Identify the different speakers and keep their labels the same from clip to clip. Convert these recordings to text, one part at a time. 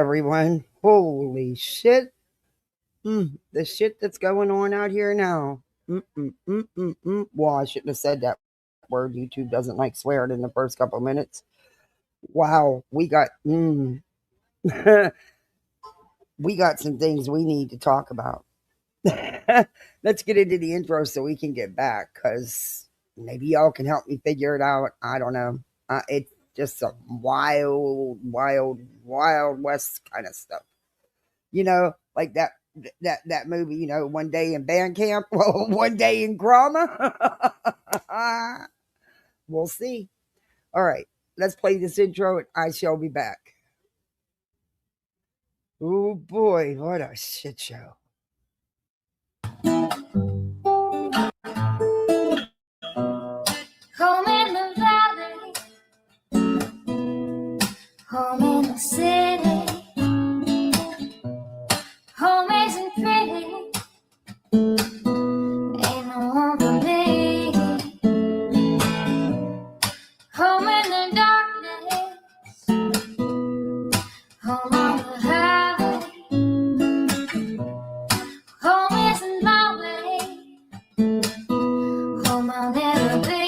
Speaker 1: everyone. Holy shit. The shit that's going on out here now. Well, I shouldn't have said that word. YouTube doesn't like swearing in the first couple minutes. Wow, we got we got some things we need to talk about. Let's get into the intro so we can get back, because maybe y'all can help me figure it out. I don't know. It's just some wild west kind of stuff. Like that movie, One Day in Band Camp. Well, One Day in Drama. We'll see. All right, let's play this intro and I shall be back. Oh boy, what a shit show.
Speaker 2: Home in the valley, home in the city, home isn't pretty, ain't no home for me. Home in the darkness, home on the highway, home isn't my way, home I'll never be.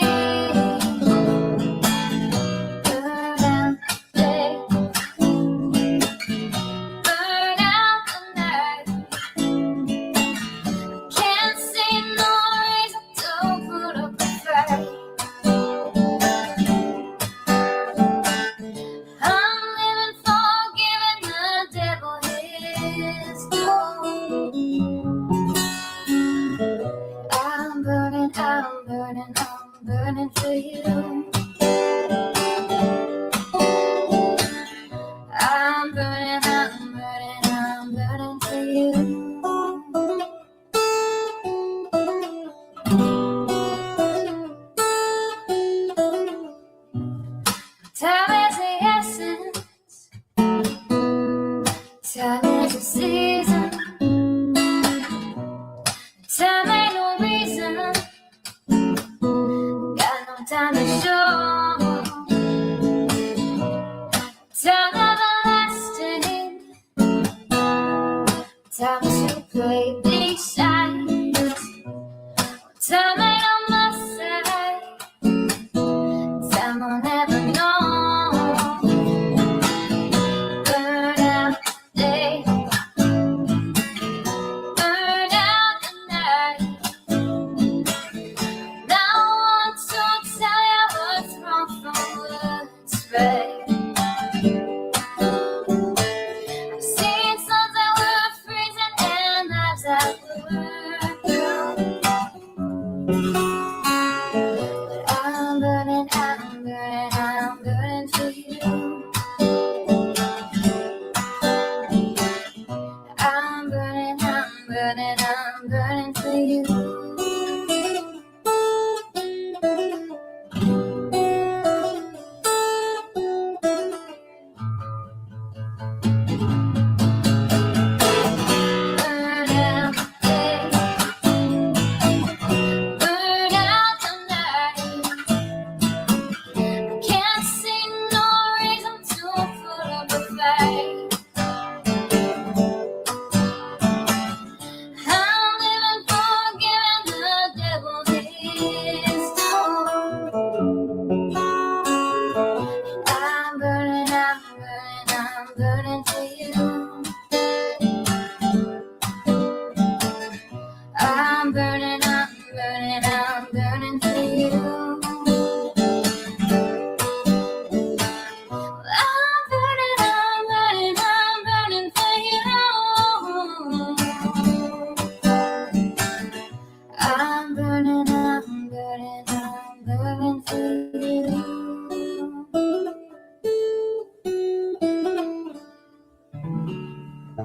Speaker 2: I'm burning for you. I'm burning for you. Time is the essence. Time is the season. Time ain't no reason. Got no time to show. Time everlasting. Time to play these sides. Time ain't on my side. Time I'll never know. Burn out day. Burn out the night. Now I want to tell you what's wrong from what's right. I've seen suns that were freezing and lives that were blue. But I'm burning for you. I'm burning for you. Burn out the day. Burn out the night. I can't see no reason to put up a fight. I'm living for giving the devil his due. I'm burning for you. I'm burning for you. I'm burning for you. I'm burning for you.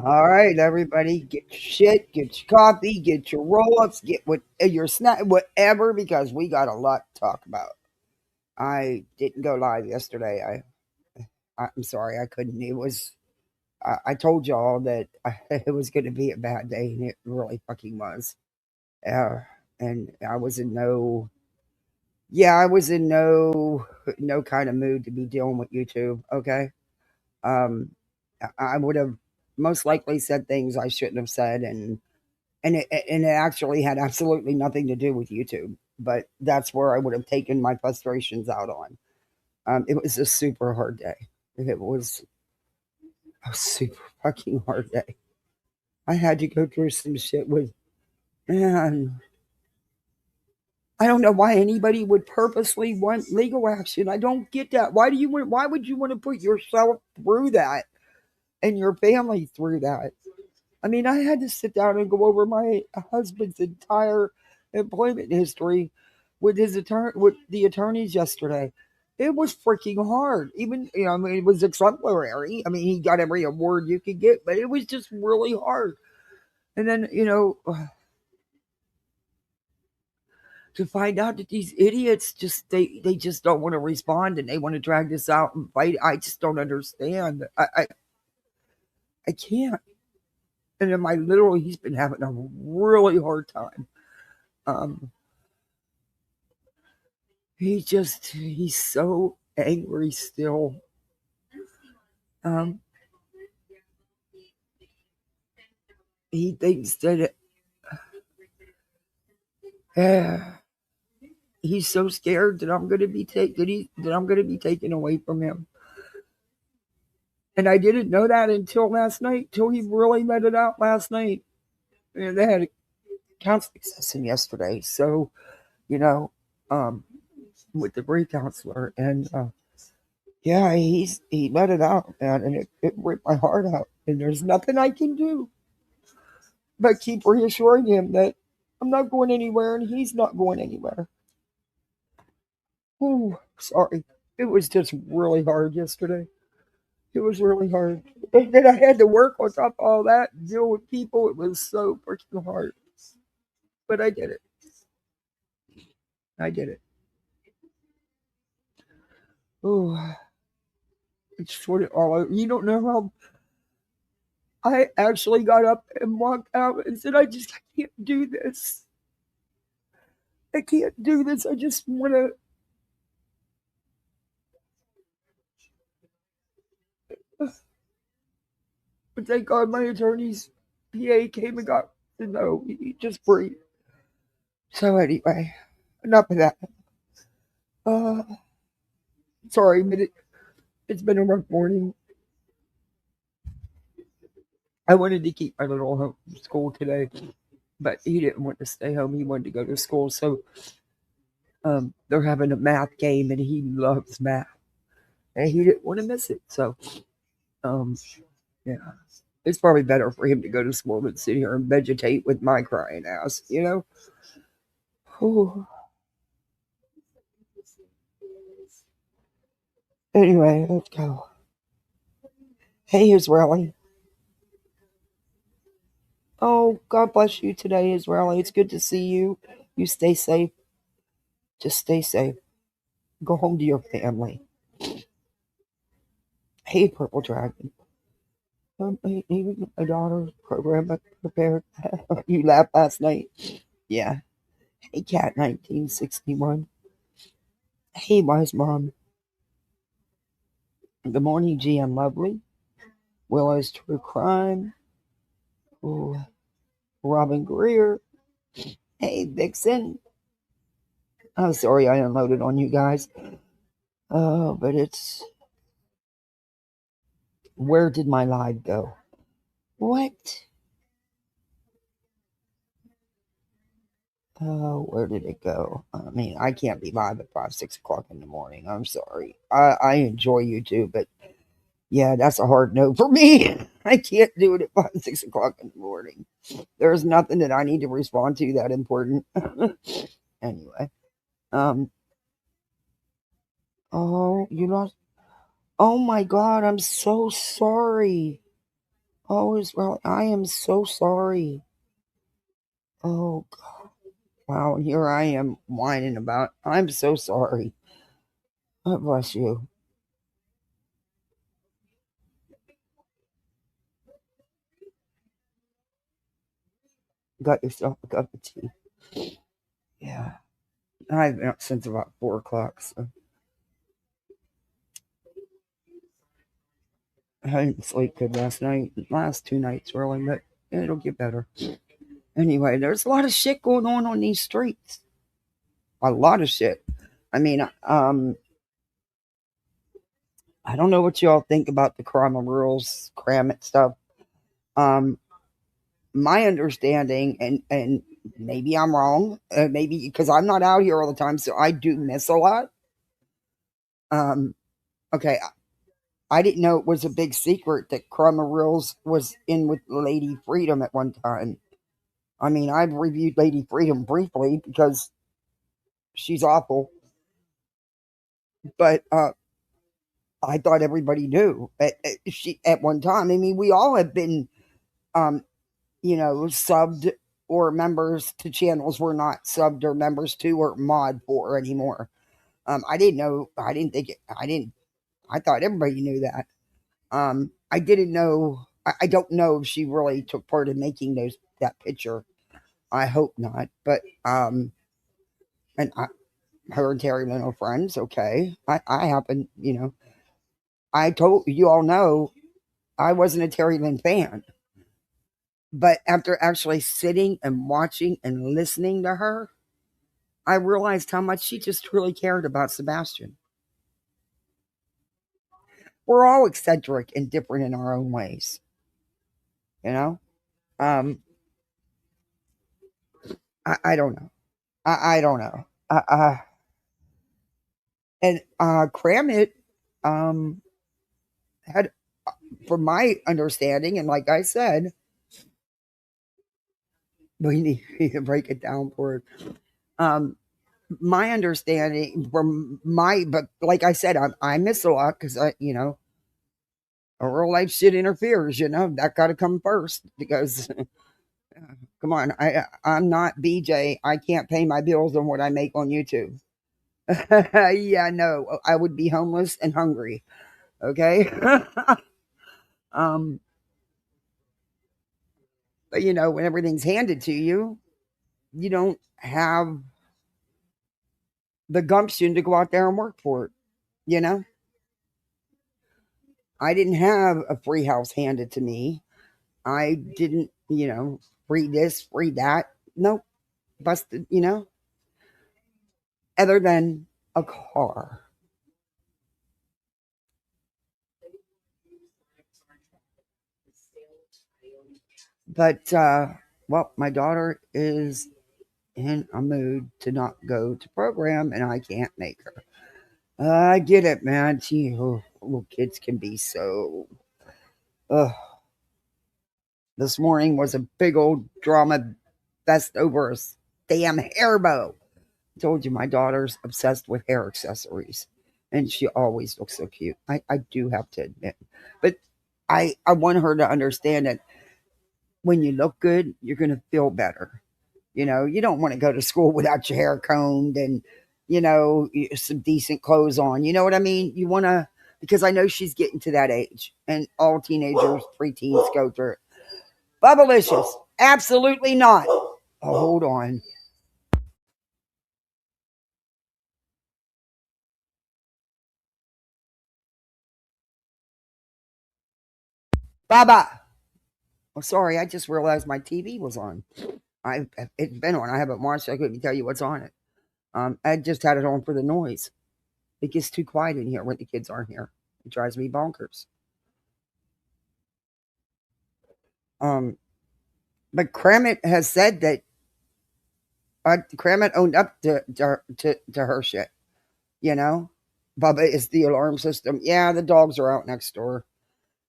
Speaker 1: All right, everybody, get your shit, get your coffee, get your roll-ups, get your snack, whatever, because we got a lot to talk about. I didn't go live yesterday. I'm sorry, I couldn't. It was I told y'all that it was going to be a bad day, and it really fucking was. And I was in no kind of mood to be dealing with YouTube. Okay. I would have most likely said things I shouldn't have said, and it actually had absolutely nothing to do with YouTube. But that's where I would have taken my frustrations out on. It was a super hard day. It was a super fucking hard day. I had to go through some shit with, man. I don't know why anybody would purposely want legal action. I don't get that. Why would you want to put yourself through that and your family through that? I mean, I had to sit down and go over my husband's entire employment history with the attorneys yesterday. It was freaking hard. Even, I mean, it was exemplary. I mean, he got every award you could get, but it was just really hard. And then, to find out that these idiots they just don't want to respond and they want to drag this out and fight. I just don't understand. I can't. And then he's been having a really hard time. He's so angry still. He thinks that he's so scared that I'm going to be taken away from him. And I didn't know that until last night, till he really let it out last night. And they had a counseling session yesterday. So, with the brief counselor. And yeah, he let it out, man, and it ripped my heart out. And there's nothing I can do but keep reassuring him that I'm not going anywhere and he's not going anywhere. Ooh, sorry. It was just really hard yesterday. It was really hard. And then I had to work on top of all that, deal with people. It was so freaking hard. But I did it. I did it. Ooh. It's sort of all over. You don't know how I actually got up and walked out and said, I can't do this. I can't do this. I just want to. But thank God my attorney's PA came and got to know. He just breathed. So anyway, enough of that. Uh, sorry, but it's been a rough morning. I wanted to keep my little home from school today, but he didn't want to stay home. He wanted to go to school. So they're having a math game, and he loves math, and he didn't want to miss it. So, yeah, it's probably better for him to go to school than sit here and vegetate with my crying ass, Ooh. Anyway, let's go. Hey, Israeli. Oh, God bless you today, Israeli. It's good to see you. You stay safe. Just stay safe. Go home to your family. Hey, Purple Dragon. Even my daughter's program prepared. You laughed last night. Yeah. Hey, Cat 1961. Hey, Wise Mom. Good morning, GM Lovely. Willow's True Crime. Ooh, Robin Greer. Hey, Vixen. I'm sorry I unloaded on you guys. But it's. Where did my live go? What? Where did it go? I mean, I can't be live at 5, 6 o'clock in the morning. I'm sorry. I enjoy YouTube, but yeah, that's a hard no for me. I can't do it at 5, 6 o'clock in the morning. There's nothing that I need to respond to that important. Anyway, oh, you lost. Oh my God, I'm so sorry. Oh, Israel, I am so sorry. Oh God, wow, here I am whining about. I'm so sorry. God bless you. Got yourself a cup of tea. Yeah, I've been up since about 4 o'clock. So I didn't sleep good last night, last 2 nights really, but it'll get better. Anyway, there's a lot of shit going on these streets. A lot of shit. I mean, I don't know what y'all think about the crime rules, Kramit stuff. Um, my understanding, and maybe I'm wrong, maybe because I'm not out here all the time, so I do miss a lot. Um, okay, I didn't know it was a big secret that Crummer Reels was in with Lady Freedom at one time. I mean, I've reviewed Lady Freedom briefly because she's awful, but I thought everybody knew she at one time. I mean, we all have been, um, subbed or members to channels we're not subbed or members to or mod for anymore. I didn't know. I didn't think it. I didn't. I thought everybody knew that. I didn't know. I don't know if she really took part in making that picture. I hope not. But and her and Terry Lynn are friends. Okay, I happen. I told you all know I wasn't a Terry Lynn fan, but after actually sitting and watching and listening to her, I realized how much she just really cared about Sebastian. We're all eccentric and different in our own ways, you know. Um, I don't know. I don't know. And Kramit um, had, from my understanding, and like I said, we need to break it down for it. Um, my understanding from but like I said, I miss a lot because a real life shit interferes. That got to come first because come on, I'm not BJ. I can't pay my bills on what I make on YouTube. Yeah, no, I would be homeless and hungry. Okay. um, but when everything's handed to you, you don't have the gumption to go out there and work for it. You know, I didn't have a free house handed to me. I didn't, free this, free that. Nope, busted. Other than a car. But well, my daughter is in a mood to not go to program, and I can't make her. I get it, man. Little kids can be so. Ugh. This morning was a big old drama fest over a damn hair bow. I told you my daughter's obsessed with hair accessories, and she always looks so cute. I do have to admit, but I want her to understand that when you look good, you're going to feel better. You don't want to go to school without your hair combed and, some decent clothes on. You know what I mean? You want to, because I know she's getting to that age and all teenagers, preteens go through it. Bubblicious. Absolutely not. Oh, hold on. Baba. Oh, sorry. I just realized my TV was on. It's been on. I haven't watched. I couldn't tell you what's on it. I just had it on for the noise. It gets too quiet in here when the kids aren't here. It drives me bonkers. Um, but Kramit has said that Kramit owned up to her shit. You know, Bubba is the alarm system. Yeah, the dogs are out next door,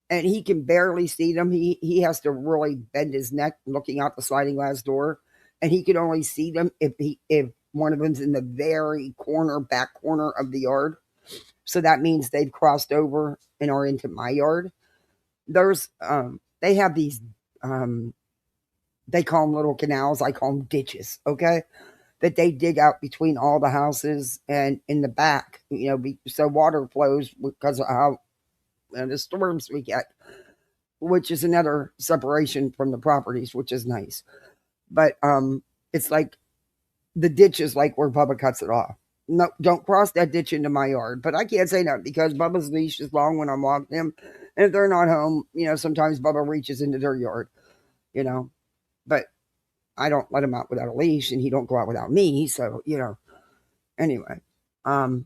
Speaker 1: and he can barely see them. He has to really bend his neck looking out the sliding glass door, and he can only see them if one of them's in the very back corner of the yard. So that means they've crossed over and are into my yard. They have these they call them little canals. I call them ditches. Okay, that they dig out between all the houses and in the back. So water flows because of how the storms we get, which is another separation from the properties, which is nice. But it's like the ditch is like where Bubba cuts it off. No, don't cross that ditch into my yard. But I can't say that because Bubba's leash is long when I'm walking him, And if they're not home, sometimes Bubba reaches into their yard, you know. But I don't let him out without a leash, and he don't go out without me. So, anyway, um,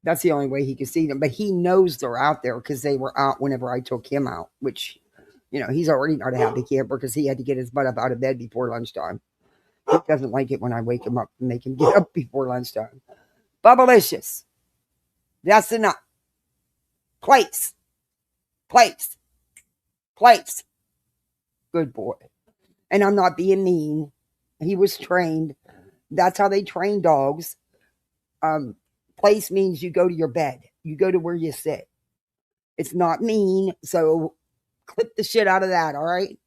Speaker 1: that's the only way he can see them. But he knows they're out there because they were out whenever I took him out, which, he's already not a happy camper because he had to get his butt up out of bed before lunchtime. He doesn't like it when I wake him up and make him get up before lunchtime. Bubblicious. That's enough. Place. Place. Place. Good boy. And I'm not being mean. He was trained. That's how they train dogs. Place means you go to your bed. You go to where you sit. It's not mean. So clip the shit out of that, all right?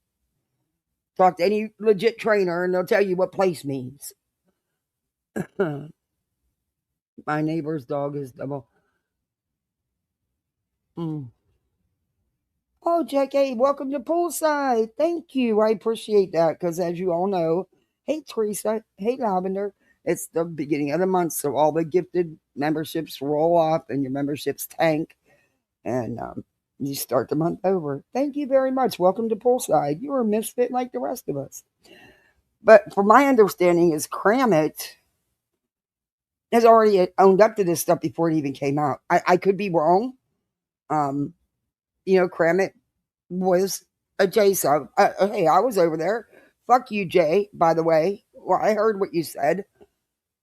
Speaker 1: Talk to any legit trainer and they'll tell you what place means. My neighbor's dog is double. Oh, JK, welcome to Poolside. Thank you. I appreciate that because, as you all know, hey, Teresa, hey, Lavender, it's the beginning of the month, so all the gifted memberships roll off and your memberships tank, and you start the month over. Thank you very much. Welcome to Poolside. You're a misfit like the rest of us. But from my understanding is Kramit has already owned up to this stuff before it even came out. I could be wrong. Kramit was a J sub. Hey, I was over there. Fuck you, Jay, by the way. Well, I heard what you said.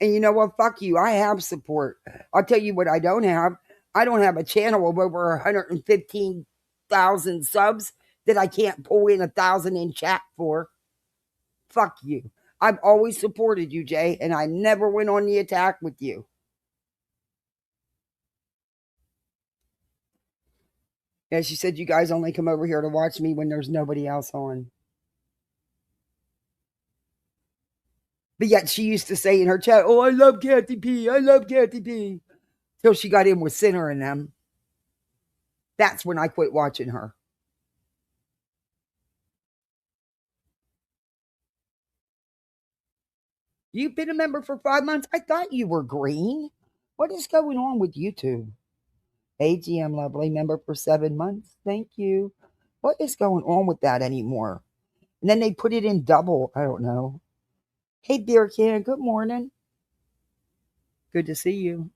Speaker 1: And you know what? Fuck you. I have support. I'll tell you what I don't have. I don't have a channel of over 115,000 subs that I can't pull in 1,000 in chat for. Fuck you. I've always supported you, Jay, and I never went on the attack with you. Yeah, she said you guys only come over here to watch me when there's nobody else on. But yet she used to say in her chat, oh, I love Kathy P. I love Kathy P. Till she got in with Sinner and them. That's when I quit watching her. You've been a member for 5 months? I thought you were green. What is going on with YouTube? AGM Lovely, member for 7 months. Thank you. What is going on with that anymore? And then they put it in double. I don't know. Hey, Beer Can, good morning. Good to see you.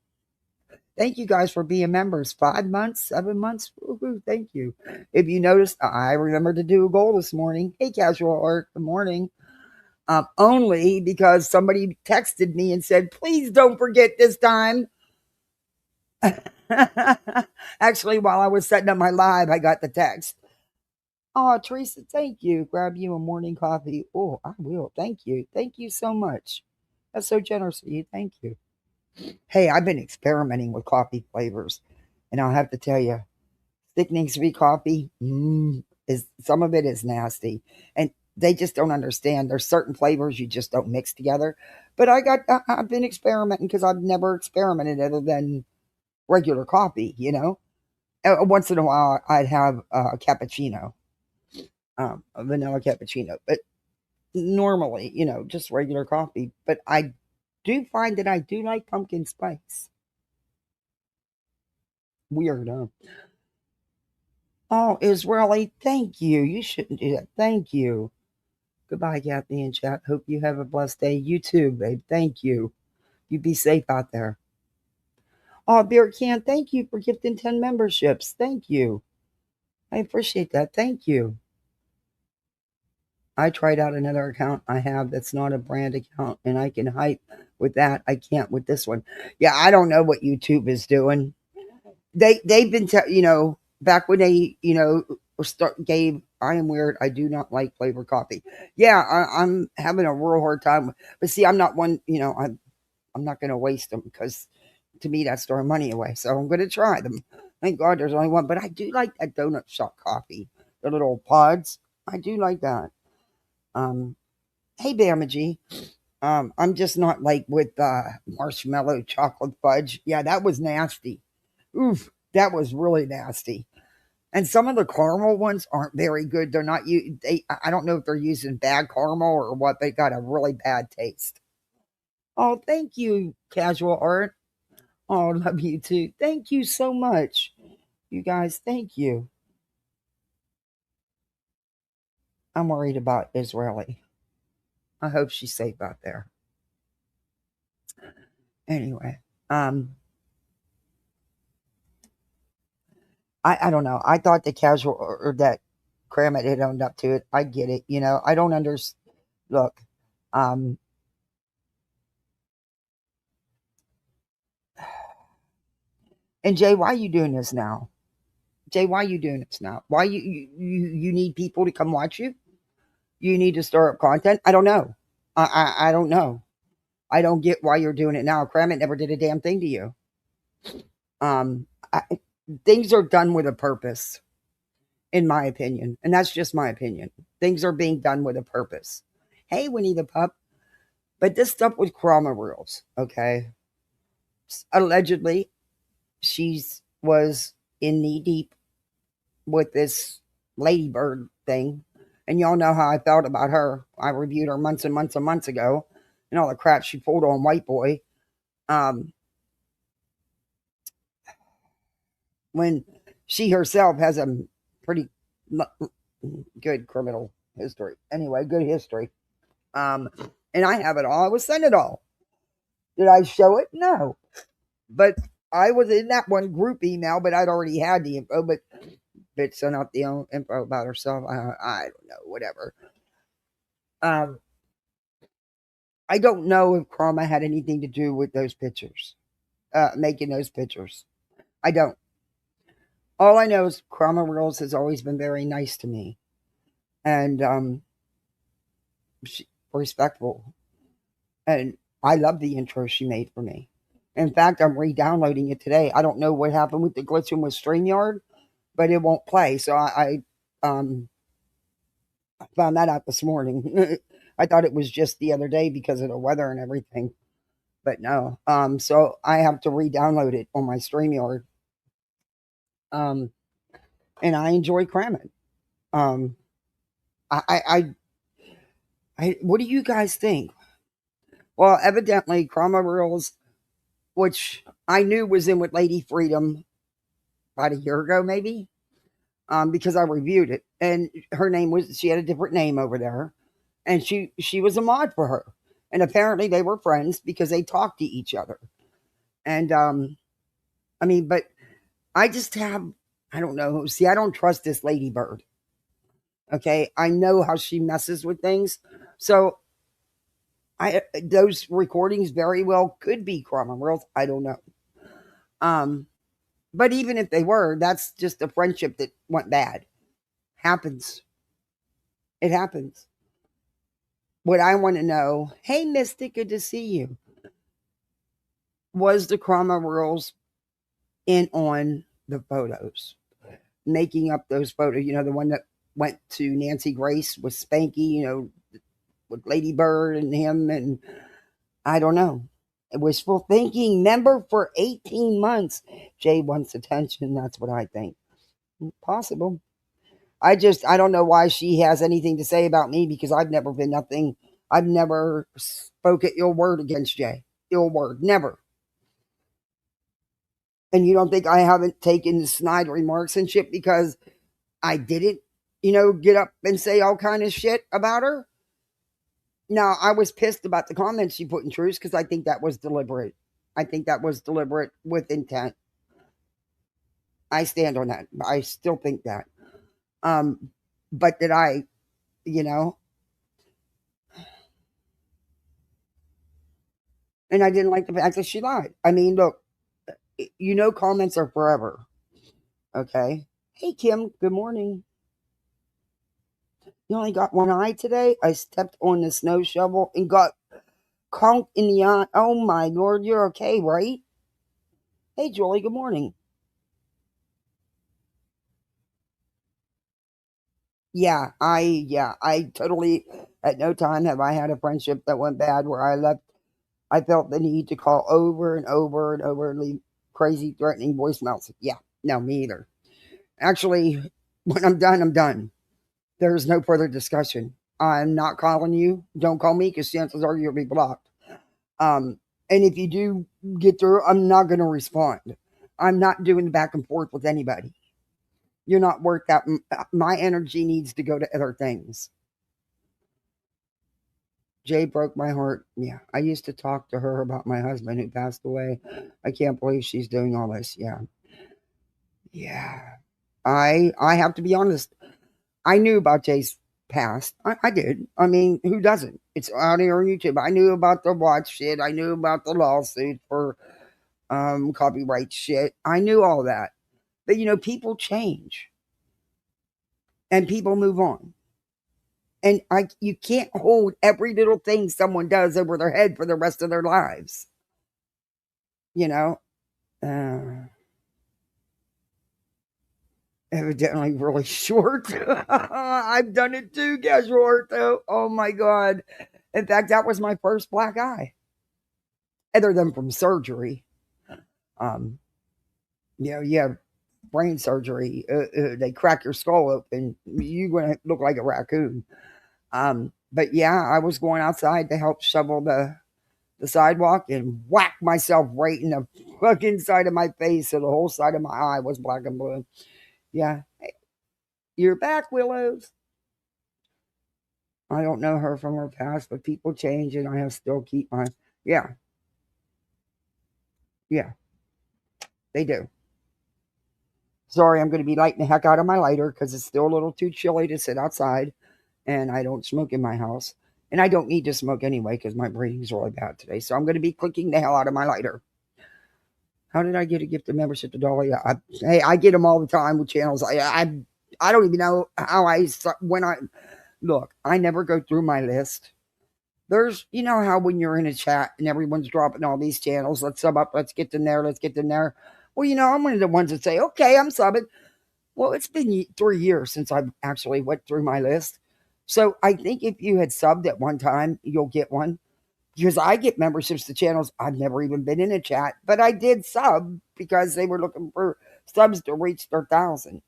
Speaker 1: Thank you guys for being members. 5 months, 7 months. Woo-hoo, thank you. If you noticed, I remembered to do a goal this morning. Hey, Casual Art, good morning. Only because somebody texted me and said, please don't forget this time. Actually, while I was setting up my live, I got the text. Oh, Teresa, thank you. Grab you a morning coffee. Oh, I will. Thank you. Thank you so much. That's so generous of you. Thank you. Hey, I've been experimenting with coffee flavors, and I'll have to tell you, thickening sweet coffee, is some of it is nasty, and they just don't understand. There's certain flavors you just don't mix together. But I've been experimenting because I've never experimented other than regular coffee. Once in a while I'd have a cappuccino, a vanilla cappuccino, but normally, just regular coffee. But I do find that I do like pumpkin spice. Weird, huh? Oh, Israeli, thank you. You shouldn't do that. Thank you. Goodbye, Kathy and chat. Hope you have a blessed day. You too, babe. Thank you. You be safe out there. Oh, Beer Can, thank you for gifting 10 memberships. Thank you. I appreciate that. Thank you. I tried out another account I have that's not a brand account, and I can hype with that. I can't with this one. Yeah, I don't know what YouTube is doing. They've been back when they gave I am weird. I do not like flavored coffee. Yeah, I'm having a real hard time. But see, I'm not one. I'm not going to waste them because to me that's throwing money away. So I'm going to try them. Thank God there's only one. But I do like that donut shop coffee, the little pods. I do like that. Hey, Bamaji. I'm just not like with marshmallow chocolate fudge. Yeah, that was nasty. Oof, that was really nasty. And some of the caramel ones aren't very good. They're not I don't know if they're using bad caramel or what. They got a really bad taste. Oh, thank you, Casual Art. Oh, love you too. Thank you so much. You guys, thank you. I'm worried about Israeli. I hope she's safe out there. Anyway, um, I don't know. I thought the casual or that Kramit had owned up to it. I get it. I don't understand. Look, um, and Jay, why are you doing this now? Jay, why are you doing this now? Why you need people to come watch you? You need to stir up content? I don't know. I don't know. I don't get why you're doing it now. Kramit never did a damn thing to you. Um, I, things are done with a purpose, in my opinion, and that's just my opinion. Things are being done with a purpose. Hey, Winnie the Pup. But this stuff with Krama rules, okay? Allegedly, she's was in knee deep with this ladybird thing. And y'all know how I felt about her. I reviewed her months and months and months ago and all the crap she pulled on White Boy. When she herself has a pretty good criminal history. Anyway, good history. And I have it all. I was sent it all. Did I show it? No. But I was in that one group email, but I'd already had the info. But bitch sent out the info about herself. I don't know, whatever. I don't know if Karma had anything to do with those pictures, making those pictures. I don't. All I know is Karma Rules has always been very nice to me, and respectful. And I love the intro she made for me. In fact, I'm re-downloading it today. I don't know what happened with the glitching with StreamYard, but it won't play. So I found that out this morning. I thought it was just the other day because of the weather and everything, but no. So I have to re-download it on my StreamYard. And I enjoy cramming. Um, what do you guys think? Well, evidently, Krama Rules, which I knew was in with Lady Freedom about a year ago, maybe, because I reviewed it, and her name was she had a different name over there, and she was a mod for her, and apparently they were friends because they talked to each other, and I mean, but I just have I don't know. See, I don't trust this ladybird. Okay, I know how she messes with things, so I those recordings very well could be Krama Rules. I don't know. Um, but even if they were, that's just a friendship that went bad. Happens. It happens. What I want to know, hey Mystic, good to see you. Was the Krama Rules in on the photos? Making up those photos, the one that went to Nancy Grace with Spanky, with Lady Bird and him, and I don't know. Wishful thinking. Member for 18 months. Jay wants attention. That's what I think. Possible. I don't know why she has anything to say about me because I've never been nothing. I've never spoke at ill word against Jay. Ill word. Never. And you don't think I haven't taken snide remarks and shit because I didn't, get up and say all kind of shit about her? Now, I was pissed about the comments she put in Truth because I think that was deliberate. I think that was deliberate with intent. I stand on that. I still think that. But did I, and I didn't like the fact that she lied. I mean, look, comments are forever. Okay. Hey, Kim, good morning. You only got one eye today? I stepped on the snow shovel and got conked in the eye. Oh, my Lord, you're okay, right? Hey, Julie, good morning. I totally, at no time have I had a friendship that went bad where I felt the need to call over and over and over and leave crazy, threatening voicemails. Yeah, no, me either. Actually, when I'm done, I'm done. There's no further discussion. I'm not calling you. Don't call me because chances are you'll be blocked. And if you do get through, I'm not going to respond. I'm not doing the back and forth with anybody. You're not worth that. My energy needs to go to other things. Jay broke my heart. Yeah. I used to talk to her about my husband who passed away. I can't believe she's doing all this. Yeah. Yeah. I have to be honest. I knew about Jay's past. I did. I mean, who doesn't? It's out here on YouTube. I knew about the watch shit. I knew about the lawsuit for copyright shit. I knew all that. But people change and people move on. And you can't hold every little thing someone does over their head for the rest of their lives. You know, evidently really short. I've done it too, guess short though. Oh my god! In fact, that was my first black eye, other than from surgery. Um, yeah, brain surgery. They crack your skull open. You're gonna look like a raccoon. But yeah, I was going outside to help shovel the sidewalk and whack myself right in the fucking side of my face, so the whole side of my eye was black and blue. Yeah. Hey, you're back, Willows. I don't know her from her past, but people change and I have still keep my yeah. Yeah, they do. Sorry, I'm gonna be lighting the heck out of my lighter because it's still a little too chilly to sit outside and I don't smoke in my house. And I don't need to smoke anyway because my breathing's really bad today. So I'm gonna be clicking the hell out of my lighter. How did I get a gift of membership to Dolly? Hey, I get them all the time with channels. I don't even know how when I look. I never go through my list. There's, how when you're in a chat and everyone's dropping all these channels, let's sub up, let's get them there, let's get them there. Well, I'm one of the ones that say, okay, I'm subbing. Well, it's been 3 years since I actually went through my list. So I think if you had subbed at one time, you'll get one. Because I get memberships to channels I've never even been in a chat, but I did sub because they were looking for subs to reach their 1,000.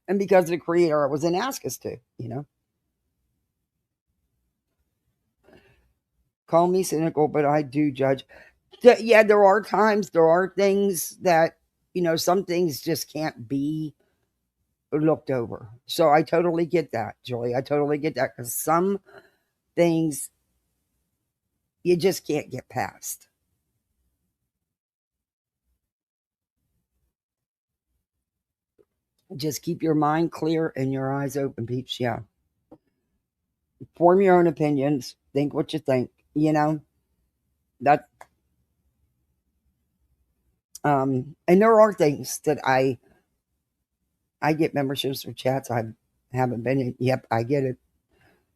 Speaker 1: And because the creator was in ask us to. Call me cynical, but I do judge. Yeah, there are times, there are things that, some things just can't be looked over. So I totally get that, Julie. I totally get that because some things you just can't get past. Just keep your mind clear and your eyes open, peeps. Yeah. Form your own opinions. Think what you think. That and there are things that I get memberships for chats I haven't been in. Yep, I get it.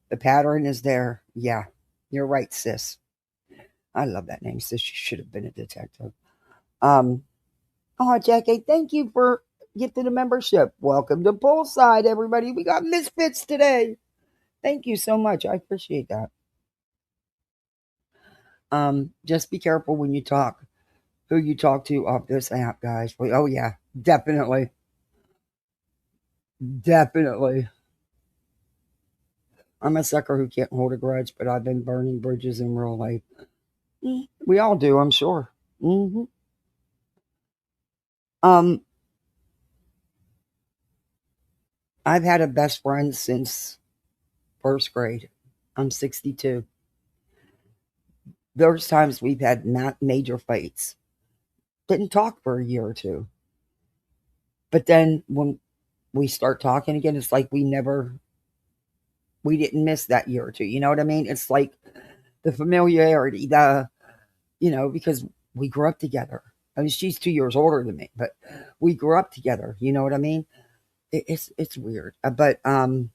Speaker 1: The pattern is there. Yeah. You're right, sis. I love that name, sis. You should have been a detective. Oh, Jackie, thank you for gifting a membership. Welcome to Poolside, everybody. We got misfits today. Thank you so much. I appreciate that. Just be careful when you talk, who you talk to off this app, guys. Oh yeah, definitely. Definitely. I'm a sucker who can't hold a grudge, but I've been burning bridges in real life. We all do, I'm sure. Mm-hmm. Um, I've had a best friend since first grade. I'm 62. There's times we've had major fights. Didn't talk for a year or two. But then when we start talking again, it's like we didn't miss that year or two. You know what I mean? It's like the familiarity, because we grew up together. I mean, she's 2 years older than me, but we grew up together. You know what I mean? It's weird. But I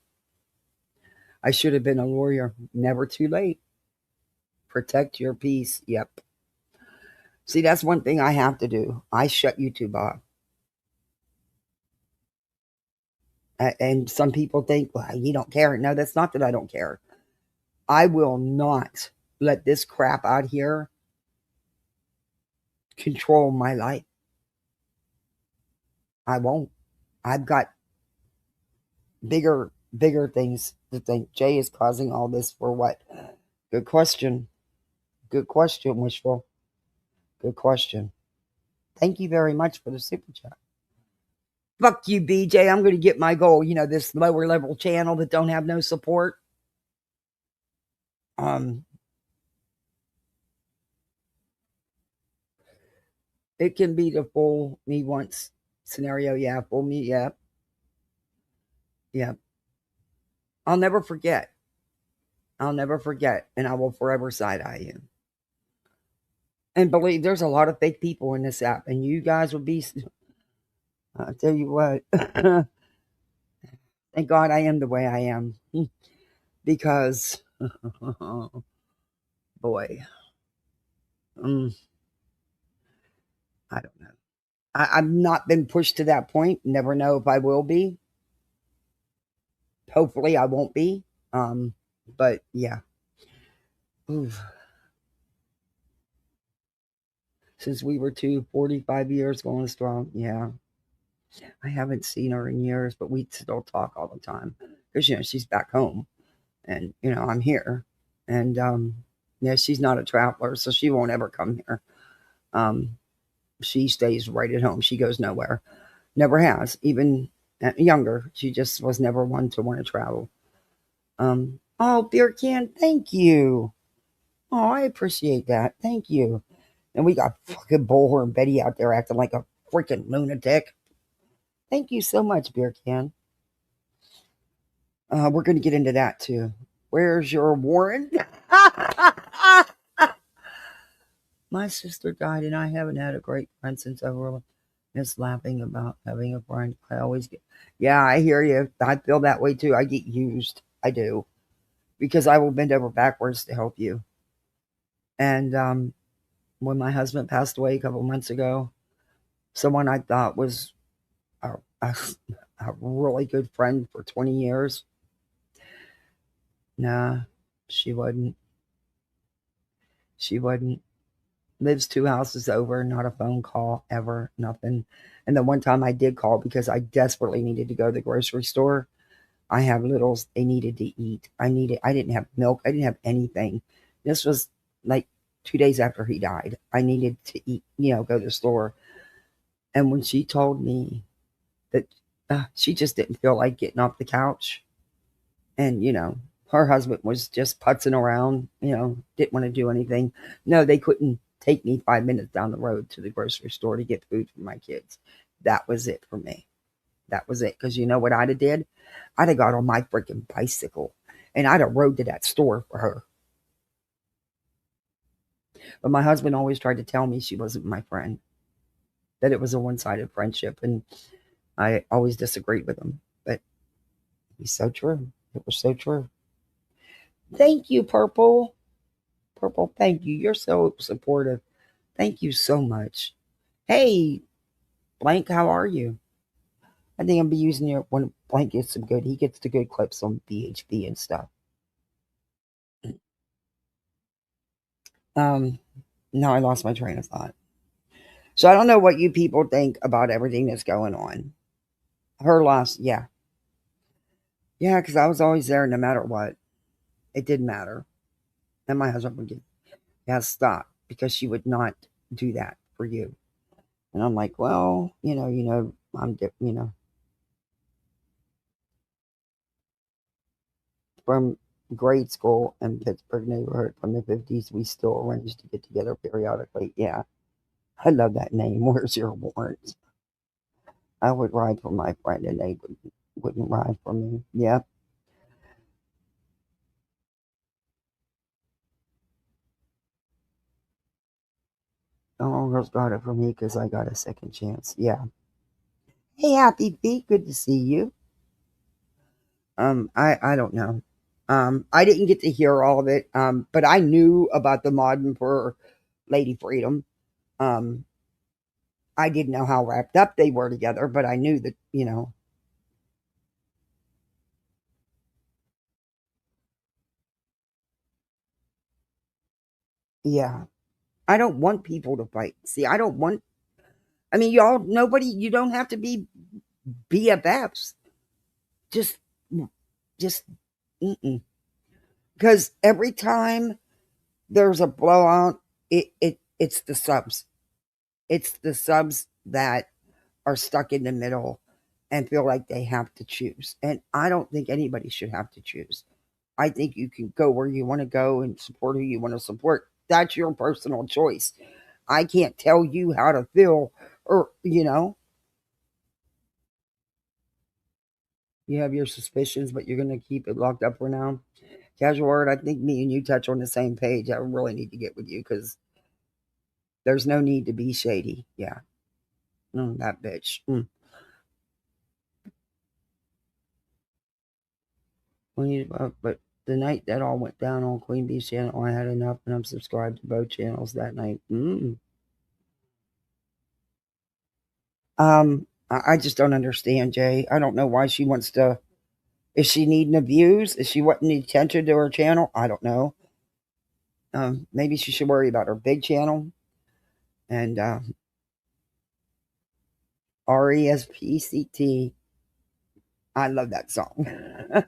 Speaker 1: should have been a lawyer. Never too late. Protect your peace. Yep. See, that's one thing I have to do. I shut YouTube off. And some people think, well, you don't care. No, that's not that I don't care. I will not let this crap out here control my life. I won't. I've got bigger things to think. Jay is causing all this for what? Good question. Good question, Wishful. Good question. Thank you very much for the super chat. Fuck you, BJ. I'm going to get my goal. This lower level channel that don't have no support. It can be the full me once scenario. Yeah, full me. Yeah. Yeah. I'll never forget. I'll never forget. And I will forever side eye you. And believe there's a lot of fake people in this app, and you guys will be. I'll tell you what. Thank God I am the way I am. Because, boy, I don't know. I've not been pushed to that point. Never know if I will be. Hopefully, I won't be. But yeah. Oof. Since we were 45 years going strong. Yeah. I haven't seen her in years, but we still talk all the time because she's back home, and I'm here, and yeah, she's not a traveler, so she won't ever come here. She stays right at home. She goes nowhere. Never has. Even younger, she just was never one to want to travel. Oh, beer can, thank you. Oh, I appreciate that. Thank you. And we got fucking Bullhorn Betty out there acting like a freaking lunatic. Thank you so much, beer can. We're going to get into that too. Where's your warrant? My sister died, and I haven't had a great friend since I was just laughing about having a friend. I always get, yeah, I hear you. I feel that way too. I get used. I do. Because I will bend over backwards to help you. And when my husband passed away a couple months ago, someone I thought was a really good friend for 20 years, nah, she wasn't. She wasn't. Lives 2 houses over, not a phone call ever, nothing. And the one time I did call because I desperately needed to go to the grocery store. I have littles they needed to eat. I didn't have milk. I didn't have anything. This was like 2 days after he died. I needed to eat, go to the store. And when she told me that she just didn't feel like getting off the couch, and her husband was just putzing around, didn't want to do anything. No, they couldn't take me 5 minutes down the road to the grocery store to get food for my kids. That was it for me. That was it. Because you know what I'd have did? I'd have got on my freaking bicycle and I'd have rode to that store for her. But my husband always tried to tell me she wasn't my friend, that it was a one-sided friendship. And I always disagreed with him. But he's so true. It was so true. Thank you, Purple. Purple, thank you. You're so supportive. Thank you so much. Hey, Blank, how are you? I think I'll be using your when Blank gets some good. He gets the good clips on BHB and stuff. No, I lost my train of thought. So I don't know what you people think about everything that's going on. Her loss, yeah. Yeah, because I was always there no matter what. It didn't matter. And my husband would get, yeah, stop, because she would not do that for you. And I'm like, well, I'm, from grade school in Pittsburgh neighborhood from the 50s, we still arranged to get together periodically. Yeah, I love that name. Where's your warrants? I would ride for my friend and they wouldn't ride for me. Yeah. Oh, girls got it for me because I got a second chance. Yeah. Hey, Happy Feet, good to see you. I don't know. I didn't get to hear all of it. But I knew about the mod for Lady Freedom. I didn't know how wrapped up they were together, but I knew that, yeah. I don't want people to fight. See, I don't want, I mean, you don't have to be BFFs. Just, just, because every time there's a blowout, it's the subs. It's the subs that are stuck in the middle and feel like they have to choose. And I don't think anybody should have to choose. I think you can go where you want to go and support who you want to support. That's your personal choice. I can't tell you how to feel, or, you have your suspicions, but you're going to keep it locked up for now. Casual word, I think me and you touch on the same page. I really need to get with you because there's no need to be shady. Yeah. That bitch. But the night that all went down on Queen Bee's channel, I had enough, and I'm subscribed to both channels that night. I just don't understand, Jay. I don't know why she wants to. Is she needing views? Is she wanting attention to her channel? I don't know. Maybe she should worry about her big channel and RESPCT. I love that song.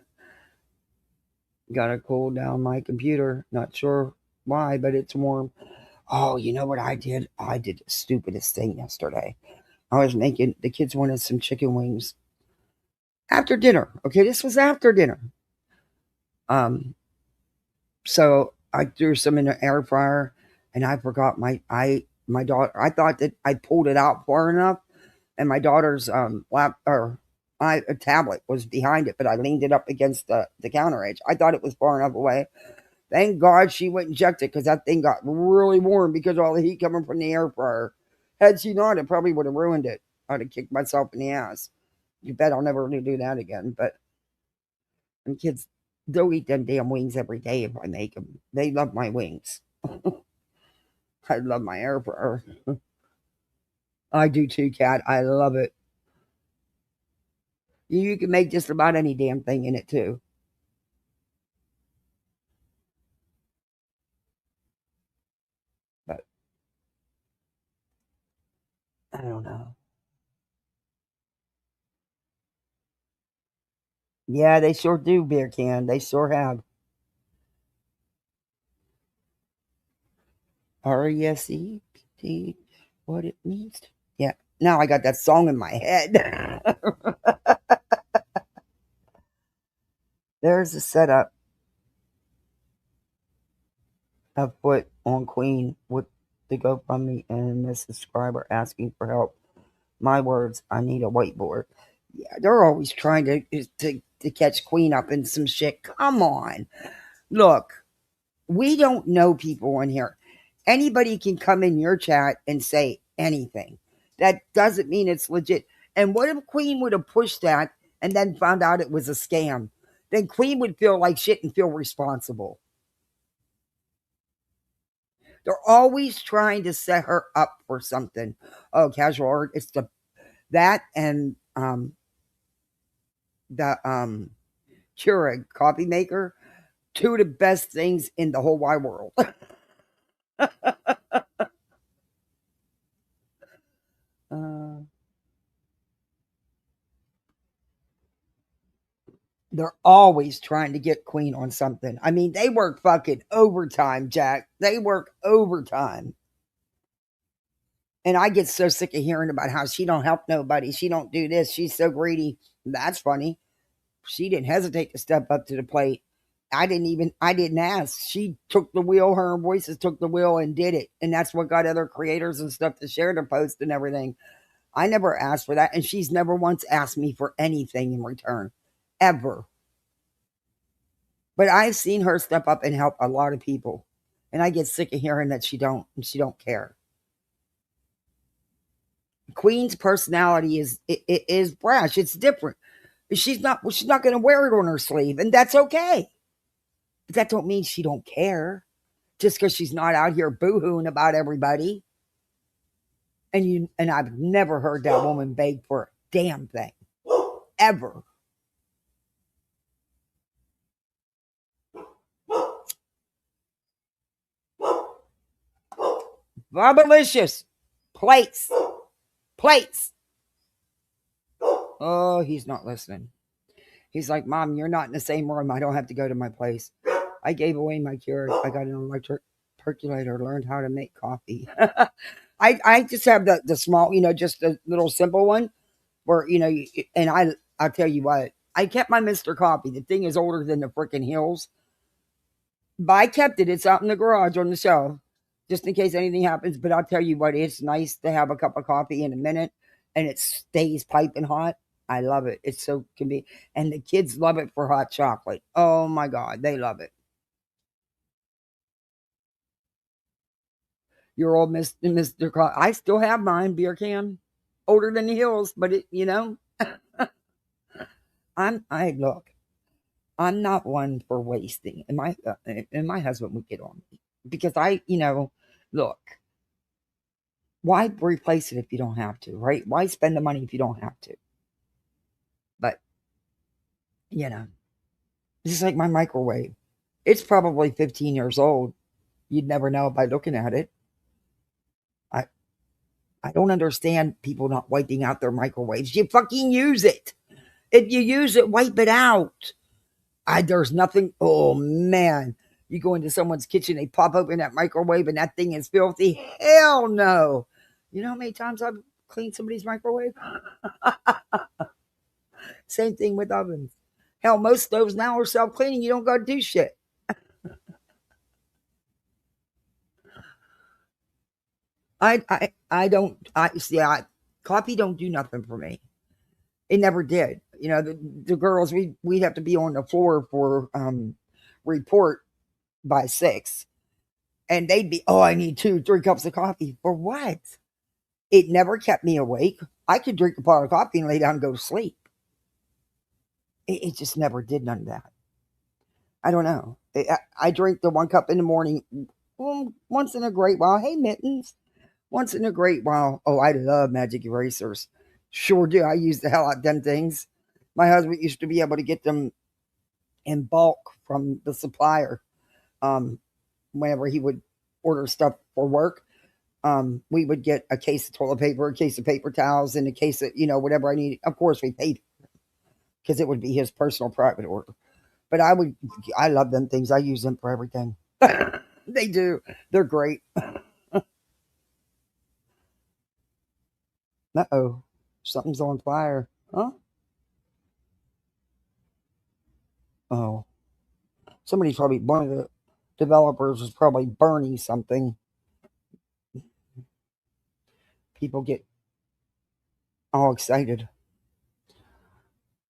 Speaker 1: Gotta cool down my computer. Not sure why, but it's warm. Oh, you know what I did? I did the stupidest thing yesterday. I was making the kids wanted some chicken wings after dinner. Okay, this was after dinner. So I threw some in the air fryer, and I forgot my daughter. I thought that I pulled it out far enough, and my daughter's a tablet was behind it, but I leaned it up against the counter edge. I thought it was far enough away. Thank God she wouldn't check it because that thing got really warm because of all the heat coming from the air fryer. Had she not, it probably would have ruined it. I'd have kicked myself in the ass. You bet I'll never do that again. But and kids, they'll eat them damn wings every day if I make them. They love my wings. I love my air fryer. I do too, Cat. I love it. You can make just about any damn thing in it too. But I don't know. Yeah, they sure do, Beer Can. They sure have. RESEPT, what it means. Yeah, now I got that song in my head. There's a setup of foot on Queen with the GoFundMe and the subscriber asking for help. My words, I need a whiteboard. Yeah, they're always trying to catch Queen up in some shit. Come on. Look, we don't know people in here. Anybody can come in your chat and say anything. That doesn't mean it's legit. And what if Queen would have pushed that and then found out it was a scam? Then Queen would feel like shit and feel responsible. They're always trying to set her up for something. Oh, casual art. It's that and the Keurig coffee maker. Two of the best things in the whole wide world. They're always trying to get Queen on something. I mean, they work fucking overtime, Jack. They work overtime. And I get so sick of hearing about how she don't help nobody. She don't do this. She's so greedy. That's funny. She didn't hesitate to step up to the plate. I didn't ask. She took the wheel. Her voices took the wheel and did it. And that's what got other creators and stuff to share the post and everything. I never asked for that. And she's never once asked me for anything in return. Ever. But I've seen her step up and help a lot of people. And I get sick of hearing that she don't care. Queen's personality is brash. It's different. She's not going to wear it on her sleeve, and that's okay. But that don't mean she don't care. Just because she's not out here boo-hooing about everybody. And I've never heard that woman beg for a damn thing. Ever. Bobalicious. Plates. Oh, he's not listening. He's like, Mom, you're not in the same room. I don't have to go to my place. I gave away my cure. I got an electric percolator, learned how to make coffee. I just have the small, just the little simple one where, and I'll tell you what, I kept my Mr. Coffee. The thing is older than the freaking hills, but I kept it. It's out in the garage on the shelf just in case anything happens. But I'll tell you what, it's nice to have a cup of coffee in a minute and it stays piping hot. I love it. It's so convenient. And the kids love it for hot chocolate. Oh my God, they love it. Your old Mr. Coffee. I still have mine, beer can. Older than the hills, but I look, I'm not one for wasting. And my husband would get on me because look, why replace it if you don't have to, right? Why spend the money if you don't have to? But, you know, this is like my microwave. It's probably 15 years old. You'd never know by looking at it. I, I don't understand people not wiping out their microwaves. You fucking use it. If you use it, wipe it out. There's nothing. Oh man, you go into someone's kitchen, they pop open that microwave, and that thing is filthy. Hell no. You know how many times I've cleaned somebody's microwave? Same thing with ovens. Hell, most stoves now are self cleaning. You don't got to do shit. I don't. Coffee don't do nothing for me. It never did. The girls, we'd have to be on the floor for report by 6. And they'd be, oh, I need 2, 3 cups of coffee. For what? It never kept me awake. I could drink a pot of coffee and lay down and go to sleep. It just never did none of that. I don't know. I drink the 1 cup in the morning once in a great while. Hey, Mittens. Once in a great while. Oh, I love magic erasers. Sure do. I use the hell out of them things. My husband used to be able to get them in bulk from the supplier. Whenever he would order stuff for work, we would get a case of toilet paper, a case of paper towels, and a case of, whatever I needed. Of course, we paid because it would be his personal private order. But I love them things. I use them for everything. They do. They're great. Uh-oh. Something's on fire. Huh? Oh. One of the developers was probably burning something. People get all excited.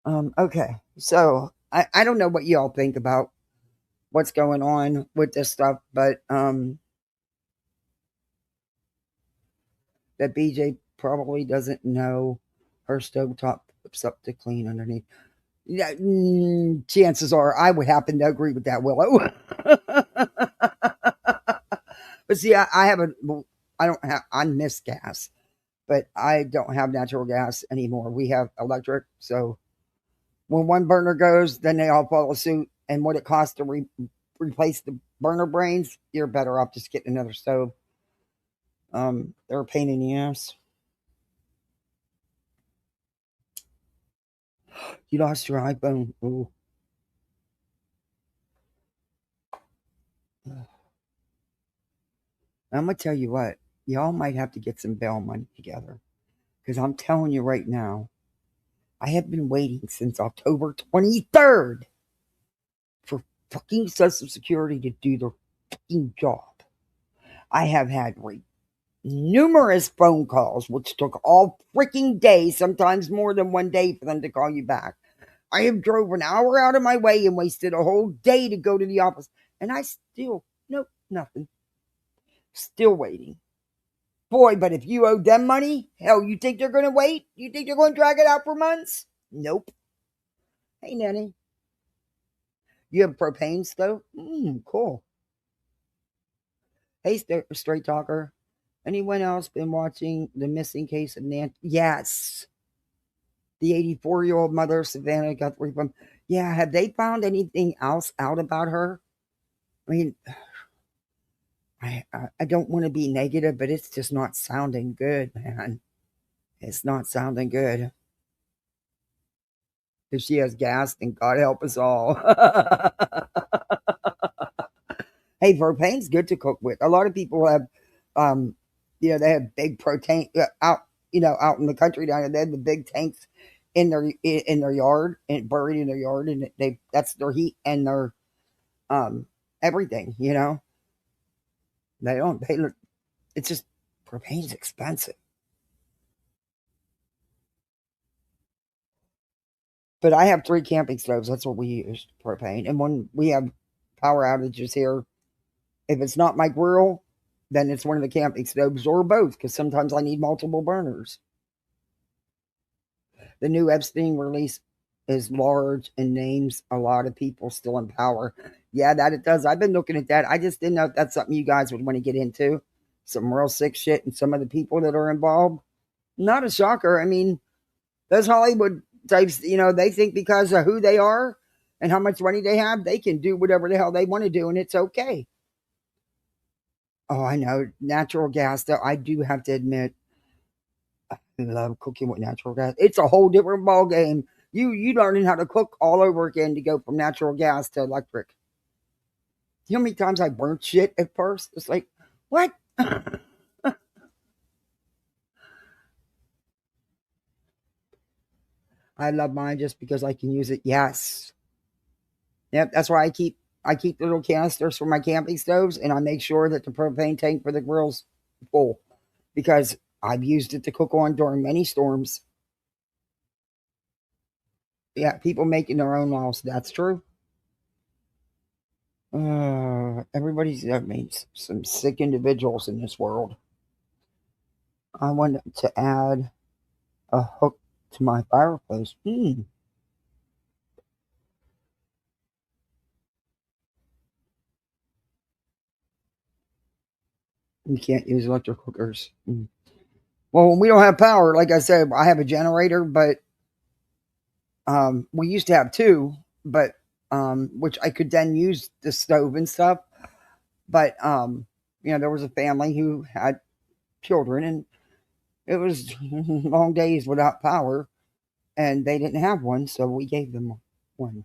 Speaker 1: Okay. So I don't know what y'all think about what's going on with this stuff, but that BJ probably doesn't know her stovetop flips up to clean underneath. Yeah, chances are I would happen to agree with that, Willow. But see, I miss gas, but I don't have natural gas anymore. We have electric. So when one burner goes, then they all follow suit. And what it costs to replace the burner brains, you're better off just getting another stove. They're a pain in the ass. You lost your iPhone. Ooh. I'm going to tell you what, y'all might have to get some bail money together. Because I'm telling you right now, I have been waiting since October 23rd for fucking Social Security to do their fucking job. I have had numerous phone calls, which took all freaking day, sometimes more than one day for them to call you back. I have drove an hour out of my way and wasted a whole day to go to the office. And I still, nope, nothing. Still waiting. Boy, but if you owe them money, hell, you think they're going to wait? You think they're going to drag it out for months? Nope. Hey, Nanny. You have propane stove? Cool. Hey, straight talker. Anyone else been watching the missing case of Nancy? Yes. The 84-year-old mother of Savannah Guthrie from. Yeah, have they found anything else out about her? I mean, I don't want to be negative, but it's just not sounding good, man. It's not sounding good. If she has gas, then God help us all. Hey, propane's good to cook with. A lot of people have They have big protein out. Out in the country down there, they have the big tanks in their yard and buried in their yard, and that's their heat and their everything. They don't. It's just propane's expensive. But I have 3 camping stoves. That's what we use, propane. And when we have power outages here, if it's not my grill, then it's one of the camping stoves or both, because sometimes I need multiple burners. The new Epstein release is large and names a lot of people still in power. Yeah, that it does. I've been looking at that. I just didn't know if that's something you guys would want to get into. Some real sick shit and some of the people that are involved. Not a shocker. I mean, those Hollywood types, they think because of who they are and how much money they have, they can do whatever the hell they want to do, and it's okay. Oh, I know. Natural gas, though, I do have to admit, I love cooking with natural gas. It's a whole different ball game. You learning how to cook all over again to go from natural gas to electric. You know how many times I burnt shit at first? It's like, what? I love mine just because I can use it. Yes. Yep, that's why I keep little canisters for my camping stoves, and I make sure that the propane tank for the grill's full because I've used it to cook on during many storms. Yeah, people making their own laws. That's true. Everybody's, I mean, some sick individuals in this world. I wanted to add a hook to my fireplace. You can't use electric cookers. Well, when we don't have power, like I said, I have a generator, but we used to have 2, but which I could then use the stove and stuff. But there was a family who had children, and it was long days without power, and they didn't have one, so we gave them one.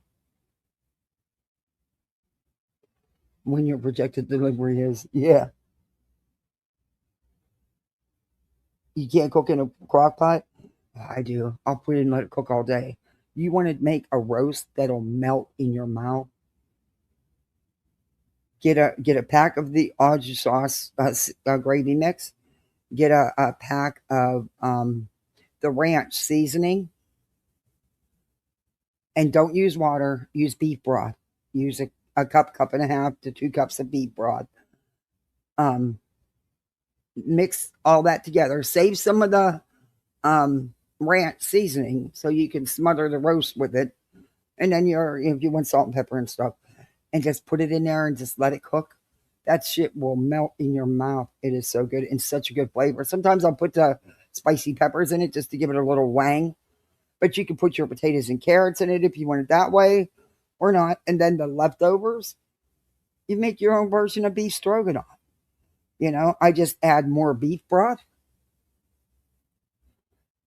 Speaker 1: When your projected delivery is, yeah, you can't cook in a crock pot. I do. I'll put it and let it cook all day. You want to make a roast that'll melt in your mouth? Get a pack of the Odge sauce gravy mix. Get a pack of the ranch seasoning, and don't use water. Use beef broth. Use a cup and a half to 2 cups of beef broth. Um, Mix all that together. Save some of the ranch seasoning so you can smother the roast with it, and then if you want salt and pepper and stuff, and just put it in there and just let it cook. That shit will melt in your mouth. It is so good and such a good flavor. Sometimes I'll put the spicy peppers in it just to give it a little wang. But you can put your potatoes and carrots in it if you want it that way or not. And then the leftovers, you make your own version of beef stroganoff. I just add more beef broth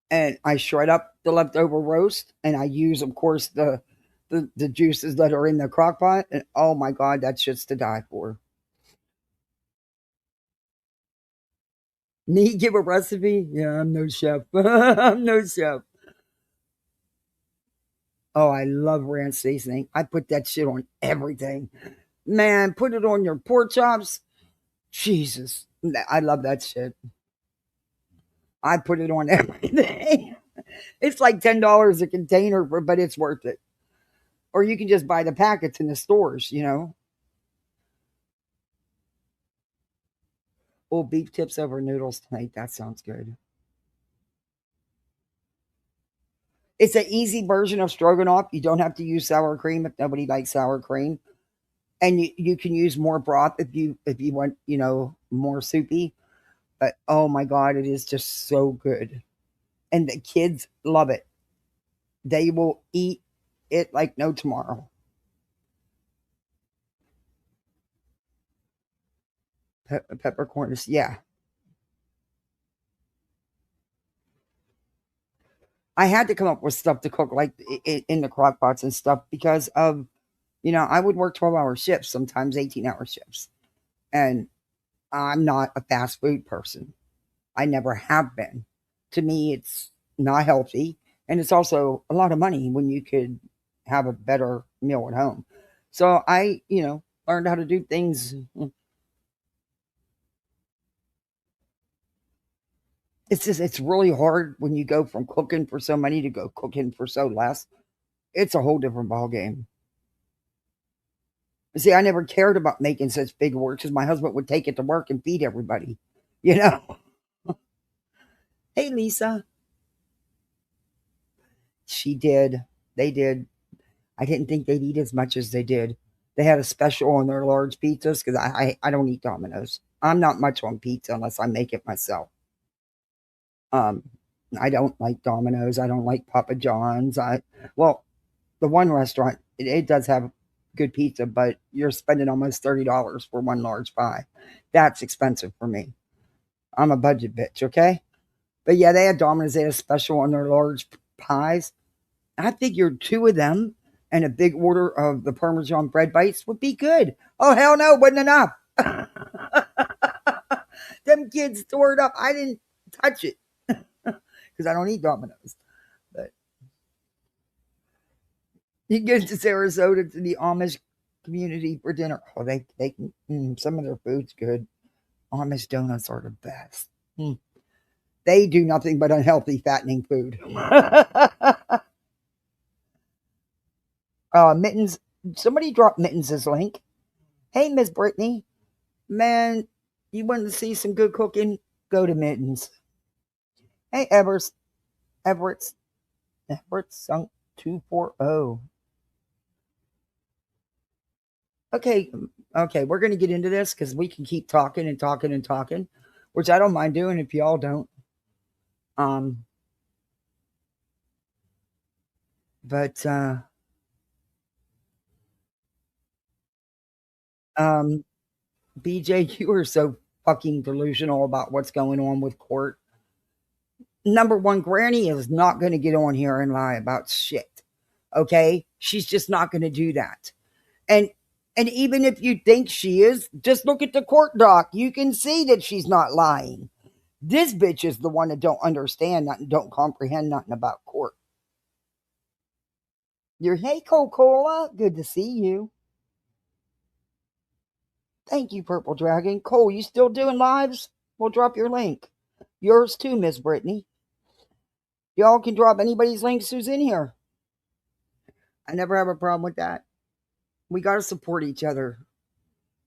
Speaker 1: and I shred up the leftover roast and I use, of course, the juices that are in the crock pot. And oh my God, that shit's to die for. Me give a recipe? Yeah, I'm no chef. I'm no chef. Oh, I love ranch seasoning. I put that shit on everything. Man, put it on your pork chops. Jesus. I love that shit. I put it on everything. It's like $10 a container, but it's worth it. Or you can just buy the packets in the stores. Oh, beef tips over noodles tonight. That sounds good. It's an easy version of stroganoff. You don't have to use sour cream if nobody likes sour cream. And you can use more broth if you want, more soupy. But oh my God, it is just so good. And the kids love it. They will eat it like no tomorrow. Peppercorn is, yeah. I had to come up with stuff to cook like in the crock pots and stuff because of, I would work 12-hour shifts, sometimes 18-hour shifts. And I'm not a fast food person. I never have been. To me, it's not healthy, and it's also a lot of money when you could have a better meal at home. So I, learned how to do things. It's really hard when you go from cooking for so many to go cooking for so less. It's a whole different ball game. See, I never cared about making such big work because my husband would take it to work and feed everybody. You know, hey Lisa, she did. They did. I didn't think they'd eat as much as they did. They had a special on their large pizzas because I don't eat Domino's. I'm not much on pizza unless I make it myself. Um, I don't like Domino's. I don't like Papa John's. Well, the one restaurant it does have good pizza, but you're spending almost $30 for one large pie. That's expensive for me. I'm a budget bitch, okay? But yeah, they had Domino's. They had a special on their large pies. I figured two of them and a big order of the Parmesan bread bites would be good. Oh, hell no, wasn't enough. Them kids tore it up. I didn't touch it because I don't eat Domino's. But you get to Sarasota to the Amish community for dinner. Oh, they some of their food's good. Amish donuts are the best. Mm. They do nothing but unhealthy, fattening food. Mittens. Somebody dropped Mittens' link. Hey, Miss Brittany. Man, you want to see some good cooking? Go to Mittens. Hey, Everett's sunk 240. Okay, okay, we're gonna get into this because we can keep talking and talking and talking, which I don't mind doing if y'all don't. Um, but um, BJ, you are so fucking delusional about what's going on with court. Number one, Granny is not going to get on here and lie about shit. Okay, she's just not going to do that. And even if you think she is, just look at the court doc. You can see that she's not lying. This bitch is the one that don't understand nothing, don't comprehend nothing about court. You're hey Coca-Cola, good to see you. Thank you, Purple Dragon. Cole, you still doing lives? We'll drop your link. Yours too, Miss Brittany. Y'all can drop anybody's links who's in here. I never have a problem with that. We got to support each other.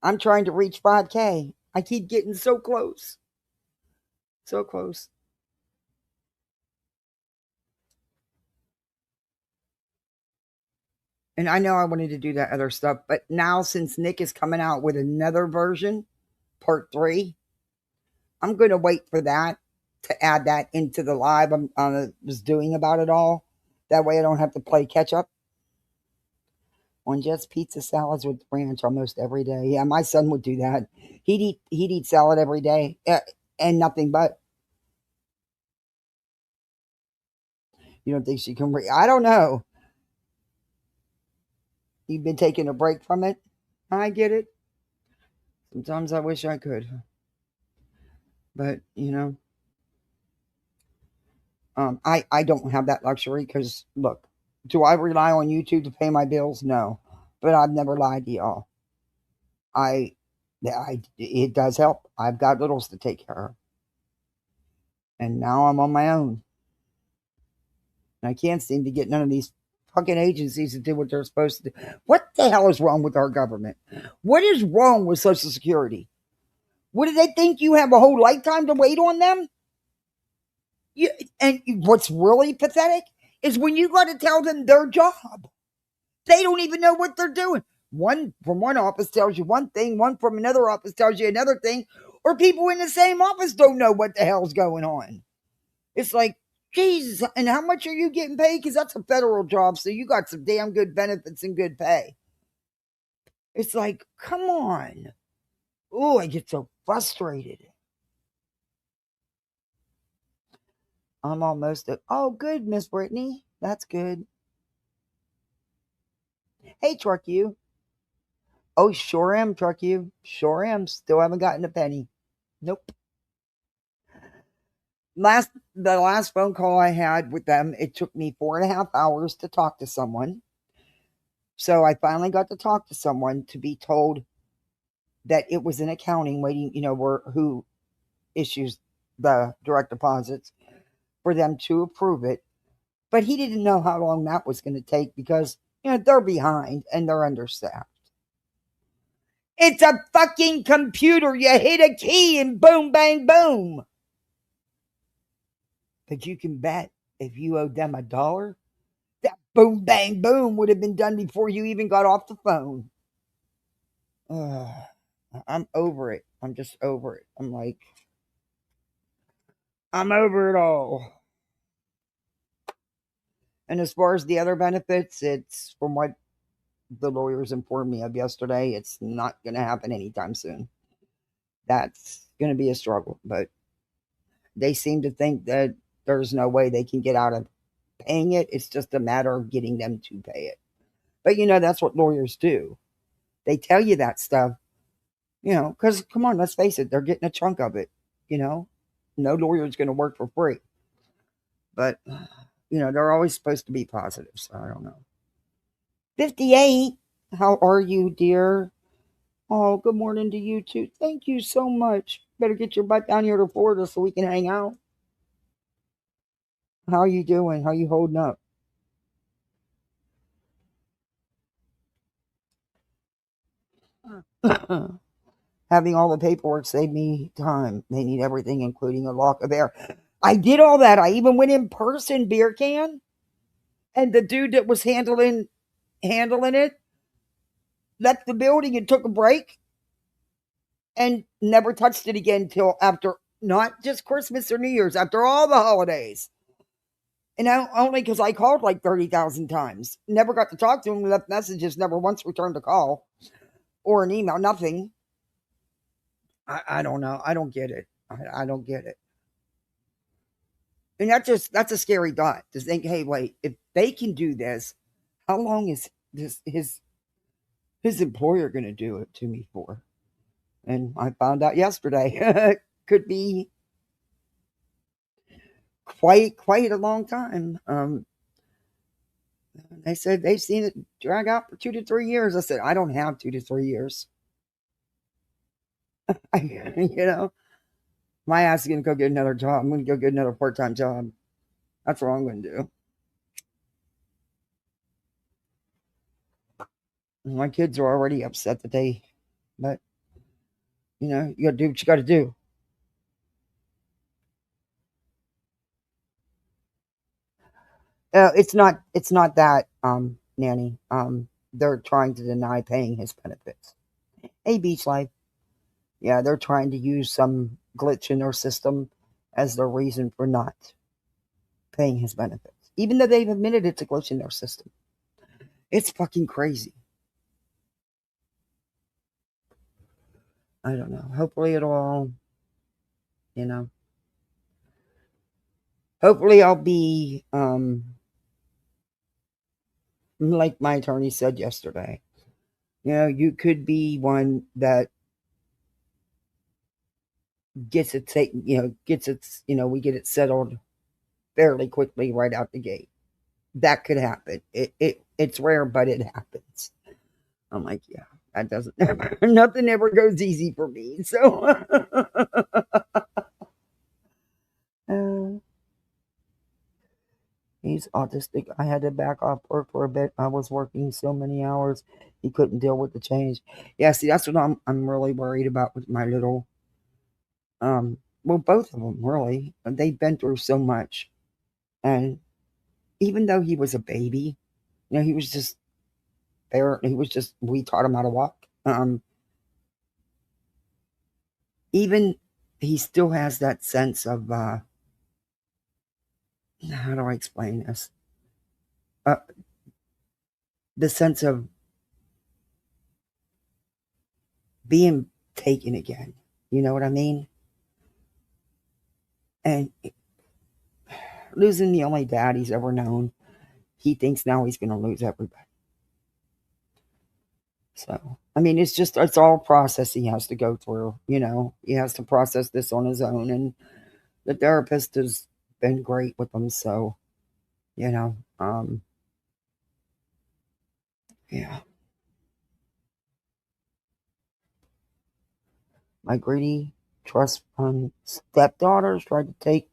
Speaker 1: I'm trying to reach 5K. I keep getting so close. So close. And I know I wanted to do that other stuff, but now since Nick is coming out with another version, part 3, I'm going to wait for that to add that into the live I was doing about it all. That way I don't have to play catch up on just pizza salads with ranch almost every day. Yeah, my son would do that. He'd eat salad every day and nothing but. You don't think she can read? I don't know. You've been taking a break from it. I get it. Sometimes I wish I could, but I don't have that luxury because look, do I rely on YouTube to pay my bills? No, but I've never lied to y'all. It does help. I've got littles to take care of, and now I'm on my own, and I can't seem to get none of these fucking agencies to do what they're supposed to do. What the hell is wrong with our government? What is wrong with Social Security? What do they think you have a whole lifetime to wait on them? And what's really pathetic is when you got to tell them their job. They don't even know what they're doing. One from one office tells you one thing, one from another office tells you another thing, or people in the same office don't know what the hell's going on. It's like, Jesus, and how much are you getting paid? Because that's a federal job, so you got some damn good benefits and good pay. It's like, come on. Oh, I get so frustrated. I'm almost at, oh, good, Miss Brittany. That's good. Hey, Truck You. Oh, sure am, Truck You. Sure am. Still haven't gotten a penny. Nope. The last phone call I had with them, it took me 4.5 hours to talk to someone. So I finally got to talk to someone to be told that it was in accounting waiting, where who issues the direct deposits for them to approve it. But he didn't know how long that was going to take because, they're behind and they're understaffed. It's a fucking computer. You hit a key and boom, bang, boom. But you can bet if you owed them $1, that boom, bang, boom would have been done before you even got off the phone. I'm over it. I'm just over it. I'm over it all. And as far as the other benefits, it's from what the lawyers informed me of yesterday, it's not going to happen anytime soon. That's going to be a struggle, but they seem to think that there's no way they can get out of paying it. It's just a matter of getting them to pay it. But that's what lawyers do. They tell you that stuff, because come on, let's face it, they're getting a chunk of it. No lawyer's going to work for free. But, they're always supposed to be positive, so I don't know. 58, how are you, dear? Oh, good morning to you too. Thank you so much. Better get your butt down here to Florida so we can hang out. How are you doing? How are you holding up? Having all the paperwork saved me time. They need everything, including a lock of air. I did all that. I even went in person, beer can. And the dude that was handling it left the building and took a break and never touched it again till after not just Christmas or New Year's, after all the holidays. And only because I called like 30,000 times. Never got to talk to him, left messages, never once returned a call or an email, nothing. I don't know. I don't get it. I don't get it. And that's a scary thought to think, hey, wait, if they can do this, how long is his employer going to do it to me for? And I found out yesterday. Could be quite a long time. They said they've seen it drag out for 2 to 3 years. I said, I don't have 2 to 3 years. My ass is going to go get another job. I'm going to go get another part-time job. That's what I'm going to do. My kids are already upset that but you got to do what you got to do. It's not that, Nanny. They're trying to deny paying his benefits. Hey, Beach Life. Yeah, they're trying to use some glitch in their system as their reason for not paying his benefits, even though they've admitted it's a glitch in their system. It's fucking crazy. I don't know. Hopefully it'll all, hopefully I'll be, like my attorney said yesterday, you could be one that gets it taken, we get it settled fairly quickly right out the gate. That could happen. It's rare, but it happens. I'm like, yeah, that doesn't ever, nothing ever goes easy for me. So, he's autistic. I had to back off work for a bit. I was working so many hours. He couldn't deal with the change. Yeah, see, that's what I'm really worried about with my little, well, both of them really. They've been through so much. And even though he was a baby, he was just there. We taught him how to walk. Even he still has that sense of, how do I explain this? The sense of being taken again. You know what I mean? And losing the only dad he's ever known, he thinks now he's going to lose everybody. So, I mean, it's all process he has to go through. He has to process this on his own. And the therapist has been great with them. So, yeah. My greedy trust fund stepdaughters tried to take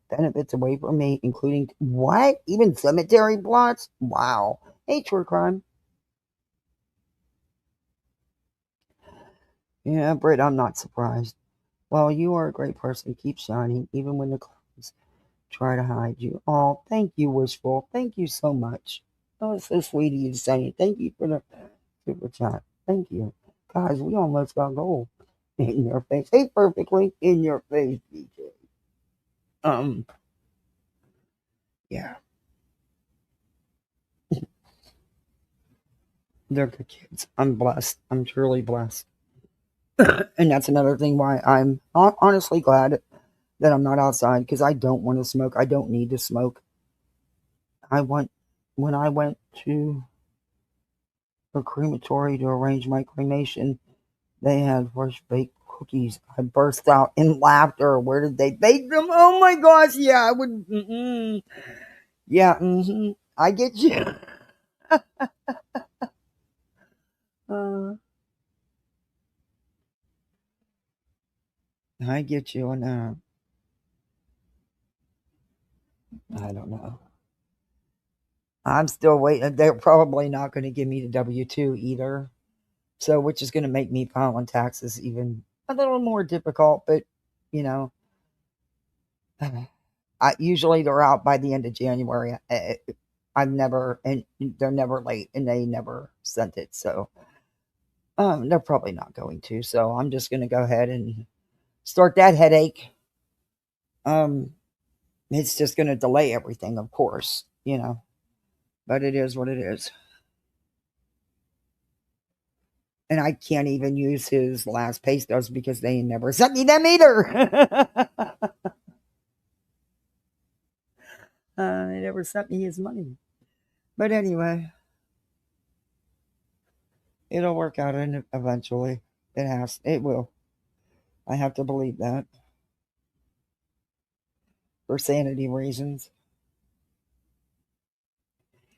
Speaker 1: benefits away from me, including what? Even cemetery plots? Wow. Hey, true crime. Yeah, Britt, I'm not surprised. Well, you are a great person. Keep shining, even when the clouds try to hide you. Oh, thank you, Wishful. Thank you so much. Oh, it's so sweet of you to say it. Thank you for the super chat. Thank you. Guys, we almost got gold. In your face. Hey, perfectly. In your face, BJ. Um, yeah. They're good kids. I'm blessed. I'm truly blessed. And that's another thing why I'm honestly glad that I'm not outside because I don't want to smoke. I don't need to smoke. I went when I went to a crematory to arrange my cremation. They had fresh baked cookies. I burst out in laughter. Where did they bake them? Oh my gosh! Yeah, I would. Yeah, I get you. Uh, I get you on that. I don't know. I'm still waiting. They're probably not going to give me the W-2 either. So, which is going to make me filing taxes even a little more difficult. But, you know, usually they're out by the end of January. I've never, and they're never late and they never sent it. So, they're probably not going to. So, I'm just going to go ahead and start that headache. Um, it's just going to delay everything, of course, but it is what it is. And I can't even use his last pay stubs because they never sent me them either. They never sent me his money. But anyway, it'll work out eventually. It will. I have to believe that for sanity reasons.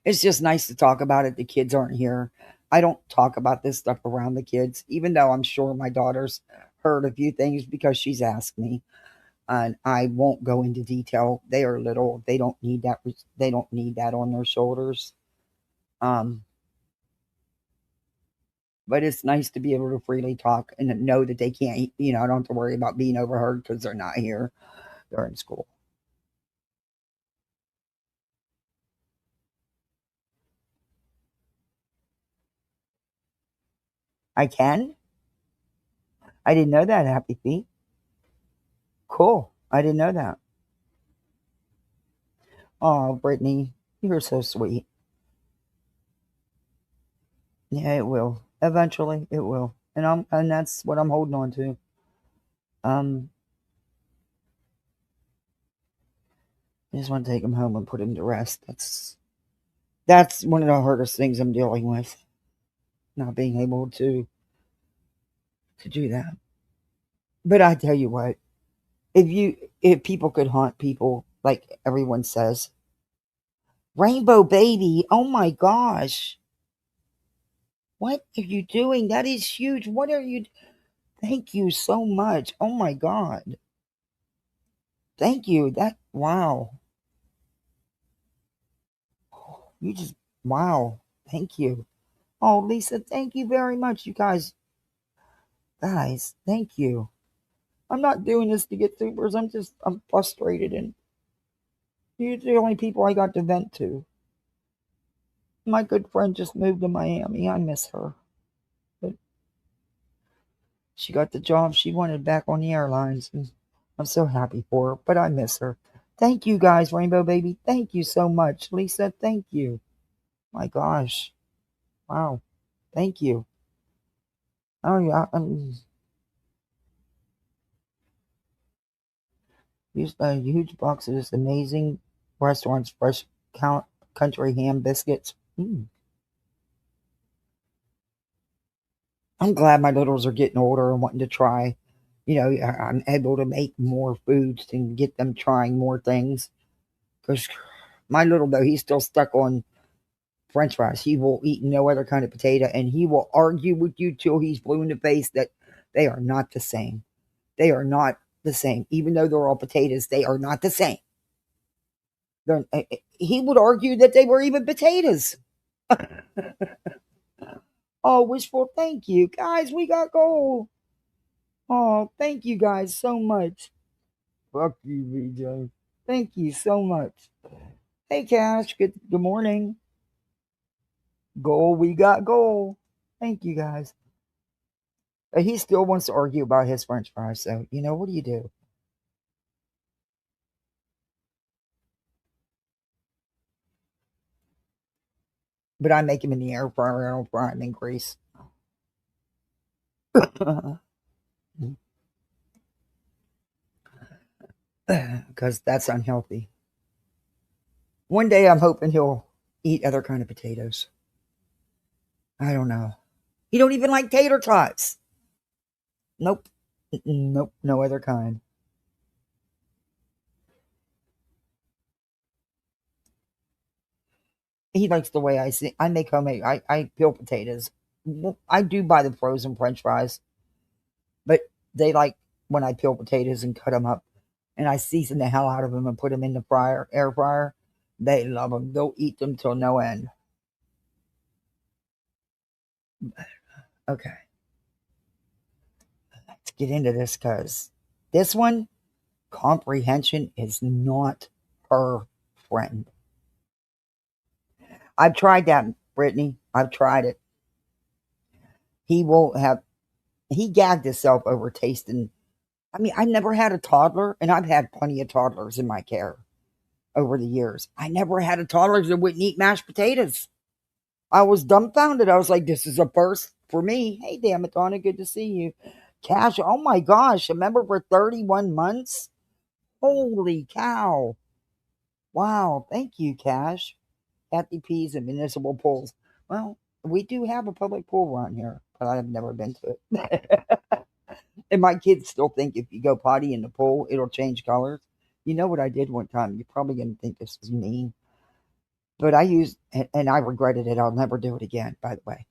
Speaker 1: It's just nice to talk about it. The kids aren't here. I don't talk about this stuff around the kids, even though I'm sure my daughter's heard a few things because she's asked me. And I won't go into detail. They are little. They don't need that. They don't need that on their shoulders. Um, but it's nice to be able to freely talk and know that they can't. I don't have to worry about being overheard because they're not here. They're in school. I can. I didn't know that. Happy feet. Cool. I didn't know that. Oh, Brittany, you're so sweet. Yeah, it will. Eventually, it will. And that's what I'm holding on to. Um, I just want to take him home and put him to rest. That's one of the hardest things I'm dealing with. Not being able to do that. But I tell you what, if people could haunt people like everyone says, Rainbow Baby, oh my gosh. What are you doing? That is huge. What are you Thank you so much. Oh my god. Thank you. Wow. You just wow. Thank you. Oh, Lisa, thank you very much. You guys, thank you. I'm not doing this to get supers. I'm frustrated and you're the only people I got to vent to. My good friend just moved to Miami. I miss her. But she got the job she wanted back on the airlines. And I'm so happy for her, but I miss her. Thank you guys, Rainbow Baby. Thank you so much. Lisa, thank you. My gosh. Wow. Thank you. Oh, yeah. Use a huge box of this amazing restaurant's fresh country ham biscuits. I'm glad my littles are getting older and wanting to try I'm able to make more foods and get them trying more things. Because my little though, he's still stuck on French fries. He will eat no other kind of potato, and he will argue with you till he's blue in the face that they are not the same. They are not the same. Even though they're all potatoes, they are not the same. He would argue that they were even potatoes. Oh, wishful, thank you. Guys, we got gold. Oh, thank you guys so much. Fuck you, VJ. Thank you so much. Hey, Cash, good morning. Gold, we got gold. Thank you guys. But he still wants to argue about his French fries, so, what do you do? But I make him in the air fryer. I don't fry him in grease. Because that's unhealthy. One day I'm hoping he'll eat other kind of potatoes. I don't know. He don't even like tater tots. Nope. Nope. No other kind. He likes the way I make homemade. I peel potatoes. I do buy the frozen French fries, but they like when I peel potatoes and cut them up, and I season the hell out of them and put them in the air fryer. They love them. They'll eat them till no end. Okay, let's get into this because this one, comprehension is not her friend. I've tried that, Brittany. I've tried it. He won't have. He gagged himself over tasting. I mean, I've never had a toddler, and I've had plenty of toddlers in my care over the years. I never had a toddler that wouldn't eat mashed potatoes. I was dumbfounded. I was like, this is a first for me. Hey, damn it, Donna, good to see you. Cash, oh my gosh, remember for 31 months? Holy cow. Wow, thank you, Cash. Kathy P's and municipal pools. Well, we do have a public pool around here, but I've never been to it. And my kids still think if you go potty in the pool, it'll change colors. You know what I did one time? You're probably going to think this is mean, but I used, and I regretted it. I'll never do it again, by the way,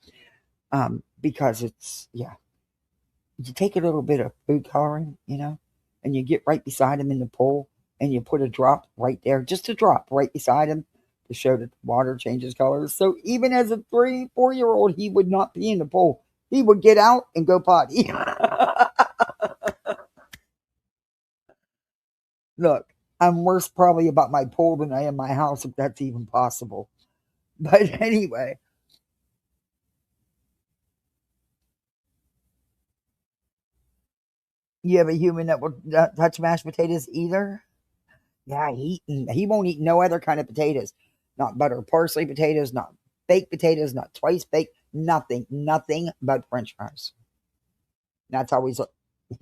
Speaker 1: because it's, yeah, you take a little bit of food coloring, and you get right beside him in the pool, and you put a drop right there, just a drop right beside him to show that the water changes colors. So even as a 3, 4 year old, he would not be in the pool. He would get out and go potty. Look, I'm worse probably about my pool than I am my house, if that's even possible. But anyway, you have a human that will not touch mashed potatoes either? Yeah, he won't eat no other kind of potatoes. Not butter parsley potatoes, not baked potatoes, not twice baked, nothing but French fries. That's how he's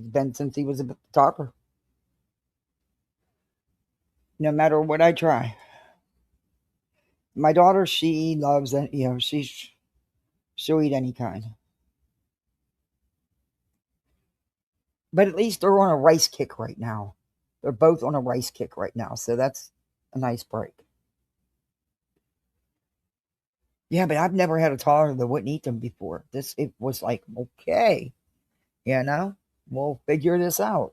Speaker 1: been since he was a toddler. No matter what I try. My daughter, she loves it. She'll eat any kind. But at least they're on a rice kick right now. They're both on a rice kick right now, so that's a nice break. Yeah, but I've never had a toddler that wouldn't eat them before. It was like, okay, you know, we'll figure this out.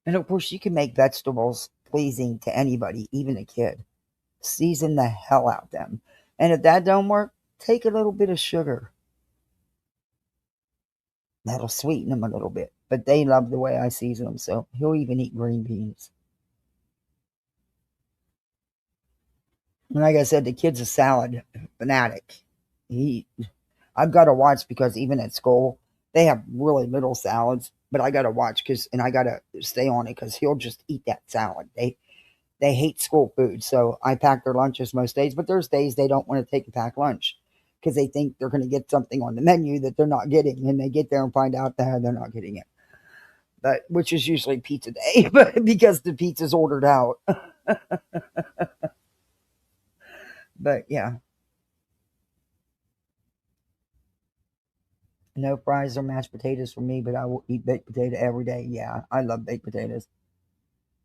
Speaker 1: And of course, you can make vegetables pleasing to anybody, even a kid. Season the hell out of them. And if that don't work, take a little bit of sugar. That'll sweeten them a little bit. But they love the way I season them, so he'll even eat green beans. And like I said, the kid's a salad fanatic. He, I've got to watch because even at school, they have really little salads. But I got to watch and I got to stay on it because he'll just eat that salad. They hate school food, so I pack their lunches most days. But there's days they don't want to take a packed lunch because they think they're going to get something on the menu that they're not getting, and they get there and find out that they're not getting it. But which is usually pizza day, but because the pizza's ordered out. But yeah, No fries or mashed potatoes for me, but I will eat baked potato every day. Yeah, I love baked potatoes.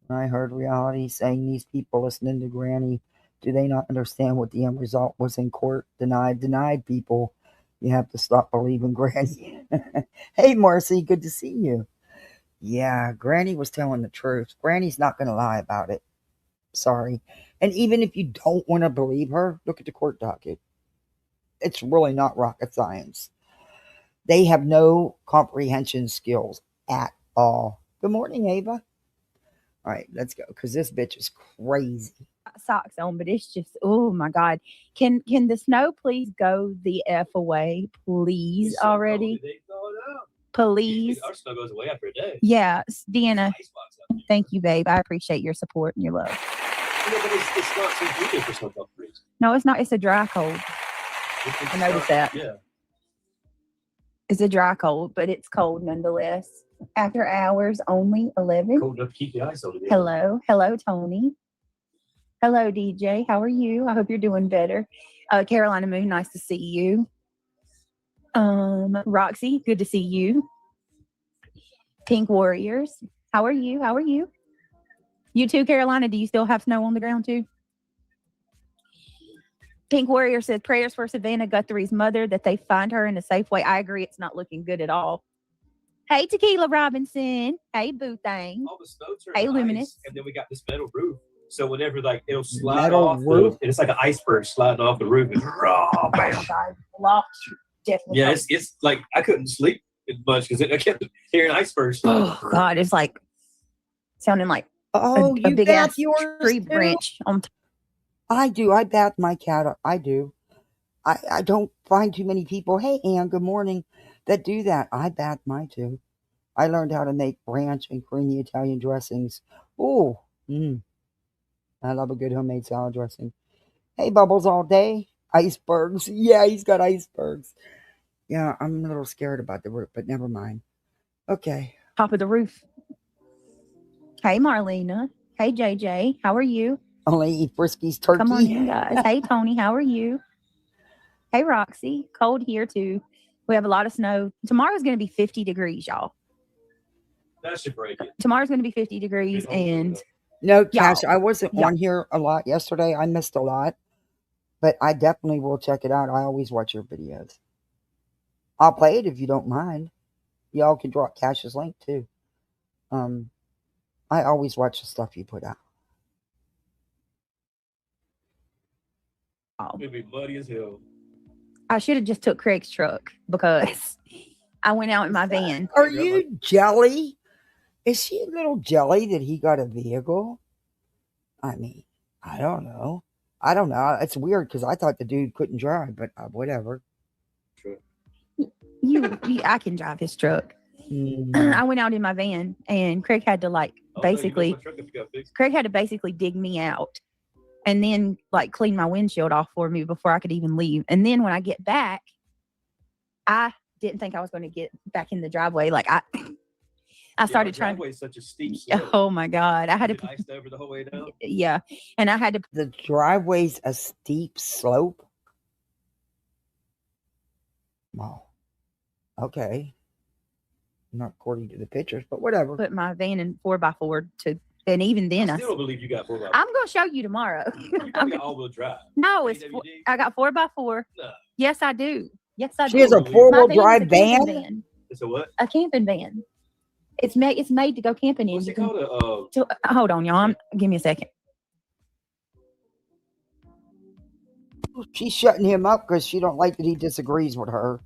Speaker 1: I heard reality saying these people listening to Granny, do they not understand what the end result was in court? Denied people. You have to stop believing Granny. Hey, Marcy, good to see you. Yeah, Granny was telling the truth. Granny's not going to lie about it. Sorry. And even if you don't want to believe her, look at the court docket. It's really not rocket science. They have no comprehension skills at all. Good morning, Ava. All right, let's go because this bitch is crazy.
Speaker 2: Socks on, but it's just, oh my God. Can the snow please go the F away, please, already? Please. Our snow goes away after a day. Yeah, Deanna. Thank you, babe. I appreciate your support and your love.
Speaker 3: Yeah, but it's not too humid for snow to freeze.
Speaker 2: No, it's not. It's a dry cold. I noticed that.
Speaker 3: Yeah.
Speaker 2: It's a dry cold, but it's cold nonetheless. After hours only, 11.
Speaker 3: Cold enough to keep the ice over there.
Speaker 2: Hello. Hello, Tony. Hello, DJ. How are you? I hope you're doing better. Carolina Moon, nice to see you. Roxy, good to see you. Pink Warriors, how are you? How are you? You too, Carolina. Do you still have snow on the ground too? Pink Warrior said prayers for Savannah Guthrie's mother that they find her in a safe way. I agree. It's not looking good at all. Hey, Tequila Robinson. Hey, Boo Thang.
Speaker 3: All the snow turned
Speaker 2: hey,
Speaker 3: to
Speaker 2: Luminous.
Speaker 3: Ice, and then we got this metal roof. So whenever like it'll slide off the roof, and it's like an iceberg sliding off the roof. And, oh my
Speaker 2: God. Loft. Definitely.
Speaker 3: Yeah, it's like I couldn't sleep much because I kept hearing icebergs.
Speaker 2: Oh God, it's like sounding like a big ass tree branch on.
Speaker 1: I do. I bath my cat. I do. I don't find too many people. Hey, Ann, good morning. That do that. I bath mine too. I learned how to make ranch and creamy Italian dressings. Oh, I love a good homemade salad dressing. Hey, Bubbles all day. Icebergs. Yeah, he's got icebergs. Yeah, I'm a little scared about the roof, but never mind. Okay.
Speaker 2: Top of the roof. Hey, Marlena. Hey, JJ. How are you?
Speaker 1: Only eat Frisky's turkey.
Speaker 2: Come on in, guys. Hey, Tony. How are you? Hey, Roxy. Cold here, too. We have a lot of snow. Tomorrow's going to be 50 degrees, y'all.
Speaker 3: That should break it.
Speaker 2: Tomorrow's going to be 50 degrees. And
Speaker 1: no, Cash, I wasn't on here a lot yesterday. I missed a lot. But I definitely will check it out. I always watch your videos. I'll play it if you don't mind. Y'all can drop Cash's link too. I always watch the stuff you put out.
Speaker 3: It'd be muddy as hell.
Speaker 2: I should have just took Craig's truck because I went out in my van.
Speaker 1: Are you jelly? Is she a little jelly that he got a vehicle? I mean, I don't know. It's weird because I thought the dude couldn't drive, but whatever.
Speaker 2: I can drive his truck. I went out in my van and Craig had to Craig had to basically dig me out and then like clean my windshield off for me before I could even leave. And then when I get back, I didn't think I was going to get back in the driveway. Like I started trying.
Speaker 3: The driveway is such a steep slope.
Speaker 2: Oh my God! I had to
Speaker 3: iced over the whole way down.
Speaker 2: Yeah, and I had to.
Speaker 1: The driveway's a steep slope. Wow. Okay. Not according to the pictures, but whatever.
Speaker 2: Put my van in 4x4 to, and even then
Speaker 3: I still don't believe you got 4x4.
Speaker 2: I'm going to show you tomorrow.
Speaker 3: You got all-wheel drive.
Speaker 2: No, I got 4x4. No. Yes, I do. Yes, I do.
Speaker 1: She has a 4-wheel drive van.
Speaker 3: It's a what?
Speaker 2: A camping van. It's made to go camping in.
Speaker 3: What's it called?
Speaker 2: Hold on, y'all. Give me a second.
Speaker 1: She's shutting him up because she don't like that he disagrees with her.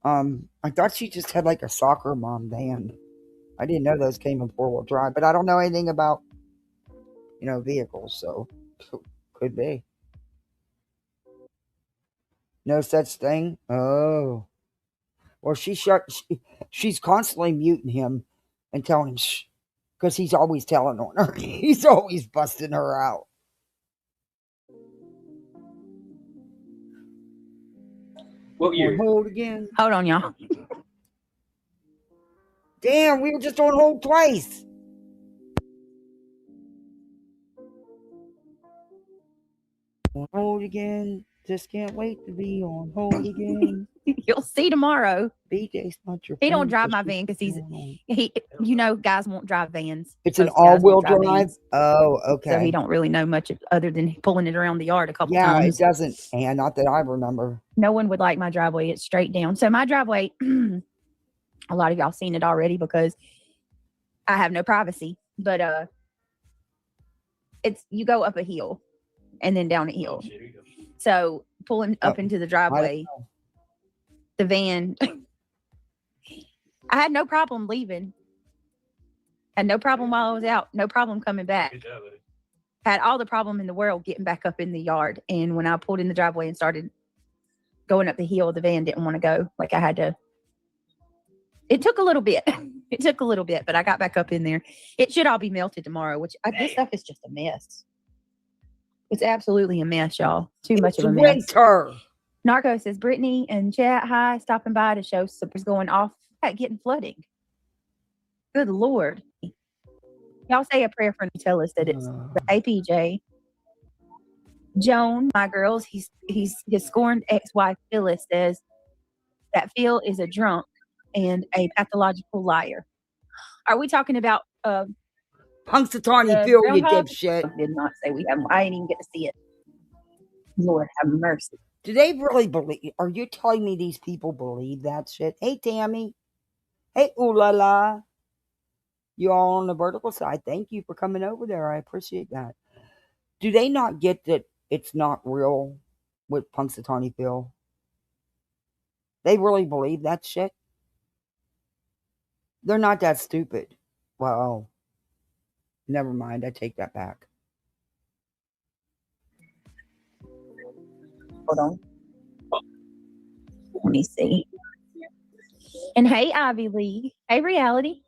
Speaker 1: I thought she just had like a soccer mom van. I didn't know those came in 4-wheel drive, but I don't know anything about, vehicles, so could be. No such thing. Oh, well, she's constantly muting him and telling him shh, because he's always telling on her. He's always busting her out.
Speaker 3: What year?
Speaker 1: Hold again.
Speaker 2: Hold on, y'all.
Speaker 1: Damn, we were just on hold twice. On hold again. Just can't wait to be on hold again.
Speaker 2: You'll see tomorrow.
Speaker 1: BJ's not your
Speaker 2: He
Speaker 1: friend,
Speaker 2: don't drive
Speaker 1: so
Speaker 2: my van because guys won't drive vans.
Speaker 1: it's an
Speaker 2: Most guys
Speaker 1: all-wheel
Speaker 2: won't drive
Speaker 1: drive.
Speaker 2: vans.
Speaker 1: Oh, okay.
Speaker 2: So he don't really know much other than pulling it around the yard a couple
Speaker 1: Yeah,
Speaker 2: times.
Speaker 1: it doesn't. And not that I remember.
Speaker 2: No one would like my driveway. It's straight down. So my driveway, a lot of y'all seen it already because I have no privacy. But you go up a hill and then down a hill. So pulling up into the driveway, the van, I had no problem leaving. Had no problem while I was out. No problem coming back.
Speaker 3: Good job, buddy.
Speaker 2: Had all the problem in the world getting back up in the yard. And when I pulled in the driveway and started going up the hill, the van didn't want to go. Like I had to. It took a little bit. It took a little bit, but I got back up in there. It should all be melted tomorrow, which this stuff is just a mess. It's absolutely a mess, y'all. Too much of a mess.
Speaker 1: Winter.
Speaker 2: Narco says, Brittany and chat, hi, stopping by to show supper's going off at getting flooding. Good Lord. Y'all say a prayer for Nutella that it's APJ. Joan, my girls, his scorned ex-wife Phyllis says that Phil is a drunk and a pathological liar. Are we talking about
Speaker 1: Punxsutawney Phil, you dipshit.
Speaker 2: Did not say we have. I didn't even get to see it. Lord have mercy.
Speaker 1: Do they really believe? Are you telling me these people believe that shit? Hey, Tammy. Hey, ooh la la. You all on the vertical side. Thank you for coming over there. I appreciate that. Do they not get that it's not real with Punxsutawney Phil? They really believe that shit? They're not that stupid. Well, never mind. I take that back.
Speaker 2: Hold on. Let me see. And hey, Ivy League. Hey, Reality.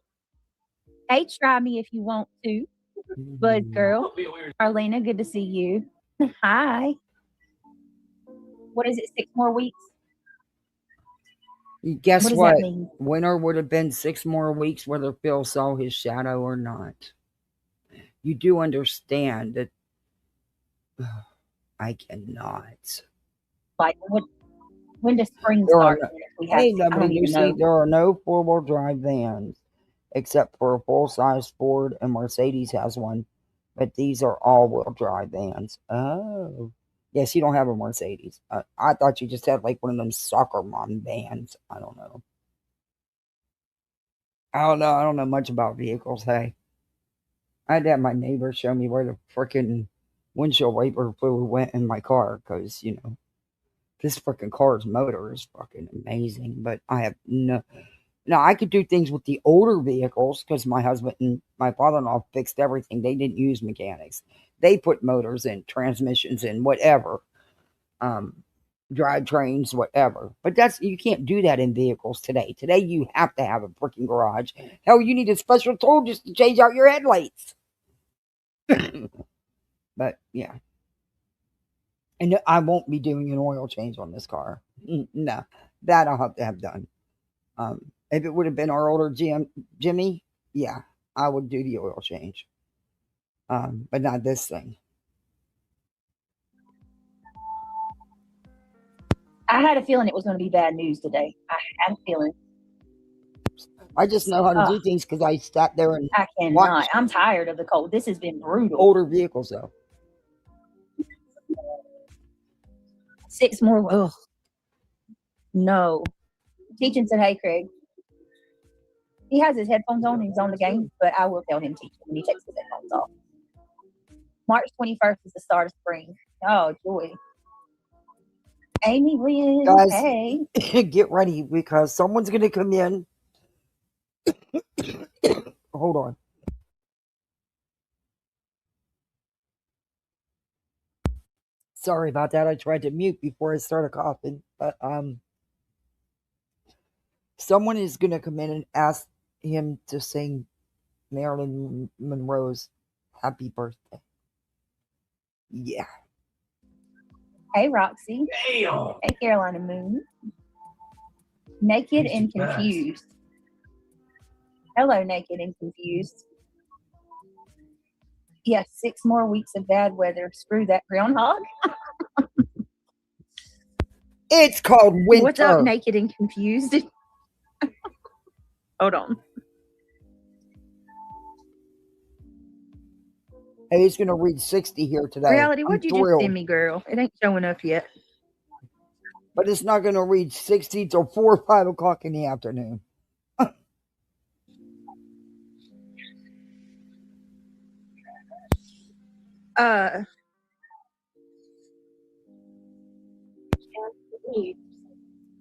Speaker 2: Hey, try me if you want to. Bud girl. Arlena, good to see you. Hi. What is it, 6 more weeks?
Speaker 1: Guess what? Winter would have been 6 more weeks whether Phil saw his shadow or not. You do understand that I cannot.
Speaker 2: Like, when does spring start?
Speaker 1: Hey, nobody, you see, there are no 4-wheel drive vans except for a full-size Ford, and Mercedes has one. But these are all-wheel drive vans. Oh. Yes, you don't have a Mercedes. I thought you just had like one of them soccer mom vans. I don't know. I don't know much about vehicles, hey. I had to have my neighbor show me where the freaking windshield wiper fluid went in my car because, you know, this freaking car's motor is fucking amazing. But I have no... Now, I could do things with the older vehicles because my husband and my father-in-law fixed everything. They didn't use mechanics. They put motors in, transmissions in, whatever. Drivetrains, whatever. But you can't do that in vehicles today. Today, you have to have a freaking garage. Hell, you need a special tool just to change out your headlights. But, yeah. And I won't be doing an oil change on this car. No. That I'll have to have done. If it would have been our older Jimmy, yeah, I would do the oil change. But not this thing.
Speaker 2: I had a feeling it was going to be bad news today. I had a feeling.
Speaker 1: I just know how to do things because I sat there and
Speaker 2: I cannot. I'm tired of the cold. This has been brutal.
Speaker 1: Older vehicles, though.
Speaker 2: 6 more. Ugh. No. Teaching said, hey, Craig. He has his headphones on. He's on the game, but I will tell him teach when he takes his headphones off. March 21st is the start of spring. Oh, joy. Amy Lynn,
Speaker 1: guys,
Speaker 2: hey.
Speaker 1: Get ready because someone's going to come in. Hold on. Sorry about that. I tried to mute before I started coughing, but someone is going to come in and ask him to sing Marilyn Monroe's Happy Birthday. Yeah.
Speaker 2: Hey, Roxy.
Speaker 3: Damn.
Speaker 2: Hey, Carolina Moon. Naked and Confused. Hello, Naked and Confused. Yes, 6 more weeks of bad weather. Screw that groundhog.
Speaker 1: It's called winter.
Speaker 2: What's up, naked and confused? Hold on.
Speaker 1: Hey, it's going to reach 60 here today.
Speaker 2: Reality, what'd you just send me, girl? It ain't showing up yet.
Speaker 1: But it's not going to reach 60 till 4 or 5 o'clock in the afternoon.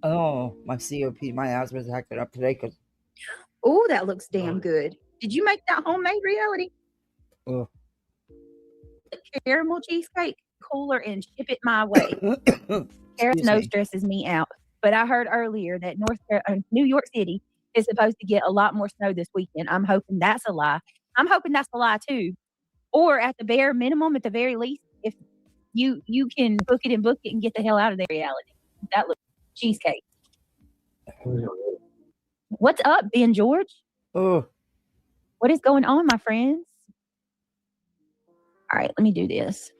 Speaker 1: Oh, my COP, my asthma's acting up today because.
Speaker 2: Oh, that looks damn good. Did you make that homemade, Reality?
Speaker 1: The
Speaker 2: caramel cheesecake cooler and ship it my way. No stresses me out. But I heard earlier that New York City is supposed to get a lot more snow this weekend. I'm hoping that's a lie. I'm hoping that's a lie too. Or at the bare minimum, at the very least, if you can book it and get the hell out of there, Reality. That looks cheesecake. What's up, Ben George?
Speaker 1: Oh.
Speaker 2: What is going on, my friends? All right, let me do this.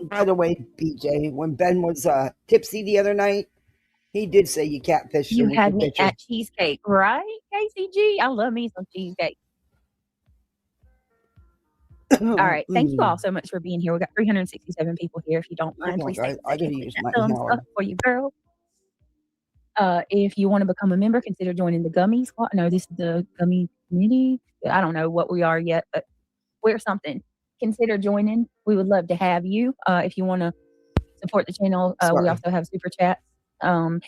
Speaker 1: By the way, BJ, when Ben was tipsy the other night, he did say you catfished him.
Speaker 2: You had me at cheesecake, right, KCG? I love me some cheesecake. All right. Thank you all so much for being here. We got 367 people here. If you don't mind, please take a second. Use my thumbs up for you, girl. If you want to become a member, consider joining the Gummy Squad. No, this is the Gummy Committee. I don't know what we are yet, but we're something. Consider joining. We would love to have you. If you want to support the channel, we also have super chats. I'm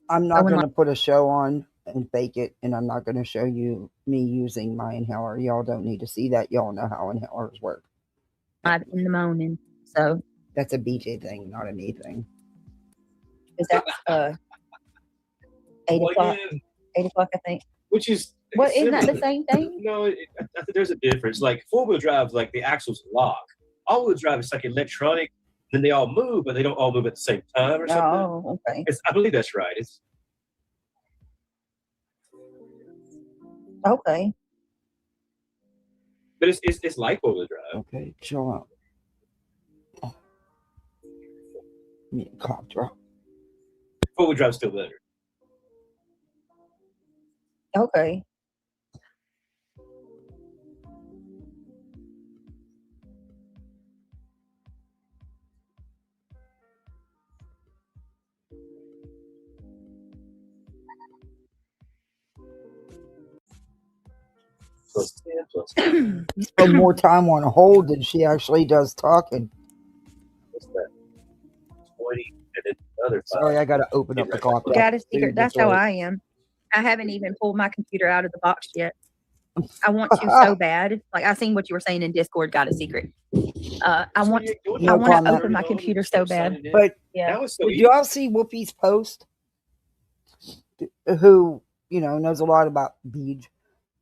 Speaker 1: not going to put a show on and fake it, and I'm not going to show you me using my inhaler. Y'all don't need to see that. Y'all know how inhalers work.
Speaker 2: In the morning, so
Speaker 1: that's a BJ thing, not a me thing.
Speaker 2: Is that 8 o'clock? 8 o'clock, I think.
Speaker 3: Which is
Speaker 2: what? Isn't that the same thing?
Speaker 3: No, I think there's a difference. Like 4-wheel drive, like the axles lock. All-wheel drive is like electronic. Then they all move, but they don't all move at the same time or something.
Speaker 2: Oh, okay.
Speaker 3: I believe that's right. It's
Speaker 2: okay.
Speaker 3: But it's like 4-wheel drive.
Speaker 1: Okay, chill out. Oh. Me cough drop.
Speaker 3: 4-wheel drive's still better.
Speaker 2: Okay.
Speaker 1: You spend more time on hold than she actually does talking.
Speaker 3: What's that? 20 and then another 5.
Speaker 1: Sorry, I gotta open up the cough.
Speaker 2: Got a secret. That's how I am. I haven't even pulled my computer out of the box yet. I want to so bad. Like I seen what you were saying in Discord. Got a secret. I want to open my computer so bad.
Speaker 1: But
Speaker 2: yeah,
Speaker 1: did you all see Whoopi's post? Who knows a lot about Bj.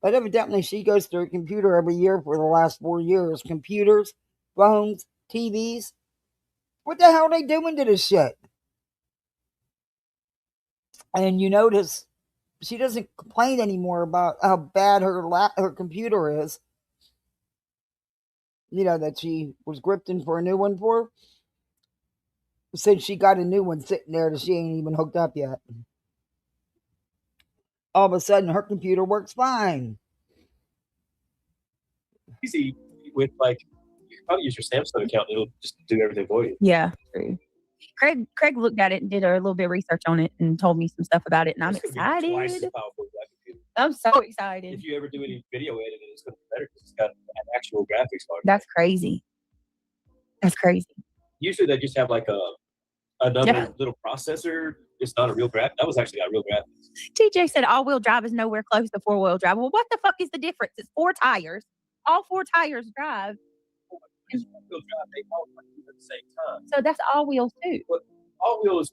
Speaker 1: But evidently she goes through a computer every year for the last 4 years. Computers, phones, TVs. What the hell are they doing to this shit? And you notice she doesn't complain anymore about how bad her computer is. That she was grifting for a new one for. Since she got a new one sitting there that she ain't even hooked up yet. All of a sudden, her computer works fine.
Speaker 3: Easy with you can probably use your Samsung account. It'll just do everything for you.
Speaker 2: Yeah, true. Craig looked at it and did a little bit of research on it and told me some stuff about it, and I'm excited.
Speaker 3: Twice as powerful as that computer.
Speaker 2: I'm so excited.
Speaker 3: If you ever do any video editing, it's going to be better because it's got an actual graphics card.
Speaker 2: That's crazy. That's crazy.
Speaker 3: Usually they just have another little processor. It's not a real graphic. That was actually got real graphics.
Speaker 2: TJ said all-wheel drive is nowhere close to 4-wheel drive. Well, what the fuck is the difference? It's 4 tires. All 4 tires drive.
Speaker 3: It's 4-wheel drive. They all move at the same time.
Speaker 2: So that's all wheels too.
Speaker 3: But all wheels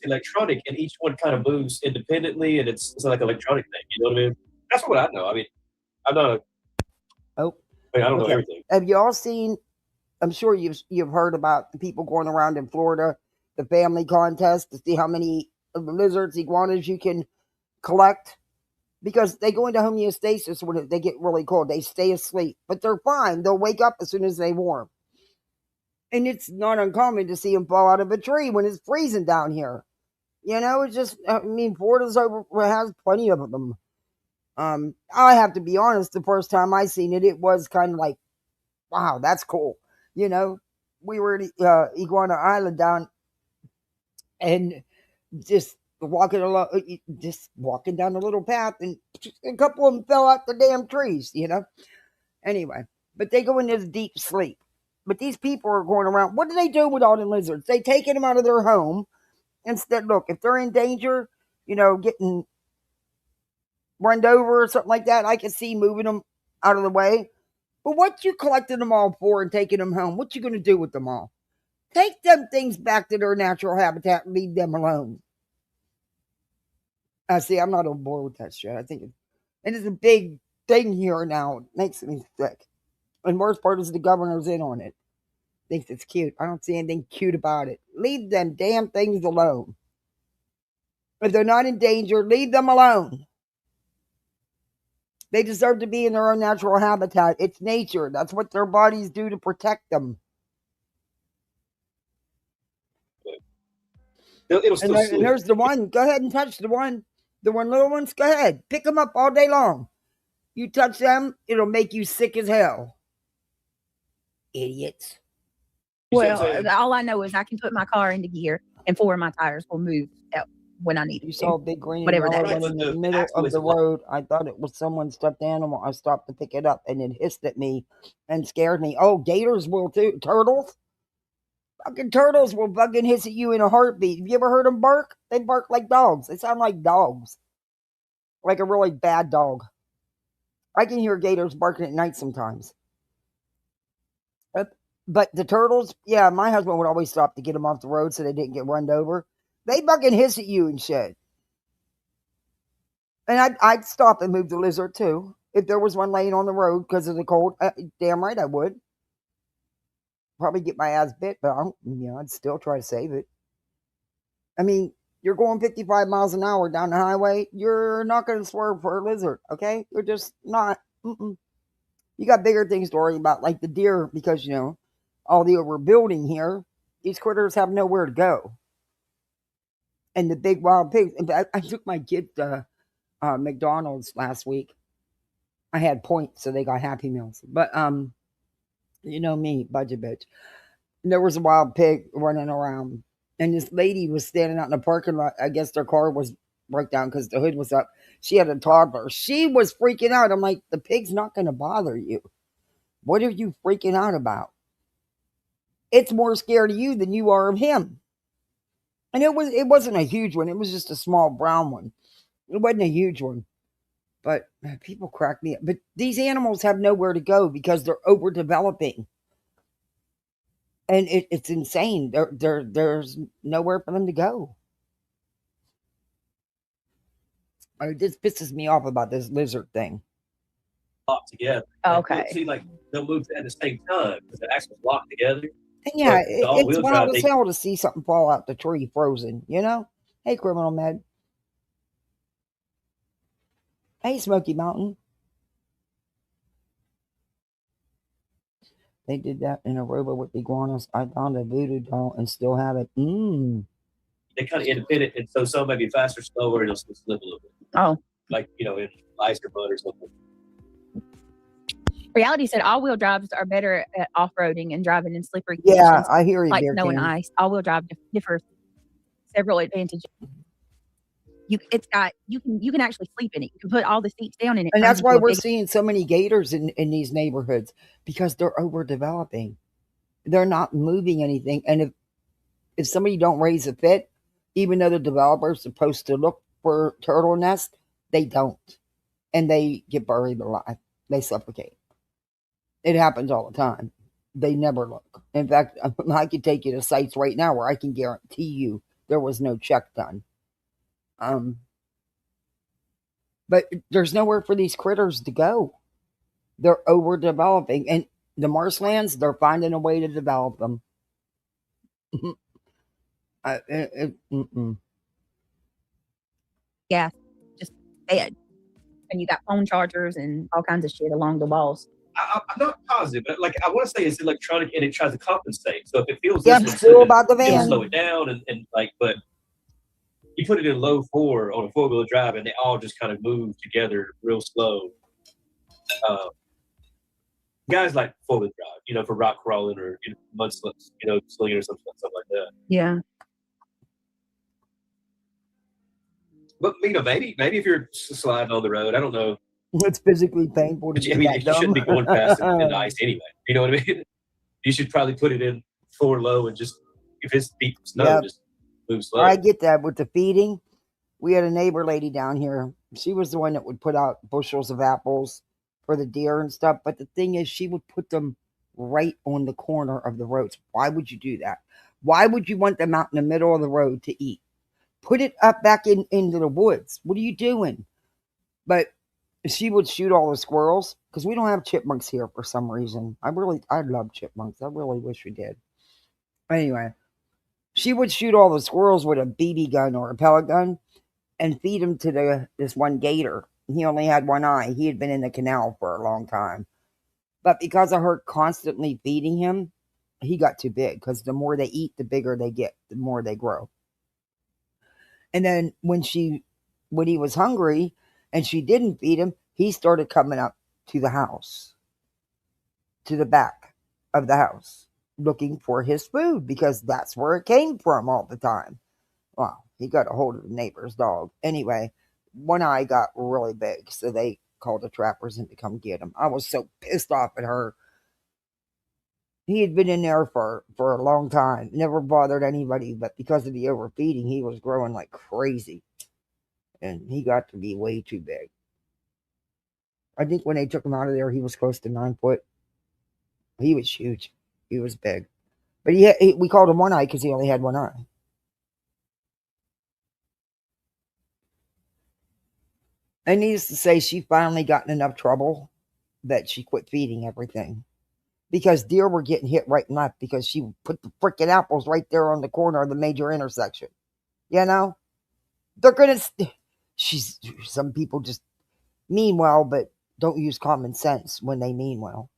Speaker 3: electronic, and each one kind of moves independently, and it's like an electronic thing. You know what I mean? That's what I know. I mean, I'm not.
Speaker 1: Oh,
Speaker 3: I don't know everything.
Speaker 1: Have you all seen? I'm sure you've heard about the people going around in Florida, the family contest to see how many lizards, iguanas you can collect, because they go into homeostasis when they get really cold. They stay asleep, but they're fine. They'll wake up as soon as they warm. And it's not uncommon to see them fall out of a tree when it's freezing down here. It's just, I mean, Florida's has plenty of them. I have to be honest, the first time I seen it, it was kind of like, wow, that's cool. We were at Iguana Island down, and just walking down a little path, and a couple of them fell out the damn trees. Anyway, but they go into deep sleep. But these people are going around. What do they do with all the lizards? They taking them out of their home. Instead, look, if they're in danger, getting run over or something like that, I can see moving them out of the way. But what you collecting them all for and taking them home? What you going to do with them all? Take them things back to their natural habitat and leave them alone. See, I'm not on board with that shit. I think it's a big thing here now. It makes me sick. And worst part is the governor's in on it. Thinks it's cute. I don't see anything cute about it. Leave them damn things alone. If they're not in danger, leave them alone. They deserve to be in their own natural habitat. It's nature. That's what their bodies do to protect them. And there's the one. Go ahead and touch the one. The one little ones, go ahead. Pick them up all day long. You touch them, it'll make you sick as hell. Idiots.
Speaker 2: Well, all I know is I can put my car into gear and 4 of my tires will move out when I need it.
Speaker 1: You saw a big green
Speaker 2: whatever
Speaker 1: yellow
Speaker 2: that
Speaker 1: one in the middle of the road. I thought it was someone's stuffed animal. I stopped to pick it up and it hissed at me and scared me. Oh, gators will too. Turtles? Fucking turtles will fucking hiss at you in a heartbeat. Have you ever heard them bark? They bark like dogs. They sound like dogs. Like a really bad dog. I can hear gators barking at night sometimes. But the turtles, yeah, my husband would always stop to get them off the road so they didn't get run over. They fucking hiss at you and shit. And I'd stop and move the lizard too. If there was one laying on the road because of the cold, damn right I would. Probably get my ass bit, but I'd still try to save it. I mean, you're going 55 miles an hour down the highway. You're not going to swerve for a lizard, okay? You're just not. You got bigger things to worry about, like the deer, because, all the overbuilding here, these critters have nowhere to go. And the big wild pigs. I took my kid to McDonald's last week. I had points, so they got Happy Meals. But, you know me, budget bitch. And there was a wild pig running around. And this lady was standing out in the parking lot. I guess their car was broke down because the hood was up. She had a toddler. She was freaking out. I'm like, the pig's not going to bother you. What are you freaking out about? It's more scared of you than you are of him. And it wasn't a huge one. It was just a small brown one. It wasn't a huge one. But people crack me up. But these animals have nowhere to go because they're overdeveloping. And it's insane. There's nowhere for them to go. It just pisses me off about this lizard thing.
Speaker 3: Locked together.
Speaker 2: Okay.
Speaker 3: See, they'll move at the same time because the axles locked together.
Speaker 1: And yeah, it's wild as hell to see something fall out the tree frozen, Hey, Criminal Med. Hey, Smoky Mountain. They did that in a robot with iguanas. I found a voodoo doll and still have it.
Speaker 3: They're kind of independent, and so some may be faster, slower, and it'll slip a little bit.
Speaker 2: Oh.
Speaker 3: In ice or mud or something.
Speaker 2: Reality said all-wheel drives are better at off-roading and driving in slippery conditions.
Speaker 1: Yeah, I hear you.
Speaker 2: Like snow and ice. All-wheel drive differs several advantages. You can actually sleep in it. You can put all the seats down in it.
Speaker 1: And that's why we're seeing so many gators in these neighborhoods, because they're overdeveloping. They're not moving anything. And if somebody don't raise a fit, even though the developer's supposed to look for turtle nests, they don't. And they get buried alive. They suffocate. It happens all the time. They never look. In fact, I could take you to sites right now where I can guarantee you there was no check done. But there's nowhere for these critters to go. They're overdeveloping, and the marshlands, they're finding a way to develop them.
Speaker 2: Yeah, just bad. And you got phone chargers and all kinds of shit along the walls.
Speaker 3: I'm not positive, but like I want to say it's electronic and it tries to compensate. So if it feels
Speaker 1: Yeah, I'm still about the van.
Speaker 3: It'll slow it down and like, but you put it in low 4 on a 4-wheel drive and they all just kind of move together real slow. Guys like 4-wheel drive, for rock crawling or mud slips, slinging or something like that.
Speaker 2: Yeah.
Speaker 3: But maybe if you're sliding on the road, I don't know.
Speaker 1: It's physically painful to be that
Speaker 3: you shouldn't be going fast in the ice anyway. You know what I mean? You should probably put it in 4 low and just, if it's deep snow, just move slow.
Speaker 1: I get that with the feeding. We had a neighbor lady down here. She was the one that would put out bushels of apples for the deer and stuff. But the thing is, she would put them right on the corner of the roads. Why would you do that? Why would you want them out in the middle of the road to eat? Put it up back into the woods. What are you doing? But she would shoot all the squirrels because we don't have chipmunks here for some reason. I love chipmunks. I really wish we did. Anyway, she would shoot all the squirrels with a BB gun or a pellet gun and feed them to this one gator. He only had one eye. He had been in the canal for a long time. But because of her constantly feeding him, he got too big because the more they eat, the bigger they get, the more they grow. And then when he was hungry and she didn't feed him, he started coming up to the house, to the back of the house, looking for his food because that's where it came from all the time. Well, he got a hold of the neighbor's dog. Anyway, one eye got really big, so they called the trappers in to come get him. I was so pissed off at her. He had been in there for a long time, never bothered anybody, but because of the overfeeding, he was growing like crazy. And he got to be way too big. I think when they took him out of there, he was close to 9 foot. He was huge. He was big. But we called him one eye because he only had one eye. And needless to say, she finally got in enough trouble that she quit feeding everything. Because deer were getting hit right and left because she put the freaking apples right there on the corner of the major intersection. You know? They're going to... Some people just mean well, but don't use common sense when they mean well.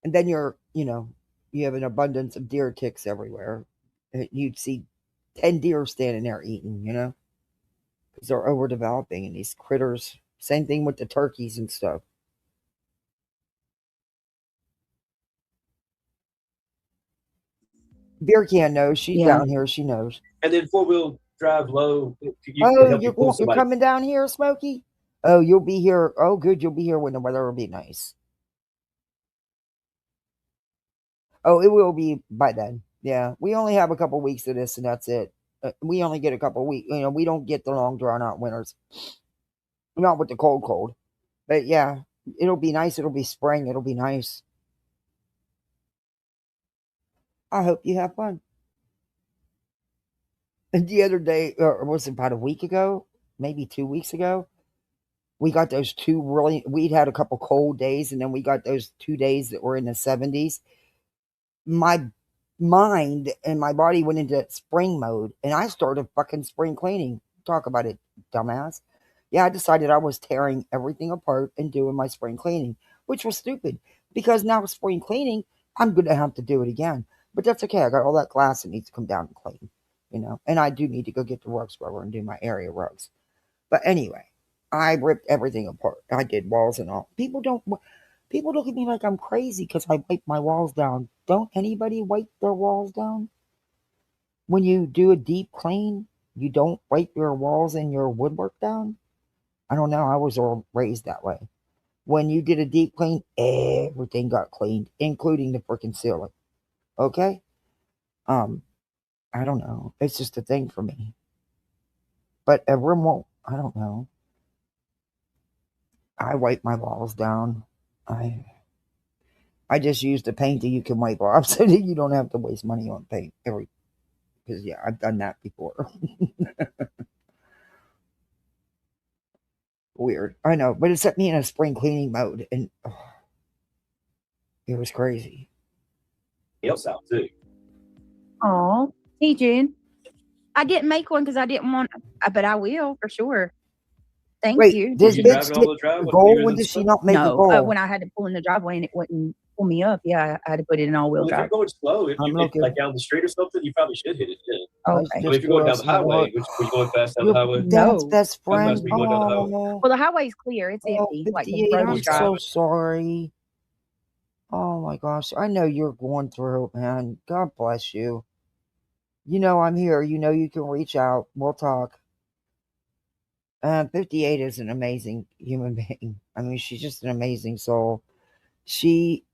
Speaker 1: And then you have an abundance of deer ticks everywhere. You'd see 10 deer standing there eating, because they're overdeveloping and these critters. Same thing with the turkeys and stuff. Beer Can knows. She's down here. She knows.
Speaker 3: And then 4-wheel drive low.
Speaker 1: You're coming down here, Smokey? Oh, you'll be here. Oh, good. You'll be here when the weather will be nice. Oh, it will be by then. Yeah. We only have a couple weeks of this and that's it. We only get a couple weeks. We don't get the long drawn out winters. Not with the cold. But yeah, it'll be nice. It'll be spring. It'll be nice. I hope you have fun. And the other day, or was it about a week ago? Maybe 2 weeks ago? We got those we'd had a couple cold days and then we got those 2 days that were in the 70s. My mind and my body went into spring mode and I started fucking spring cleaning. Talk about it, dumbass. Yeah, I decided I was tearing everything apart and doing my spring cleaning, which was stupid because now spring cleaning, I'm going to have to do it again. But that's okay. I got all that glass that needs to come down and clean, and I do need to go get the rug scrubber and do my area rugs. But anyway, I ripped everything apart. I did walls and all. People look at me like I'm crazy because I wipe my walls down. Don't anybody wipe their walls down? When you do a deep clean, you don't wipe your walls and your woodwork down? I don't know. I was all raised that way. When you did a deep clean, everything got cleaned, including the freaking ceiling. Okay? I don't know. It's just a thing for me. But everyone won't. I don't know. I wipe my walls down. I I just used a paint that you can wipe off so that you don't have to waste money on paint because yeah, I've done that before. Weird. I know, but it set me in a spring cleaning mode and it was crazy.
Speaker 3: Else out too.
Speaker 2: Oh, hey June. I didn't make one because I didn't want, but I will for sure. Thank
Speaker 1: Wait,
Speaker 2: you.
Speaker 1: this
Speaker 3: Were you
Speaker 1: bitch
Speaker 3: driving all the drive
Speaker 1: did
Speaker 3: when
Speaker 1: goal.
Speaker 3: you was
Speaker 1: When
Speaker 3: in
Speaker 1: did she
Speaker 3: slow?
Speaker 1: not make a
Speaker 2: No,
Speaker 1: goal?
Speaker 2: when I had to pull in the driveway and it wouldn't pull me up, yeah, I had to put it in all-wheel
Speaker 3: Well, if
Speaker 2: drive.
Speaker 3: you're going slow, if
Speaker 1: I'm
Speaker 3: you
Speaker 1: looking.
Speaker 3: like down the street or something, you probably should hit it. Yeah.
Speaker 2: Okay.
Speaker 3: I mean, if you're going down the highway, which were you going fast down the
Speaker 1: Your
Speaker 3: highway?
Speaker 1: dad's
Speaker 2: No.
Speaker 1: best
Speaker 3: How fast
Speaker 1: friend.
Speaker 3: were you going down the highway?
Speaker 1: Oh,
Speaker 2: Well, the highway's clear. It's
Speaker 1: oh,
Speaker 2: empty. Like the
Speaker 1: 58.
Speaker 2: road
Speaker 1: I'm
Speaker 2: is dry.
Speaker 1: so sorry. Oh my gosh. I know you're going through it, man. God bless you. You know I'm here. You know you can reach out. We'll talk. 58 is an amazing human being. I mean, she's just an amazing soul. She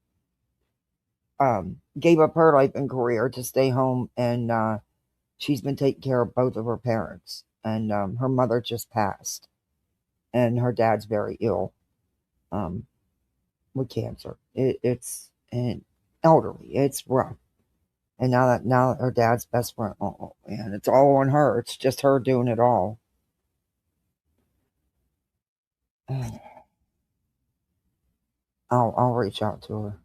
Speaker 1: gave up her life and career to stay home, and she's been taking care of both of her parents. And her mother just passed, and her dad's very ill with cancer. It's an elderly. It's rough. And now her dad's best friend. Oh man, it's all on her. It's just her doing it all. I'll reach out to her.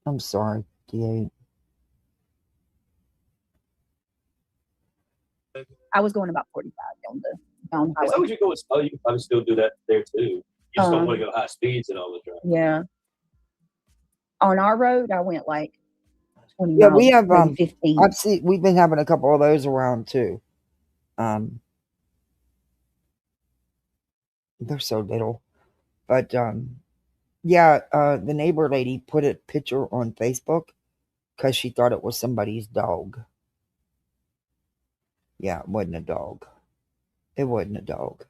Speaker 1: I'm sorry, D8.
Speaker 2: I was going about 45 down the
Speaker 3: As long
Speaker 2: highway.
Speaker 3: as you're going slow, you can probably still do that there too. You just don't want to go high speeds and all the drive.
Speaker 2: Yeah. On our road, I went like 20
Speaker 1: Yeah,
Speaker 2: miles,
Speaker 1: we have
Speaker 2: maybe 15.
Speaker 1: we've been having a couple of those around too. They're so little. But yeah, the neighbor lady put a picture on Facebook because she thought it was somebody's dog. Yeah, it wasn't a dog. It wasn't a dog.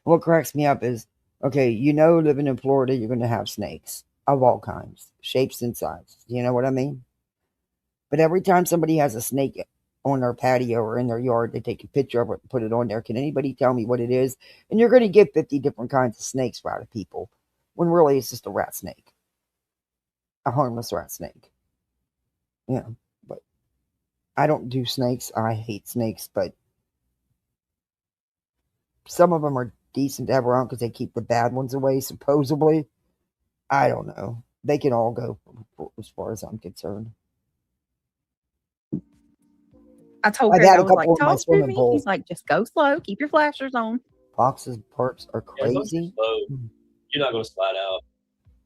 Speaker 1: What cracks me up is, okay, living in Florida, you're going to have snakes of all kinds, shapes and sizes. You know what I mean? But every time somebody has a snake on their patio or in their yard, they take a picture of it and put it on there. Can anybody tell me what it is? And you're going to get 50 different kinds of snakes out of people when really it's just a rat snake, a harmless rat snake. Yeah, but I don't do snakes. I hate snakes, but some of them are decent to have around because they keep the bad ones away, supposedly. I don't know. They can all go as far as I'm concerned.
Speaker 2: I told
Speaker 1: I've
Speaker 2: Greg,
Speaker 1: had
Speaker 2: I
Speaker 1: a
Speaker 2: was like,
Speaker 1: couple in my
Speaker 2: talk to
Speaker 1: swimming
Speaker 2: me.
Speaker 1: pool.
Speaker 2: He's like, just go slow. Keep your flashers on.
Speaker 1: Foxes, perps are
Speaker 3: Yeah, as long as
Speaker 1: crazy.
Speaker 3: you're slow, you're not going to slide out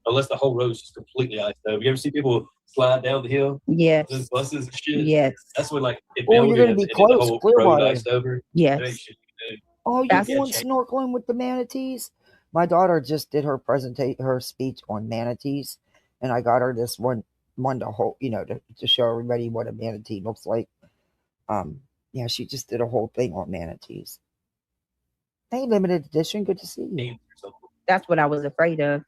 Speaker 3: unless the whole road's just completely iced up. You ever see people slide down the hill?
Speaker 2: Yes.
Speaker 3: Those buses and shit.
Speaker 2: Yes.
Speaker 3: That's when like it
Speaker 1: Oh, you're
Speaker 3: builded
Speaker 1: going to
Speaker 3: and
Speaker 1: be
Speaker 3: then the
Speaker 1: close,
Speaker 3: whole road
Speaker 1: Clearwater.
Speaker 3: iced over.
Speaker 2: Yes.
Speaker 3: That ain't shit you do.
Speaker 1: Oh, you're
Speaker 2: That's-
Speaker 1: going snorkeling with the manatees? My daughter just did her speech on manatees, and I got her this one to hold, to show everybody what a manatee looks like. Yeah, she just did a whole thing on manatees. Hey, limited edition, good to see you.
Speaker 2: That's what I was afraid of.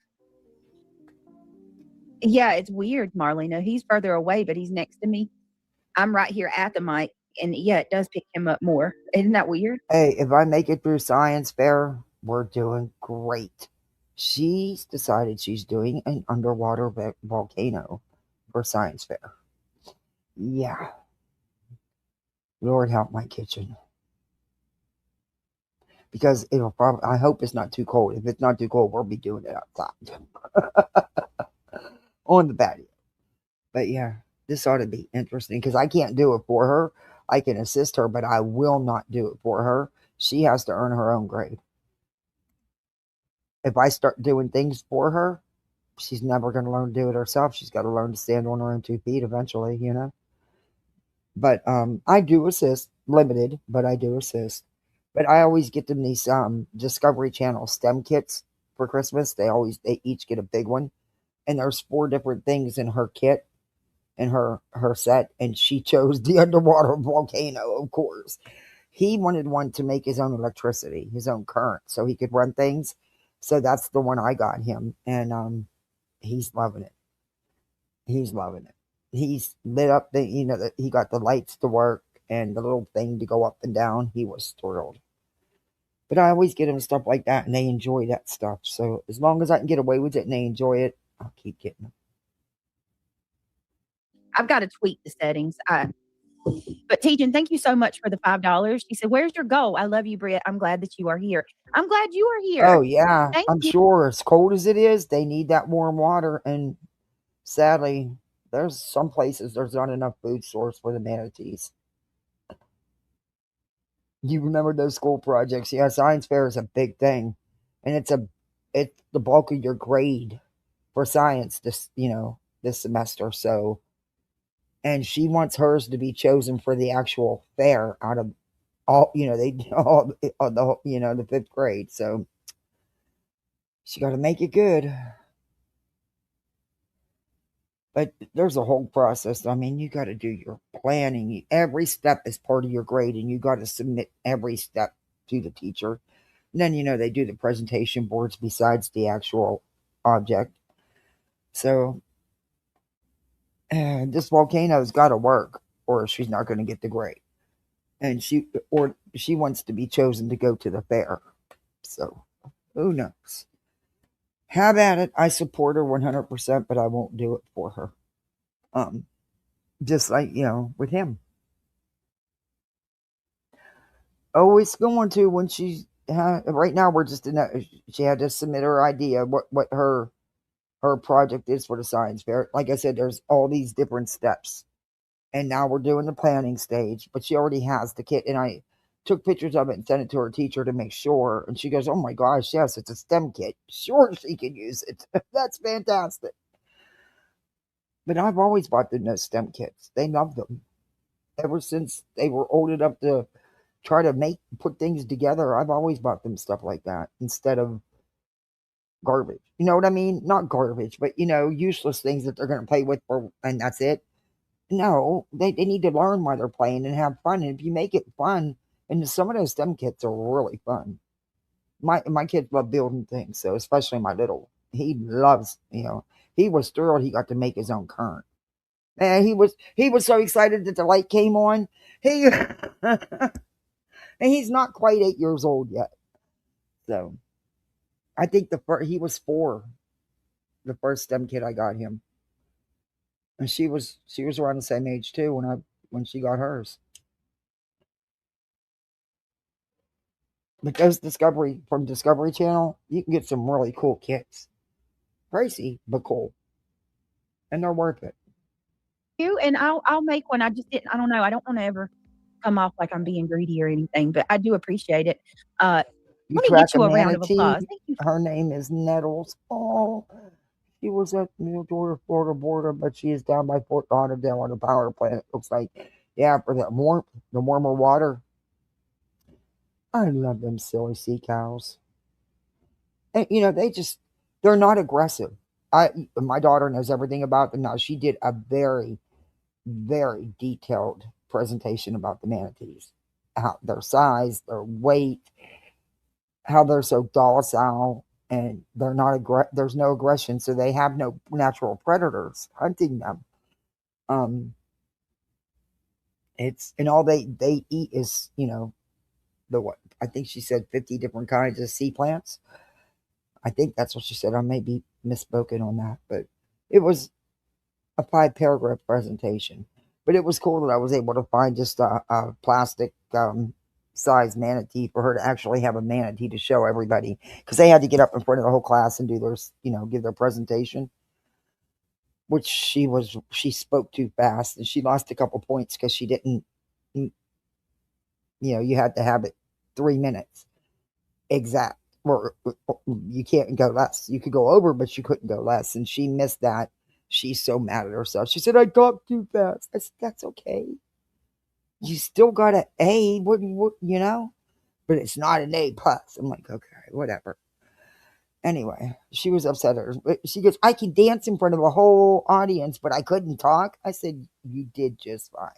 Speaker 2: Yeah, it's weird, Marlena. He's further away, but he's next to me. I'm right here at the mic, and yeah, it does pick him up more. Isn't that weird?
Speaker 1: Hey, if I make it through science fair, we're doing great. She's decided she's doing an underwater volcano for science fair. Yeah. Lord help my kitchen. Because it'll probably, I hope it's not too cold. If it's not too cold, we'll be doing it outside. On the patio. But yeah, this ought to be interesting because I can't do it for her. I can assist her, but I will not do it for her. She has to earn her own grade. If I start doing things for her, she's never going to learn to do it herself. She's got to learn to stand on her own 2 feet eventually, But I do assist, limited, but I do assist. But I always get them these Discovery Channel STEM kits for Christmas. They each get a big one, and there's 4 different things in her kit, in her set, and she chose the underwater volcano, of course. He wanted one to make his own electricity, his own current, so he could run things. So that's the one I got him, and he's loving it. He's loving it. He's lit up he got the lights to work and the little thing to go up and down. He was thrilled. But I always get them stuff like that, and they enjoy that stuff. So as long as I can get away with it and they enjoy it, I'll keep getting them.
Speaker 2: I've got to tweak the settings. But Tejan, thank you so much for the $5. She said, "Where's your goal? I love you, Britt. I'm glad that you are here. I'm glad you are here.
Speaker 1: Oh yeah,
Speaker 2: Thank
Speaker 1: I'm
Speaker 2: you."
Speaker 1: sure. As cold as it is, they need that warm water, and sadly, there's some places there's not enough food source for the manatees. You remember those school projects? Yeah, science fair is a big thing, and it's the bulk of your grade for science this semester. So, and she wants hers to be chosen for the actual fair out of all they all the the fifth grade. So she got to make it good. But there's a whole process. I mean, you got to do your planning. Every step is part of your grade, and you got to submit every step to the teacher. And then, they do the presentation boards besides the actual object. So, this volcano's got to work, or she's not going to get the grade. And she wants to be chosen to go to the fair. So, who knows? Have at it. I support her 100%, but I won't do it for her. Just like, with him. Always going to when right now we're just she had to submit her idea, what her project is for the science fair. Like I said, there's all these different steps. And now we're doing the planning stage, but she already has the kit. And I took pictures of it and sent it to her teacher to make sure. And she goes, "Oh my gosh, yes, it's a STEM kit. Sure, she can use it." That's fantastic. But I've always bought them those STEM kits. They love them. Ever since they were old enough to try to put things together, I've always bought them stuff like that instead of garbage. You know what I mean? Not garbage, but useless things that they're going to play with and that's it. No, they need to learn while they're playing and have fun. And if you make it fun, and some of those STEM kits are really fun. My kids love building things, so especially my little, he loves. He was thrilled he got to make his own current. And he was so excited that the light came on. He and he's not quite 8 years old yet. So I think he was 4, the first STEM kid I got him. And she was around the same age too when she got hers. But those from Discovery Channel, you can get some really cool kits. Pricey, but cool. And they're worth it.
Speaker 2: And I'll make one. I just didn't. I don't know. I don't want to ever come off like I'm being greedy or anything, but I do appreciate it. Let me get you a round of applause. Thank you.
Speaker 1: Her name is Nettles. Oh, she was at the Florida border, but she is down by Fort Lauderdale on a power plant. It looks like, yeah, for the warmer water. I love them silly sea cows. And they're not aggressive. My daughter knows everything about them now. She did a very, very detailed presentation about the manatees, how their size, their weight, how they're so docile, and they're not there's no aggression, so they have no natural predators hunting them. It's and all they eat is what I think she said 50 different kinds of sea plants. I think that's what she said. I may be misspoken on that, but it was a 5-paragraph presentation. But it was cool that I was able to find just a plastic size manatee for her to actually have a manatee to show everybody, because they had to get up in front of the whole class and do their, give their presentation, which she spoke too fast and she lost a couple points because she didn't, you had to have it 3 minutes exact. Or you can't go less. You could go over, but you couldn't go less. And she missed that. She's so mad at herself. She said, "I talked too fast." I said, "That's okay. You still got an A, but it's not an A plus." I'm like, okay, whatever. Anyway, she was upset at her. She goes, "I can dance in front of a whole audience, but I couldn't talk." I said, "You did just fine.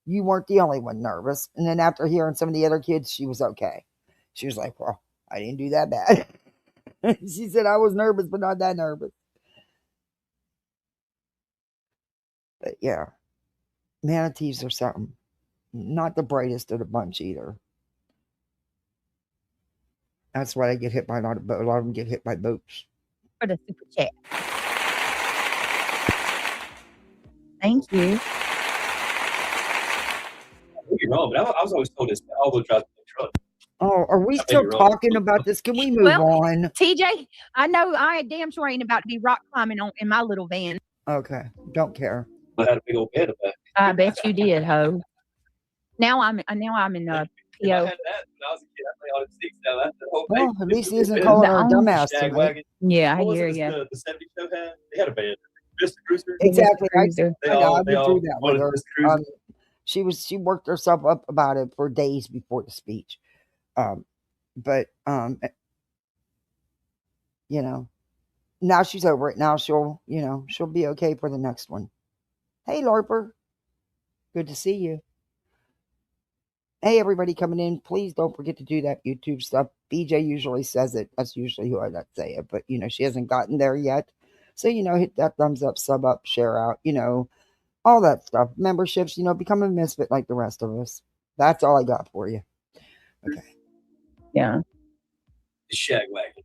Speaker 1: You weren't the only one nervous." And then after hearing some of the other kids, she was okay. She was like, "Well, I didn't do that bad." She said, "I was nervous, but not that nervous." But yeah, manatees are something. Not the brightest of the bunch either. That's why they get hit by a lot of them get hit by boats.
Speaker 2: For the super chat. Thank you.
Speaker 3: You're wrong, but I was always told this all-wheel drive truck.
Speaker 1: Oh, are we still talking about this? Can we move on?
Speaker 2: TJ, I know I damn sure ain't about to be rock climbing in my little van.
Speaker 1: Okay, don't care.
Speaker 3: I had a big old bed of that.
Speaker 2: I bet you did, ho. Now I'm in PO.
Speaker 3: If I had that when I was a kid, I played all the sticks down. That's the whole
Speaker 1: Well,
Speaker 3: thing.
Speaker 1: at least he isn't calling her a dumbass tonight.
Speaker 2: Yeah, I
Speaker 3: What was
Speaker 2: hear
Speaker 3: it
Speaker 2: you.
Speaker 3: The 70s show had? They had a band. Mr. Cruiser.
Speaker 1: Exactly. I
Speaker 3: They
Speaker 1: went
Speaker 3: all
Speaker 1: through that with
Speaker 3: wanted
Speaker 1: her.
Speaker 3: Mr. Cruiser.
Speaker 1: She worked herself up about it for days before the speech. But you know, now she's over it. Now she'll be okay for the next one. Hey, LARPer. Good to see you. Hey, everybody coming in. Please don't forget to do that YouTube stuff. BJ usually says it. That's usually who I'd say it. But, she hasn't gotten there yet. So, hit that thumbs up, sub up, share out, all that stuff. Memberships, become a misfit like the rest of us. That's all I got for you. Okay.
Speaker 2: Yeah.
Speaker 3: The shag wagon.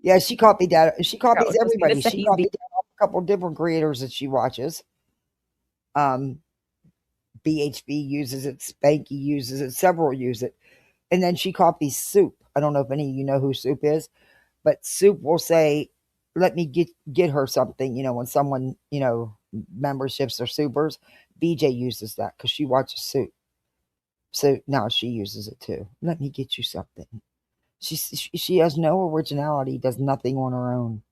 Speaker 1: Yeah, she copied that. She copies everybody. She copied a couple different creators that she watches. BHB uses it. Spanky uses it. Several use it. And then she copies Soup. I don't know if any of you know who Soup is, but Soup will say, let me get her something, when someone, memberships or supers. BJ uses that because she watches Soup. So now she uses it too. Let me get you something. She has no originality, does nothing on her own.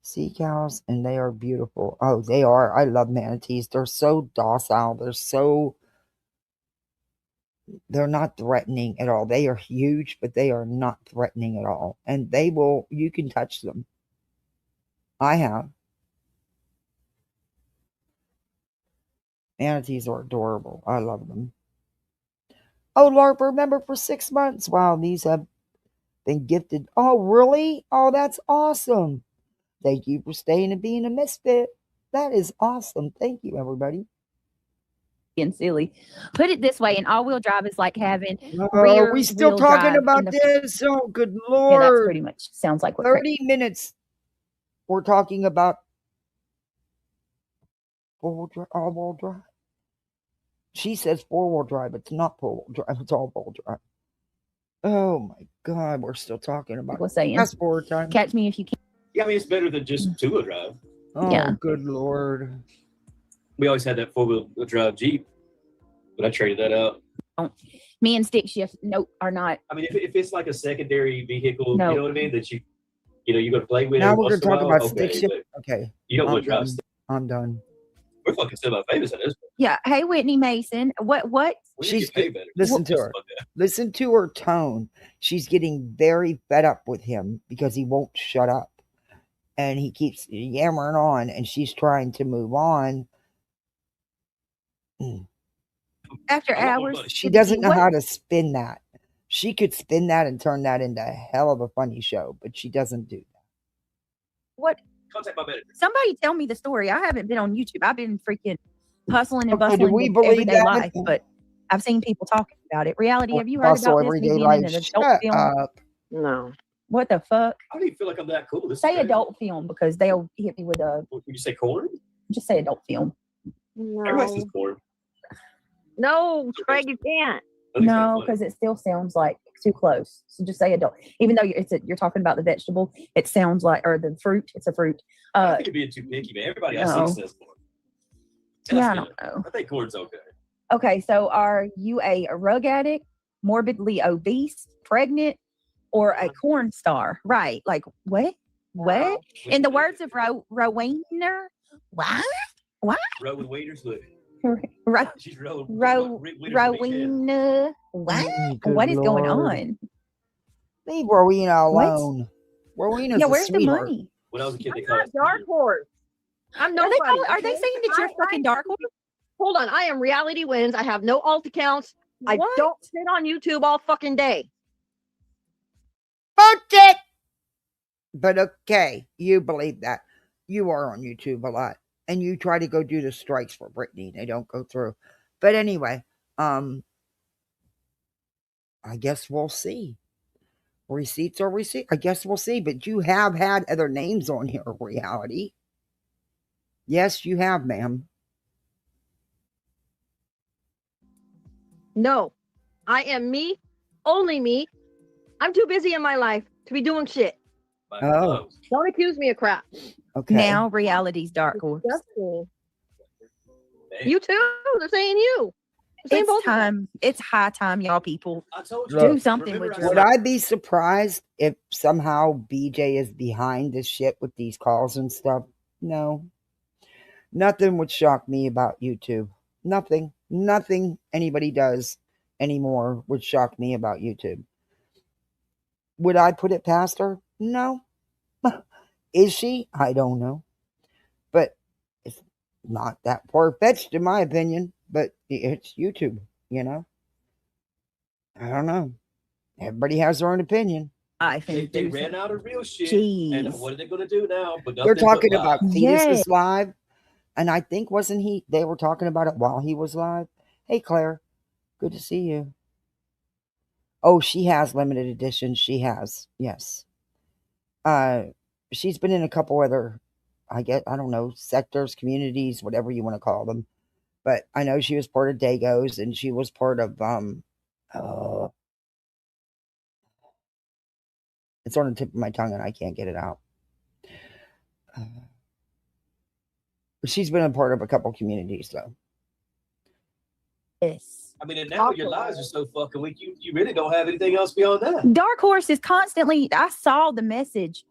Speaker 1: Sea cows, and they are beautiful. Oh, they are. I love manatees. They're so docile. They're not threatening at all. They are huge, but they are not threatening at all. And you can touch them. I have. Manatees are adorable. I love them. Oh, LARPer member for 6 months. Wow, these have been gifted. Oh, really? Oh, that's awesome. Thank you for staying and being a misfit. That is awesome. Thank you, everybody.
Speaker 2: And silly. Put it this way, an all-wheel drive is like having
Speaker 1: are we still talking about this? Oh, good Lord.
Speaker 2: Yeah, that's pretty much sounds like what
Speaker 1: 30 minutes we're talking about all-wheel drive. She says four-wheel drive. It's not four-wheel drive. It's all-wheel drive. Oh, my God. We're still talking about fast forward time.
Speaker 2: Catch me if you can.
Speaker 3: Yeah, I mean, it's better than just two-wheel drive.
Speaker 1: Oh, yeah. Good Lord.
Speaker 3: We always had that four-wheel drive Jeep, but I traded that out.
Speaker 2: Me and stick shift, are not.
Speaker 3: I mean, if it's like a secondary vehicle, you know what I mean, that you go to play with.
Speaker 1: Now we're going to talk about stick shift. Okay.
Speaker 3: You don't want to drive stick.
Speaker 1: I'm done.
Speaker 3: We're fucking semi-famous at this point.
Speaker 2: Yeah. Hey, Whitney Mason. What?
Speaker 1: She's listen to her. Listen to her tone. She's getting very fed up with him because he won't shut up. And he keeps yammering on, and she's trying to move on.
Speaker 2: After hours.
Speaker 1: She doesn't know how to spin that. She could spin that and turn that into a hell of a funny show, but she doesn't do that.
Speaker 2: What?
Speaker 3: Contact my manager.
Speaker 2: Somebody tell me the story. I haven't been on YouTube. I've been freaking hustling and bustling with everyday life, but I've seen people talking about it. Reality, have you heard about this being an adult film?
Speaker 4: No.
Speaker 2: What the fuck?
Speaker 3: I don't even feel like I'm that cool.
Speaker 2: Say adult film because they'll hit me with a.
Speaker 3: Would you say corn?
Speaker 2: Just say adult film.
Speaker 4: No.
Speaker 3: Everybody says corn.
Speaker 4: No, Craig, you can't.
Speaker 2: No, because it still sounds like too close. So just say adult. Even though you're talking about the vegetable, it sounds like, or the fruit. It's a fruit.
Speaker 3: I think you're being too picky, man. Everybody I see says corn.
Speaker 2: Yeah, I don't know.
Speaker 3: I think corn's okay.
Speaker 2: Okay, so are you a rug addict, morbidly obese, pregnant, or a corn star? Right. Like, what? What? In the words of Rowena, what?
Speaker 3: Rowan Waiters, look.
Speaker 2: She's Rowena. What is going on?
Speaker 1: Leave Rowena alone. Rowena's
Speaker 2: where's the money?
Speaker 3: When I was a kid, they
Speaker 4: called it Dark Horse. I'm nobody.
Speaker 2: Are they saying that you're fucking Dark Horse?
Speaker 4: Hold on, I am Reality Wins. I have no alt accounts. I don't sit on YouTube all fucking day.
Speaker 1: Bullshit. But okay, you believe that. You are on YouTube a lot. And you try to go do the strikes for Britney. They don't go through. But anyway, I guess we'll see. Receipts are receipts. I guess we'll see. But you have had other names on here, Reality. Yes, you have, ma'am.
Speaker 4: No, I am me, only me. I'm too busy in my life to be doing shit.
Speaker 1: Oh.
Speaker 4: Don't accuse me of crap.
Speaker 1: Okay.
Speaker 2: Now Reality's dark horse.
Speaker 4: Disgusting. You too. They're saying you. They're saying both
Speaker 2: It's
Speaker 4: of them.
Speaker 2: time. It's high time, y'all people.
Speaker 3: I told you.
Speaker 2: Do something with your
Speaker 1: Would
Speaker 2: life.
Speaker 1: I be surprised if somehow BJ is behind this shit with these calls and stuff? No. Nothing would shock me about YouTube. Nothing. Nothing anybody does anymore would shock me about YouTube. Would I put it past her? No. Is she? I don't know. But it's not that far-fetched in my opinion. But it's YouTube, you know? I don't know. Everybody has their own opinion.
Speaker 2: I
Speaker 3: They
Speaker 2: think do
Speaker 3: ran
Speaker 2: something.
Speaker 3: out of real shit.
Speaker 2: Jeez.
Speaker 3: And what are they going to do now? But
Speaker 1: They're
Speaker 3: nothing but
Speaker 1: talking
Speaker 3: lies.
Speaker 1: about Cletus
Speaker 2: Yes.
Speaker 1: is live. And I think they were talking about it while he was live. Hey, Claire. Good to see you. Oh, she has limited editions. She has. Yes. She's been in a couple other, I don't know, sectors, communities, whatever you want to call them. But I know she was part of Dagos and she was part of, it's on the tip of my tongue and I can't get it out. She's been a part of a couple communities though.
Speaker 2: Yes.
Speaker 3: I mean, and now your lies are so fucking weak. You really don't have anything else beyond that.
Speaker 2: Dark Horse is constantly. I saw the message.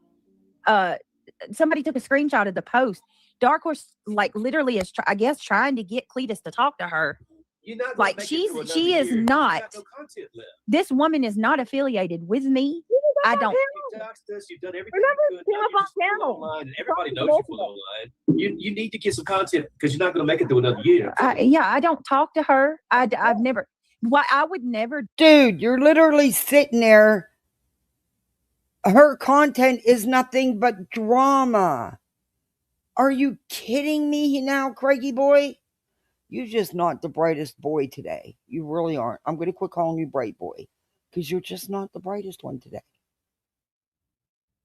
Speaker 2: Somebody took a screenshot of the post. Dark Horse, like, literally is, I guess, trying to get Cletus to talk to her.
Speaker 3: You're not
Speaker 2: Like, she is not.
Speaker 3: You got no content left.
Speaker 2: This woman is not affiliated with me. I don't.
Speaker 3: You've doxed us. You've done everything
Speaker 4: Remember,
Speaker 3: you could.
Speaker 4: came
Speaker 3: Now
Speaker 4: up
Speaker 3: you're
Speaker 4: on
Speaker 3: just full
Speaker 4: channel.
Speaker 3: online, and everybody knows you're full online. You need to get some content because you're not going to make it through another year.
Speaker 2: Yeah, I don't talk to her. I've never. Why I would never.
Speaker 1: Dude, you're literally sitting there. Her content is nothing but drama. Are you kidding me now, Craigie boy? You're just not the brightest boy today. You really aren't. I'm going to quit calling you bright boy because you're just not the brightest one today.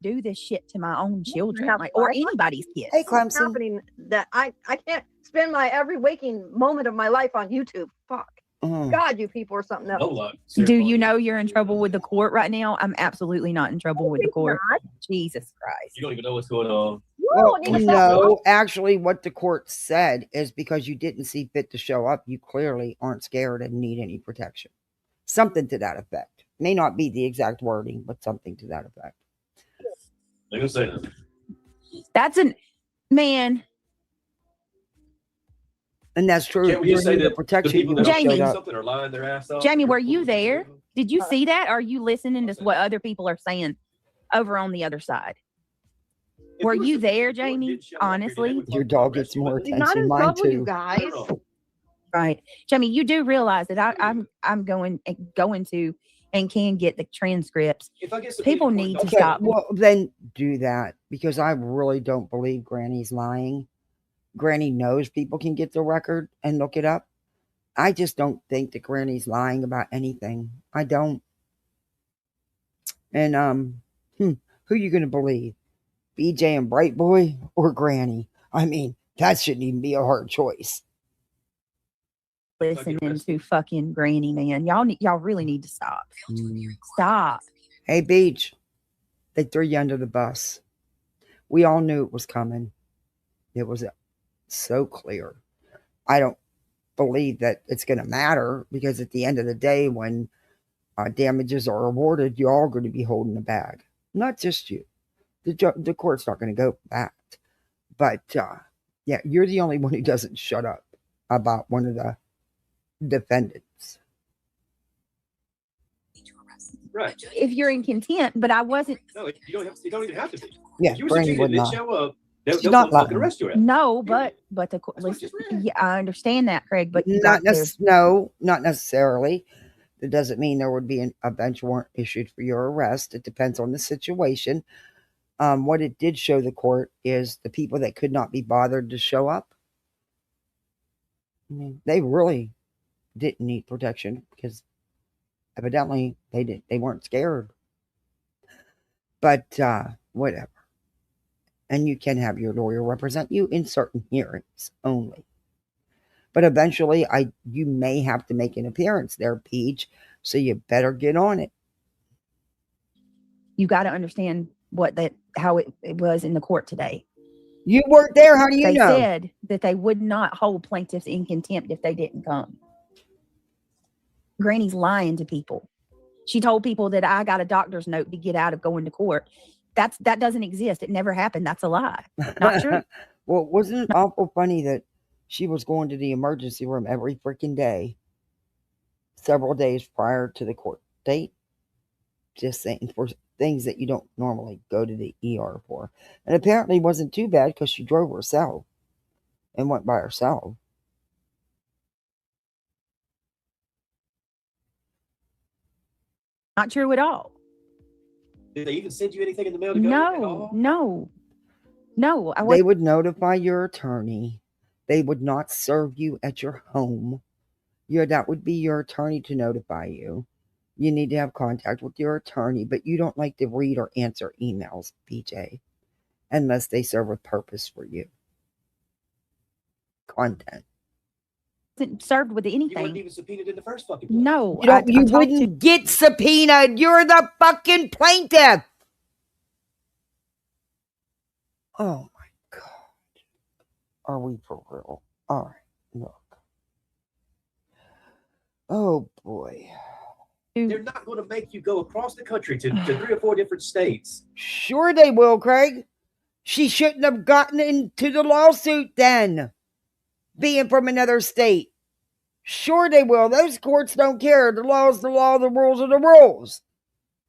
Speaker 2: Do this shit to my own children,
Speaker 4: have
Speaker 2: like, or
Speaker 4: life.
Speaker 2: anybody's kids.
Speaker 1: Hey, Clemson.
Speaker 4: Happening that I can't spend my every waking moment of my life on YouTube. Fuck. God, you people are something else.
Speaker 3: No luck.
Speaker 2: Do you know you're in trouble with the court right now? I'm absolutely not in trouble with the court.
Speaker 4: Not.
Speaker 2: Jesus Christ.
Speaker 3: You don't even know what's going on.
Speaker 1: Well,
Speaker 4: need to stop.
Speaker 1: no, actually, what the court said is because you didn't see fit to show up, you clearly aren't scared and need any protection. Something to that effect. May not be the exact wording, but something to that effect.
Speaker 3: They're going to say that.
Speaker 2: That's an man.
Speaker 1: And that's true.
Speaker 3: Can't we just say
Speaker 1: the
Speaker 3: that
Speaker 1: protection
Speaker 3: the people
Speaker 1: you
Speaker 3: that
Speaker 2: Jamie.
Speaker 3: are
Speaker 1: showed up.
Speaker 3: something are lying their ass off?
Speaker 2: Jamie, were you there? Did you see that? Or are you listening to what other people are saying over on the other side?
Speaker 3: If
Speaker 2: Were
Speaker 3: it was
Speaker 2: you
Speaker 3: the
Speaker 2: there,
Speaker 3: people that
Speaker 2: Jamie?
Speaker 3: did show up here,
Speaker 2: Honestly?
Speaker 3: they would
Speaker 1: Your
Speaker 3: fucking
Speaker 1: dog
Speaker 3: arrest
Speaker 1: gets
Speaker 3: you,
Speaker 1: more
Speaker 3: wouldn't they?
Speaker 4: Not
Speaker 1: attention.
Speaker 4: in
Speaker 1: Mine
Speaker 4: trouble, you
Speaker 1: too.
Speaker 4: guys.
Speaker 3: No.
Speaker 2: Right. Jamie, you do realize that I'm going to and can get the transcripts.
Speaker 3: If I get some
Speaker 2: People
Speaker 3: people
Speaker 2: need
Speaker 3: don't
Speaker 2: to
Speaker 1: Okay,
Speaker 2: stop.
Speaker 1: well, then do that because I really don't believe Granny's lying. Granny knows people can get the record and look it up. I just don't think that Granny's lying about anything. I don't. And who you gonna believe? BJ and Bright Boy or Granny? I mean, that shouldn't even be a hard choice.
Speaker 2: Listening to fucking Granny, man. Y'all really need to stop. Stop.
Speaker 1: Hey, Beach, they threw you under the bus. We all knew it was coming. It was so clear. I don't believe that it's going to matter because at the end of the day, when damages are awarded, you're all going to be holding the bag. Not just you. The court's not going to go for that. But, yeah, you're the only one who doesn't shut up about one of the defendants.
Speaker 3: Right.
Speaker 2: If you're in contempt, but I wasn't.
Speaker 3: No, you don't even have to be.
Speaker 1: Yeah,
Speaker 3: If you were
Speaker 1: Granny
Speaker 3: succeeded
Speaker 1: would
Speaker 3: and
Speaker 1: not.
Speaker 3: didn't show up, they'll
Speaker 1: not
Speaker 3: fucking
Speaker 1: lying.
Speaker 3: arrest you.
Speaker 2: No, but the
Speaker 3: That's what
Speaker 2: listen,
Speaker 3: I just read.
Speaker 2: yeah, I understand that, Craig, but you
Speaker 1: Not
Speaker 2: got to.
Speaker 1: No, not necessarily. That doesn't mean there would be a bench warrant issued for your arrest. It depends on the situation. What it did show the court is the people that could not be bothered to show up. I mean, they really didn't need protection because Evidently, they weren't scared. But whatever. And you can have your lawyer represent you in certain hearings only. But eventually, you may have to make an appearance there, Peach. So you better get on it.
Speaker 2: You got to understand how it was in the court today.
Speaker 1: You weren't there. How do you know?
Speaker 2: They said that they would not hold plaintiffs in contempt if they didn't come. Granny's lying to people. She told people that I got a doctor's note to get out of going to court. That doesn't exist. It never happened. That's a lie. Not true.
Speaker 1: Well, wasn't it awful funny that she was going to the emergency room every freaking day, several days prior to the court date? Just saying, for things that you don't normally go to the ER for. And apparently it wasn't too bad because she drove herself and went by herself.
Speaker 2: Not true at all.
Speaker 3: Did they even send you anything in the mail to go?
Speaker 2: No.
Speaker 1: They would notify your attorney. They would not serve you at your home. That would be your attorney to notify you. You need to have contact with your attorney, but you don't like to read or answer emails, BJ, unless they serve a purpose for you. Content.
Speaker 2: Isn't served with anything.
Speaker 3: You weren't even subpoenaed in the first fucking place.
Speaker 2: No.
Speaker 1: You wouldn't get subpoenaed. You're the fucking plaintiff. Oh my God. Are we for real? All right, look. Oh boy.
Speaker 3: They're not going to make you go across the country to 3 or 4 different states.
Speaker 1: Sure they will, Craig. She shouldn't have gotten into the lawsuit then, being from another state. Sure they will. Those courts don't care. The law is the law, the rules are the rules.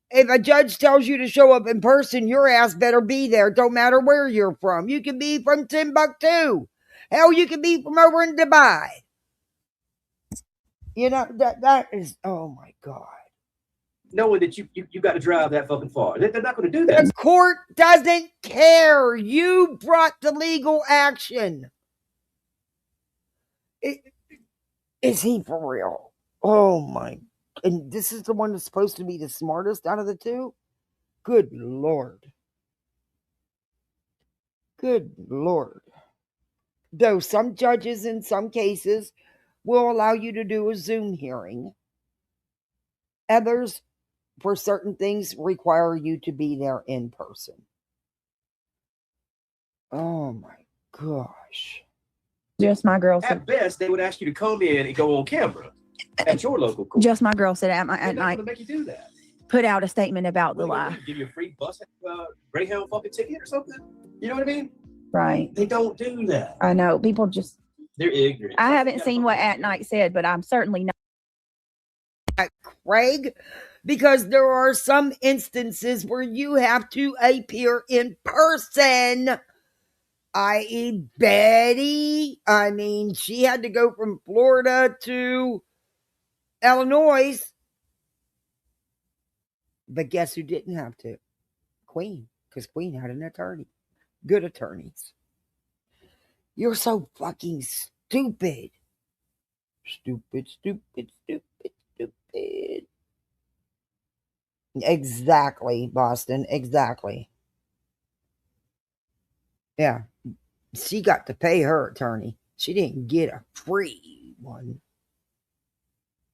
Speaker 1: If a judge tells you to show up in person, your ass better be there. Don't matter where you're from. You can be from Timbuktu. Hell, you can be from over in Dubai. You know, that is, oh my God.
Speaker 3: Knowing that you got to drive that fucking far. They're not going to do that.
Speaker 1: The court doesn't care. You brought the legal action. Is he for real? Oh my. And this is the one that's supposed to be the smartest out of the two? Good Lord. Good Lord. Though some judges in some cases will allow you to do a Zoom hearing. Others, for certain things, require you to be there in person. Oh my gosh.
Speaker 2: Just my girl said.
Speaker 3: At best, they would ask you to come in and go on camera at your local court.
Speaker 2: Just my girl said at
Speaker 3: They're not
Speaker 2: night.
Speaker 3: going to make you do that.
Speaker 2: Put out a statement about the lie.
Speaker 3: Give you a free bus, Greyhound fucking ticket or something. You know what I mean?
Speaker 2: Right.
Speaker 3: They don't do that.
Speaker 2: I know. People just.
Speaker 3: They're ignorant.
Speaker 2: I haven't seen what At Night said, but I'm certainly not.
Speaker 1: Craig, because there are some instances where you have to appear in person. I.e. Betty. I mean, she had to go from Florida to Illinois. But guess who didn't have to? Queen. Because Queen had an attorney. Good attorneys. You're so fucking stupid. Stupid. Exactly, Boston. Exactly. Yeah. She got to pay her attorney. She didn't get a free one.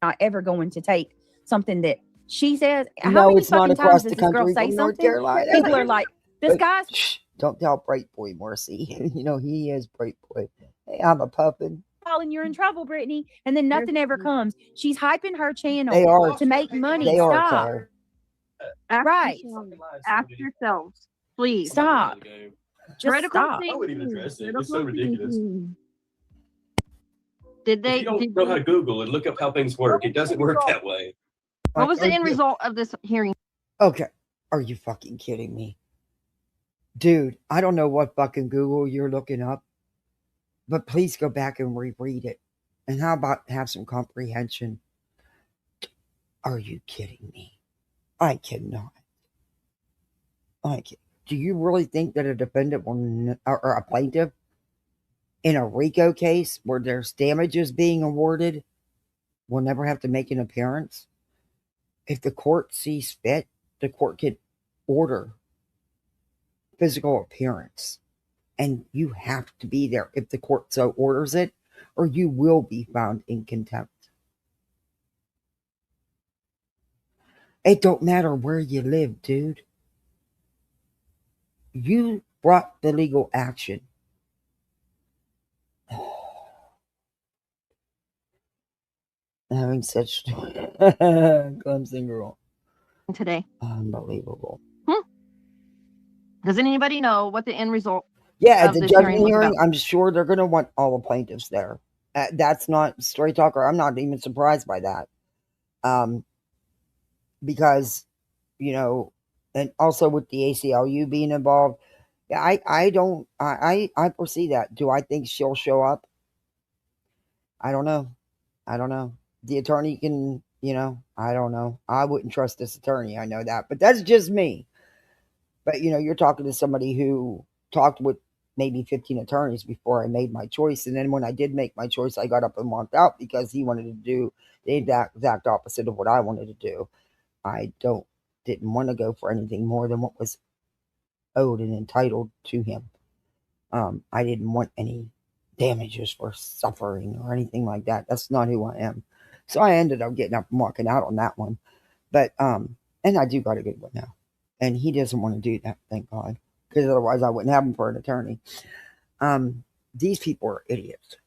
Speaker 2: Not ever going to take something that she says.
Speaker 1: No,
Speaker 2: how many
Speaker 1: it's not
Speaker 2: fucking
Speaker 1: across
Speaker 2: times
Speaker 1: the
Speaker 2: does this girl
Speaker 1: country
Speaker 2: say
Speaker 1: from North
Speaker 2: something?
Speaker 1: Carolina.
Speaker 2: People are like, this guy's.
Speaker 1: Shh, don't tell Bright Boy, Marcy. You know, he is Bright Boy. Hey, I'm a puppin.
Speaker 2: And you're in trouble, Brittany. And then nothing ever comes. She's hyping her channel
Speaker 1: They are
Speaker 2: to make money.
Speaker 1: They
Speaker 2: Stop.
Speaker 1: are.
Speaker 2: Right.
Speaker 4: Ask yourselves, please.
Speaker 2: Stop. Just
Speaker 4: Critical
Speaker 2: stop.
Speaker 3: I wouldn't even address it. It's so ridiculous.
Speaker 4: Did they?
Speaker 3: If you don't know how to Google and look up how things work, it doesn't work that way.
Speaker 4: What was the end result of this hearing?
Speaker 1: Okay. Are you fucking kidding me? Dude, I don't know what fucking Google you're looking up, but please go back and reread it. And how about have some comprehension? Are you kidding me? I cannot. Do you really think that a defendant will, or a plaintiff in a RICO case where there's damages being awarded will never have to make an appearance? if the court sees fit, the court can order physical appearance. And you have to be there if the court so orders it, or you will be found in contempt. It don't matter where you live, dude. You brought the legal action. Having such Clemson girl
Speaker 4: today.
Speaker 1: Unbelievable.
Speaker 4: Does anybody know what the end result?
Speaker 1: Yeah, at the judgment hearing, I'm sure they're going to want all the plaintiffs there. That's not straight talker. I'm not even surprised by that. Because, you know, and also with the ACLU being involved, I foresee that. Do I think she'll show up? I don't know. The attorney can, you know, I don't know. I wouldn't trust this attorney. I know that, but that's just me. But, you know, you're talking to somebody who talked with maybe 15 attorneys before I made my choice. And then when I did make my choice, I got up and walked out because he wanted to do the exact opposite of what I wanted to do. I didn't want to go for anything more than what was owed and entitled to him. I didn't want any damages for suffering or anything like that. That's not who I am. So I ended up getting up and walking out on that one. But, and I do got a good one now. And he doesn't want to do that, thank God. Because otherwise I wouldn't have him for an attorney. These people are idiots.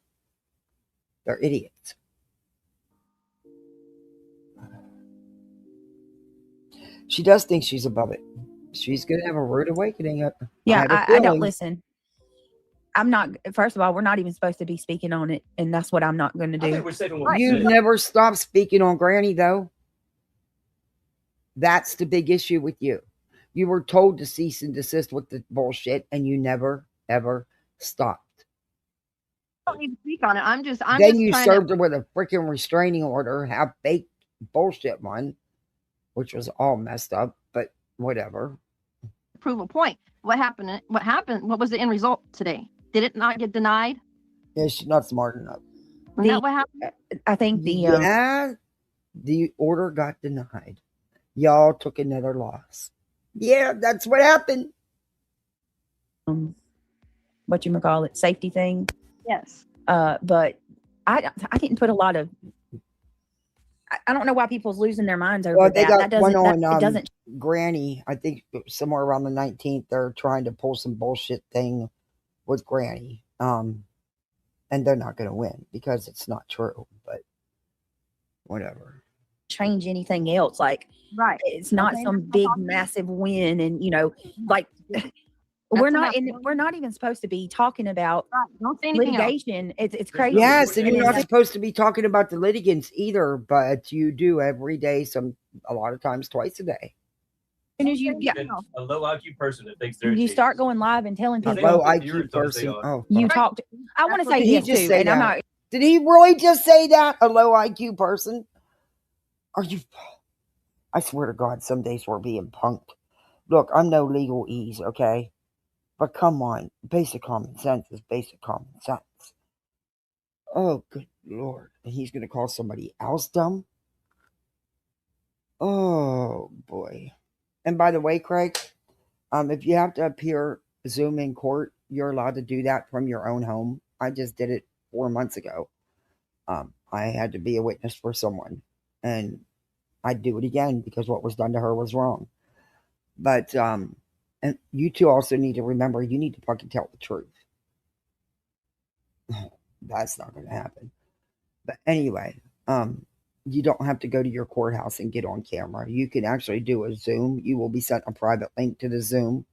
Speaker 1: They're idiots. She does think she's above it. She's going to have a rude awakening.
Speaker 2: Yeah, I don't listen. I'm not, first of all, we're not even supposed to be speaking on it. And that's what I'm not going to do.
Speaker 1: You've never stopped speaking on Granny, though. That's the big issue with you. You were told to cease and desist with the bullshit, and you never, ever stopped.
Speaker 4: I don't need to speak on it. I'm just
Speaker 1: you served her with a freaking restraining order, have fake bullshit one, which was all messed up, but whatever.
Speaker 4: Prove a point. What happened? What was the end result today? Did it not get denied?
Speaker 1: Yeah, she's not smart enough.
Speaker 4: Is that what happened?
Speaker 2: I think
Speaker 1: the order got denied. Y'all took another loss. Yeah, that's what happened.
Speaker 2: What you call it, safety thing.
Speaker 4: Yes.
Speaker 2: But I didn't put a lot of. I don't know why people's losing their minds over
Speaker 1: well, they
Speaker 2: that.
Speaker 1: Got one on it doesn't. Granny, I think somewhere around the 19th, they're trying to pull some bullshit thing with Granny. And they're not going to win because it's not true. But whatever.
Speaker 2: Change anything else, like
Speaker 4: right?
Speaker 2: It's not some big massive win, and you know, like we're not even supposed to be talking about
Speaker 4: don't say
Speaker 2: litigation. It's crazy.
Speaker 1: Yes, and you're not supposed to be talking about the litigants either, but you do every day, a lot of times twice a day.
Speaker 2: And as you
Speaker 3: a low IQ person that thinks
Speaker 2: you start going live and telling people
Speaker 1: low IQ person.
Speaker 2: You talked. I want to say this too, and I'm not.
Speaker 1: Did he really just say that? A low IQ person? Are you? I swear to God, some days we're being punked. Look, I'm no legal ease, okay? But come on, basic common sense is basic common sense. Oh, good Lord. And he's going to call somebody else dumb? Oh, boy. And by the way, Craig, if you have to appear Zoom in court, you're allowed to do that from your own home. I just did it 4 months ago. I had to be a witness for someone. And I'd do it again because what was done to her was wrong. But, and you two also need to remember, you need to fucking tell the truth. That's not going to happen. But anyway, you don't have to go to your courthouse and get on camera. You can actually do a Zoom. You will be sent a private link to the Zoom,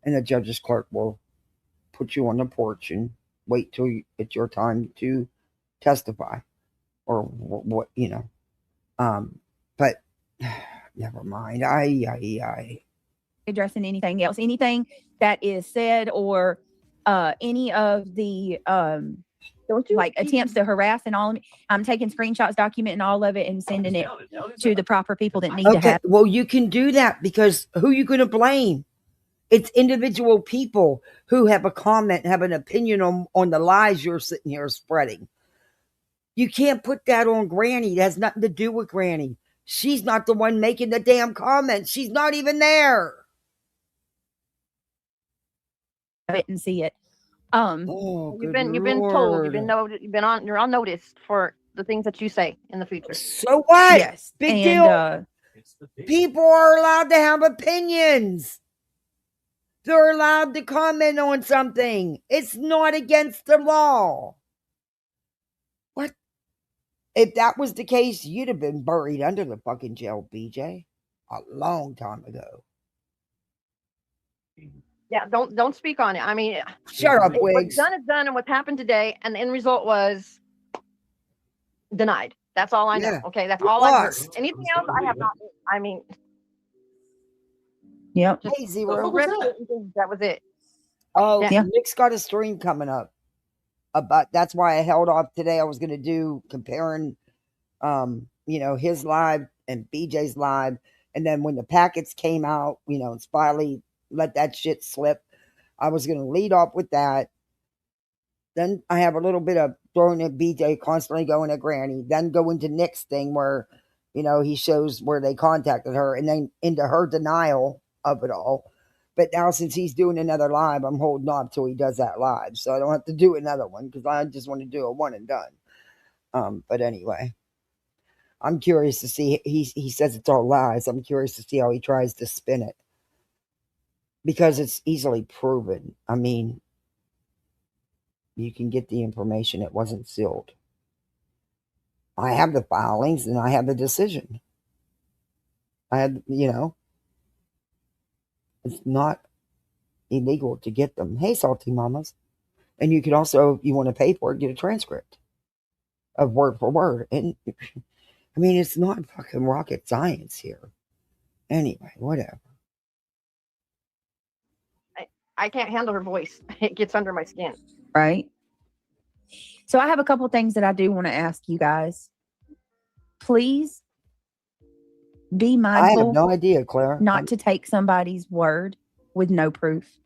Speaker 1: and the judge's clerk will put you on the porch and wait till it's your time to testify or what, you know. But never mind.
Speaker 2: Addressing anything else, anything that is said, or any of the attempts to harass and all of it. I'm taking screenshots, documenting all of it, and sending it to the proper people that need to have.
Speaker 1: Well, you can do that because who are you going to blame? It's individual people who have a comment, have an opinion on the lies you're sitting here spreading. You can't put that on Granny. It has nothing to do with Granny. She's not the one making the damn comments. She's not even there.
Speaker 2: I didn't see it.
Speaker 4: You've been told. You're on notice for the things that you say in the future.
Speaker 1: So what?
Speaker 2: Yes.
Speaker 1: Big deal. People are allowed to have opinions. They're allowed to comment on something. It's not against the law. What? If that was the case, you'd have been buried under the fucking jail, BJ, a long time ago.
Speaker 4: Yeah, don't speak on it. I mean,
Speaker 1: shut up, Wiggs.
Speaker 4: What's done is done, and what happened today, and the end result was denied. That's all I know.
Speaker 1: Yeah.
Speaker 4: Okay, that's all I heard. Anything else, I have not. I mean,
Speaker 2: yep.
Speaker 1: Hey, Zero.
Speaker 4: That was it.
Speaker 1: Oh,
Speaker 2: Yeah.
Speaker 1: Nick's got a stream coming up. That's why I held off today. I was going to do comparing, his live and BJ's live, and then when the packets came out, and Spiley let that shit slip, I was going to lead off with that. Then I have a little bit of throwing at BJ, constantly going at Granny. Then go into Nick's thing where, he shows where they contacted her, and then into her denial of it all. But now since he's doing another live, I'm holding off till he does that live, so I don't have to do another one because I just want to do a one and done. But anyway, I'm curious to see. He says it's all lies. I'm curious to see how he tries to spin it because it's easily proven. I mean, you can get the information. It wasn't sealed. I have the filings and I have the decision. I had, it's not illegal to get them. Hey, Salty Mamas. And you can also, if you want to pay for it, get a transcript of word for word. And I mean, it's not fucking rocket science here. Anyway, whatever.
Speaker 4: I can't handle her voice. It gets under my skin.
Speaker 2: Right. So I have a couple things that I do want to ask you guys. Please be mindful.
Speaker 1: I have no idea, Claire.
Speaker 2: Not to take somebody's word with no proof.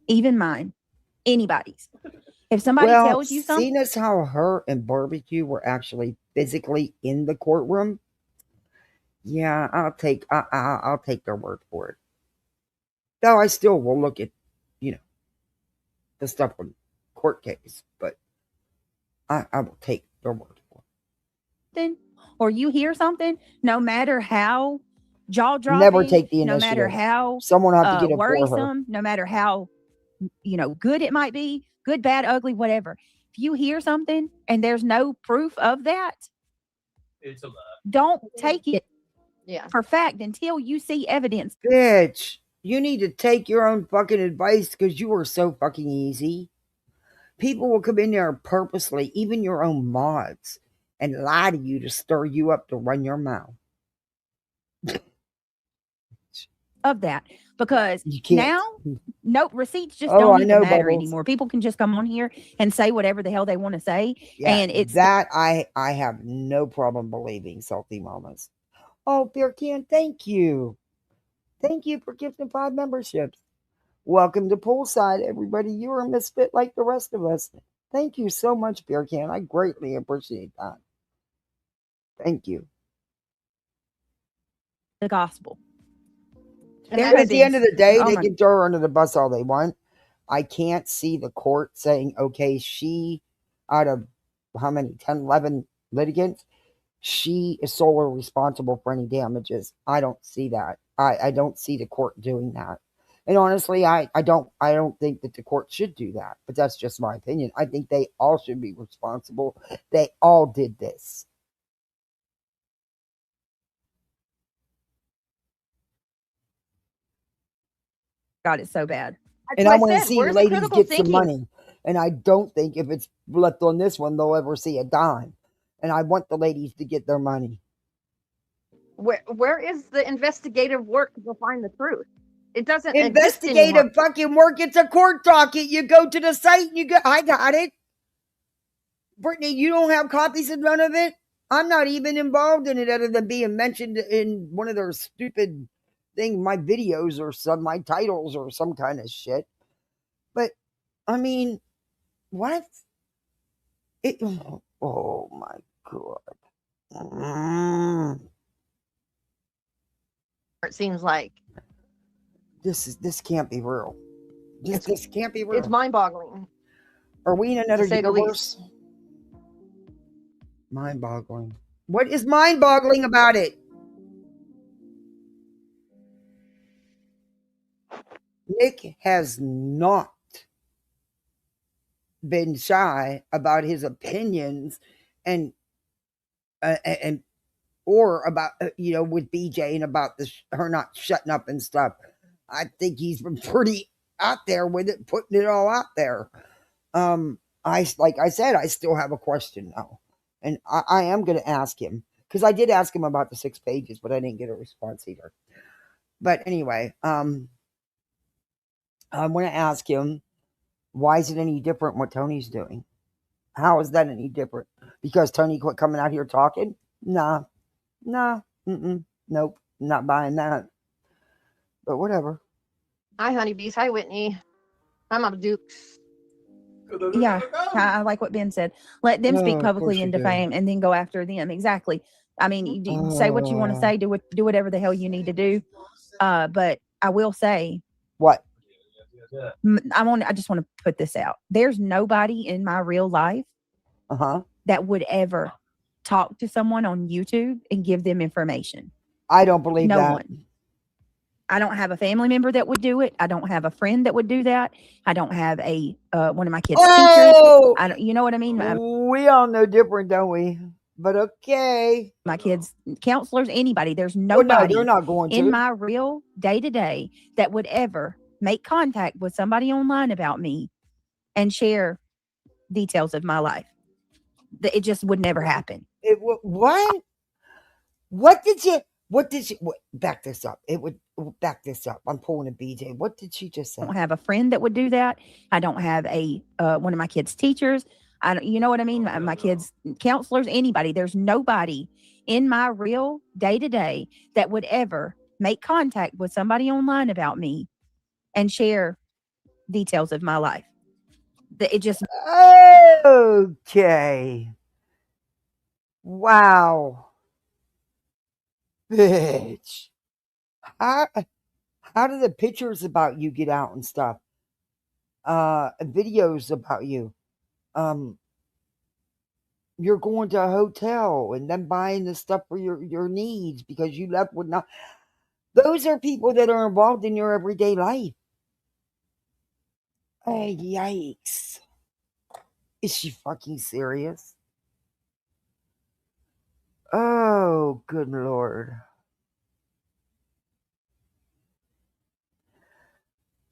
Speaker 2: Even mine. Anybody's. If somebody tells you something.
Speaker 1: Seeing as how her and Barbecue were actually physically in the courtroom, yeah, I'll take their word for it. Though I still will look at, the stuff on court case, but I will take their word for
Speaker 2: it. Or you hear something, no matter how jaw dropping,
Speaker 1: never take the initiative.
Speaker 2: No matter how
Speaker 1: someone have to get it
Speaker 2: worrisome,
Speaker 1: for her.
Speaker 2: No matter how good it might be, good, bad, ugly, whatever. If you hear something and there's no proof of that,
Speaker 3: it's a lie.
Speaker 2: Don't take it
Speaker 4: for
Speaker 2: fact until you see evidence.
Speaker 1: Bitch, you need to take your own fucking advice because you are so fucking easy. People will come in there purposely, even your own mods, and lie to you to stir you up to run your mouth.
Speaker 2: Of that, because now no receipts just don't even matter anymore. People can just come on here and say whatever the hell they want to say, and it's
Speaker 1: that I have no problem believing, Salty Mamas. Oh, Beer Can, thank you for gifting 5 memberships. Welcome to Poolside, everybody. You're a misfit like the rest of us. Thank you so much, Beer Can. I greatly appreciate that. Thank you.
Speaker 2: The gospel.
Speaker 1: And at the end of the day, they can throw her under the bus all they want. I can't see the court saying, okay, she, out of how many, 10, 11 litigants, she is solely responsible for any damages. I don't see that. I don't see the court doing that. And honestly, I don't think that the court should do that. But that's just my opinion. I think they all should be responsible. They all did this.
Speaker 2: God, it's so bad.
Speaker 1: And I want to see ladies get some money. And I don't think if it's left on this one, they'll ever see a dime. And I want the ladies to get their money.
Speaker 4: Where is the investigative work to find the truth? It doesn't
Speaker 1: investigative fucking work. It's a court docket. You go to the site and you go, I got it. Brittany, you don't have copies of none of it? I'm not even involved in it other than being mentioned in one of their stupid thing, my videos or my titles or some kind of shit. But I mean, what? Oh my God.
Speaker 4: It seems like
Speaker 1: this can't be real. This can't be real.
Speaker 4: it's mind-boggling.
Speaker 1: Are we in another
Speaker 4: to say the
Speaker 1: universe? Mind-boggling. What is mind-boggling about it? Nick has not been shy about his opinions and or about with BJ and about her not shutting up and stuff. I think he's been pretty out there with it, putting it all out there. Like I said, I still have a question though, and I am going to ask him because I did ask him about the 6 pages, but I didn't get a response either. But anyway, I'm going to ask him, why is it any different what Tony's doing? How is that any different? Because Tony quit coming out here talking? Nah, nope, not buying that. But whatever.
Speaker 4: Hi, honeybees. Hi, Whitney. Hi, Mama Dukes.
Speaker 2: Yeah, I like what Ben said. Let them speak publicly and defame, and then go after them. Exactly. I mean, you say what you want to say. Do whatever the hell you need to do. But I will say,
Speaker 1: what?
Speaker 2: I just want to put this out. There's nobody in my real life that would ever talk to someone on YouTube and give them information.
Speaker 1: I don't believe that.
Speaker 2: No one. I don't have a family member that would do it. I don't have a friend that would do that. I don't have a one of my kids' teachers. I don't, you know what I mean?
Speaker 1: We all know different, don't we? But okay.
Speaker 2: My kids' counselors, anybody. There's nobody
Speaker 1: they're not going to.
Speaker 2: in my real day-to-day that would ever make contact with somebody online about me and share details of my life. It just would never happen.
Speaker 1: What? What did she back this up? It would back this up. I'm pulling a BJ. What did she just say?
Speaker 2: I don't have a friend that would do that. I don't have a one of my kids' teachers. You know what I mean? My kids' counselors, anybody. There's nobody in my real day-to-day that would ever make contact with somebody online about me and share details of my life. It just
Speaker 1: okay. Wow. Bitch. How do the pictures about you get out and stuff? Videos about you. You're going to a hotel and then buying the stuff for your needs because you left with not. Those are people that are involved in your everyday life. Hey, yikes. Is she fucking serious? Oh, good Lord.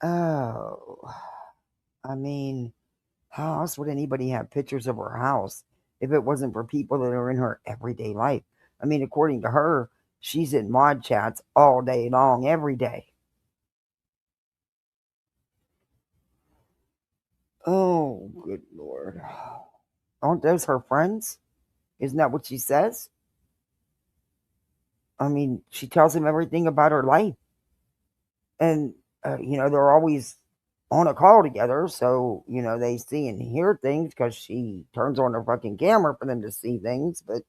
Speaker 1: Oh, I mean, how else would anybody have pictures of her house if it wasn't for people that are in her everyday life? I mean, according to her, she's in mod chats all day long, every day. Oh, good Lord. Aren't those her friends? Isn't that what she says? I mean, she tells him everything about her life. And, they're always on a call together. So, they see and hear things because she turns on her fucking camera for them to see things. But,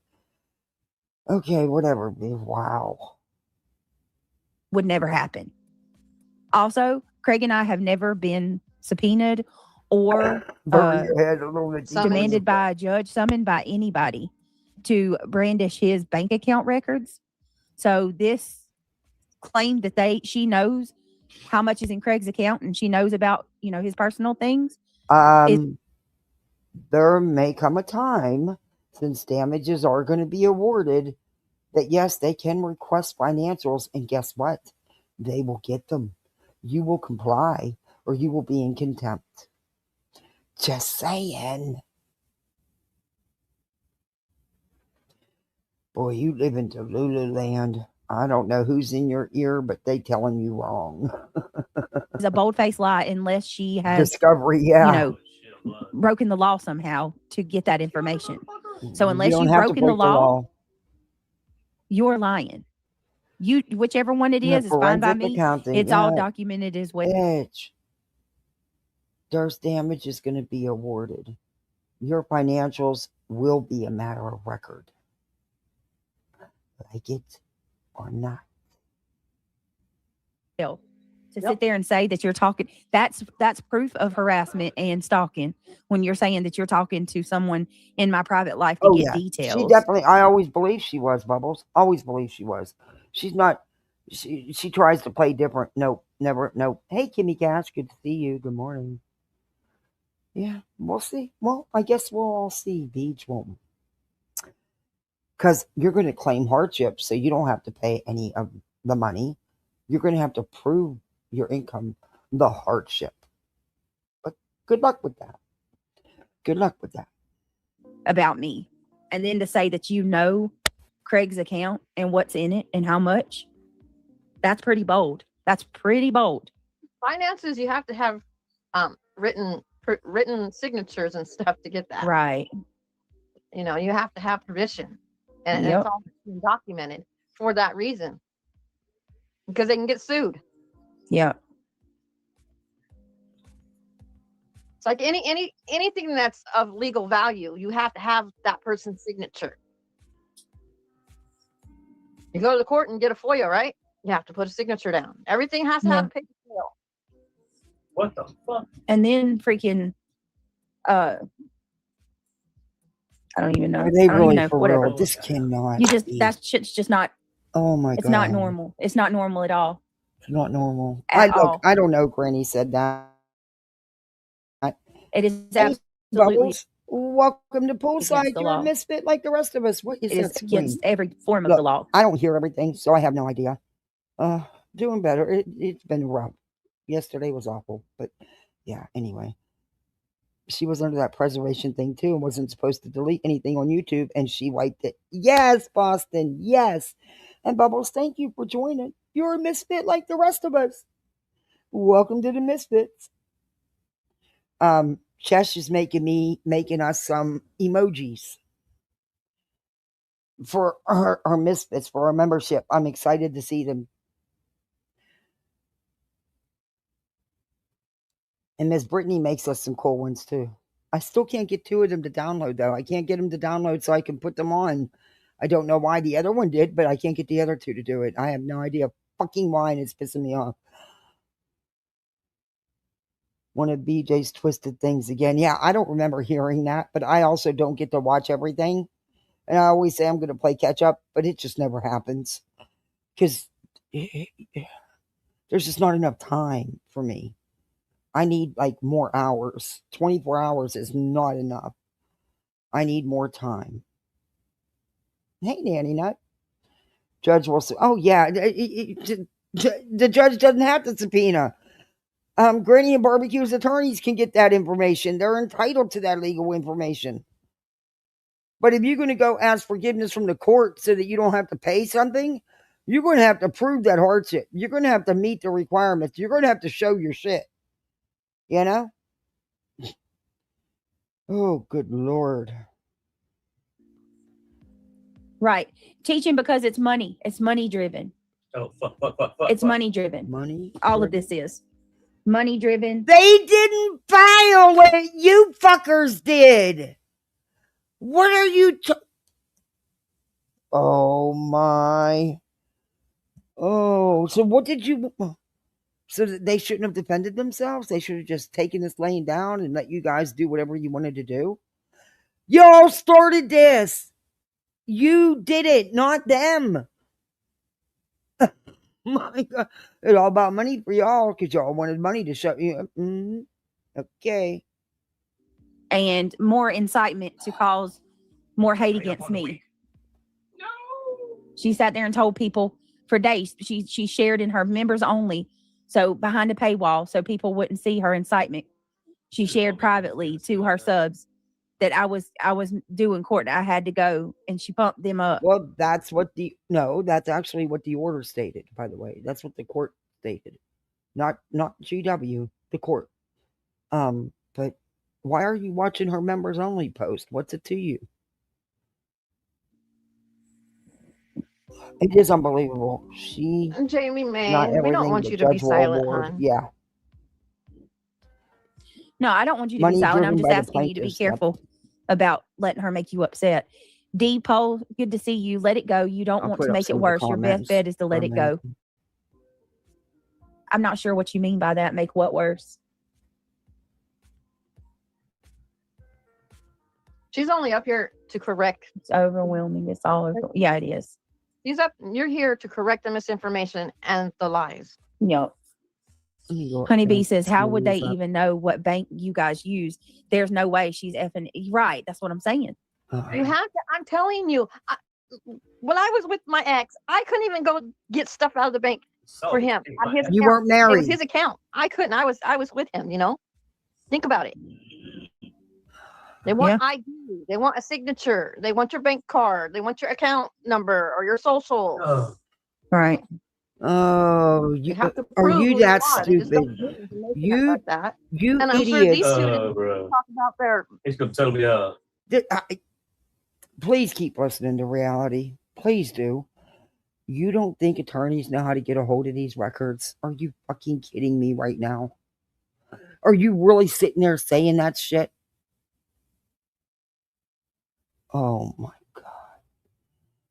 Speaker 1: okay, whatever. Wow.
Speaker 2: Would never happen. Also, Craig and I have never been subpoenaed or demanded by a judge, summoned by anybody to brandish his bank account records. So this claim that she knows how much is in Craig's account and she knows about, his personal things.
Speaker 1: There may come a time, since damages are going to be awarded, that yes, they can request financials, and guess what? They will get them. You will comply or you will be in contempt. Just saying. Boy, you live in Delulu land. I don't know who's in your ear, but they telling you wrong.
Speaker 2: It's a bold-faced lie unless she has
Speaker 1: discovery,
Speaker 2: broken the law somehow to get that information. So unless you've broken the law, you're lying. Whichever one it is fine by me. It's all documented as well.
Speaker 1: Bitch. There's damage is going to be awarded. Your financials will be a matter of record. Like it or not.
Speaker 2: to sit there and say that you're talking. That's proof of harassment and stalking when you're saying that you're talking to someone in my private life to get details.
Speaker 1: She definitely, I always believed she was, Bubbles. Always believed she was. She's not, she tries to play different. Nope, never, nope. Hey, Kimmy Cash, good to see you. Good morning. Yeah, we'll see. Well, I guess we'll all see, Beach, won't we? Because you're going to claim hardship, so you don't have to pay any of the money. You're going to have to prove your income, the hardship. But good luck with that. Good luck with that.
Speaker 2: About me. And then to say that you know Craig's account and what's in it and how much, that's pretty bold. That's pretty bold.
Speaker 4: Finances, you have to have written signatures and stuff to get that.
Speaker 2: Right.
Speaker 4: You know, you have to have permission. And it's all been documented for that reason. Because they can get sued.
Speaker 2: Yeah.
Speaker 4: It's like anything that's of legal value, you have to have that person's signature. You go to the court and get a FOIA, right? You have to put a signature down. Everything has to have a paper trail.
Speaker 3: What the fuck?
Speaker 2: And then freaking I don't even know.
Speaker 1: Are they really
Speaker 2: know,
Speaker 1: for
Speaker 2: whatever.
Speaker 1: real? This cannot.
Speaker 2: You just that shit's just not.
Speaker 1: Oh my god!
Speaker 2: It's not normal. It's not normal at all.
Speaker 1: It's not normal.
Speaker 2: At all.
Speaker 1: I don't know. Granny said that.
Speaker 2: It is
Speaker 1: Hey,
Speaker 2: absolutely.
Speaker 1: Bubbles, welcome to Poolside. You're
Speaker 2: law.
Speaker 1: a misfit like the rest of us. What is
Speaker 2: It is
Speaker 1: that
Speaker 2: against
Speaker 1: scream?
Speaker 2: every form of
Speaker 1: Look,
Speaker 2: the law.
Speaker 1: I don't hear everything, so I have no idea. Doing better. It's been rough. Yesterday was awful, but yeah. Anyway, she was under that preservation thing too, and wasn't supposed to delete anything on YouTube, and she wiped it. Yes, Boston. Yes. And Bubbles, thank you for joining. You're a misfit like the rest of us. Welcome to the Misfits. Chesh is making us some emojis for our misfits, for our membership. I'm excited to see them. And Miss Brittany makes us some cool ones too. I still can't get two of them to download though. I can't get them to download so I can put them on. I don't know why the other one did, but I can't get the other two to do it. I have no idea fucking why, and it's pissing me off. One of BJ's twisted things again. Yeah, I don't remember hearing that, but I also don't get to watch everything. And I always say I'm going to play catch up, but it just never happens. Because there's just not enough time for me. I need like more hours. 24 hours is not enough. I need more time. Hey, Nanny Nut. Judge will say, oh, yeah. The judge doesn't have to subpoena. Granny and Barbecue's attorneys can get that information. They're entitled to that legal information. But if you're going to go ask forgiveness from the court so that you don't have to pay something, you're going to have to prove that hardship. You're going to have to meet the requirements. You're going to have to show your shit. You know? Oh, good Lord.
Speaker 2: Right. Teaching because it's money. It's money driven.
Speaker 3: Oh, fuck.
Speaker 2: It's money driven.
Speaker 1: Money.
Speaker 2: All of this is money driven.
Speaker 1: They didn't file it. You fuckers did. What are you Oh, my. Oh, so what did you... So they shouldn't have defended themselves? They should have just taken this laying down and let you guys do whatever you wanted to do? Y'all started this. You did it, not them. My God. It's all about money for y'all because y'all wanted money to shut you up. Mm-hmm. Okay.
Speaker 2: And more incitement to cause more hate against me. No. She sat there and told people for days. She shared in her members only. So behind a paywall, so people wouldn't see her incitement. She shared privately to her subs that I was due in court. I had to go, and she pumped them up.
Speaker 1: Well, that's actually what the order stated, by the way. That's what the court stated. Not GW, the court. But why are you watching her members only post? What's it to you? It is unbelievable.
Speaker 4: Jamie May, we don't want you to be silent, hon.
Speaker 1: Yeah.
Speaker 2: No, I don't want you to be silent. I'm just asking you to be careful about letting her make you upset. D Pole, good to see you. Let it go. You don't want to make it worse. Your best bet is to let it go. I'm not sure what you mean by that. Make what worse?
Speaker 4: She's only up here to correct.
Speaker 2: It's overwhelming. It's all over. Yeah, it is.
Speaker 4: You're here to correct the misinformation and the lies.
Speaker 2: Yep. Honeybee says, how would they even know what bank you guys use? There's no way. She's effing right. That's what I'm saying.
Speaker 4: You have to. I'm telling you. When I was with my ex, I couldn't even go get stuff out of the bank for him.
Speaker 1: You weren't married.
Speaker 4: It was his account. I couldn't. I was with him. Think about it. They want ID. They want a signature. They want your bank card. They want your account number or your social.
Speaker 2: Right.
Speaker 1: Oh,
Speaker 4: you have to
Speaker 1: are you that
Speaker 4: stupid?
Speaker 1: You
Speaker 4: like that.
Speaker 1: You
Speaker 4: and I'm
Speaker 1: idiot.
Speaker 4: sure these students talk about their.
Speaker 3: He's gonna tell me.
Speaker 1: Please keep listening to reality. Please do. You don't think attorneys know how to get a hold of these records? Are you fucking kidding me right now? Are you really sitting there saying that shit? Oh my God.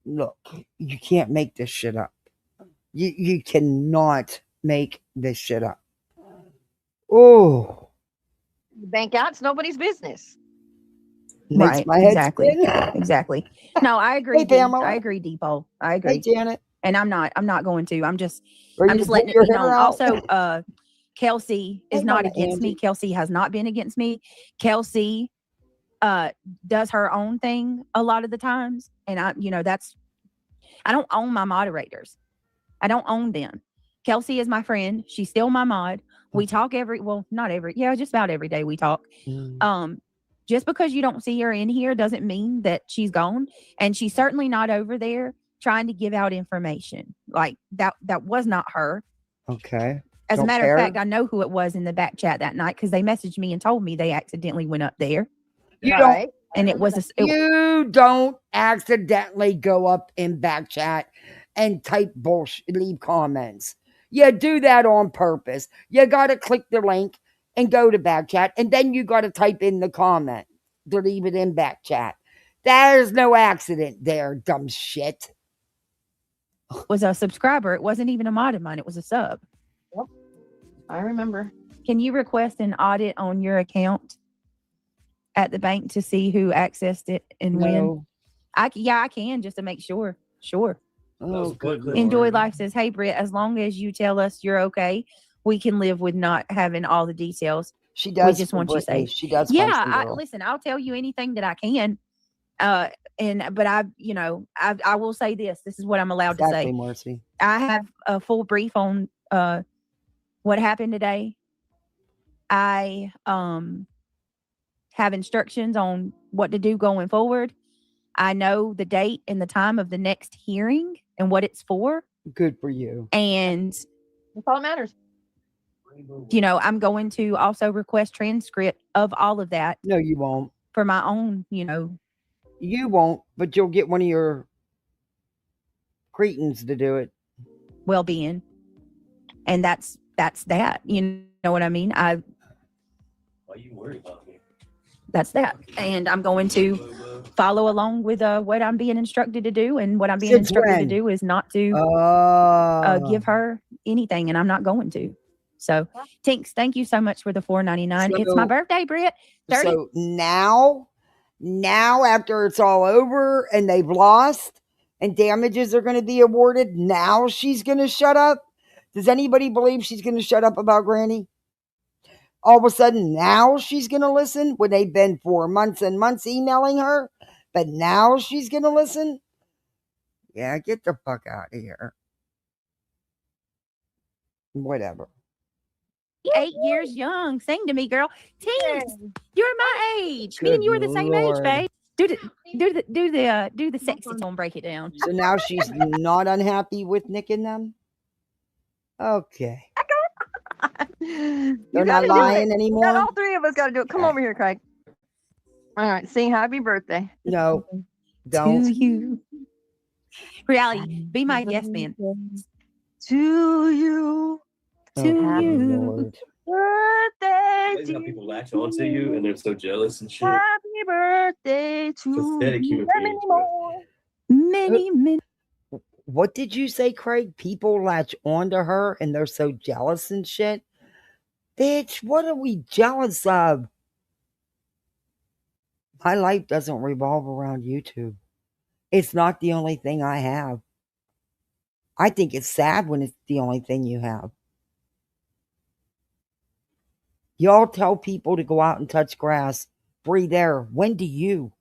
Speaker 1: Look, you can't make this shit up. You cannot make this shit up. Oh.
Speaker 4: Bank out's nobody's business.
Speaker 2: Right. Exactly. No, I agree.
Speaker 1: Hey,
Speaker 2: I agree, Depot. I agree.
Speaker 1: Hey, Janet.
Speaker 2: And I'm not going to. I'm just letting it be known. Also, Kelsey is not against me. Kelsey has not been against me. Kelsey does her own thing a lot of the times. And I don't own my moderators. I don't own them. Kelsey is my friend. She's still my mod. We talk just about every day we talk. Just because you don't see her in here doesn't mean that she's gone. And she's certainly not over there trying to give out information. Like that was not her.
Speaker 1: Okay.
Speaker 2: As a matter of fact, I know who it was in the back chat that night because they messaged me and told me they accidentally went up there.
Speaker 1: You don't,
Speaker 2: and it was
Speaker 1: you don't accidentally go up in back chat and type bullshit, leave comments. You do that on purpose. You got to click the link and go to back chat, and then you got to type in the comment to leave it in back chat. There's no accident there, dumb shit.
Speaker 2: Was a subscriber. It wasn't even a mod of mine. It was a sub.
Speaker 4: Yep. I remember.
Speaker 2: Can you request an audit on your account at the bank to see who accessed it and when? I can just to make sure. Sure.
Speaker 1: Oh, good.
Speaker 2: Enjoy Life says, hey, Britt, as long as you tell us you're okay, we can live with not having all the details.
Speaker 1: She does.
Speaker 2: We just want you to say.
Speaker 1: She does.
Speaker 2: Yeah. Listen, I'll tell you anything that I can. But I will say this. This is what I'm allowed to say.
Speaker 1: Marcy.
Speaker 2: I have a full brief on what happened today. I have instructions on what to do going forward. I know the date and the time of the next hearing and what it's for.
Speaker 1: Good for you.
Speaker 2: And
Speaker 4: that's all that matters.
Speaker 2: I'm going to also request transcript of all of that.
Speaker 1: No, you won't.
Speaker 2: For my own,
Speaker 1: You won't, but you'll get one of your cretins to do it.
Speaker 2: Well-being. And that's that. You know what I mean?
Speaker 3: Why are you worried about me?
Speaker 2: That's that. And I'm going to follow along with what I'm being instructed to do. And what I'm being instructed to do is not to give her anything. And I'm not going to. So, Tinks, thank you so much for the $4.99. It's my birthday, Britt. 30.
Speaker 1: So now after it's all over and they've lost and damages are going to be awarded, now she's going to shut up? Does anybody believe she's going to shut up about Granny? All of a sudden, now she's going to listen when they've been for months and months emailing her, but now she's going to listen? Yeah, get the fuck out of here. Whatever.
Speaker 2: 8 years young. Sing to me, girl. Tinks, you're my age. Me and you are the same age, babe. Do the sexy tone, break it down.
Speaker 1: So now she's not unhappy with Nick and them? Okay. They're not lying anymore?
Speaker 4: All three of us got to do it. Come over here, Craig. All right. Sing happy birthday.
Speaker 1: No. Don't.
Speaker 2: To you. Reality, be my yes man.
Speaker 4: To you.
Speaker 1: To
Speaker 2: you.
Speaker 4: Birthday.
Speaker 3: Crazy how people latch onto you and they're so jealous and shit.
Speaker 4: Happy birthday to
Speaker 3: Pathetic human
Speaker 4: you.
Speaker 3: beings, bro.
Speaker 2: Many.
Speaker 1: What did you say, Craig? People latch onto her and they're so jealous and shit. Bitch, what are we jealous of? My life doesn't revolve around YouTube. It's not the only thing I have. I think it's sad when it's the only thing you have. Y'all tell people to go out and touch grass, breathe air. When do you?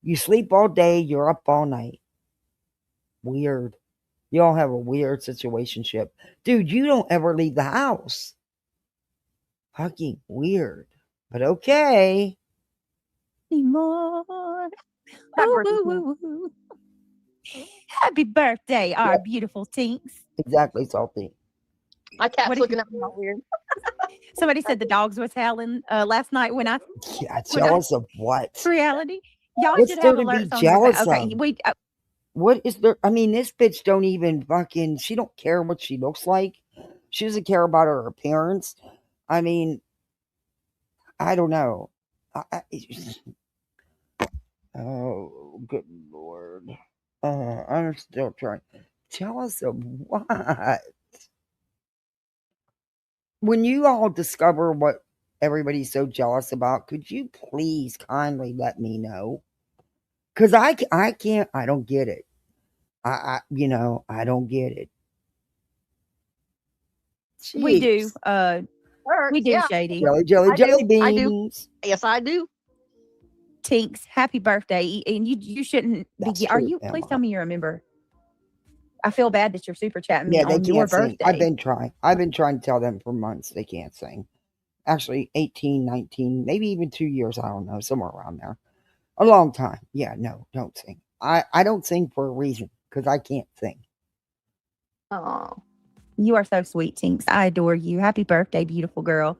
Speaker 1: You sleep all day, you're up all night. Weird. Y'all have a weird situationship. Dude, you don't ever leave the house. Fucking weird. But okay.
Speaker 2: Anymore.
Speaker 4: Happy
Speaker 2: Ooh,
Speaker 4: birthday,
Speaker 2: ooh,
Speaker 4: Tim.
Speaker 2: ooh, ooh. Happy birthday, our beautiful Tinks.
Speaker 1: Exactly, Salty.
Speaker 4: My cat's
Speaker 2: What if
Speaker 4: looking
Speaker 2: you-
Speaker 4: at me all weird.
Speaker 2: Somebody said the dogs was howling last night when I
Speaker 1: Yeah, jealous of what?
Speaker 2: reality. Y'all
Speaker 1: What's
Speaker 2: should
Speaker 1: there
Speaker 2: have
Speaker 1: to be
Speaker 2: alerts on your back.
Speaker 1: jealous
Speaker 2: Okay,
Speaker 1: of?
Speaker 2: we
Speaker 1: What is there? I mean, this bitch don't even fucking, she don't care what she looks like. She doesn't care about her appearance. I mean, I don't know. Oh, good Lord. I'm still trying. Jealous of what? When you all discover what everybody's so jealous about, could you please kindly let me know? Because I can't, I don't get it. I don't get it.
Speaker 2: we do.
Speaker 1: Jeez.
Speaker 2: We do,
Speaker 4: Yeah,
Speaker 2: Shady.
Speaker 1: Jelly
Speaker 4: I do.
Speaker 1: beans.
Speaker 4: Yes, I do.
Speaker 2: Tinks, happy birthday. And you shouldn't
Speaker 1: That's
Speaker 2: be. Are
Speaker 1: true,
Speaker 2: you? Please
Speaker 1: Emma.
Speaker 2: tell me you're a member. I feel bad that you're super chatting me
Speaker 1: Yeah, they
Speaker 2: on your
Speaker 1: can't sing.
Speaker 2: birthday.
Speaker 1: I've been trying. I've been trying to tell them for months they can't sing. Actually, 18, 19, maybe even 2 years. I don't know, somewhere around there. A long time. Yeah, no, don't sing. I don't sing for a reason because I can't sing.
Speaker 4: Oh,
Speaker 2: You are so sweet, Tinks. I adore you. Happy birthday, beautiful girl.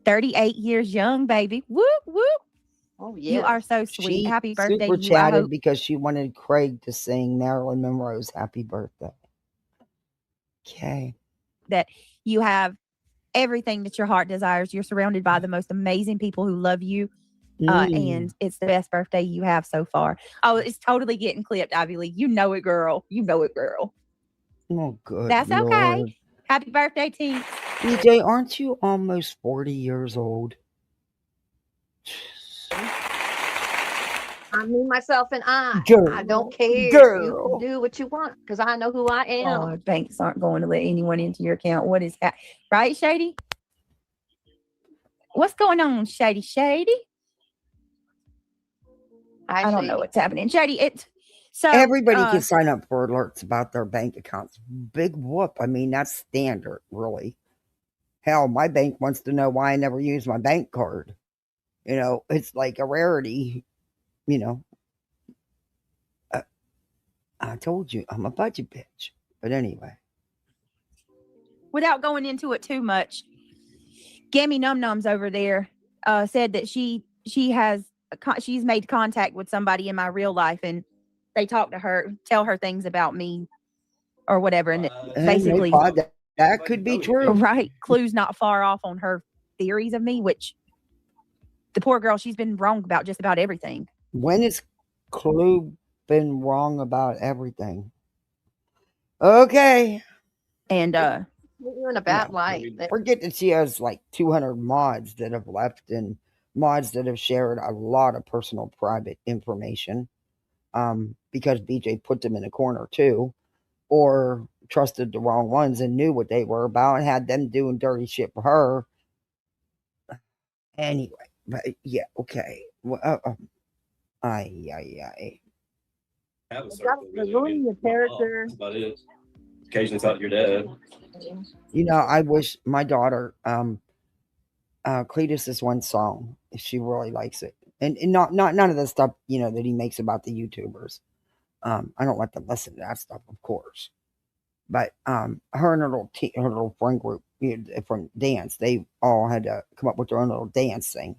Speaker 2: 38 years young, baby. Whoop, whoop.
Speaker 4: oh
Speaker 2: You
Speaker 4: yeah.
Speaker 2: are so sweet.
Speaker 1: She
Speaker 2: Happy birthday
Speaker 1: super
Speaker 2: to you. I
Speaker 1: chatted
Speaker 2: hope
Speaker 1: because she wanted Craig to sing Marilyn Monroe's Happy Birthday. Okay.
Speaker 2: that you have everything that your heart desires. You're surrounded by the most amazing people who love you. And it's the best birthday you have so far. Oh, it's totally getting clipped, Ivy Lee. You know it, girl. You know it, girl.
Speaker 1: Oh, good
Speaker 2: That's
Speaker 1: Lord.
Speaker 2: okay. Happy birthday, Tinks.
Speaker 1: BJ, aren't you almost 40 years old?
Speaker 4: I mean myself and I.
Speaker 1: Girl.
Speaker 4: I don't care. You
Speaker 1: Girl.
Speaker 4: can do what you want because I know who I am.
Speaker 2: Oh, banks aren't going to let anyone into your account. What is that? Right, Shady? What's going on, Shady? Shady? I don't know what's happening. Shady, it's so
Speaker 1: Everybody can sign up for alerts about their bank accounts. Big whoop. I mean, that's standard, really. Hell, my bank wants to know why I never use my bank card. It's like a rarity. You know, I told you I'm a budget bitch. But anyway.
Speaker 2: without going into it too much, Gammy Num Nums over there said that she's made contact with somebody in my real life, and they talk to her, tell her things about me or whatever, and basically
Speaker 1: that could be true.
Speaker 2: Right, clues not far off on her theories of me, which the poor girl, she's been wrong about just about everything.
Speaker 1: When has Clue been wrong about everything? Okay.
Speaker 2: And
Speaker 4: you're in a bad light.
Speaker 1: Forget that she has like 200 mods that have left and mods that have shared a lot of personal private information because BJ put them in a corner too, or trusted the wrong ones and knew what they were about and had them doing dirty shit for her. Anyway, but yeah, okay. Well, I
Speaker 3: Have a
Speaker 4: That's
Speaker 3: circle, really.
Speaker 4: ruining your character.
Speaker 3: That's about it. Occasionally thought you're dead.
Speaker 1: I wish my daughter Cletus is one song if she really likes it, and not none of the stuff that he makes about the YouTubers. I don't let them listen to that stuff, of course. But her and her little friend group from dance, they all had to come up with their own little dance thing,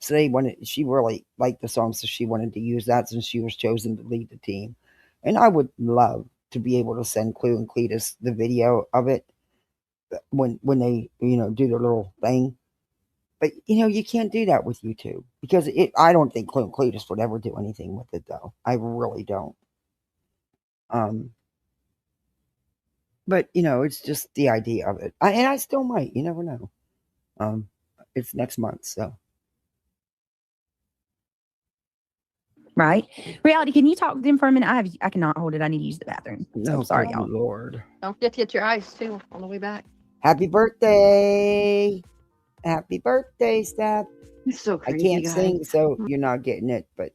Speaker 1: So she really liked the song, so she wanted to use that since she was chosen to lead the team. And I would love to be able to send Clue and Cletus the video of it when they do their little thing. But you can't do that with YouTube because I don't think Clue and Cletus would ever do anything with it though. I really don't. But it's just the idea of it. And I still might. You never know. It's next month, so.
Speaker 2: Right. Reality, can you talk to them for a minute? I cannot hold it. I need to use the bathroom. So sorry,
Speaker 1: good
Speaker 2: y'all.
Speaker 1: Lord.
Speaker 4: Don't forget to get your ice too on the way back.
Speaker 1: Happy birthday. Happy birthday, Steph.
Speaker 4: It's so
Speaker 1: I
Speaker 4: crazy,
Speaker 1: can't
Speaker 4: guys.
Speaker 1: sing, so you're not getting it, but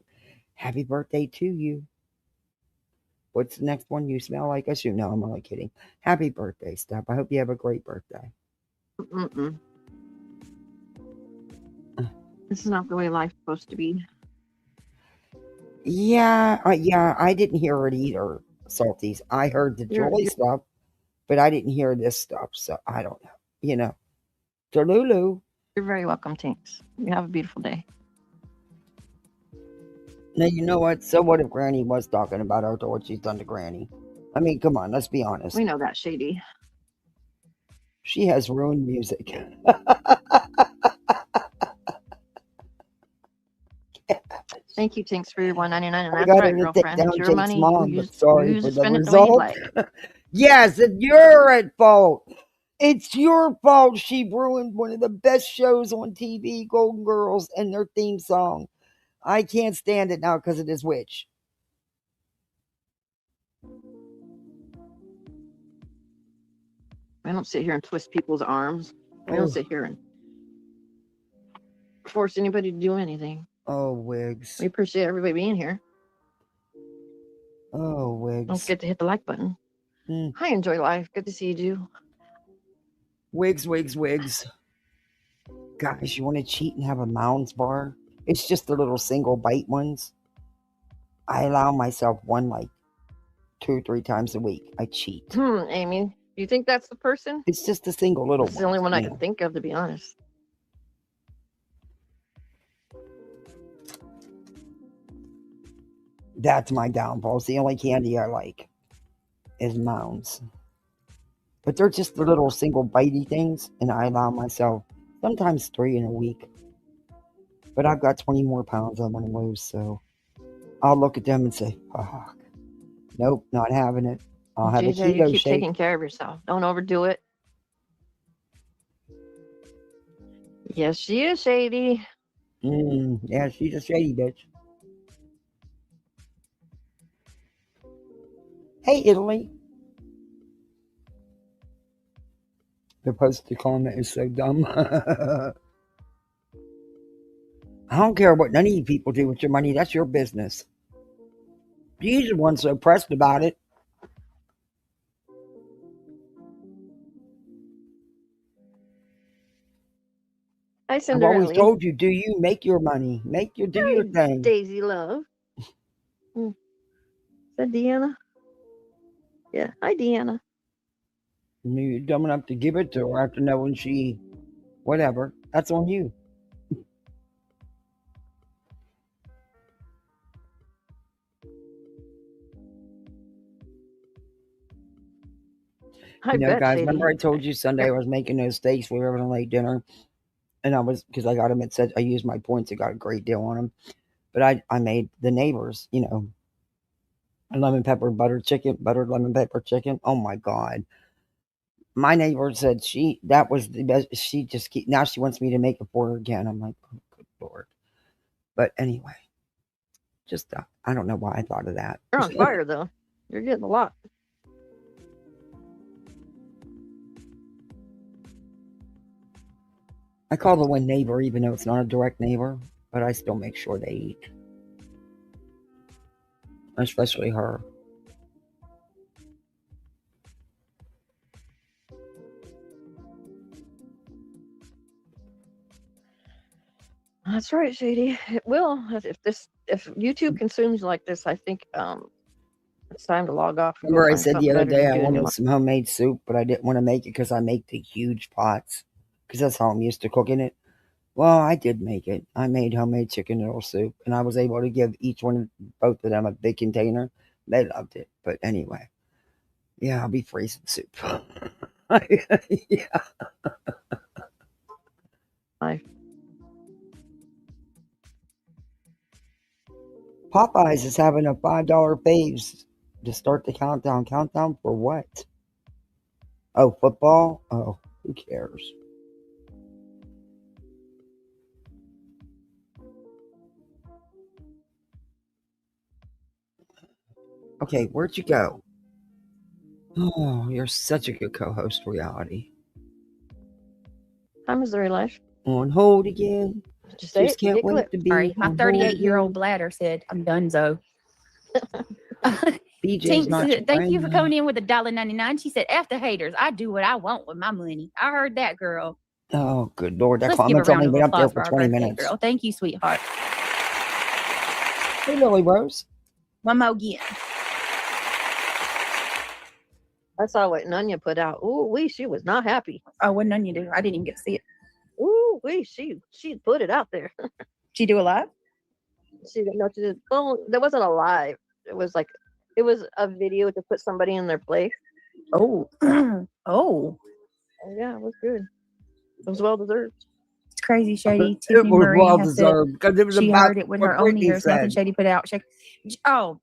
Speaker 1: happy birthday to you. What's the next one? You smell like us? No, I'm only kidding. Happy birthday, Steph. I hope you have a great birthday.
Speaker 4: This is not the way life's supposed to be.
Speaker 1: Yeah, I didn't hear it either, Salties. I heard the joy stuff, but I didn't hear this stuff, so I don't know. Delulu.
Speaker 4: You're very welcome, Tinks. You have a beautiful day.
Speaker 1: Now, you know what? So what if Granny was talking about her to what she's done to Granny? I mean, come on, let's be honest.
Speaker 4: We know that, Shady.
Speaker 1: She has ruined music.
Speaker 4: Thank you, Tinks, for your $1.99. And
Speaker 1: I
Speaker 4: that's
Speaker 1: got
Speaker 4: right,
Speaker 1: her to take
Speaker 4: girlfriend.
Speaker 1: down
Speaker 4: It's your
Speaker 1: Jake's
Speaker 4: money.
Speaker 1: mom,
Speaker 4: You
Speaker 1: but sorry
Speaker 4: use
Speaker 1: for
Speaker 4: it,
Speaker 1: the
Speaker 4: spend it the way you
Speaker 1: result.
Speaker 4: like.
Speaker 1: Yes, and you're at fault. It's your fault she ruined one of the best shows on TV, Golden Girls, and their theme song. I can't stand it now because of this witch.
Speaker 4: I don't sit here and twist people's arms. I don't sit here and force anybody to do anything.
Speaker 1: Oh, Wiggs.
Speaker 4: We appreciate everybody being here.
Speaker 1: Oh, Wiggs.
Speaker 4: Don't forget to hit the like button. I enjoy life. Good to see you.
Speaker 1: Wiggs. Guys, you want to cheat and have a Mounds bar? It's just the little single bite ones. I allow myself one like 2 or 3 times a week. I cheat.
Speaker 4: Amy, do you think that's the person?
Speaker 1: It's just a single little one.
Speaker 4: It's the only one I can think of, to be honest.
Speaker 1: That's my downfall. It's the only candy I like is Mounds. But they're just the little single bitey things, and I allow myself sometimes 3 in a week. But I've got 20 more pounds I want to lose, so I'll look at them and say, fuck. Nope, not having it. I'll have a keto
Speaker 4: you keep
Speaker 1: shake.
Speaker 4: taking care of yourself. Don't overdo it. Yes, she is shady.
Speaker 1: Yeah, she's a shady bitch. Hey, Italy. The posted comment is so dumb. I don't care what none of you people do with your money. That's your business. You're the one so pressed about it. I've always told you, do you make your money? Do your thing.
Speaker 4: Daisy love. Is that Deanna? Yeah. Hi, Deanna.
Speaker 1: You're dumb enough to give it to her after knowing she, whatever. That's on you. Guys, remember I told you Sunday I was making those steaks. We were having a late dinner. And I was, because I got them, it said I used my points. I got a great deal on them. But I made the neighbors, lemon pepper buttered lemon pepper chicken. Oh my God. My neighbor said that was the best. Now she wants me to make it for her again. I'm like, oh, good Lord. But anyway, just, I don't know why I thought of that.
Speaker 4: You're on fire, though. You're getting a lot.
Speaker 1: I call the one neighbor, even though it's not a direct neighbor, but I still make sure they eat. Especially her.
Speaker 4: That's right, Shady. It will. If YouTube consumes like this, I think it's time to log off.
Speaker 1: Remember I said the other day I wanted some homemade soup, but I didn't want to make it because I make the huge pots. Because that's how I'm used to cooking it. Well, I did make it. I made homemade chicken noodle soup, and I was able to give both of them a big container. They loved it. But anyway, yeah, I'll be freezing soup. Yeah. Popeyes is having a $5 faves to start the countdown. Countdown for what? Oh, football? Oh, who cares? Okay, where'd you go? Oh, you're such a good co-host, Reality.
Speaker 4: Hi, Missouri Life.
Speaker 1: On hold again.
Speaker 4: Did you say
Speaker 1: Just
Speaker 4: it? You
Speaker 1: can't
Speaker 4: get
Speaker 1: wait
Speaker 4: clipped.
Speaker 1: to be
Speaker 2: Sorry, my
Speaker 1: on hold
Speaker 2: 38-year-old
Speaker 1: again.
Speaker 2: bladder said I'm donezo.
Speaker 1: BJ's not your
Speaker 2: Thank you
Speaker 1: friend,
Speaker 2: for
Speaker 1: huh?
Speaker 2: coming in with $1.99. She said, "F the haters. I do what I want with my money." I heard that, girl.
Speaker 1: Oh, good Lord. That
Speaker 2: Let's give a
Speaker 1: comment's
Speaker 2: round
Speaker 1: only
Speaker 2: of
Speaker 1: been up there
Speaker 2: applause
Speaker 1: for
Speaker 2: for our
Speaker 1: 20
Speaker 2: birthday
Speaker 1: minutes.
Speaker 2: girl. Thank you, sweetheart.
Speaker 1: Hey, Lily Rose.
Speaker 2: One more again.
Speaker 4: I saw what Nunya put out. Ooh, she was not happy.
Speaker 2: Oh, what did you do? I didn't even get to see it.
Speaker 4: Ooh, she put it out there.
Speaker 2: Did she do a live?
Speaker 4: She did. Well, there wasn't a live. It was a video to put somebody in their place.
Speaker 2: Oh. Oh.
Speaker 4: Yeah, it was good. It was well deserved.
Speaker 2: It's crazy, Shady.
Speaker 1: It
Speaker 2: Tiffany
Speaker 1: was
Speaker 2: Marie
Speaker 1: well
Speaker 2: has said
Speaker 1: deserved because it was
Speaker 2: she
Speaker 1: about
Speaker 2: heard it with
Speaker 1: what
Speaker 2: her own
Speaker 1: Brittany
Speaker 2: ears. Nothing
Speaker 1: said.
Speaker 2: Shady put out. Oh,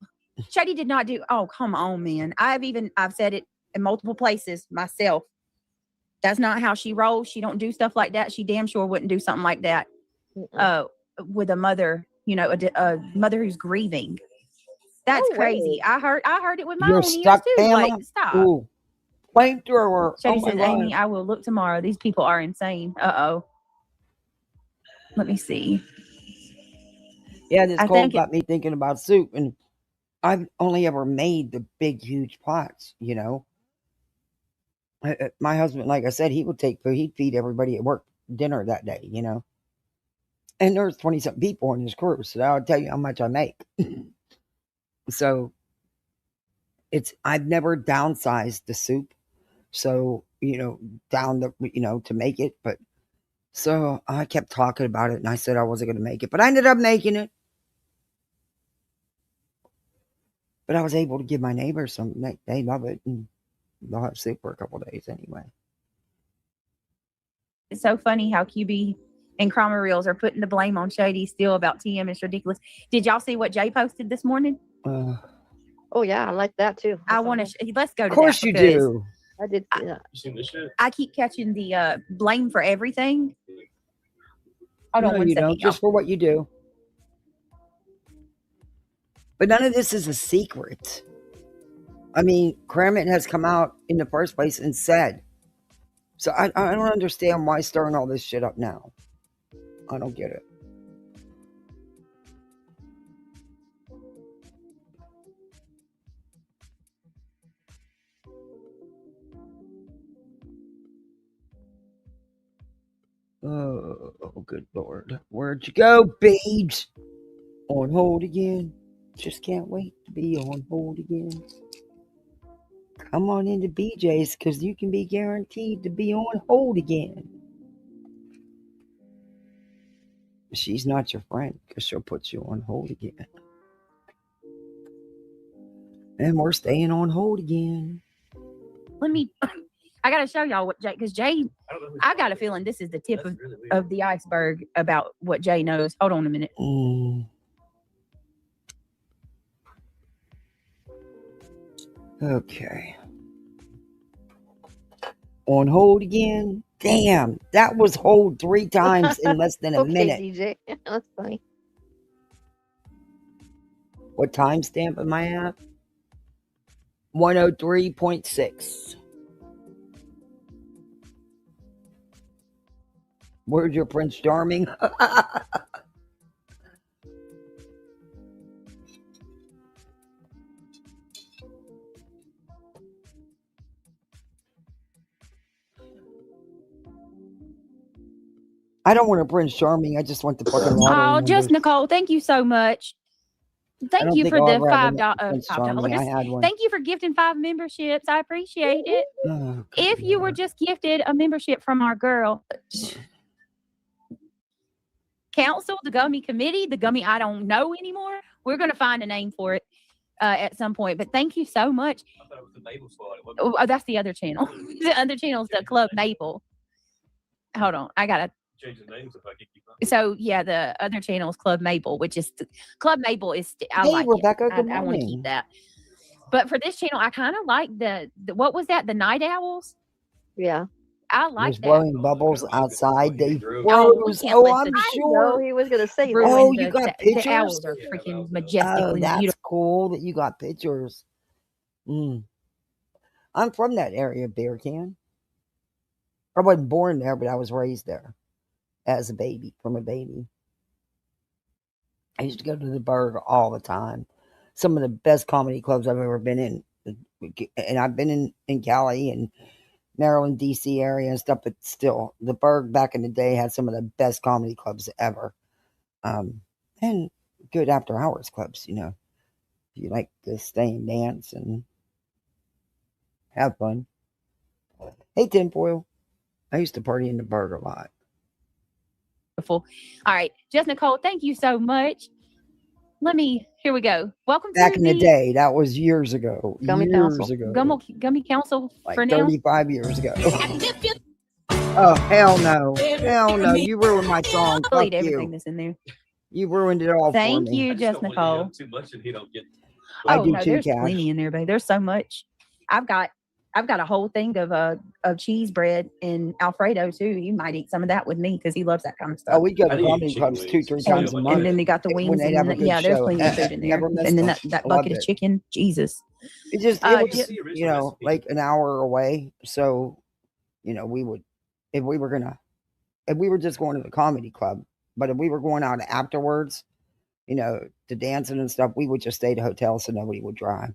Speaker 2: Shady did not do. Oh, come on, man. I've said it in multiple places myself. That's not how she rolls. She don't do stuff like that. She damn sure wouldn't do something like that. With a mother, a mother who's grieving. That's crazy. I heard it with my
Speaker 1: You're
Speaker 2: own
Speaker 1: stuck,
Speaker 2: ears too.
Speaker 1: Pamela?
Speaker 2: Like, stop.
Speaker 1: Ooh. Flamethrower.
Speaker 2: Shady
Speaker 1: Oh my
Speaker 2: says,
Speaker 1: God.
Speaker 2: Amy, I will look tomorrow. These people are insane. Uh-oh. Let me see.
Speaker 1: Yeah, this
Speaker 2: I
Speaker 1: cold
Speaker 2: think
Speaker 1: got me thinking about soup, and I've only ever made the big, huge pots, My husband, like I said, he would take food. He'd feed everybody at work dinner that day, And there's 20-something people in his crew, so that'll tell you how much I make. So I've never downsized the soup. So, down to make it. But so I kept talking about it, and I said I wasn't going to make it, but I ended up making it. But I was able to give my neighbors some. They love it, and they'll have soup for a couple of days anyway.
Speaker 2: It's so funny how QB and Cromer Reels are putting the blame on Shady still about TM. It's ridiculous. Did y'all see what Jay posted this morning?
Speaker 4: Oh yeah, I like that too.
Speaker 2: I want to. Let's go to that.
Speaker 1: Of course you do.
Speaker 4: I did see that.
Speaker 3: You seen this shit?
Speaker 2: I keep catching the blame for everything. Hold on
Speaker 1: No,
Speaker 2: one
Speaker 1: you
Speaker 2: second,
Speaker 1: don't. Just for what you do. But none of this is a secret. I mean, Kramit has come out in the first place and said. So I don't understand why stirring all this shit up now. I don't get it. Oh, good Lord. Where'd you go, babes? On hold again. Just can't wait to be on hold again. Come on into BJ's because you can be guaranteed to be on hold again. She's not your friend because she'll put you on hold again. And we're staying on hold again.
Speaker 2: I got to show y'all what Jay, because Jay, I got a feeling this is the tip of the iceberg about what Jay knows. Hold on a minute.
Speaker 1: Okay. On hold again? Damn, that was hold 3 times in less than a minute.
Speaker 4: DJ. That's funny.
Speaker 1: What timestamp am I at? 103.6. Where's your Prince Charming? I don't want a Prince Charming. I just want the fucking lottery.
Speaker 2: Oh, just Nicole. Thank you so much. Thank you for the $5. Thank you for gifting 5 memberships. I appreciate it.
Speaker 1: Oh,
Speaker 2: if you were just gifted a membership from our girl, council, the gummy committee, the gummy I don't know anymore. We're going to find a name for it at some point. But thank you so much.
Speaker 3: I thought it was the Maple Squad.
Speaker 2: Oh, that's the other channel. The other channel is the Club Maple. Hold on. I got to
Speaker 3: change the names if I can keep up.
Speaker 2: So yeah, the other channel is Club Maple, which is Club Maple is I like
Speaker 1: Rebecca,
Speaker 2: it. I want to keep that. But for this channel, I kind of like the what was that? The night owls.
Speaker 4: Yeah.
Speaker 2: I like
Speaker 1: There's
Speaker 2: that.
Speaker 1: blowing bubbles outside. They
Speaker 2: Oh, we
Speaker 1: froze.
Speaker 2: can't
Speaker 1: Oh,
Speaker 2: let
Speaker 1: I'm
Speaker 2: the-
Speaker 4: I
Speaker 1: sure.
Speaker 4: know he was going to say
Speaker 2: ruin
Speaker 4: that.
Speaker 1: Oh, you got
Speaker 2: the
Speaker 1: pictures?
Speaker 2: owls are
Speaker 3: Yeah,
Speaker 2: freaking
Speaker 3: owls are-
Speaker 2: majestically
Speaker 1: Oh, that's
Speaker 2: beautiful.
Speaker 1: cool that you got pictures. I'm from that area of Bear Can. I wasn't born there, but I was raised there as a baby, from a baby. I used to go to the Berg all the time. Some of the best comedy clubs I've ever been in. And I've been in Cali and Maryland, D.C. area and stuff, but still, the Berg back in the day had some of the best comedy clubs ever. And good after hours clubs, you know. If you like to stay and dance and have fun. Hey, Tinfoil. I used to party in the Berg a lot.
Speaker 2: All right, Just Nicole, thank you so much. Here we go. Welcome
Speaker 1: Back
Speaker 2: to
Speaker 1: in the day, that was years ago.
Speaker 4: Gummy
Speaker 1: years
Speaker 4: Council.
Speaker 1: ago.
Speaker 2: Gummy Council
Speaker 1: Like
Speaker 2: for now.
Speaker 1: 35 years ago. Oh, hell no. Hell no. You ruined my song. Fuck
Speaker 2: Delete everything
Speaker 1: you.
Speaker 2: that's in there.
Speaker 1: You ruined it all for
Speaker 2: Thank
Speaker 1: me.
Speaker 2: you,
Speaker 3: I just
Speaker 2: Just
Speaker 3: don't want to
Speaker 2: Nicole.
Speaker 3: too much and he don't get.
Speaker 1: I
Speaker 2: Oh
Speaker 1: do
Speaker 2: no,
Speaker 1: too,
Speaker 2: there's
Speaker 1: Cash.
Speaker 2: plenty in there, babe. There's so much. I've got a whole thing of cheese bread and Alfredo too. You might eat some of that with me because he loves that kind of stuff.
Speaker 1: Oh, we go
Speaker 3: I
Speaker 1: to
Speaker 3: need
Speaker 1: comedy
Speaker 3: chicken
Speaker 1: clubs
Speaker 3: wings.
Speaker 1: 2-3
Speaker 3: Yeah,
Speaker 1: times a
Speaker 3: like
Speaker 1: month.
Speaker 2: and then they got the
Speaker 1: when
Speaker 2: wings.
Speaker 1: they'd have a good
Speaker 2: there's
Speaker 1: show.
Speaker 2: plenty of food in there.
Speaker 1: Never missed
Speaker 2: And then
Speaker 1: them.
Speaker 2: that
Speaker 1: I
Speaker 2: bucket
Speaker 1: loved
Speaker 2: of
Speaker 1: it.
Speaker 2: chicken, Jesus.
Speaker 1: It was
Speaker 2: just-
Speaker 1: you know, like an hour away. So, you know, if we were just going to the comedy club, but if we were going out afterwards, you know, to dancing and stuff, we would just stay at a hotel so nobody would drive.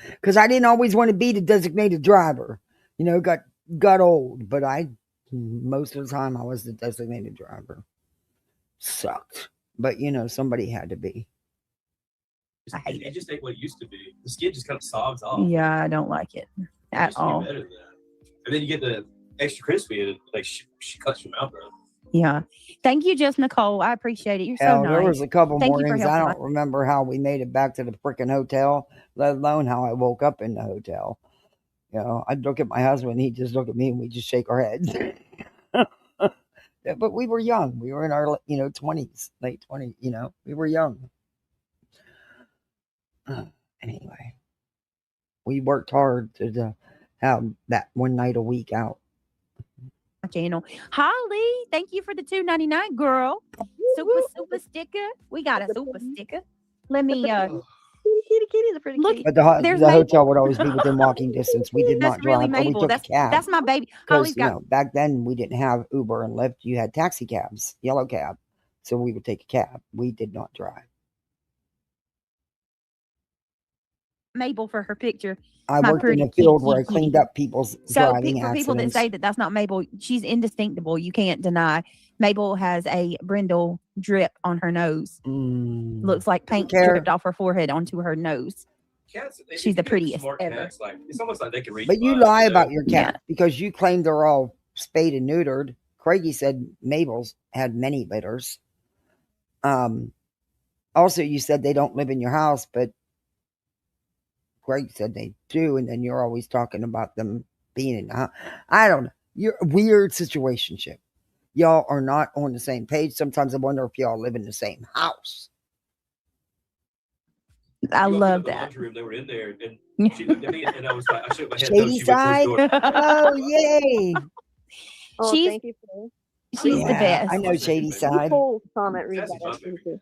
Speaker 1: Because I didn't always want to be the designated driver. You know, got old, but most of the time I was the designated driver. Sucked. But, you know, somebody had to be.
Speaker 2: I hate
Speaker 3: It
Speaker 2: it.
Speaker 3: just ain't what it used to be. The skin just kind of sogs off.
Speaker 2: Yeah, I don't like it
Speaker 3: It
Speaker 2: at
Speaker 3: used to be
Speaker 2: all.
Speaker 3: better than that. And then you get the extra crispy and like she cuts your mouth up.
Speaker 2: Yeah. Thank you, Just Nicole. I appreciate it. You're so
Speaker 1: Hell,
Speaker 2: nice.
Speaker 1: there was a couple
Speaker 2: Thank you for
Speaker 1: mornings I
Speaker 2: helping
Speaker 1: don't remember how we made it back to the freaking hotel, let alone how I woke up in the hotel. You know, I'd look at my husband, he'd just look at me, and we'd just shake our heads. But we were young. We were in our, 20s, late 20s, we were young. Anyway, we worked hard to have that one night a week out.
Speaker 2: channel. Holly, thank you for the $2.99, girl. Super sticker. We got a super sticker. Let me
Speaker 4: Kitty, the pretty
Speaker 2: look.
Speaker 4: kitty.
Speaker 1: But the
Speaker 2: There's
Speaker 1: hotel
Speaker 2: Mabel.
Speaker 1: would always be within walking distance. We did not
Speaker 2: That's really
Speaker 1: drive, or we
Speaker 2: Mabel.
Speaker 1: took a cab.
Speaker 2: That's my baby.
Speaker 1: Because,
Speaker 2: Holly's got
Speaker 1: back then we didn't have Uber and Lyft. You had taxi cabs, yellow cab. So we would take a cab. We did not drive.
Speaker 2: Mabel for her picture.
Speaker 1: I
Speaker 2: My
Speaker 1: worked in
Speaker 2: pretty
Speaker 1: a field
Speaker 2: kitty,
Speaker 1: where I
Speaker 2: kitty.
Speaker 1: cleaned up people's
Speaker 2: So
Speaker 1: driving
Speaker 2: for people that
Speaker 1: accidents.
Speaker 2: say that that's not Mabel, she's indistinguishable. You can't deny. Mabel has a brindle drip on her nose. Looks like paint dripped off her forehead onto her nose.
Speaker 3: Cats,
Speaker 2: She's the prettiest
Speaker 3: smart
Speaker 2: ever.
Speaker 3: Cats, like, it's almost like they can read.
Speaker 1: But you
Speaker 3: your
Speaker 1: lie
Speaker 3: mind,
Speaker 1: about your cat
Speaker 2: Yeah.
Speaker 1: because you claimed they're all spayed and neutered. Craigie said Mabel's had many litters. Also, you said they don't live in your house, but Greg said they do, and then you're always talking about them being in the house. I don't know. You're a weird situationship. Y'all are not on the same page. Sometimes I wonder if y'all live in the same house.
Speaker 2: I
Speaker 3: You walked
Speaker 2: love
Speaker 3: into the
Speaker 2: that.
Speaker 3: laundry room, they were in there, and she looked at me, and I was like, I shook my head. No,
Speaker 1: Shady
Speaker 3: she went
Speaker 1: side?
Speaker 3: to the door.
Speaker 1: Oh, yay.
Speaker 4: Oh,
Speaker 2: She's-
Speaker 4: thank you for
Speaker 2: She's the
Speaker 1: Yeah,
Speaker 2: best.
Speaker 1: I know Shady Side.
Speaker 4: Whole comment. Read
Speaker 3: Sassy
Speaker 4: that.
Speaker 3: fun, baby.
Speaker 4: Too.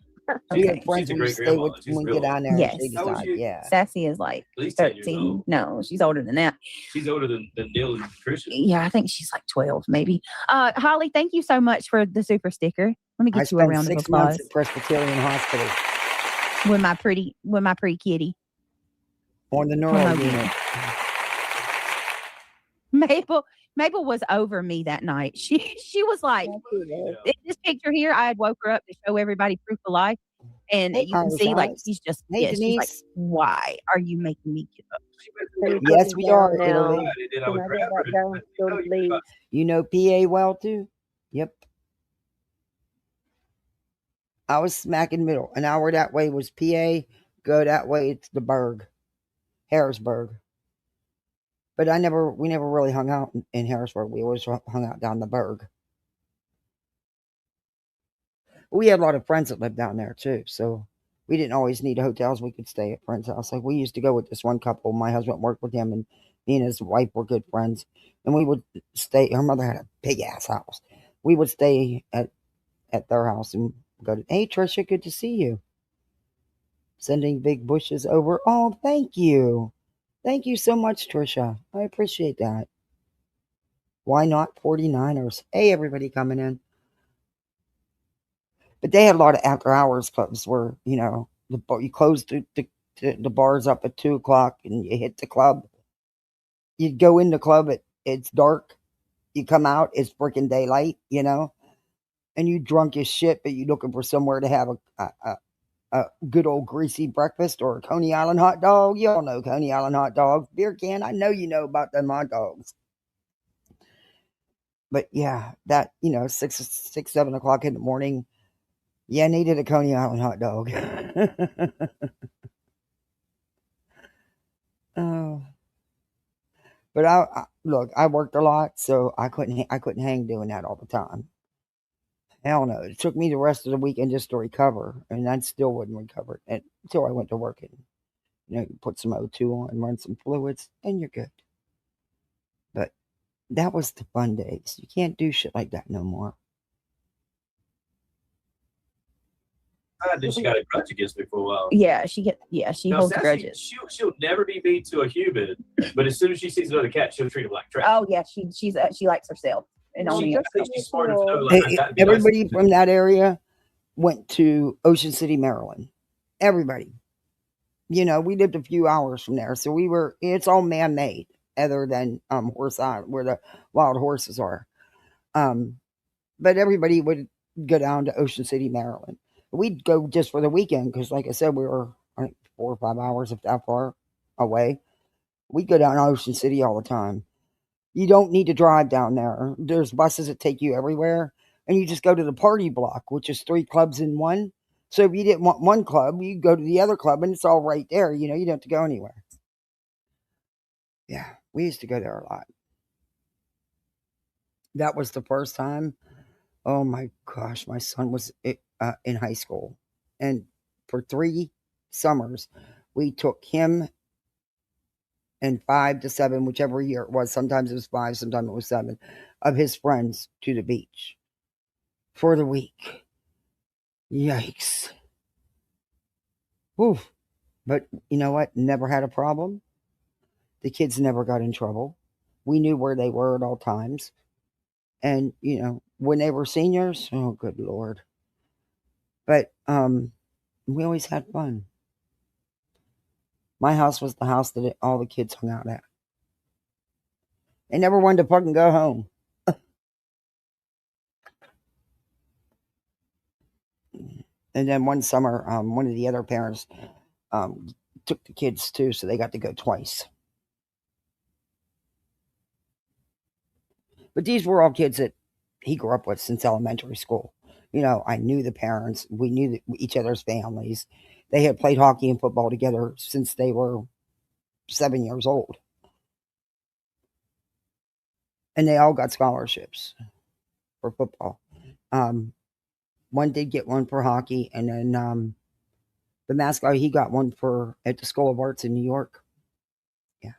Speaker 1: We
Speaker 2: Okay.
Speaker 1: have friends
Speaker 3: She's a
Speaker 1: we
Speaker 3: great
Speaker 1: stay
Speaker 3: grandma.
Speaker 1: with
Speaker 3: She's
Speaker 1: when we
Speaker 3: real
Speaker 1: get down there.
Speaker 2: Yes.
Speaker 1: Shady
Speaker 3: How old
Speaker 1: Side,
Speaker 3: is she?
Speaker 1: yeah.
Speaker 2: Sassy is like
Speaker 3: At least 10 years
Speaker 2: 13.
Speaker 3: old.
Speaker 2: No, she's older than that.
Speaker 3: She's older than Neil and Christian.
Speaker 2: Yeah, I think she's like 12, maybe. Holly, thank you so much for the super sticker. Let me
Speaker 1: I
Speaker 2: get you a
Speaker 1: spent
Speaker 2: round of
Speaker 1: 6 months
Speaker 2: applause
Speaker 1: at Presbyterian Hospital
Speaker 2: with my pretty kitty.
Speaker 1: on the
Speaker 2: Hold
Speaker 1: neuro
Speaker 2: on.
Speaker 1: unit.
Speaker 2: Mabel was over me that night. She was like,
Speaker 3: Yeah.
Speaker 2: in this picture here, I had woke her up to show everybody proof of life. And
Speaker 1: Hey,
Speaker 2: you can see, like,
Speaker 1: Iris.
Speaker 2: she's just,
Speaker 1: Hey,
Speaker 2: she's like,
Speaker 1: Denise.
Speaker 2: why are you making me get up?
Speaker 1: Yes, we are,
Speaker 4: Now.
Speaker 1: Italy.
Speaker 3: And then I
Speaker 4: Can
Speaker 3: would
Speaker 4: I
Speaker 3: grab
Speaker 4: get
Speaker 3: her.
Speaker 4: that down? Go to sleep.
Speaker 1: You know PA well, too? Yep. I was smack in the middle. An hour that way was PA. Go that way, it's the Berg. Harrisburg. But we never really hung out in Harrisburg. We always hung out down the Berg. We had a lot of friends that lived down there, too. So We didn't always need hotels. We could stay at friends' house. Like we used to go with this one couple. My husband worked with him, and me and his wife were good friends. And we would stay. Her mother had a big ass house. We would stay at their house and go to. Hey, Trisha, good to see you. Sending big bushes over. Oh, thank you. Thank you so much, Trisha. I appreciate that. Why not 49ers? Hey, everybody coming in. But they had a lot of after hours clubs where, you close the bars up at 2 o'clock and you hit the club. You go in the club, it's dark. You come out, it's freaking daylight, and you drunk as shit, but you looking for somewhere to have a good old greasy breakfast or a Coney Island hot dog. You all know Coney Island hot dogs. Beer can, I know you know about them hot dogs. But yeah, that, 6, 7 o'clock in the morning, I needed a Coney Island hot dog. Oh. But I worked a lot, so I couldn't hang doing that all the time. Hell no. It took me the rest of the weekend just to recover, and I still wouldn't recover until I went to work and, put some O2 on, run some fluids, and you're good. But that was the fun days. You can't do shit like that no more.
Speaker 3: I think she got a grudge against me for a while.
Speaker 2: Yeah, she holds grudges.
Speaker 3: She'll never be mean to a human, but as soon as she sees another cat, she'll treat him like trash.
Speaker 2: Oh yeah, she likes herself. And
Speaker 3: she's smart enough to know,
Speaker 1: everybody from that area went to Ocean City, Maryland. Everybody. We lived a few hours from there, so it's all man-made, other than Horse Island, where the wild horses are. But everybody would go down to Ocean City, Maryland. We'd go just for the weekend because, like I said, we were 4 or 5 hours, if that far away. We'd go down to Ocean City all the time. You don't need to drive down there. There's buses that take you everywhere, and you just go to the party block, which is 3 clubs in one. So if you didn't want one club, you go to the other club, and it's all right there. You don't have to go anywhere. Yeah, we used to go there a lot. That was the first time. Oh my gosh, my son was in high school, and for 3 summers, we took him and 5 to 7, whichever year it was. Sometimes it was 5, sometimes it was 7 of his friends to the beach for the week. Yikes. Oof. But you know what? Never had a problem. The kids never got in trouble. We knew where they were at all times. And, when they were seniors, oh, good Lord. But we always had fun. My house was the house that all the kids hung out at. They never wanted to fucking go home. And then one summer, one of the other parents took the kids too, so they got to go twice. But these were all kids that he grew up with since elementary school. I knew the parents. We knew each other's families. They had played hockey and football together since they were 7 years old. And they all got scholarships for football. One did get one for hockey, and then the mascot, he got one at the School of Arts in New York. Yeah.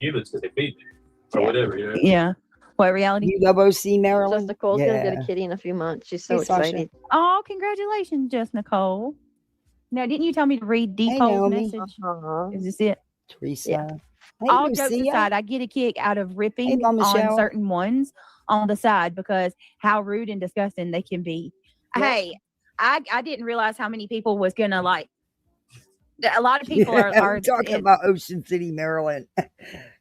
Speaker 3: Humans, because they feed you. Or whatever,
Speaker 2: Yeah. What reality?
Speaker 1: You love OC, Maryland?
Speaker 4: Just Nicole's gonna get a kitty in a few months. She's so excited.
Speaker 2: Oh, congratulations, Just Nicole. Now, didn't you tell me to read Deepol's message? Is this it?
Speaker 1: Teresa.
Speaker 2: Yeah.
Speaker 1: Hey,
Speaker 2: all jokes aside, I get a kick out of ripping on certain ones on the side because how rude and disgusting they can be. Yeah. Hey, I didn't realize how many people was gonna like. A lot of people are
Speaker 1: talking about Ocean City, Maryland.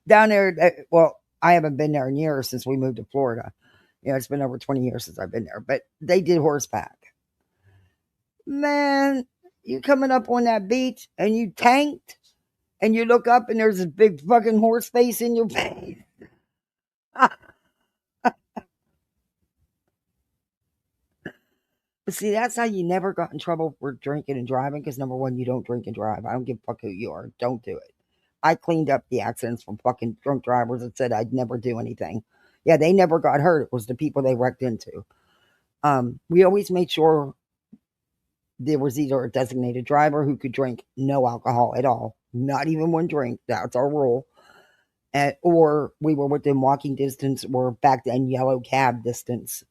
Speaker 1: Down there, well, I haven't been there in years since we moved to Florida. It's been over 20 years since I've been there. But they did horseback. Man, you coming up on that beach and you tanked and you look up and there's a big fucking horse face in your face. But see, that's how you never got in trouble for drinking and driving because, number one, you don't drink and drive. I don't give a fuck who you are. Don't do it. I cleaned up the accidents from fucking drunk drivers that said I'd never do anything. Yeah, they never got hurt. It was the people they wrecked into. We always made sure there was either a designated driver who could drink no alcohol at all, not even one drink. That's our rule. Or we were within walking distance, or back then yellow cab distance.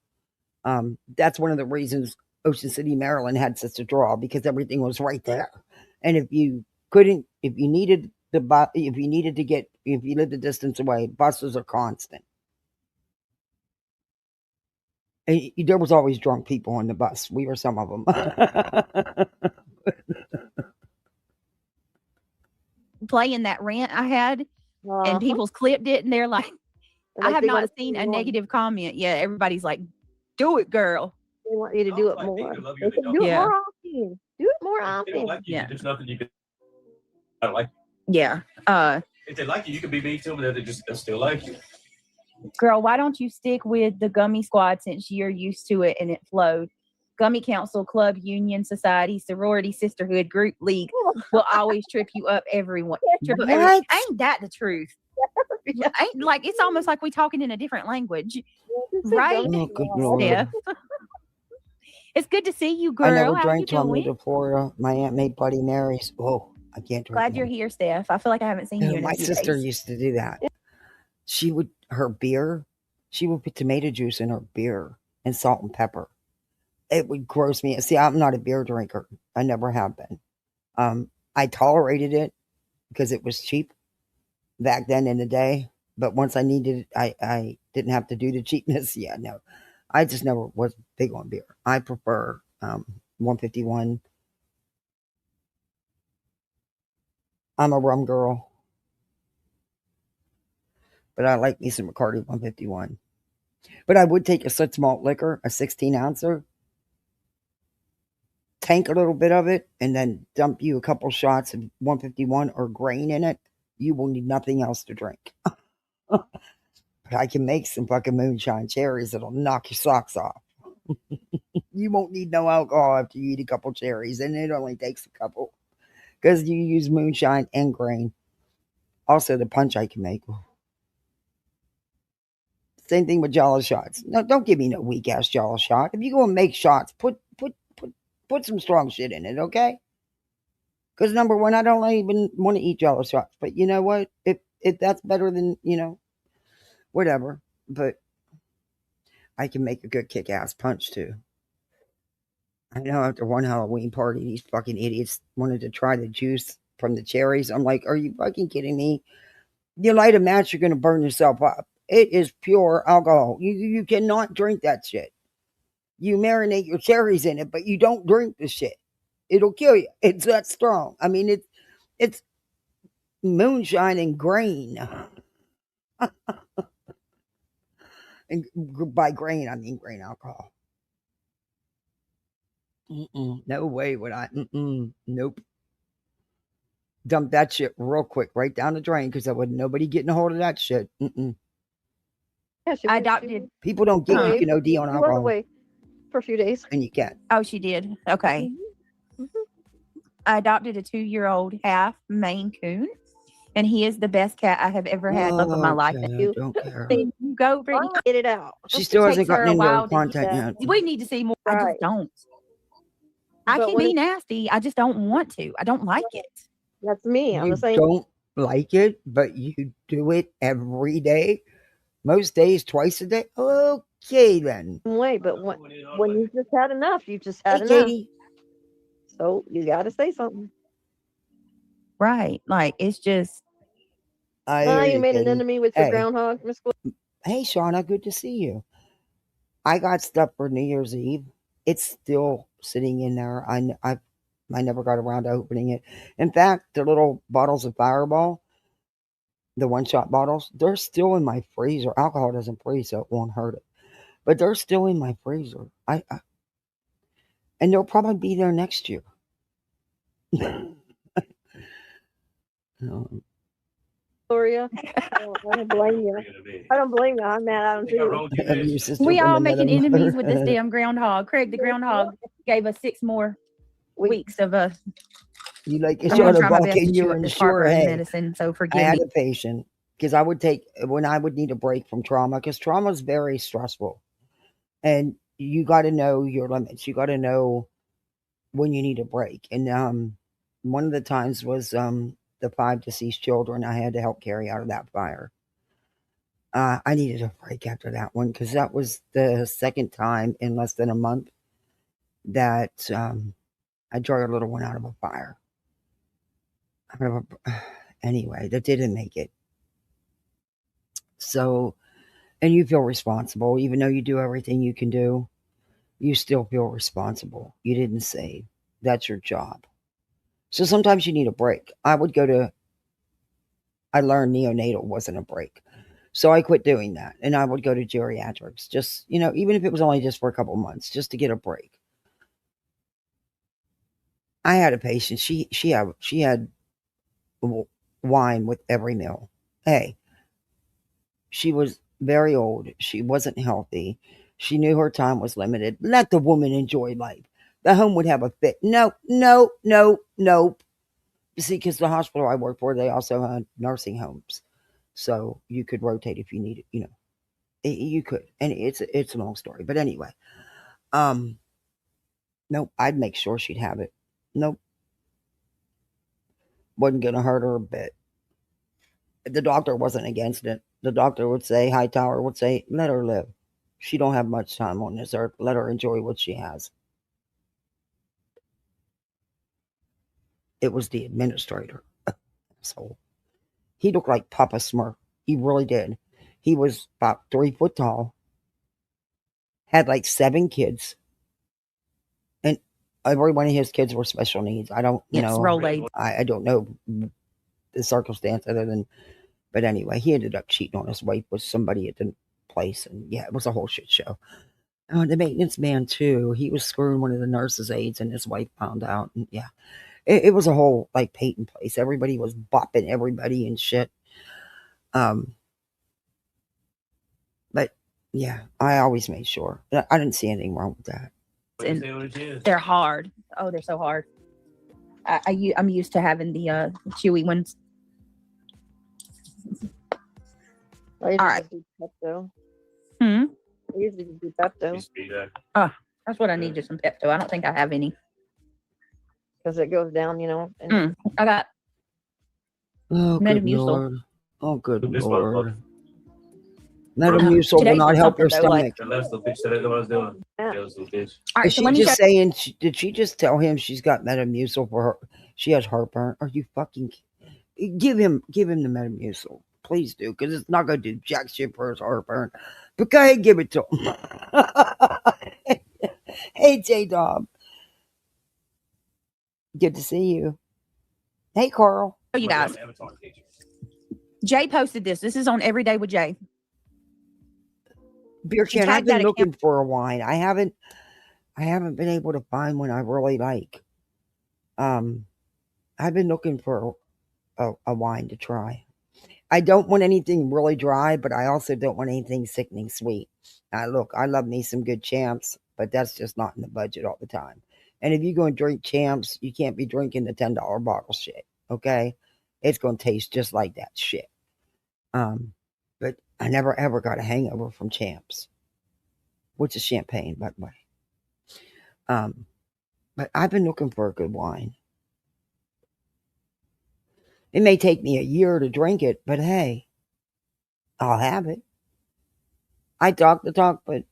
Speaker 1: That's one of the reasons Ocean City, Maryland had such a draw, because everything was right there. And if you needed if you lived a distance away, buses are constant. And there was always drunk people on the bus. We were some of them.
Speaker 2: Playing that rant I had, and people's clipped it, and they're like, I have not seen a negative comment yet. Everybody's like, do it, girl.
Speaker 4: They want you to do it more. Do it more often. Do it more often.
Speaker 3: There's nothing you can. I don't like
Speaker 2: you. Yeah.
Speaker 3: If they like you, you can be mean to them, and they'll still like you.
Speaker 2: Girl, why don't you stick with the Gummy Squad since you're used to it and it flowed? Gummy Council, Club, Union, Society, Sorority, Sisterhood, Group, League will always trip you up, everyone. Trip up everyone. Ain't that the truth? Ain't like it's almost like we talking in a different language, right?
Speaker 1: Oh, good Lord.
Speaker 2: Steph. It's good to see you, girl.
Speaker 1: I never
Speaker 2: How
Speaker 1: drank
Speaker 2: you
Speaker 1: till I moved
Speaker 2: doing?
Speaker 1: to Florida. My aunt made Bloody Marys. Oh, I can't drink.
Speaker 2: Glad you're here, Steph. I feel like I haven't seen you in a
Speaker 1: My
Speaker 2: few
Speaker 1: sister
Speaker 2: days.
Speaker 1: used to do that. She would put tomato juice in her beer and salt and pepper. It would gross me. See, I'm not a beer drinker. I never have been. I tolerated it because it was cheap back then in the day. But once I needed it, I didn't have to do the cheapness. Yeah, no. I just never was big on beer. I prefer 151. I'm a rum girl. But I like me some Bacardi 151. But I would take a such malt liquor, a 16 ouncer, tank a little bit of it, and then dump you a couple shots of 151 or grain in it. You will need nothing else to drink. But I can make some fucking moonshine cherries that'll knock your socks off. You won't need no alcohol after you eat a couple cherries, and it only takes a couple because you use moonshine and grain. Also, the punch I can make. Same thing with Jolly shots. No, don't give me no weak ass Jolly shot. If you go and make shots, put some strong shit in it, okay? Because number one, I don't even want to eat Jolly shots. But you know what? If that's better than, whatever. But I can make a good kick-ass punch too. I know after one Halloween party, these fucking idiots wanted to try the juice from the cherries. I'm like, are you fucking kidding me? You light a match, you're going to burn yourself up. It is pure alcohol. You cannot drink that shit. You marinate your cherries in it, but you don't drink the shit. It'll kill you. It's that strong. I mean, it's moonshine and grain. And by grain, I mean grain alcohol. No way would I. Nope. Dump that shit real quick right down the drain because I wouldn't nobody getting a hold of that shit.
Speaker 4: Yeah,
Speaker 2: I adopted.
Speaker 1: People don't get you can OD on
Speaker 4: She was
Speaker 1: alcohol.
Speaker 4: away for a few days.
Speaker 1: And you can.
Speaker 2: Oh, she did. Okay. I adopted a 2-year-old half Maine Coon, and he is the best cat I have ever had love of my life.
Speaker 1: I don't care.
Speaker 2: You go, Brittany.
Speaker 4: Get it out.
Speaker 1: She still hasn't
Speaker 2: takes her
Speaker 1: gotten
Speaker 2: a
Speaker 1: into
Speaker 2: while
Speaker 1: her
Speaker 2: to
Speaker 1: content
Speaker 2: get
Speaker 1: yet.
Speaker 2: We need to see more. I
Speaker 4: Right.
Speaker 2: just don't. I
Speaker 4: But
Speaker 2: can
Speaker 4: when
Speaker 2: be nasty. I just don't want to. I don't like it.
Speaker 4: That's me. I'm
Speaker 1: You
Speaker 4: the same.
Speaker 1: don't like it, but you do it every day. Most days, twice a day. Okay, then.
Speaker 4: way. But when you just had enough, you just
Speaker 1: Hey,
Speaker 4: had enough.
Speaker 1: Katie.
Speaker 4: So you got to say something.
Speaker 2: Right. Like, it's just,
Speaker 1: I
Speaker 4: Oh,
Speaker 1: hear
Speaker 4: you made an
Speaker 1: Katie.
Speaker 4: enemy with your
Speaker 1: Hey.
Speaker 4: groundhog, Miss Gwen.
Speaker 1: Hey, Shauna, good to see you. I got stuff for New Year's Eve. It's still sitting in there. I never got around to opening it. In fact, the little bottles of Fireball, the one-shot bottles, they're still in my freezer. Alcohol doesn't freeze, so it won't hurt it. But they're still in my freezer. And they'll probably be there next year.
Speaker 4: Gloria. I don't blame you. I don't blame you. I'm mad at him too.
Speaker 1: Your sister
Speaker 2: we
Speaker 1: from
Speaker 2: all
Speaker 1: another
Speaker 2: making enemies
Speaker 1: mother.
Speaker 2: with this damn groundhog. Craig, the groundhog, gave us 6 more weeks of
Speaker 1: You like
Speaker 2: I'm gonna
Speaker 1: Shauna
Speaker 2: try my best
Speaker 1: walking,
Speaker 2: to chew
Speaker 1: you're
Speaker 2: up
Speaker 1: in
Speaker 2: this
Speaker 1: sure
Speaker 2: heartburn
Speaker 1: hay.
Speaker 2: medicine, so
Speaker 1: I
Speaker 2: forgive
Speaker 1: had
Speaker 2: me.
Speaker 1: a patient because I would take when I would need a break from trauma because trauma is very stressful, and you got to know your limits. You got to know when you need a break. And one of the times was the 5 deceased children I had to help carry out of that fire. I needed a break after that one because that was the second time in less than a month that I drug a little one out of a fire. Anyway, that didn't make it. So, and you feel responsible, even though you do everything you can do, you still feel responsible. You didn't save. That's your job. So sometimes you need a break. I learned neonatal wasn't a break. So I quit doing that. And I would go to geriatrics, just, even if it was only just for a couple months, just to get a break. I had a patient. She had wine with every meal. Hey, she was very old. She wasn't healthy. She knew her time was limited. Let the woman enjoy life. The home would have a fit. No. You see, because the hospital I worked for, they also had nursing homes. So you could rotate if you needed, you could. And it's a long story. But anyway, nope, I'd make sure she'd have it. Nope. Wasn't going to hurt her a bit. The doctor wasn't against it. The doctor would say, Hightower would say, let her live. She don't have much time on this earth. Let her enjoy what she has. It was the administrator. So he looked like Papa Smurf. He really did. He was about 3 foot tall. Had like 7 kids. And every one of his kids were special needs. I don't, I don't know the circumstance other than, but anyway, he ended up cheating on his wife with somebody at the place. And yeah, it was a whole shit show. The maintenance man too, he was screwing one of the nurses' aides and his wife found out. And yeah, it was a whole like Peyton place. Everybody was bopping everybody and shit. But yeah, I always made sure. I didn't see anything wrong with that.
Speaker 2: And they're hard. Oh, they're so hard. I'm used to having the chewy ones.
Speaker 4: All right. I usually do Pepto.
Speaker 2: That's what I need, just some Pepto. I don't think I have any.
Speaker 4: Because it goes down, And
Speaker 2: I got Metamucil.
Speaker 1: Lord. Oh, good Lord. Metamucil will not help your stomach.
Speaker 2: All right,
Speaker 1: Is she just saying, did she just tell him she's got Metamucil for her? She has heartburn. Are you fucking... Give him the Metamucil. Please do, because it's not going to do jack shit for his heartburn. But go ahead, give it to him. Hey, J-Dog. Good to see you. Hey, Carl.
Speaker 2: Oh, you guys. Jay posted this. This is on Everyday with Jay.
Speaker 1: Beer Can, I've been looking for a wine. I haven't been able to find one I really like. I've been looking for a wine to try. I don't want anything really dry, but I also don't want anything sickening sweet. Look, I love me some good Champs, but that's just not in the budget all the time. And if you're going to drink Champs, you can't be drinking the $10 bottle shit, okay? It's going to taste just like that shit. But I never ever got a hangover from Champs, which is champagne, by the way. But I've been looking for a good wine. It may take me a year to drink it, but hey, I'll have it. I talk the talk, but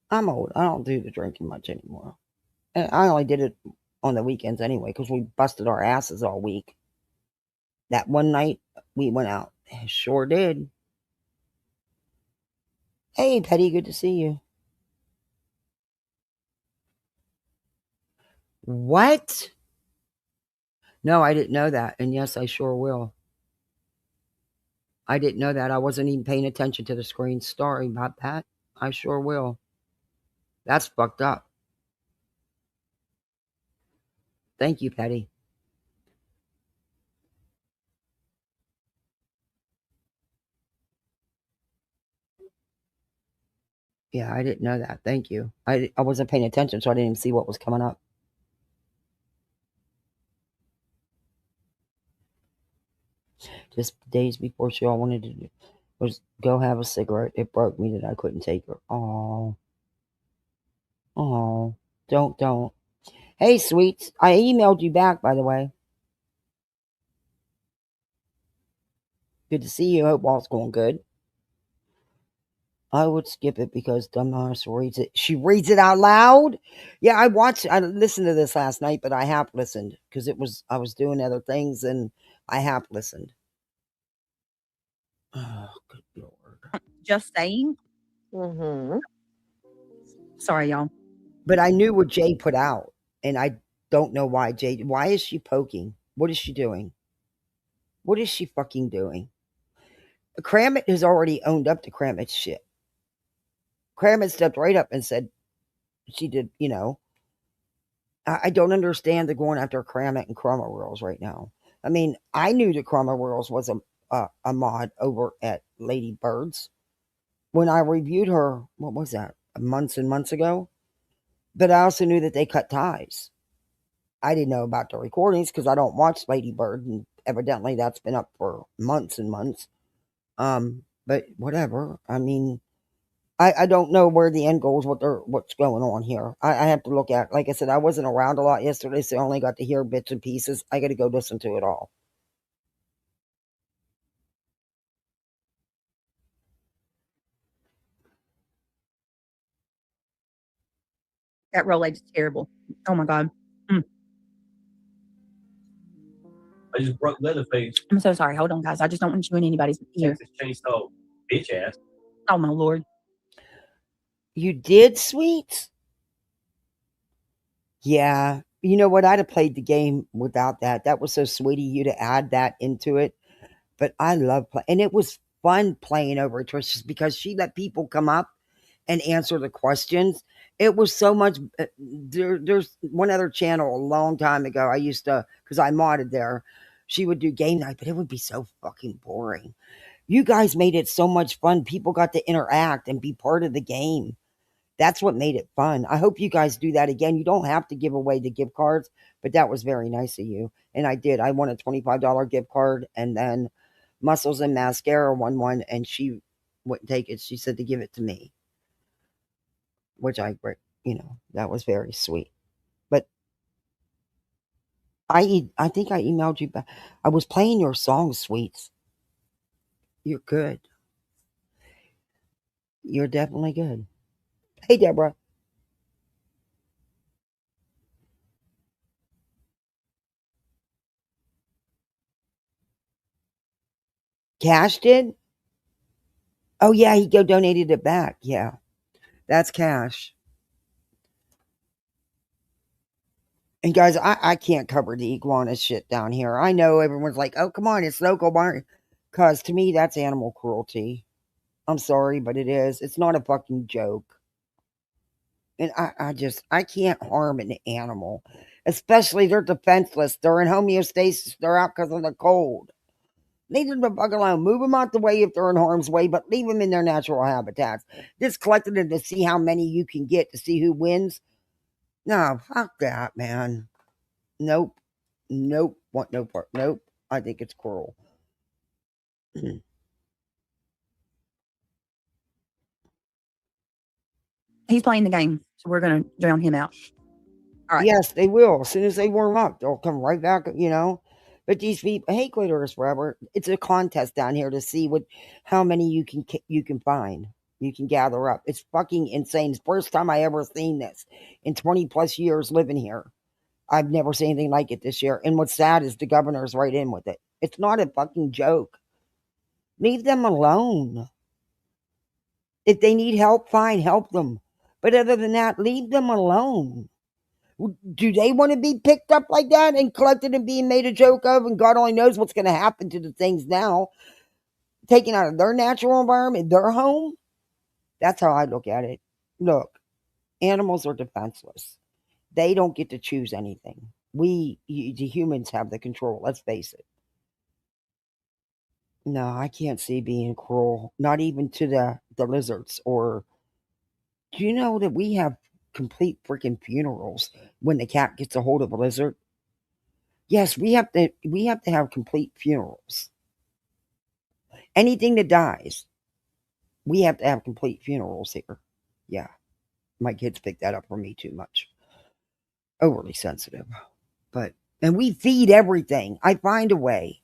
Speaker 1: I'm old. I don't do the drinking much anymore. And I only did it on the weekends anyway, because we busted our asses all week. That one night we went out. Sure did. Hey, Petty, good to see you. What? No, I didn't know that. And yes, I sure will. I didn't know that. I wasn't even paying attention to the screen. Sorry about that. I sure will. That's fucked up. Thank you, Petty. Yeah, I didn't know that. Thank you. I wasn't paying attention, so I didn't even see what was coming up. Just days before she all wanted to do was go have a cigarette. It broke me that I couldn't take her. Oh, don't. Hey, sweets. I emailed you back, by the way. Good to see you. Hope all's going good. I would skip it because dumbass reads it. She reads it out loud. Yeah, I listened to this last night, but I have listened because I was doing other things and I have listened. Oh, good Lord.
Speaker 2: Just saying.
Speaker 4: Mm-hmm.
Speaker 2: Sorry, y'all.
Speaker 1: But I knew what Jay put out, and I don't know why why is she poking? What is she doing? What is she fucking doing? Kramit has already owned up to Kramit's shit. Kramit stepped right up and said she did, I don't understand the going after Kramit and Chroma Worlds right now. I mean, I knew that Chroma Worlds was a mod over at Lady Birds when I reviewed her. What was that? Months and months ago. But I also knew that they cut ties. I didn't know about the recordings because I don't watch Lady Bird, and evidently that's been up for months and months. But whatever. I mean, I don't know where the end goal is, what's going on here. I have to look at. Like I said, I wasn't around a lot yesterday, so I only got to hear bits and pieces. I got to go listen to it all.
Speaker 2: That Rolaids is terrible. Oh my God.
Speaker 3: I just broke Leatherface.
Speaker 2: I'm so sorry. Hold on, guys. I just don't want you in anybody's ear.
Speaker 3: Texas Chainsaw bitch ass.
Speaker 2: Oh my Lord.
Speaker 1: You did, sweet? Yeah. You know what? I'd have played the game without that. That was so sweet of you to add that into it. But I love playing. And it was fun playing over Trish just because she let people come up and answer the questions. It was so much. There's one other channel a long time ago. I used to, because I modded there. She would do game night, but it would be so fucking boring. You guys made it so much fun. People got to interact and be part of the game. That's what made it fun. I hope you guys do that again. You don't have to give away the gift cards, but that was very nice of you. And I did. I won a $25 gift card, and then Muscles and Mascara won one, and she wouldn't take it. She said to give it to me, which that was very sweet. But I think I emailed you back. I was playing your song, sweets. You're good. You're definitely good. Hey, Deborah. Cash did? Oh, yeah, he donated it back. Yeah, that's Cash. And guys, I can't cover the iguana shit down here. I know everyone's like, oh, come on, it's local barn. Because to me, that's animal cruelty. I'm sorry, but it is. It's not a fucking joke. And I can't harm an animal. Especially they're defenseless. They're in homeostasis. They're out because of the cold. Leave them the fuck alone. Move them out the way if they're in harm's way, but leave them in their natural habitats. Just collecting them to see how many you can get to see who wins. No, fuck that, man. Nope. Nope. Want no part. Nope. I think it's cruel.
Speaker 2: He's playing the game, so we're going to drown him out.
Speaker 1: All right. Yes, they will. As soon as they warm up, they'll come right back, But these people, hey, Clitoris Forever, it's a contest down here to see how many you can find. You can gather up. It's fucking insane. It's the first time I ever seen this in 20 plus years living here. I've never seen anything like it this year. And what's sad is the governor's right in with it. It's not a fucking joke. Leave them alone. If they need help, fine, help them. But other than that, leave them alone. Do they want to be picked up like that and collected and being made a joke of? And God only knows what's going to happen to the things now. Taken out of their natural environment, their home. That's how I look at it. Look, animals are defenseless. They don't get to choose anything. The humans have the control. Let's face it. No, I can't see being cruel. Not even to the lizards. Or do you know that we have complete freaking funerals when the cat gets a hold of a lizard? Yes, we have to have complete funerals. Anything that dies, we have to have complete funerals here. Yeah. My kids pick that up for me too much. overly sensitive. And we feed everything. I find a way.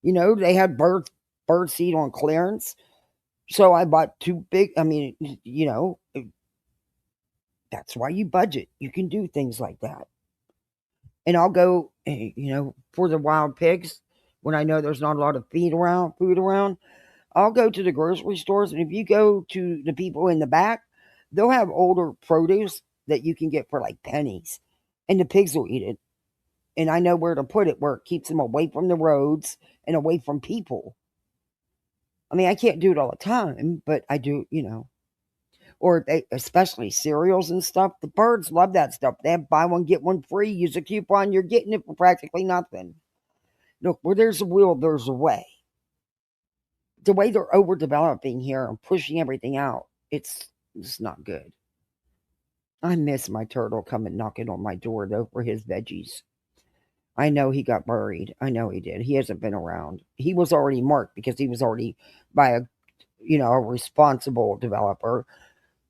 Speaker 1: They had bird seed on clearance. So I bought 2 big, that's why you budget. You can do things like that. And I'll go, for the wild pigs, when I know there's not a lot of food around, I'll go to the grocery stores. And if you go to the people in the back, they'll have older produce that you can get for like pennies. And the pigs will eat it. And I know where to put it, where it keeps them away from the roads and away from people. I mean, I can't do it all the time, but I do, Or especially cereals and stuff. The birds love that stuff. They have buy one, get one free. Use a coupon. You're getting it for practically nothing. Look, where there's a will, there's a way. The way they're overdeveloping here and pushing everything out, it's not good. I miss my turtle coming knocking on my door, though, for his veggies. I know he got buried. I know he did. He hasn't been around. He was already marked because he was already by a responsible developer.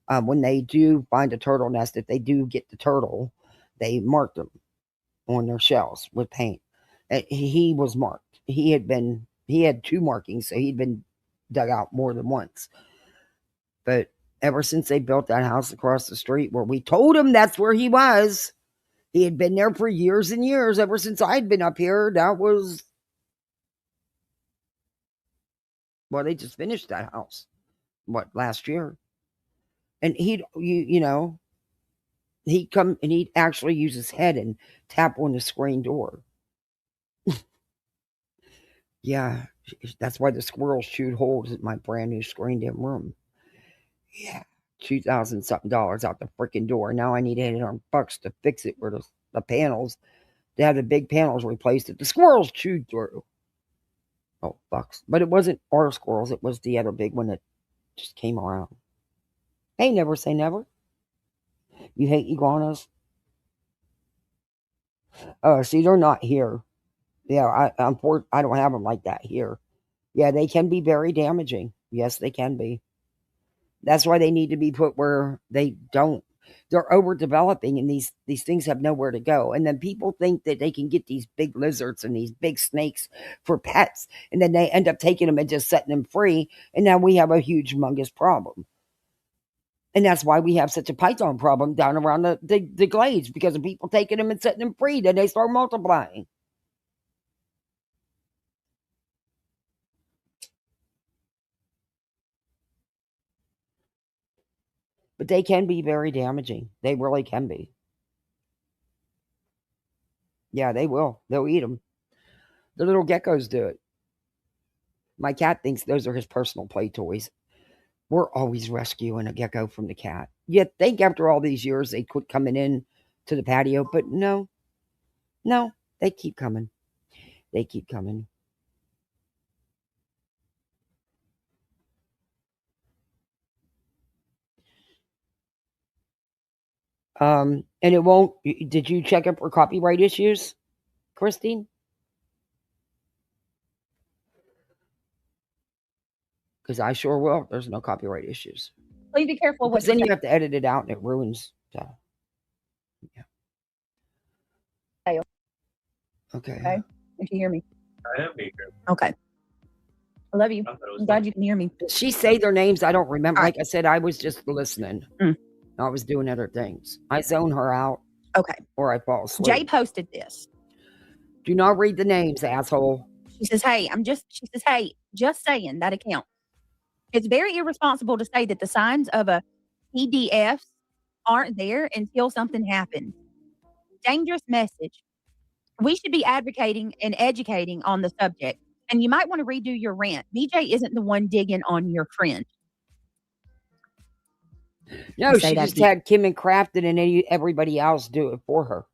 Speaker 1: When they do find a turtle nest, if they do get the turtle, they mark them on their shells with paint. He was marked. He had 2 markings, so he'd been dug out more than once. But ever since they built that house across the street where we told him that's where he was, he had been there for years and years. Ever since I'd been up here, that was, well, they just finished that house, last year. And he'd come and he'd actually use his head and tap on the screen door. Yeah, that's why the squirrels chewed holes in my brand new screened in room. Yeah, $2,000 something out the freaking door. Now I need $800 to fix it where the panels, to have the big panels replaced that the squirrels chewed through. Oh, bucks. But it wasn't our squirrels, it was the other big one that just came around. Hey, never say never. You hate iguanas? See, they're not here. Yeah, I don't have them like that here. Yeah, they can be very damaging. Yes, they can be. That's why they need to be put where they don't. They're overdeveloping, and these things have nowhere to go. And then people think that they can get these big lizards and these big snakes for pets, and then they end up taking them and just setting them free. And now we have a huge, humongous problem. And that's why we have such a python problem down around the glades, because of people taking them and setting them free. Then they start multiplying. But they can be very damaging. They really can be. Yeah, they will. They'll eat them. The little geckos do it. My cat thinks those are his personal play toys. We're always rescuing a gecko from the cat. You'd think after all these years they quit coming in to the patio, but no, they keep coming. They keep coming. And it won't. Did you check up for copyright issues, Christine? Because I sure will. There's no copyright issues.
Speaker 2: Please be careful.
Speaker 1: Because then you have to edit it out and it ruins. Yeah. Okay.
Speaker 2: If you hear me.
Speaker 3: I am being here.
Speaker 2: Okay. I love you. I'm glad you can hear me.
Speaker 1: Did she say their names? I don't remember. Like I said, I was just listening. I was doing other things. I zone her out.
Speaker 2: Okay.
Speaker 1: Or I fall asleep.
Speaker 2: Jay posted this.
Speaker 1: Do not read the names, asshole.
Speaker 2: She says, hey, just saying that account. It's very irresponsible to say that the signs of a PDF aren't there until something happens. Dangerous message. We should be advocating and educating on the subject. And you might want to redo your rant. BJ isn't the one digging on your friend.
Speaker 1: No, she just had Kim and Crafton and everybody else do it for her.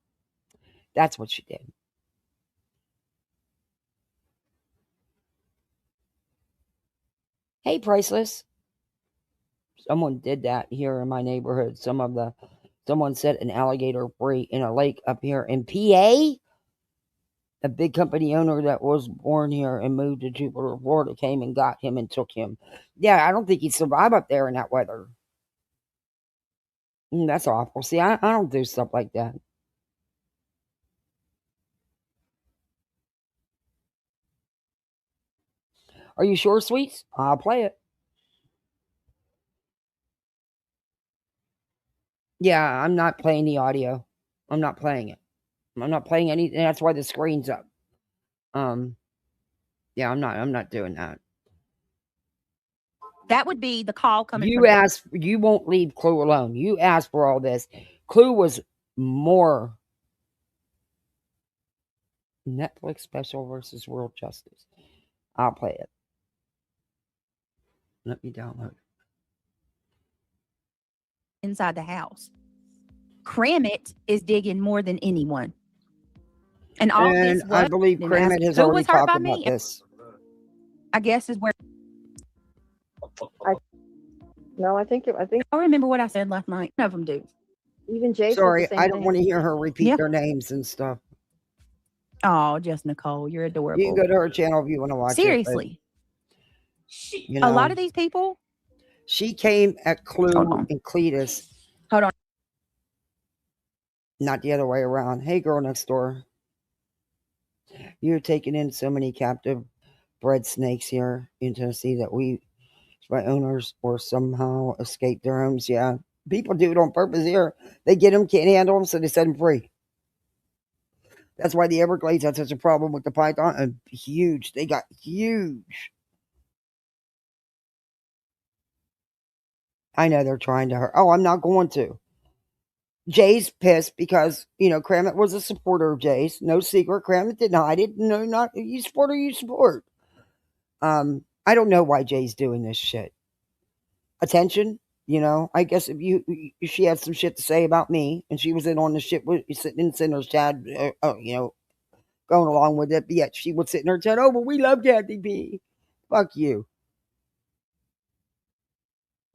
Speaker 1: That's what she did. Hey, Priceless. Someone did that here in my neighborhood. Someone set an alligator free in a lake up here in PA. A big company owner that was born here and moved to Jupiter, Florida, came and got him and took him. Yeah, I don't think he'd survive up there in that weather. That's awful. See, I don't do stuff like that. Are you sure, sweets? I'll play it. Yeah, I'm not playing the audio. I'm not playing it. I'm not playing anything. That's why the screen's up. Yeah, I'm not doing that.
Speaker 2: That would be the call coming
Speaker 1: You
Speaker 2: from
Speaker 1: asked, you won't leave Clue alone. You asked for all this. Clue was more Netflix special versus World Justice. I'll play it. Let me download it.
Speaker 2: inside the house. Kramit is digging more than anyone. And all this
Speaker 1: I believe Kramit has already talked about this.
Speaker 2: I guess is where
Speaker 4: No, I think
Speaker 2: I remember what I said last night. None of them do.
Speaker 4: even Jay
Speaker 1: Sorry,
Speaker 4: said the same
Speaker 1: I don't
Speaker 4: thing.
Speaker 1: want to hear her repeat their names and stuff.
Speaker 2: Oh, just Nicole, you're adorable.
Speaker 1: You can go to her channel if you want to watch
Speaker 2: Seriously.
Speaker 1: it. You know,
Speaker 2: a lot of these people.
Speaker 1: She came at Clue and Cletus.
Speaker 2: Hold on.
Speaker 1: Not the other way around. Hey, girl next door. You're taking in so many captive bred snakes here in Tennessee that we, by owners, or somehow escape their homes. Yeah, people do it on purpose here. They get them, can't handle them, so they set them free. That's why the Everglades had such a problem with the python. And huge. They got huge. I know they're trying to hurt. Oh, I'm not going to. Jay's pissed because, Kramit was a supporter of Jay's. No secret. Kramit denied it. No, not you support or you support. I don't know why Jay's doing this shit. Attention, I guess if she had some shit to say about me and she was in on the shit with sitting in Sinner's chat, going along with it, but yet she would sit in her chat, oh, well, we love Kathy B. Fuck you.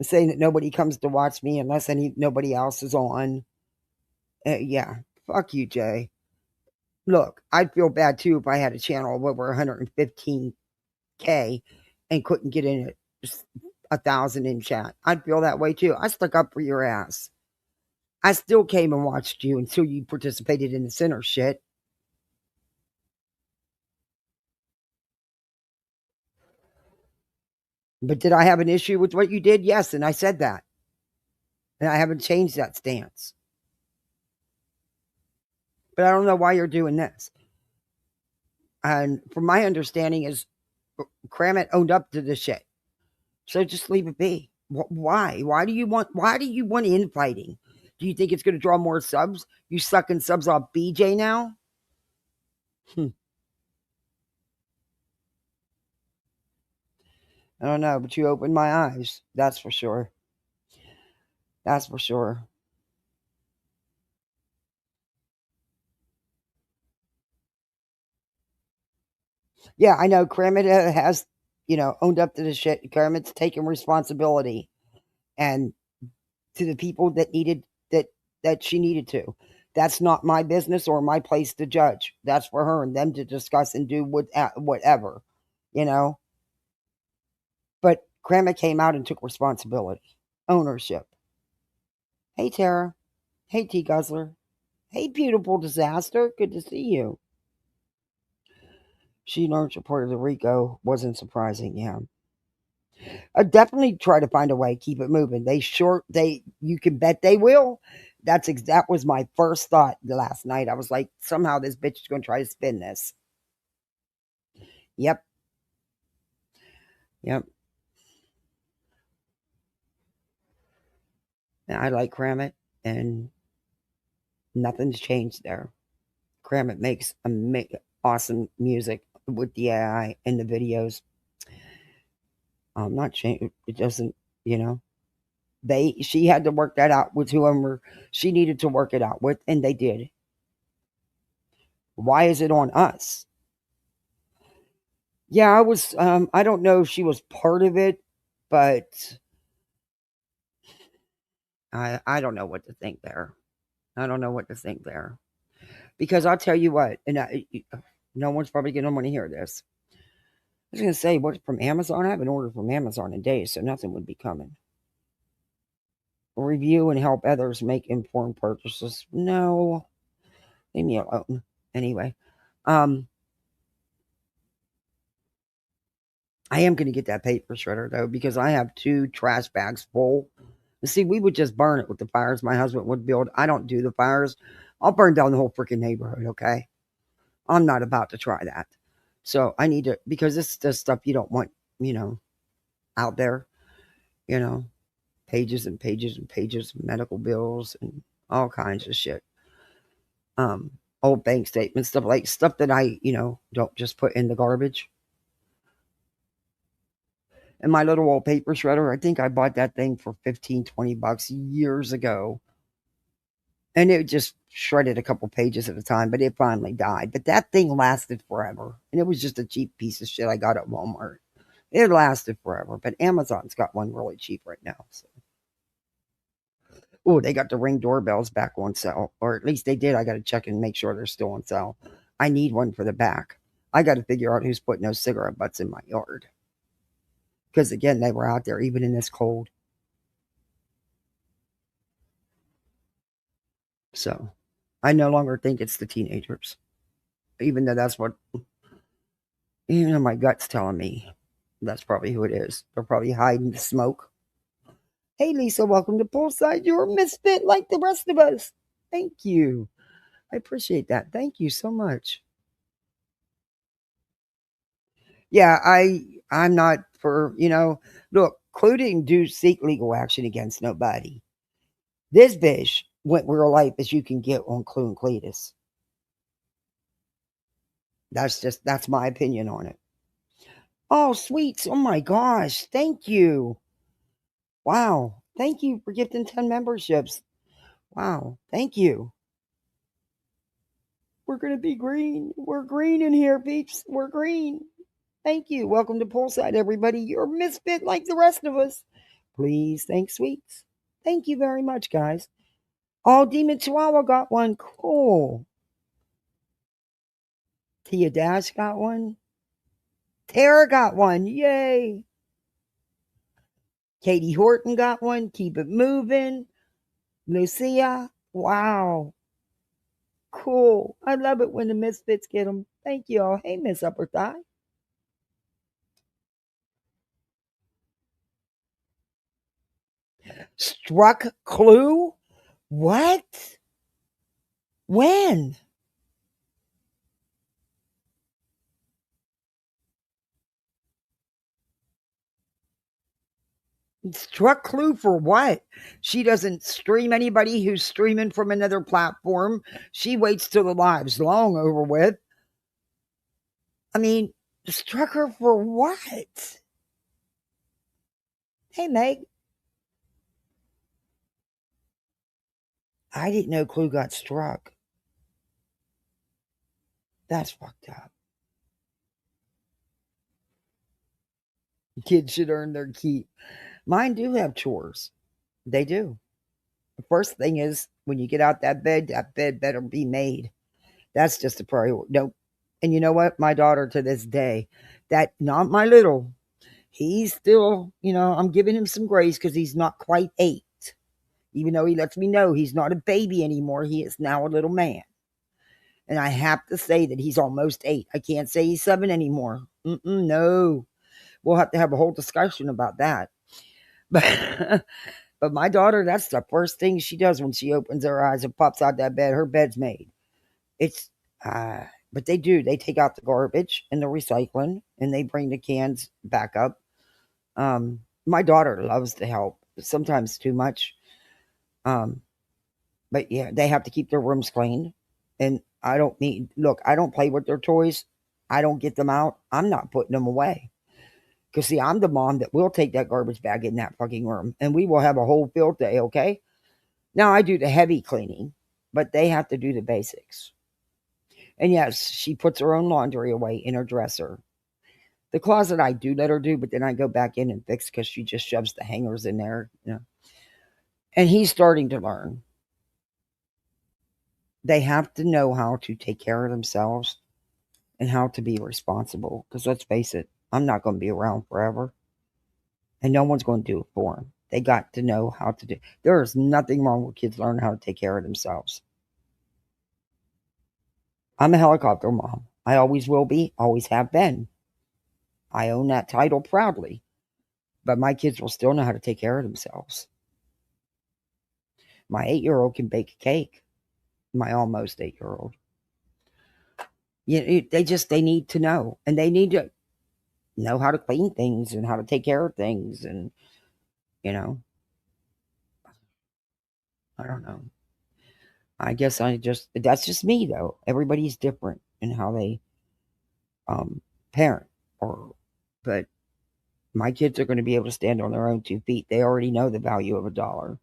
Speaker 1: Saying that nobody comes to watch me unless nobody else is on. Yeah, fuck you, Jay. Look, I'd feel bad too if I had a channel of over 115K and couldn't get in it. 1,000 in chat. I'd feel that way too. I stuck up for your ass. I still came and watched you until you participated in the center shit. But did I have an issue with what you did? Yes, and I said that. And I haven't changed that stance. But I don't know why you're doing this. And from my understanding is Kramit owned up to this shit. So just leave it be. Why? Why do you want infighting? Do you think it's going to draw more subs? You sucking subs off BJ now? I don't know, but you opened my eyes. That's for sure. That's for sure. Yeah, I know. Kramit has, owned up to the shit. Kramit's taking responsibility, and to the people that needed that she needed to. That's not my business or my place to judge. That's for her and them to discuss and do whatever, But Kramit came out and took responsibility, ownership. Hey, Tara. Hey, T Guzzler. Hey, beautiful disaster. Good to see you. She learned to Puerto Rico. Wasn't surprising, yeah. I definitely try to find a way, keep it moving. You can bet they will. That was my first thought last night. I was like, somehow this bitch is going to try to spin this. Yep. Now, I like Kramit, and nothing's changed there. Kramit makes awesome music with the AI and the videos. Not change. It doesn't, she had to work that out with whoever she needed to work it out with, and they did. Why is it on us? Yeah, I was, I don't know if she was part of it, but I don't know what to think there. Because I'll tell you what, and no one's probably going to want to hear this. I was going to say, what from Amazon? I haven't ordered from Amazon in days, so nothing would be coming. Review and help others make informed purchases. No, leave me alone. Anyway, I am going to get that paper shredder though, because I have 2 trash bags full. See, we would just burn it with the fires my husband would build. I don't do the fires. I'll burn down the whole freaking neighborhood, okay? I'm not about to try that. So I need to, because this is the stuff you don't want, out there, you know, pages and pages and pages of medical bills and all kinds of shit. Old bank statements, stuff that I, don't just put in the garbage. And my little old paper shredder, I think I bought that thing for $15-20 years ago. And it just shredded a couple pages at a time, but it finally died. But that thing lasted forever. And it was just a cheap piece of shit I got at Walmart. It lasted forever. But Amazon's got one really cheap right now. So. Oh, they got the Ring doorbells back on sale. Or at least they did. I got to check and make sure they're still on sale. I need one for the back. I got to figure out who's putting those cigarette butts in my yard. Because again, they were out there even in this cold. So I no longer think it's the teenagers. Even though that's what, my gut's telling me. That's probably who it is. They're probably hiding the smoke. Hey, Lisa, welcome to Poolside. You're a misfit like the rest of us. Thank you. I appreciate that. Thank you so much. Yeah, I'm not for, look, Clue didn't seek legal action against nobody. This bitch went real life as you can get on Clue and Cletus. That's my opinion on it. Oh, sweets. Oh my gosh. Thank you. Wow. Thank you for gifting 10 memberships. Wow. Thank you. We're going to be green. We're green in here, peeps. We're green. Thank you. Welcome to Poolside, everybody. You're a misfit like the rest of us. Please thank sweets. Thank you very much, guys. Oh, Demon Chihuahua got one. Cool. Tia Dash got one. Tara got one. Yay. Katie Horton got one. Keep it moving. Lucia. Wow. Cool. I love it when the misfits get them. Thank you all. Hey, Miss Upper Thigh. Struck Clue? What? When? Struck Clue for what? She doesn't stream anybody who's streaming from another platform. She waits till the live's long over with. I mean, struck her for what? Hey, Meg. I didn't know Clue got struck. That's fucked up. Kids should earn their keep. Mine do have chores. They do. The first thing is when you get out that bed better be made. That's just a priority. Nope. And you know what? My daughter to this day, that not my little, he's still, I'm giving him some grace because he's not quite 8. Even though he lets me know he's not a baby anymore, he is now a little man. And I have to say that he's almost 8. I can't say he's 7 anymore. No. We'll have to have a whole discussion about that. But my daughter, that's the first thing she does when she opens her eyes and pops out that bed. Her bed's made. It's, but they do. They take out the garbage and the recycling, and they bring the cans back up. My daughter loves to help, sometimes too much. But yeah, they have to keep their rooms clean. And I don't play with their toys. I don't get them out. I'm not putting them away. Because, see, I'm the mom that will take that garbage bag in that fucking room. And we will have a whole field day, okay? Now, I do the heavy cleaning. But they have to do the basics. And yes, she puts her own laundry away in her dresser. The closet I do let her do. But then I go back in and fix because she just shoves the hangers in there. And he's starting to learn. They have to know how to take care of themselves. And how to be responsible. Because let's face it. I'm not going to be around forever. And no one's going to do it for them. They got to know how to do. There is nothing wrong with kids learning how to take care of themselves. I'm a helicopter mom. I always will be, always have been. I own that title proudly. But my kids will still know how to take care of themselves. My 8-year-old can bake a cake. My almost 8-year-old. They need to know. And they need to know how to clean things and how to take care of things. And, I don't know. I guess that's just me though. Everybody's different in how they parent but my kids are going to be able to stand on their own 2 feet. They already know the value of $1.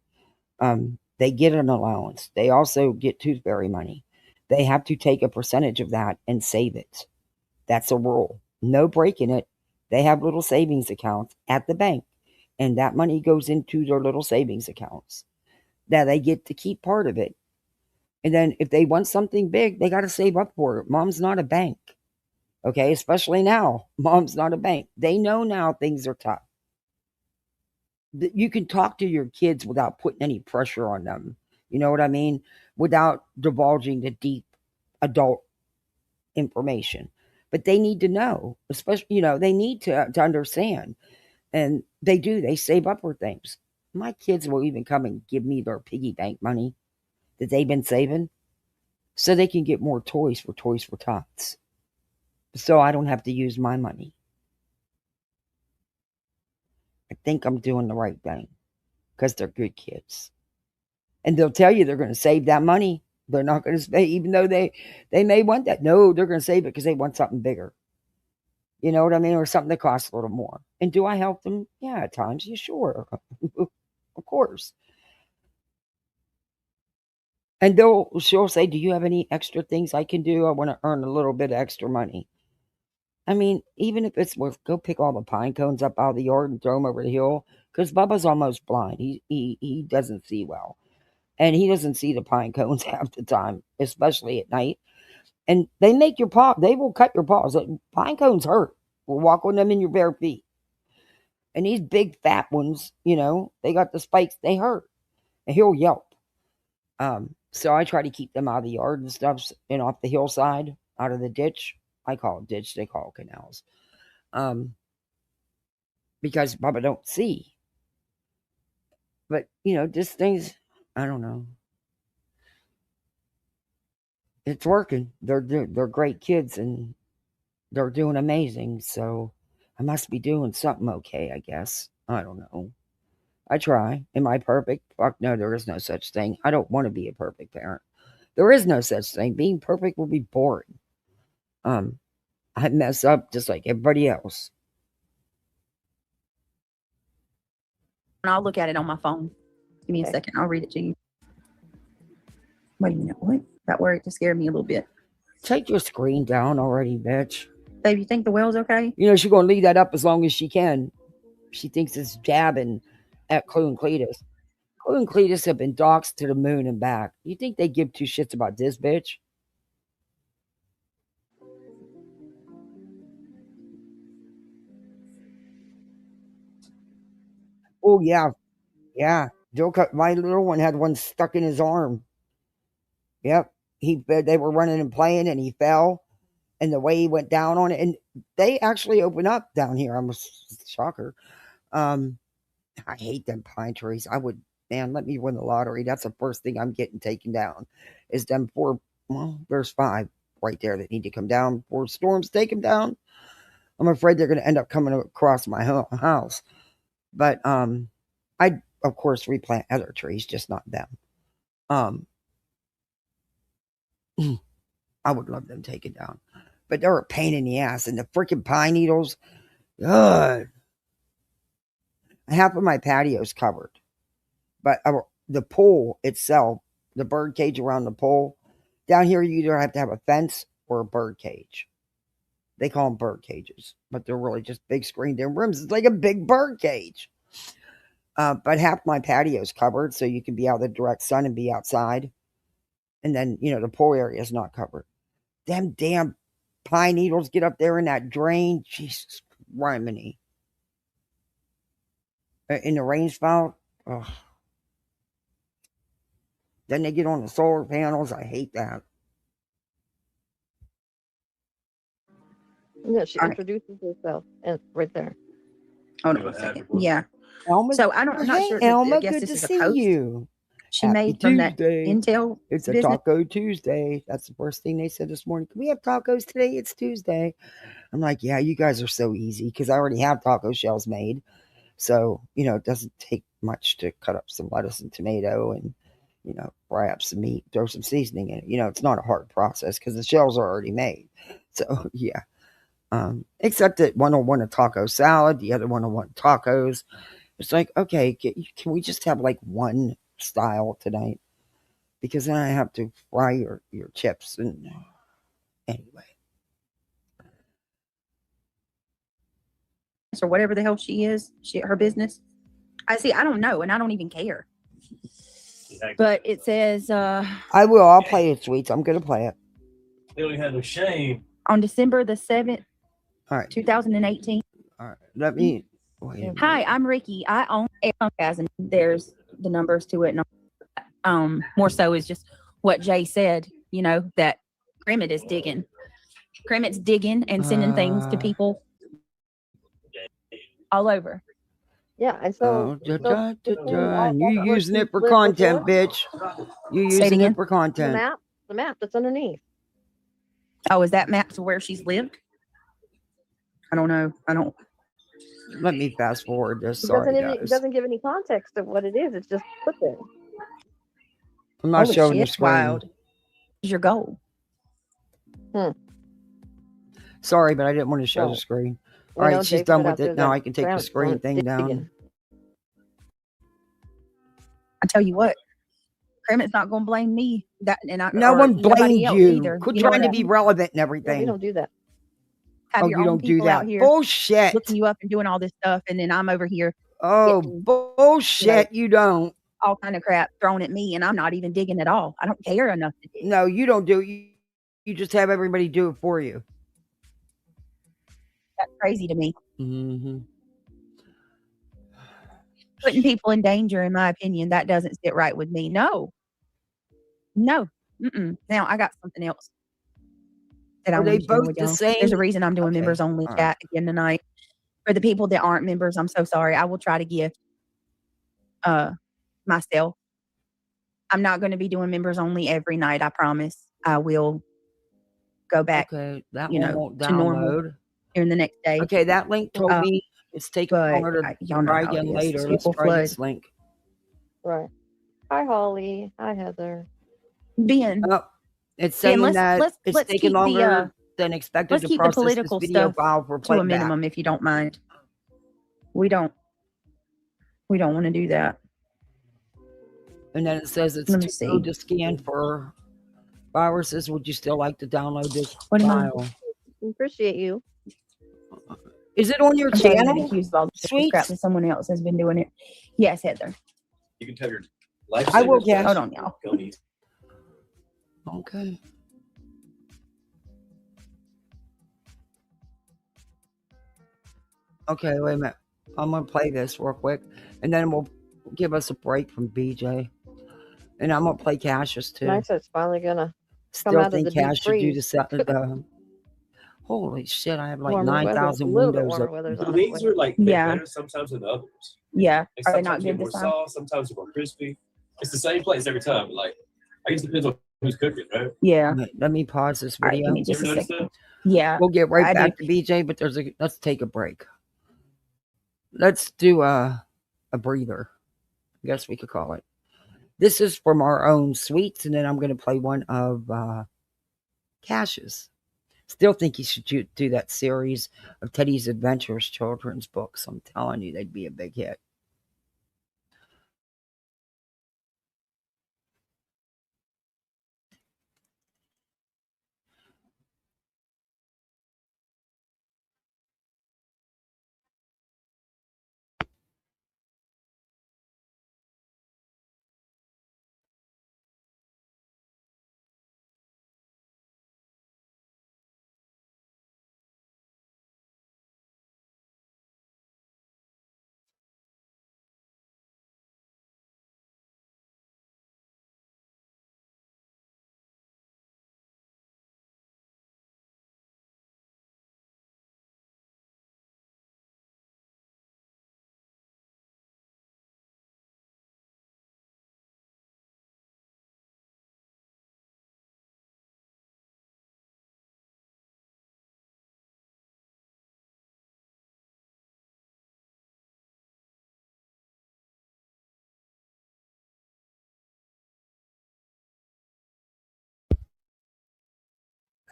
Speaker 1: They get an allowance. They also get tooth fairy money. They have to take a percentage of that and save it. That's a rule. No breaking it. They have little savings accounts at the bank, and that money goes into their little savings accounts. Now they get to keep part of it. And then if they want something big, they got to save up for it. Mom's not a bank. Okay, especially now. Mom's not a bank. They know now things are tough. You can talk to your kids without putting any pressure on them. You know what I mean? Without divulging the deep adult information. But they need to know, especially, they need to understand. And they do. They save up for things. My kids will even come and give me their piggy bank money that they've been saving so they can get more toys for Tots. So I don't have to use my money. I think I'm doing the right thing because they're good kids. And they'll tell you they're going to save that money. They're not going to stay, even though they may want that. No, they're going to save it because they want something bigger. You know what I mean? Or something that costs a little more. And do I help them? Yeah, at times. Yeah, sure. Of course. And she'll say, do you have any extra things I can do? I want to earn a little bit of extra money. I mean, even if it's worth, go pick all the pine cones up out of the yard and throw them over the hill. Because Bubba's almost blind. He doesn't see well. And he doesn't see the pine cones half the time, especially at night. And they make your paw, they will cut your paws. Pine cones hurt. We'll walk on them in your bare feet. And these big fat ones, they got the spikes, they hurt. And he'll yelp. So I try to keep them out of the yard and stuff, and off the hillside, out of the ditch. I call it ditch, they call it canals. Because Bubba don't see. But, just things, I don't know. It's working. They're great kids and they're doing amazing. So I must be doing something okay, I guess. I don't know. I try. Am I perfect? Fuck no, there is no such thing. I don't want to be a perfect parent. There is no such thing. Being perfect will be boring. I mess up just like everybody else.
Speaker 2: And I'll look at it on my phone. Give me a second. I'll read it to you. Wait a minute. What? That word just scared me a little bit.
Speaker 1: Take your screen down already, bitch.
Speaker 2: Babe, you think the well's okay?
Speaker 1: She's going to leave that up as long as she can. She thinks it's jabbing at Clue and Cletus. Clue and Cletus have been doxxed to the moon and back. You think they give two shits about this bitch? Oh, yeah. Yeah. My little one had one stuck in his arm. Yep. They were running and playing and he fell. And the way he went down on it. And they actually open up down here. I'm a shocker. I hate them pine trees. Let me win the lottery. That's the first thing I'm getting taken down. Is them four, there's 5 right there that need to come down before storms take them down. I'm afraid they're going to end up coming across my house. But I'd, of course, replant other trees, just not them. I would love them taken down. But they're a pain in the ass. And the freaking pine needles, ugh. Half of my patio's covered. But the pool itself, the bird cage around the pool, down here you either have to have a fence or a bird cage. They call them bird cages, but they're really just big screened-in rooms. It's like a big bird cage. But half my patio's covered, so you can be out of the direct sun and be outside. And then, the pool area is not covered. Them damn pine needles get up there in that drain. Jesus Christ. In the rain spout. Ugh. Then they get on the solar panels. I hate that.
Speaker 4: Yeah, she
Speaker 2: All right.
Speaker 4: introduces herself and right there.
Speaker 2: Hold on a second. Yeah.
Speaker 1: Elma,
Speaker 2: So I'm not
Speaker 1: hey
Speaker 2: sure.
Speaker 1: Elma,
Speaker 2: I guess
Speaker 1: good
Speaker 2: this
Speaker 1: to
Speaker 2: is a
Speaker 1: see
Speaker 2: post
Speaker 1: you.
Speaker 2: she
Speaker 1: Happy
Speaker 2: made from that
Speaker 1: Tuesday.
Speaker 2: Intel
Speaker 1: It's a
Speaker 2: business.
Speaker 1: Taco Tuesday. That's the first thing they said this morning. Can we have tacos today? It's Tuesday. I'm like, yeah, you guys are so easy because I already have taco shells made. So, it doesn't take much to cut up some lettuce and tomato and, fry up some meat, throw some seasoning in it. It's not a hard process because the shells are already made. So, yeah. Except that one will want a taco salad, the other one will want tacos. It's like, okay, can we just have like one style tonight? Because then I have to fry your chips. And anyway.
Speaker 2: Or whatever the hell she is, her business. I don't know, and I don't even care. But it says
Speaker 1: I will. I'll play it, sweets. I'm going to play it.
Speaker 3: They don't have no shame.
Speaker 2: On December the 7th,
Speaker 1: All right.
Speaker 2: 2018.
Speaker 1: All right. Let me. Wait.
Speaker 2: Hi, I'm Ricky. I own Lolcows, and there's the numbers to it. And more so is just what Jay said. That Kermit is digging. Kermit's digging and sending things to people all over.
Speaker 4: Yeah, and so,
Speaker 1: and you using it for content, bitch. You using it for content.
Speaker 4: The map that's underneath.
Speaker 2: Oh, is that map to where she's lived? I don't know.
Speaker 1: Let me fast forward this. Sorry, guys.
Speaker 4: It doesn't give any context of what it is. It's just put there.
Speaker 1: I'm not showing the screen.
Speaker 2: Wild. Is your goal?
Speaker 1: Sorry, but I didn't want to show the screen. All right, she's done with it. Now I can take the screen thing down.
Speaker 2: I tell you what, Kermit's not going to blame me.
Speaker 1: No one blamed you. Either. Quit trying to be relevant and everything.
Speaker 4: We don't do that.
Speaker 2: Have your own people out here
Speaker 1: bullshit,
Speaker 2: looking you up and doing all this stuff, and then I'm over here.
Speaker 1: Oh, bullshit! You don't.
Speaker 2: All kind of crap thrown at me, and I'm not even digging at all. I don't care enough to dig.
Speaker 1: No, you don't do it. You just have everybody do it for you.
Speaker 2: That's crazy to me.
Speaker 1: Mm-hmm.
Speaker 2: Putting people in danger, in my opinion, that doesn't sit right with me. No. Mm-mm. Now I got something else that I want to share with y'all. There's a reason I'm doing members only chat again tonight. For the people that aren't members, I'm so sorry. I will try to gift myself. I'm not going to be doing members only every night. I promise. I will go back.
Speaker 1: Okay, that one won't download.
Speaker 2: To normal here in the next day.
Speaker 1: Okay, that link told me it's taking longer to try again later. Let's try this link.
Speaker 4: Right. Hi, Holly. Hi, Heather.
Speaker 2: Ben.
Speaker 1: Oh, it's saying that it's taking longer than expected to process
Speaker 2: political
Speaker 1: this video
Speaker 2: stuff
Speaker 1: file for
Speaker 2: to a minimum, if you don't mind. We don't want to do that.
Speaker 1: And then it says it's too slow to scan for viruses. Would you still like to download this file?
Speaker 4: Appreciate you.
Speaker 1: Is it on your channel?
Speaker 2: Sweet. Someone else has been doing it. Yes, Heather.
Speaker 3: You can tell your life.
Speaker 1: I will guess.
Speaker 2: Hold on, y'all.
Speaker 1: Okay. Okay, wait a minute. I'm going to play this real quick, and then we'll give us a break from BJ. And I'm going to play Cassius, too.
Speaker 4: Nice, it's finally going to
Speaker 1: come out of the Cash should do the holy shit, I have like 9,000 windows up.
Speaker 3: These are like better sometimes than others.
Speaker 2: Yeah.
Speaker 3: Like, are they not good this time? Soft, sometimes they're more crispy. It's the same place every time, but like, I guess it depends on who's cooking, right?
Speaker 2: Yeah.
Speaker 1: Let me pause this video.
Speaker 2: Right, just a second. Yeah.
Speaker 1: We'll get right back to BJ, but let's take a break. Let's do a breather. I guess we could call it. This is from our own sweets, and then I'm going to play one of Cash's. Still think you should do that series of Teddy's Adventures children's books. I'm telling you, they'd be a big hit.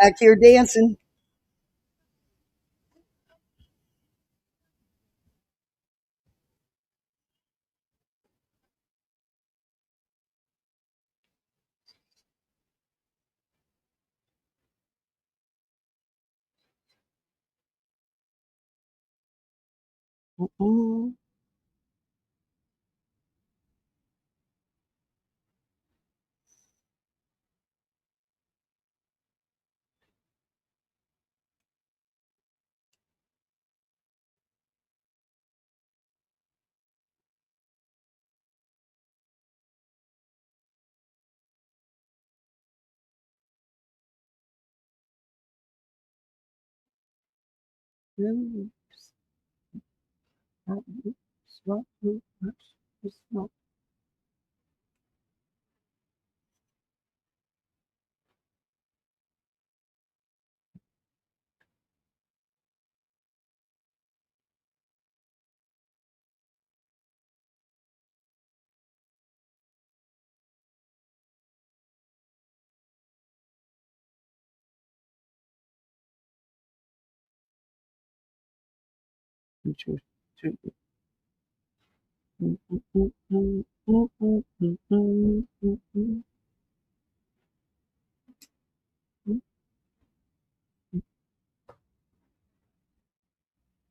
Speaker 1: back here dancing. Mm-mm.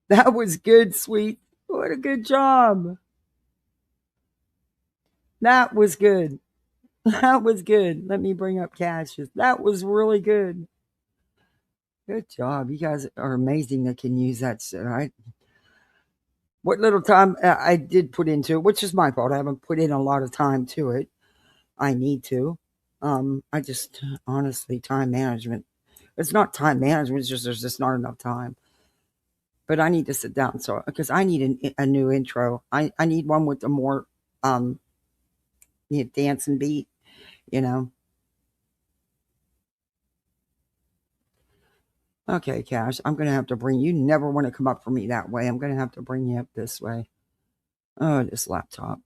Speaker 1: That was good, sweet. What a good job. That was good. That was good. Let me bring up Cassius. That was really good. Good job. You guys are amazing that can use that shit. What little time I did put into it, which is my fault. I haven't put in a lot of time to it. I need to. I just honestly time management. It's not time management. It's just there's just not enough time. But I need to sit down so because I need a new intro. I need one with a more um dance and beat. You know. Okay, Cash. I'm gonna have to bring you. Never want to come up for me that way. I'm gonna have to bring you up this way. Oh, this laptop.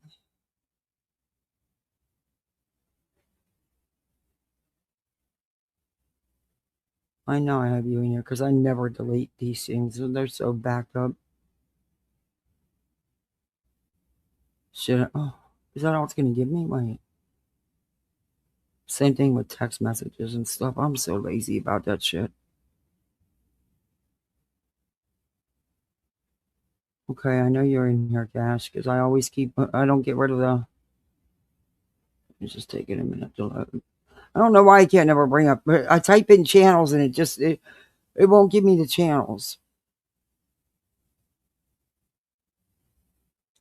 Speaker 1: I know I have you in here because I never delete these things. They're so backed up. Shit. Oh, is that all it's going to give me? Wait. Same thing with text messages and stuff. I'm so lazy about that shit. Okay, I know you're in here, Cash, because I always I don't get rid of the. It's just taking a minute to load. I don't know why I can't never bring up. I type in channels and it won't give me the channels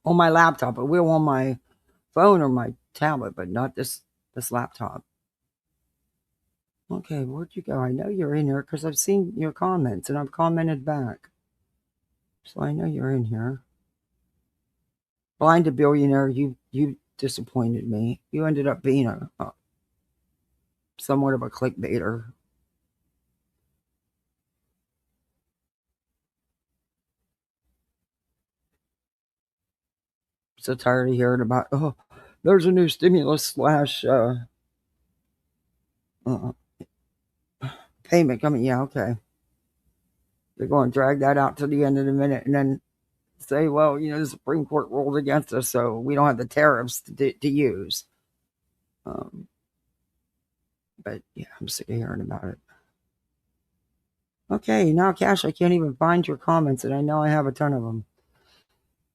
Speaker 1: on my laptop. It will on my phone or my tablet, but not this laptop. Okay, where'd you go? I know you're in here because I've seen your comments and I've commented back. So I know you're in here. Blind to Billionaire, you disappointed me. You ended up being a somewhat of a clickbaiter. So tired of hearing about there's a new stimulus slash payment coming. Yeah, okay. They're going to drag that out to the end of the minute and then say, well, the Supreme Court ruled against us, so we don't have the tariffs to use. But yeah, I'm sick of hearing about it. Okay, now Cash, I can't even find your comments, and I know I have a ton of them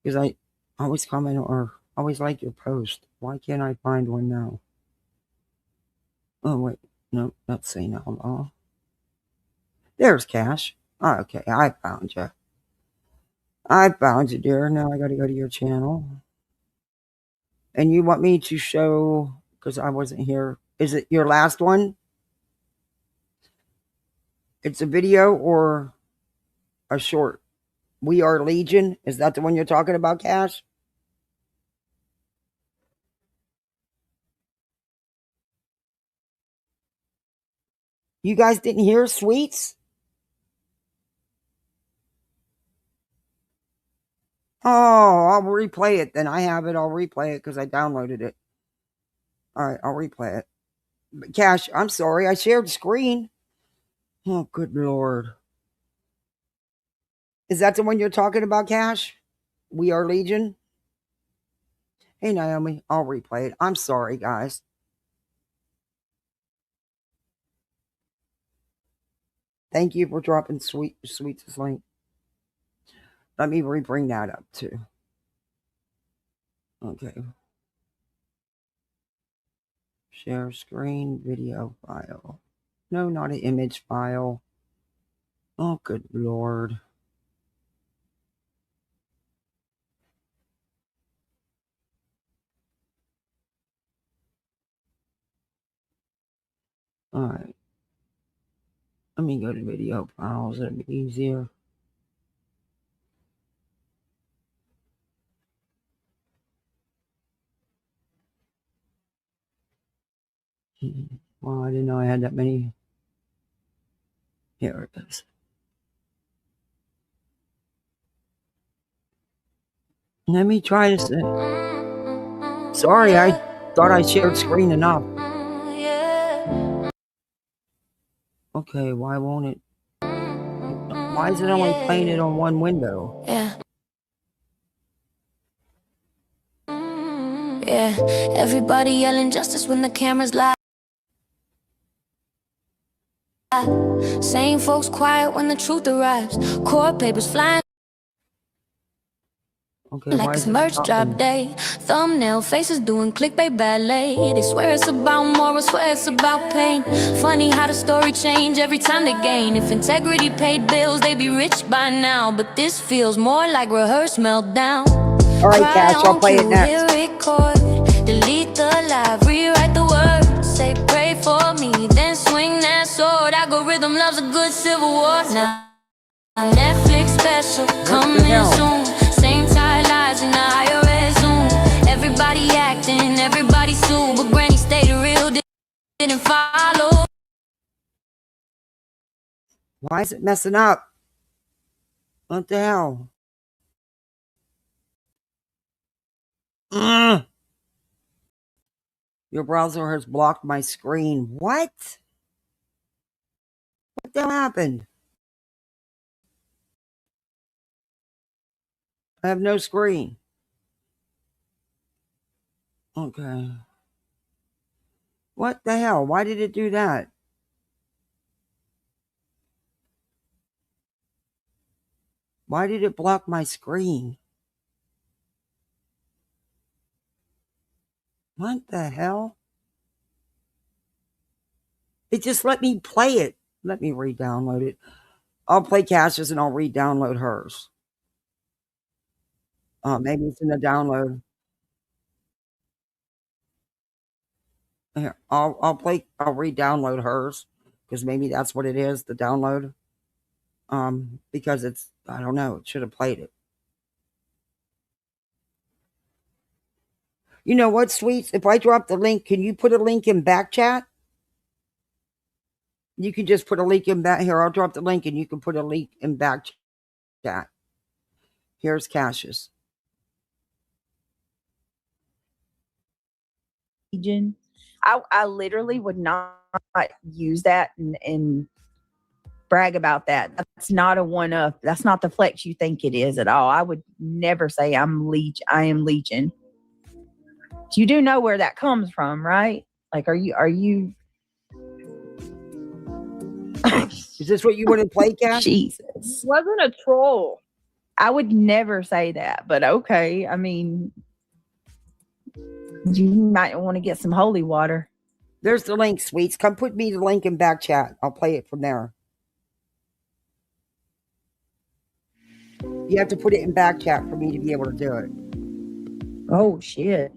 Speaker 1: because I always comment or always like your post. Why can't I find one now? Oh wait, no, that's saying hello. There's Cash. Oh, okay, I found you. I found you, dear. Now I got to go to your channel, and you want me to show because I wasn't here. Is it your last one? It's a video or a short? We Are Legion. Is that the one you're talking about, Cash? You guys didn't hear Sweets? Oh, I'll replay it then. I have it. I'll replay it because I downloaded it. All right, I'll replay it. But Cash, I'm sorry. I shared screen. Oh, good Lord. Is that the one you're talking about, Cash? We Are Legion? Hey, Naomi, I'll replay it. I'm sorry, guys. Thank you for dropping Sweet's link. Let me bring that up, too. Okay. Share screen, video file. No, not an image file. Oh, good Lord. All right. Let me go to video files. That'd be easier. Well, I didn't know I had that many. Here it is. Let me try this. Sorry, I thought I shared screen enough. Okay, why won't it? Why is it only playing it on one window?
Speaker 5: Yeah, everybody yelling justice when the camera's live. Same folks quiet when the truth arrives. Court papers flying.
Speaker 1: Okay,
Speaker 5: like it's merch drop day. Thumbnail faces doing clickbait ballet. They swear it's about morals, swear it's about pain. Funny how the story change every time they gain. If integrity paid bills, they'd be rich by now. But this feels more like rehearsed meltdown.
Speaker 1: All right, Cash, I'll play it next.
Speaker 5: Record, delete the live, rewrite the words. Say pray for me, then swing that sword. Algorithm loves a good civil war. Now Netflix special coming soon. Same tight lies in the IRS Zoom. Everybody acting, everybody sued, but Granny stayed real, didn't follow.
Speaker 1: Why is it messing up? What the hell? Your browser has blocked my screen. What? What the hell happened? I have no screen. Okay. What the hell? Why did it do that? Why did it block my screen? What the hell? It just let me play it. Let me re-download it. I'll play Cash's and I'll re-download hers. Maybe it's in the download. Here, I'll re-download hers because maybe that's what it is, the download. Because it's, I don't know, it should have played it. You know what, Sweets? If I drop the link, can you put a link in back chat? You can just put a link in back here. I'll drop the link and you can put a link in back chat. Here's Cash's.
Speaker 2: I literally would not use that and brag about that. That's not a one-up. That's not the flex you think it is at all. I would never say I am Legion. You do know where that comes from, right? Like, are you?
Speaker 1: Is this what you want to play, Cash?
Speaker 2: Jesus,
Speaker 4: Wasn't a troll.
Speaker 2: I would never say that, but okay. I mean, you might want to get some holy water.
Speaker 1: There's the link, Sweets. Come put me the link in back chat. I'll play it from there. You have to put it in back chat for me to be able to do it.
Speaker 2: Oh, shit.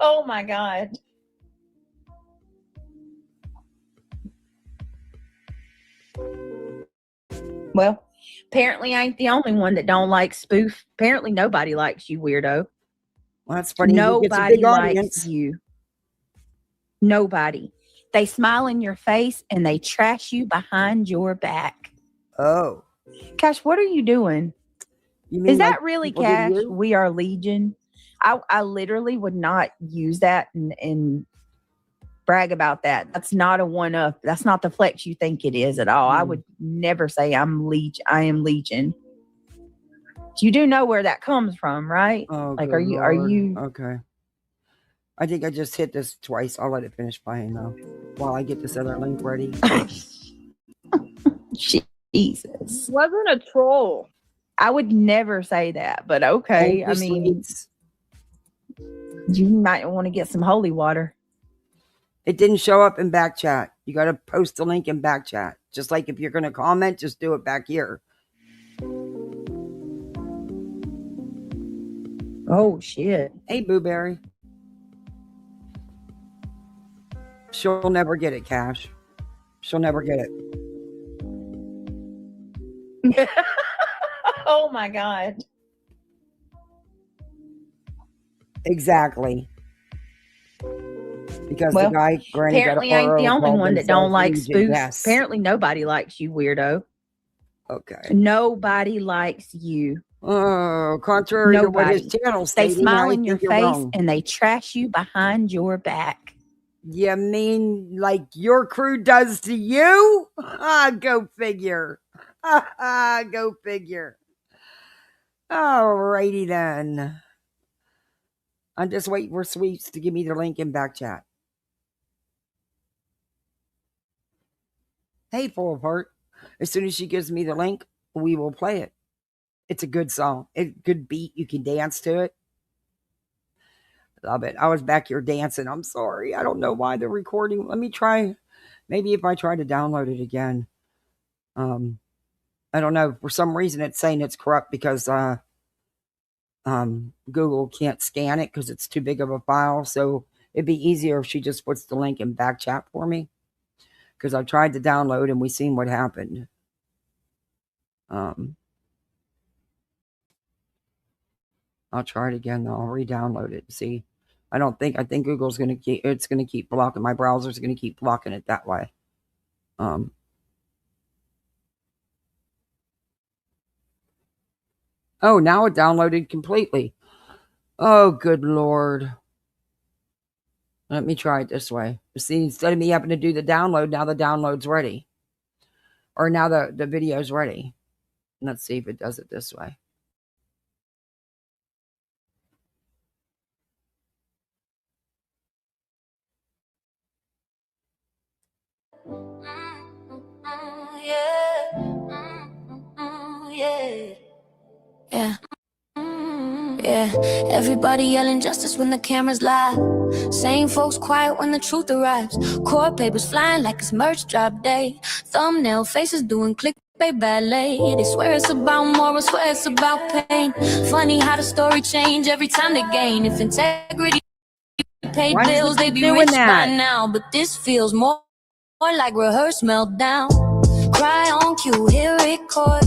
Speaker 2: Oh, my God. Well, apparently I ain't the only one that don't like spoof. Apparently nobody likes you, weirdo.
Speaker 1: Well, that's funny.
Speaker 2: Nobody likes you. Nobody. They smile in your face and they trash you behind your back.
Speaker 1: Oh.
Speaker 2: Cash, what are you doing?
Speaker 1: You mean
Speaker 2: Is that
Speaker 1: like
Speaker 2: really
Speaker 1: people did to
Speaker 2: Cash?
Speaker 1: you?
Speaker 2: We are Legion. I literally would not use that and brag about that. That's not a one up. That's not the flex you think it is at all. I would never say I'm Legion. I am Legion. You do know where that comes from, right?
Speaker 1: Oh,
Speaker 2: like,
Speaker 1: good
Speaker 2: are
Speaker 1: Lord.
Speaker 2: you?
Speaker 1: Okay. I think I just hit this twice. I'll let it finish playing though, while I get this other link ready.
Speaker 2: Jesus.
Speaker 4: Wasn't a troll.
Speaker 2: I would never say that, but okay.
Speaker 1: Thank you,
Speaker 2: I mean,
Speaker 1: sweets.
Speaker 2: you might want to get some holy water.
Speaker 1: It didn't show up in back chat. You got to post the link in back chat. Just like if you're going to comment, just do it back here.
Speaker 2: Oh, shit.
Speaker 1: Hey, Booberry. She'll never get it, Cash. She'll never get it.
Speaker 2: Oh, my God.
Speaker 1: Exactly. Because
Speaker 2: Well,
Speaker 1: the guy, Granny,
Speaker 2: apparently ain't the only one that don't like spoofs.
Speaker 1: Yes.
Speaker 2: Apparently nobody likes you, weirdo.
Speaker 1: Okay.
Speaker 2: Nobody likes you.
Speaker 1: Oh, contrary to what his channel
Speaker 2: They
Speaker 1: stating,
Speaker 2: smile
Speaker 1: I
Speaker 2: in your
Speaker 1: think you're
Speaker 2: face
Speaker 1: wrong.
Speaker 2: and they trash you behind your back.
Speaker 1: You mean like your crew does to you? Go figure. Go figure. Alrighty then. I'm just waiting for Sweets to give me the link in back chat. Hey, Full of Heart. As soon as she gives me the link, we will play it. It's a good song. It's a good beat. You can dance to it. Love it. I was back here dancing. I'm sorry. I don't know why the recording. Let me try. Maybe if I try to download it again. I don't know. For some reason, it's saying it's corrupt because Google can't scan it because it's too big of a file. So it'd be easier if she just puts the link in back chat for me. Because I tried to download and we seen what happened. I'll try it again. I'll re-download it. See, I think Google's going to keep blocking. My browser's going to keep blocking it that way. Oh, now it downloaded completely. Oh, good Lord. Let me try it this way. See, instead of me having to do the download, now the download's ready. Or now the video's ready. Let's see if it does it this way.
Speaker 5: Yeah, everybody yelling justice when the cameras live. Same folks quiet when the truth arrives. Court papers flying like it's merch drop day. Thumbnail faces doing clickbait ballet. They swear it's about morals, swear it's about pain. Funny how the story change every time they gain. If integrity paid bills, they be rich by now. But this feels more like rehearsed meltdown. Cry on cue, hit record,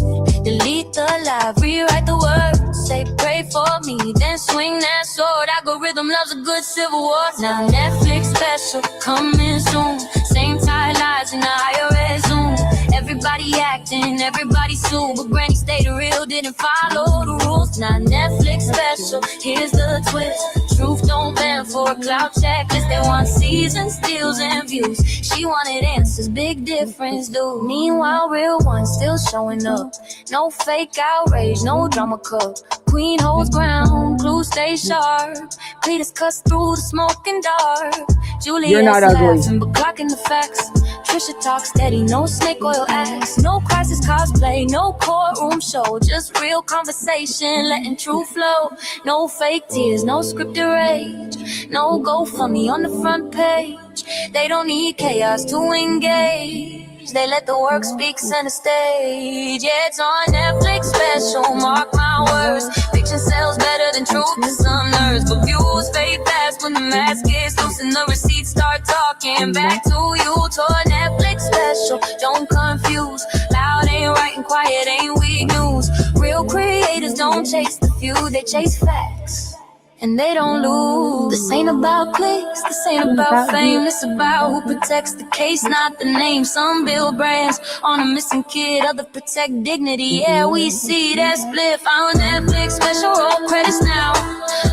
Speaker 5: delete the live, rewrite the words, say pray for me, then swing that sword. Algorithm loves a good civil war. Now Netflix special coming soon, same tight lies in the higher Zoom. Everybody acting, everybody sued, but Granny stayed real, didn't follow the rules. Now Netflix special, here's the twist. Truth don't bend for a cloud checklist. They want seasons, deals, and views. She wanted answers, big difference, dude. Meanwhile, real ones still showing up. No fake outrage, no drama cup. Queen holds ground, clues stay sharp. Cletus cuts through the smoke and dark. Juliet's laughing, but clocking the facts. Trisha talks steady, no snake oil acts. No crisis cosplay, no courtroom show. Just real conversation, letting truth flow. No fake tears, no scripted rage. No GoFundMe on the front page. They don't need chaos to engage. They let the work speak center stage. Yeah, it's on Netflix special, mark my words. Fiction sells better than truth to some nerds, but views fade fast when the mask gets loose and the receipts start talking back to you. To a Netflix special, don't confuse. Loud ain't right and quiet ain't weak news. Real creators don't chase the few, they chase facts. and they don't lose. This ain't about clicks, this ain't about fame. This about who protects the case, not the name. Some build brands on a missing kid, other protect dignity. Yeah, we see that split. Found Netflix special, roll credits now.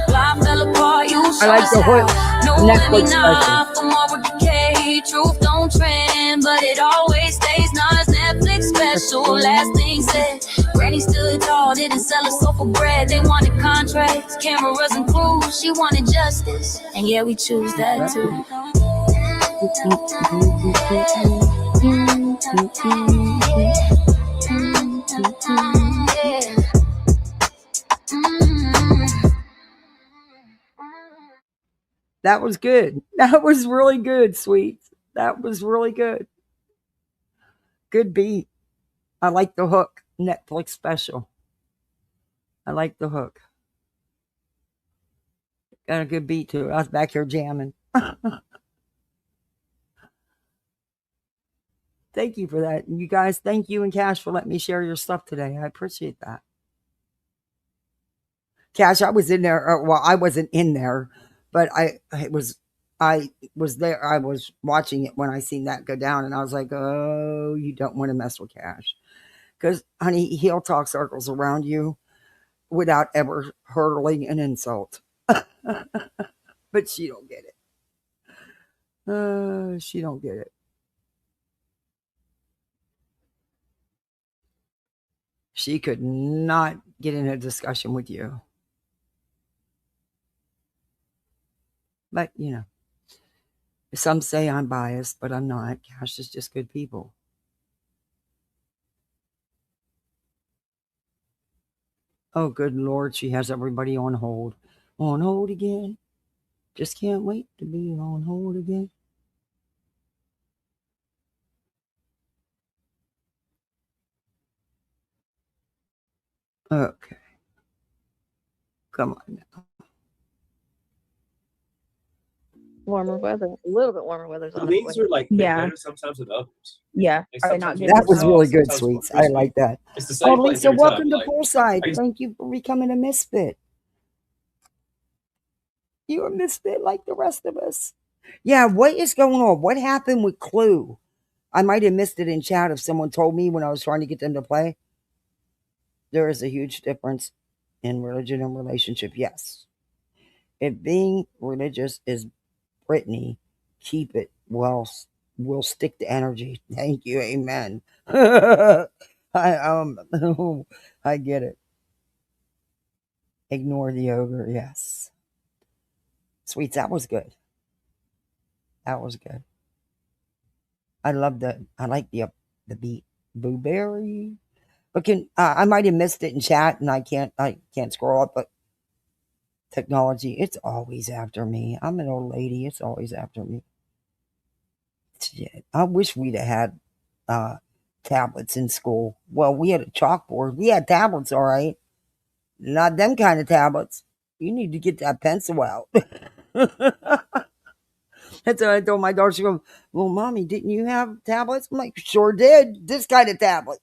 Speaker 5: Life fell apart, you saw
Speaker 1: I like
Speaker 5: us
Speaker 1: the hook.
Speaker 5: out. No
Speaker 1: Netflix
Speaker 5: nah, for more decay. Truth don't trend, but it always stays. Nas Netflix special, last thing said. Granny stood tall, didn't sell a soul for bread. They wanted contracts, cameras and crew. She wanted justice, and yeah, we choose that too.
Speaker 1: That was good. That was really good, Sweets. That was really good. Good beat. I like the hook. Netflix special. I like the hook. Got a good beat to it. I was back here jamming. Thank you for that. You guys, thank you and Cash for letting me share your stuff today. I appreciate that. Cash, I was in there. Well, I wasn't in there, but I was there. I was watching it when I seen that go down, and I was like, "Oh, you don't want to mess with Cash, because honey, he'll talk circles around you without ever hurling an insult." But she don't get it. She don't get it. She could not get in a discussion with you. But, you know, some say I'm biased, but I'm not. Cash is just good people. Oh, good Lord, she has everybody on hold. On hold again. Just can't wait to be on hold again. Okay. Come on now.
Speaker 4: Warmer weather, a little bit warmer weather.
Speaker 3: These are like better sometimes than others.
Speaker 2: Yeah.
Speaker 3: Like
Speaker 1: That was really good, Sweets. I like that.
Speaker 3: It's the same place
Speaker 1: Lisa,
Speaker 3: every
Speaker 1: welcome
Speaker 3: time.
Speaker 1: to Poolside. Thank you for becoming a misfit. You're a misfit like the rest of us. Yeah, what is going on? What happened with Clue? I might have missed it in chat if someone told me when I was trying to get them to play. There is a huge difference in religion and relationship, yes. If being religious is Brittany, keep it. Well, we'll stick to energy. Thank you. Amen. I I get it. Ignore the ogre. Yes. Sweets, that was good. That was good. I love I like the beat. Blueberry. But I might have missed it in chat and I can't scroll up, but technology, it's always after me. I'm an old lady, it's always after me. Shit. I wish we'd have had tablets in school. Well, we had a chalkboard. We had tablets, all right. Not them kind of tablets. You need to get that pencil out. That's what I told my daughter. She goes, "Well, Mommy, didn't you have tablets?" I'm like, "Sure did. This kind of tablet."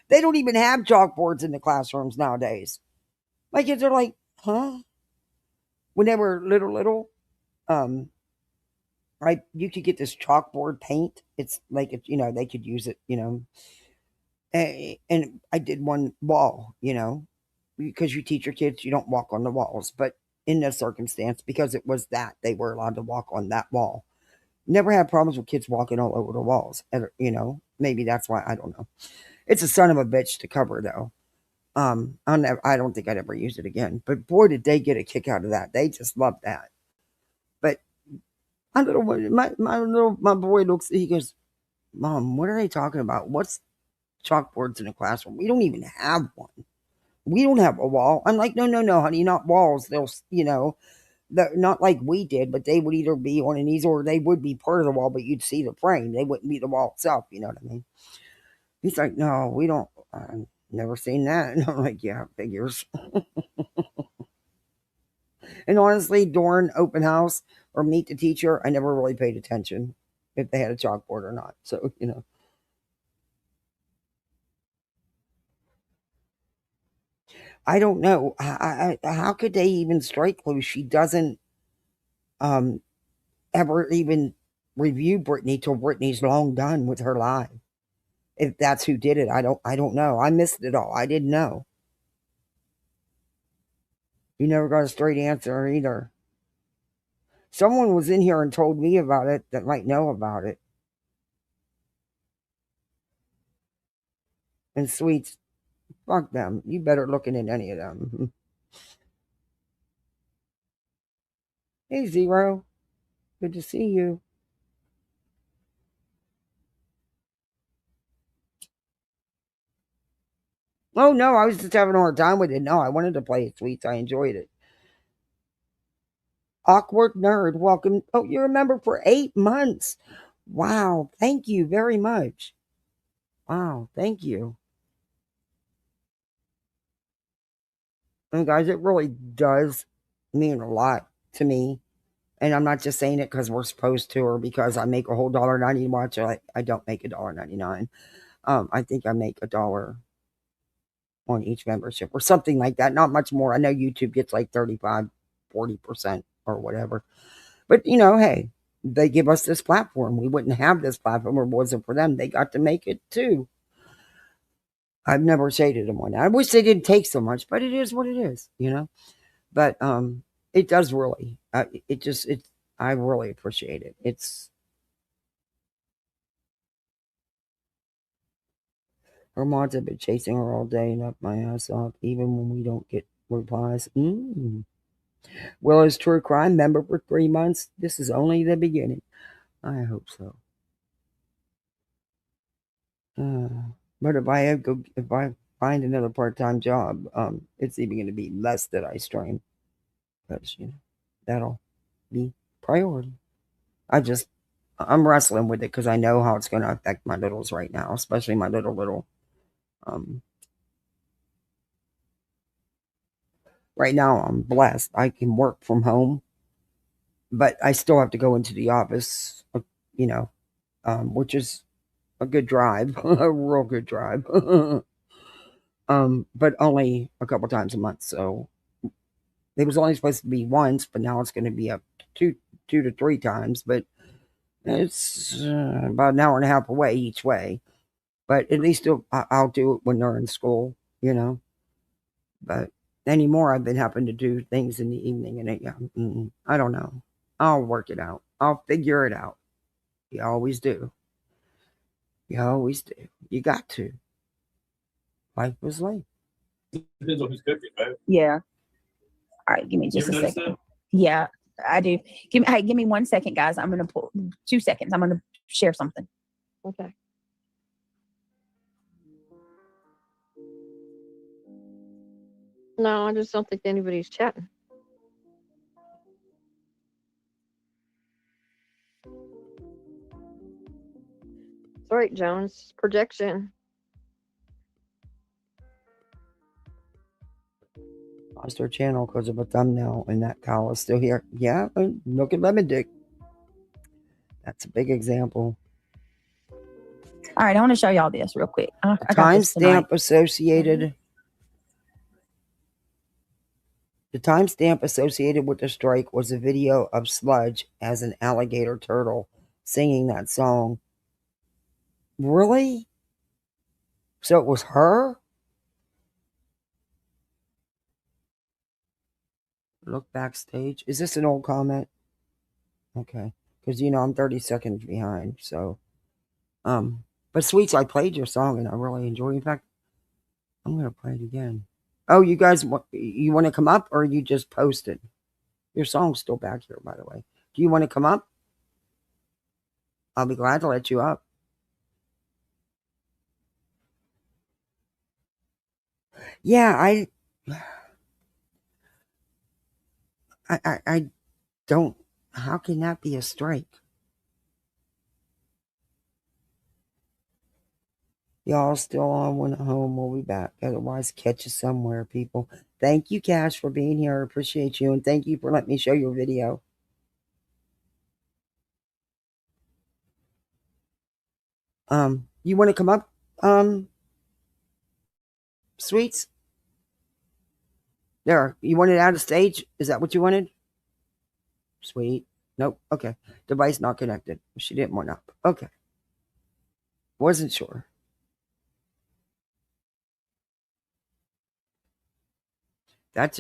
Speaker 1: They don't even have chalkboards in the classrooms nowadays. My kids are like, "Huh?" When they were little, right? You could get this chalkboard paint. It's like, they could use it, And I did one wall, because you teach your kids you don't walk on the walls. But in this circumstance, because it was that, they were allowed to walk on that wall. Never had problems with kids walking all over the walls. Maybe that's why, I don't know. It's a son of a bitch to cover, though. I don't think I'd ever use it again. But boy, did they get a kick out of that. They just love that. But my boy looks, he goes, "Mom, what are they talking about? What's chalkboards in a classroom? We don't even have one. We don't have a wall." I'm like, no, honey, not walls. They'll, not like we did, but they would either be on an easel or they would be part of the wall, but you'd see the frame. They wouldn't be the wall itself. You know what I mean? He's like, "No, we don't. I've never seen that." And I'm like, "Yeah, figures." And honestly, during open house or meet the teacher, I never really paid attention if they had a chalkboard or not. So, I don't know. How could they even strike clues? She doesn't ever even review Brittany till Brittany's long done with her live. If that's who did it, I don't know. I missed it all. I didn't know. You never got a straight answer either. Someone was in here and told me about it that might know about it. And Sweets, fuck them. You better looking at any of them. Hey, Zero. Good to see you. Oh, no, I was just having a hard time with it. No, I wanted to play it, Sweets. I enjoyed it. Awkward Nerd, welcome. Oh, you're a member for 8 months. Wow. Thank you very much. Wow. Thank you. And guys, it really does mean a lot to me. And I'm not just saying it because we're supposed to or because I make a whole $1.90 to watch it. I don't make $1.99. I think I make $1 on each membership or something like that. Not much more. I know YouTube gets like 35, 40% or whatever. But, hey, they give us this platform. We wouldn't have this platform if it wasn't for them. They got to make it too. I've never shaded them on that. I wish they didn't take so much, but it is what it is, But it does really. I really appreciate it. Her mods have been chasing her all day and up my ass off, even when we don't get replies. Willow's True Crime member for 3 months. This is only the beginning. I hope so. But if I find another part-time job, it's even going to be less that I stream, because that'll be priority. I'm wrestling with it because I know how it's going to affect my littles right now, especially my little. Right now, I'm blessed. I can work from home, but I still have to go into the office, which is a good drive, a real good drive. But only a couple times a month. So it was only supposed to be once, but now it's going to be up to two to 3 times. But it's about an hour and a half away each way. But at least I'll do it when they're in school, But anymore, I've been having to do things in the evening, and I don't know. I'll work it out. I'll figure it out. You always do. You always do. You got to. Life was life.
Speaker 3: Depends on who's cooking, right?
Speaker 2: Yeah. All right, give me just a second. That? Yeah, I do. Give me 1 second, guys. I'm gonna pull 2 seconds. I'm gonna share something.
Speaker 4: Okay. No, I just don't think anybody's chatting. Sorry, Jones. Projection.
Speaker 1: Lost our channel because of a thumbnail, and that cow is still here. Yeah, look at Lemon Dick. That's a big example.
Speaker 2: All right, I want to show y'all this real quick.
Speaker 1: Timestamp associated. The timestamp associated with the strike was a video of Sludge as an alligator turtle singing that song. Really? So it was her? Look backstage. Is this an old comment? Okay. Because, I'm 30 seconds behind. So, but Sweets, I played your song and I really enjoyed it. In fact, I'm going to play it again. Oh, you guys, you want to come up or you just posted? Your song's still back here, by the way. Do you want to come up? I'll be glad to let you up. Yeah, I don't. How can that be a strike? Y'all still on when I'm home. We'll be back. Otherwise, catch us somewhere, people. Thank you, Cash, for being here. I appreciate you. And thank you for letting me show your video. You want to come up, Sweets? There, you wanted out of stage? Is that what you wanted? Sweet. Nope. Okay. Device not connected. She didn't want up. Okay. Wasn't sure. That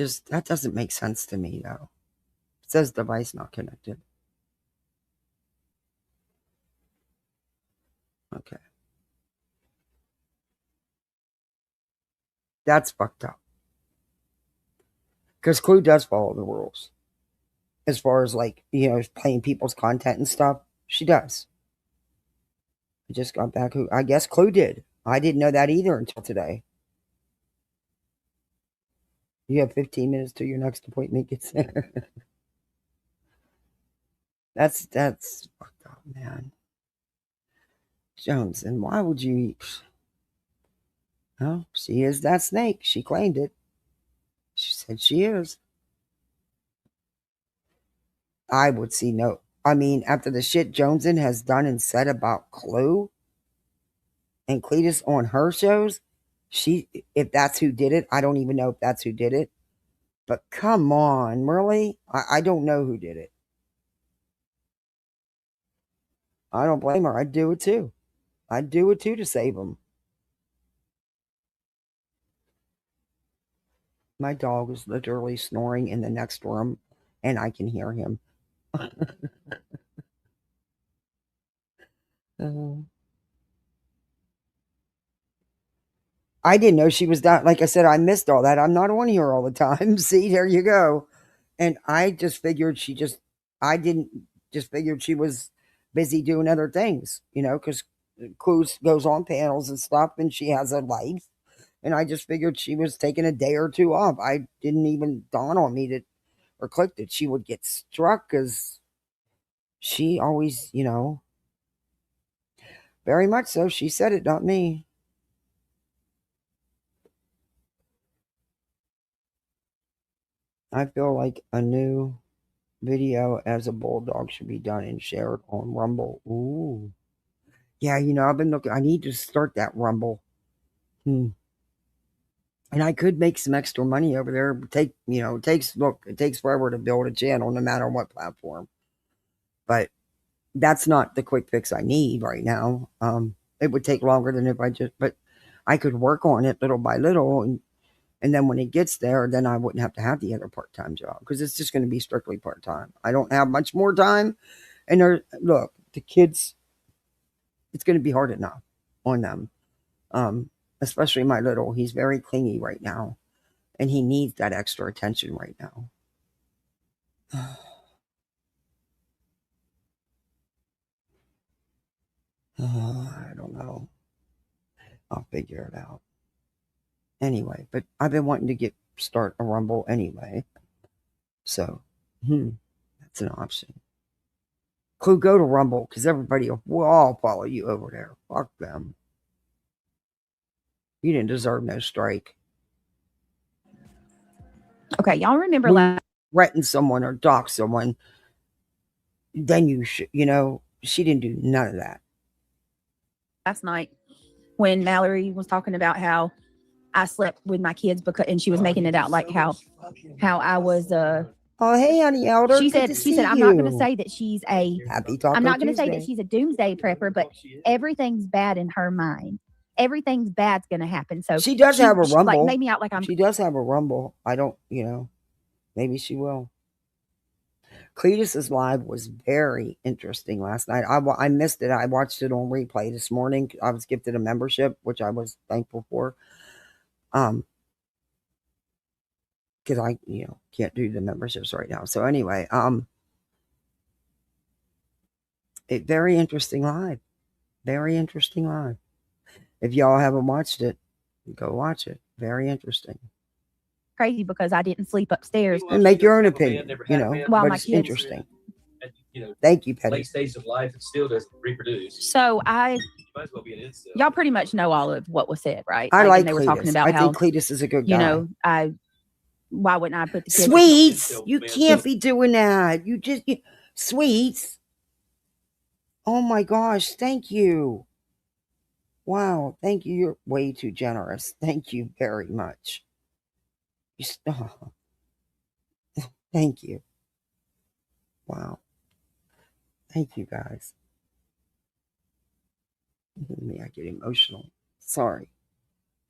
Speaker 1: doesn't make sense to me though. It says device not connected. Okay. That's fucked up. Because Clue does follow the rules. As far as like, playing people's content and stuff. She does. I just got back who I guess Clue did. I didn't know that either until today. You have 15 minutes till your next appointment gets there. That's fucked up, man. Jones, and why would you eat? Oh, she is that snake. She claimed it. She said she is. I would see no. I mean, after the shit Joneson has done and said about Clue and Cletus on her shows, if that's who did it, I don't even know if that's who did it. But come on, really? I don't know who did it. I don't blame her. I'd do it too. I'd do it too to save them. My dog is literally snoring in the next room, and I can hear him. I didn't know she was that. Like I said, I missed all that. I'm not on here all the time. See, there you go. And I just figured I didn't just figured she was busy doing other things, because Clue goes on panels and stuff and she has a life. And I just figured she was taking a day or two off. I didn't even dawn on me or click that she would get struck because she always, very much so. She said it, not me. I feel like a new video as a bulldog should be done and shared on Rumble. Ooh. Yeah, I've been looking. I need to start that Rumble. And I could make some extra money over there. It takes forever to build a channel no matter what platform. But that's not the quick fix I need right now. It would take longer than but I could work on it little by little. And then when it gets there, then I wouldn't have to have the other part-time job because it's just going to be strictly part-time. I don't have much more time. And look, the kids, it's going to be hard enough on them. Especially my little, he's very clingy right now. And he needs that extra attention right now. I don't know. I'll figure it out. Anyway, but I've been wanting to start a Rumble anyway. So, that's an option. Clue, go to Rumble because everybody will all follow you over there. Fuck them. You didn't deserve no strike.
Speaker 2: Okay, y'all remember
Speaker 1: threaten someone or dock someone, then you should, she didn't do none of that.
Speaker 2: Last night when Mallory was talking about how I slept with my kids and she was making it out like how I was
Speaker 1: oh, hey, honey Elder.
Speaker 2: She said I'm not going to say that she's
Speaker 1: I'm
Speaker 2: not going to say that she's a doomsday prepper, but everything's bad in her mind. Everything's bad's going to happen. So
Speaker 1: she does have a Rumble.
Speaker 2: Like made me out like
Speaker 1: She does have a Rumble. I don't, maybe she will. Cletus's live was very interesting last night. I missed it. I watched it on replay this morning. I was gifted a membership, which I was thankful for. Because I, can't do the memberships right now. So anyway, very interesting live. Very interesting live. If y'all haven't watched it, go watch it. Very interesting.
Speaker 2: Crazy because I didn't sleep upstairs.
Speaker 1: And make your own opinion,
Speaker 2: while
Speaker 1: but
Speaker 2: my
Speaker 1: it's
Speaker 2: kids,
Speaker 1: interesting. Thank you, Petty.
Speaker 3: Late stages of life, it still doesn't reproduce.
Speaker 2: So
Speaker 3: might as well be an incel.
Speaker 2: Y'all pretty much know all of what was said, right?
Speaker 1: I like
Speaker 2: they
Speaker 1: Cletus.
Speaker 2: were talking about
Speaker 1: I think Cletus is a good guy.
Speaker 2: Why wouldn't I put the kids?
Speaker 1: Sweets, you can't be doing that. Sweets. Oh my gosh, thank you. Wow, thank you. You're way too generous. Thank you very much. Thank you. Wow. Thank you, guys. I get emotional. Sorry.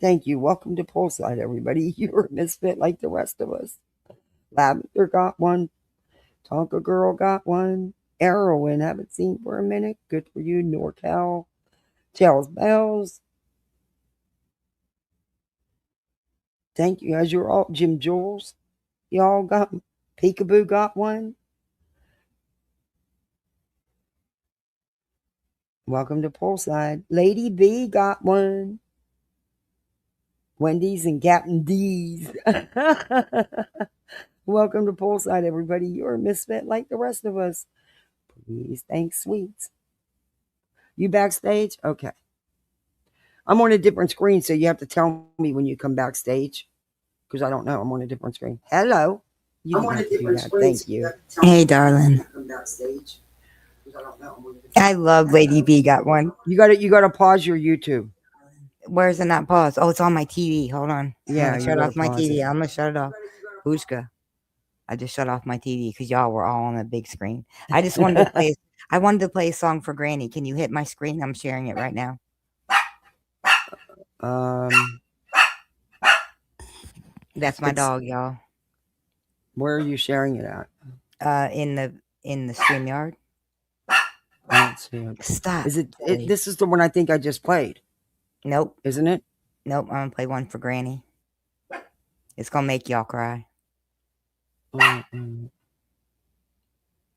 Speaker 1: Thank you. Welcome to Poolside, everybody. You're a misfit like the rest of us. Lavender got one. Tonka Girl got one. Heroin, haven't seen for a minute. Good for you, NorCal. Tells Bells. Thank you, guys. You're all Jim Jules. Y'all got Peekaboo got one. Welcome to Poolside. Lady B got one. Wendy's and Captain D's. Welcome to Poolside, everybody. You're a misfit like the rest of us. Please, thanks, sweets. You backstage? Okay. I'm on a different screen, so you have to tell me when you come backstage. Because I don't know. I'm on a different screen. Hello. You don't have to do that. Thank you.
Speaker 6: Hey, darling. I love Lady B got one.
Speaker 1: You gotta pause your YouTube.
Speaker 6: Where's it not pause? Oh, it's on my TV. Hold on.
Speaker 1: Yeah,
Speaker 6: shut off my TV. I'm gonna shut it off. Hushka. I just shut off my TV because y'all were all on the big screen. I just wanted to play. I wanted to play a song for Granny. Can you hit my screen? I'm sharing it right now. That's my dog, y'all.
Speaker 1: Where are you sharing it at?
Speaker 6: In the StreamYard.
Speaker 1: I don't see it.
Speaker 6: Stop.
Speaker 1: Is it? This is the one I think I just played.
Speaker 6: Nope.
Speaker 1: Isn't it?
Speaker 6: Nope. I'm gonna play one for Granny. It's gonna make y'all cry.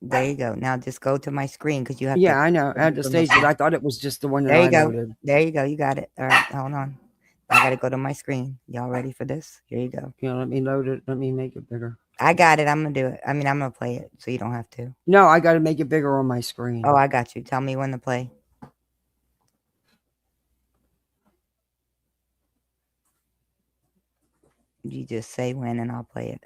Speaker 6: There you go. Now just go to my screen because you have.
Speaker 1: Yeah, I know. At the stage, I thought it was just the one that
Speaker 6: there you
Speaker 1: I
Speaker 6: go.
Speaker 1: loaded.
Speaker 6: There you go. You got it. All right. Hold on. I gotta go to my screen. Y'all ready for this? Here you go.
Speaker 1: Yeah, let me load it. Let me make it bigger.
Speaker 6: I got it. I'm gonna do it. I mean, I'm gonna play it so you don't have to.
Speaker 1: No, I gotta make it bigger on my screen.
Speaker 6: Oh, I got you. Tell me when to play. You just say when and I'll play it.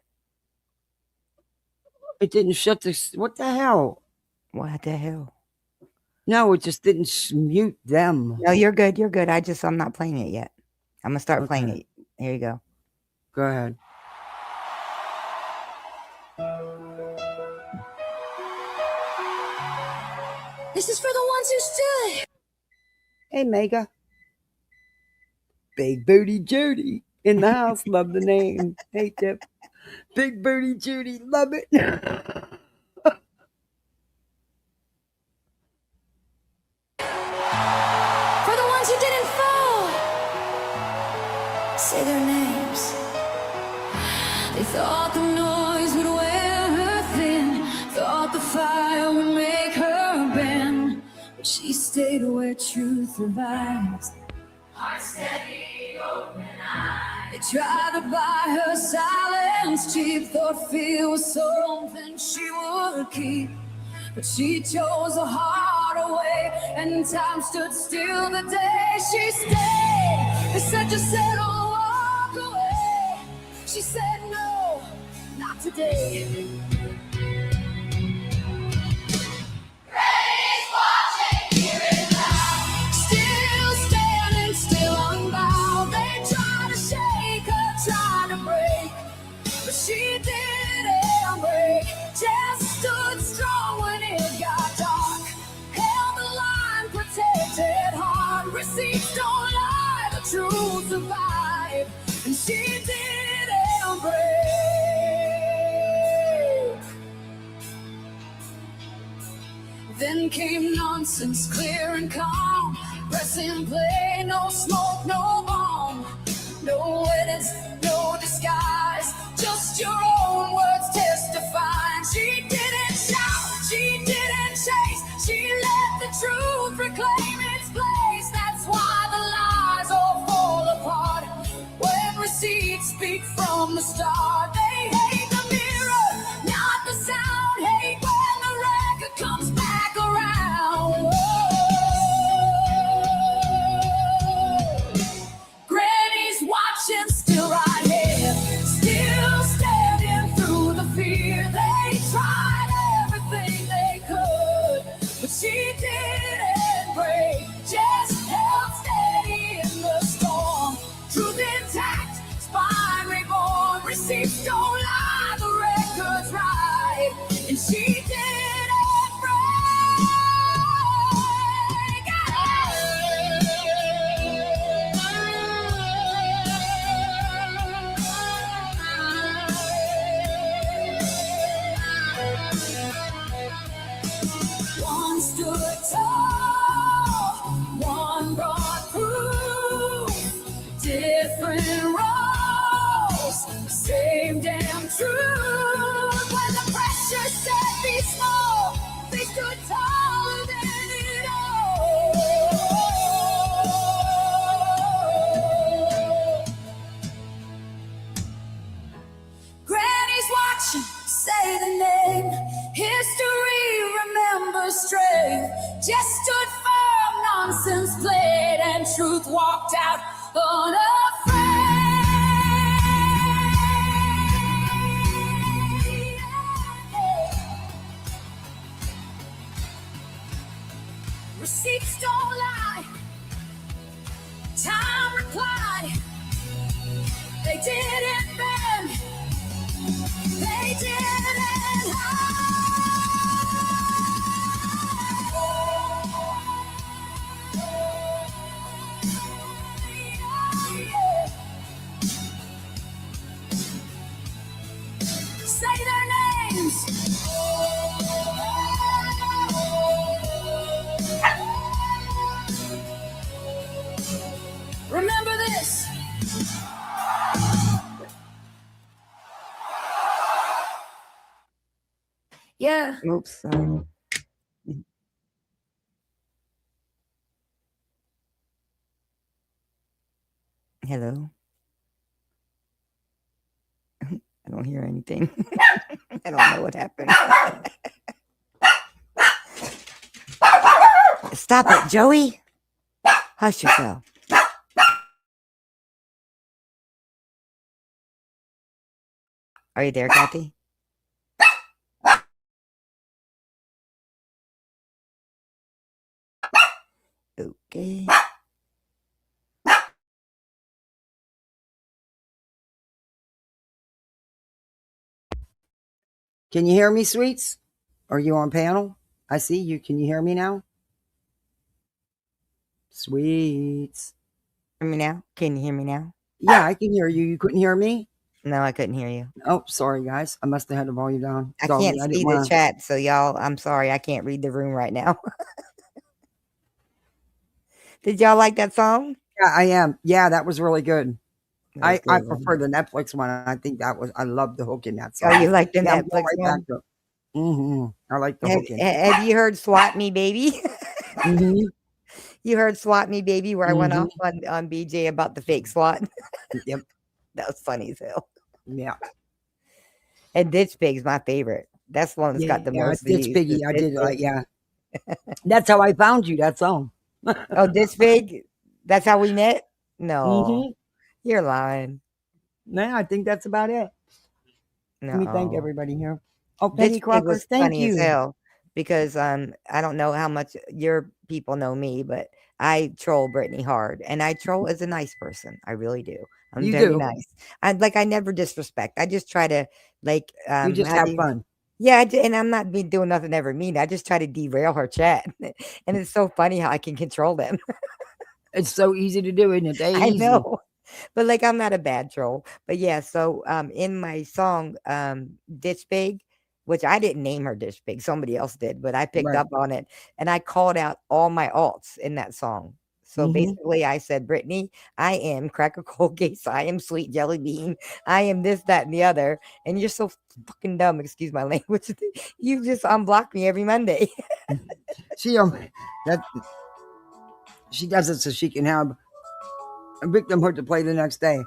Speaker 1: It didn't shut this. What the hell?
Speaker 6: What the hell?
Speaker 1: No, it just didn't mute them.
Speaker 6: No, you're good. You're good. I'm not playing it yet. I'm gonna start playing it. Here you go.
Speaker 1: Go ahead.
Speaker 5: This is for the ones who stood.
Speaker 1: Hey, Mega. Big Booty Judy in the house. Love the name. Hey, Tip. Big Booty Judy. Love it.
Speaker 5: For the ones who didn't fall. Say their names. They thought the noise would wear her thin. Thought the fire would make her bend. But she stayed where truth survives. Heart steady, open eyes. They tried to buy her silence cheap. Thought fear was something she would keep. But she chose a harder way, and time stood still the day she stayed. They said just settle, walk away. She said no, not today. Praise watching, hear it loud. Still standing, still unbound. They tried to shake her, tried to break, but she didn't break. Just stood strong when it got dark. Held the line, protected heart. Receipts don't lie, the truth survived. And she didn't break. Then came nonsense, clear and calm. Pressing play, no smoke, no bomb. No edits, no disguise. Just your own words testifying. She didn't shout, she didn't chase. She let the truth reclaim its place. That's why the lies all fall apart. When receipts speak from the start. They hate the mirror, not the sound. Hate when the record comes back around. Granny's watching, still right here. Still standing through the fear. They tried everything they could, but she didn't break. Just held steady in the storm. Truth intact, spine reborn. Receive just stood firm, nonsense played, and truth walked out unafraid. Receipts don't lie. Time replied. They didn't bend. They didn't hide. Say their names. Remember this. Yeah.
Speaker 6: Oops. Sorry. Hello. I don't hear anything. I don't know what happened. Stop it, Joey. Hush yourself. Are you there, Kathy? Okay.
Speaker 1: Can you hear me, sweets? Are you on panel? I see you. Can you hear me now? Sweets.
Speaker 6: Hear me now? Can you hear me now?
Speaker 1: Yeah, I can hear you. You couldn't hear me?
Speaker 6: No, I couldn't hear you.
Speaker 1: Oh, sorry, guys. I must have had the volume down.
Speaker 6: I
Speaker 1: Sorry,
Speaker 6: can't see the chat, so y'all, I'm sorry. I can't read the room right now. Did y'all like that song?
Speaker 1: Yeah, I am. Yeah, that was really good.
Speaker 6: That's
Speaker 1: I
Speaker 6: good,
Speaker 1: prefer the Netflix one. I think I love the hook in that song.
Speaker 6: Oh, you like the
Speaker 1: Yeah, I'm
Speaker 6: Netflix
Speaker 1: going right
Speaker 6: one?
Speaker 1: back to it. I like the hook in it.
Speaker 6: Have you heard "Swat Me, Baby"?
Speaker 1: Mhm.
Speaker 6: You heard "Swat Me, Baby," where I went off
Speaker 1: Mhm.
Speaker 6: on BJ about the fake SWAT.
Speaker 1: Yep.
Speaker 6: That was funny as hell.
Speaker 1: Yeah.
Speaker 6: And Ditch Pig's my favorite. That's the one that's got the
Speaker 1: Yeah,
Speaker 6: most
Speaker 1: Ditch
Speaker 6: views.
Speaker 1: Piggy. I did like, yeah. That's how I found you, that song.
Speaker 6: Oh, Ditch Pig? That's how we met? No.
Speaker 1: Mhm.
Speaker 6: You're lying.
Speaker 1: Yeah, I think that's about it. Let me thank
Speaker 6: No.
Speaker 1: everybody here. Oh,
Speaker 6: Ditch
Speaker 1: Betty
Speaker 6: Pig
Speaker 1: Crocker,
Speaker 6: was
Speaker 1: thank
Speaker 6: funny as
Speaker 1: you.
Speaker 6: hell because I don't know how much your people know me, but I troll Brittany hard, and I troll as a nice person. I really do. I'm
Speaker 1: You
Speaker 6: very
Speaker 1: do.
Speaker 6: nice. I never disrespect. I just try to like
Speaker 1: You just have fun.
Speaker 6: Yeah, and I'm not doing nothing ever mean. I just try to derail her chat, and it's so funny how I can control them.
Speaker 1: It's so easy to do, isn't it? They
Speaker 6: I
Speaker 1: easy.
Speaker 6: know. But like I'm not a bad troll. But yeah, so in my song Ditch Pig, which I didn't name her Ditch Pig, somebody else did, but I picked
Speaker 1: Right.
Speaker 6: up on it and I called out all my alts in that song. So basically I said, Brittany, I am Cracker Cold Case, I am Sweet Jelly Bean, I am this, that, and the other, and you're so fucking dumb, excuse my language. You just unblock me every Monday.
Speaker 1: She does it so she can have a victimhood to play the next day.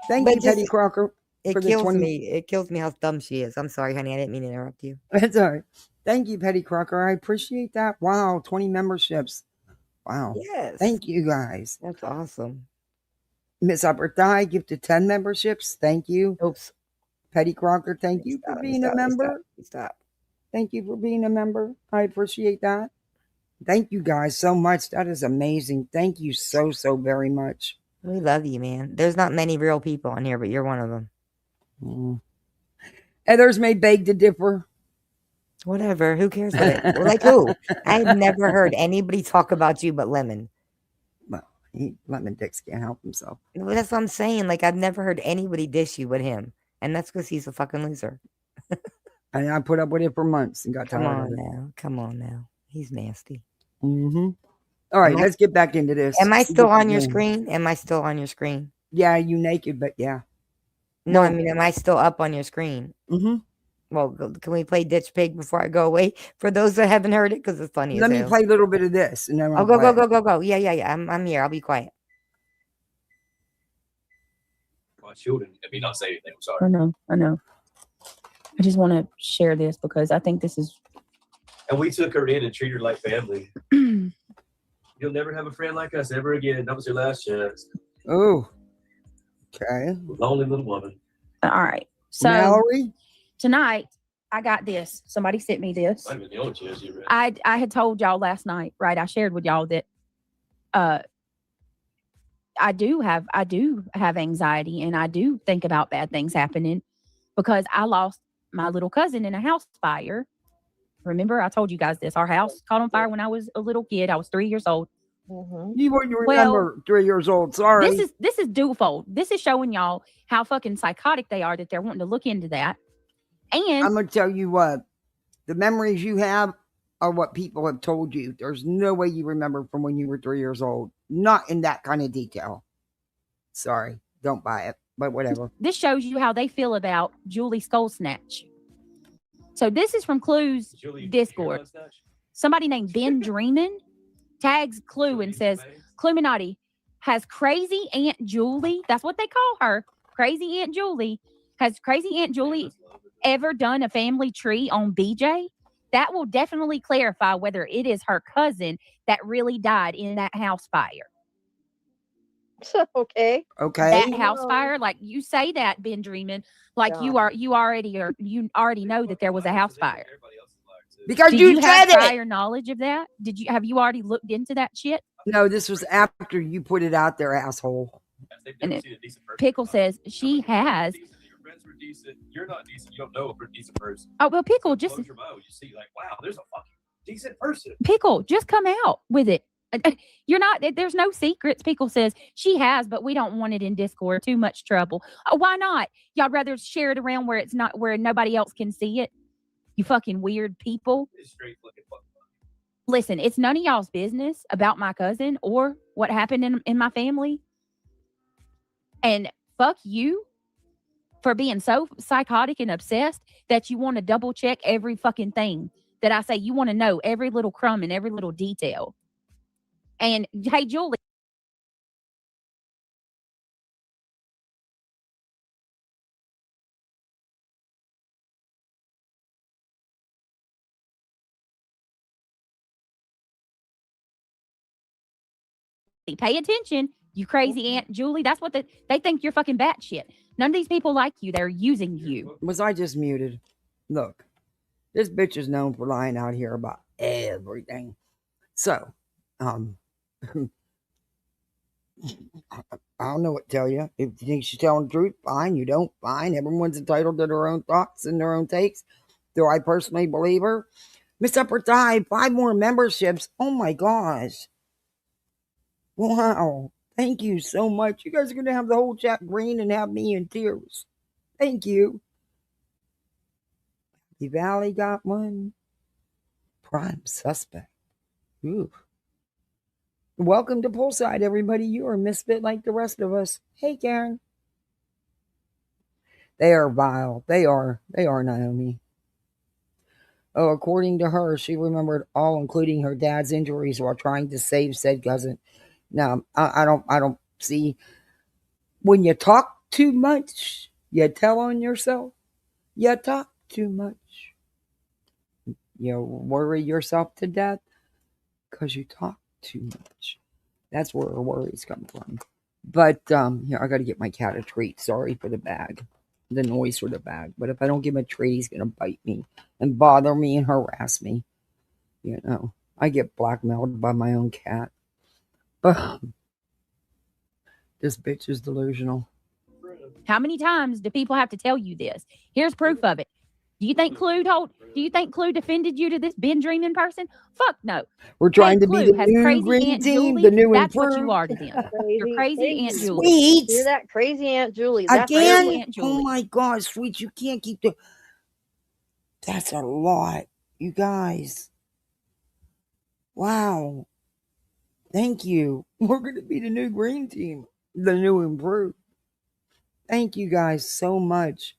Speaker 1: Thank you, Petty Crocker.
Speaker 6: It kills me. It kills me how dumb she is. I'm sorry, honey. I didn't mean to interrupt you.
Speaker 1: That's all right. Thank you, Petty Crocker. I appreciate that. Wow, 20 memberships. Wow.
Speaker 6: Yes.
Speaker 1: Thank you, guys.
Speaker 6: That's awesome.
Speaker 1: Miss Upper Thigh gifted 10 memberships. Thank you.
Speaker 6: Oops.
Speaker 1: Petty Crocker, thank you for being a member.
Speaker 6: Stop.
Speaker 1: Thank you for being a member. I appreciate that. Thank you guys so much. That is amazing. Thank you so very much.
Speaker 6: We love you, man. There's not many real people on here, but you're one of them.
Speaker 1: Others may beg to differ.
Speaker 6: Whatever. Who cares what it? Like who? I've never heard anybody talk about you but Lemon.
Speaker 1: Well, Lemon Dix can't help himself.
Speaker 6: Well, that's what I'm saying. Like I've never heard anybody dish you but him, and that's because he's a fucking loser.
Speaker 1: And I put up with it for months and got tired of it.
Speaker 6: Come on now. He's nasty.
Speaker 1: All right, let's get back into this.
Speaker 6: Am I still on your screen? Am I still on your screen?
Speaker 1: Yeah, you naked, but yeah.
Speaker 6: No, I mean, am I still up on your screen? Well, can we play Ditch Pig before I go away? For those that haven't heard it, because it's funny.
Speaker 1: Let me play a little bit of this, and then
Speaker 6: I'll go. Yeah. I'm here. I'll be quiet.
Speaker 3: My children, let me not say anything. I'm sorry.
Speaker 2: I know. I just want to share this because I think this is
Speaker 3: And we took her in and treated her like family. You'll never have a friend like us ever again. That was your last chance.
Speaker 1: Oh. Okay.
Speaker 3: Lonely little woman.
Speaker 2: All right. So
Speaker 1: Mallory?
Speaker 2: Tonight, I got this. Somebody sent me this.
Speaker 3: Might have been the only chance you read.
Speaker 2: I had told y'all last night, right? I shared with y'all that I do have anxiety, and I do think about bad things happening because I lost my little cousin in a house fire. Remember, I told you guys this. Our house caught on fire when I was a little kid. I was 3 years old.
Speaker 4: Mm-hmm.
Speaker 1: You wouldn't remember 3 years old. Sorry.
Speaker 2: This is dufold. This is showing y'all how fucking psychotic they are that they're wanting to look into that. And
Speaker 1: I'm going to tell you what, the memories you have are what people have told you. There's no way you remember from when you were 3 years old. Not in that kind of detail. Sorry, don't buy it, but whatever.
Speaker 2: This shows you how they feel about Julie Skull Snatch. So this is from Clue's Discord. Somebody named Ben Dreamin tags Clue and says, Cluminati has crazy Aunt Julie, that's what they call her, crazy Aunt Julie, has crazy Aunt Julie ever done a family tree on BJ? That will definitely clarify whether it is her cousin that really died in that house fire.
Speaker 4: Okay.
Speaker 2: That house fire, like you say that, Ben Dreamin, like you already know that there was a house fire.
Speaker 1: Because
Speaker 2: Did you have prior knowledge of that? Have you already looked into that shit?
Speaker 1: No, this was after you put it out there, asshole.
Speaker 2: And Pickle says she has.
Speaker 3: You're not decent. You don't know if you're a decent person.
Speaker 2: Oh well, Pickle just.
Speaker 3: Close your mouth. You see, like, wow, there's a fucking decent person.
Speaker 2: Pickle, just come out with it. You're not. There's no secrets. Pickle says she has, but we don't want it in Discord. Too much trouble. Why not? Y'all rather share it around where it's not, where nobody else can see it. You fucking weird people. Listen, it's none of y'all's business about my cousin or what happened in my family. And fuck you for being so psychotic and obsessed that you want to double check every fucking thing that I say. You want to know every little crumb and every little detail. And hey, Julie. Pay attention, you crazy Aunt Julie. That's what they think you're fucking batshit. None of these people like you. They're using you.
Speaker 1: Was I just muted? Look, this bitch is known for lying out here about everything. So, I don't know what to tell you. If you think she's telling the truth, fine. You don't, fine. Everyone's entitled to their own thoughts and their own takes. Do I personally believe her? Miss Upper Thigh, 5 more memberships. Oh my gosh. Wow. Thank you so much. You guys are going to have the whole chat green and have me in tears. Thank you. The Valley got one. Prime suspect. Ooh. Welcome to Poolside, everybody. You are a misfit like the rest of us. Hey, Karen. They are vile. They are Naomi. Oh, according to her, she remembered all, including her dad's injuries, while trying to save said cousin. Now, I don't see. When you talk too much, you tell on yourself. You talk too much. You worry yourself to death because you talk too much. That's where her worries come from. But here, I got to get my cat a treat. Sorry for the bag, the noise for the bag. But if I don't give him a treat, he's gonna bite me and bother me and harass me. You know, I get blackmailed by my own cat. But this bitch is delusional.
Speaker 2: How many times do people have to tell you this? Here's proof of it. Do you think Clue defended you to this Ben Dreamin person? Fuck no.
Speaker 1: We're trying to be the
Speaker 2: has
Speaker 1: new
Speaker 2: crazy
Speaker 1: green
Speaker 2: Aunt
Speaker 1: team,
Speaker 2: Julie.
Speaker 1: the new
Speaker 2: That's
Speaker 1: improved.
Speaker 2: what you are to them. You're crazy Aunt Julie.
Speaker 1: Sweet.
Speaker 4: You're that crazy Aunt Julie. That's
Speaker 1: Again?
Speaker 4: crazy
Speaker 2: Aunt Julie.
Speaker 1: Oh my gosh, Sweet, you can't keep the... That's a lot, you guys. Wow. Thank you. We're going to be the new green team, the new improved. Thank you guys so much.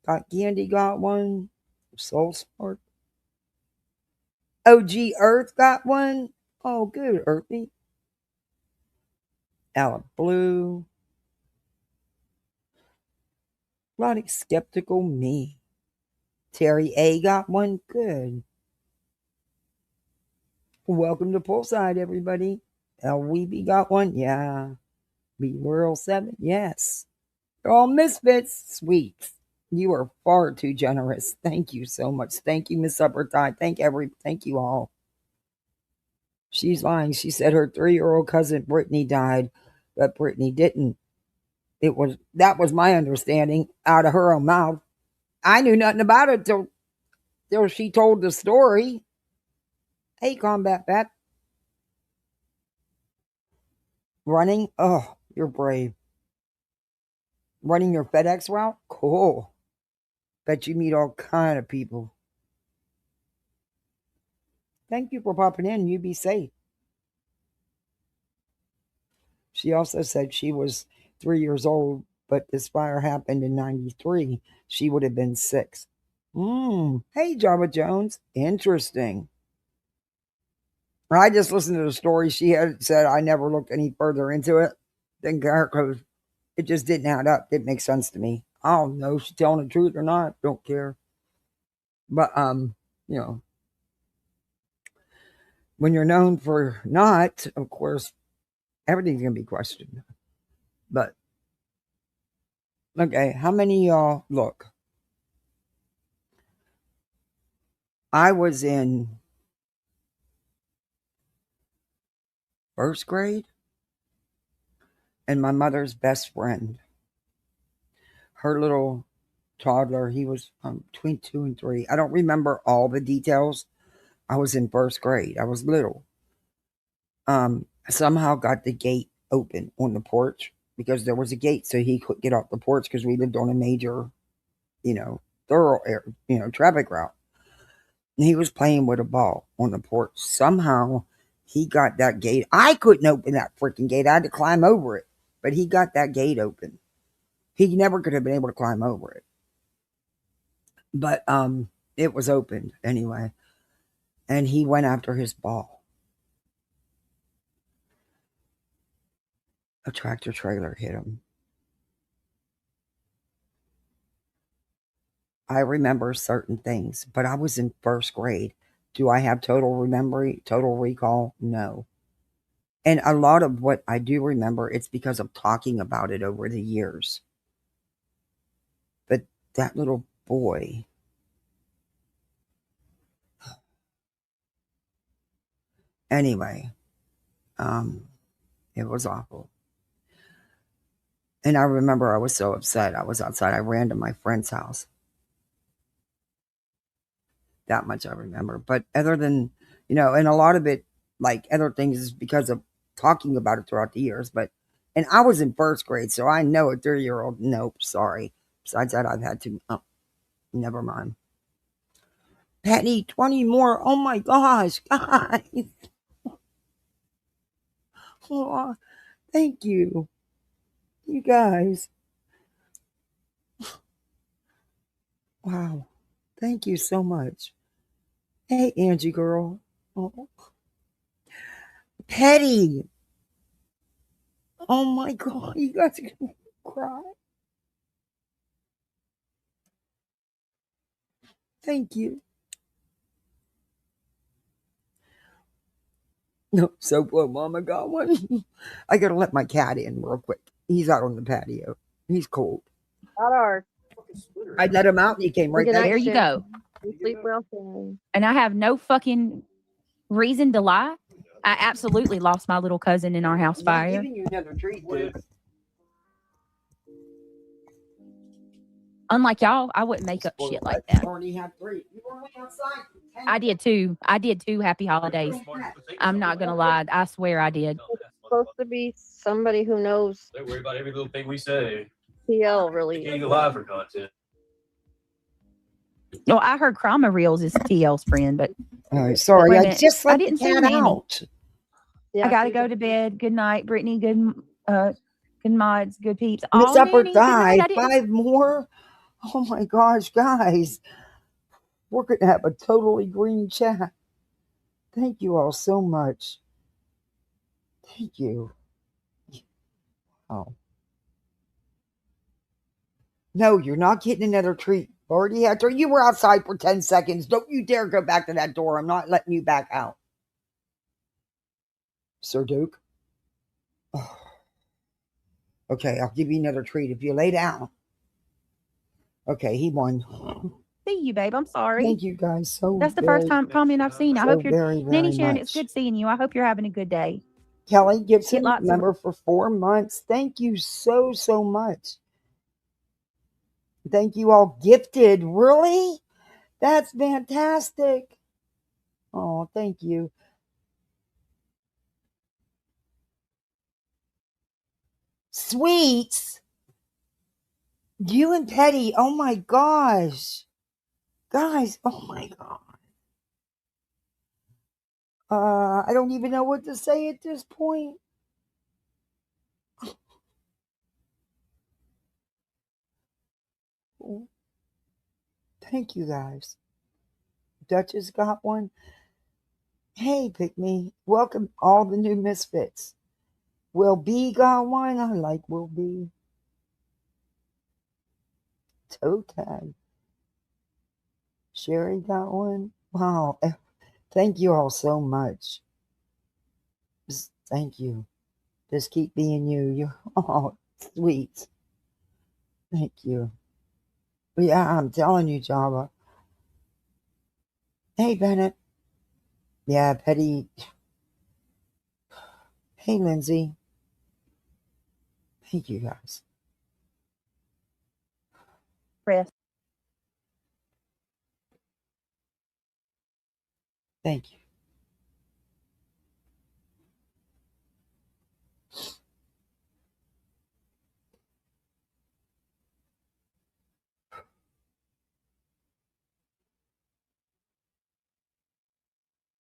Speaker 1: Got Candy got one. Soul Spark. OG Earth got one. Oh, good, Earthy. Ella Blue. Erotic Skeptical Me. Terry A got one. Good. Welcome to Poolside, everybody. LWB got one? Yeah. Be World 7? Yes. They're all misfits. Sweet. You are far too generous. Thank you so much. Thank you, Miss Upper Thigh. Thank you all. She's lying. She said her 3-year-old cousin Brittany died, but Brittany didn't. That was my understanding out of her own mouth. I knew nothing about it till she told the story. Hey, Combat Bat. Running? Oh, you're brave. Running your FedEx route? Cool. Bet you meet all kind of people. Thank you for popping in. You be safe. She also said she was 3 years old, but this fire happened in 93. She would have been 6. Hey, Java Jones. Interesting. I just listened to the story. She had said I never looked any further into it. Then because it just didn't add up. Didn't make sense to me. I don't know if she's telling the truth or not. Don't care. But you know, when you're known for not, of course, everything's gonna be questioned. But okay, how many y'all look? I was in first grade, and my mother's best friend, her little toddler, he was between 2 and 3. I don't remember all the details. I was in first grade. I was little. Somehow got the gate open on the porch because there was a gate so he could get off the porch because we lived on a major, thorough, traffic route. And he was playing with a ball on the porch. Somehow he got that gate. I couldn't open that freaking gate. I had to climb over it, but he got that gate open. He never could have been able to climb over it. But it was opened anyway. And he went after his ball. A tractor trailer hit him. I remember certain things, but I was in first grade. Do I have total recall? No. And a lot of what I do remember, it's because of talking about it over the years. But that little boy, anyway, it was awful. And I remember I was so upset. I was outside. I ran to my friend's house. That much I remember. But other than, and a lot of it, like other things, is because of talking about it throughout the years. And I was in first grade, so I know a 3-year-old. Nope, sorry. Besides that, I've had to. Oh, never mind. Penny, 20 more. Oh my gosh, guys. Oh, thank you. You guys. Wow. Thank you so much. Hey, Angie girl. Oh. Petty. Oh my God. You guys are going to cry. Thank you. No, so blow mama got one. I gotta let my cat in real quick. He's out on the patio. He's cold.
Speaker 4: Not ours.
Speaker 1: I let him out and he came right back.
Speaker 2: There you go.
Speaker 4: You sleep well, Sam.
Speaker 2: And I have no fucking reason to lie. I absolutely lost my little cousin in our house fire.
Speaker 1: I'm giving you another treat, dude.
Speaker 2: Unlike y'all, I wouldn't make up shit like that.
Speaker 1: You already have 3. You were only outside for 10
Speaker 2: I did too. I did too. Happy holidays. I'm not gonna lie. I swear I did.
Speaker 4: It's supposed to be somebody who knows
Speaker 3: They worry about every little thing we say.
Speaker 4: TL really.
Speaker 3: Can't go live for content.
Speaker 2: Well, I heard Krama Reels is TL's friend, but
Speaker 1: All right, sorry.
Speaker 2: Wait a
Speaker 1: I
Speaker 2: minute.
Speaker 1: just let
Speaker 2: I didn't
Speaker 1: the
Speaker 2: see
Speaker 1: cat
Speaker 2: Manny.
Speaker 1: out.
Speaker 4: Yeah,
Speaker 2: I gotta go to bed. Good night, Brittany. Good mods. Good peeps.
Speaker 1: Miss
Speaker 2: Oh,
Speaker 1: Upper
Speaker 2: Manny, good night.
Speaker 1: Thigh,
Speaker 2: I didn't
Speaker 1: 5 more. Oh my gosh, guys. We're going to have a totally green chat. Thank you all so much. Thank you. Oh. No, you're not getting another treat. Already had 3. You were outside for 10 seconds. Don't you dare go back to that door. I'm not letting you back out. Sir Duke. Oh. Okay, I'll give you another treat if you lay down. Okay, he won.
Speaker 2: See you, babe. I'm sorry.
Speaker 1: Thank you guys so
Speaker 2: That's the first time comment I've seen. I hope you're Nanny Sharon, it's good seeing you. I hope you're having a good day.
Speaker 1: Kelly Gibson, member for 4 months. Thank you so much. Thank you all. Gifted. Really? That's fantastic. Oh, thank you. Sweets. You and Petty. Oh my gosh. Guys, oh my God. I don't even know what to say at this point. Thank you guys. Duchess got one. Hey, pick me. Welcome all the new misfits. Will B got one. I like Will B. Toe tag. Sherry got one. Wow. Thank you all so much. Just thank you. Just keep being you. You're all sweet. Thank you. Yeah, I'm telling you, Java. Hey, Bennett. Yeah, Petty. Hey, Lindsay. Thank you, guys.
Speaker 2: Chris.
Speaker 1: Thank you.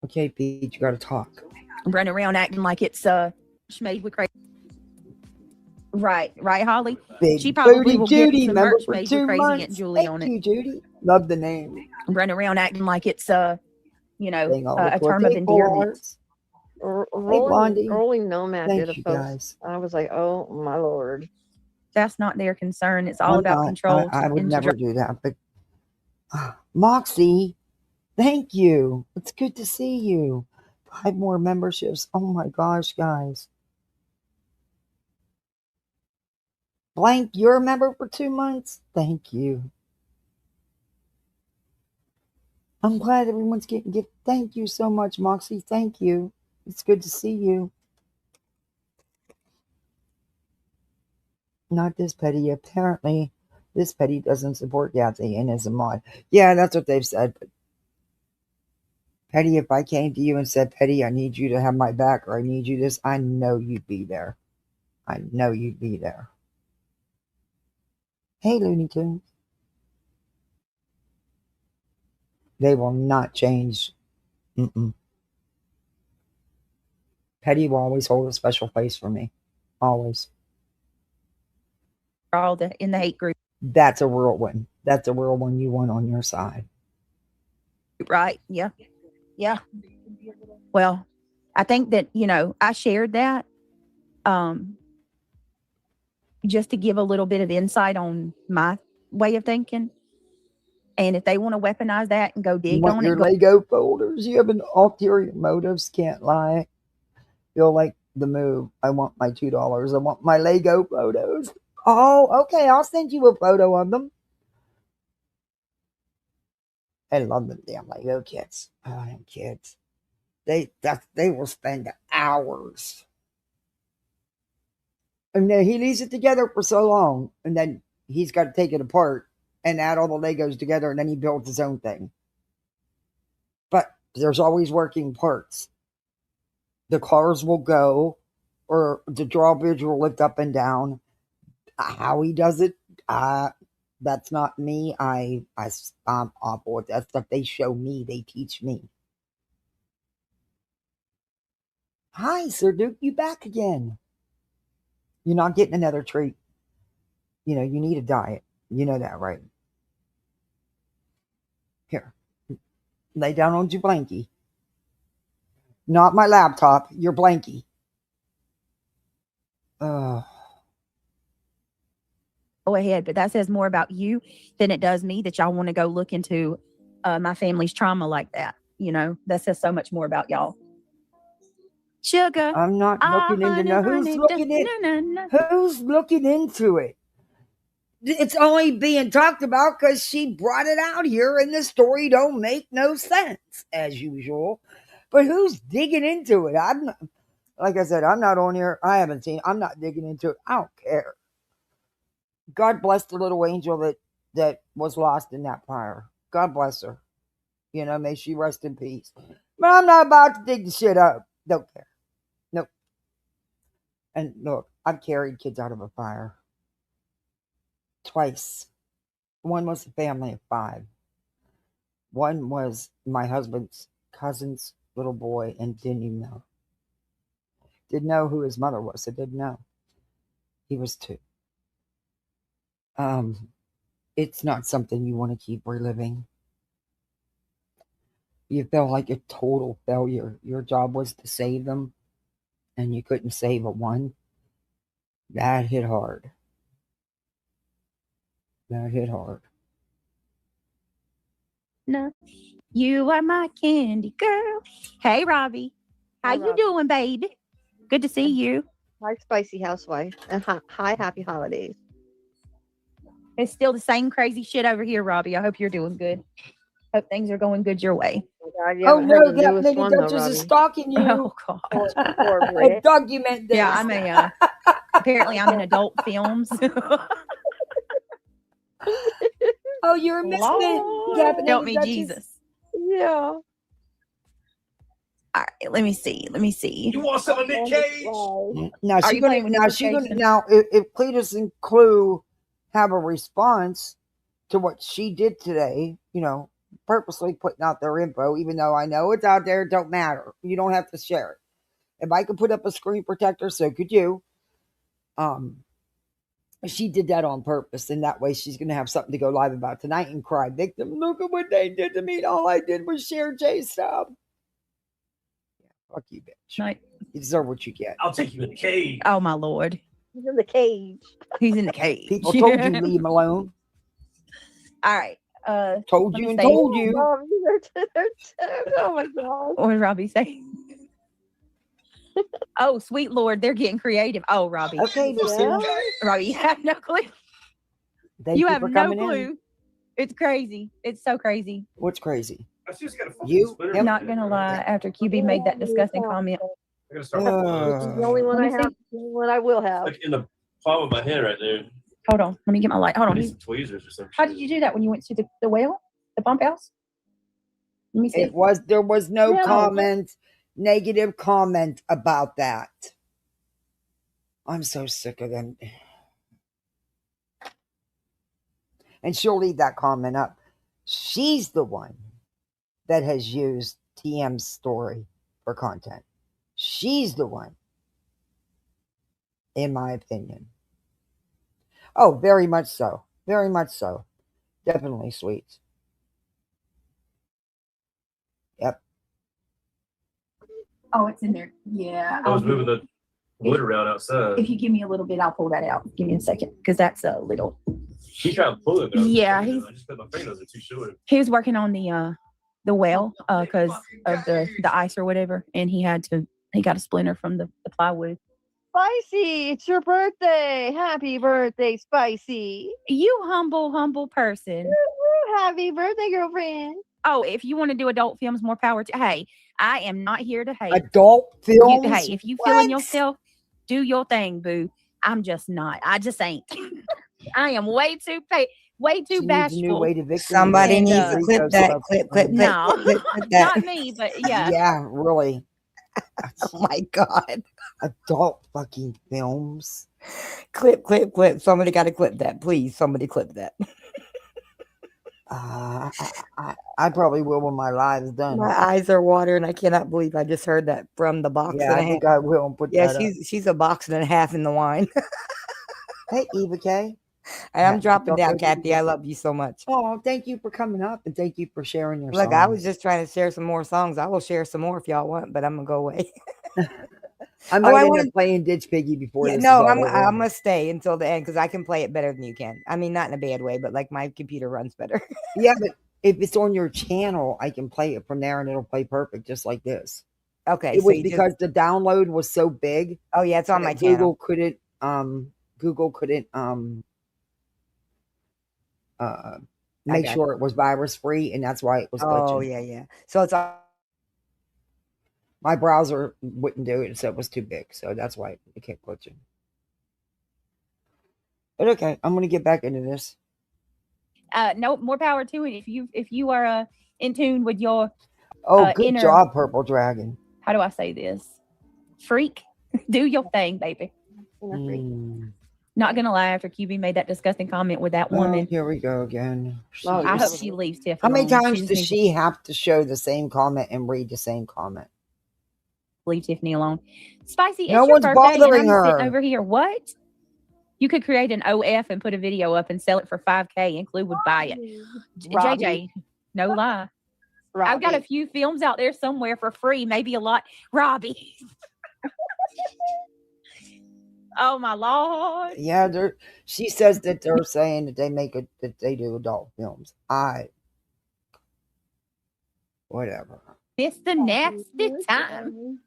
Speaker 1: Okay, Pete, you gotta talk.
Speaker 2: Running around acting like it's made with crazy. Right, Holly.
Speaker 1: Big
Speaker 2: she probably will
Speaker 1: Judy,
Speaker 2: get some
Speaker 1: member
Speaker 2: merch
Speaker 1: for
Speaker 2: made
Speaker 1: 2
Speaker 2: with crazy
Speaker 1: months.
Speaker 2: Aunt Julie on it.
Speaker 1: Thank you, Judy. Love the name.
Speaker 2: Running around acting like it's a term of endearment.
Speaker 4: Rolling Nomad
Speaker 1: Thank
Speaker 4: did a
Speaker 1: you,
Speaker 4: post.
Speaker 1: guys.
Speaker 4: I was like, oh my Lord.
Speaker 2: That's not their concern. It's all about control.
Speaker 1: I would never do that. But Moxie, thank you. It's good to see you. 5 more memberships. Oh my gosh, guys. Blank, you're a member for 2 months. Thank you. I'm glad everyone's getting gift. Thank you so much, Moxie. Thank you. It's good to see you. Not this Petty. Apparently, this Petty doesn't support Yahtzee and is a mod. Yeah, that's what they've said. But Petty, if I came to you and said, Petty, I need you to have my back, or I need you this, I know you'd be there. I know you'd be there. Hey, Looney Tunes. They will not change. Petty will always hold a special place for me. Always.
Speaker 2: All in the hate group.
Speaker 1: That's a real one. That's a real one you want on your side.
Speaker 2: Right. Yeah. Yeah. Well, I think that, I shared that just to give a little bit of insight on my way of thinking. And if they want to weaponize that and go dig
Speaker 1: you want
Speaker 2: on
Speaker 1: your
Speaker 2: it.
Speaker 1: Lego folders? You have an ulterior motives, can't lie. You'll like the move. I want my $2. I want my Lego photos. Oh, okay. I'll send you a photo of them. I love them damn Lego kids. Oh, them kids. They will spend hours. And then he leaves it together for so long, and then he's got to take it apart and add all the Legos together, and then he builds his own thing. But there's always working parts. The cars will go, or the drawbridge will lift up and down. How he does it, that's not me. I'm awful with that stuff. They show me. They teach me. Hi, Sir Duke. You back again. You're not getting another treat. You need a diet. You know that, right? Here. Lay down on your blankie. Not my laptop. Your blankie.
Speaker 2: Go ahead, but that says more about you than it does me that y'all want to go look into my family's trauma like that. That says so much more about y'all. Sugar.
Speaker 1: I'm not looking into no. Who's looking in? Who's looking into it? It's only being talked about because she brought it out here, and the story don't make no sense as usual. But who's digging into it? I'm not, like I said, I'm not on here. I haven't seen. I'm not digging into it. I don't care. God bless the little angel that was lost in that fire. God bless her. You know, may she rest in peace. But I'm not about to dig the shit up. Don't care. Nope. And look, I've carried kids out of a fire. Twice. One was a family of 5. One was my husband's cousin's little boy and didn't even know. Didn't know who his mother was. I didn't know. He was 2. It's not something you want to keep reliving. You feel like a total failure. Your job was to save them, and you couldn't save a one. That hit hard. That hit hard.
Speaker 2: No, you are my candy girl. Hey, Robbie. How
Speaker 4: Hi,
Speaker 2: you
Speaker 4: Rob.
Speaker 2: doing, baby? Good to see you.
Speaker 4: Hi, spicy housewife, and hi, happy holidays.
Speaker 2: It's still the same crazy shit over here, Robbie. I hope you're doing good. Hope things are going good your way.
Speaker 4: Oh, God, you
Speaker 1: Oh
Speaker 4: haven't heard
Speaker 1: no,
Speaker 4: the
Speaker 1: that
Speaker 4: newest
Speaker 1: nigga
Speaker 4: one, though,
Speaker 1: Duchess is
Speaker 4: Robbie.
Speaker 1: stalking you.
Speaker 2: Oh, God.
Speaker 4: Poor
Speaker 1: And
Speaker 4: Brit.
Speaker 1: document this.
Speaker 2: Yeah, I'm apparently I'm in adult films.
Speaker 1: Oh, you're missing
Speaker 2: Lord,
Speaker 1: it.
Speaker 2: help me, Jesus.
Speaker 4: Yeah.
Speaker 2: All right, let me see.
Speaker 3: You want some of Nick Cage?
Speaker 1: Now
Speaker 2: Are
Speaker 1: she
Speaker 2: you
Speaker 1: gonna
Speaker 2: playing with
Speaker 1: now she gonna
Speaker 2: implications?
Speaker 1: now if Cletus and Clue have a response to what she did today, you know, purposely putting out their info, even though I know it's out there, it don't matter. You don't have to share it. If I could put up a screen protector, so could you. She did that on purpose, and that way she's gonna have something to go live about tonight and cry victim. Look at what they did to me. And all I did was share Jay's stuff. Fuck you, bitch.
Speaker 2: No.
Speaker 1: You deserve what you get.
Speaker 3: I'll take you in the cage.
Speaker 2: Oh, my Lord.
Speaker 4: He's in the cage.
Speaker 2: He's in the cage.
Speaker 1: People told you leave him alone.
Speaker 2: All right.
Speaker 1: Told
Speaker 2: Let
Speaker 1: you
Speaker 2: me
Speaker 1: and
Speaker 2: say-
Speaker 1: told you.
Speaker 4: Oh, my God.
Speaker 2: What did Robbie say? Oh, sweet Lord, they're getting creative. Oh, Robbie.
Speaker 1: Okay, Lucille.
Speaker 2: Robbie, you have no clue.
Speaker 1: Thank
Speaker 2: You
Speaker 1: you
Speaker 2: have
Speaker 1: for
Speaker 2: no
Speaker 1: coming in.
Speaker 2: clue. It's crazy. It's so crazy.
Speaker 1: What's crazy?
Speaker 3: I just got a fucking
Speaker 1: You-
Speaker 3: splinter
Speaker 1: Yep.
Speaker 3: in
Speaker 2: Not
Speaker 3: it,
Speaker 2: gonna
Speaker 3: right?
Speaker 2: lie, after QB made that disgusting comment.
Speaker 3: I gotta start
Speaker 4: This is the only one
Speaker 2: Let
Speaker 4: I
Speaker 2: me
Speaker 4: have.
Speaker 2: see.
Speaker 4: The only one I will have.
Speaker 3: like in the palm of my hand right there.
Speaker 2: Hold on. Let me get my light. Hold
Speaker 3: I
Speaker 2: on.
Speaker 3: need some tweezers or something.
Speaker 2: How did you do that when you went to the well? The bump house? Let me see.
Speaker 1: There was no
Speaker 4: Yeah.
Speaker 1: comment, negative comment about that. I'm so sick of them. And she'll leave that comment up. She's the one that has used TM's story for content. She's the one, in my opinion. Oh, very much so. Very much so. Definitely sweet. Yep.
Speaker 2: Oh, it's in there. Yeah.
Speaker 3: I was moving the wood around outside.
Speaker 2: If you give me a little bit, I'll pull that out. Give me a second, because that's a little.
Speaker 3: He tried to pull it, but
Speaker 2: Yeah,
Speaker 3: I just put my fingers are too short.
Speaker 2: He was working on the well because of the ice or whatever, and he got a splinter from the plywood.
Speaker 4: Spicy, it's your birthday. Happy birthday, Spicy.
Speaker 2: You humble person.
Speaker 4: Woo, happy birthday, girlfriend.
Speaker 2: Oh, if you want to do adult films, more power to. Hey, I am not here to hate.
Speaker 1: Adult films?
Speaker 2: Hey, if you
Speaker 1: What?
Speaker 2: feeling yourself, do your thing, boo. I'm just not. I just ain't. I am way too
Speaker 1: She needs a new
Speaker 2: bashful.
Speaker 1: way to victim.
Speaker 6: Somebody
Speaker 2: And,
Speaker 6: needs to clip that. Clip
Speaker 2: No,
Speaker 6: that.
Speaker 2: not me, but yeah.
Speaker 1: Yeah, really.
Speaker 6: Oh my God.
Speaker 1: Adult fucking films.
Speaker 6: Clip. Somebody got to clip that. Please, somebody clip that.
Speaker 1: I probably will when my live's done.
Speaker 6: My eyes are watering. I cannot believe I just heard that from the box.
Speaker 1: Yeah, I think I will put
Speaker 6: Yeah,
Speaker 1: that up.
Speaker 6: she's a box and a half in the wine.
Speaker 1: Hey, Eva K.
Speaker 6: And I'm
Speaker 1: Yeah,
Speaker 6: dropping down,
Speaker 1: okay.
Speaker 6: Kathy. I love you so much.
Speaker 1: Oh, thank you for coming up and thank you for sharing your
Speaker 6: Look,
Speaker 1: songs.
Speaker 6: I was just trying to share some more songs. I will share some more if y'all want, but I'm gonna go away.
Speaker 1: I might end
Speaker 6: wanna-
Speaker 1: up playing Ditch Piggy before this is
Speaker 6: no,
Speaker 1: all
Speaker 6: I'm
Speaker 1: over.
Speaker 6: gonna stay until the end because I can play it better than you can. I mean, not in a bad way, but like my computer runs better.
Speaker 1: Yeah, but if it's on your channel, I can play it from there and it'll play perfect just like this.
Speaker 6: Okay,
Speaker 1: It
Speaker 6: so
Speaker 1: was
Speaker 6: you
Speaker 1: because
Speaker 6: just
Speaker 1: the download was so big
Speaker 6: oh yeah, it's on
Speaker 1: that
Speaker 6: my channel.
Speaker 1: Google couldn't uh
Speaker 6: I
Speaker 1: make
Speaker 6: got
Speaker 1: sure it was virus free, and that's why it was
Speaker 6: oh
Speaker 1: glitching.
Speaker 6: yeah. So it's on
Speaker 1: My browser wouldn't do it, so it was too big. So that's why it kept glitching. But okay, I'm gonna get back into this.
Speaker 2: No, more power to it. If you are in tune with your
Speaker 1: Oh, good
Speaker 2: inner,
Speaker 1: job, Purple Dragon.
Speaker 2: how do I say this? Freak, do your thing, baby. Not gonna lie, after QB made that disgusting comment with that woman,
Speaker 1: Oh, here we go again.
Speaker 2: I hope she leaves Tiff
Speaker 1: How many
Speaker 2: alone.
Speaker 1: times does she have to show the same comment and read the same comment?
Speaker 2: Leave Tiffany alone. Spicy,
Speaker 1: No
Speaker 2: it's your
Speaker 1: one's
Speaker 2: birthday, and
Speaker 1: bothering
Speaker 2: I'm sitting
Speaker 1: her.
Speaker 2: over here. What? You could create an OF and put a video up and sell it for $5K, and Clue would buy it. JJ, no lie.
Speaker 4: Robbie.
Speaker 2: I've got a few films out there somewhere for free, maybe a lot. Robbie. Oh my Lord.
Speaker 1: Yeah, she says that they're saying that that they do adult films. Whatever.
Speaker 2: It's the nasty time.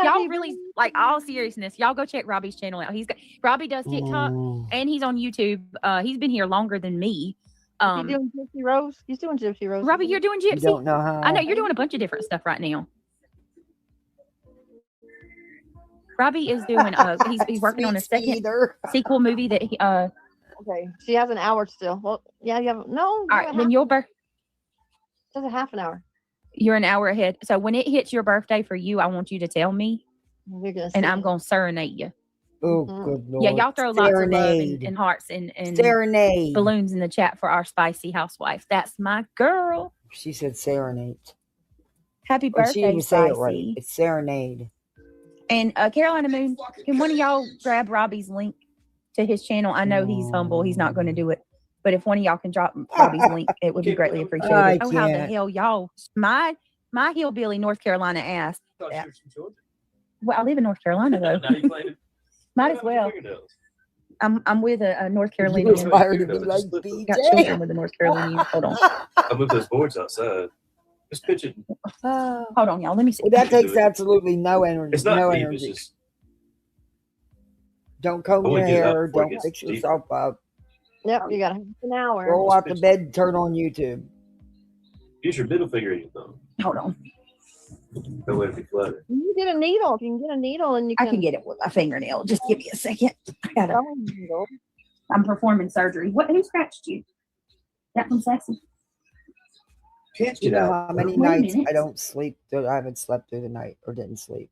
Speaker 2: Y'all really, like, all seriousness, y'all go check Robbie's channel out. Robbie does TikTok and he's on YouTube. He's been here longer than me.
Speaker 4: He's doing Gypsy Rose. He's doing Gypsy Rose.
Speaker 2: Robbie, you're doing Gypsy.
Speaker 1: You don't know how.
Speaker 2: I know you're doing a bunch of different stuff right now. Robbie is doing he's working on a second sequel movie that he
Speaker 4: Okay, she has an hour still. Well, yeah, you have no.
Speaker 2: All right, when your
Speaker 4: just a half an hour.
Speaker 2: You're an hour ahead. So when it hits your birthday for you, I want you to tell me, and I'm gonna serenade you.
Speaker 1: Oh, good Lord.
Speaker 2: Yeah, y'all throw lots of love and hearts and
Speaker 1: serenade
Speaker 2: balloons in the chat for our spicy housewife. That's my girl.
Speaker 1: She said serenade.
Speaker 2: Happy birthday,
Speaker 1: she didn't
Speaker 2: Spicy.
Speaker 1: Say it right. It's serenade.
Speaker 2: And Carolina Moon, can one of y'all grab Robbie's link to his channel? I know he's humble. He's not going to do it. But if one of y'all can drop Robbie's link, it would be greatly appreciated. Oh, how the hell y'all, my hillbilly North Carolina ass. Well, I live in North Carolina though. Might as well. I'm with a North Carolinian.
Speaker 1: You inspired to be like BJ.
Speaker 2: Got children with a North Carolinian. Hold on.
Speaker 3: I moved those boards outside. Just pitch it.
Speaker 2: Hold on, y'all. Let me see.
Speaker 1: Well, that takes absolutely no energy.
Speaker 3: It's not
Speaker 1: no
Speaker 3: deep,
Speaker 1: energy.
Speaker 3: it's just...
Speaker 1: Don't comb your hair. Don't fix yourself up.
Speaker 4: Yep, you got half an hour.
Speaker 1: Roll out the bed, turn on YouTube.
Speaker 3: Use your middle finger in your thumb.
Speaker 2: Hold on.
Speaker 3: No way to be cluttered.
Speaker 4: You get a needle. If you can get a needle, and
Speaker 2: I can get it with my fingernail. Just give me a second. I'm performing surgery. Who scratched you? That from Sexy?
Speaker 3: Can't
Speaker 1: you know how many nights I don't sleep? I haven't slept through the night or didn't sleep.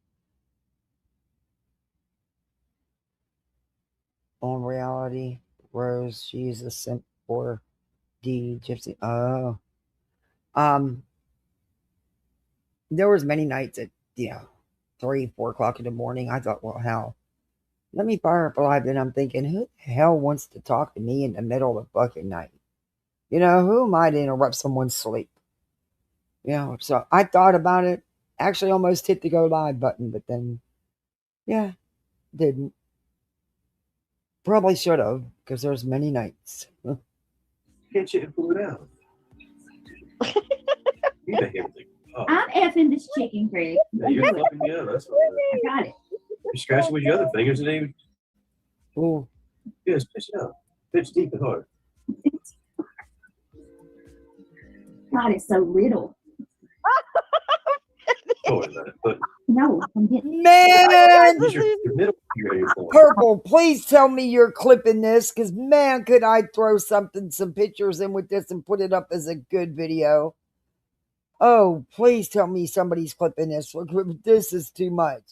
Speaker 1: On reality, Rose, she's a simp for D Gypsy. Oh, there was many nights at 3, 4 o'clock in the morning. I thought, well, hell, let me fire up live. And I'm thinking, who the hell wants to talk to me in the middle of the fucking night? Who am I to interrupt someone's sleep? So I thought about it. Actually, almost hit the go live button, but then, didn't. Probably should have, because there's many nights.
Speaker 3: Can't you pull it out? You make everything. Oh.
Speaker 2: I'm effing this chicken, Greg.
Speaker 3: Yeah, you're fucking me up. That's what
Speaker 2: I got it.
Speaker 3: You're scratching with your other fingers and even.
Speaker 1: Oh.
Speaker 3: Yes, pitch it out. Pitch deep and hard.
Speaker 2: God, it's so little.
Speaker 3: But
Speaker 2: no, I'm getting
Speaker 1: man.
Speaker 3: Your middle finger in your thumb.
Speaker 1: Purple, please tell me you're clipping this, because man, could I throw some pictures in with this and put it up as a good video. Oh, please tell me somebody's clipping this. This is too much.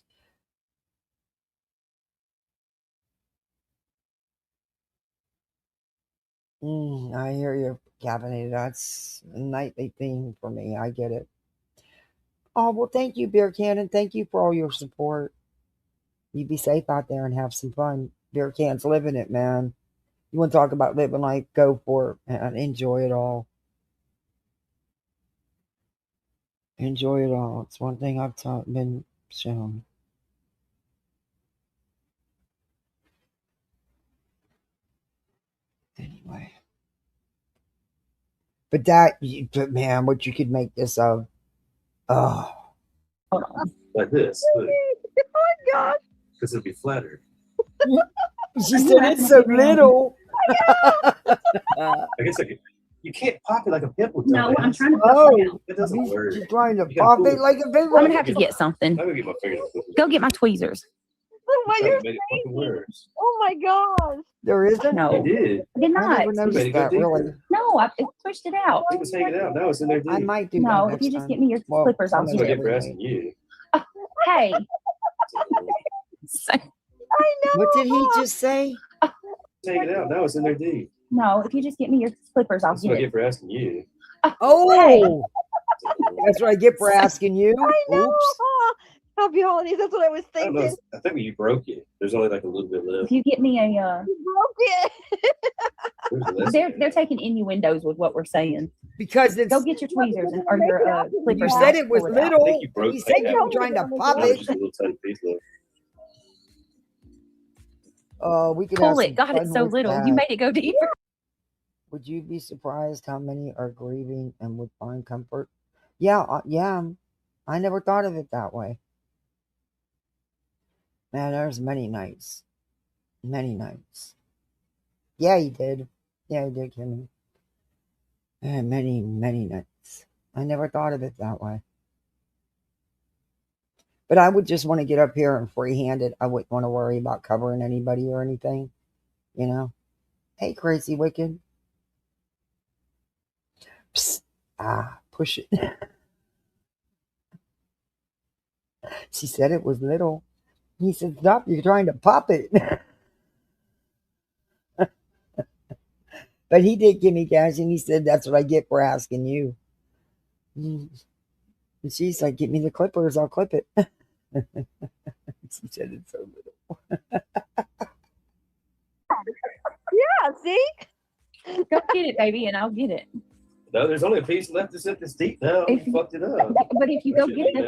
Speaker 1: I hear you, Gavin. That's a nightly theme for me. I get it. Oh, well, thank you, Beer Cannon. Thank you for all your support. You be safe out there and have some fun. Beer Can's living it, man. You want to talk about living life? Go for it, man. Enjoy it all. Enjoy it all. It's one thing I've been shown. Anyway. But man, what you could make this of. Oh.
Speaker 2: Hold on.
Speaker 3: Like this.
Speaker 4: Oh my God.
Speaker 3: Because it'll be flatter.
Speaker 1: She said it's so little.
Speaker 3: I guess you can't pop it like a pimple.
Speaker 2: No, I'm trying to.
Speaker 1: Oh,
Speaker 3: It doesn't work.
Speaker 1: she's trying to
Speaker 3: You gotta
Speaker 1: pop
Speaker 3: pull
Speaker 1: it
Speaker 3: it.
Speaker 1: like a big
Speaker 2: I'm
Speaker 1: one.
Speaker 2: gonna have to get something.
Speaker 3: I'm gonna get my finger.
Speaker 2: Go get my tweezers.
Speaker 4: Oh my, you're
Speaker 3: Make it fucking worse.
Speaker 4: Oh my gosh.
Speaker 1: There isn't.
Speaker 2: No,
Speaker 3: You did.
Speaker 2: I did
Speaker 1: I
Speaker 2: not.
Speaker 1: never noticed
Speaker 3: Better go
Speaker 1: that. Really,
Speaker 3: deeper.
Speaker 2: No, I pushed it out.
Speaker 3: It was hanging out. Now it's in there deep.
Speaker 1: I might do
Speaker 2: No,
Speaker 1: that
Speaker 2: if you
Speaker 1: next
Speaker 2: just
Speaker 1: time.
Speaker 2: get me your
Speaker 1: Well,
Speaker 2: clippers, I'll
Speaker 1: I'm
Speaker 3: That's
Speaker 2: get
Speaker 3: what I
Speaker 2: it.
Speaker 3: get for asking you.
Speaker 2: Hey,
Speaker 1: What did he just say?
Speaker 3: It's hanging out. Now it's in there deep.
Speaker 2: no, if you just get me your clippers, I'll
Speaker 3: That's what I
Speaker 2: get it.
Speaker 3: get for asking you.
Speaker 1: Oh, that's what I get for asking you.
Speaker 4: I know.
Speaker 1: Oops.
Speaker 4: Happy holidays. That's what I was
Speaker 3: I don't know.
Speaker 4: thinking.
Speaker 3: I think when you broke it, there's only like a little bit
Speaker 2: If
Speaker 3: left.
Speaker 2: you get me a,
Speaker 4: You broke it.
Speaker 3: There's less.
Speaker 2: they're taking innuendos with what we're saying.
Speaker 1: Because it's.
Speaker 2: Go get your tweezers or your
Speaker 1: You
Speaker 2: clippers.
Speaker 1: said
Speaker 2: and
Speaker 1: it was
Speaker 2: pull out.
Speaker 1: little.
Speaker 3: I think you broke
Speaker 1: You said
Speaker 3: that.
Speaker 1: you were trying to pop
Speaker 3: That was
Speaker 1: it.
Speaker 3: just a little tiny piece left.
Speaker 1: We could have
Speaker 2: Pull
Speaker 1: some
Speaker 2: it. God,
Speaker 1: fun
Speaker 2: it's so
Speaker 1: with
Speaker 2: little.
Speaker 1: that.
Speaker 2: You made it go deeper.
Speaker 1: Would you be surprised how many are grieving and would find comfort? Yeah, yeah. I never thought of it that way. Man, there's many nights. Many nights. Yeah, he did. Yeah, he did, Kimmy. Many, many nights. I never thought of it that way. But I would just want to get up here and freehand it. I wouldn't want to worry about covering anybody or anything. You know? Hey, Crazy Wicked. Psst. Push it. She said it was little. He said, stop, you're trying to pop it. But he did give me cash, and he said, that's what I get for asking you. And she's like, get me the clippers, I'll clip it. She said it's so little.
Speaker 4: Yeah, see?
Speaker 2: Go get it, baby, and I'll get it.
Speaker 3: No, there's only a piece left that's in this deep now.
Speaker 2: If-
Speaker 3: You fucked it up.
Speaker 2: But if you
Speaker 3: That
Speaker 2: go
Speaker 3: shit
Speaker 2: get
Speaker 3: ain't
Speaker 2: the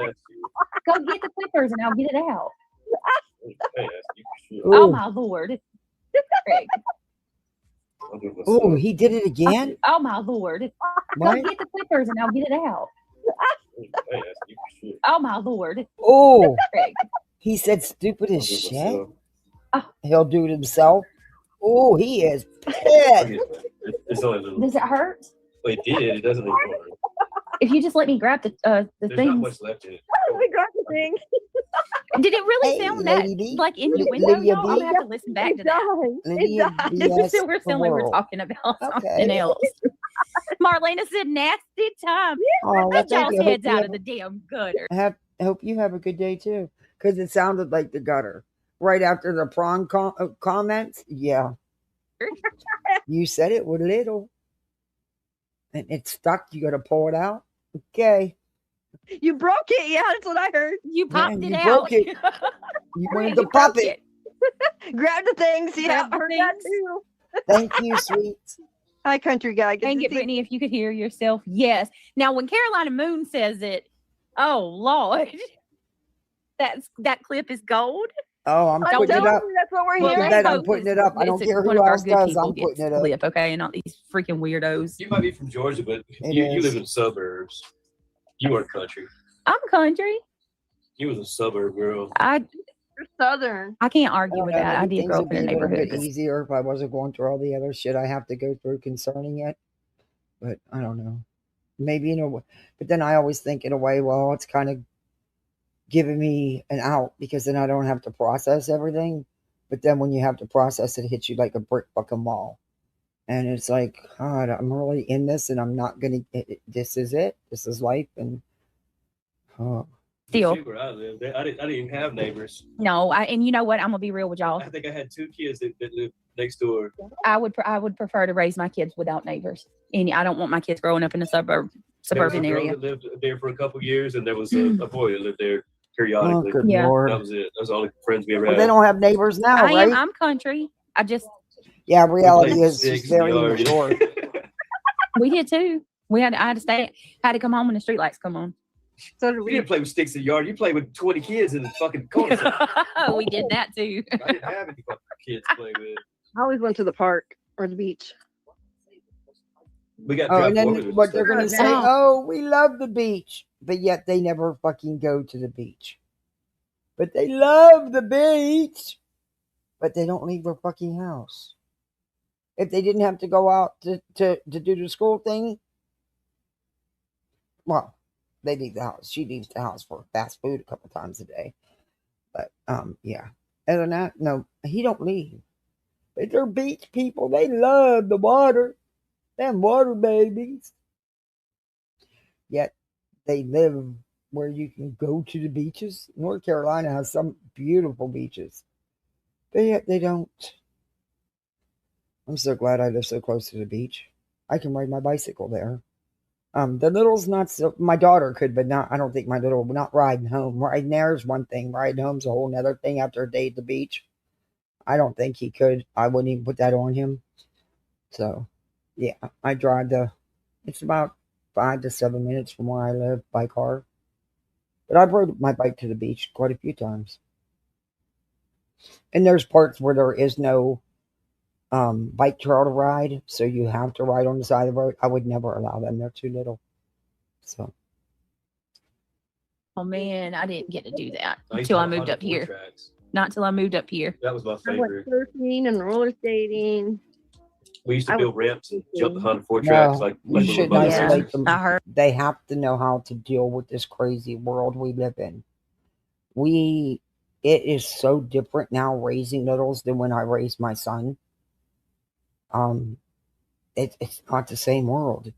Speaker 3: nasty.
Speaker 2: clippers, and I'll get it out.
Speaker 3: Hey, you should.
Speaker 2: Oh
Speaker 1: Ooh.
Speaker 2: my Lord. Craig.
Speaker 3: I'll do it
Speaker 1: Oh,
Speaker 3: myself.
Speaker 1: he did it again?
Speaker 2: Oh my Lord. Go
Speaker 1: What?
Speaker 2: get the clippers, and I'll get it out.
Speaker 3: Hey, you should.
Speaker 2: Oh my Lord.
Speaker 1: Oh,
Speaker 2: Craig.
Speaker 1: he said stupid
Speaker 3: I'll
Speaker 1: as
Speaker 3: do it
Speaker 1: shit.
Speaker 3: myself.
Speaker 1: He'll do it himself. Oh, he is
Speaker 3: I'll
Speaker 1: pissed.
Speaker 3: get it. It's only a little.
Speaker 2: Does it hurt?
Speaker 3: Well, it did. It doesn't anymore.
Speaker 2: If you just let me grab the
Speaker 3: There's not
Speaker 2: things.
Speaker 3: much left in it.
Speaker 4: We got the thing.
Speaker 2: Did it really
Speaker 1: Hey,
Speaker 2: sound that
Speaker 1: Lady B.
Speaker 2: like innuendo?
Speaker 1: Lydia
Speaker 2: Y'all?
Speaker 1: B.
Speaker 2: I'm gonna have to listen back to
Speaker 4: It
Speaker 2: that.
Speaker 4: does. It
Speaker 1: Lydia
Speaker 4: does.
Speaker 1: B.
Speaker 2: This is
Speaker 1: Yes,
Speaker 2: still we're
Speaker 1: the
Speaker 2: sounding like we're
Speaker 1: world.
Speaker 2: talking about something
Speaker 1: Okay.
Speaker 2: else. Marlena said nasty time.
Speaker 1: Oh, well,
Speaker 2: Let
Speaker 1: thank
Speaker 2: y'all's
Speaker 1: you. I hope
Speaker 2: heads
Speaker 1: you
Speaker 2: out
Speaker 1: have
Speaker 2: of the damn gutter.
Speaker 1: I hope you have a good day too, because it sounded like the gutter right after the prawn comments. Yeah, you said it was little, and it's stuck. You got to pull it out. Okay,
Speaker 4: You broke it. Yeah, that's what I heard.
Speaker 2: You popped
Speaker 1: Man,
Speaker 2: it
Speaker 1: you
Speaker 2: out.
Speaker 1: broke it. you wanted to pop
Speaker 2: broke
Speaker 1: it.
Speaker 4: Grab the things. Yeah,
Speaker 2: Grab the
Speaker 4: I heard that
Speaker 2: things.
Speaker 4: too.
Speaker 1: Thank you, sweet.
Speaker 4: Hi, country guy. Good
Speaker 2: Dang
Speaker 4: to
Speaker 2: it,
Speaker 4: see
Speaker 2: Brittany, if you could hear yourself. Yes. Now, when Carolina Moon says it, oh, Lord, that clip is gold.
Speaker 1: Oh, I'm
Speaker 4: I'm
Speaker 1: putting it
Speaker 4: telling
Speaker 1: up.
Speaker 4: you, that's what we're
Speaker 1: You
Speaker 2: Well,
Speaker 1: can
Speaker 4: hearing.
Speaker 1: bet
Speaker 2: let's
Speaker 1: I'm
Speaker 2: hope
Speaker 1: putting
Speaker 2: this-
Speaker 1: it up. I don't
Speaker 2: this-
Speaker 1: care
Speaker 2: one
Speaker 1: who
Speaker 2: of our
Speaker 1: else
Speaker 2: good
Speaker 1: does.
Speaker 2: people
Speaker 1: I'm
Speaker 2: gets
Speaker 1: putting it
Speaker 2: the
Speaker 1: up.
Speaker 2: clip, okay? And not these freaking weirdos.
Speaker 3: You might be from Georgia, but
Speaker 1: It
Speaker 3: you
Speaker 1: is.
Speaker 3: live in suburbs. You are country.
Speaker 2: I'm country.
Speaker 3: You was a suburb girl.
Speaker 4: You're Southern.
Speaker 2: I can't argue with
Speaker 1: know,
Speaker 2: that. I
Speaker 1: maybe
Speaker 2: did
Speaker 1: things
Speaker 2: grow
Speaker 1: would
Speaker 2: up in a
Speaker 1: be a little
Speaker 2: neighborhood.
Speaker 1: bit easier if I wasn't going through all the other shit I have to go through concerning it. But I don't know. Maybe in a way. But then I always think in a way, well, it's kind of giving me an out because then I don't have to process everything. But then when you have to process it, it hits you like a brick fucking wall. And it's like, God, I'm really in this and I'm not going to, this is it. This is life. And, oh.
Speaker 2: Still.
Speaker 3: See where I lived. I didn't even have neighbors.
Speaker 2: No, and you know what? I'm gonna be real with y'all.
Speaker 3: I think I had 2 kids that lived next door.
Speaker 2: I would prefer to raise my kids without neighbors. And I don't want my kids growing up in a
Speaker 3: There was
Speaker 2: suburban
Speaker 3: a girl
Speaker 2: area.
Speaker 3: that lived there for a couple years, and there was a boy that lived there periodically.
Speaker 1: Oh, good
Speaker 2: Yeah.
Speaker 1: Lord.
Speaker 3: That was it. That was the only friends we ever
Speaker 1: Well,
Speaker 3: had.
Speaker 1: they don't have neighbors now, right?
Speaker 2: I'm country. I just
Speaker 1: Yeah,
Speaker 3: We
Speaker 1: reality
Speaker 3: played
Speaker 1: is
Speaker 3: sticks
Speaker 1: she's
Speaker 3: in the
Speaker 1: very
Speaker 3: yard.
Speaker 1: mature.
Speaker 2: we did too. I had to stay. Had to come home when the streetlights come on.
Speaker 4: So did
Speaker 3: You
Speaker 4: we.
Speaker 3: didn't play with sticks in the yard. You played with 20 kids in the fucking corner.
Speaker 2: We did that too.
Speaker 3: I didn't have any fucking kids to play with.
Speaker 4: I always went to the park or the beach.
Speaker 3: We got
Speaker 1: Oh,
Speaker 3: drive
Speaker 1: and then
Speaker 3: forward
Speaker 1: what they're going to
Speaker 3: stuff.
Speaker 1: say,
Speaker 2: No.
Speaker 1: oh, we love the beach. But yet they never fucking go to the beach. But they love the beach. But they don't leave their fucking house. If they didn't have to go out to do the school thing, well, they leave the house. She leaves the house for fast food a couple times a day. But yeah. Other than that, no, he don't leave. But they're beach people. They love the water. Them water babies. Yet they live where you can go to the beaches. North Carolina has some beautiful beaches. But yet they don't. I'm so glad I live so close to the beach. I can ride my bicycle there. The little's not so. My daughter could, but not. I don't think my little. Not riding home. Riding there is one thing. Riding home's a whole nother thing. After a day at the beach, I don't think he could. I wouldn't even put that on him. So, yeah, I drive the. It's about 5 to 7 minutes from where I live by car. But I've rode my bike to the beach quite a few times. And there's parts where there is no bike trail to ride, so you have to ride on the side of the road. I would never allow them. They're too little. So.
Speaker 2: Oh man, I didn't get to do that
Speaker 3: I used
Speaker 2: until
Speaker 3: to
Speaker 2: I
Speaker 3: have
Speaker 2: moved up
Speaker 3: 104
Speaker 2: here.
Speaker 3: tracks.
Speaker 2: Not till I moved up here.
Speaker 3: That was my
Speaker 4: I went
Speaker 3: favorite.
Speaker 4: surfing and roller skating.
Speaker 3: We used to
Speaker 4: I
Speaker 3: build
Speaker 4: was
Speaker 3: ramps and jump the
Speaker 4: surfing.
Speaker 3: 104 tracks
Speaker 1: No,
Speaker 3: like
Speaker 1: you
Speaker 3: little
Speaker 1: shouldn't
Speaker 3: buggy
Speaker 2: Yeah,
Speaker 1: isolate
Speaker 3: racers.
Speaker 1: them.
Speaker 2: I heard.
Speaker 1: They have to know how to deal with this crazy world we live in. It is so different now raising littles than when I raised my son. Um, it's not the same world,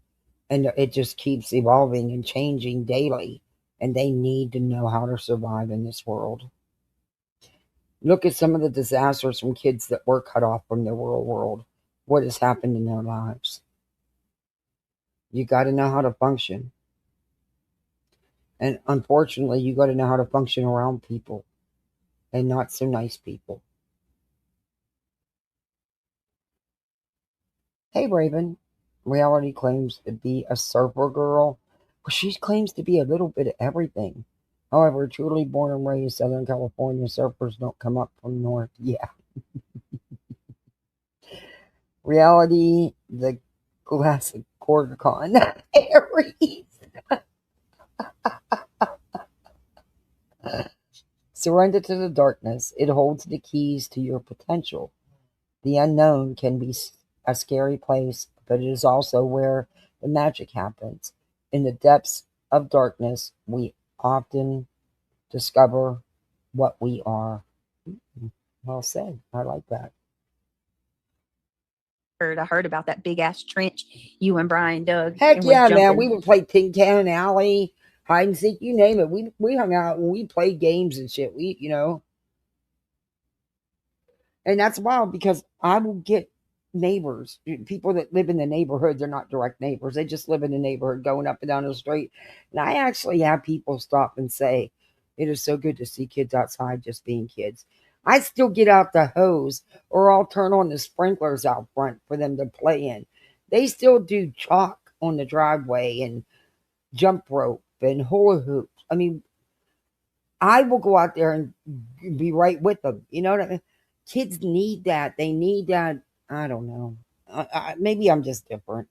Speaker 1: and it just keeps evolving and changing daily. And they need to know how to survive in this world. Look at some of the disasters from kids that were cut off from their real world. What has happened in their lives? You got to know how to function. And unfortunately, you got to know how to function around people and not so nice people. Hey, Raven. Reality claims to be a surfer girl, but she claims to be a little bit of everything. However, truly born and raised Southern California, surfers don't come up from North. Yeah. Reality, the classic Corticon. Aries. Surrender to the darkness. It holds the keys to your potential. The unknown can be a scary place, but it is also where the magic happens. In the depths of darkness, we often discover what we are. Well said. I like that.
Speaker 2: I heard about that big ass trench you and Brian dug.
Speaker 1: Heck
Speaker 2: and was
Speaker 1: yeah, man.
Speaker 2: jumping.
Speaker 1: We would play Tin Can Alley, hide and seek, you name it. We hung out and we played games and shit. And that's wild because I will get neighbors, people that live in the neighborhood. They're not direct neighbors. They just live in the neighborhood going up and down the street. And I actually have people stop and say, it is so good to see kids outside just being kids. I still get out the hose or I'll turn on the sprinklers out front for them to play in. They still do chalk on the driveway and jump rope and hula hoops. I mean, I will go out there and be right with them. You know what I mean? Kids need that. They need that. I don't know. Maybe I'm just different.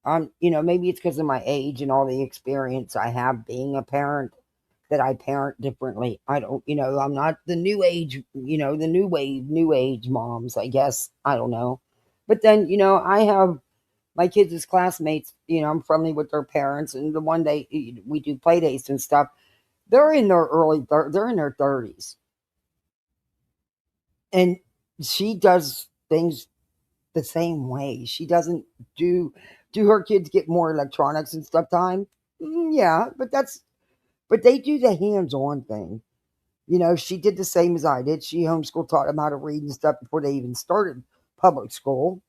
Speaker 1: Maybe it's because of my age and all the experience I have being a parent that I parent differently. I don't, I'm not the new age, the new wave, new age moms, I guess. I don't know. But then, I have my kids as classmates, I'm friendly with their parents. And the one day we do play dates and stuff, they're in their they're in their 30s. And she does things the same way. She doesn't do her kids get more electronics and stuff time? Yeah, but they do the hands-on thing. She did the same as I did. She homeschool taught them how to read and stuff before they even started public school.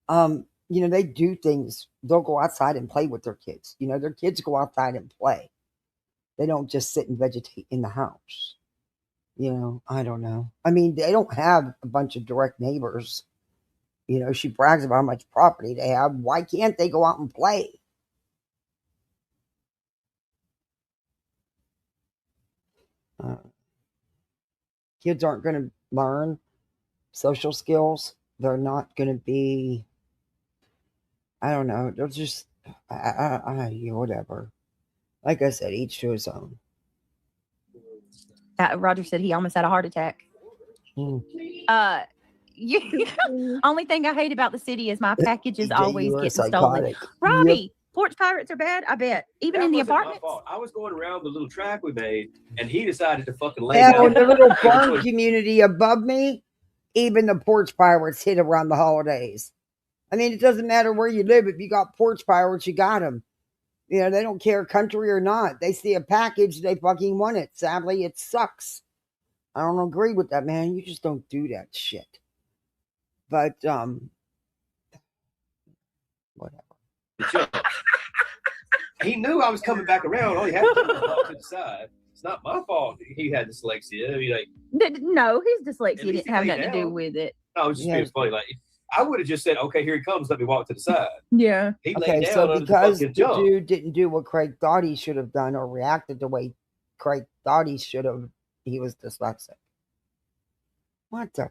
Speaker 1: They do things. They'll go outside and play with their kids. Their kids go outside and play. They don't just sit and vegetate in the house. I don't know. I mean, they don't have a bunch of direct neighbors. She brags about how much property they have. Why can't they go out and play? Kids aren't going to learn social skills. They're not going to be, I don't know. They're just, whatever. Like I said, each to his own.
Speaker 2: Roger said he almost had a heart attack.
Speaker 1: Hmm.
Speaker 2: Only thing I hate about the city is my packages
Speaker 1: BJ,
Speaker 2: always
Speaker 1: you are
Speaker 2: getting stolen.
Speaker 1: psychotic.
Speaker 2: Robbie,
Speaker 1: Yep.
Speaker 2: porch pirates are bad. I bet. Even
Speaker 3: That
Speaker 2: in the
Speaker 3: wasn't my
Speaker 2: apartments.
Speaker 3: fault. I was going around the little track we made, and he decided to fucking lay
Speaker 1: Hell,
Speaker 3: down.
Speaker 1: in the little farm community above me, even the porch pirates hit around the holidays. I mean, it doesn't matter where you live. If you got porch pirates, you got them. You know, they don't care country or not. They see a package, they fucking want it. Sadly, it sucks. I don't agree with that, man. You just don't do that shit. But, whatever.
Speaker 3: He knew I was coming back around. All he had to do was walk to the side. It's not my fault he had dyslexia. I mean, like,
Speaker 2: no, his dyslexia
Speaker 3: At least
Speaker 2: didn't have
Speaker 3: he
Speaker 2: nothing
Speaker 3: laid
Speaker 2: to do
Speaker 3: down.
Speaker 2: with it.
Speaker 3: no, it was just being funny. Like, I would have just said, "Okay, here he comes. Let me walk to the side."
Speaker 2: Yeah.
Speaker 3: He
Speaker 1: Okay,
Speaker 3: laid down
Speaker 1: so
Speaker 3: under
Speaker 1: because
Speaker 3: the
Speaker 1: the
Speaker 3: fucking jump.
Speaker 1: dude didn't do what Craig thought he should have done or reacted the way Craig thought he should have, he was dyslexic. What the?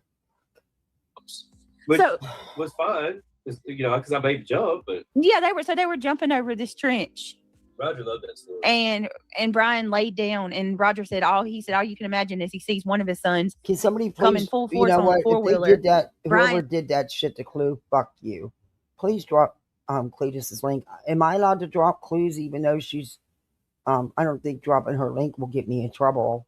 Speaker 3: Which
Speaker 2: So
Speaker 3: was fine, you know, because I made the jump. But
Speaker 2: yeah, they were jumping over this trench.
Speaker 3: Roger loved that story.
Speaker 2: And Brian laid down, and Roger said all you can imagine is he sees one of his sons
Speaker 1: Can somebody please,
Speaker 2: coming full force
Speaker 1: you know
Speaker 2: on
Speaker 1: what?
Speaker 2: the
Speaker 1: If
Speaker 2: four-wheeler.
Speaker 1: they did that, whoever
Speaker 2: Brian-
Speaker 1: did that shit to Clue, fuck you. Please drop Cletus's link. Am I allowed to drop Clues even though she's I don't think dropping her link will get me in trouble.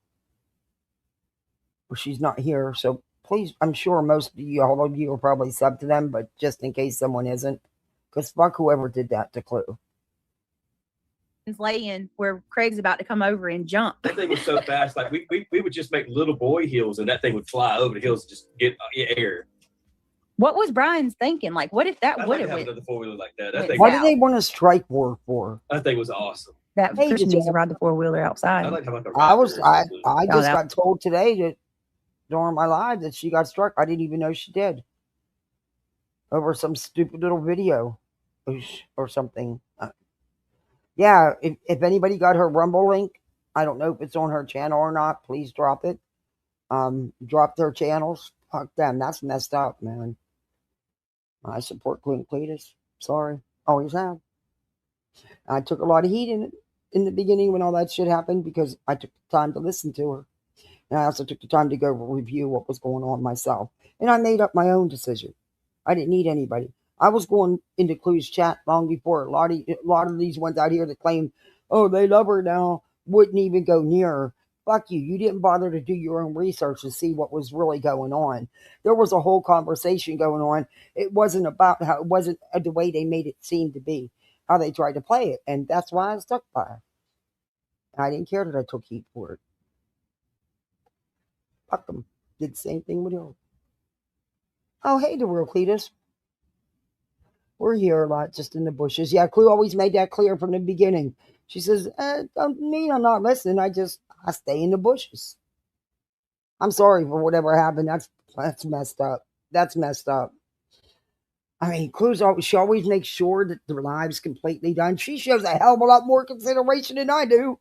Speaker 1: Or she's not here. So please, I'm sure most of you, all of you are probably sub to them, but just in case someone isn't, because fuck whoever did that to Clue.
Speaker 2: Laying where Craig's about to come over and jump.
Speaker 3: That thing was so fast. Like we would just make little boy hills, and that thing would fly over the hills and just get air.
Speaker 2: What was Brian's thinking? Like, what if that
Speaker 3: I'd
Speaker 2: would
Speaker 3: like to
Speaker 2: have
Speaker 3: have
Speaker 2: went?
Speaker 3: another 4-wheeler like that.
Speaker 2: went
Speaker 3: That thing,
Speaker 1: Why
Speaker 2: south.
Speaker 1: do they want a strike war for?
Speaker 3: that thing was awesome.
Speaker 2: That
Speaker 1: Hey,
Speaker 2: Christian
Speaker 1: did
Speaker 2: needs
Speaker 1: you-
Speaker 2: to ride the four-wheeler outside.
Speaker 3: I'd like to have like a
Speaker 1: I
Speaker 3: Raptor or something.
Speaker 1: just
Speaker 2: that-
Speaker 1: got told today that during my live that she got struck. I didn't even know she did. Over some stupid little video or something. Yeah, if anybody got her Rumble link, I don't know if it's on her channel or not. Please drop it. Drop their channels. Fuck them. That's messed up, man. I support Cletus. Sorry. Always have. I took a lot of heat in the beginning when all that shit happened because I took the time to listen to her. And I also took the time to go review what was going on myself. And I made up my own decision. I didn't need anybody. I was going into Clue's chat long before a lot of these ones out here that claim, oh, they love her now, wouldn't even go near her. Fuck you. You didn't bother to do your own research to see what was really going on. There was a whole conversation going on. It wasn't about how, it wasn't the way they made it seem to be, how they tried to play it. And that's why I stuck by her. I didn't care that I took heat for it. Fuck them. Did the same thing with her. Oh, hey, the real Cletus. We're here a lot, just in the bushes. Yeah, Clue always made that clear from the beginning. She says, don't mean I'm not listening. I stay in the bushes. I'm sorry for whatever happened. That's messed up. That's messed up. I mean, she always makes sure that their live's completely done. She shows a hell of a lot more consideration than I do.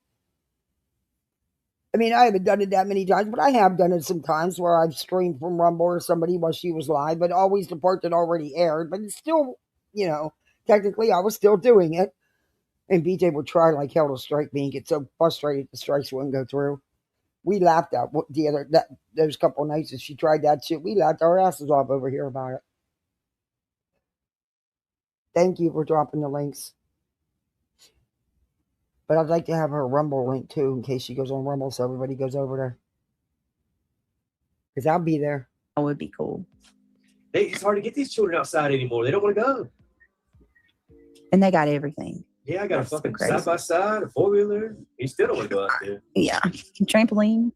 Speaker 1: I mean, I haven't done it that many times, but I have done it sometimes where I've streamed from Rumble or somebody while she was live, but always the part that already aired. But it's still, you know, technically I was still doing it. And BJ would try like hell to strike me and get so frustrated the strikes wouldn't go through. We laughed out those couple of nights that she tried that shit. We laughed our asses off over here about it. Thank you for dropping the links. But I'd like to have her Rumble link too in case she goes on Rumble so everybody goes over there. Because I'll be there.
Speaker 2: That would be cool.
Speaker 3: It's hard to get these children outside anymore. They don't want to go.
Speaker 2: And they got everything.
Speaker 3: Yeah, I got
Speaker 2: That's
Speaker 3: a fucking
Speaker 2: crazy.
Speaker 3: side-by-side, a 4-wheeler. He still don't want to go out there.
Speaker 2: Yeah. Trampoline,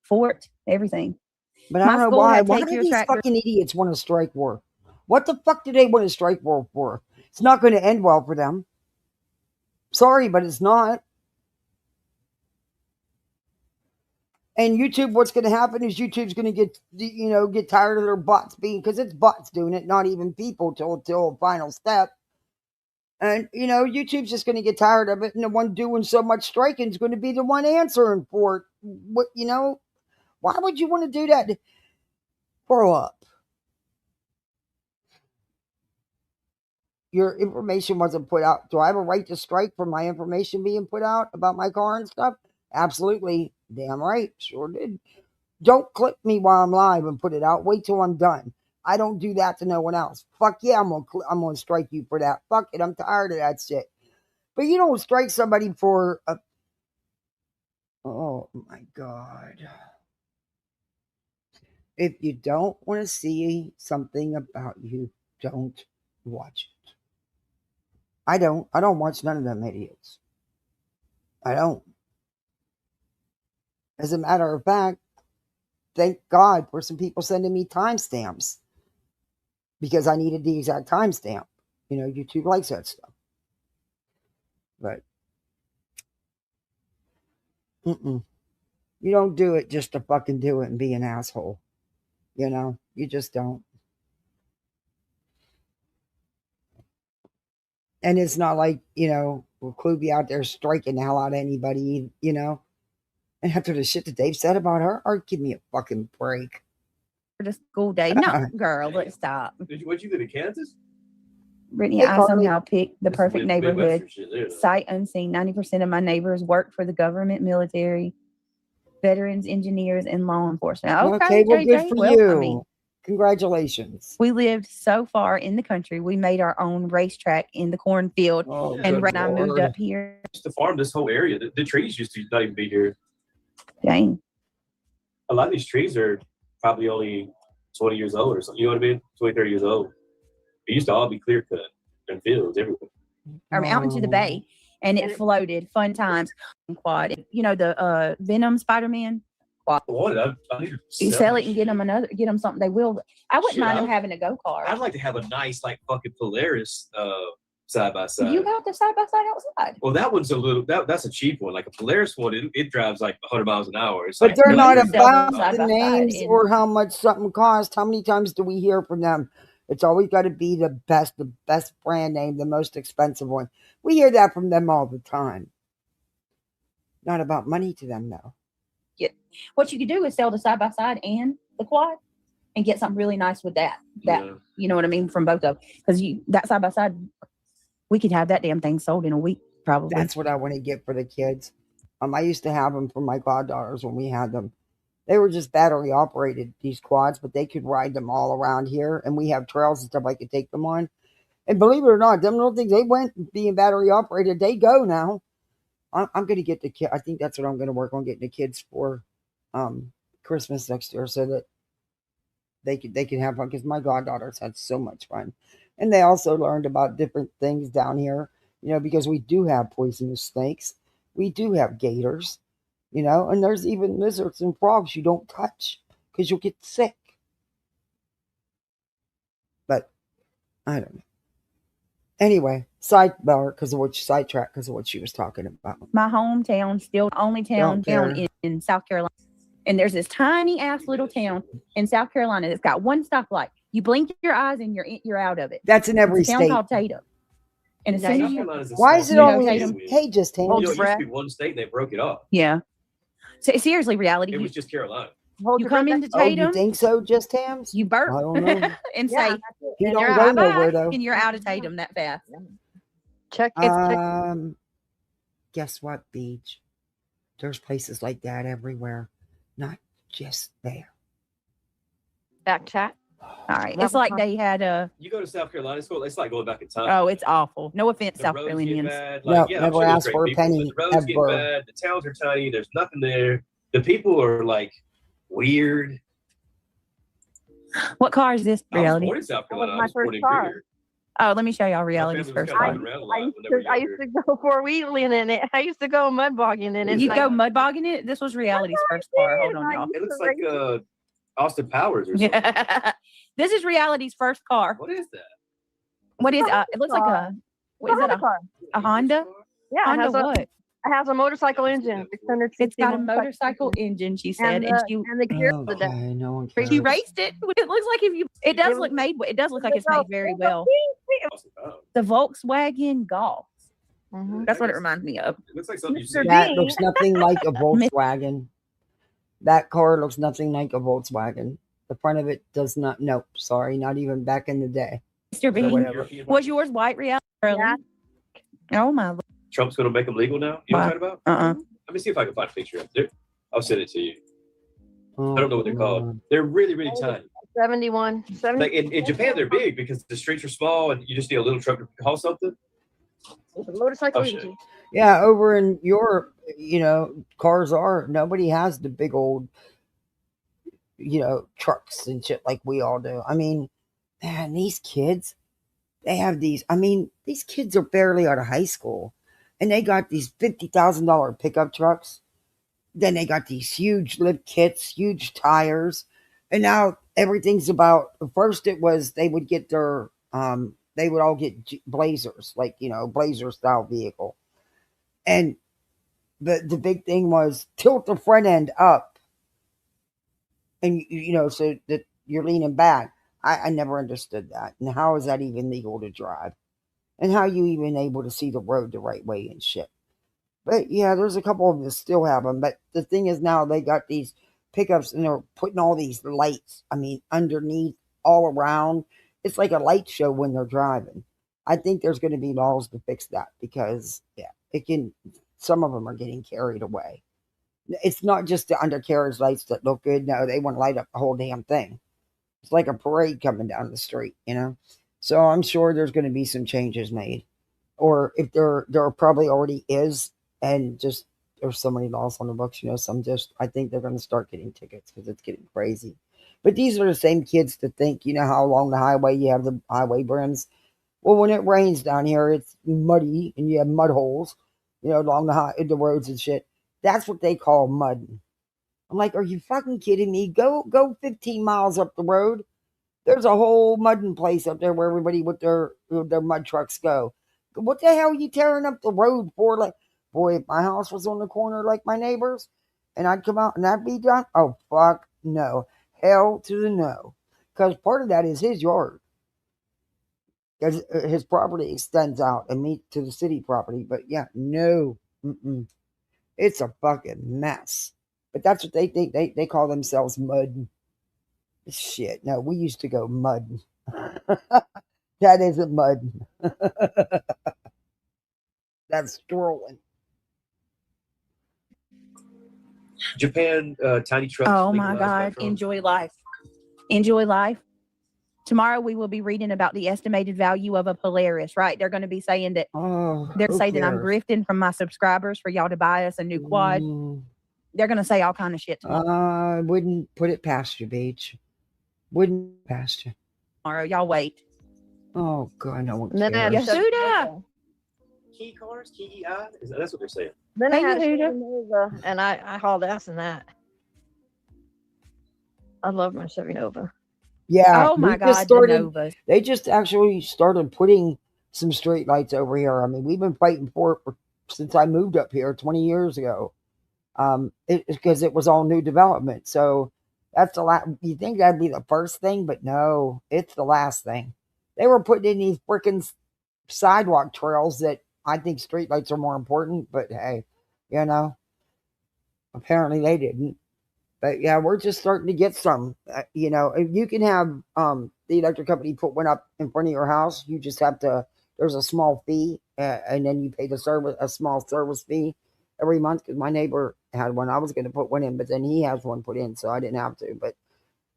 Speaker 2: fort, everything.
Speaker 1: But I
Speaker 2: My
Speaker 1: don't know
Speaker 2: school
Speaker 1: why.
Speaker 2: had
Speaker 1: Why
Speaker 2: take
Speaker 1: do
Speaker 2: your
Speaker 1: these
Speaker 2: tractor.
Speaker 1: fucking idiots want a strike war? What the fuck do they want a strike war for? It's not going to end well for them. Sorry, but it's not. And YouTube, what's going to happen is YouTube's going to get tired of their bots being, because it's bots doing it, not even people till a final step. And, YouTube's just going to get tired of it. And the one doing so much striking is going to be the one answering for it. Why would you want to do that? Grow up. Your information wasn't put out. Do I have a right to strike for my information being put out about my car and stuff? Absolutely. Damn right, sure did. Don't clip me while I'm live and put it out. Wait till I'm done. I don't do that to no one else. Fuck yeah, I'm gonna strike you for that. Fuck it, I'm tired of that shit. But you don't strike somebody for a. Oh my god. If you don't want to see something about you, don't watch it. I don't watch none of them idiots. I don't. As a matter of fact, thank God for some people sending me timestamps because I needed the exact timestamp. You know, YouTube likes that stuff. But, you don't do it just to fucking do it and be an asshole. You know, you just don't. And it's not like, you know, we'll be out there striking the hell out of anybody, you know. And after the shit that Dave said about her, or give me a fucking break.
Speaker 2: For the school day. No, girl, let's stop.
Speaker 3: What'd you go to Kansas?
Speaker 2: Brittany,
Speaker 1: Hey,
Speaker 2: I
Speaker 1: Carly.
Speaker 2: somehow picked the perfect neighborhood. Sight unseen. 90% of my neighbors work for the government, military, veterans, engineers, and law enforcement. Okay,
Speaker 1: well, good
Speaker 2: JJ.
Speaker 1: for
Speaker 2: Well,
Speaker 1: you.
Speaker 2: I mean,
Speaker 1: congratulations.
Speaker 2: we lived so far in the country. We made our own racetrack in the cornfield.
Speaker 1: Oh,
Speaker 2: And
Speaker 1: good
Speaker 2: when I moved
Speaker 1: Lord.
Speaker 2: up here,
Speaker 3: Used to farm this whole area. The trees used to not even be here.
Speaker 2: dang.
Speaker 3: A lot of these trees are probably only 20 years old or something. You know what I mean? 20, 30 years old. It used to all be clear cut and fields everywhere.
Speaker 2: Or out into the bay, and it floated. Fun times. Quad. You know the Venom Spider-Man.
Speaker 3: I need to
Speaker 2: You sell it and get them something. They will. I wouldn't
Speaker 3: Shit,
Speaker 2: mind them having a go kart.
Speaker 3: I'd like to have a nice, like, fucking Polaris side by side.
Speaker 2: You got the side by side outside.
Speaker 3: Well, that one's that's a cheap one. Like a Polaris one, it drives like 100 miles an hour. It's
Speaker 1: But
Speaker 3: like,
Speaker 1: they're not
Speaker 2: you sell them
Speaker 1: about
Speaker 2: side
Speaker 1: the
Speaker 2: by side
Speaker 1: names
Speaker 2: and-
Speaker 1: or how much something costs. How many times do we hear from them? It's always got to be the best brand name, the most expensive one. We hear that from them all the time. Not about money to them, though.
Speaker 2: What you could do is sell the side by side and the quad, and get something really nice with that.
Speaker 3: Yeah.
Speaker 2: You know what I mean, from both of them. Because that side by side, we could have that damn thing sold in a week probably.
Speaker 1: That's what I want to get for the kids. I used to have them for my goddaughters when we had them. They were just battery operated, these quads, but they could ride them all around here. And we have trails and stuff I could take them on. And believe it or not, them little things, they went being battery operated. They go now. I'm going to get the kid. I think that's what I'm going to work on, getting the kids for Christmas next year, so that they can have fun, because my goddaughters had so much fun. And they also learned about different things down here, you know, because we do have poisonous snakes. We do have gators, you know, and there's even lizards and frogs you don't touch because you'll get sick. But I don't know. Anyway, sidetrack because of what she was talking about.
Speaker 2: My hometown, still the only town in South Carolina. And there's this tiny ass little town in South Carolina that's got one stoplight. You blink your eyes and you're out of it.
Speaker 1: That's in every
Speaker 2: it's a town
Speaker 1: state.
Speaker 2: called Tatum. And as soon as you,
Speaker 1: Why is it
Speaker 2: You know,
Speaker 1: always
Speaker 2: Tatum?
Speaker 1: hey, just Tatum?
Speaker 3: You know, it used to be one state and they broke it off.
Speaker 2: yeah. So, seriously, reality.
Speaker 3: It was just Carolina.
Speaker 4: Hold
Speaker 2: You
Speaker 4: your
Speaker 2: come
Speaker 4: breath.
Speaker 2: into
Speaker 1: Oh, you
Speaker 2: Tatum,
Speaker 1: think so, just Tams?
Speaker 2: you burp
Speaker 1: I don't know.
Speaker 2: and
Speaker 4: Yeah,
Speaker 2: say,
Speaker 4: that's it.
Speaker 1: You
Speaker 2: and
Speaker 1: don't
Speaker 2: you're
Speaker 1: go
Speaker 2: out,
Speaker 1: nowhere, though.
Speaker 2: and you're out of Tatum that fast.
Speaker 4: Check
Speaker 1: Guess what, Beach? There's places like that everywhere, not just there.
Speaker 4: back chat.
Speaker 2: All right.
Speaker 4: That
Speaker 2: It's
Speaker 4: was
Speaker 2: like
Speaker 4: fun.
Speaker 2: they had a.
Speaker 3: You go to South Carolina school, it's like going back in time.
Speaker 2: Oh, it's awful. No offense,
Speaker 3: The
Speaker 2: South
Speaker 3: roads get
Speaker 2: Carolinians.
Speaker 3: bad.
Speaker 1: No,
Speaker 3: I'm
Speaker 1: never
Speaker 3: sure there's
Speaker 1: asked
Speaker 3: great
Speaker 1: for a
Speaker 3: people, but
Speaker 1: penny,
Speaker 3: the roads get
Speaker 1: ever.
Speaker 3: bad. The towns are tiny. There's nothing there. The people are like weird.
Speaker 2: What car is this?
Speaker 3: I was
Speaker 2: Reality.
Speaker 3: born in South
Speaker 4: That was
Speaker 3: Carolina.
Speaker 4: my
Speaker 3: I was born
Speaker 4: first
Speaker 3: in
Speaker 4: car.
Speaker 3: Greer.
Speaker 2: Oh, let me show y'all
Speaker 3: My
Speaker 2: reality's
Speaker 3: family was
Speaker 2: first
Speaker 3: kinda
Speaker 2: car.
Speaker 3: running around a
Speaker 4: I
Speaker 3: lot
Speaker 4: used,
Speaker 3: when they were
Speaker 4: to, I used
Speaker 3: younger.
Speaker 4: to go four wheeling in it. I used to go mud bogging in it.
Speaker 2: You
Speaker 3: Like-
Speaker 2: go mud bogging it? This was reality's first car. Hold on, y'all.
Speaker 3: It looks like Austin Powers or something.
Speaker 2: Yeah. This is reality's first car.
Speaker 3: What is that?
Speaker 2: What is
Speaker 4: Honda
Speaker 2: it looks like
Speaker 4: car.
Speaker 2: a what is it?
Speaker 4: car.
Speaker 2: A Honda?
Speaker 4: Yeah,
Speaker 2: Honda
Speaker 4: it has
Speaker 2: what?
Speaker 4: it has a motorcycle engine. 600
Speaker 2: It's got a
Speaker 4: cc
Speaker 2: motorcycle engine, she said,
Speaker 4: and
Speaker 2: and
Speaker 4: the gear of the day.
Speaker 1: Okay, no one cares.
Speaker 2: she raced it. It looks like it does look made. It does look like it's made very well.
Speaker 3: Austin Powers.
Speaker 2: The Volkswagen Golf.
Speaker 4: Mhm.
Speaker 2: That's what it reminds me of.
Speaker 3: It looks like something you
Speaker 4: Mr.
Speaker 3: see.
Speaker 1: That
Speaker 4: Bean.
Speaker 1: looks nothing like a Volkswagen. That car looks nothing like a Volkswagen. The front of it does not. Nope, sorry, not even back in the day.
Speaker 2: Mr. Bean.
Speaker 1: whatever.
Speaker 2: Was yours white reality?
Speaker 4: Yeah.
Speaker 2: Oh my.
Speaker 3: Trump's going to make them legal now? You know what I'm talking about?
Speaker 2: Uh-uh.
Speaker 3: Let me see if I can find a picture of it. I'll send it to you.
Speaker 1: Oh,
Speaker 3: I don't know what they're called. They're really, really tiny.
Speaker 4: 71.
Speaker 3: Like in Japan, they're big because the streets are small and you just need a little truck to haul something.
Speaker 4: Motorcycle
Speaker 3: Oh, shit.
Speaker 4: easy.
Speaker 1: Yeah, over in Europe, cars nobody has the big old, trucks and shit like we all do. I mean, man, these kids, they have these. I mean, these kids are barely out of high school, and they got these $50,000 pickup trucks. Then they got these huge lift kits, huge tires, and now everything's about. First, it was they would get their they would all get Blazers, like Blazer style vehicle, and the big thing was tilt the front end up, and so that you're leaning back. I never understood that, and how is that even legal to drive? And how you even able to see the road the right way and shit. But yeah, there's a couple of them that still have them. But the thing is now they got these pickups and they're putting all these lights, I mean, underneath, all around. It's like a light show when they're driving. I think there's going to be laws to fix that because, yeah, some of them are getting carried away. It's not just the undercarriage lights that look good. No, they want to light up the whole damn thing. It's like a parade coming down the street, So I'm sure there's going to be some changes made. Or if there probably already is, and just there's so many laws on the books, I think they're going to start getting tickets because it's getting crazy. But these are the same kids that think, how along the highway you have the highway brims. Well, when it rains down here, it's muddy and you have mud holes, along the roads and shit. That's what they call mudding. I'm like, are you fucking kidding me? Go 15 miles up the road. There's a whole mudding place up there where everybody with their mud trucks go. What the hell are you tearing up the road for? Like, boy, if my house was on the corner like my neighbors, and I'd come out and that'd be done. Oh fuck no, hell to the no, because part of that is his yard, because his property extends out and meet to the city property. But yeah, no, it's a fucking mess. But that's what they think. They call themselves mud. Shit, no, we used to go mud. That isn't mud. That's strolling.
Speaker 3: Japan, tiny trucks.
Speaker 2: Oh my God. Enjoy life. Enjoy life. Tomorrow we will be reading about the estimated value of a Polaris, right? They're going to be saying that they're saying that I'm grifting from my subscribers for y'all to buy us a new quad. They're going to say all kind of shit tomorrow.
Speaker 1: I wouldn't put it past you, Beach. Wouldn't past you.
Speaker 2: Tomorrow, y'all wait.
Speaker 1: Oh God, no one
Speaker 4: Then
Speaker 1: cares.
Speaker 2: Yasuda.
Speaker 3: Key cars, KEI? That's what they're saying.
Speaker 4: Then I
Speaker 2: Hey,
Speaker 4: had a
Speaker 2: Yehuda.
Speaker 4: Chevy Nova, and I hauled ass in that. I love my Chevy Nova.
Speaker 1: Yeah.
Speaker 2: Oh my
Speaker 1: we just
Speaker 2: God,
Speaker 1: started,
Speaker 2: the Novas.
Speaker 1: They just actually started putting some street lights over here. I mean, we've been fighting for it since I moved up here 20 years ago. Because it was all new development. So that's the last. You think that'd be the first thing, but no, it's the last thing. They were putting in these freaking sidewalk trails that I think streetlights are more important. But hey, apparently they didn't. But yeah, we're just starting to get some. If you can have the electric company put one up in front of your house, you just have to. There's a small fee, and then you pay a small service fee every month. Because my neighbor had one. I was going to put one in, but then he has one put in, so I didn't have to. But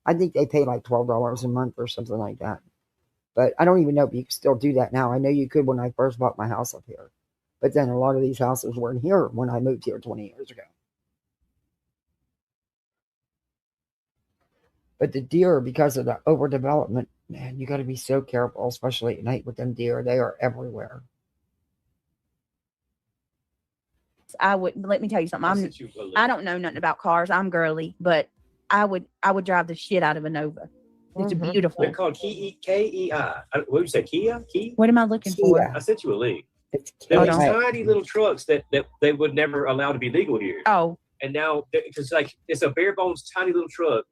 Speaker 1: I think they pay like $12 a month or something like that. But I don't even know if you can still do that now. I know you could when I first bought my house up here. But then a lot of these houses weren't here when I moved here 20 years ago. But the deer, because of the overdevelopment, man, you got to be so careful, especially at night with them deer. They are everywhere.
Speaker 2: Let me tell you something. I don't know nothing about cars. I'm girly, but I would drive the shit out of a Nova. It's beautiful.
Speaker 3: They're called KEI. What would you say? Kia? Key?
Speaker 2: What am I looking for?
Speaker 3: I sent you a link.
Speaker 1: It's
Speaker 3: They're these tiny little trucks that they would never allow to be legal here.
Speaker 2: Oh.
Speaker 3: And now, because it's a bare bones tiny little truck.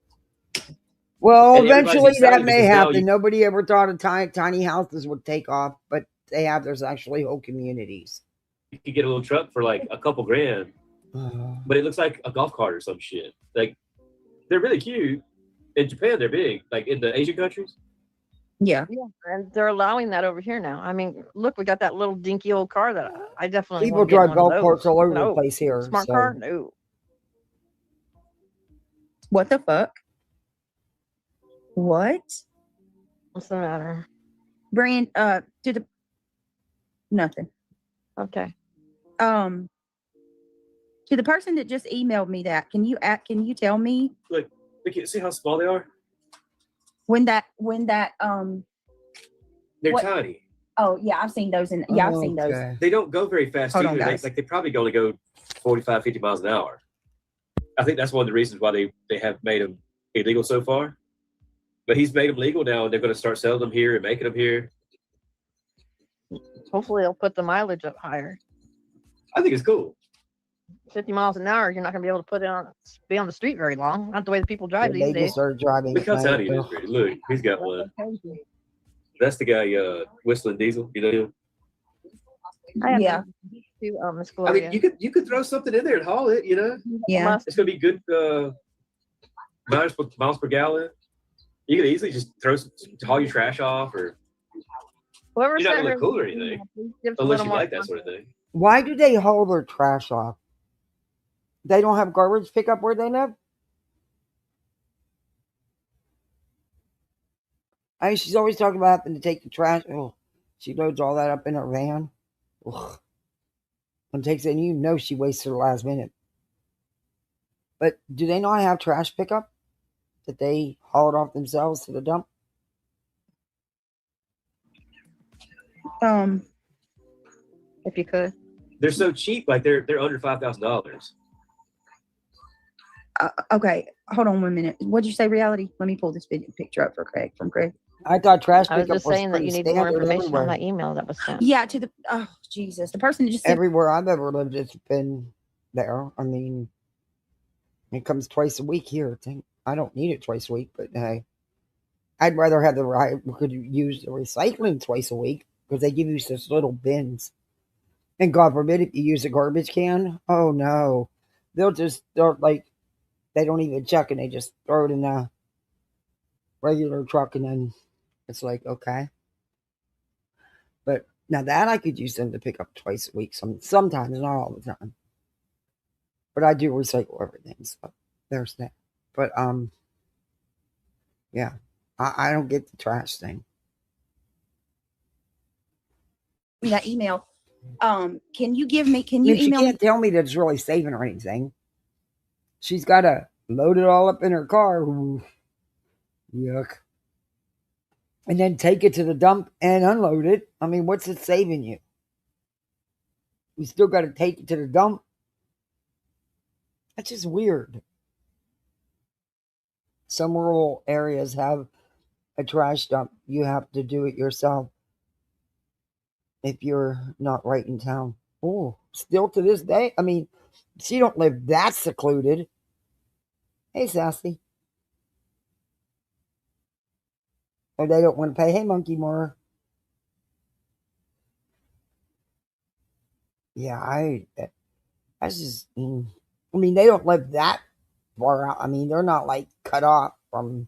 Speaker 1: Well,
Speaker 3: And
Speaker 1: eventually that may happen.
Speaker 3: you-
Speaker 1: Nobody ever thought of tiny houses would take off, but there's actually whole communities.
Speaker 3: You could get a little truck for like a couple grand, but it looks like a golf cart or some shit. Like, they're really cute. In Japan, they're big. Like in the Asian countries.
Speaker 2: Yeah.
Speaker 4: Yeah, and they're allowing that over here now. I mean, look, we got that little dinky old car that I definitely
Speaker 1: People
Speaker 4: wanna get
Speaker 1: drive
Speaker 4: one
Speaker 1: golf
Speaker 4: of those.
Speaker 1: carts all over the
Speaker 4: No.
Speaker 1: place here.
Speaker 4: Smart
Speaker 1: so.
Speaker 4: car? No.
Speaker 2: What the fuck? What?
Speaker 4: What's the matter?
Speaker 2: Brand to the nothing.
Speaker 4: Okay.
Speaker 2: To the person that just emailed me that, can you tell me
Speaker 3: Look, see how small they are?
Speaker 2: when that
Speaker 3: They're
Speaker 2: what-
Speaker 3: tiny.
Speaker 2: oh yeah, I've seen those I've seen those.
Speaker 1: Okay.
Speaker 3: They don't go very fast
Speaker 2: Hold on,
Speaker 3: either.
Speaker 2: guys.
Speaker 3: They probably only go 45, 50 miles an hour. I think that's one of the reasons why they have made them illegal so far. But he's made them legal now, and they're going to start selling them here and making them here.
Speaker 4: Hopefully they'll put the mileage up higher.
Speaker 3: I think it's cool.
Speaker 4: 50 miles an hour, you're not going to be able to be on the street very long. Not the way that people drive
Speaker 1: They
Speaker 4: these
Speaker 1: just
Speaker 4: days.
Speaker 1: started driving.
Speaker 3: Look how
Speaker 1: at
Speaker 3: tiny
Speaker 1: night.
Speaker 3: it is, Brady. Look, he's got one. That's the guy whistling Diesel. You know him?
Speaker 4: I have
Speaker 2: Yeah.
Speaker 4: to Miss
Speaker 3: I
Speaker 4: Gloria.
Speaker 3: mean, you could throw something in there and haul it. You know,
Speaker 2: Yeah.
Speaker 3: it's going to be good miles per gallon. You could easily just haul your trash off, or
Speaker 4: Whoever
Speaker 3: you're not
Speaker 4: sent
Speaker 3: going to
Speaker 4: her
Speaker 3: look cool or
Speaker 4: the email,
Speaker 3: anything,
Speaker 4: please give us a
Speaker 3: unless
Speaker 4: little
Speaker 3: you
Speaker 4: more
Speaker 3: like that sort of thing.
Speaker 1: Why do they haul their trash off? They don't have garbage pickup where they live? I mean, she's always talking about having to take the trash. Oh, she loads all that up in her van. Ugh. And takes it, and you know she wastes her last minute. But do they not have trash pickup that they haul it off themselves to the dump?
Speaker 4: If you could.
Speaker 3: They're so cheap, like they're under $5,000.
Speaker 2: Okay, hold on 1 minute. What'd you say, Reality? Let me pull this video picture up from Craig.
Speaker 1: I thought trash
Speaker 4: I was
Speaker 1: pickup
Speaker 4: just saying that
Speaker 1: pretty
Speaker 4: you need more
Speaker 1: standard
Speaker 4: information on
Speaker 1: everywhere.
Speaker 4: that email that was sent.
Speaker 2: Yeah, to the Jesus, the person that just said,
Speaker 1: Everywhere I've ever lived, it's been there. I mean, it comes twice a week here. I don't need it twice a week, but hey, I'd rather have we could use the recycling twice a week because they give you such little bins. And God forbid if you use a garbage can, oh no, they're like, they don't even check and they just throw it in a regular truck and then it's like, okay. But now that I could use them to pick up twice a week, sometimes, not all the time. But I do recycle everything, so there's that. But yeah, I don't get the trash thing.
Speaker 2: that email. Can you email
Speaker 1: she can't
Speaker 2: me?
Speaker 1: tell me that it's really saving or anything. She's got to load it all up in her car. Ooh, yuck. And then take it to the dump and unload it. I mean, what's it saving you? You still got to take it to the dump. That's just weird. Some rural areas have a trash dump. You have to do it yourself if you're not right in town. Oh, still to this day. I mean, she don't live that secluded. Hey, Sassy. Or they don't want to pay. Hey, Monkey more. Yeah, that's just. I mean, they don't live that far out. I mean, they're not like cut off from.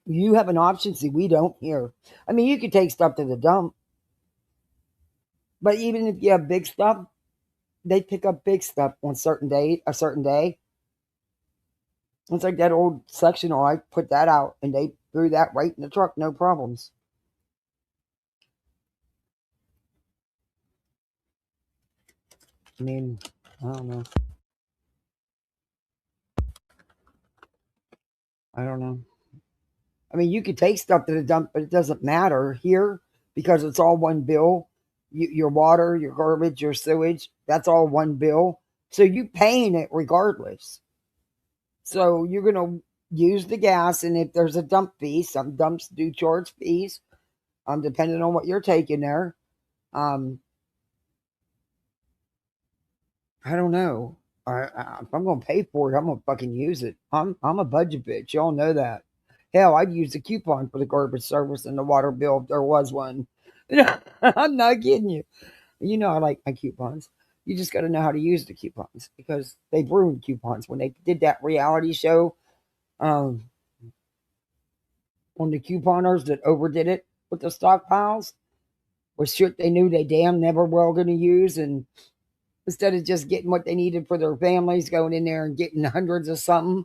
Speaker 1: You have an option. See, we don't here. I mean, you could take stuff to the dump. But even if you have big stuff, they pick up big stuff on a certain day. It's like that old sectional. I put that out and they threw that right in the truck. No problems. I mean, I don't know. I mean, you could take stuff to the dump, but it doesn't matter here because it's all one bill. Your water, your garbage, your sewage, that's all one bill. So you paying it regardless. So you're going to use the gas, and if there's a dump fee, some dumps do charge fees, depending on what you're taking there. I don't know. If I'm going to pay for it, I'm going to fucking use it. I'm a budget bitch. Y'all know that. Hell, I'd use a coupon for the garbage service and the water bill if there was one. I'm not kidding you. You know I like my coupons. You just got to know how to use the coupons because they've ruined coupons. When they did that reality show on the couponers that overdid it with the stockpiles, with shit they knew they damn never well going to use, and Instead of just getting what they needed for their families, going in there and getting hundreds of something,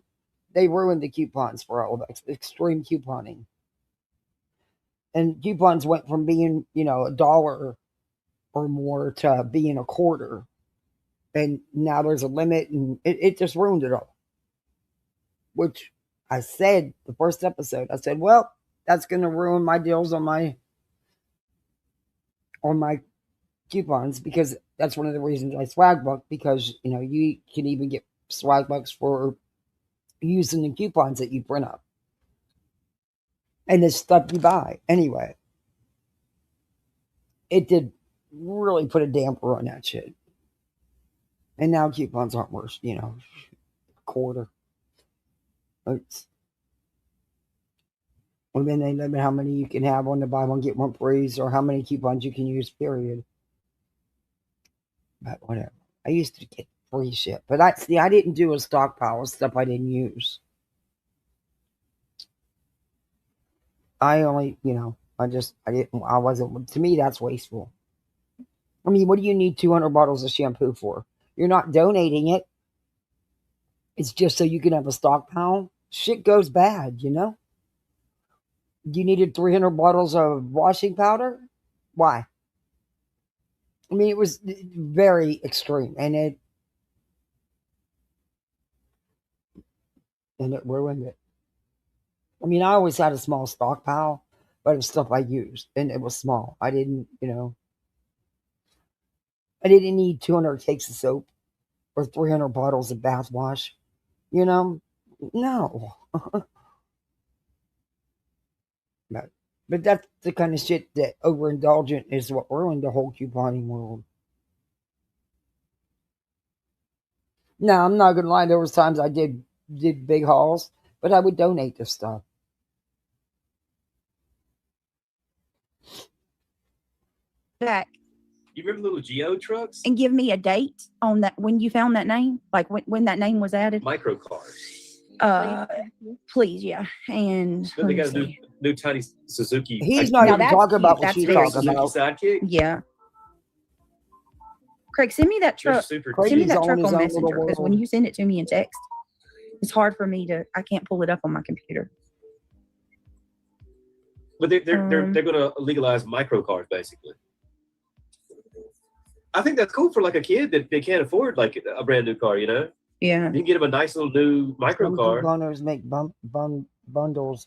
Speaker 1: they ruined the coupons for all of us. Extreme couponing. And coupons went from being, $1 or more to being a quarter. And now there's a limit, and it just ruined it all. Which I said the first episode, I said, well, that's going to ruin my deals on my coupons, because that's one of the reasons I swag book, because you can even get swag bucks for using the coupons that you print up and the stuff you buy. Anyway, it did really put a damper on that shit. And now coupons aren't worth, quarter. And then they limit how many you can have on the buy one get one free, or how many coupons you can use, period. But whatever. I used to get free shit, but I didn't do a stockpile of stuff I didn't use. I only, to me, that's wasteful. I mean, what do you need 200 bottles of shampoo for? You're not donating it. It's just so you can have a stockpile. Shit goes bad, You needed 300 bottles of washing powder? Why? I mean, it was very extreme, and it ruined it. I mean, I always had a small stockpile, but it was stuff I used, and it was small. I didn't, I didn't need 200 cakes of soap or 300 bottles of bath wash, No. But that's the kind of shit that overindulgent is what ruined the whole couponing world. Now, I'm not going to lie. There was times I did big hauls, but I would donate this stuff.
Speaker 2: Back.
Speaker 3: You remember little Geo trucks?
Speaker 2: And give me a date on that, when you found that name, like when that name was added.
Speaker 3: Micro cars.
Speaker 2: Please, yeah. And
Speaker 3: They got a new tiny Suzuki.
Speaker 1: He's not even talking about what she's talking
Speaker 3: Suzuki
Speaker 1: about.
Speaker 3: Sidekick.
Speaker 2: Yeah. Craig, send me that truck. Send me that truck on Messenger, because when you send it to me in text, it's hard for me I can't pull it up on my computer.
Speaker 3: But they're going to legalize micro cars, basically. I think that's cool for like a kid that they can't afford like a brand new car,
Speaker 2: Yeah.
Speaker 3: You can get them a nice little new micro car.
Speaker 1: Owners make bundles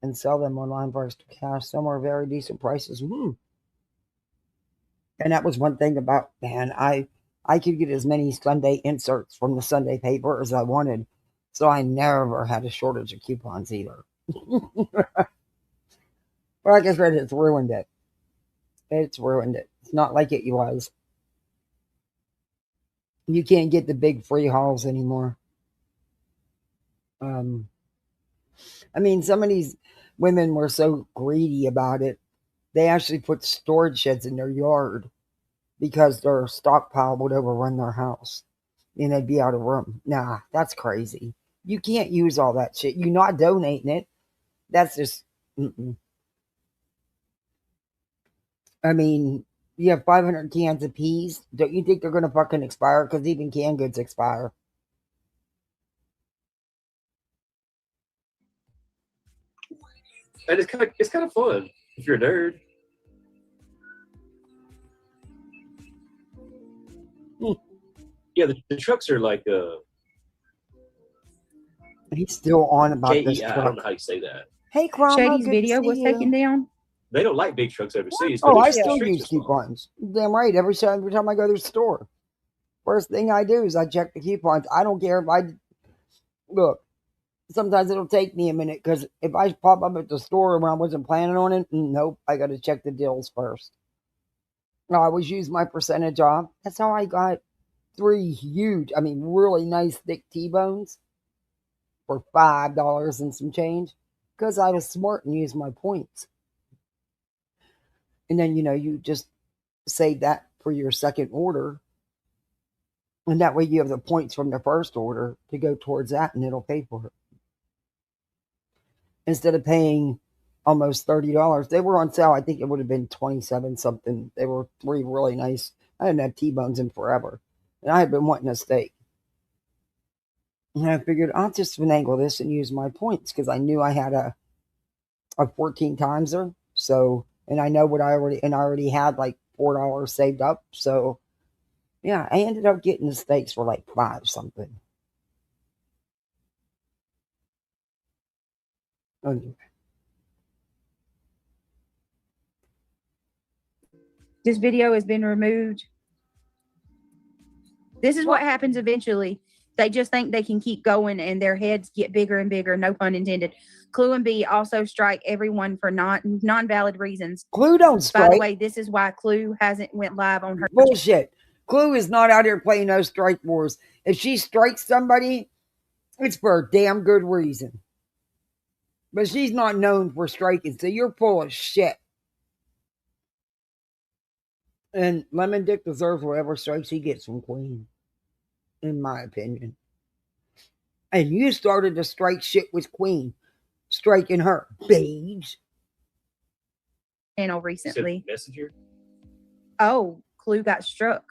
Speaker 1: and sell them online for extra cash. Some are very decent prices. And that was one thing about, man, I could get as many Sunday inserts from the Sunday paper as I wanted. So I never had a shortage of coupons either. Like I said, it's ruined it. It's ruined it. It's not like it was. You can't get the big free hauls anymore. I mean, some of these women were so greedy about it. They actually put storage sheds in their yard because their stockpile would overrun their house and they'd be out of room. Nah, that's crazy. You can't use all that shit. You're not donating it. That's just... I mean, you have 500 cans of peas. Don't you think they're going to fucking expire? Because even canned goods expire.
Speaker 3: And it's kind of fun if you're a nerd. Yeah, the trucks are like
Speaker 1: He's still on about this truck.
Speaker 3: I don't know how you say that.
Speaker 1: Hey, Cromwell,
Speaker 2: Shady's video was taken down.
Speaker 3: They don't like big trucks overseas.
Speaker 1: Oh, I still use coupons. Damn right. Every time I go to the store, first thing I do is I check the coupons. I don't care if I look. Sometimes it'll take me a minute because if I pop up at the store when I wasn't planning on it, nope, I got to check the deals first. I always use my percentage off. That's how I got 3 huge, really nice thick T-bones for $5 and some change because I was smart and used my points. And then, you just save that for your second order. And that way you have the points from the first order to go towards that and it'll pay for it. Instead of paying almost $30, they were on sale. I think it would have been 27 something. They were 3 really nice I hadn't had T-bones in forever. And I had been wanting a steak. And I figured I'll just finagle this and use my points because I knew I had a 14 timeser. So, and I know what I already had like $4 saved up. So, yeah, I ended up getting the steaks for like $5 something. Anyway.
Speaker 2: This video has been removed. This is what happens eventually. They just think they can keep going and their heads get bigger and bigger, no pun intended. Clue and B also strike everyone for non-valid reasons.
Speaker 1: Clue don't strike.
Speaker 2: By the way, this is why Clue hasn't went live on her.
Speaker 1: Bullshit. Clue is not out here playing no strike wars. If she strikes somebody, it's for a damn good reason. But she's not known for striking, so you're full of shit. And Lemon Dick deserves whatever strikes he gets from Queen, in my opinion. And you started to strike shit with Queen, striking her, babes.
Speaker 2: Channel recently.
Speaker 3: Messenger.
Speaker 2: Oh, Clue got struck.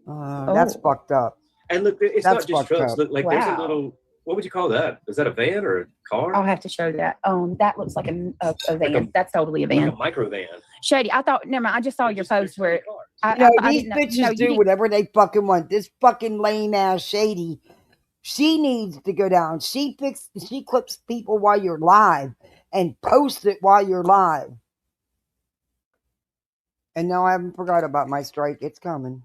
Speaker 1: That's fucked up.
Speaker 3: And look, it's
Speaker 1: That's
Speaker 3: not just trucks.
Speaker 1: up.
Speaker 3: Look, like there's a little. What would you call that? Is that a van or a car?
Speaker 2: I'll have to show that. That looks like a van.
Speaker 3: Like
Speaker 2: That's totally a van.
Speaker 3: Like a micro van.
Speaker 2: Shady, I thought. Never mind. I just saw your post where
Speaker 1: These bitches do whatever they fucking want. This fucking lame ass Shady, she needs to go down. She clips people while you're live and posts it while you're live. And no, I haven't forgot about my strike. It's coming.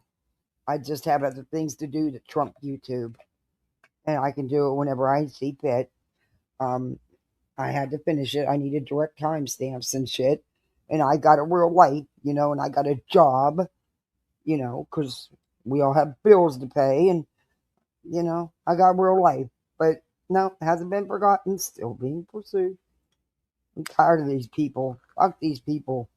Speaker 1: I just have other things to do to trump YouTube. And I can do it whenever I see fit. I had to finish it. I needed direct timestamps and shit. And I got a real life, and I got a job, because we all have bills to pay. And, I got real life. But no, it hasn't been forgotten. Still being pursued. I'm tired of these people. Fuck these people.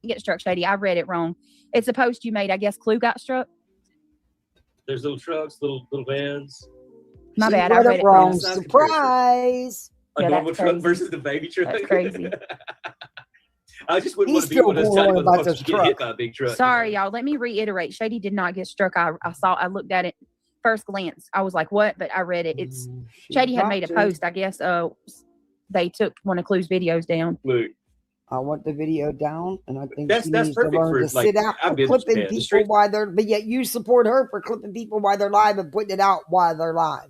Speaker 2: Get struck, Shady. I read it wrong. It's a post you made. I guess Clue got struck.
Speaker 3: There's little trucks, little vans.
Speaker 2: My bad. I read it wrong.
Speaker 1: Surprise.
Speaker 3: A normal truck versus the baby truck.
Speaker 2: That's crazy.
Speaker 3: I just wouldn't want to be one of those tiny motherfuckers get hit by a big truck.
Speaker 2: Sorry, y'all. Let me reiterate. Shady did not get struck. I looked at it first glance. I was like, what? But I read it. It's Shady had made a post. I guess they took one of Clue's videos down.
Speaker 3: Look.
Speaker 1: I want the video down, and I think
Speaker 3: that's
Speaker 1: she needs to
Speaker 3: perfect
Speaker 1: learn
Speaker 3: for,
Speaker 1: to sit out for clipping people while they're. But yet you support her for clipping people while they're live and putting it out while they're live.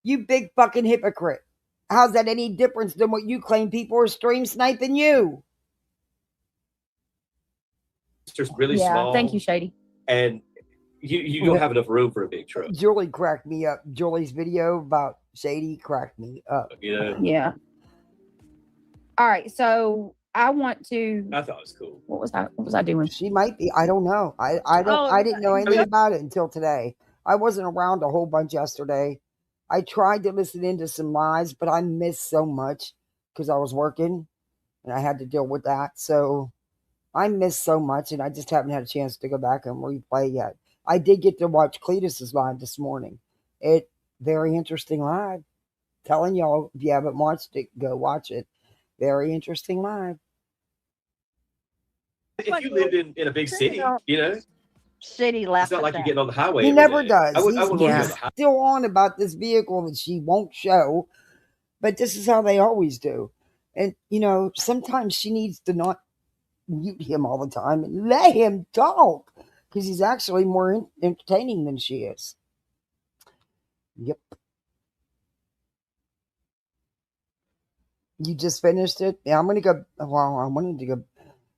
Speaker 1: You big fucking hypocrite! How's that any difference than what you claim people are stream sniping you?
Speaker 3: It's just really small.
Speaker 2: Thank you, Shady.
Speaker 3: And you don't have enough room for a big truck.
Speaker 1: Julie cracked me up. Julie's video about Shady cracked me up.
Speaker 2: Yeah. All right, so I want to.
Speaker 3: I thought it was cool.
Speaker 2: What was I doing?
Speaker 1: She might be. I don't know. I didn't know anything about it until today. I wasn't around a whole bunch yesterday. I tried to listen into some lives, but I missed so much because I was working and I had to deal with that. So I missed so much, and I just haven't had a chance to go back and replay yet. I did get to watch Cletus's live this morning. Very interesting live. Telling y'all, if you haven't watched it, go watch it. Very interesting live.
Speaker 3: If you lived in a big city,
Speaker 4: City left.
Speaker 3: It's not like you're getting on the highway.
Speaker 1: He never does.
Speaker 3: He's
Speaker 1: still on about this vehicle that she won't show, but this is how they always do. And, sometimes she needs to not mute him all the time and let him talk because he's actually more entertaining than she is. Yep. You just finished it? Yeah, I'm going to go. Well, I wanted to go.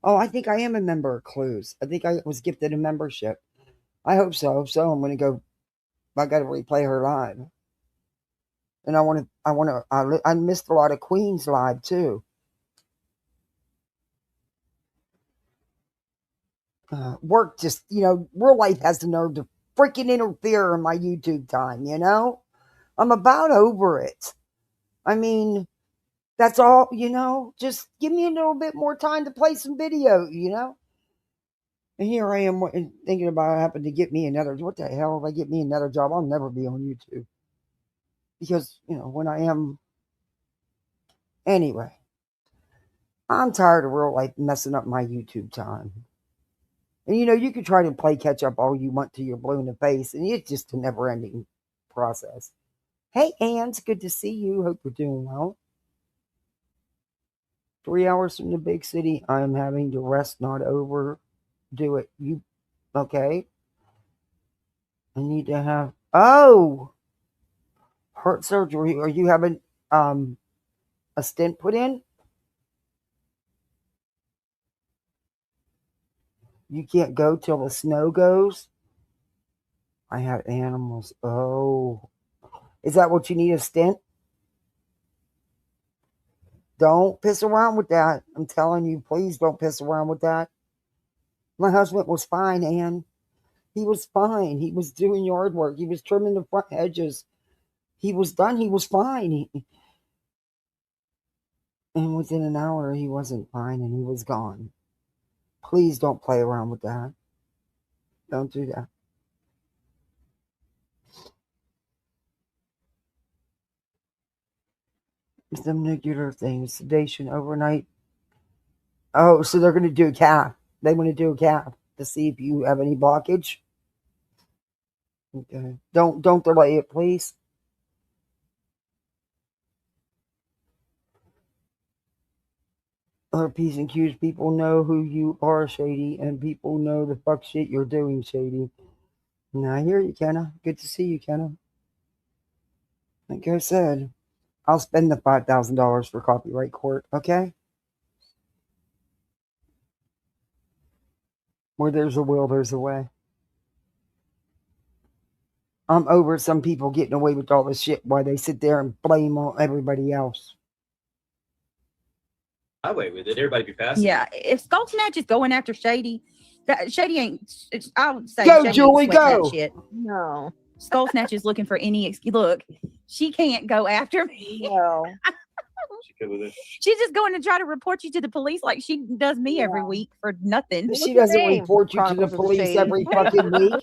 Speaker 1: Oh, I think I am a member of Clues. I think I was gifted a membership. I hope so. So I'm going to go. I got to replay her live. And I missed a lot of Queen's live too. Work just, real life has the nerve to freaking interfere in my YouTube time, I'm about over it. I mean, that's all, just give me a little bit more time to play some video, And here I am thinking about having to get me another, what the hell, if I get me another job, I'll never be on YouTube. Because, when I am, anyway, I'm tired of real life messing up my YouTube time. And you can try to play catch up all you want till you're blue in the face, and it's just a never ending process. Hey, Ann, it's good to see you. Hope you're doing well. 3 hours from the big city. I am having to rest, not overdo it. You okay? I need to have heart surgery. Are you having a stent put in? You can't go till the snow goes. I have animals. Oh, is that what you need, a stent? Don't piss around with that. I'm telling you, please don't piss around with that. My husband was fine, Ann. He was fine. He was doing yard work. He was trimming the front hedges. He was done. He was fine. And within an hour, he wasn't fine and he was gone. Please don't play around with that. Don't do that. Some nuclear things, sedation overnight. Oh, so they're going to do a cath. They want to do a cath to see if you have any blockage. Okay. Don't delay it, please. P's and Q's, people know who you are, Shady, and people know the fuck shit you're doing, Shady. Now I hear you, Kenna. Good to see you, Kenna. Like I said, I'll spend the $5,000 for copyright court, okay? Where there's a will, there's a way. I'm over some people getting away with all this shit while they sit there and blame on everybody else.
Speaker 3: Highway with it. Everybody be passing.
Speaker 2: Yeah, if Skull Snatch is going after Shady, Shady ain't. I would say
Speaker 1: Go,
Speaker 2: Shady
Speaker 1: Julie,
Speaker 2: ain't sweating
Speaker 1: go.
Speaker 2: that shit.
Speaker 4: No.
Speaker 2: Skull Snatch is looking for any look. She can't go after me.
Speaker 4: No.
Speaker 3: She good with it.
Speaker 2: She's just going to try to report you to the police like she does me every week for nothing.
Speaker 1: She doesn't
Speaker 4: name?
Speaker 1: report you to the
Speaker 4: Chronicles of
Speaker 1: police
Speaker 4: Shady.
Speaker 1: every fucking week.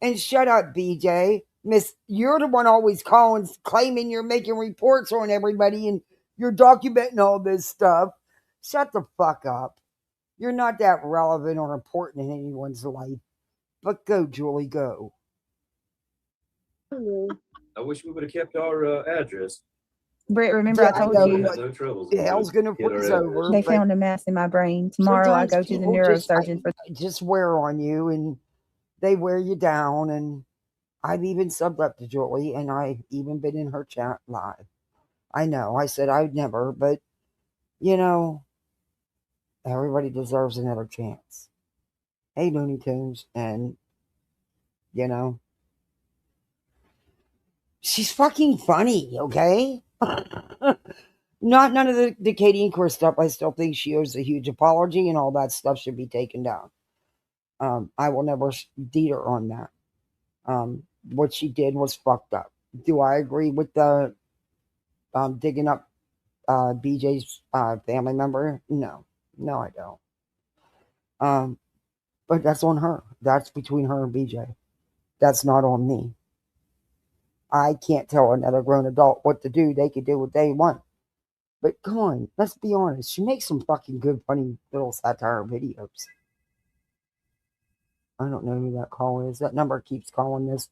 Speaker 1: And shut up, BJ. Miss, you're the one always calling, claiming you're making reports on everybody and you're documenting all this stuff. Shut the fuck up. You're not that relevant or important in anyone's life. But go, Julie, go.
Speaker 3: I wish we would have kept our address.
Speaker 2: Britt, remember
Speaker 1: Yeah,
Speaker 2: I told
Speaker 1: I know,
Speaker 2: you
Speaker 1: but
Speaker 3: no troubles.
Speaker 1: the hell's gonna
Speaker 3: Get our
Speaker 1: freeze
Speaker 3: address.
Speaker 1: over.
Speaker 2: they
Speaker 1: but
Speaker 2: found a mass in my brain. Tomorrow I
Speaker 1: sometimes
Speaker 2: go to the
Speaker 1: people
Speaker 2: neurosurgeon for
Speaker 1: just wear on you and they wear you down. And I've even subbed up to Julie and I've even been in her chat live. I know, I said I'd never, but everybody deserves another chance. Hey, Looney Tunes, and she's fucking funny, okay? None of the Katie and Chris stuff. I still think she owes a huge apology, and all that stuff should be taken down. I will never deed her on that. What she did was fucked up. Do I agree with the digging up BJ's family member? No, I don't. But that's on her. That's between her and BJ. That's not on me. I can't tell another grown adult what to do. They can do what they want. But come on, let's be honest. She makes some fucking good, funny little satire videos. I don't know who that call is. That number keeps calling this.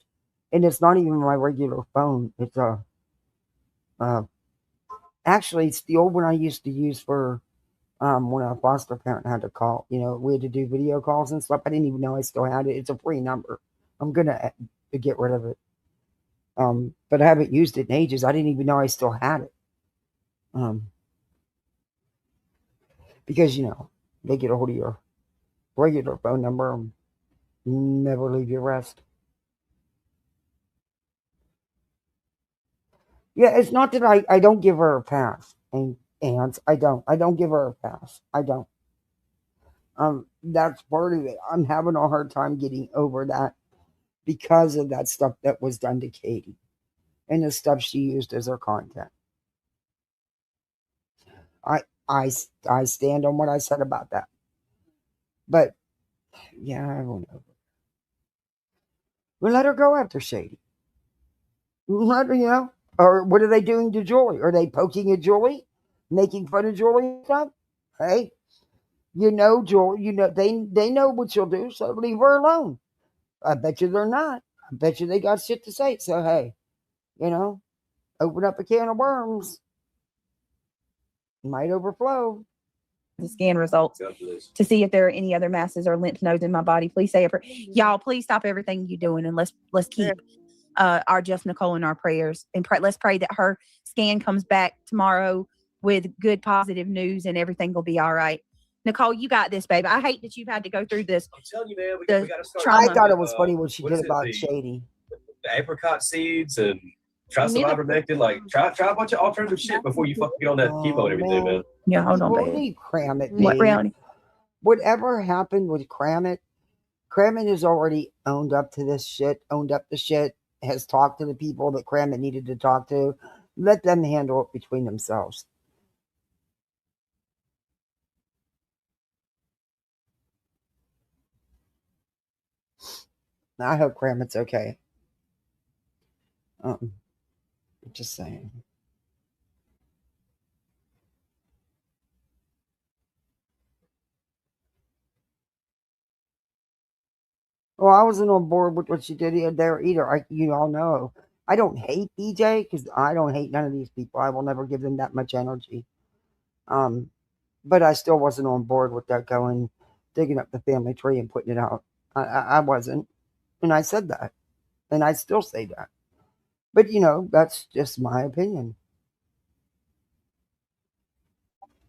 Speaker 1: And it's not even my regular phone. It's actually, it's the old one I used to use for when a foster parent had to call. We had to do video calls and stuff. I didn't even know I still had it. It's a free number. I'm going to get rid of it. But I haven't used it in ages. I didn't even know I still had it. Because, they get a hold of your regular phone number and never leave your rest. Yeah, it's not that I don't give her a pass. And I don't give her a pass. I don't. That's part of it. I'm having a hard time getting over that because of that stuff that was done to Katie and the stuff she used as her content. I stand on what I said about that. But yeah, I don't know. We'll let her go after Shady. Let her, Or what are they doing to Julie? Are they poking at Julie? Making fun of Julie and stuff? Hey, Joel, they know what you'll do, so leave her alone. I bet you they're not. I bet you they got shit to say. So hey, open up a can of worms. Might overflow.
Speaker 2: The scan results to see if there are any other masses or lymph nodes in my body. Please say a prayer. Y'all, please stop everything you're doing and let's keep our Jeff Nicole in our prayers and let's pray that her scan comes back tomorrow with good positive news and everything will be all right. Nicole, you got this, baby. I hate that you've had to go through this.
Speaker 3: I'm telling you, man, we got to start.
Speaker 1: I thought it was funny what she did about Shady.
Speaker 3: The apricot seeds and try some ivermectin. Like try a bunch of alternative shit before you fucking get on that chemo and everything, man.
Speaker 2: Yeah, hold on,
Speaker 1: baby.
Speaker 2: baby.
Speaker 1: Cram it,
Speaker 2: what reality?
Speaker 1: Whatever happened with Cram It has already owned up to this shit, owned up the shit, has talked to the people that Cram It needed to talk to. Let them handle it between themselves. I hope Cram It's okay. Just saying. Well, I wasn't on board with what she did there either. You all know. I don't hate BJ because I don't hate none of these people. I will never give them that much energy. But I still wasn't on board with that digging up the family tree and putting it out. I wasn't. And I said that. And I still say that. But, that's just my opinion.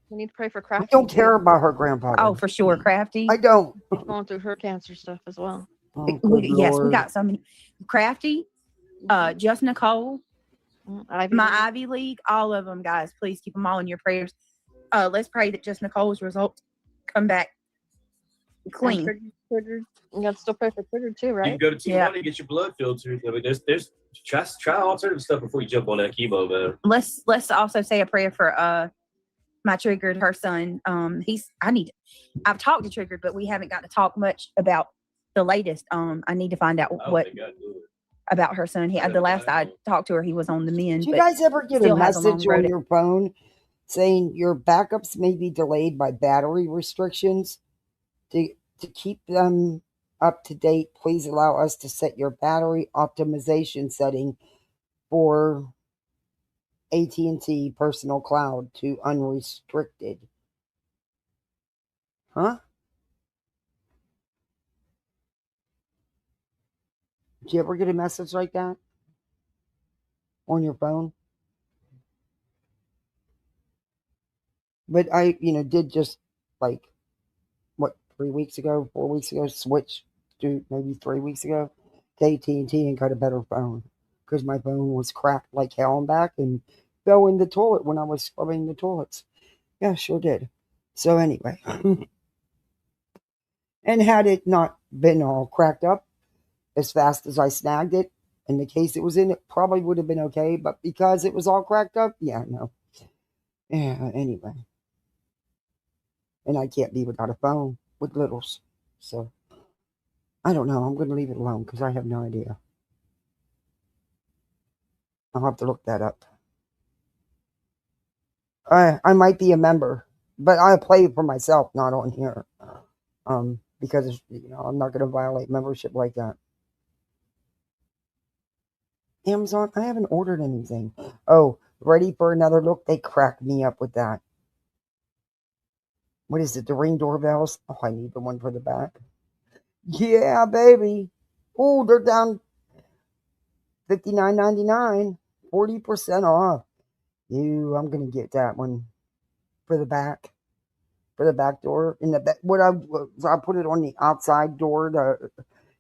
Speaker 4: We need to pray for Crafty.
Speaker 1: I don't care about her grandfather.
Speaker 2: Oh, for sure, Crafty.
Speaker 1: I don't.
Speaker 4: She's going through her cancer stuff as well.
Speaker 1: Oh,
Speaker 2: yes, we got so many. Crafty, Just Nicole, my Ivy League, all of them, guys. Please keep them all in your prayers. Let's pray that Just Nicole's results come back clean.
Speaker 4: Triggered. You got to still pray for Triggered too, right?
Speaker 3: You can go to T1 and get your blood filtered. I mean, there's try alternative stuff before you jump on that chemo, man.
Speaker 2: Let's also say a prayer for my Triggered, her son. I've talked to Triggered, but we haven't got to talk much about the latest. I need to find out about her son. The last I talked to her, he was on the mend.
Speaker 1: Do you guys ever get a message on your phone saying your backups may be delayed by battery restrictions? To keep them up to date, please allow us to set your battery optimization setting for AT&T Personal Cloud to unrestricted. Huh? Did you ever get a message like that on your phone? But I, did just like, 4 weeks ago, switch to maybe 3 weeks ago to AT&T and got a better phone because my phone was cracked like hell and back and fell in the toilet when I was scrubbing the toilets. Yeah, sure did. So anyway, and had it not been all cracked up as fast as I snagged it, in the case it was in, it probably would have been okay. But because it was all cracked up, yeah, no. Yeah, anyway. And I can't be without a phone with littles. So, I don't know. I'm going to leave it alone because I have no idea. I'll have to look that up. I might be a member, but I play for myself, not on here. Because, I'm not going to violate membership like that. Amazon, I haven't ordered anything. Oh, ready for another look? They cracked me up with that. What is it? The Ring doorbells? Oh, I need the one for the back. Yeah, baby. Oh, they're down $59.99. 40% off. I'm gonna get that one for the back. For the back door. In the back. I'll put it on the outside door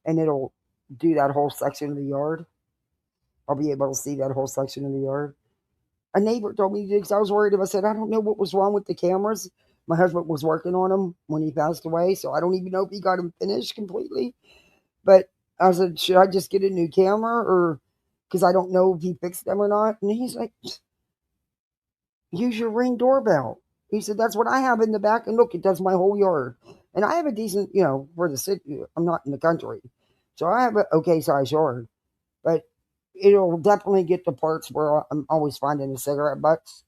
Speaker 1: and it'll do that whole section of the yard. I'll be able to see that whole section of the yard. A neighbor told me because I was worried about. I said, I don't know what was wrong with the cameras. My husband was working on them when he passed away, so I don't even know if he got them finished completely. But I said, should I just get a new camera or because I don't know if he fixed them or not? And he's like, use your Ring doorbell. He said, that's what I have in the back. And look, it does my whole yard. And I have a decent, for the city. I'm not in the country. So I have an okay size yard. But it'll definitely get the parts where I'm always finding the cigarette butts.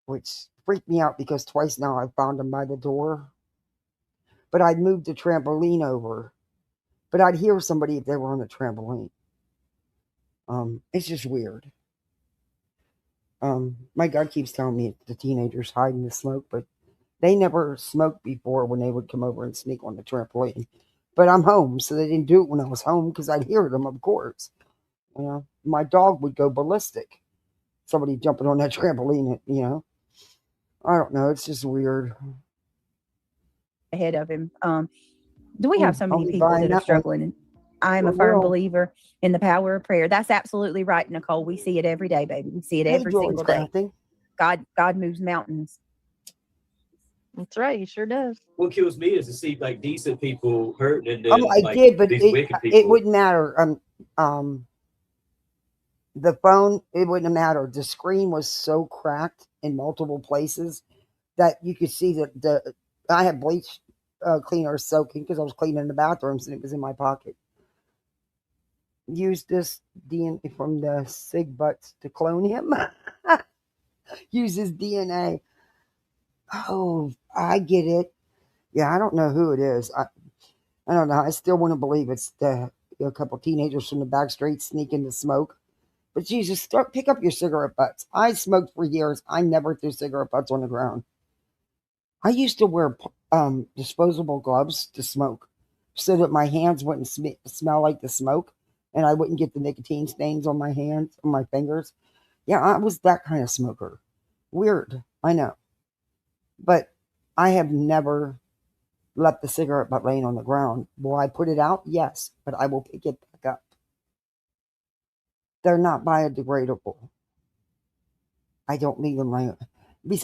Speaker 1: Which freaked me out because twice now I found them by the door. But I'd moved the trampoline over. But I'd hear somebody if they were on the trampoline. It's just weird. My God keeps telling me the teenagers hiding the smoke, but they never smoked before when they would come over and sneak on the trampoline. But I'm home, so they didn't do it when I was home because I'd hear them, of course. You know, my dog would go ballistic. Somebody jumping on that trampoline, you know. I don't know. It's just weird.
Speaker 2: Ahead of him. Do we have so many people that are struggling? And I'm a firm believer in the power of prayer. That's absolutely right, Nicole. We see it every day, baby. We see it every single day. God moves mountains.
Speaker 4: That's right. He sure does.
Speaker 3: What kills me is to see like decent people hurt, and then
Speaker 1: I did, but it wouldn't matter. The phone, it wouldn't have mattered. The screen was so cracked in multiple places that you could see that I had bleach cleaner soaking because I was cleaning the bathrooms and it was in my pocket. Use this DNA from the Sig Butts to clone him. Use his DNA. Oh, I get it. Yeah, I don't know who it is. I don't know. I still want to believe it's a couple teenagers from the back streets sneaking to smoke. But Jesus, pick up your cigarette butts. I smoked for years. I never threw cigarette butts on the ground. I used to wear disposable gloves to smoke so that my hands wouldn't smell like the smoke and I wouldn't get the nicotine stains on my hands, on my fingers. Yeah, I was that kind of smoker. Weird, I know. But I have never left the cigarette butt laying on the ground. Will I put it out? Yes, but I will pick it back up. They're not biodegradable. I don't leave them like,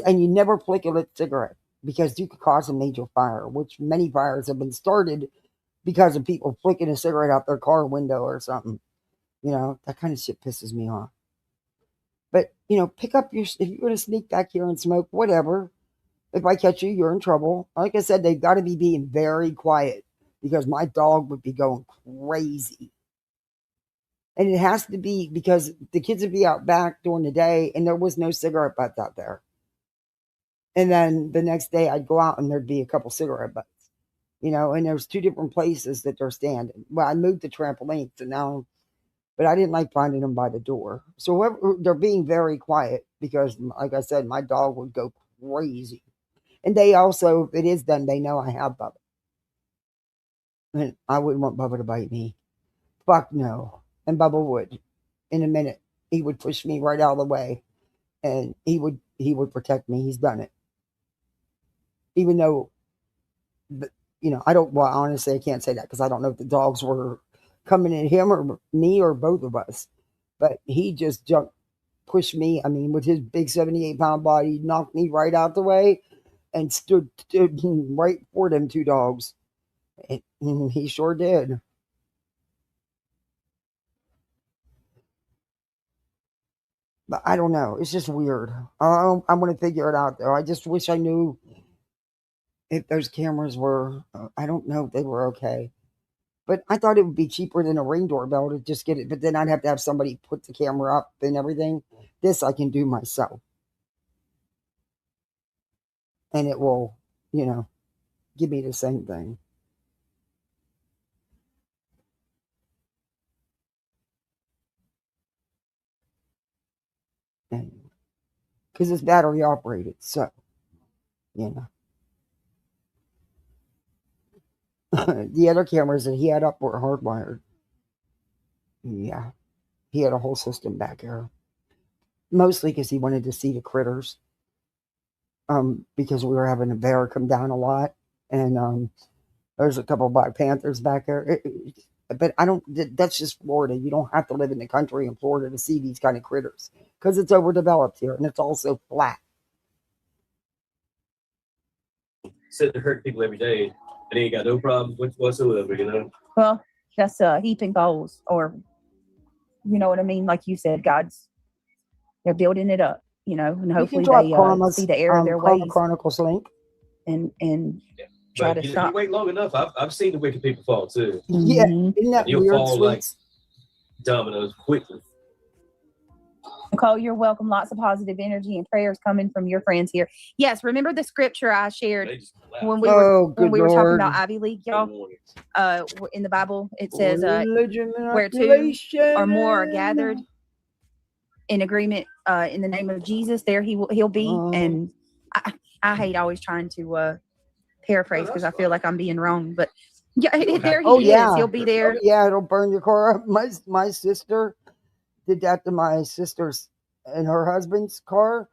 Speaker 1: and you never flick a lit cigarette because you could cause a major fire, which many fires have been started because of people flicking a cigarette out their car window or something. You know, that kind of shit pisses me off. But, you know, pick up if you're going to sneak back here and smoke, whatever. If I catch you, you're in trouble. Like I said, they've got to be being very quiet because my dog would be going crazy. And it has to be because the kids would be out back during the day and there was no cigarette butts out there. And then the next day I'd go out and there'd be a couple cigarette butts, you know, and there's two different places that they're standing. Well, I moved the trampoline, so now, but I didn't like finding them by the door. So they're being very quiet because, like I said, my dog would go crazy. And they also, if it is them, they know I have Bubba. And I wouldn't want Bubba to bite me. Fuck no. And Bubba would. In a minute, he would push me right out of the way. And he would protect me. He's done it. Even though, you know, honestly, I can't say that because I don't know if the dogs were coming at him or me or both of us. But he just pushed me. I mean, with his big 78-pound body, knocked me right out the way and stood right for them two dogs. And he sure did. But I don't know. It's just weird. I'm going to figure it out, though. I just wish I knew if those cameras were, I don't know if they were okay. But I thought it would be cheaper than a Ring doorbell to just get it. But then I'd have to have somebody put the camera up and everything. This I can do myself. And it will, you know, give me the same thing. Because it's battery operated, so, you know. The other cameras that he had up were hardwired. Yeah. He had a whole system back here. Mostly because he wanted to see the critters. Because we were having a bear come down a lot. And there's a couple of Black Panthers back there. But that's just Florida. You don't have to live in the country in Florida to see these kind of critters. Because it's overdeveloped here and it's also flat.
Speaker 3: Sit to hurt people every day and they ain't got no problem whatsoever, you know?
Speaker 2: Well, that's heaping goals, or, you know what I mean? Like you said, they're building it up, you know, and hopefully they see the error of their ways.
Speaker 1: Chronicles link.
Speaker 2: And try to stop.
Speaker 3: You wait long enough, I've seen the wicked people fall too.
Speaker 1: Yeah, isn't that
Speaker 3: you'll
Speaker 1: weird,
Speaker 3: fall
Speaker 1: Sweets?
Speaker 3: like dominoes quickly.
Speaker 2: Nicole, you're welcome. Lots of positive energy and prayers coming from your friends here. Yes, remember the scripture I shared when we were talking about Ivy League, y'all? In the Bible, it says, "Where two or more are gathered in agreement in the name of Jesus, there he'll be." And I hate always trying to paraphrase because I feel like I'm being wrong, but yeah, there he is. He'll be there.
Speaker 1: Yeah, it'll burn your car up. My sister did that to my sister's and her husband's car.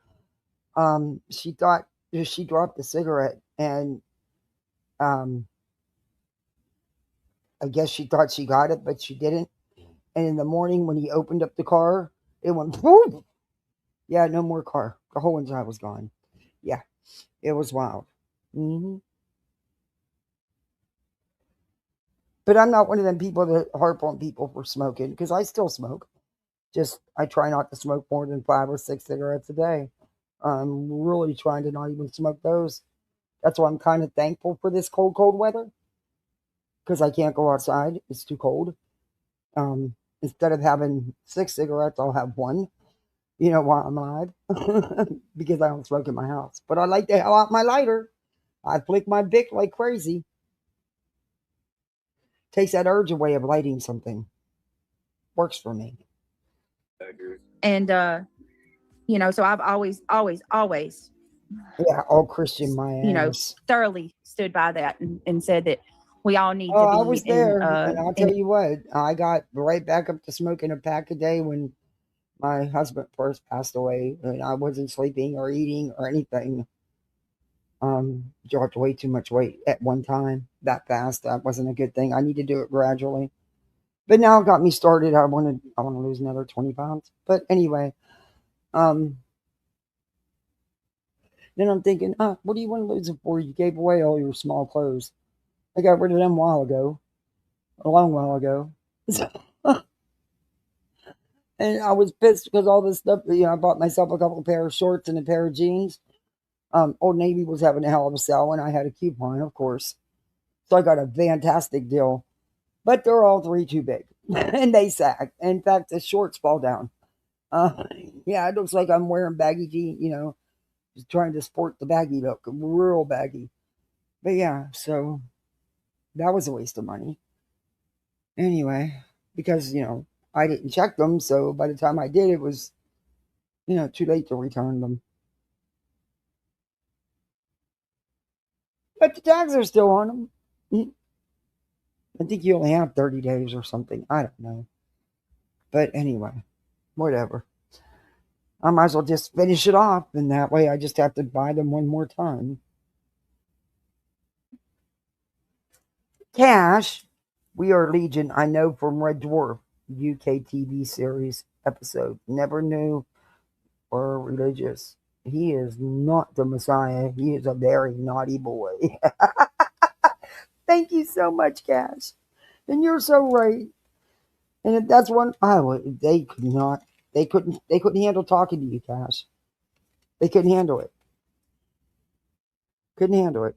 Speaker 1: She thought she dropped a cigarette, and I guess she thought she got it, but she didn't. And in the morning, when he opened up the car, it went boom. Yeah, no more car. The whole inside was gone. Yeah, it was wild. But I'm not one of them people that harp on people for smoking, because I still smoke. Just I try not to smoke more than 5 or 6 cigarettes a day. I'm really trying to not even smoke those. That's why I'm kind of thankful for this cold weather, because I can't go outside. It's too cold. Instead of having 6 cigarettes, I'll have 1, while I'm alive, because I don't smoke in my house. But I like the hell out my lighter. I flick my Bic like crazy. Takes that urge away of lighting something. Works for me.
Speaker 2: And, so I've always,
Speaker 1: yeah, all Christian my ass.
Speaker 2: Thoroughly stood by that and said that we all need to be.
Speaker 1: I was there, and I'll tell you what, I got right back up to smoking a pack a day when my husband first passed away, and I wasn't sleeping or eating or anything. Dropped way too much weight at one time that fast. That wasn't a good thing. I need to do it gradually. But now it got me started. I want to lose another 20 pounds. But anyway, then I'm thinking, what do you want to lose it for? You gave away all your small clothes. I got rid of them a long while ago. And I was pissed because all this stuff, I bought myself a couple of pair of shorts and a pair of jeans. Old Navy was having a hell of a sale, and I had a coupon, of course. So I got a fantastic deal. But they're all 3 too big, and they sag. In fact, the shorts fall down. Yeah, it looks like I'm wearing baggy jeans, just trying to sport the baggy look, real baggy. But yeah, so that was a waste of money. Anyway, because, I didn't check them, so by the time I did, it was, too late to return them. But the tags are still on them. I think you only have 30 days or something. I don't know. But anyway, whatever. I might as well just finish it off, and that way I just have to buy them one more time. Cash, we are Legion. I know from Red Dwarf, UK TV series episode. Never knew or religious. He is not the Messiah. He is a very naughty boy. Thank you so much, Cash. And you're so right. And if that's one, they couldn't handle talking to you, Cash. They couldn't handle it. Couldn't handle it.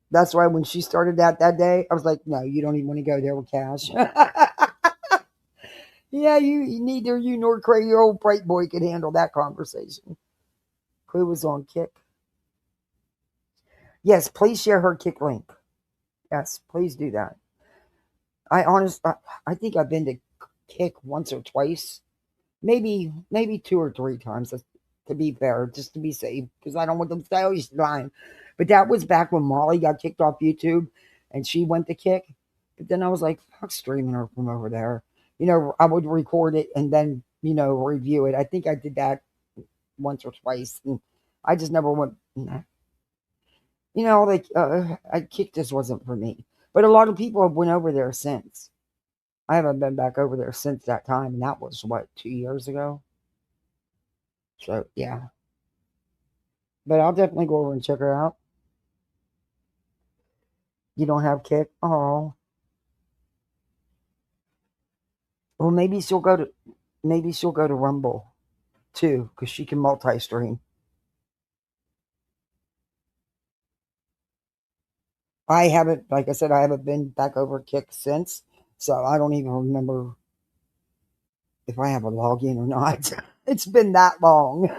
Speaker 1: That's why when she started that day, I was like, no, you don't even want to go there with Cash. Yeah, neither you nor crazy old bright boy could handle that conversation. Clue was on Kick. Yes, please share her Kick link. Yes, please do that. I think I've been to Kick once or twice, maybe 2 or 3 times, to be fair, just to be safe, because I don't want them to say, oh, you're lying. But that was back when Molly got kicked off YouTube and she went to Kick. But then I was like, fuck streaming her from over there. I would record it and then, review it. I think I did that once or twice. And I just never went, Kick just wasn't for me. But a lot of people have went over there since. I haven't been back over there since that time. And that was, 2 years ago? So, yeah. But I'll definitely go over and check her out. You don't have Kick? Oh. Well, maybe she'll go to Rumble too, because she can multi-stream. I haven't, like I said, I haven't been back over Kick since, so I don't even remember if I have a login or not. It's been that long.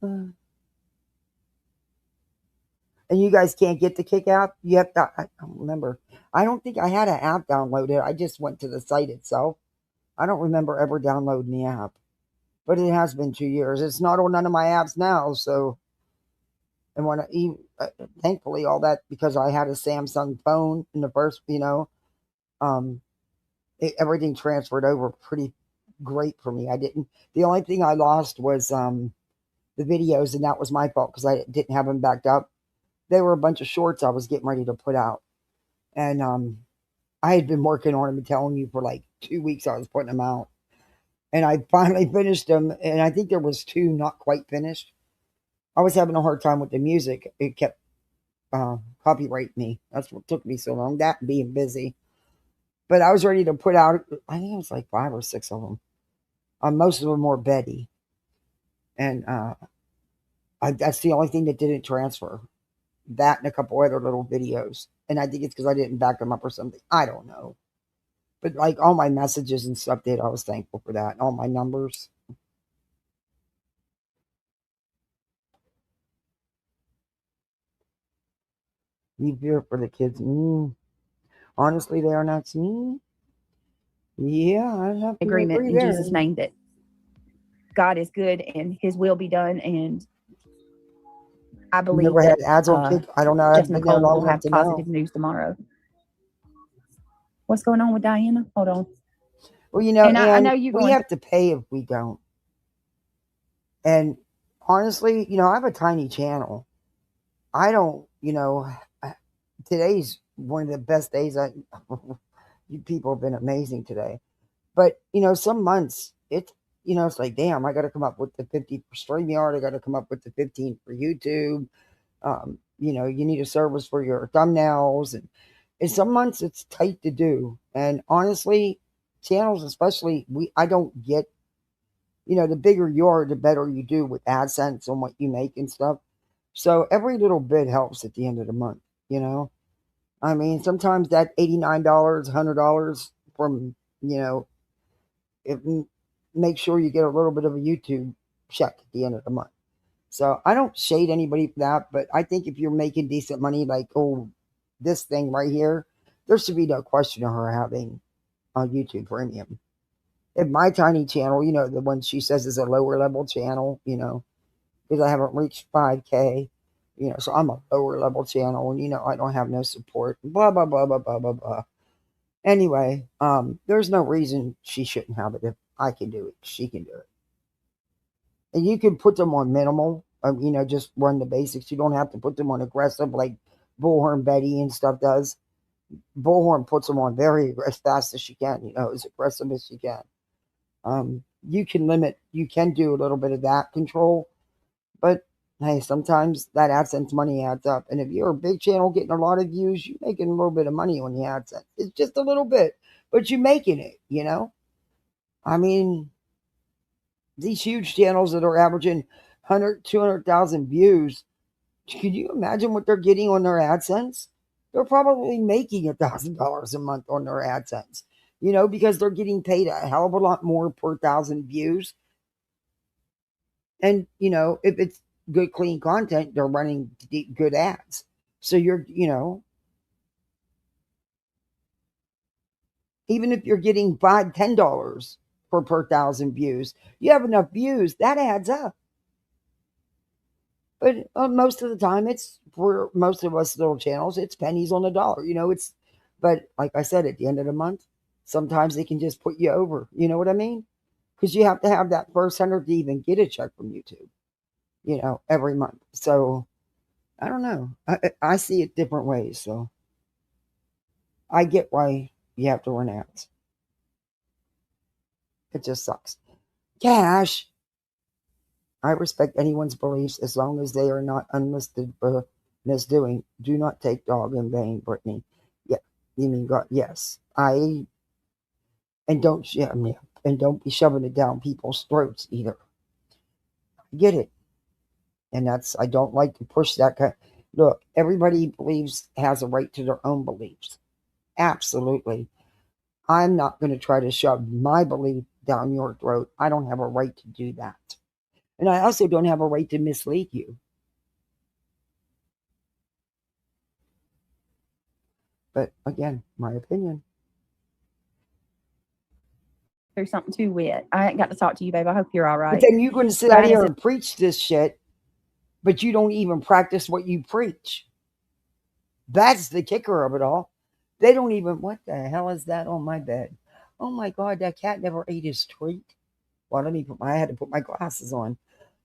Speaker 1: And you guys can't get the Kick app? You have to, I don't remember. I don't think I had an app downloaded. I just went to the site itself. I don't remember ever downloading the app. But it has been 2 years. It's not on none of my apps now, so. And when thankfully all that, because I had a Samsung phone in the first, everything transferred over pretty great for me. The only thing I lost was the videos, and that was my fault because I didn't have them backed up. They were a bunch of shorts I was getting ready to put out. And I had been working on them and telling you for like 2 weeks I was putting them out. And I finally finished them, and I think there was 2 not quite finished. I was having a hard time with the music. It kept copyright me. That's what took me so long, that being busy. But I was ready to put out, I think it was like 5 or 6 of them. Most of them were Betty. And that's the only thing that didn't transfer. That and a couple other little videos. And I think it's because I didn't back them up or something. I don't know. But like all my messages and stuff did. I was thankful for that. And all my numbers. You fear for the kids. Honestly, they are not seen. Yeah, I have to
Speaker 2: agreement
Speaker 1: agree
Speaker 2: in
Speaker 1: there.
Speaker 2: Jesus' name that God is good and His will be done. And I believe
Speaker 1: Never had ads on Kick. I don't know.
Speaker 2: Jeff Nicole will have positive news tomorrow. What's going on with Diana? Hold on.
Speaker 1: Well,
Speaker 2: and I know
Speaker 1: we have to pay if we don't. And honestly, I have a tiny channel. I don't, today's one of the best days. You people have been amazing today. But, some months it's like, damn, I got to come up with the 50 for StreamYard. I got to come up with the 15 for YouTube. You need a service for your thumbnails. And in some months it's tight to do. And honestly, channels, especially, I don't get, the bigger you are, the better you do with AdSense on what you make and stuff. So every little bit helps at the end of the month, I mean, sometimes that $89, $100 from, make sure you get a little bit of a YouTube check at the end of the month. So I don't shade anybody for that, but I think if you're making decent money, like, this thing right here, there should be no question of her having a YouTube Premium. In my tiny channel, the one she says is a lower level channel, because I haven't reached 5K, so I'm a lower level channel, and, I don't have no support, blah, blah, blah, blah, blah, blah, blah. Anyway, there's no reason she shouldn't have it. If I can do it, she can do it. And you can put them on minimal, just run the basics. You don't have to put them on aggressive like Bullhorn Betty and stuff does. Bullhorn puts them on as fast as she can, as aggressive as she can. You can do a little bit of that control, but hey, sometimes that AdSense money adds up. And if you're a big channel getting a lot of views, you're making a little bit of money on the AdSense. It's just a little bit, but you're making it, I mean, these huge channels that are averaging 100, 200,000 views, can you imagine what they're getting on their AdSense? They're probably making $1,000 a month on their AdSense, because they're getting paid a hell of a lot more per 1,000 views. And, if it's good, clean content, they're running good ads. So you're, even if you're getting $5, $10 per 1,000 views, you have enough views, that adds up. But most of the time, it's, for most of us little channels, it's pennies on the dollar. But like I said, at the end of the month, sometimes they can just put you over. You know what I mean? Because you have to have that first 100 to even get a check from YouTube, every month. So I don't know. I see it different ways. So I get why you have to run ads. It just sucks. Cash. I respect anyone's beliefs as long as they are not unlisted for misdoing. Do not take dog in vain, Brittany. Yeah, you mean God? Yes, and don't be shoving it down people's throats either. I get it, and I don't like to push that kind. Look, everybody has a right to their own beliefs. Absolutely. I'm not going to try to shove my belief down your throat. I don't have a right to do that. And I also don't have a right to mislead you. But again, my opinion.
Speaker 2: There's something to it. I ain't got to talk to you, babe. I hope you're all right.
Speaker 1: But then you're going to sit out here and preach this shit, but you don't even practice what you preach. That's the kicker of it all. They don't even, what the hell is that on my bed? Oh my God, that cat never ate his treat. Well, I had to put my glasses on.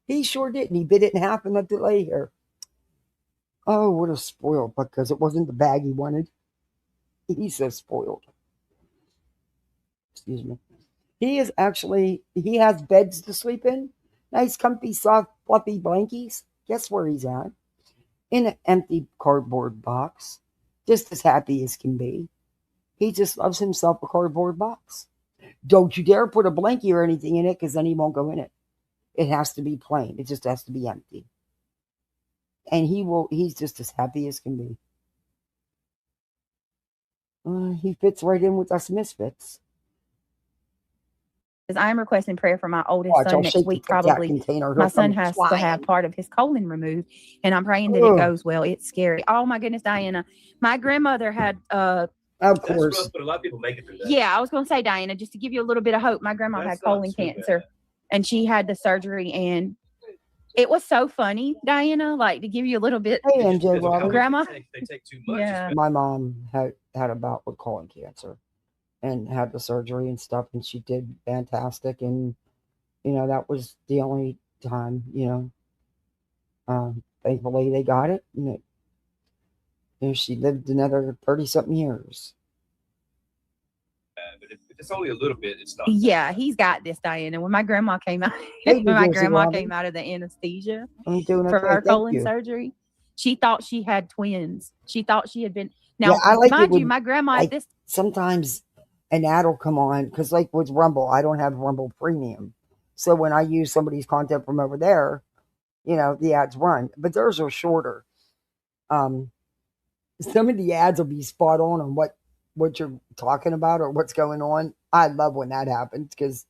Speaker 1: He sure didn't. He bit it in half and let it lay here. Oh, what a spoiled, because it wasn't the bag he wanted. He's so spoiled. Excuse me. He has beds to sleep in. Nice, comfy, soft, fluffy blankies. Guess where he's at? In an empty cardboard box. Just as happy as can be. He just loves himself a cardboard box. Don't you dare put a blankie or anything in it, because then he won't go in it. It has to be plain. It just has to be empty. And he's just as happy as can be. He fits right in with us misfits.
Speaker 2: I am requesting prayer for my oldest son next week, probably. My son has to have part of his colon removed, and I'm praying that it goes well. It's scary. Oh my goodness, Diana. My grandmother had
Speaker 1: of course.
Speaker 3: Rough, but a lot of people make it through that.
Speaker 2: Yeah, I was gonna say, Diana, just to give you a little bit of hope. My grandma had colon cancer, and she had the surgery, and it was so funny, Diana, like to give you a little bit.
Speaker 1: Hey, MJ,
Speaker 2: Grandma.
Speaker 3: They take too much.
Speaker 2: Yeah.
Speaker 1: My mom had a bout with colon cancer and had the surgery and stuff, and she did fantastic. And, that was the only time, thankfully they got it. And she lived another 30-something years.
Speaker 3: But if it's only a little bit, it's not.
Speaker 2: Yeah, he's got this, Diana. When my grandma came out, came out of the anesthesia for her colon surgery, she thought she had twins. She thought she had been. Now, mind you, my grandma at this.
Speaker 1: Sometimes an ad will come on, because like with Rumble, I don't have Rumble Premium. So when I use somebody's content from over there, the ads run. But theirs are shorter. Some of the ads will be spot on what you're talking about or what's going on. I love when that happens, because,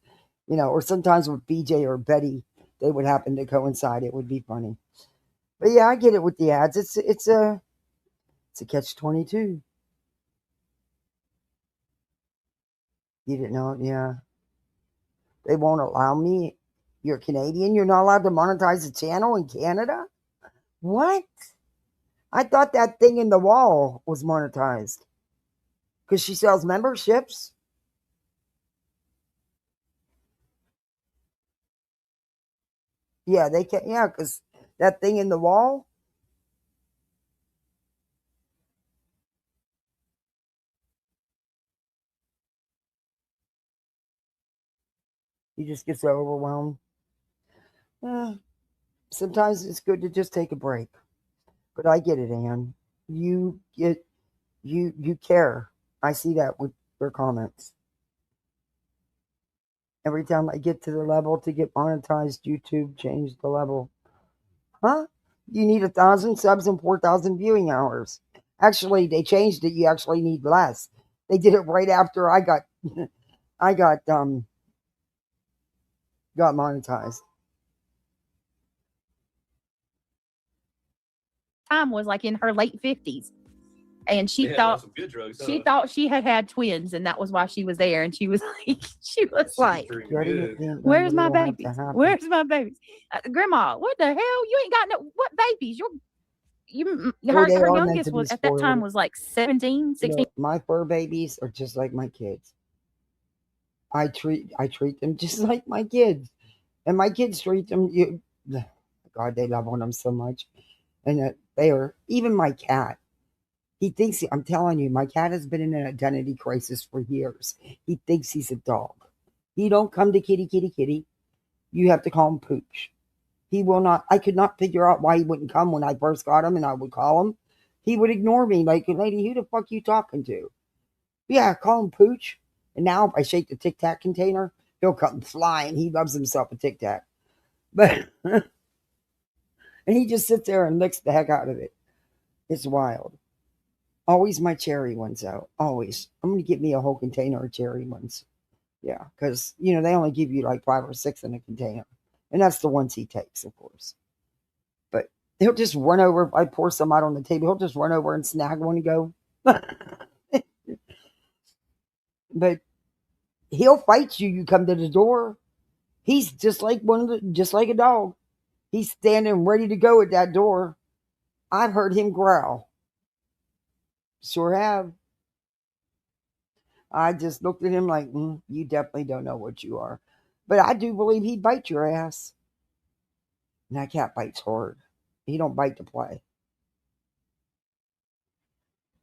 Speaker 1: or sometimes with BJ or Betty, they would happen to coincide. It would be funny. But yeah, I get it with the ads. It's a catch-22. You didn't know it? Yeah. They won't allow me. You're Canadian. You're not allowed to monetize a channel in Canada? What? I thought that thing in the wall was monetized. Because she sells memberships. Yeah, they can. Yeah, because that thing in the wall. You just get so overwhelmed. Sometimes it's good to just take a break. But I get it, Ann. You care. I see that with your comments. Every time I get to the level to get monetized, YouTube changed the level. Huh? You need 1,000 subs and 4,000 viewing hours. Actually, they changed it. You actually need less. They did it right after I got monetized.
Speaker 2: Time was like in her late 50s, and she thought she had twins, and that was why she was there. And she was like, "Where's my babies? Where's my babies? Grandma, what the hell? You ain't got what babies? Her youngest was at that time was like 17, 16.
Speaker 1: My fur babies are just like my kids. I treat them just like my kids, and my kids treat them. God, they love on them so much, and they are. Even my cat. He thinks, I'm telling you, my cat has been in an identity crisis for years. He thinks he's a dog. He don't come to kitty, kitty, kitty. You have to call him Pooch. He will not. I could not figure out why he wouldn't come when I first got him and I would call him. He would ignore me like, lady, who the fuck you talking to? Yeah, call him Pooch. And now if I shake the Tic Tac container, he'll come flying. He loves himself a Tic Tac. But, and he just sits there and licks the heck out of it. It's wild. Always my cherry ones out. Always. I'm going to get me a whole container of cherry ones. Yeah, because they only give you like 5 or 6 in a container, and that's the ones he takes, of course. But he'll just run over. I pour some out on the table. He'll just run over and snag one and go. But he'll fight you. You come to the door. He's just like just like a dog. He's standing ready to go at that door. I've heard him growl. Sure have. I just looked at him like, you definitely don't know what you are. But I do believe he'd bite your ass. And that cat bites hard. He don't bite to play.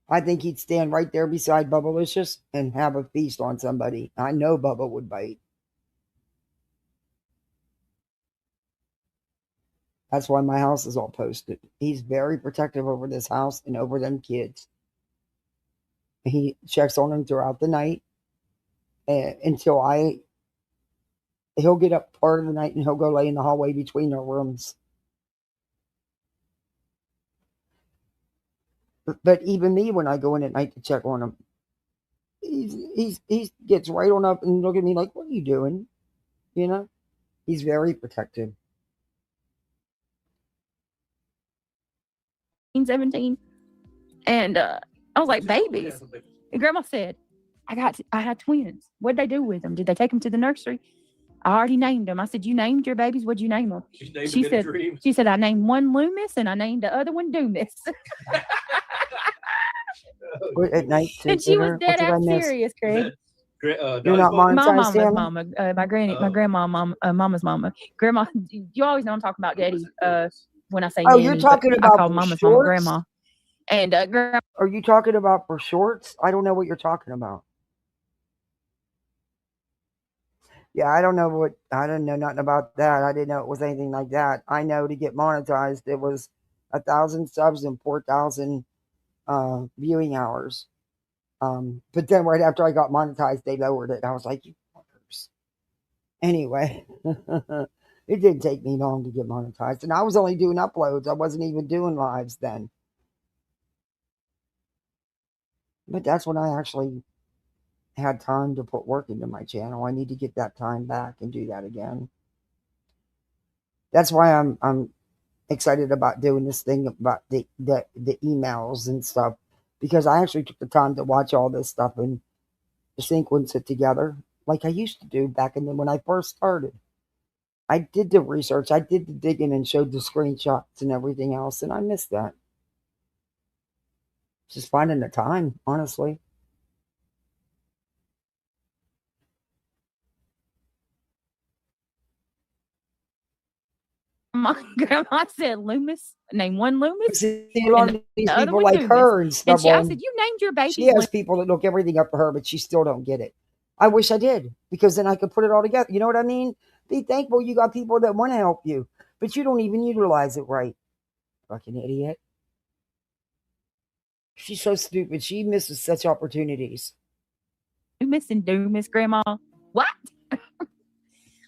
Speaker 1: I think he'd stand right there beside Bubbalicious and have a feast on somebody. I know Bubba would bite. That's why my house is all posted. He's very protective over this house and over them kids. He checks on them throughout the night until he'll get up part of the night and he'll go lay in the hallway between their rooms. But even me, when I go in at night to check on him, he gets right on up and look at me like, what are you doing? He's very protective.
Speaker 2: 17. And I was like, babies. And Grandma said, I had twins. What'd they do with them? Did they take them to the nursery? I already named them. I said, you named your babies? What'd you name them? She said, I named one Loomis and I named the other one Doomis.
Speaker 1: At night,
Speaker 2: and she was dead ass serious, Craig.
Speaker 1: You're not monetized,
Speaker 2: my mama's mama, my grandma, mama's mama. Grandma, you always know I'm talking about Daddy. When I say
Speaker 1: Nanny, you're talking about
Speaker 2: I call Mama's shorts? Mama Grandma. And Grandma.
Speaker 1: Are you talking about for shorts? I don't know what you're talking about. Yeah, I don't know nothing about that. I didn't know it was anything like that. I know to get monetized, it was 1,000 subs and 4,000 viewing hours. But then right after I got monetized, they lowered it. I was like, you fuckers. Anyway, it didn't take me long to get monetized. And I was only doing uploads. I wasn't even doing lives then. But that's when I actually had time to put work into my channel. I need to get that time back and do that again. That's why I'm excited about doing this thing about the emails and stuff, because I actually took the time to watch all this stuff and sequence it together like I used to do back when I first started. I did the research, I did the digging and showed the screenshots and everything else, and I missed that. Just finding the time, honestly.
Speaker 2: My grandma said Loomis. Name one Loomis.
Speaker 1: See, a lot of these people like her and stuff.
Speaker 2: And I said, you named your baby.
Speaker 1: She has people that look everything up for her, but she still don't get it. I wish I did, because then I could put it all together. You know what I mean? Be thankful you got people that want to help you, but you don't even utilize it right. Fucking idiot. She's so stupid. She misses such opportunities.
Speaker 2: Loomis and Doomis, Grandma. What?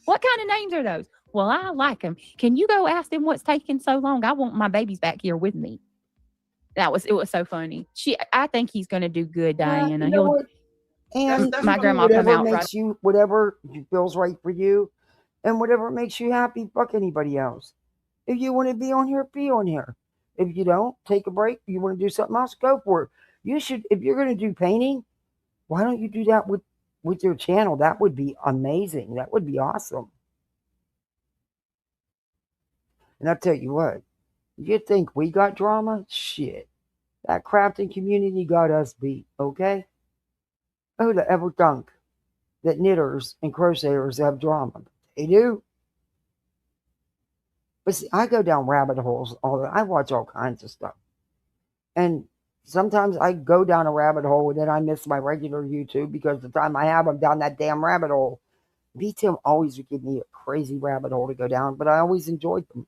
Speaker 2: What kind of names are those? Well, I like them. Can you go ask them what's taking so long? I want my babies back here with me. It was so funny. I think he's going to do good, Diana.
Speaker 1: You know what? And
Speaker 2: my grandma come out
Speaker 1: makes you, whatever feels right for you, and whatever makes you happy. Fuck anybody else. If you want to be on here, be on here. If you don't, take a break. You want to do something else, go for it. You should. If you're going to do painting, why don't you do that with your channel? That would be amazing. That would be awesome. And I'll tell you what, you think we got drama? Shit. That crafting community got us beat, okay? Who'd have ever thunk that knitters and crocheters have drama? They do. But see, I go down rabbit holes. I watch all kinds of stuff. And sometimes I go down a rabbit hole and then I miss my regular YouTube because the time I have, I'm down that damn rabbit hole. B-Tim always would give me a crazy rabbit hole to go down, but I always enjoyed them.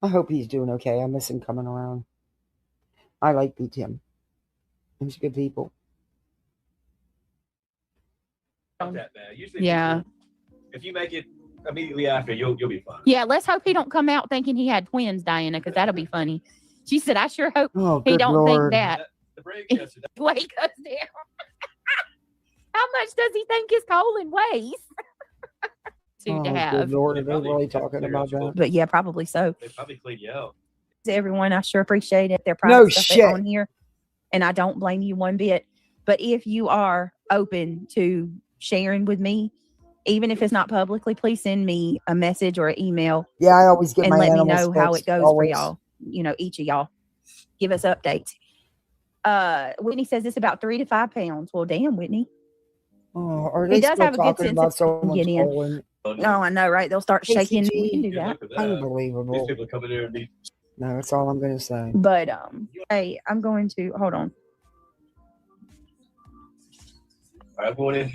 Speaker 1: I hope he's doing okay. I miss him coming around. I like B-Tim. He's good people.
Speaker 3: Not that bad. Usually,
Speaker 2: yeah.
Speaker 3: If you make it immediately after, you'll be fine.
Speaker 2: Yeah, let's hope he don't come out thinking he had twins, Diana, because that'll be funny. She said, I sure hope he don't think that.
Speaker 3: The break yesterday.
Speaker 2: Way goes down. How much does he think his colon weighs? To
Speaker 1: Good
Speaker 2: have.
Speaker 1: Lord, are they really talking about that?
Speaker 2: But yeah, probably so.
Speaker 3: They probably clean you out.
Speaker 2: To everyone, I sure appreciate it. Their
Speaker 1: No
Speaker 2: private stuff
Speaker 1: shit.
Speaker 2: on here, and I don't blame you one bit. But if you are open to sharing with me, even if it's not publicly, please send me a message or an email
Speaker 1: Yeah, I always get
Speaker 2: and
Speaker 1: my
Speaker 2: let me
Speaker 1: animals
Speaker 2: know how it
Speaker 1: fixed,
Speaker 2: goes
Speaker 1: always.
Speaker 2: for y'all. You know, each of y'all. Give us updates. Whitney says it's about 3 to 5 pounds. Well, damn, Whitney.
Speaker 1: Oh, are
Speaker 2: He
Speaker 1: they
Speaker 2: does
Speaker 1: still
Speaker 2: have a good
Speaker 1: talking
Speaker 2: sense
Speaker 1: about
Speaker 2: of
Speaker 1: someone's
Speaker 2: get in.
Speaker 1: colon?
Speaker 2: No, I know, right? They'll start shaking. We can do that.
Speaker 3: These
Speaker 1: Unbelievable.
Speaker 3: people come in there and be.
Speaker 1: No, that's all I'm going to say.
Speaker 2: But hey, I'm going to hold on.
Speaker 3: All right, going in.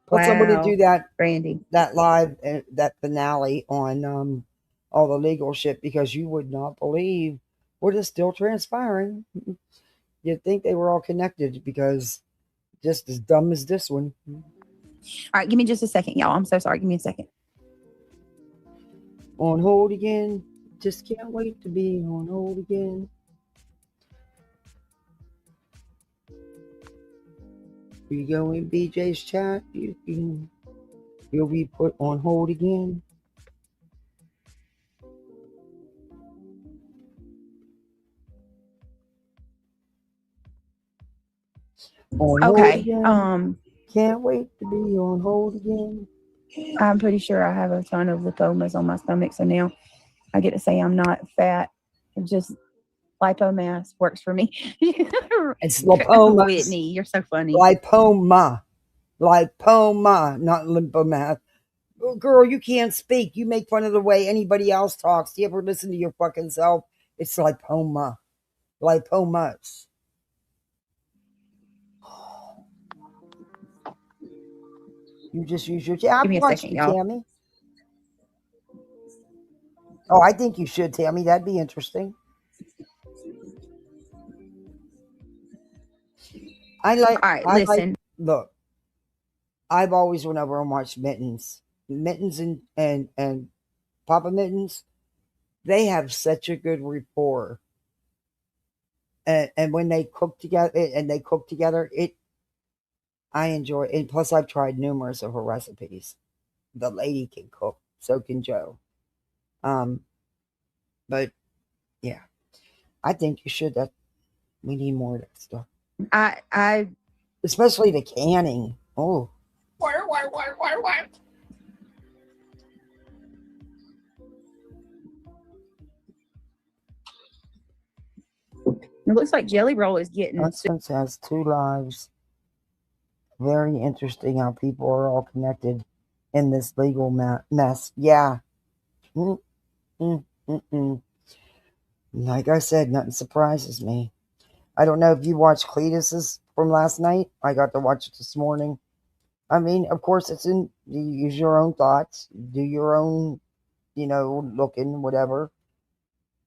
Speaker 1: Plus, I'm going to
Speaker 2: Wow,
Speaker 1: do that
Speaker 2: Randy.
Speaker 1: live, that finale on all the legal shit, because you would not believe what is still transpiring. You'd think they were all connected, because just as dumb as this one.
Speaker 2: All right, give me just a second, y'all. I'm so sorry. Give me a second.
Speaker 1: On hold again. Just can't wait to be on hold again. You go in BJ's chat, you'll be put on hold again. On hold
Speaker 2: Okay.
Speaker 1: again. Can't wait to be on hold again.
Speaker 2: I'm pretty sure I have a ton of lipomas on my stomach, so now I get to say I'm not fat. It's just lipomass works for me.
Speaker 1: It's lipomas.
Speaker 2: Whitney, you're so funny.
Speaker 1: Lipoma, not lymphomath. Oh, girl, you can't speak. You make fun of the way anybody else talks. Do you ever listen to your fucking self? It's lipoma. Lipomas. You just use your...
Speaker 2: Give me a second, y'all.
Speaker 1: Tammy. Oh, I think you should, Tammy. That'd be interesting.
Speaker 2: All right, listen.
Speaker 1: Look, I've always went over and watched Mittens. Mittens and Papa Mittens, they have such a good rapport. And when they cook together, I enjoy it. And plus, I've tried numerous of her recipes. The lady can cook, so can Joe. But yeah, I think you should. That we need more of that stuff.
Speaker 2: I
Speaker 1: Especially the canning. Oh.
Speaker 2: It looks like Jelly Roll is getting.
Speaker 1: Essence has 2 lives. Very interesting how people are all connected in this legal mess. Yeah. Like I said, nothing surprises me. I don't know if you watched Cletus's from last night. I got to watch it this morning. I mean, of course, you use your own thoughts, do your own, looking, whatever.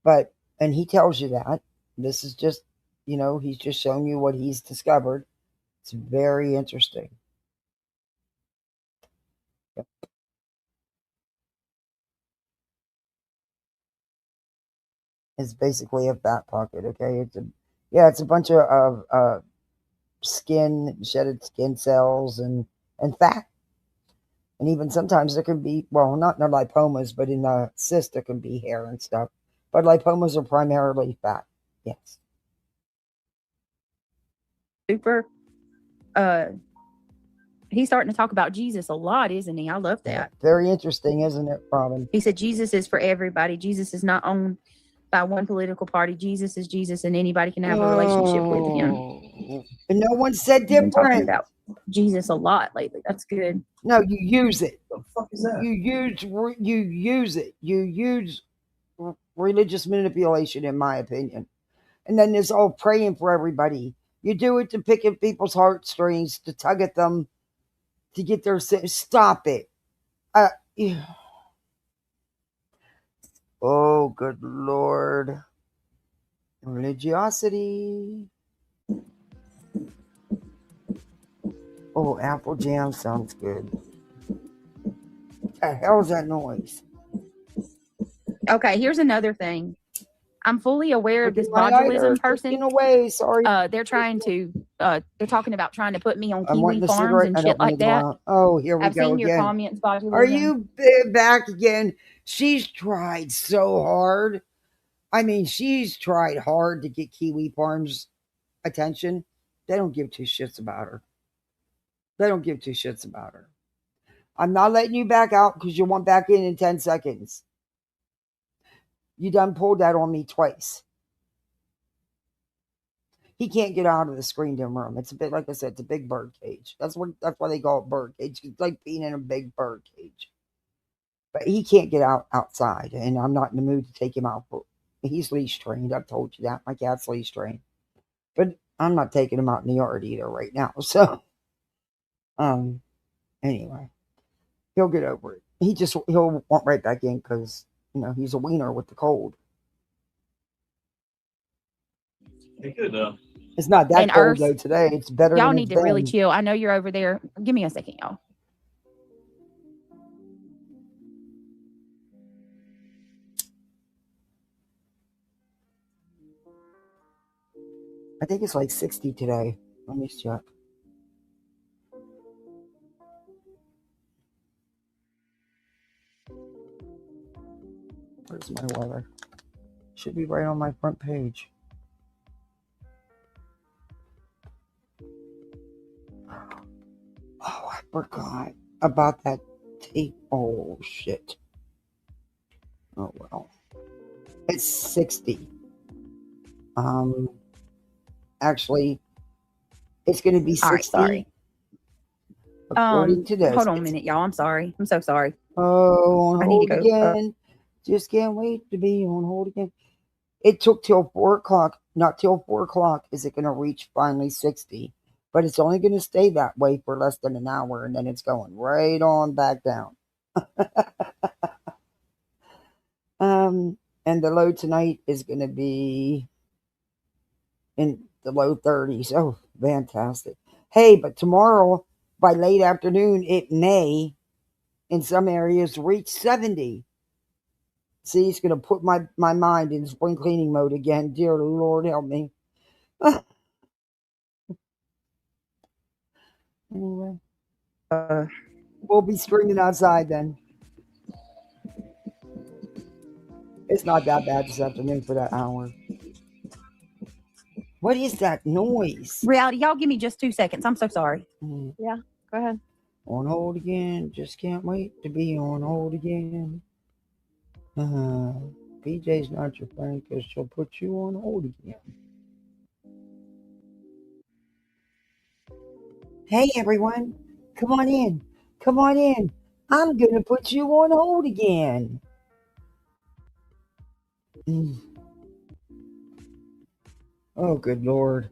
Speaker 1: And he tells you that. This is just, he's just showing you what he's discovered. It's very interesting. Yep. It's basically a fat pocket, okay? It's a bunch of shedded skin cells and fat. And even sometimes there can be, well, not in the lipomas, but in the cyst, there can be hair and stuff. But lipomas are primarily fat. Yes.
Speaker 2: Super. He's starting to talk about Jesus a lot, isn't he? I love that.
Speaker 1: Yeah, very interesting, isn't it, Robin?
Speaker 2: He said Jesus is for everybody. Jesus is not owned by one political party. Jesus is Jesus, and anybody can have a relationship with him.
Speaker 1: And no one said different.
Speaker 2: Been talking about Jesus a lot lately. That's good.
Speaker 1: No, you use it.
Speaker 3: What the fuck is that?
Speaker 1: You use it. You use religious manipulation, in my opinion. And then there's all praying for everybody. You do it to pick at people's heartstrings, to tug at them, to get their... Stop it. Yeah. Oh, good Lord. Religiosity. Oh, apple jam sounds good. What the hell is that noise?
Speaker 2: Okay, here's another thing. I'm fully aware of this botulism person.
Speaker 1: Away. Sorry.
Speaker 2: They're trying to they're talking about trying to put me on
Speaker 1: I'm
Speaker 2: Kiwi
Speaker 1: wanting a
Speaker 2: Farms
Speaker 1: cigarette.
Speaker 2: and
Speaker 1: I
Speaker 2: shit
Speaker 1: don't want to
Speaker 2: like
Speaker 1: go
Speaker 2: that.
Speaker 1: out. Oh, here we
Speaker 2: I've
Speaker 1: go
Speaker 2: seen your
Speaker 1: again.
Speaker 2: comments, Bobby.
Speaker 1: Are you back again? She's tried so hard. I mean, she's tried hard to get Kiwi Farms attention. They don't give two shits about her. They don't give two shits about her. I'm not letting you back out because you want back in 10 seconds. You done pulled that on me twice. He can't get out of the screened in room. It's a bit, like I said, it's a big bird cage. That's why they call it bird cage. It's like being in a big bird cage. But he can't get outside, and I'm not in the mood to take him out. He's leash trained. I've told you that. My cat's leash trained. But I'm not taking him out in the yard either right now. So, anyway, he'll get over it. He'll want right back in because, he's a wiener with the cold.
Speaker 3: He could,
Speaker 1: It's not that
Speaker 2: And
Speaker 1: cold,
Speaker 2: Earth,
Speaker 1: though, today. It's better
Speaker 2: y'all
Speaker 1: than
Speaker 2: need
Speaker 1: it's
Speaker 2: to really
Speaker 1: been.
Speaker 2: chill. I know you're over there. Give me a second, y'all.
Speaker 1: I think it's like 60 today. Let me check. Where's my weather? Should be right on my front page. Oh, I forgot about that tape. Oh, shit. Oh, well. It's 60. Actually, it's going to be 60.
Speaker 2: All right, sorry.
Speaker 1: According to this.
Speaker 2: Hold on a minute, y'all. I'm sorry. I'm so sorry.
Speaker 1: Oh, on
Speaker 2: I need
Speaker 1: hold
Speaker 2: to go.
Speaker 1: again. Just can't wait to be on hold again. It took till 4 o'clock. Not till 4 o'clock is it going to reach finally 60. But it's only going to stay that way for less than an hour, and then it's going right on back down. And the low tonight is going to be in the low 30s. Oh, fantastic. Hey, but tomorrow, by late afternoon, it may, in some areas, reach 70. See, it's going to put my mind in spring cleaning mode again. Dear Lord, help me. Anyway, we'll be screaming outside then. It's not that bad this afternoon for that hour. What is that noise?
Speaker 2: Reality, y'all give me just 2 seconds. I'm so sorry.
Speaker 4: Yeah, go ahead.
Speaker 1: On hold again. Just can't wait to be on hold again. BJ's not your friend because she'll put you on hold again. Hey, everyone. Come on in. Come on in. I'm going to put you on hold again. Oh, good Lord.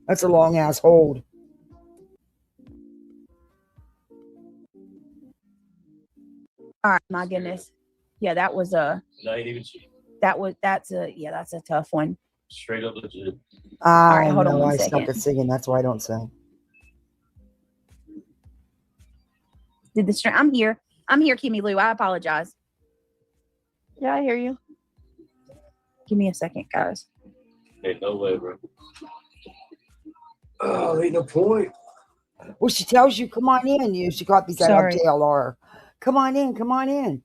Speaker 1: That's a long ass hold.
Speaker 2: All right, my goodness. Yeah, that was
Speaker 3: Not even cheap.
Speaker 2: that's a tough one.
Speaker 3: Straight up legit.
Speaker 1: All
Speaker 2: right, hold on one
Speaker 1: I
Speaker 2: second.
Speaker 1: suck at singing. That's why I don't sing.
Speaker 2: Did the string? I'm here, Kimmy Lou. I apologize.
Speaker 4: Yeah, I hear you.
Speaker 2: Give me a second, guys.
Speaker 3: Ain't no way, bro. Oh, ain't no point.
Speaker 1: Well, she tells you, come on in. She copies that
Speaker 2: Sorry.
Speaker 1: up JLR. Come on in. Come on in.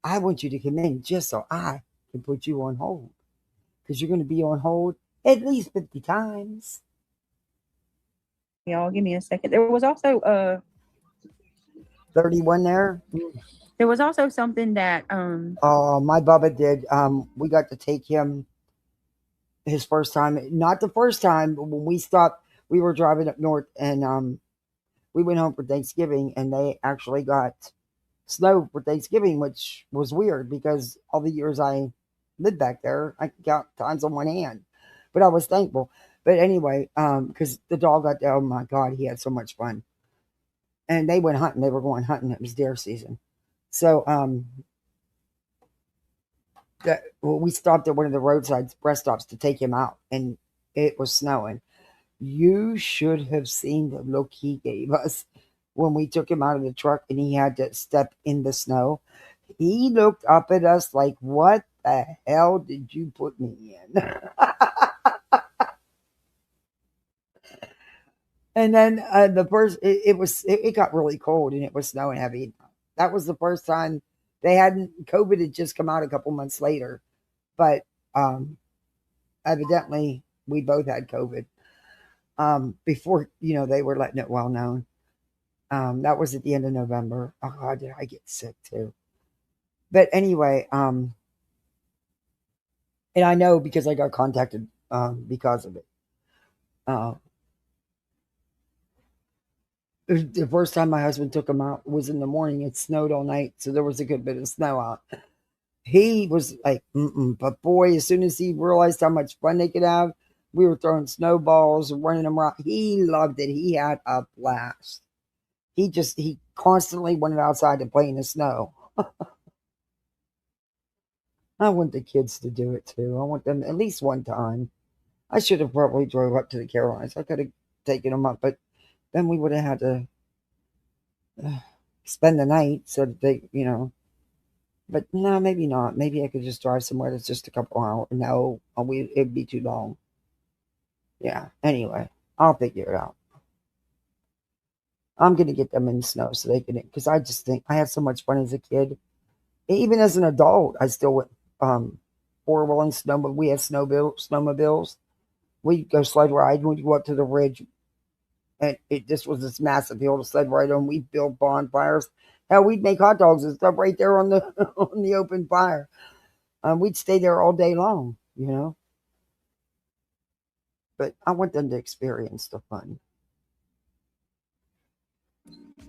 Speaker 1: I want you to come in just so I can put you on hold. Because you're going to be on hold at least 50 times.
Speaker 2: Y'all, give me a second. There was also
Speaker 1: 31 there.
Speaker 2: there was also something that
Speaker 1: Oh, my Bubba did. We got to take him his first time. Not the first time, but when we stopped, we were driving up north and we went home for Thanksgiving and they actually got snow for Thanksgiving, which was weird because all the years I lived back there, I could count times on one hand. But I was thankful. But anyway, because the dog got there, oh my God, he had so much fun. And they went hunting. They were going hunting. It was deer season. So we stopped at one of the roadside rest stops to take him out, and it was snowing. You should have seen the look he gave us when we took him out of the truck and he had to step in the snow. He looked up at us like, what the hell did you put me in? And then the first, it got really cold and it was snowing heavy. That was the first time COVID had just come out a couple months later. But evidently, we both had COVID before, they were letting it well known. That was at the end of November. Oh, God, did I get sick too? But anyway, and I know because I got contacted because of it. The first time my husband took him out was in the morning. It snowed all night, so there was a good bit of snow out. He was like, but boy, as soon as he realized how much fun they could have, we were throwing snowballs and running them around. He loved it. He had a blast. He constantly went outside to play in the snow. I want the kids to do it too. I want them at least one time. I should have probably drove up to the Carolinas. I could have taken them up, but then we would have had to spend the night so that they, But no, maybe not. Maybe I could just drive somewhere that's just a couple hours. No, it'd be too long. Yeah. Anyway, I'll figure it out. I'm gonna get them in the snow so they can. Because I just think I had so much fun as a kid. Even as an adult, I still went four-wheeling snowmobile. We had snowmobiles. We'd go sled ride. We'd go up to the ridge, and it just was this massive hill to sled ride on. We'd build bonfires. Hell, we'd make hot dogs and stuff right there on the on the open fire. We'd stay there all day long, But I want them to experience the fun.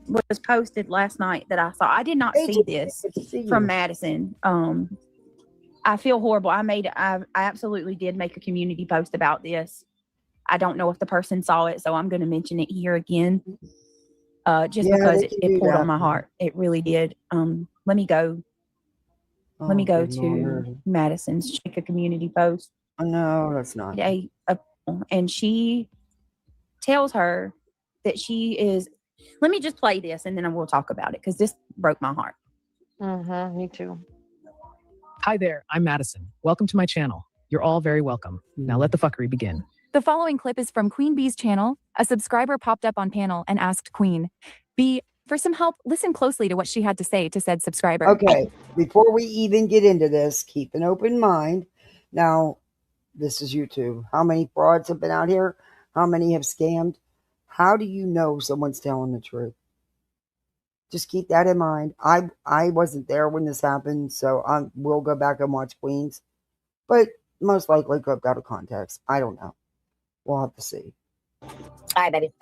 Speaker 2: Was posted last night that I saw. I did not see this from Madison. I feel horrible. I absolutely did make a community post about this. I don't know if the person saw it, so I'm going to mention it here again. Because it pulled on my heart. It really did. Let me go. Let me go to Madison's check a community post.
Speaker 1: No, that's not.
Speaker 2: And she tells her that she is. Let me just play this and then we'll talk about it because this broke my heart.
Speaker 4: Me too.
Speaker 7: Hi there, I'm Madison. Welcome to my channel. You're all very welcome. Now let the fuckery begin.
Speaker 8: The following clip is from Queen B's channel. A subscriber popped up on panel and asked Queen B for some help. Listen closely to what she had to say to said subscriber.
Speaker 1: Okay, before we even get into this, keep an open mind. Now, this is YouTube. How many frauds have been out here? How many have scammed? How do you know someone's telling the truth? Just keep that in mind. I wasn't there when this happened, so we'll go back and watch Queens. But most likely clipped out of context. I don't know. We'll have to see.
Speaker 9: All right, baby.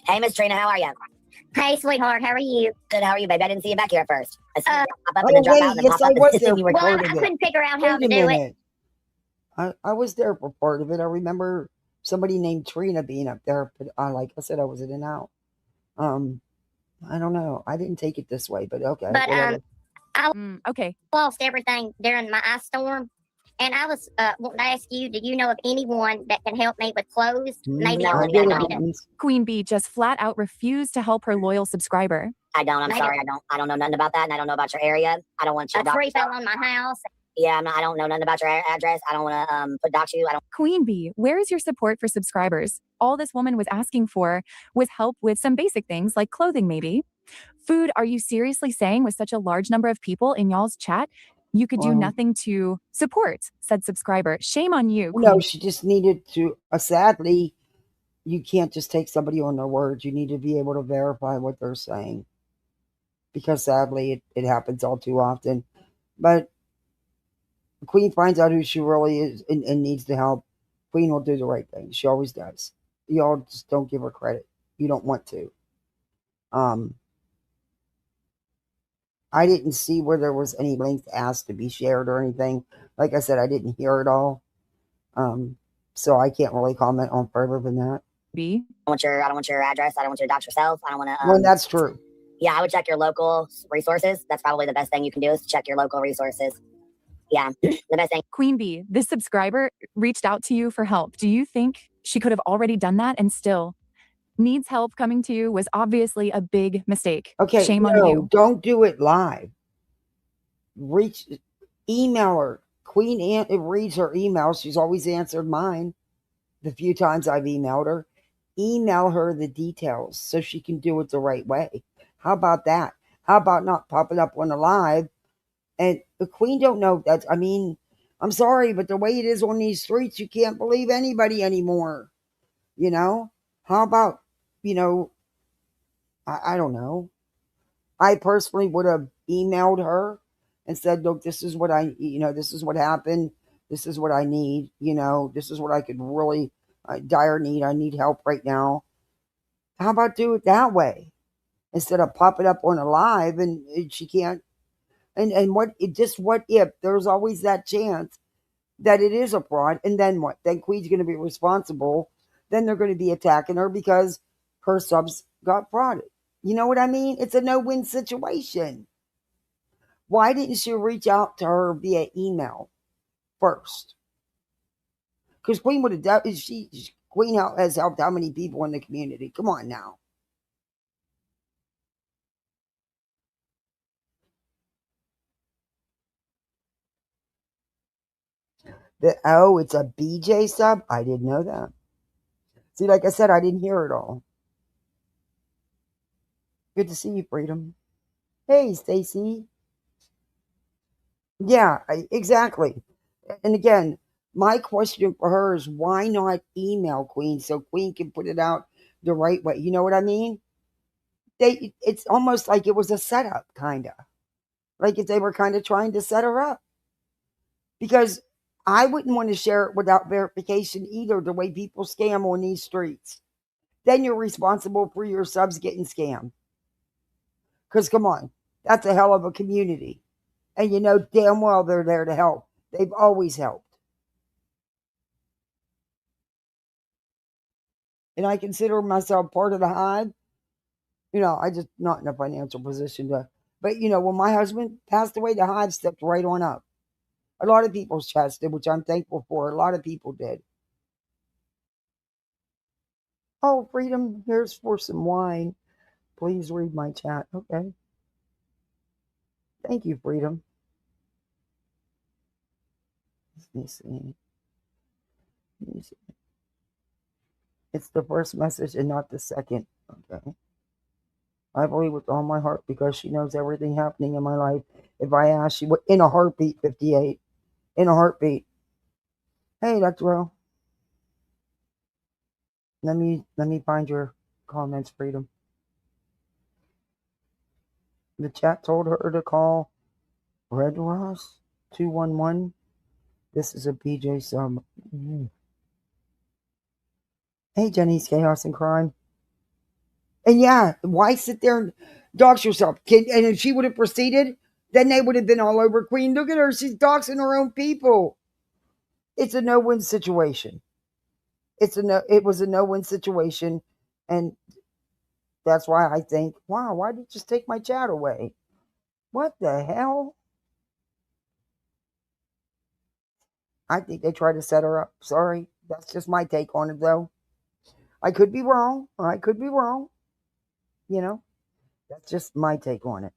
Speaker 9: Hey, Miss Trina, how are you?
Speaker 10: Hey, sweetheart, how are you?
Speaker 9: Good, how are you, baby? I didn't see you back here at first. I see you pop up
Speaker 1: Oh,
Speaker 9: and then drop
Speaker 1: wait,
Speaker 9: out and then
Speaker 1: yes,
Speaker 9: pop
Speaker 1: I
Speaker 9: up
Speaker 1: was
Speaker 9: and
Speaker 1: there.
Speaker 9: you were
Speaker 10: Well, I
Speaker 1: part of it.
Speaker 10: couldn't figure out how
Speaker 1: Wait
Speaker 10: to
Speaker 1: a
Speaker 10: do it.
Speaker 1: minute. I was there for part of it. I remember somebody named Trina being up there, but like I said, I was in and out. I don't know. I didn't take it this way, but okay.
Speaker 10: But
Speaker 1: whatever.
Speaker 10: I
Speaker 8: Okay.
Speaker 10: lost everything during my ice storm, and I was wanting to ask you, do you know of anyone that can help me with clothes? Maybe
Speaker 9: No,
Speaker 10: I
Speaker 9: I
Speaker 10: would
Speaker 9: get
Speaker 10: be
Speaker 9: it.
Speaker 10: able to.
Speaker 8: Queen B just flat out refused to help her loyal subscriber.
Speaker 9: I don't. I'm sorry. I don't know nothing about that, and I don't know about your area. I don't want you to
Speaker 10: A tree fell on my house.
Speaker 9: Yeah, I don't know nothing about your address. I don't want to put dox you. I don't.
Speaker 8: Queen B, where is your support for subscribers? All this woman was asking for was help with some basic things like clothing, maybe. Food, are you seriously saying with such a large number of people in y'all's chat, you could do nothing to support said subscriber? Shame on you, Queen.
Speaker 1: No, she just needed to, sadly, you can't just take somebody on their words. You need to be able to verify what they're saying. Because sadly, it happens all too often. But Queen finds out who she really is and needs the help. Queen will do the right thing. She always does. Y'all just don't give her credit. You don't want to. I didn't see where there was any links asked to be shared or anything. Like I said, I didn't hear it all. So I can't really comment on further than that.
Speaker 8: B.
Speaker 9: I don't want your address. I don't want you to dox yourself. I don't want to.
Speaker 1: Well, that's true.
Speaker 9: Yeah, I would check your local resources. That's probably the best thing you can do is check your local resources. Yeah, the best thing.
Speaker 8: Queen B, this subscriber reached out to you for help. Do you think she could have already done that and still needs help coming to you? Was obviously a big mistake.
Speaker 1: Okay,
Speaker 8: Shame on you.
Speaker 1: Don't do it live. Email her. Queen reads her emails. She's always answered mine the few times I've emailed her. email her the details so she can do it the right way. How about that? How about not popping up on the live? And the Queen don't know that. I mean, I'm sorry, but the way it is on these streets, you can't believe anybody anymore. You know? How about, I don't know. I personally would have emailed her and said, look, this is what this is what happened. This is what I need. This is what I could really dire need. I need help right now. How about do it that way instead of pop it up on a live and she can't? And what if there's always that chance that it is a fraud? And then what? Then Queen's going to be responsible. Then they're going to be attacking her because her subs got frauded. You know what I mean? It's a no-win situation. Why didn't she reach out to her via email first? Because Queen would have Queen has helped how many people in the community? Come on now. It's a BJ sub? I didn't know that. See, like I said, I didn't hear it all. Good to see you, Freedom. Hey, Stacy. Yeah, exactly. And again, my question for her is why not email Queen so Queen can put it out the right way? You know what I mean? It's almost like it was a setup, kind of. Like if they were kind of trying to set her up. Because I wouldn't want to share it without verification either, the way people scam on these streets. Then you're responsible for your subs getting scammed. Because come on, that's a hell of a community. And you know damn well they're there to help. They've always helped. And I consider myself part of the hive. I just not in a financial position to. But when my husband passed away, the hive stepped right on up. A lot of people's chats did, which I'm thankful for. A lot of people did. Oh, Freedom, here's for some wine. Please read my chat. Okay. Thank you, Freedom. Let me see. It's the first message and not the second. Okay. I believe with all my heart because she knows everything happening in my life. If I ask, she would, in a heartbeat, 58. In a heartbeat. Hey, Dr. Rowe. Let me find your comments, Freedom. The chat told her to call Red Ross 211. This is a BJ sub. Mm-hmm. Hey, Jenny's Chaos and Crime. And yeah, why sit there and dox yourself? And if she would have proceeded, then they would have been all over Queen. Look at her. She's doxing her own people. It's a no-win situation. It was a no-win situation. And that's why I think, wow, why did you just take my chat away? What the hell? I think they tried to set her up. Sorry. That's just my take on it, though. I could be wrong. That's just my take on it.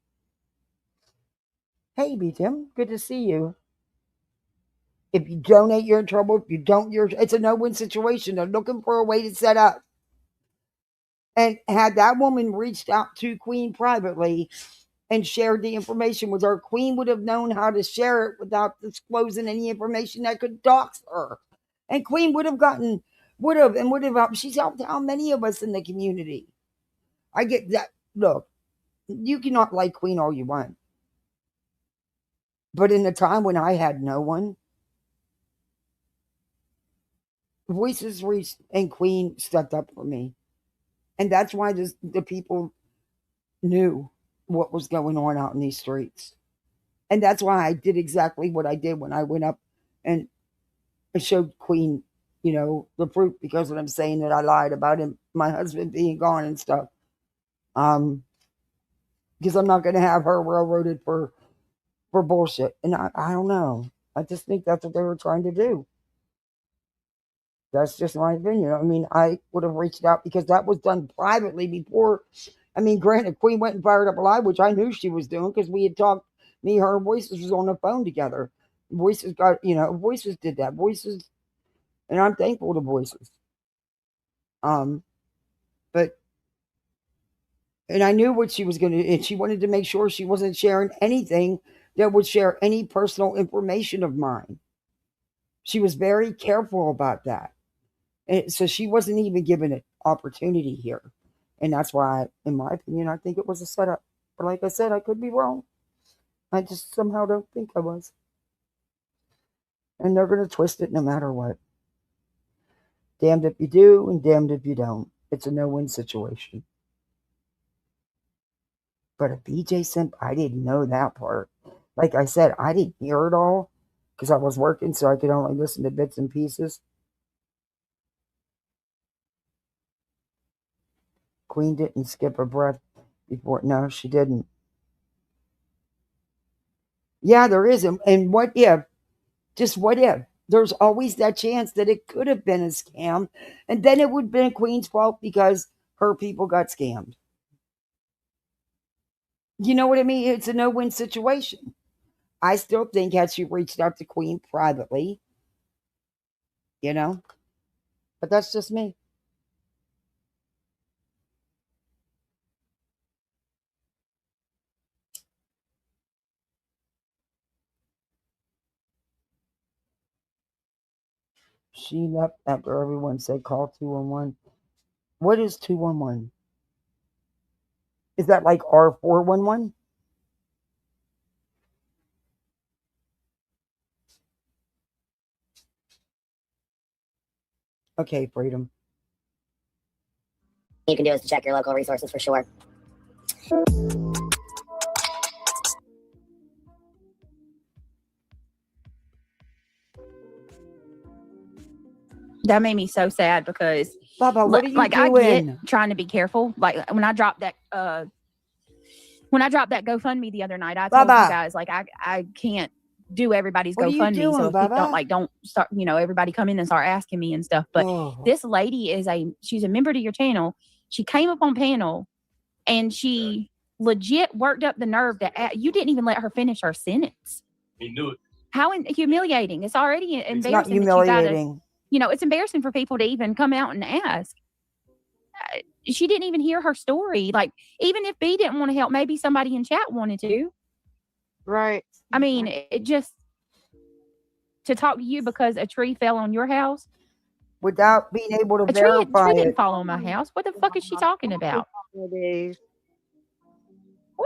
Speaker 1: Hey, B. Tim. Good to see you. If you donate, you're in trouble. If you don't, it's a no-win situation. They're looking for a way to set up. And had that woman reached out to Queen privately and shared the information with her, Queen would have known how to share it without disclosing any information that could dox her. And Queen would have, she's helped how many of us in the community? I get that. Look, you cannot like Queen all you want. But in the time when I had no one, Voices reached and Queen stepped up for me. And that's why the people knew what was going on out in these streets. And that's why I did exactly what I did when I went up and showed Queen, the proof, because what I'm saying that I lied about him, my husband being gone and stuff. Because I'm not going to have her railroaded for bullshit. And I don't know. I just think that's what they were trying to do. That's just my opinion. I mean, I would have reached out because that was done privately before. I mean, granted, Queen went and fired up a live, which I knew she was doing because we had talked. Me, her, and Voices was on the phone together. Voices Voices did that. Voices, and I'm thankful to Voices. But, and I knew what she was going to, and she wanted to make sure she wasn't sharing anything that would share any personal information of mine. She was very careful about that. And so she wasn't even given an opportunity here. And that's why, in my opinion, I think it was a setup. But like I said, I could be wrong. I just somehow don't think I was. And they're going to twist it no matter what. Damned if you do and damned if you don't. It's a no-win situation. But a BJ simp, I didn't know that part. Like I said, I didn't hear it all because I was working, so I could only listen to bits and pieces. Queen didn't skip a breath before. No, she didn't. Yeah, there is. And what if? Just what if? There's always that chance that it could have been a scam. And then it would have been Queen's fault because her people got scammed. You know what I mean? It's a no-win situation. I still think had she reached out to Queen privately, you know, but that's just me. She left after everyone said call 211. What is 211? Is that like R411? Okay, Freedom.
Speaker 9: You can do is to check your local resources for sure.
Speaker 2: That made me so sad because
Speaker 1: Baba, what are you
Speaker 2: like
Speaker 1: doing?
Speaker 2: I get trying to be careful. Like when I dropped that GoFundMe the other night, I told
Speaker 1: Baba,
Speaker 2: you guys like I can't do everybody's
Speaker 1: what are you
Speaker 2: GoFundMe.
Speaker 1: doing,
Speaker 2: So if
Speaker 1: Baba?
Speaker 2: don't start, everybody come in and start asking me and stuff. But this lady she's a member to your channel. She came up on panel and she legit worked up the nerve to you didn't even let her finish her sentence.
Speaker 3: He knew it.
Speaker 2: How humiliating. It's already embarrassing.
Speaker 1: It's not humiliating.
Speaker 2: It's embarrassing for people to even come out and ask. She didn't even hear her story. Like, even if B didn't want to help, maybe somebody in chat wanted to.
Speaker 4: Right.
Speaker 2: I mean, it just to talk to you because a tree fell on your house
Speaker 1: without being able to
Speaker 2: a
Speaker 1: verify
Speaker 2: tree didn't
Speaker 1: it.
Speaker 2: fall on my house. What the fuck is she talking about? What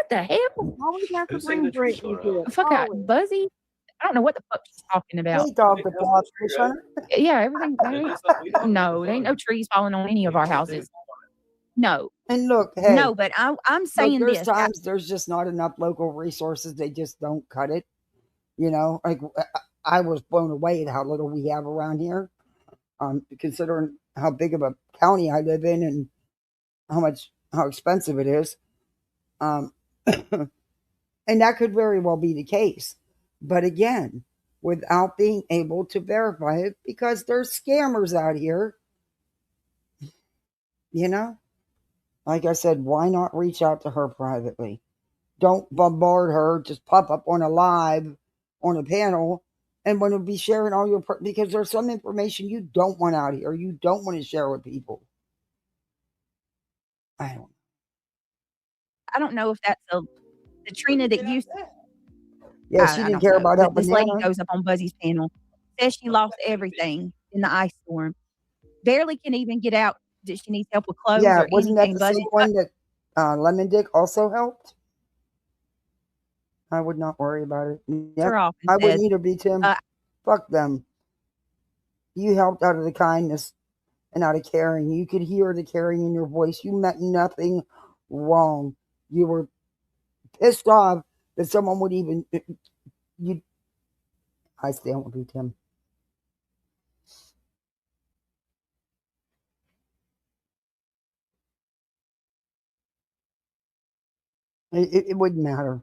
Speaker 2: the hell?
Speaker 4: Always have to bring Brittany to it.
Speaker 2: Fuck out, Buzzy. I don't know what the fuck she's talking about.
Speaker 1: Hey, dog, the dog, son.
Speaker 2: Yeah, everything. No, there ain't no trees falling on any of our houses. No.
Speaker 1: And look, hey,
Speaker 2: no, but I'm saying
Speaker 1: look,
Speaker 2: this.
Speaker 1: Times there's just not enough local resources. They just don't cut it. Like I was blown away at how little we have around here. Considering how big of a county I live in and how expensive it is. And that could very well be the case. But again, without being able to verify it, because there's scammers out here, like I said, why not reach out to her privately? Don't bombard her, just pop up on a live, on a panel, and want to be sharing all your, because there's some information you don't want out here, you don't want to share with people. I
Speaker 2: don't know if that's the Trina that used to.
Speaker 1: Yeah, she didn't care about helping.
Speaker 2: This lady goes up on Buzzy's panel, says she lost everything in the ice storm. Barely can even get out. That she needs help with clothes.
Speaker 1: Yeah,
Speaker 2: or
Speaker 1: wasn't
Speaker 2: anything.
Speaker 1: that the same one that Lemon Dick also helped? I would not worry about it. Yep. I wouldn't either, be Tim. Fuck them. You helped out of the kindness and out of caring. You could hear the caring in your voice. You meant nothing wrong. You were pissed off that someone would even. I stand with you, Tim. It wouldn't matter.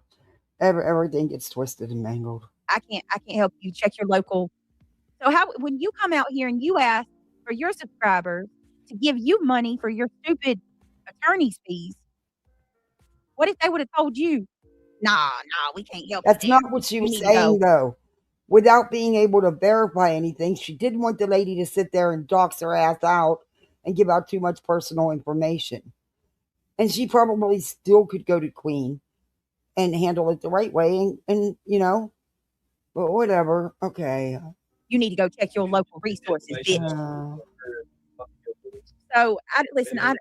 Speaker 1: Everything gets twisted and mangled.
Speaker 2: I can't help you. Check your local. So when you come out here and you ask for your subscribers to give you money for your stupid attorney's fees, what if they would have told you, nah, we can't help you?
Speaker 1: That's not what she was saying, though. Without being able to verify anything, she didn't want the lady to sit there and dox her ass out and give out too much personal information. And she probably still could go to Queen and handle it the right way. And but whatever. Okay.
Speaker 2: You need to go check your local resources, bitch. So listen, I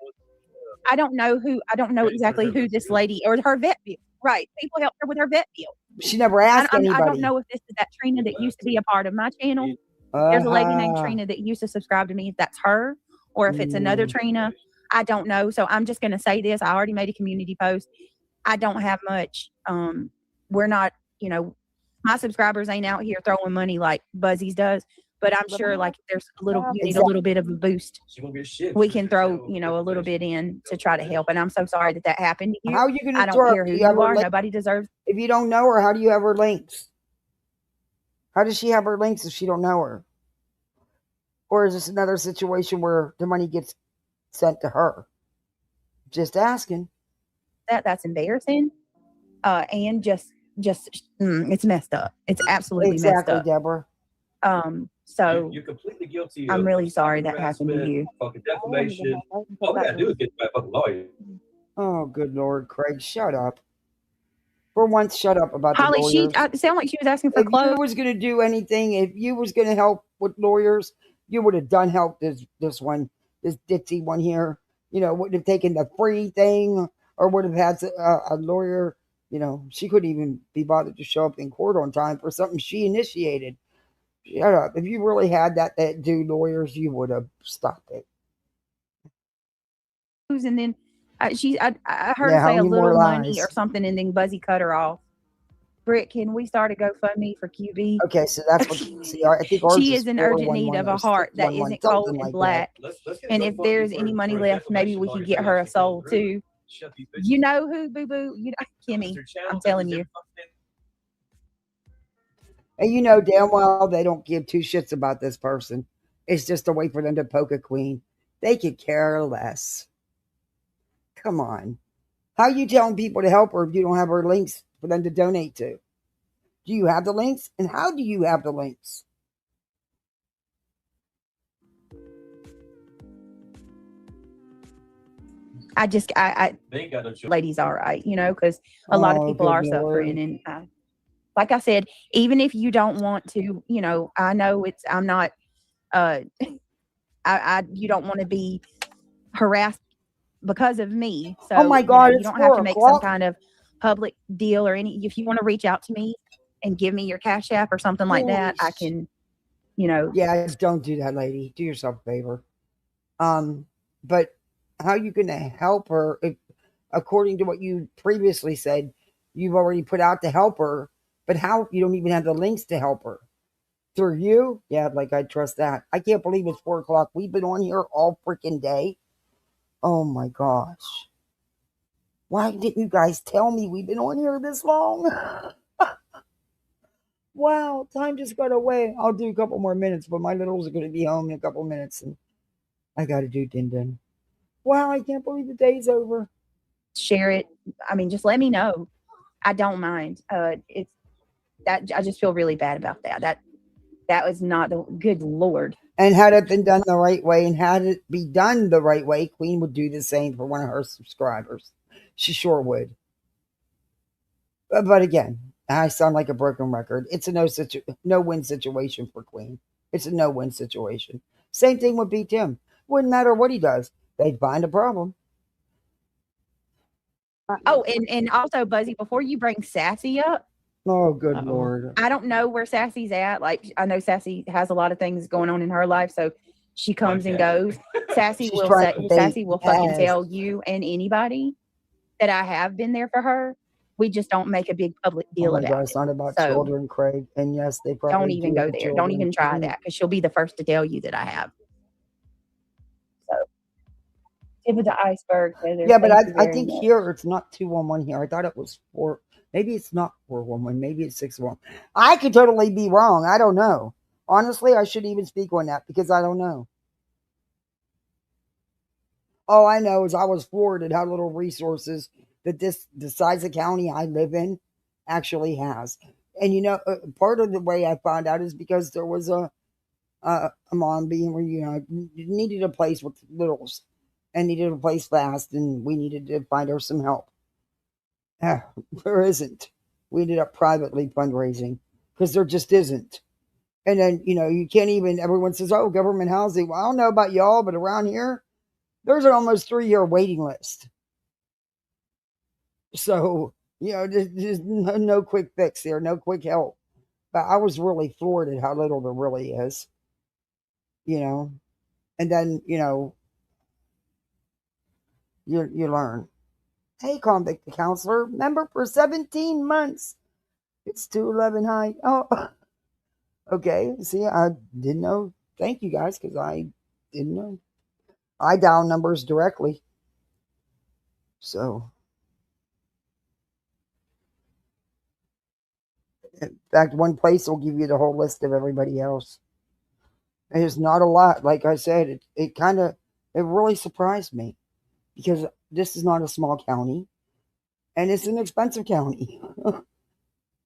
Speaker 2: don't know exactly who this lady or her vet bill. Right. People helped her with her vet bill.
Speaker 1: She never asked anybody.
Speaker 2: I don't know if this is that Trina that used to be a part of my channel. There's a lady named Trina that used to subscribe to me. If that's her or if it's another Trina, I don't know. So I'm just going to say this. I already made a community post. I don't have much. We're not, my subscribers ain't out here throwing money like Buzzy's does. But I'm sure like there's you need a little bit of a boost. We can throw, a little bit in to try to help. And I'm so sorry that happened to you.
Speaker 1: How are you going to
Speaker 2: I don't care who you are. Nobody deserves.
Speaker 1: If you don't know her, how do you have her links? How does she have her links if she don't know her? Or is this another situation where the money gets sent to her? Just asking.
Speaker 2: That's embarrassing. And just it's messed up. It's absolutely messed up.
Speaker 1: Deborah.
Speaker 2: So
Speaker 3: you're completely guilty.
Speaker 2: I'm really sorry that happened to you.
Speaker 3: Fucking defamation. All we gotta do is get by a fucking lawyer.
Speaker 1: Oh, good Lord, Craig, shut up. For once, shut up about
Speaker 2: Holly,
Speaker 1: the lawyers.
Speaker 2: She sounded like she was asking for clothes.
Speaker 1: If you was going to do anything, if you was going to help with lawyers, you would have done help this one, this ditzy one here. Wouldn't have taken the free thing or would have had a lawyer. She couldn't even be bothered to show up in court on time for something she initiated. Shut up. If you really had that do lawyers, you would have stopped it.
Speaker 2: And then I heard her say a little money or something, and then Buzzy cut her off. Britt, can we start a GoFundMe for QB?
Speaker 1: Okay, so that's what I think
Speaker 2: she is in urgent need of a heart that isn't cold and black. And if there's any money left, maybe we can get her a soul too. You know who, boo boo? Kimmy. I'm telling you.
Speaker 1: And damn well they don't give two shits about this person. It's just a way for them to poke a queen. They could care less. Come on. How are you telling people to help her if you don't have her links for them to donate to? Do you have the links? And how do you have the links?
Speaker 2: Ladies, all right, because a lot of people are suffering. And like I said, even if you don't want to, I know I'm not, you don't want to be harassed because of me. So,
Speaker 1: oh my God,
Speaker 2: you don't have to make some kind of public deal or if you want to reach out to me and give me your Cash App or something like that, I can,
Speaker 1: Yeah, don't do that, lady. Do yourself a favor. But how are you going to help her if, according to what you previously said, you've already put out to help her, but how you don't even have the links to help her? Through you? Yeah, like I trust that. I can't believe it's 4:00. We've been on here all freaking day. Oh my gosh. Why didn't you guys tell me we've been on here this long? Wow, time just got away. I'll do a couple more minutes, but my littles are going to be home in a couple minutes and I got to do din. Wow, I can't believe the day's over.
Speaker 2: Share it. I mean, just let me know. I don't mind. It's that I just feel really bad about that. That was not the good Lord.
Speaker 1: And had it been done the right way and had it be done the right way, Queen would do the same for one of her subscribers. She sure would. But again, I sound like a broken record. It's a no-win situation for Queen. It's a no-win situation. Same thing with B. Tim. Wouldn't matter what he does. They'd find a problem.
Speaker 2: Oh, and also, Buzzy, before you bring Sassy up.
Speaker 1: Oh, good Lord.
Speaker 2: I don't know where Sassy's at. Like, I know Sassy has a lot of things going on in her life, so she comes and goes. Sassy will fucking tell you and anybody that I have been there for her. We just don't make a big public deal about it.
Speaker 1: It's not about children, Craig. And yes, they probably
Speaker 2: don't even go there. Children. Don't even try that because she'll be the first to tell you that I have. So, tip of the iceberg. Heather.
Speaker 1: Yeah, but I think here it's not 211 here. I thought it was 4. Maybe it's not 411. Maybe it's 611. I could totally be wrong. I don't know. Honestly, I shouldn't even speak on that because I don't know. All I know is I was floored at how little resources that the size of county I live in actually has. And part of the way I found out is because there was a a mom being where, needed a place with littles and needed a place fast, and we needed to find her some help. There isn't. We ended up privately fundraising because there just isn't. And then, you can't even, everyone says, oh, government housing. Well, I don't know about y'all, but around here, there's an almost 3-year waiting list. So, there's no quick fix there, no quick help. But I was really floored at how little there really is, and then, you learn. Hey, convict counselor, member for 17 months. It's 211 high. Oh, okay. See, I didn't know. Thank you guys, because I didn't know. I dial numbers directly. So, in fact, one place will give you the whole list of everybody else. There's not a lot. Like I said, it really surprised me because this is not a small county and it's an expensive county.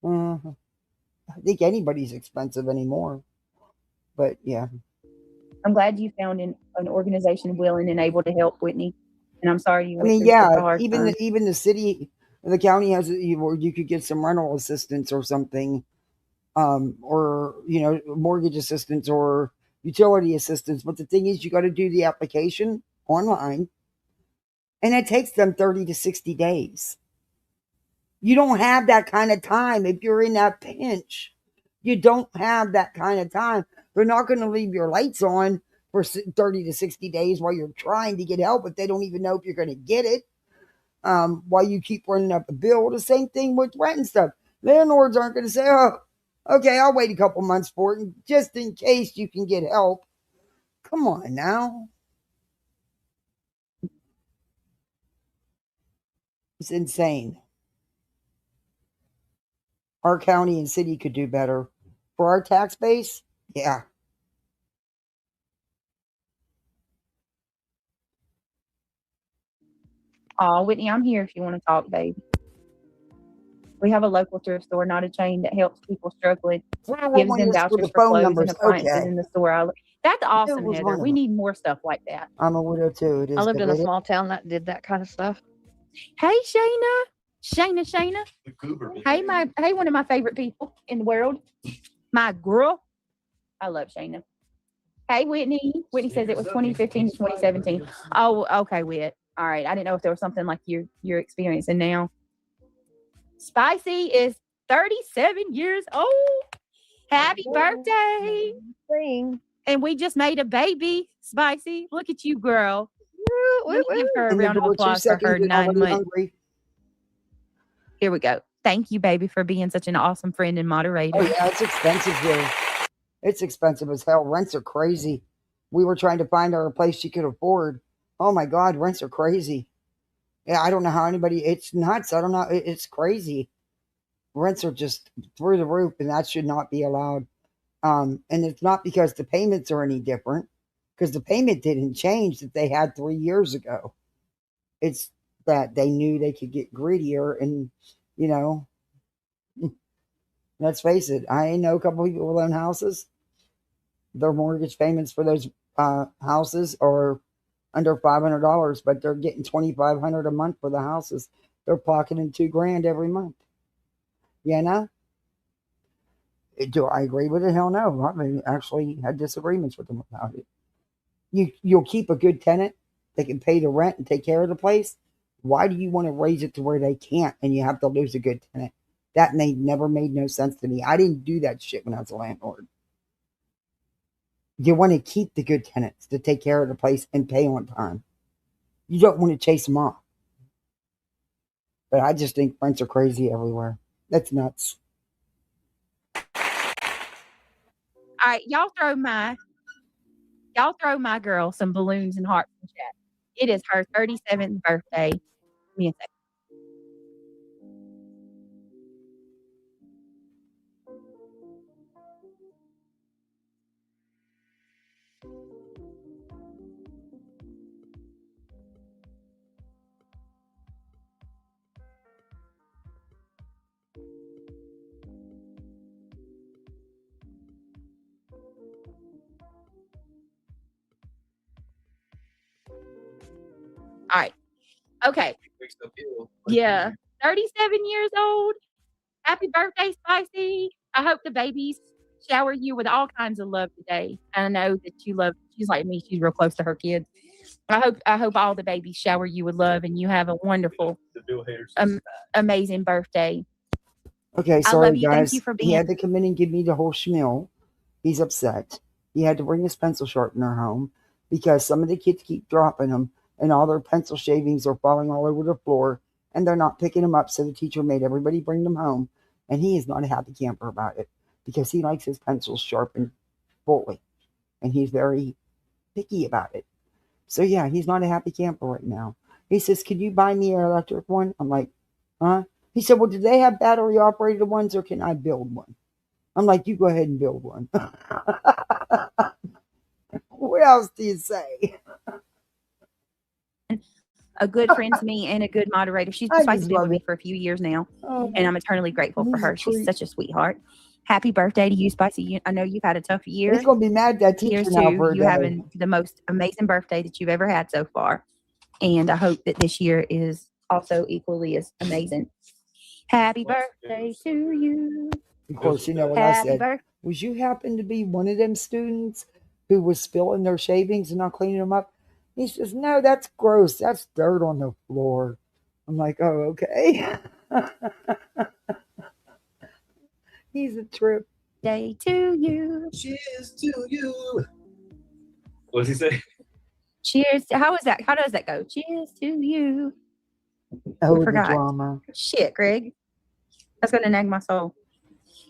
Speaker 1: I think anybody's expensive anymore. But yeah.
Speaker 2: I'm glad you found an organization willing and able to help, Whitney. And I'm sorry you
Speaker 1: I
Speaker 2: went
Speaker 1: mean,
Speaker 2: through such a
Speaker 1: yeah,
Speaker 2: hard time.
Speaker 1: even the city, the county has where you could get some rental assistance or something, or mortgage assistance or utility assistance. But the thing is, you got to do the application online, and it takes them 30 to 60 days. You don't have that kind of time if you're in that pinch. You don't have that kind of time. They're not going to leave your lights on for 30 to 60 days while you're trying to get help, if they don't even know if you're going to get it. While you keep running up a bill. The same thing with rent and stuff. Landlords aren't going to say, oh, okay, I'll wait a couple months for it, just in case you can get help. Come on now. It's insane. Our county and city could do better. For our tax base, yeah.
Speaker 2: Oh, Whitney, I'm here if you want to talk, babe. We have a local thrift store, not a chain, that helps people struggling. Gives them vouchers for clothes and appliances in the store. That's awesome, Heather. We need more stuff like that.
Speaker 1: I'm a widow too. It is.
Speaker 4: I lived in a small town that did that kind of stuff.
Speaker 2: Hey, Shayna. Hey, one of my favorite people in the world. My girl. I love Shayna. Hey, Whitney. Whitney says it was 2015 to 2017. Oh, okay, Whit. All right. I didn't know if there was something like you're experiencing now. Spicy is 37 years old. Happy birthday. And we just made a baby, Spicy. Look at you, girl. Let's give her a round of applause for her 9 months. Hungry. Here we go. Thank you, baby, for being such an awesome friend and moderator.
Speaker 1: Oh, yeah, it's expensive here. It's expensive as hell. Rents are crazy. We were trying to find her a place she could afford. Oh, my God, rents are crazy. Yeah, I don't know how anybody, it's nuts. I don't know. It's crazy. Rents are just through the roof, and that should not be allowed. And it's not because the payments are any different, because the payment didn't change that they had 3 years ago. It's that they knew they could get greedier, and, let's face it, I know a couple of people who own houses. Their mortgage payments for those houses are under $500, but they're getting $2,500 a month for the houses. They're pocketing $2,000 every month. Do I agree with it? Hell no. I've actually had disagreements with them about it. You'll keep a good tenant. They can pay the rent and take care of the place. Why do you want to raise it to where they can't and you have to lose a good tenant? That never made no sense to me. I didn't do that shit when I was a landlord. You want to keep the good tenants to take care of the place and pay on time. You don't want to chase them off. But I just think rents are crazy everywhere. That's nuts.
Speaker 2: All right, y'all throw my girl some balloons and hearts in chat. It is her 37th birthday. Give me a second. All right. Okay. Yeah. 37 years old. Happy birthday, Spicy. I hope the babies shower you with all kinds of love today. I know that she's like me. She's real close to her kids. I hope all the babies shower you with love and you have a wonderful, amazing birthday.
Speaker 1: Okay,
Speaker 2: I
Speaker 1: sorry
Speaker 2: love you. Thank
Speaker 1: guys.
Speaker 2: you for
Speaker 1: He
Speaker 2: being.
Speaker 1: had to come in and give me the whole schmeal. He's upset. He had to bring his pencil sharpener home because some of the kids keep dropping them and all their pencil shavings are falling all over the floor and they're not picking them up. So the teacher made everybody bring them home. And he is not a happy camper about it because he likes his pencils sharpened fully. And he's very picky about it. So yeah, he's not a happy camper right now. He says, "Could you buy me an electric one?" I'm like, "Huh?" He said, "Well, do they have battery operated ones or can I build one?" I'm like, "You go ahead and build one." What else do you say?
Speaker 2: A good friend to me and a good moderator. She's been with me for a few years now, and I'm eternally grateful for her. She's such a sweetheart. Happy birthday to you, Spicy. I know you've had a tough year.
Speaker 1: He's going to be mad at that teacher now for
Speaker 2: you having the most amazing birthday that you've ever had so far. And I hope that this year is also equally as amazing. Happy birthday to you.
Speaker 1: Of course, you know what I said. Was you happen to be one of them students who was spilling their shavings and not cleaning them up? He says, "No, that's gross. That's dirt on the floor." I'm like, "Oh, okay." He's a trip.
Speaker 2: Day to you.
Speaker 3: Cheers to you. What does he say?
Speaker 2: Cheers. How is that? How does that go? Cheers to you.
Speaker 1: Oh, the drama.
Speaker 2: Shit, Greg. That's going to nag my soul.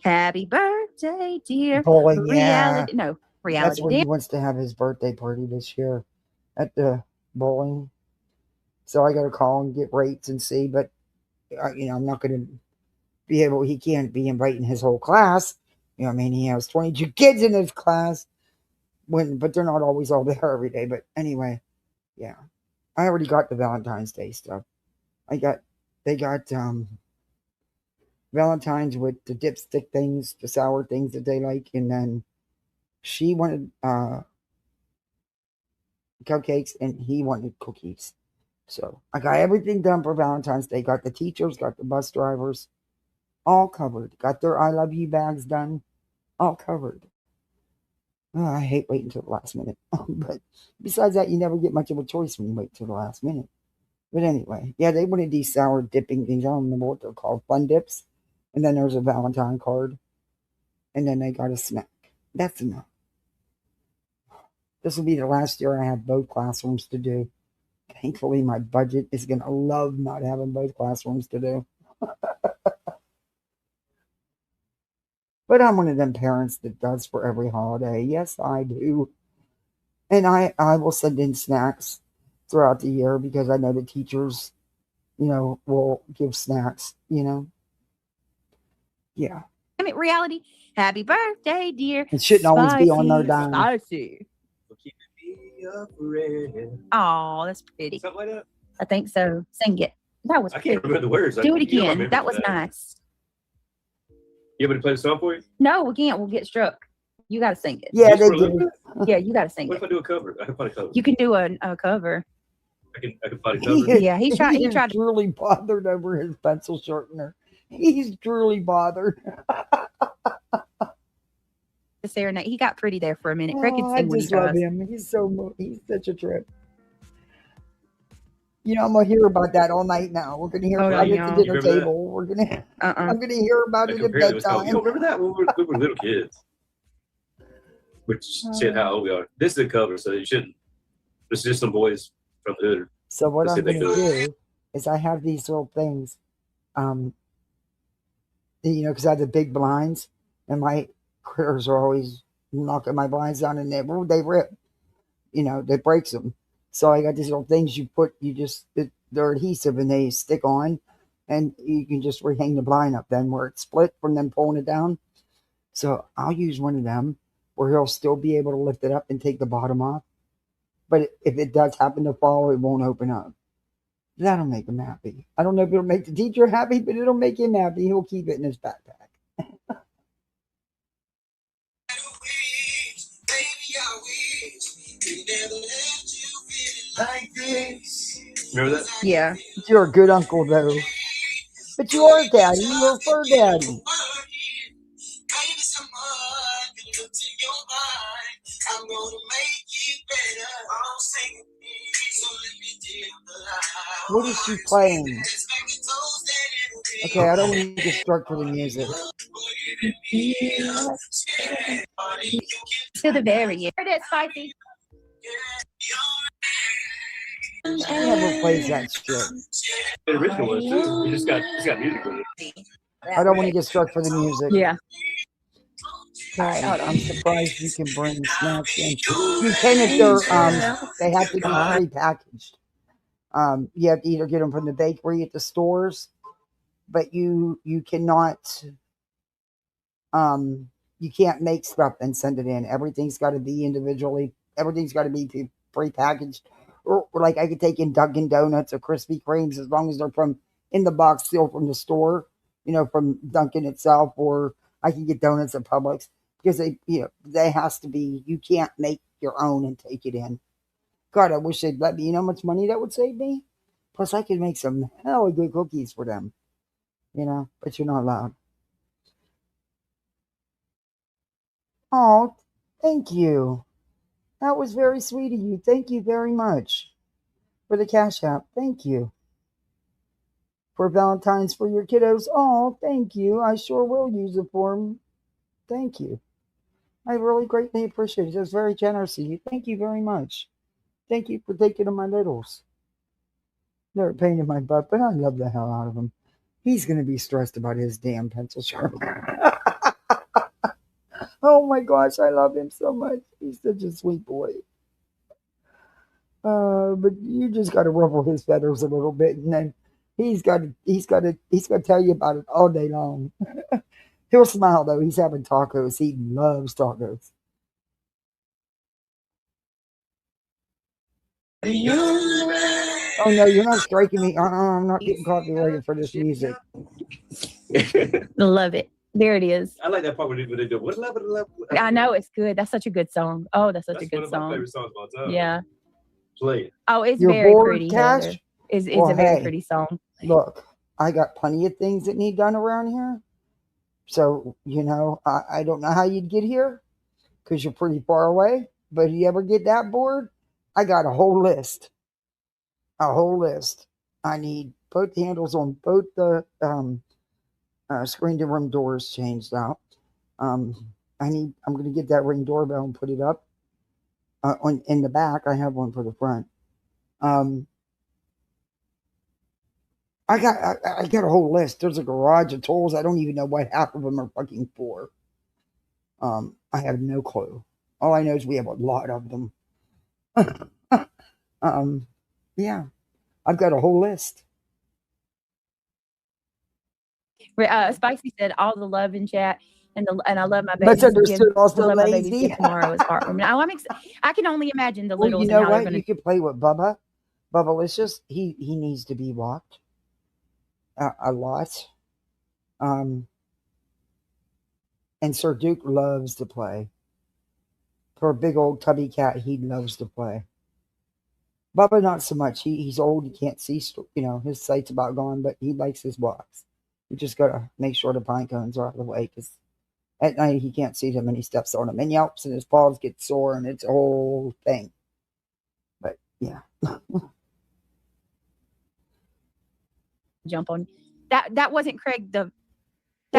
Speaker 2: Happy birthday, dear.
Speaker 1: Bowling, yeah.
Speaker 2: No, reality.
Speaker 1: That's when he wants to have his birthday party this year at the bowling. So I got to call and get rates and see. But, I'm not going to be able, he can't be inviting his whole class. I mean, he has 22 kids in his class. But they're not always all there every day. But anyway, yeah. I already got the Valentine's Day stuff. They got Valentine's with the dipstick things, the sour things that they like, and then she wanted cupcakes and he wanted cookies. So I got everything done for Valentine's Day. Got the teachers, got the bus drivers, all covered. Got their I love you bags done, all covered. Oh, I hate waiting till the last minute. But besides that, you never get much of a choice when you wait till the last minute. But anyway, yeah, they wanted these sour dipping things. I don't remember what they're called. Fun dips. And then there's a Valentine card. And then they got a snack. That's enough. This will be the last year I have both classrooms to do. Thankfully, my budget is going to love not having both classrooms to do. But I'm one of them parents that does for every holiday. Yes, I do. And I will send in snacks throughout the year because I know the teachers, will give snacks, Yeah.
Speaker 2: I mean, reality. Happy birthday, dear.
Speaker 1: It shouldn't always be on their dime.
Speaker 2: Spicy. Oh, that's pretty.
Speaker 3: Something like that?
Speaker 2: I think so. Sing it. That was
Speaker 3: I can't remember the words.
Speaker 2: Do it again. That was nice.
Speaker 3: You want me to play the song for you?
Speaker 2: No, we can't. We'll get struck. You got to sing it.
Speaker 1: Yeah, they do.
Speaker 2: Yeah, you got to sing
Speaker 3: What
Speaker 2: it.
Speaker 3: if I do a cover? I can find a cover.
Speaker 2: You can do a cover.
Speaker 3: I can find a cover.
Speaker 2: Yeah, he tried to
Speaker 1: truly bothered over his pencil sharpener. He's truly bothered.
Speaker 2: serenade. He got pretty there for a minute. Greg can sing when he
Speaker 1: love
Speaker 2: does.
Speaker 1: him. He's such a trip. I'm gonna hear about that all night now. We're gonna hear about it at the dinner table. We're gonna I'm gonna hear about it at bedtime.
Speaker 3: You don't remember that when we were little kids? Which shit, how old we are. This is a cover, so you shouldn't. This is just some boys from the hood.
Speaker 1: So what I'm gonna do is I have these little things, because I have the big blinds, and my critters are always knocking my blinds down, and they rip. That breaks them. So I got these little things they're adhesive and they stick on, and you can just rehang the blind up then where it's split from them pulling it down. So I'll use one of them where he'll still be able to lift it up and take the bottom off. But if it does happen to fall, it won't open up. That'll make him happy. I don't know if it'll make the teacher happy, but it'll make him happy. He'll keep it in his backpack.
Speaker 5: Like this.
Speaker 3: Remember that?
Speaker 2: Yeah.
Speaker 1: You're a good uncle, though. But you are daddy. You're a fur daddy. What is she playing? Okay, I don't want to get struck for the music.
Speaker 2: To the very end. Heard it, Spicy.
Speaker 1: She never plays that shit.
Speaker 3: The original was too. It's got music with it.
Speaker 1: I don't want to get struck for the music.
Speaker 2: Yeah.
Speaker 1: God, I'm surprised you can bring snacks in. You can if they're they have to be prepackaged. You have to either get them from the bakery at the stores, but you cannot you can't make stuff and send it in. Everything's got to be individually. Everything's got to be prepackaged. Or like I could take in Dunkin' Donuts or Krispy Kremes as long as they're from in the box, still from the store, from Dunkin' itself, or I can get donuts at Publix because they has to be. You can't make your own and take it in. God, I wish they'd let me. You know how much money that would save me? Plus, I could make some hella good cookies for them. But you're not allowed. Oh, thank you. That was very sweet of you. Thank you very much for the Cash App. Thank you. For Valentine's for your kiddos. Oh, thank you. I sure will use it for them. Thank you. I really greatly appreciate it. It was very generous of you. Thank you very much. Thank you for taking of my littles. They're a pain in my butt, but I love the hell out of them. He's going to be stressed about his damn pencil sharpener. Oh my gosh, I love him so much. He's such a sweet boy. But you just got to ruffle his feathers a little bit, and then he's got to tell you about it all day long. He'll smile though. He's having tacos. He loves tacos. Oh no, you're not striking me. I'm not getting copyrighted for this music.
Speaker 2: Love it. There it is.
Speaker 3: I like that part when they do what love.
Speaker 2: I know it's good. That's such a good song. Oh, that's such a good
Speaker 3: one of my
Speaker 2: song.
Speaker 3: favorite songs of all time.
Speaker 2: Yeah.
Speaker 3: Play it.
Speaker 2: Oh, it's
Speaker 1: You're
Speaker 2: very
Speaker 1: bored,
Speaker 2: pretty.
Speaker 1: Cash?
Speaker 2: It's
Speaker 1: Well,
Speaker 2: a very
Speaker 1: hey,
Speaker 2: pretty song.
Speaker 1: Look, I got plenty of things that need done around here. So, I don't know how you'd get here because you're pretty far away. But if you ever get that bored, I got a whole list. A whole list. I need both handles on both the screen to room doors changed out. I'm going to get that Ring doorbell and put it up. In the back, I have one for the front. I got a whole list. There's a garage of tools. I don't even know what half of them are fucking for. I have no clue. All I know is we have a lot of them. Yeah, I've got a whole list.
Speaker 2: Spicy said all the love in chat, and I love my baby.
Speaker 1: Misunderstood. Also lazy.
Speaker 2: Tomorrow is heartwarming. I can only imagine the
Speaker 1: Well,
Speaker 2: littles.
Speaker 1: you know
Speaker 2: and how
Speaker 1: what?
Speaker 2: they're gonna...
Speaker 1: You could play with Bubba. Bubbalicious. He needs to be walked a lot. And Sir Duke loves to play. For a big old tubby cat, he loves to play. Bubba, not so much. He's old. He can't see. His sight's about gone, but he likes his walks. You just got to make sure the pine cones are out of the way because at night he can't see them and he steps on them and yelps and his paws get sore and it's a whole thing. But yeah.
Speaker 2: Jump on that wasn't Craig that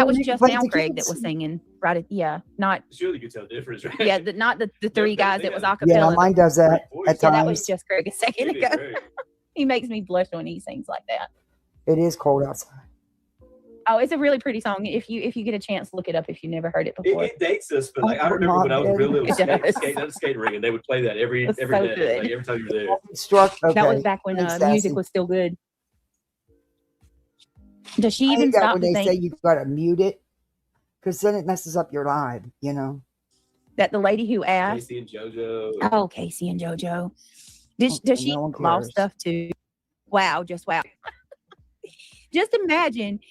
Speaker 2: was just now Craig that was singing, right? Yeah, not
Speaker 3: surely you tell difference, right?
Speaker 2: Yeah, not the three guys that was acapella.
Speaker 1: Yeah, mine does that at times.
Speaker 2: That was just Craig a second ago. He makes me blush when he sings like that.
Speaker 1: It is cold outside.
Speaker 2: Oh, it's a really pretty song. If you get a chance, look it up if you never heard it before.
Speaker 3: It dates us, but I remember when I was real little skating ring, and they would play that every day, like every time you were there.
Speaker 2: That was back when music was still good. Does she even stop
Speaker 1: when they say you've got to mute it? Because then it messes up your live,
Speaker 2: That the lady who asked.
Speaker 3: Casey and JoJo.
Speaker 2: Oh, Casey and JoJo. Does she law stuff too? Wow, just wow. Just imagine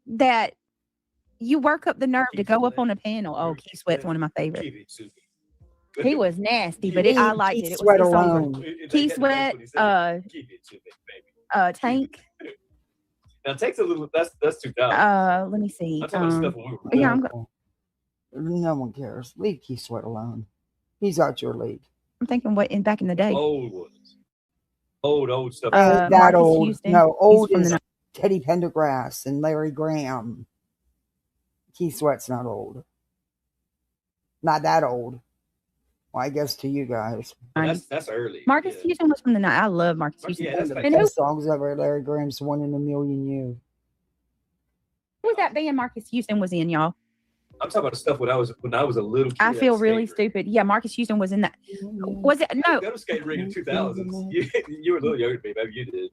Speaker 2: that you work up the nerve to go up on a panel. Oh, Keith Sweat's one of my favorites. He was nasty, but
Speaker 1: Leave
Speaker 2: I liked
Speaker 1: Keith
Speaker 2: it. It was
Speaker 1: Sweat
Speaker 2: the song.
Speaker 1: alone.
Speaker 2: Keith Sweat,
Speaker 3: Keep it to me, baby.
Speaker 2: Tank.
Speaker 3: Now Tank's a little. That's 2000.
Speaker 2: Let me see.
Speaker 3: I'm talking about stuff when we were.
Speaker 2: Yeah,
Speaker 1: No one cares. Leave Keith Sweat alone. He's out your league.
Speaker 2: I'm thinking what in back in the day.
Speaker 3: Old ones. Old stuff.
Speaker 1: That
Speaker 2: Marcus
Speaker 1: old.
Speaker 2: Houston.
Speaker 1: No, old
Speaker 2: He's from
Speaker 1: is
Speaker 2: the
Speaker 1: Teddy Pendergrass and Larry Graham. Keith Sweat's not old. Not that old. Well, I guess to you guys.
Speaker 3: That's early.
Speaker 2: Marcus Houston was from the night. I love Marcus Houston.
Speaker 3: Yeah, that's
Speaker 2: and who
Speaker 1: songs ever. Larry Graham's One in a Million You.
Speaker 2: was that band Marcus Houston was in, y'all?
Speaker 3: I'm talking about stuff when I was a little kid.
Speaker 2: I feel really stupid. Yeah, Marcus Houston was in that. Was it? No.
Speaker 3: Go to skate ring in the 2000s. You were a little younger than me. Maybe you did.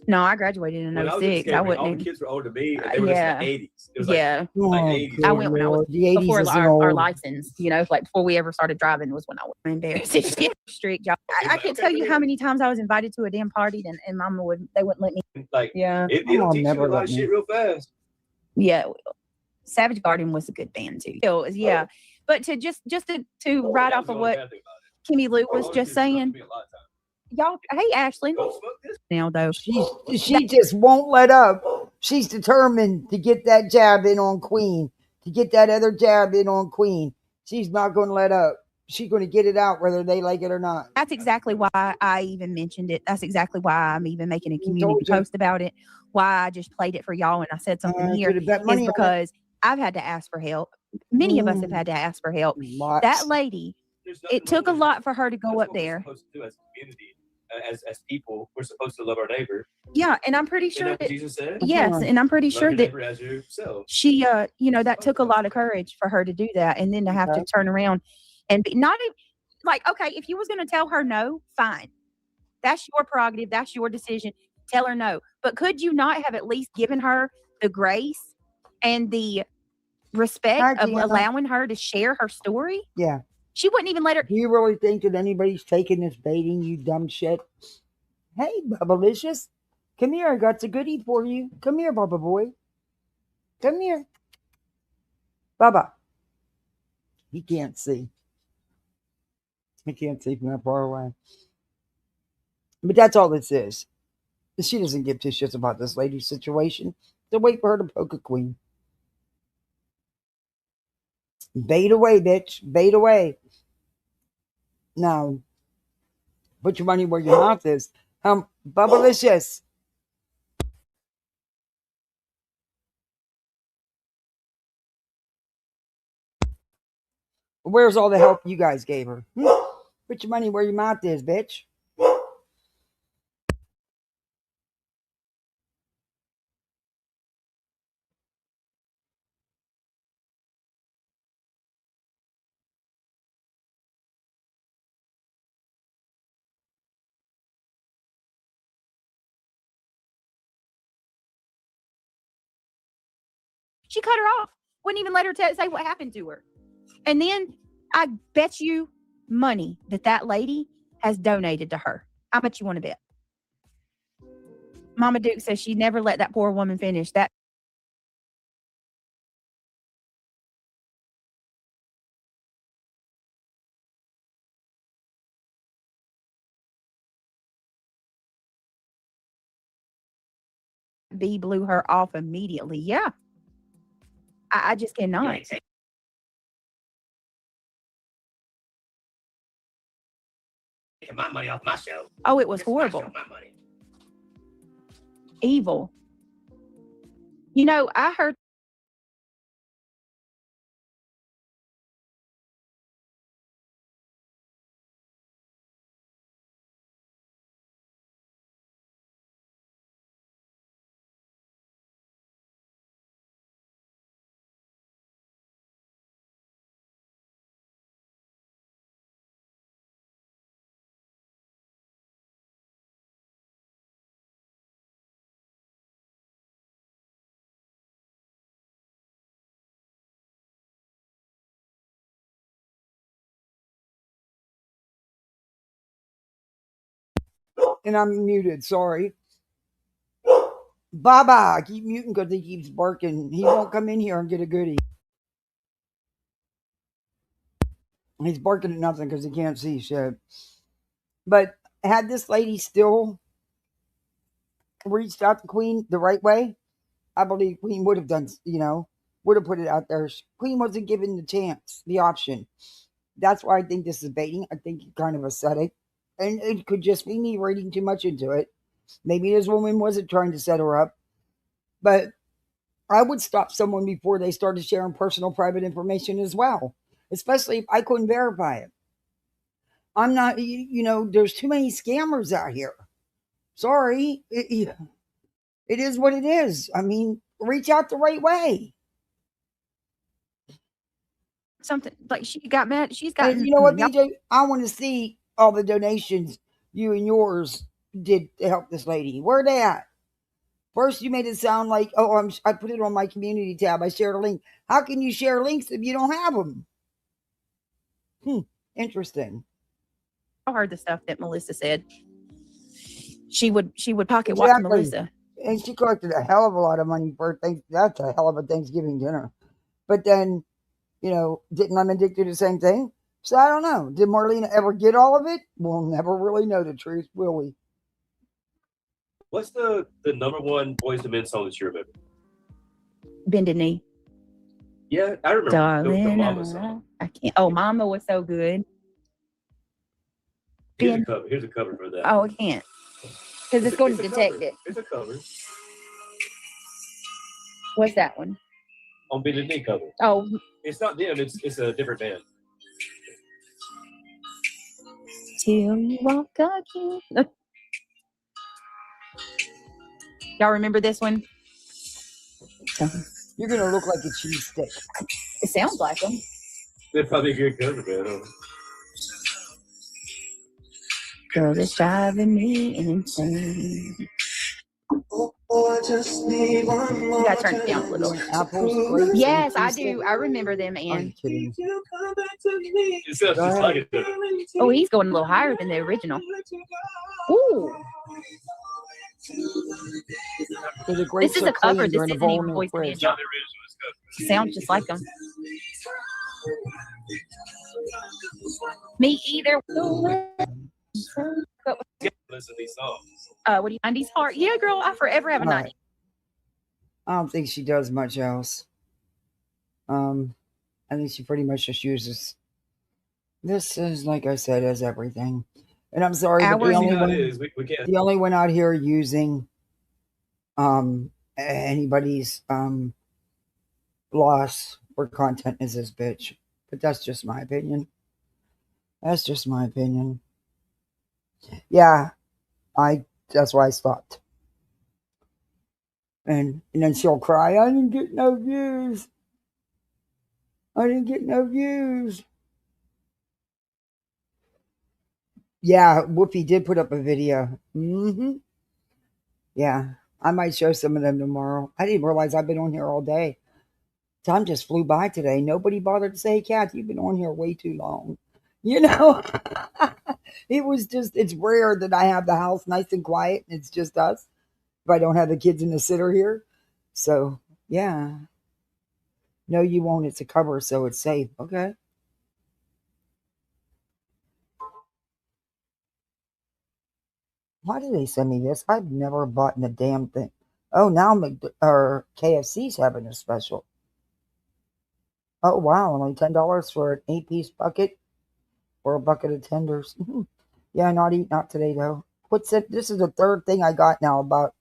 Speaker 2: No, I graduated in
Speaker 3: When I was in
Speaker 2: 06.
Speaker 3: skate
Speaker 2: I
Speaker 3: ring,
Speaker 2: wouldn't.
Speaker 3: all the kids were older than me, and they were just in the 80s. It was like 80s.
Speaker 2: I went when I was
Speaker 1: The 80s
Speaker 2: before
Speaker 1: isn't
Speaker 2: our
Speaker 1: old.
Speaker 2: license. You know, like before we ever started driving was when I was embarrassing. Strict, y'all. I can't tell you how many times I was invited to a damn party and Mama wouldn't let me.
Speaker 3: Like
Speaker 2: Yeah,
Speaker 3: it'll teach you a lot of shit real fast.
Speaker 2: Yeah, Savage Garden was a good band too. It was, yeah, but to just to ride off of what Kimmy Lou was just saying. Y'all, hey Ashley. Now though,
Speaker 1: she just won't let up. She's determined to get that jab in on Queen, to get that other jab in on Queen. She's not going to let up. She's going to get it out whether they like it or not.
Speaker 2: That's exactly why I even mentioned it. That's exactly why I'm even making a community post about it. Why I just played it for y'all and I said something here is because I've had to ask for help. Many of us have had to ask for help. That lady, it took a lot for her to go up there.
Speaker 3: As people, we're supposed to love our neighbor.
Speaker 2: Yeah, and I'm pretty sure that
Speaker 3: Jesus said.
Speaker 2: Yes, and I'm pretty sure that
Speaker 3: as yourself.
Speaker 2: she, that took a lot of courage for her to do that, and then to have to turn around and be not even like, okay, if you was going to tell her no, fine, that's your prerogative, that's your decision. Tell her no, but could you not have at least given her the grace and the respect of allowing her to share her story?
Speaker 1: Yeah.
Speaker 2: She wouldn't even let her.
Speaker 1: Do you really think that anybody's taking this baiting, you dumb shit? Hey, Bubbalicious. Come here. I got a goodie for you. Come here, Bubba boy. Come here. Bubba. He can't see. He can't see from that far away. But that's all this is. She doesn't give two shits about this lady's situation. So wait for her to poke a queen. Bait away, bitch. Bait away. Now, put your money where your mouth is. Bubbalicious. Where's all the help you guys gave her? Put your money where your mouth is, bitch.
Speaker 2: She cut her off. Wouldn't even let her say what happened to her. And then I bet you money that lady has donated to her. How much you want to bet? Mama Duke says she never let that poor woman finish that. B blew her off immediately. Yeah. I just cannot.
Speaker 3: Taking my money off my show.
Speaker 2: Oh, it was horrible. Evil. You know, I heard
Speaker 1: And I'm muted, sorry. Baba, keep muting because he keeps barking. He won't come in here and get a goodie. He's barking at nothing because he can't see shit. But had this lady still reached out to Queen the right way, I believe Queen would have done, would have put it out there. Queen wasn't given the chance, the option. That's why I think this is baiting. I think it's kind of aesthetic. And it could just be me reading too much into it. Maybe this woman wasn't trying to set her up. But I would stop someone before they started sharing personal private information as well. Especially if I couldn't verify it. I'm not, there's too many scammers out here. Sorry. It is what it is. I mean, reach out the right way.
Speaker 2: Something like she got mad. She's got.
Speaker 1: And you know what, BJ? I want to see all the donations you and yours did to help this lady. Where are they at? First, you made it sound like, I put it on my community tab. I shared a link. How can you share links if you don't have them? Interesting.
Speaker 2: I heard the stuff that Melissa said. She would pocket watch Melissa.
Speaker 1: And she collected a hell of a lot of money for things. That's a hell of a Thanksgiving dinner. But then, didn't Lemon Dick do the same thing? So I don't know. Did Marlena ever get all of it? We'll never really know the truth, will we?
Speaker 3: What's the number one Boyz II Men song that you remember?
Speaker 2: Bended Knee.
Speaker 3: Yeah, I remember.
Speaker 2: Darling,
Speaker 3: the Mama song.
Speaker 2: I can't. Oh, Mama was so good.
Speaker 3: Here's a cover for that.
Speaker 2: Oh, I can't. Because it's going to detect it.
Speaker 3: It's a cover.
Speaker 2: What's that one?
Speaker 3: On Bended Knee cover.
Speaker 2: Oh.
Speaker 3: It's not them. It's a different band.
Speaker 2: Till you walk again. Y'all remember this one?
Speaker 1: You're going to look like a cheese stick.
Speaker 2: It sounds like them.
Speaker 3: They're probably a good cover band.
Speaker 2: Girl, it's driving me insane.
Speaker 5: I just need one
Speaker 2: You
Speaker 5: more.
Speaker 2: gotta turn it down a little.
Speaker 1: Apples,
Speaker 2: Yes, I do. I remember them, and
Speaker 3: It sounds just like it.
Speaker 2: oh, he's going a little higher than the original. Ooh, this is a cover. This isn't even Boyz II Men.
Speaker 3: It's not the original. It's cover.
Speaker 2: Sounds just like them. Me either.
Speaker 3: Listen to these songs.
Speaker 2: What do you 90s heart? Yeah, girl, I forever have a 90s.
Speaker 1: I don't think she does much else. I think she pretty much just uses. This is, like I said, as everything. And I'm sorry, but the only one out here using anybody's loss or content is this bitch. But that's just my opinion. That's just my opinion. Yeah, that's why I stopped. And then she'll cry, I didn't get no views. I didn't get no views. Yeah, Whoopi did put up a video. Yeah, I might show some of them tomorrow. I didn't realize I've been on here all day. Time just flew by today. Nobody bothered to say, hey, Kath, you've been on here way too long. It's rare that I have the house nice and quiet and it's just us. If I don't have the kids and the sitter here. So, yeah. No, you won't. It's a cover, so it's safe. Okay. Why did they send me this? I've never bought a damn thing. Oh, now KFC's having a special. Oh, wow. Only $10 for an 8-piece bucket or a bucket of tenders. Yeah, not today, though. What's it? This is the third thing I got now about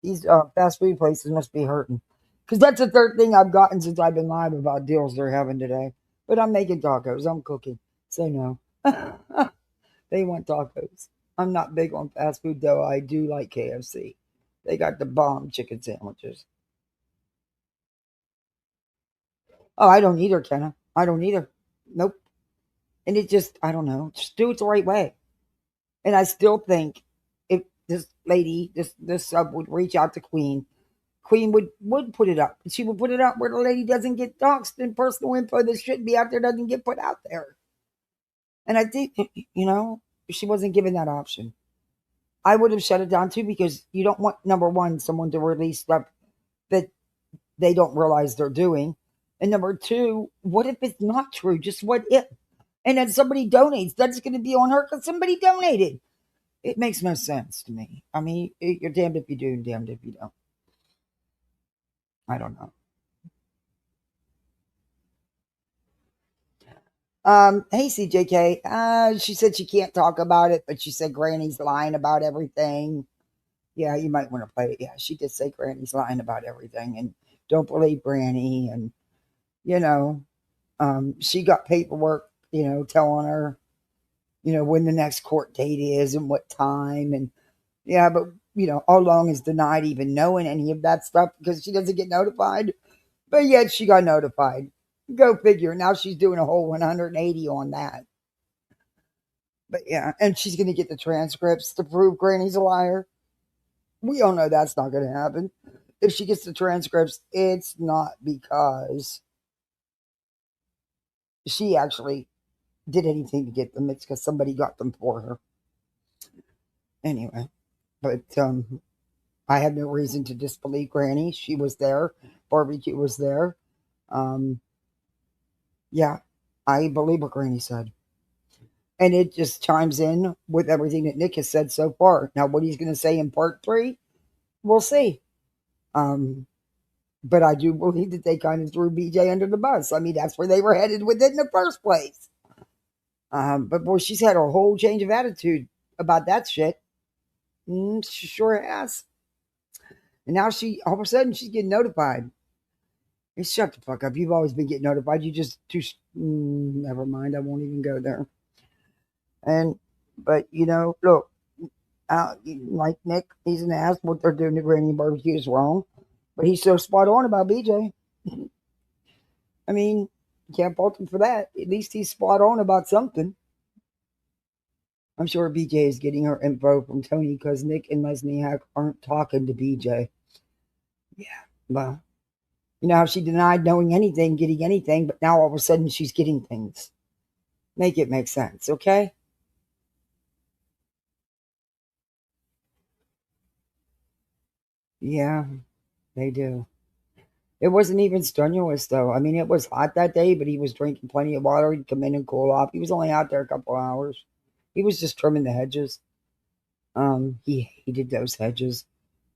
Speaker 1: these fast food places must be hurting. Because that's the third thing I've gotten since I've been live about deals they're having today. But I'm making tacos. I'm cooking. So no. They want tacos. I'm not big on fast food, though. I do like KFC. They got the bomb chicken sandwiches. Oh, I don't either, Kenna. I don't either. Nope. And it just, I don't know. Just do it the right way. And I still think if this lady, this sub would reach out to Queen would put it up. She would put it up where the lady doesn't get doxxed and personal info that shouldn't be out there doesn't get put out there. And I think, if she wasn't given that option, I would have shut it down too, because you don't want, number one, someone to release stuff that they don't realize they're doing. And number two, what if it's not true? Just what if? And then somebody donates. That's going to be on her because somebody donated. It makes no sense to me. I mean, you're damned if you do and damned if you don't. I don't know. Hey CJK. She said she can't talk about it, but she said Granny's lying about everything. Yeah, you might want to play it. Yeah, she did say Granny's lying about everything and don't believe Granny. And, she got paperwork, telling her, when the next court date is and what time. And yeah, but, Oolong is denied even knowing any of that stuff because she doesn't get notified. But yet she got notified. Go figure. Now she's doing a whole 180 on that. But yeah, and she's going to get the transcripts to prove Granny's a liar. We all know that's not going to happen. If she gets the transcripts, it's not because she actually did anything to get them. It's because somebody got them for her. Anyway, but I had no reason to disbelieve Granny. She was there. Barbecue was there. Yeah, I believe what Granny said. And it just chimes in with everything that Nick has said so far. Now, what he's going to say in part 3, we'll see. But I do believe that they kind of threw BJ under the bus. I mean, that's where they were headed with it in the first place. But boy, she's had a whole change of attitude about that shit. She sure has. And now all of a sudden, she's getting notified. Hey, shut the fuck up. You've always been getting notified. You just never mind. I won't even go there. But look, like Nick, he's an ass. What they're doing to Granny Barbecue is wrong. But he's so spot on about BJ. I mean, you can't fault him for that. At least he's spot on about something. I'm sure BJ is getting her info from Tony because Nick and Leslie Hack aren't talking to BJ. Yeah, well, you know how she denied knowing anything, getting anything, but now all of a sudden she's getting things. Make it make sense, okay? Yeah, they do. It wasn't even strenuous, though. I mean, it was hot that day, but he was drinking plenty of water. He'd come in and cool off. He was only out there a couple hours. He was just trimming the hedges. He hated those hedges.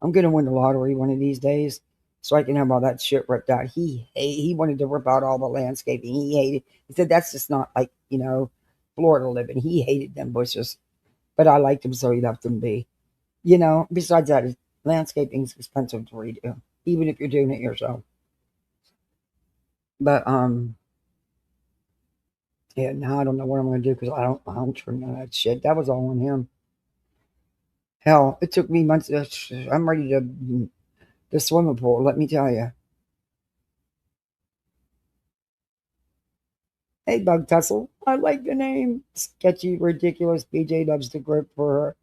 Speaker 1: I'm going to win the lottery one of these days so I can have all that shit ripped out. He wanted to rip out all the landscaping. He hated. He said that's just not like, Florida living. He hated them bushes. But I liked them, so he left them be. Besides that, landscaping is expensive to redo, even if you're doing it yourself. But yeah, now I don't know what I'm gonna do because I don't trim none of that shit. That was all on him. Hell, it took me months. I'm ready to the swimming pool. Let me tell you. Hey, Bug Tussle. I like the name. Sketchy, ridiculous. BJ loves the grip for her.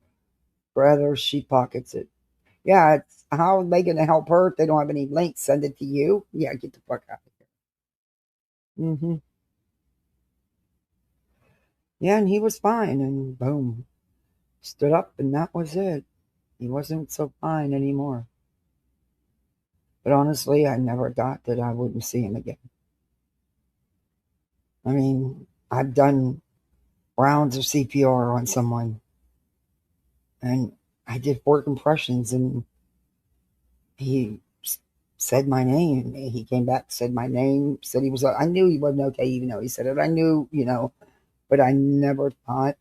Speaker 1: Rather, she pockets it. Yeah, how are they gonna help her if they don't have any links? Send it to you. Yeah, get the fuck out of here. Mm-hmm. Yeah, and he was fine, and boom, stood up, and that was it. He wasn't so fine anymore. But honestly, I never thought that I wouldn't see him again. I mean, I've done rounds of CPR on someone, and I did 4 compressions, and he said my name. He came back, said my name, said he was. I knew he wasn't okay, even though he said it. I knew, but I never thought.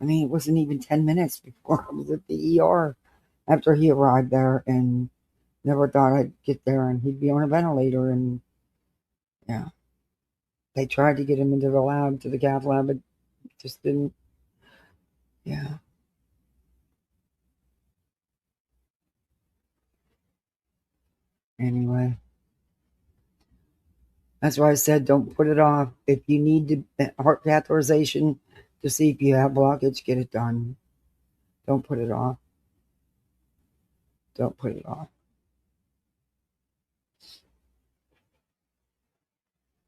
Speaker 1: I mean, it wasn't even 10 minutes before I was at the ER after he arrived there, and never thought I'd get there and he'd be on a ventilator. And yeah, they tried to get him into the lab, to the cath lab, but just didn't. Yeah. Anyway, that's why I said don't put it off. If you need heart catheterization to see if you have blockage, get it done. Don't put it off. Don't put it off.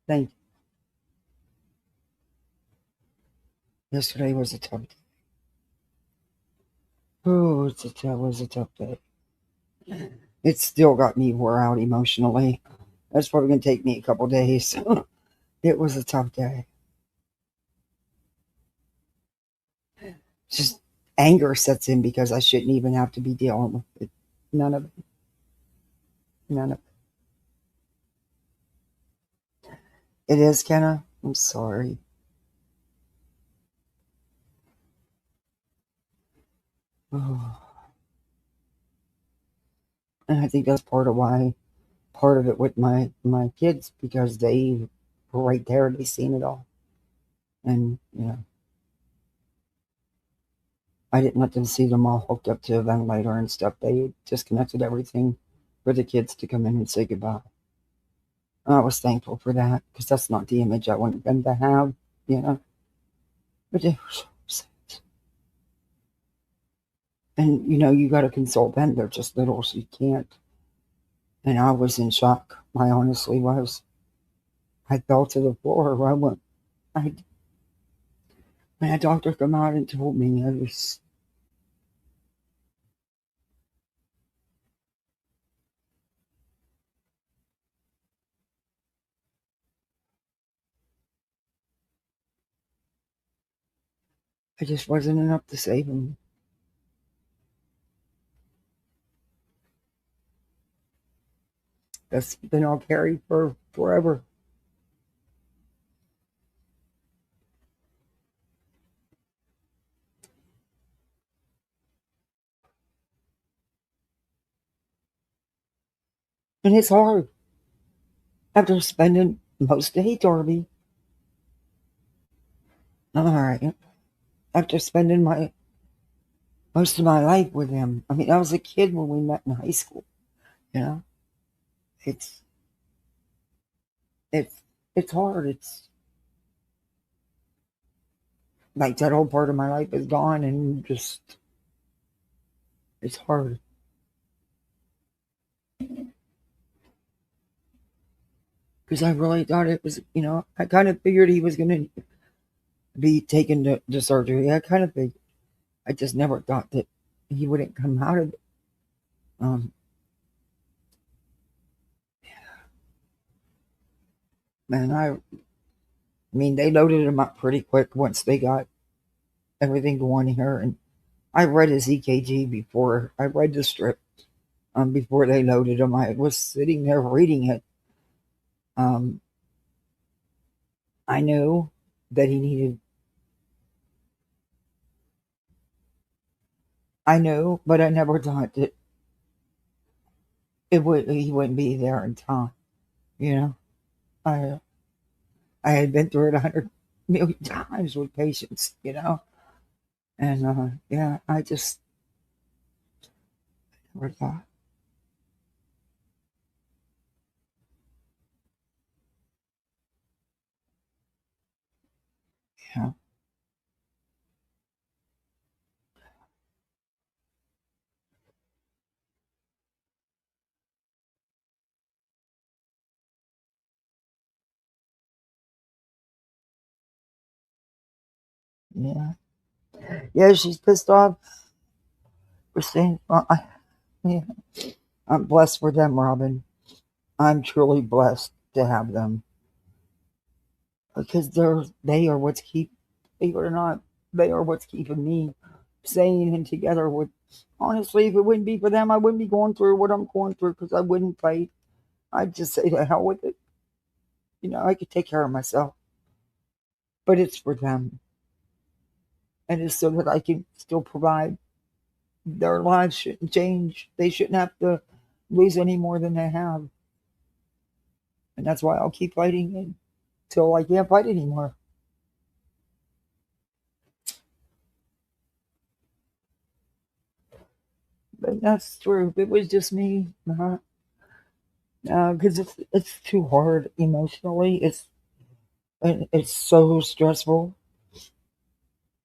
Speaker 1: Thank you. Yesterday was a tough day. Oh, it was a tough day. It still got me wore out emotionally. That's probably going to take me a couple days. It was a tough day. just anger sets in because I shouldn't even have to be dealing with it. None of it. None of it. It is, Kenna. I'm sorry. Oh. And I think that's part of it with my kids, because they were right there, they seen it all. And, I didn't let them see them all hooked up to a ventilator and stuff. They disconnected everything for the kids to come in and say goodbye. I was thankful for that, because that's not the image I want them to have, But they were so upset. And, you got to console them. They're just little, so you can't. And I was in shock. I honestly was. I fell to the floor. When a doctor come out and told me, I just wasn't enough to save him. That's been all carried for forever. And it's hard. After spending most day, Darby. All right. After spending most of my life with him. I mean, I was a kid when we met in high school. It's hard. It's like that whole part of my life is gone, and just it's hard. Because I really thought it was, I kind of figured he was going to be taken to surgery. I kind of figured. I just never thought that he wouldn't come out of it. Man, I mean, they loaded him up pretty quick once they got everything going here. And I read his EKG before. I read the strip before they loaded him. I was sitting there reading it. I knew that he needed. I knew, but I never thought that he wouldn't be there in time. I had been through it 100 million times with patients, and yeah, I just never thought. Yeah. Yeah. Yeah, she's pissed off for saying, yeah. I'm blessed for them, Robin. I'm truly blessed to have them. Because they are what's believe it or not, they are what's keeping me sane and together with. Honestly, if it wouldn't be for them, I wouldn't be going through what I'm going through, because I wouldn't fight. I'd just say to hell with it. I could take care of myself. But it's for them. And it's so that I can still provide. Their lives shouldn't change. They shouldn't have to lose any more than they have. And that's why I'll keep fighting until I can't fight anymore. But that's true. If it was just me, because it's too hard emotionally. It's so stressful.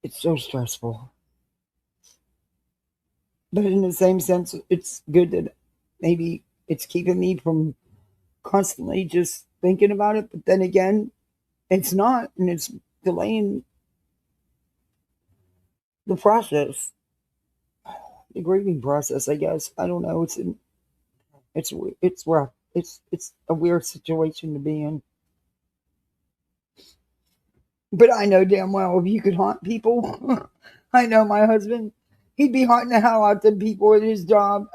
Speaker 1: It's so stressful. But in the same sense, it's good that maybe it's keeping me from constantly just thinking about it. But then again, it's not, and it's delaying the process, the grieving process. I guess I don't know. It's rough. It's a weird situation to be in. But I know damn well if you could haunt people I know my husband. He'd be haunting the hell out them people at his job.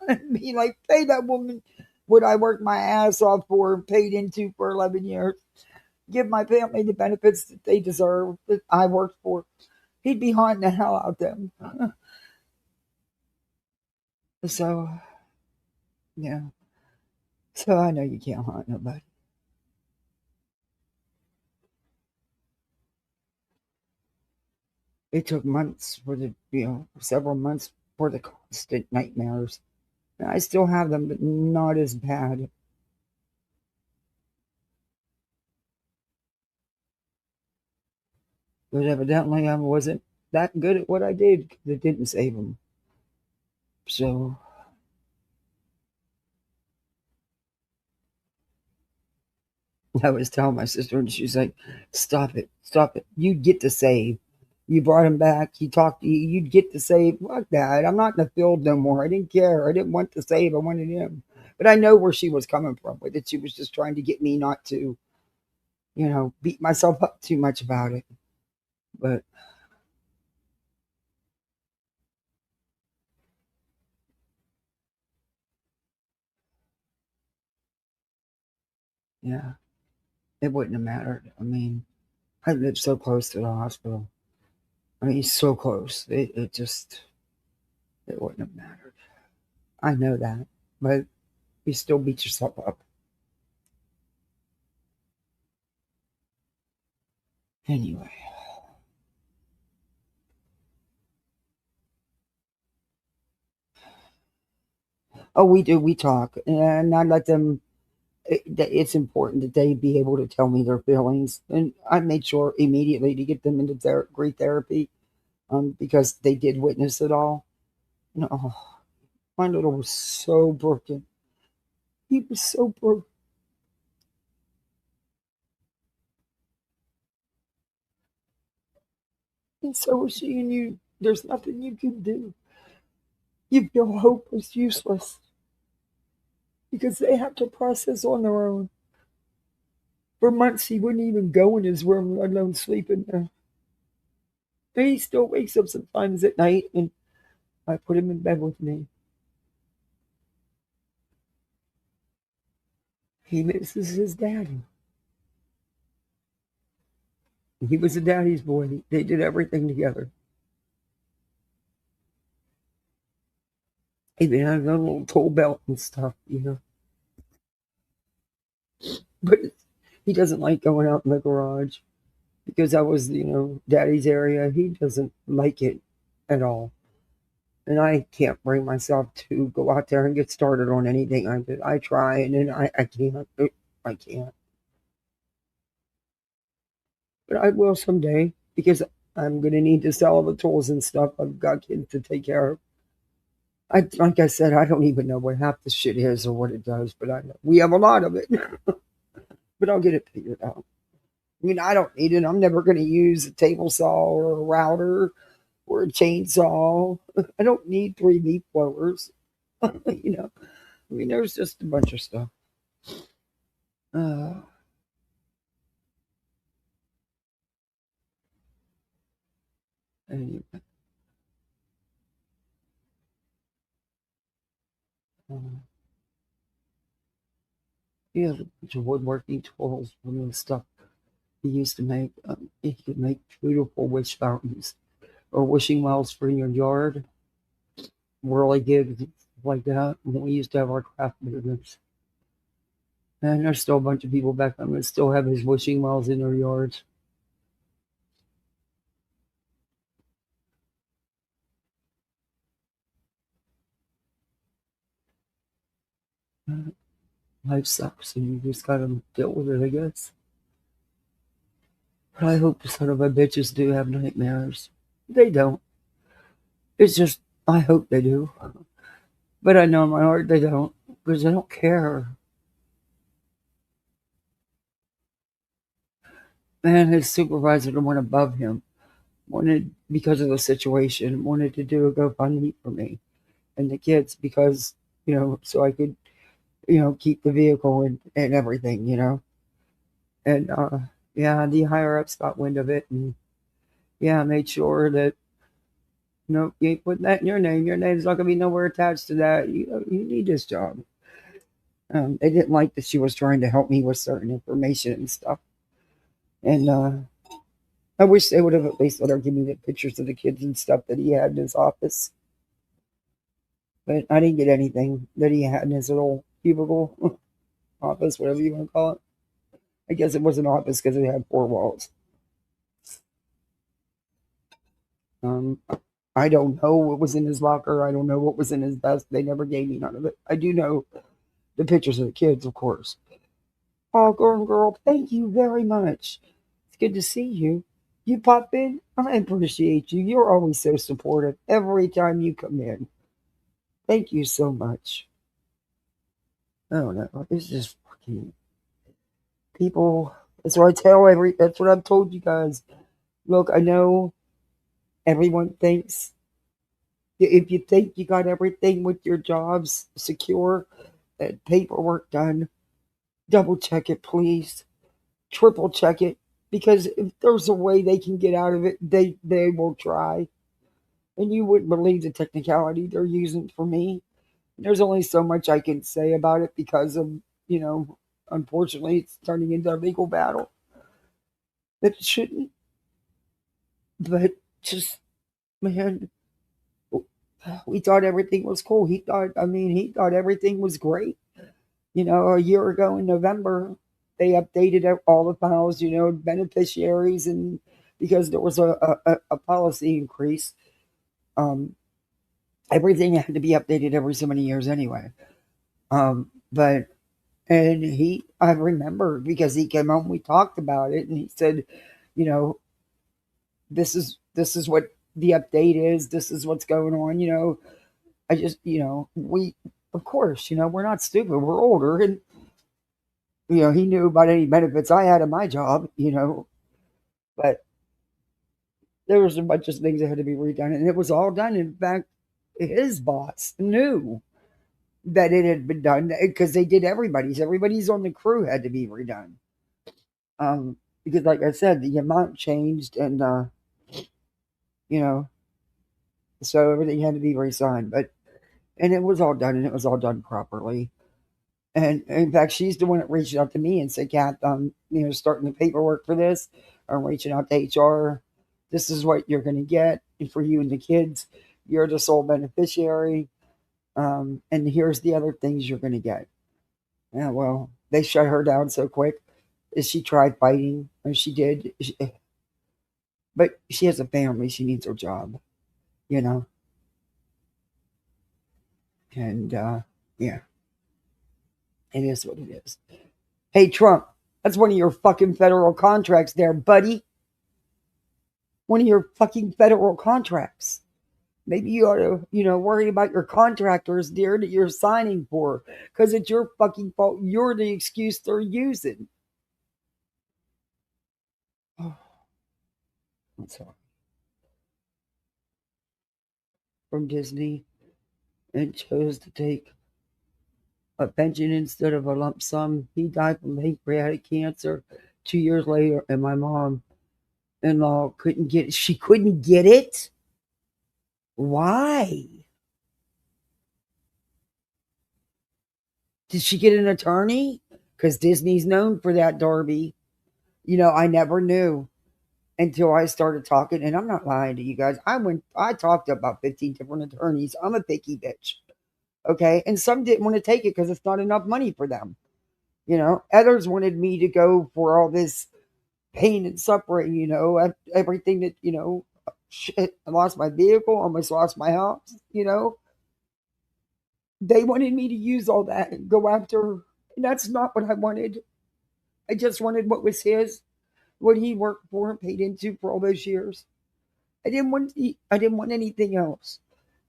Speaker 1: And be like, pay that woman what I worked my ass off for and paid into for 11 years. Give my family the benefits that they deserve that I worked for. He'd be haunting the hell out of them. So, yeah. So I know you can't haunt nobody. It took months for several months for the constant nightmares. I still have them, but not as bad. But evidently I wasn't that good at what I did because it didn't save them. So I was telling my sister, and she's like, stop it. You get to save. You brought him back. He talked to you. You'd get to save. Fuck that. I'm not in the field no more. I didn't care. I didn't want to save. I wanted him. But I know where she was coming from with it. She was just trying to get me not to, beat myself up too much about it. But yeah, it wouldn't have mattered. I mean, I lived so close to the hospital. I mean, so close. It wouldn't have mattered. I know that. But you still beat yourself up. Anyway. Oh, we do. We talk. And I let them, it's important that they be able to tell me their feelings. And I made sure immediately to get them into great therapy because they did witness it all. Oh, my little was so broken. He was so broken. And so was she, and you. There's nothing you can do. You feel hopeless, useless. Because they have to process on their own. For months, he wouldn't even go in his room, let alone sleep in there. And he still wakes up sometimes at night, and I put him in bed with me. He misses his daddy. He was a daddy's boy. They did everything together. Even had a little tool belt and stuff, But he doesn't like going out in the garage because that was, daddy's area. He doesn't like it at all. And I can't bring myself to go out there and get started on anything. I try, and then I can't. I can't. But I will someday because I'm going to need to sell all the tools and stuff. I've got kids to take care of. Like I said, I don't even know what half the shit is or what it does, but I know we have a lot of it. But I'll get it figured out. I mean, I don't need it. I'm never going to use a table saw or a router or a chainsaw. I don't need 3 leaf blowers. I mean, there's just a bunch of stuff. Anyway. He has a bunch of woodworking tools from the stuff he used to make. He could make beautiful wish fountains or wishing wells for your yard, whirly gigs, stuff like that. And we used to have our craft business. And there's still a bunch of people back home that still have his wishing wells in their yards. Life sucks and you just gotta deal with it, I guess. But I hope the son of a bitches do have nightmares. They don't. It's just, I hope they do. But I know in my heart they don't, because they don't care. Man, his supervisor, the one above him, wanted, because of the situation, wanted to do a GoFundMe for me and the kids because, so I could, keep the vehicle and everything, And, yeah, the higher ups got wind of it and, yeah, made sure that No, you ain't putting that in your name. Your name's not gonna be nowhere attached to that. You need this job. They didn't like that she was trying to help me with certain information and stuff. And I wish they would have at least let her give me the pictures of the kids and stuff that he had in his office. But I didn't get anything that he had in his little cubicle office, whatever you want to call it. I guess it was an office because it had 4 walls. I don't know what was in his locker. I don't know what was in his desk. They never gave me none of it. I do know the pictures of the kids, of course. Oh, girl, thank you very much. It's good to see you. You pop in. I appreciate you. You're always so supportive every time you come in. Thank you so much. I don't know. It's just fucking people. That's what that's what I've told you guys. Look, I know everyone thinks if you think you got everything with your jobs secure and paperwork done, double check it, please. Triple check it. Because if there's a way they can get out of it, they will try. And you wouldn't believe the technicality they're using for me. There's only so much I can say about it because of, unfortunately, it's turning into a legal battle. It shouldn't. But just, man, we thought everything was cool. He thought everything was great. A year ago in November, they updated all the files, beneficiaries, and because there was a policy increase, everything had to be updated every so many years anyway. I remember because he came home, we talked about it, and he said, this is what the update is. This is what's going on. I just, we, of course, we're not stupid. We're older, and he knew about any benefits I had in my job, but there was a bunch of things that had to be redone, and it was all done. In fact, his boss knew that it had been done because they did everybody's on the crew had to be redone. Because like I said, the amount changed, and so everything had to be re-signed, and it was all done, and it was all done properly. And in fact, she's the one that reached out to me and said, Kath, starting the paperwork for this. I'm reaching out to HR. This is what you're going to get. And for you and the kids, you're the sole beneficiary. And here's the other things you're going to get. Yeah, well, they shut her down so quick. She tried fighting, and she did. But she has a family. She needs her job, And, yeah. It is what it is. Hey, Trump, that's one of your fucking federal contracts there, buddy. One of your fucking federal contracts. Maybe you ought to, worry about your contractors, dear, that you're signing for. Because it's your fucking fault. You're the excuse they're using. Oh, I'm sorry. From Disney and chose to take a pension instead of a lump sum. He died from pancreatic cancer 2 years later, and my mom-in-law couldn't get it. She couldn't get it? Why? Did she get an attorney? Because Disney's known for that, Darby. I never knew until I started talking, and I'm not lying to you guys. I talked to about 15 different attorneys. I'm a picky bitch. Okay, and some didn't want to take it because it's not enough money for them. Others wanted me to go for all this pain and suffering, everything that, shit, I lost my vehicle, almost lost my house, They wanted me to use all that and go after, and that's not what I wanted. I just wanted what was his, what he worked for and paid into for all those years. I didn't want anything else.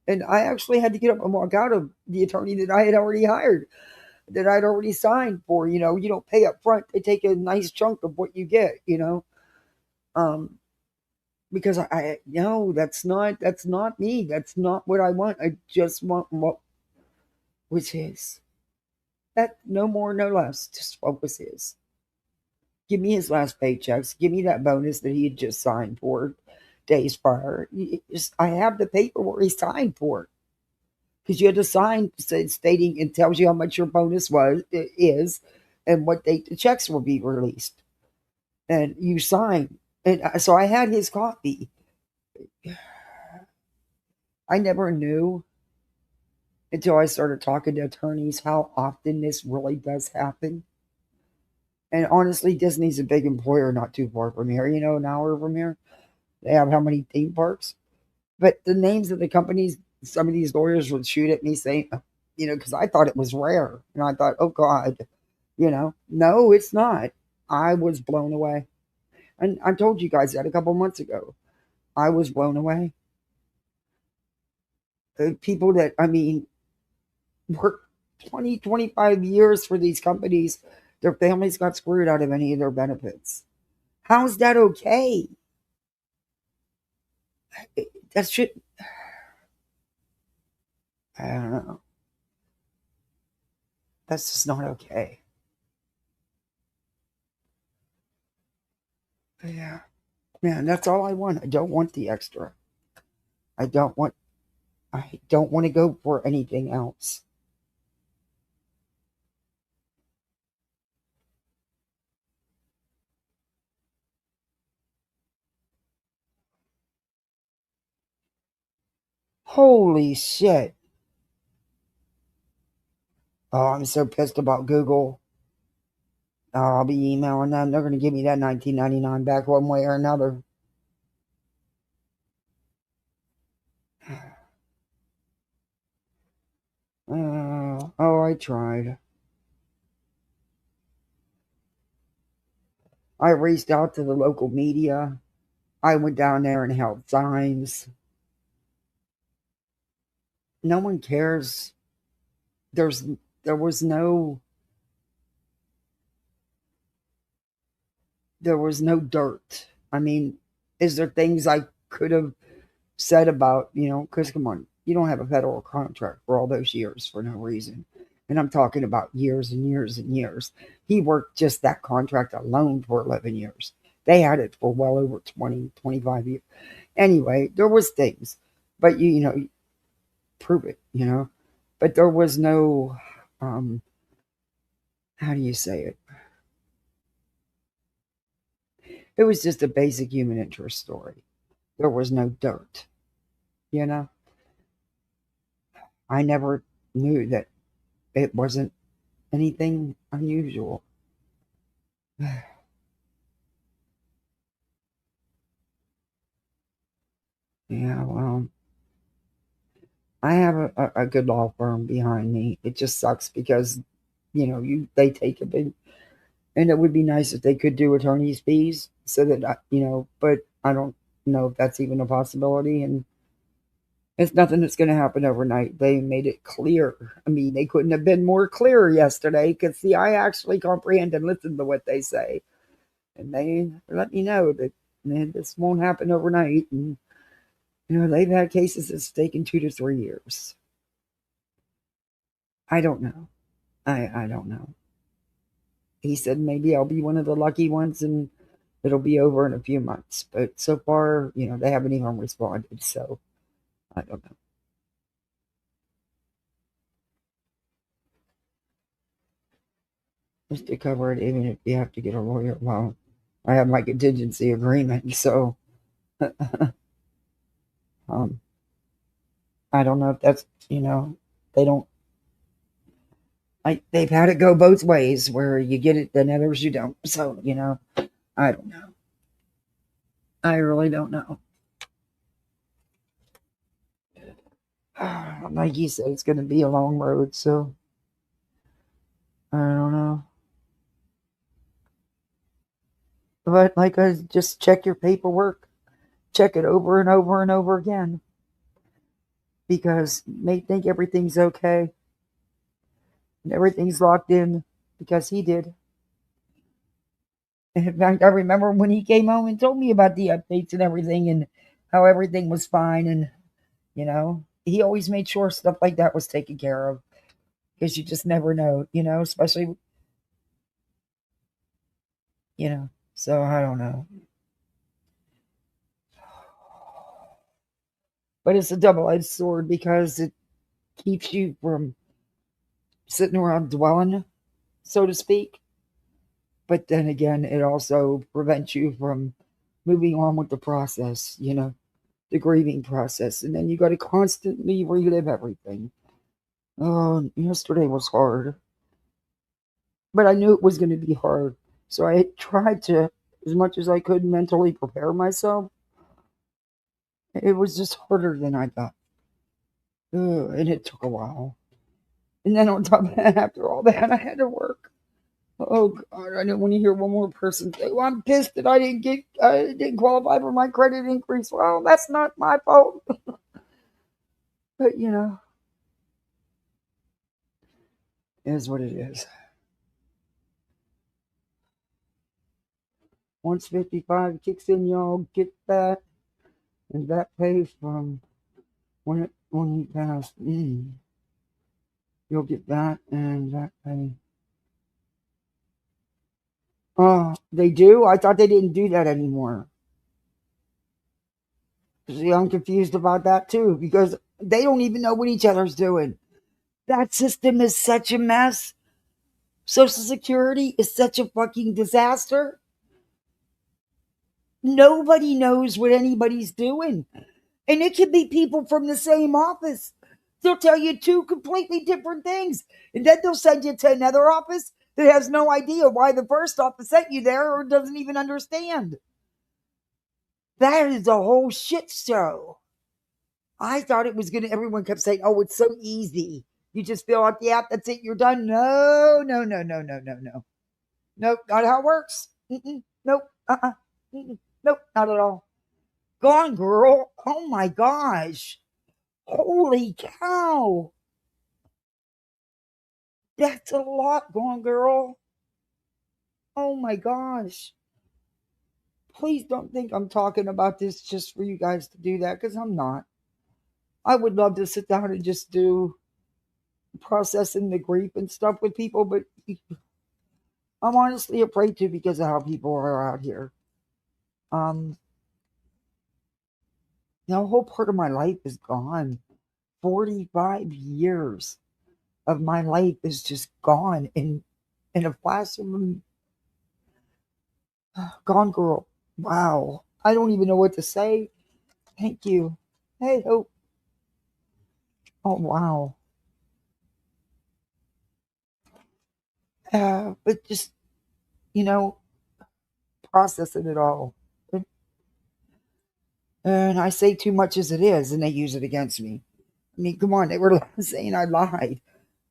Speaker 1: And I actually had to get up and walk out of the attorney that I had already hired, that I'd already signed for. You don't pay up front. They take a nice chunk of what you get, because I no, that's not me. That's not what I want. I just want what was his. That no more, no less. Just what was his. Give me his last paychecks. Give me that bonus that he had just signed for. days prior. I have the paper where he signed for it, because you had to sign stating it tells you how much your bonus is and what date the checks will be released, and you sign. And so I had his copy. I never knew until I started talking to attorneys how often this really does happen. And honestly, Disney's a big employer not too far from here, an hour from here. They have how many theme parks? But the names of the companies, some of these lawyers would shoot at me saying, because I thought it was rare. And I thought, oh God, no, it's not. I was blown away. And I told you guys that a couple months ago. I was blown away. The people that, worked 20, 25 years for these companies, their families got screwed out of any of their benefits. How's that okay? That should, I don't know. That's just not okay. Yeah. Man, that's all I want. I don't want the extra. I don't want to go for anything else. Holy shit. Oh, I'm so pissed about Google. Oh, I'll be emailing them. They're going to give me that $19.99 back one way or another. I tried. I reached out to the local media. I went down there and held signs. No one cares. There was no dirt. Is there things I could have said about, because come on, you don't have a federal contract for all those years for no reason. And I'm talking about years and years and years. He worked just that contract alone for 11 years. They had it for well over 20, 25 years. Anyway, there was things, but you prove it, but there was no, how do you say it? It was just a basic human interest story. There was no dirt, I never knew that it wasn't anything unusual. Yeah, well, I have a good law firm behind me. It just sucks because, they take a big, and it would be nice if they could do attorney's fees so that, but I don't know if that's even a possibility. And it's nothing that's going to happen overnight. They made it clear. They couldn't have been more clear yesterday because, see, I actually comprehend and listen to what they say. And they let me know that, man, this won't happen overnight. And, they've had cases that's taken 2 to 3 years. I don't know. I don't know. He said maybe I'll be one of the lucky ones and it'll be over in a few months. But so far, they haven't even responded. So I don't know. Just to cover it, even if you have to get a lawyer. Well, I have my contingency agreement, so I don't know if that's, they don't, they've had it go both ways where you get it, then others you don't. So, I don't know. I really don't know. Like you said, it's going to be a long road, so I don't know. But like I just check your paperwork, check it over and over and over again. Because you may think everything's okay. And everything's locked in because he did. And in fact, I remember when he came home and told me about the updates and everything and how everything was fine. And, he always made sure stuff like that was taken care of. Because you just never know, especially, so I don't know. But it's a double-edged sword because it keeps you from sitting around dwelling, so to speak. But then again, it also prevents you from moving on with the process, the grieving process. And then you got to constantly relive everything. Oh, yesterday was hard. But I knew it was going to be hard. So I tried to, as much as I could, mentally prepare myself. It was just harder than I thought. And it took a while. And then on top of that, after all that, I had to work. Oh God, I didn't want to hear one more person say, "Well, I'm pissed that I didn't qualify for my credit increase." Well, that's not my fault. But it is what it is. Once 55 kicks in, y'all get that, and that pay from when you pass. You'll get that and that pay. Oh, they do? I thought they didn't do that anymore. See, I'm confused about that too, because they don't even know what each other's doing. That system is such a mess. Social Security is such a fucking disaster. Nobody knows what anybody's doing. And it could be people from the same office. They'll tell you two completely different things. And then they'll send you to another office that has no idea why the first office sent you there or doesn't even understand. That is a whole shit show. I thought it was going to, everyone kept saying, oh, it's so easy. You just fill out the app, that's it, you're done. No. Nope, not how it works. Nope, nope, not at all. Gone Girl, oh my gosh. Holy cow. That's a lot, Gone Girl. Oh my gosh. Please don't think I'm talking about this just for you guys to do that, because I'm not. I would love to sit down and just do processing the grief and stuff with people, but I'm honestly afraid to because of how people are out here. Now a whole part of my life is gone. 45 years of my life is just gone in a flash of a... Gone Girl. Wow. I don't even know what to say. Thank you. Hey, Hope. Oh, wow. But just, processing it all. And I say too much as it is, and they use it against me. I mean, come on, they were saying I lied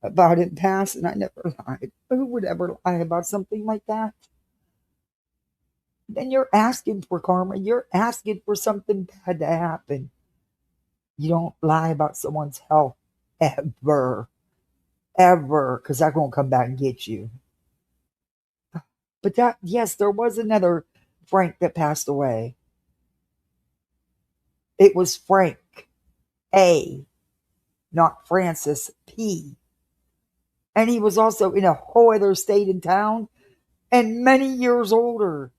Speaker 1: about it past, and I never lied. Who would ever lie about something like that? Then you're asking for karma. You're asking for something bad to happen. You don't lie about someone's health ever, because that won't come back and get you. But yes, there was another Frank that passed away. It was Frank A, not Francis P. And he was also in a whole other state and town and many years older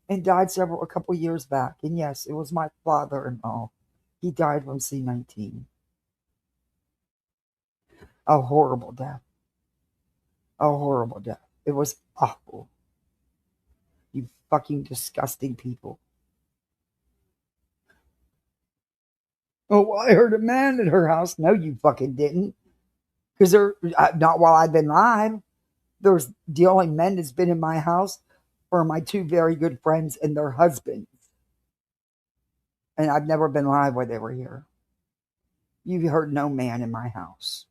Speaker 1: and died a couple years back. And yes, it was my father-in-law. He died from C-19. A horrible death. A horrible death. It was awful. You fucking disgusting people. Oh, I heard a man at her house. No, you fucking didn't. Because not while I've been live. There's the only men that's been in my house are my two very good friends and their husbands. And I've never been live while they were here. You've heard no man in my house.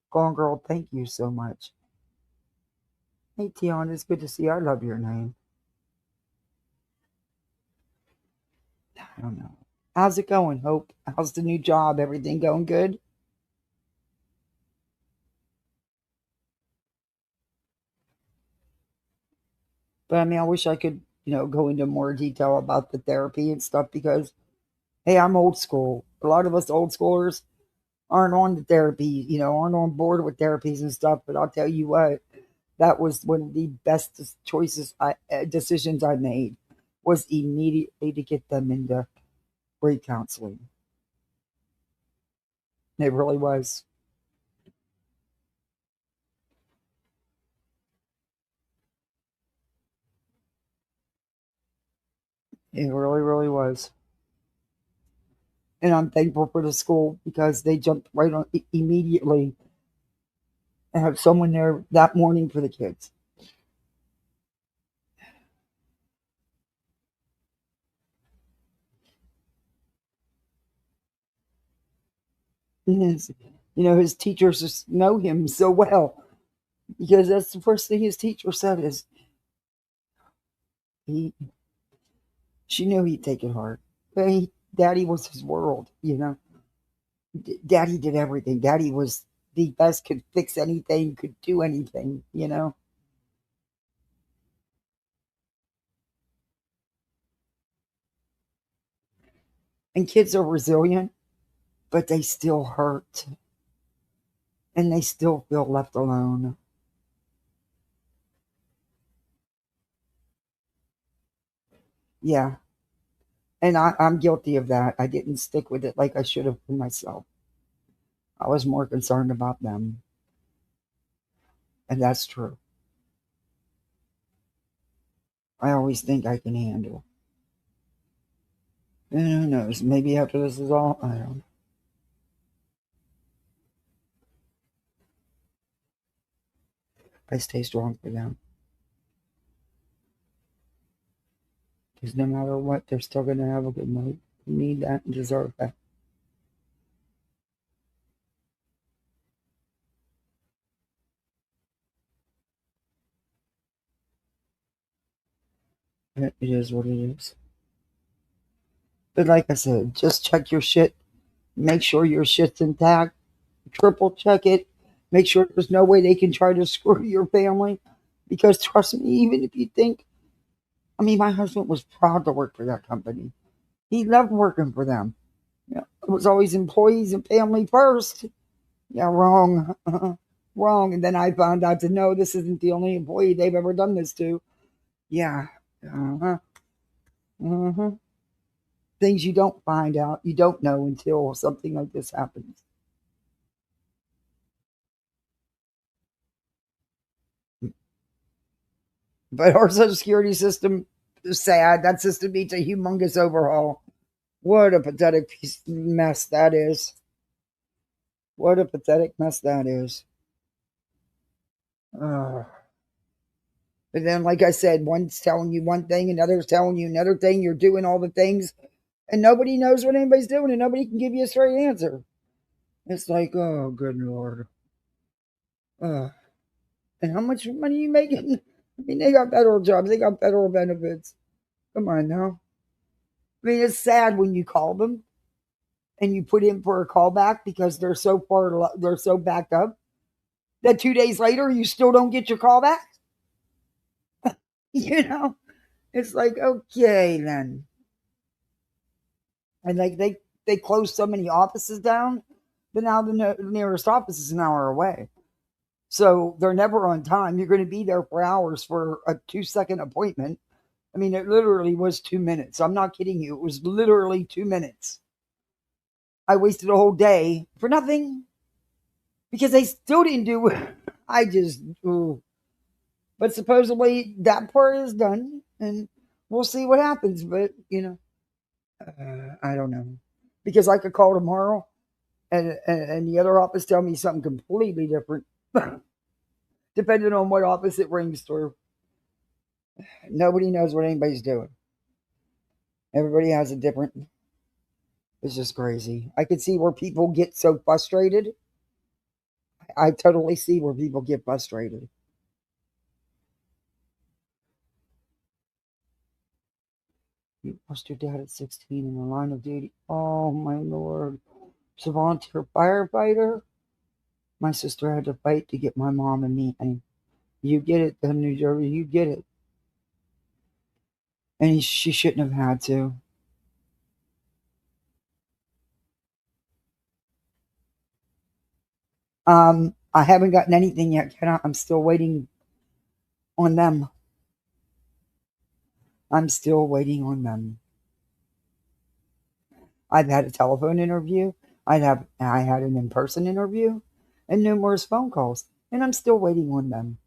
Speaker 1: Gone Girl, thank you so much. Hey, Tiana, it's good to see you. I love your name. I don't know. How's it going, Hope? How's the new job? Everything going good? But I mean, I wish I could, go into more detail about the therapy and stuff because, hey, I'm old school. A lot of us old schoolers, aren't on the therapy, aren't on board with therapies and stuff. But I'll tell you what, that was one of the best decisions I made, was immediately to get them into grief counseling. It really was. It really, really was. And I'm thankful for the school because they jumped right on immediately and have someone there that morning for the kids. And his teachers just know him so well, because that's the first thing his teacher said is she knew he'd take it hard. But Daddy was his world, Daddy did everything. Daddy was the best, could fix anything, could do anything, And kids are resilient, but they still hurt. And they still feel left alone. Yeah. And I'm guilty of that. I didn't stick with it like I should have for myself. I was more concerned about them. And that's true. I always think I can handle. And who knows? Maybe after this is all, I don't know. I stay strong for them. Because no matter what, they're still going to have a good night. They need that and deserve that. It is what it is. But like I said, just check your shit. Make sure your shit's intact. Triple check it. Make sure there's no way they can try to screw your family. Because trust me, even if you think, my husband was proud to work for that company. He loved working for them. It was always employees and family first. Yeah, wrong. Wrong. And then I found out to know this isn't the only employee they've ever done this to. Yeah. Uh-huh. Uh-huh. Things you don't find out, you don't know until something like this happens. But our Social Security system is sad. That system needs a humongous overhaul. What a pathetic mess that is. What a pathetic mess that is. But then, like I said, one's telling you one thing, another's telling you another thing. You're doing all the things, and nobody knows what anybody's doing, and nobody can give you a straight answer. It's like, oh, good Lord. And how much money are you making? They got federal jobs. They got federal benefits. Come on now. It's sad when you call them and you put in for a callback because they're so backed up that 2 days later you still don't get your call back. It's like, okay then. And like they closed so many offices down, but now the nearest office is an hour away. So they're never on time. You're going to be there for hours for a 2-second appointment. It literally was 2 minutes. I'm not kidding you. It was literally 2 minutes. I wasted a whole day for nothing because they still didn't do it. But supposedly that part is done and we'll see what happens. But, I don't know. Because I could call tomorrow and the other office tell me something completely different. Depending on what office it rings through. Nobody knows what anybody's doing. Everybody has a different. It's just crazy. I could see where people get so frustrated. I totally see where people get frustrated. You lost your dad at 16 in the line of duty. Oh my Lord. She's a volunteer firefighter. My sister had to fight to get my mom and me. And you get it, then New Jersey, you get it. And she shouldn't have had to. I haven't gotten anything yet, I'm still waiting on them. I'm still waiting on them. I've had a telephone interview. I had an in-person interview and numerous phone calls, and I'm still waiting on them.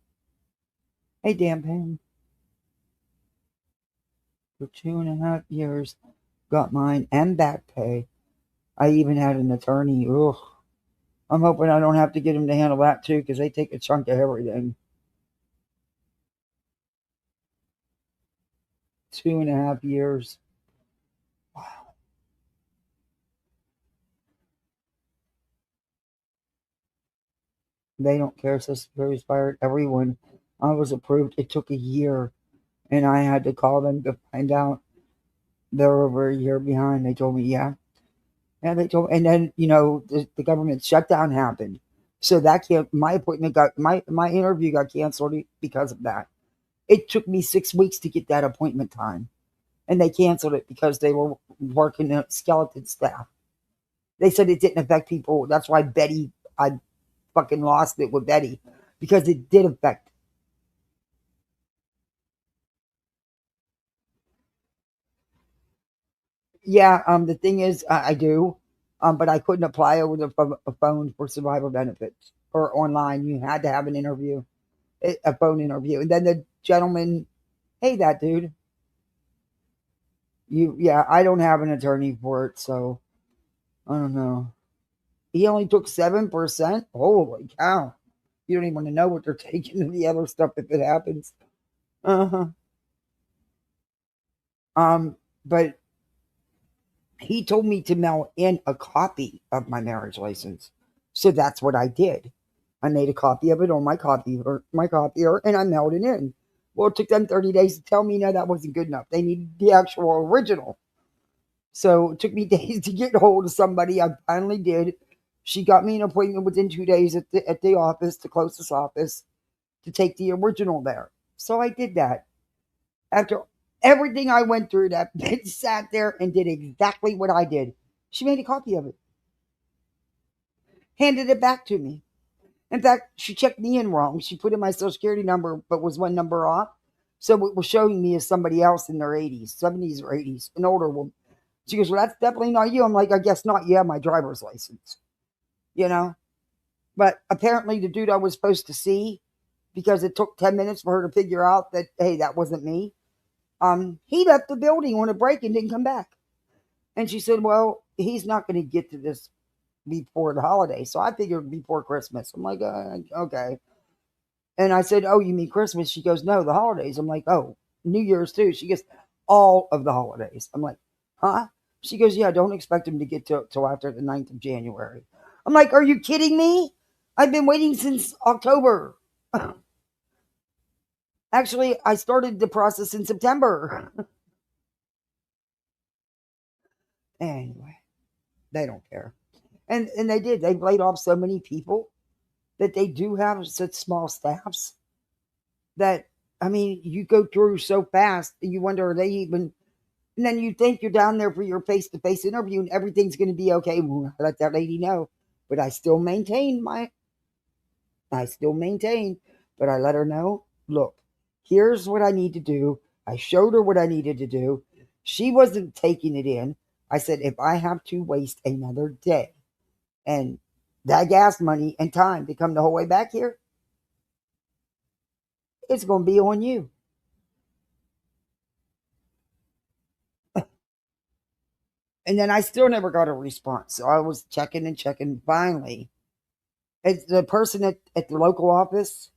Speaker 1: Hey, damn pain. For 2.5 years, got mine and back pay. I even had an attorney. Ugh. I'm hoping I don't have to get him to handle that too, because they take a chunk of everything. 2.5 years. Wow. They don't care. Social Security's fired everyone. I was approved. It took a year, and I had to call them to find out they're over a year behind. They told me, yeah. And they told, and then the government shutdown happened, so that my appointment got my interview got canceled because of that. It took me 6 weeks to get that appointment time, and they canceled it because they were working a skeleton staff. They said it didn't affect people. That's why I fucking lost it with Betty, because it did affect. Yeah, the thing is, I do, but I couldn't apply over the phone for survivor benefits or online. You had to have an interview, a phone interview. And then the gentleman, hey, that dude, yeah, I don't have an attorney for it, so I don't know. He only took 7%. Holy cow! You don't even want to know what they're taking and the other stuff if it happens. Uh huh. But he told me to mail in a copy of my marriage license. So that's what I did. I made a copy of it on my copier, and I mailed it in. Well, it took them 30 days to tell me no, that wasn't good enough. They needed the actual original. So it took me days to get hold of somebody. I finally did. She got me an appointment within 2 days at the office, the closest office, to take the original there. So I did that. After everything I went through, that bitch sat there and did exactly what I did. She made a copy of it, handed it back to me. In fact, she checked me in wrong. She put in my social security number, but was one number off. So it was showing me as somebody else in their 80s, 70s or 80s, an older woman. She goes, well, that's definitely not you. I'm like, I guess not. You have my driver's license, you know? But apparently the dude I was supposed to see, because it took 10 minutes for her to figure out that, hey, that wasn't me. He left the building on a break and didn't come back. And she said, well, he's not going to get to this before the holiday. So I figured before Christmas. I'm like, okay. And I said, oh, you mean Christmas? She goes, no, the holidays. I'm like, oh, New Year's too. She goes, all of the holidays. I'm like, huh? She goes, yeah, don't expect him to get till after the 9th of January. I'm like, are you kidding me? I've been waiting since October. Actually, I started the process in September. Anyway, they don't care. And they did. They've laid off so many people that they do have such small staffs that, I mean, you go through so fast and you wonder, are they even, and then you think you're down there for your face-to-face interview and everything's going to be okay. Well, let that lady know. But I still maintain, but I let her know, look, here's what I need to do. I showed her what I needed to do. She wasn't taking it in. I said, if I have to waste another day and that gas money and time to come the whole way back here, it's going to be on you. And then I still never got a response. So I was checking and checking. Finally, the person at the local office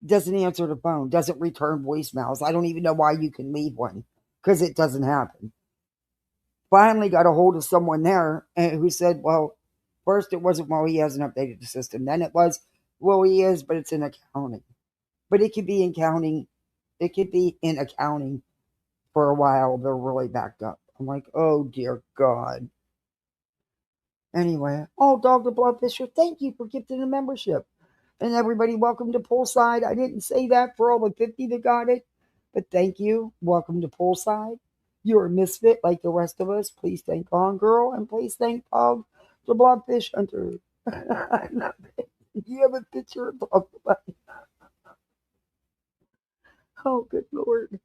Speaker 1: doesn't answer the phone, doesn't return voicemails. I don't even know why you can leave one, because it doesn't happen. Finally got a hold of someone there who said, well, first it wasn't, well, he hasn't updated the system. Then it was, well, he is, but it's in accounting. But it could be in accounting. It could be in accounting for a while. They're really backed up. I'm like, oh, dear God. Anyway, Dog the Blood Fisher, thank you for gifting a membership. And everybody, welcome to Poolside. I didn't say that for all the 50 that got it, but thank you. Welcome to Poolside. You're a misfit like the rest of us. Please thank On Girl, and please thank Dog the Bloodfish Hunter. I love it. You have a picture of talk about it. Oh, good Lord.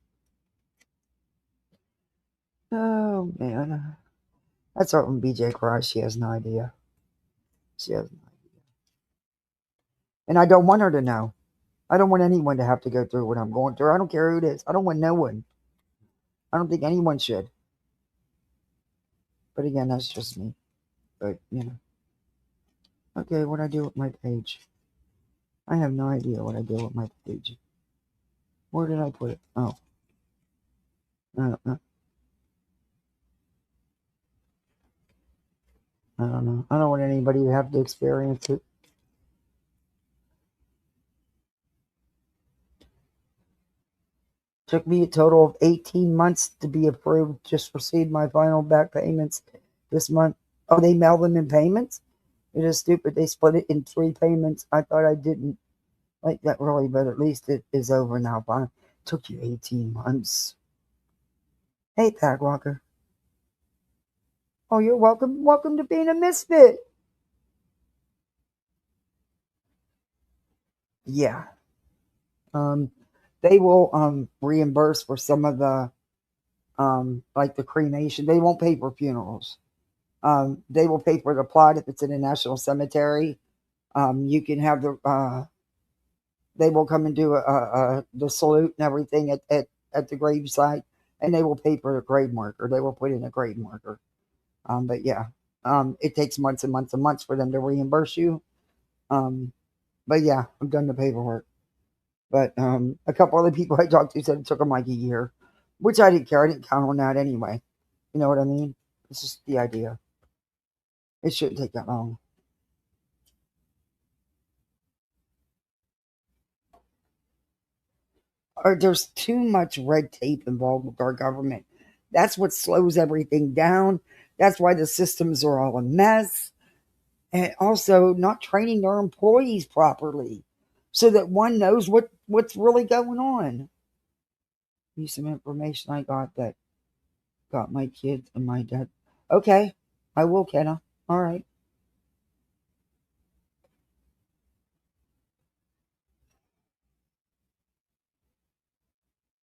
Speaker 1: Oh, man. That's what when BJ cries. She has no idea. She has no idea. And I don't want her to know. I don't want anyone to have to go through what I'm going through. I don't care who it is. I don't want no one. I don't think anyone should. But again, that's just me. But, you know. Okay, what I do with my page? I have no idea what I do with my page. Where did I put it? Oh. I don't know. I don't know. I don't want anybody to have to experience it. Took me a total of 18 months to be approved. Just received my final back payments this month. Oh, they mail them in payments? It is stupid. They split it in 3 payments. I thought I didn't like that really, but at least it is over now. But took you 18 months. Hey, Pack Walker. Oh, you're welcome. Welcome to being a misfit. Yeah. They will reimburse for some of the like the cremation. They won't pay for funerals. They will pay for the plot if it's in a national cemetery. You can have they will come and do the salute and everything at the grave site, and they will pay for the grave marker. They will put in a grave marker. But yeah, it takes months and months and months for them to reimburse you. But yeah, I've done the paperwork. But a couple other people I talked to said it took them like a year, which I didn't care. I didn't count on that anyway. You know what I mean? It's just the idea. It shouldn't take that long. Or there's too much red tape involved with our government. That's what slows everything down. That's why the systems are all a mess. And also not training their employees properly so that one knows what's really going on. Use some information I got my kids and my dad. Okay, I will, Kenna. All right.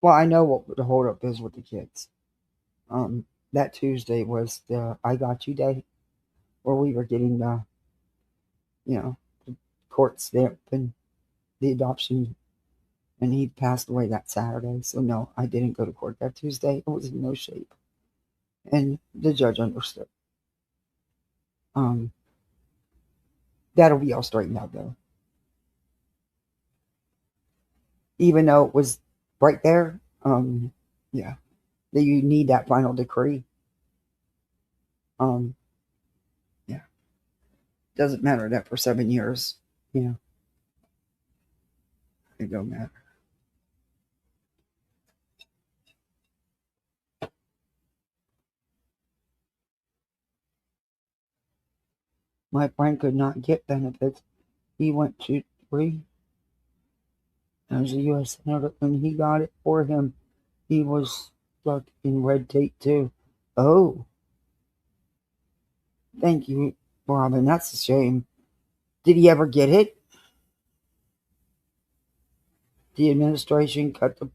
Speaker 1: Well, I know what the holdup is with the kids. That Tuesday was the I got you day where we were getting the, the court stamp and the adoption, and he passed away that Saturday. So no, I didn't go to court that Tuesday. I was in no shape, and the judge understood. That'll be all straightened out though. Even though it was right there, yeah, that you need that final decree. Yeah, doesn't matter that for 7 years, it don't matter. My friend could not get benefits. He went to 3 as a U.S. Senator, and he got it for him. He was stuck in red tape too. Oh, thank you, Robin. That's a shame. Did he ever get it? The administration cut the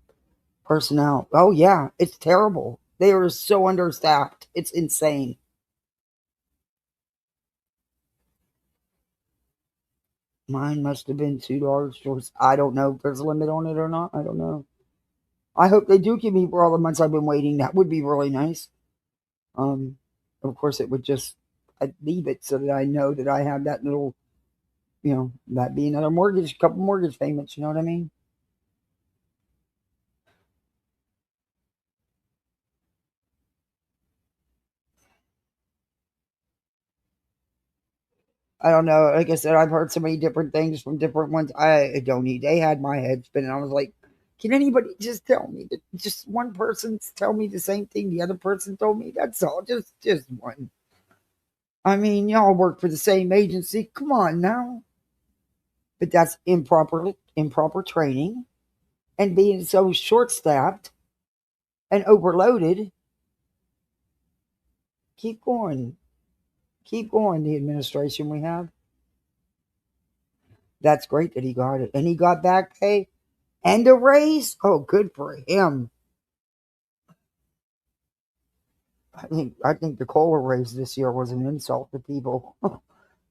Speaker 1: personnel. Oh yeah, it's terrible. They are so understaffed. It's insane. Mine must have been $2 short. I don't know if there's a limit on it or not. I don't know. I hope they do give me for all the months I've been waiting. That would be really nice. Of course, it would just I'd leave it so that I know that I have that little, that be another mortgage, couple mortgage payments. You know what I mean? I don't know. Like I said, I've heard so many different things from different ones. I don't need. They had my head spinning. I was like, can anybody just tell me that just one person tell me the same thing the other person told me? That's all. Just one. I mean, y'all work for the same agency. Come on now. But that's improper training and being so short staffed and overloaded. Keep going. Keep going, the administration we have. That's great that he got it. And he got back pay and a raise. Oh, good for him. I think the COLA raise this year was an insult to people.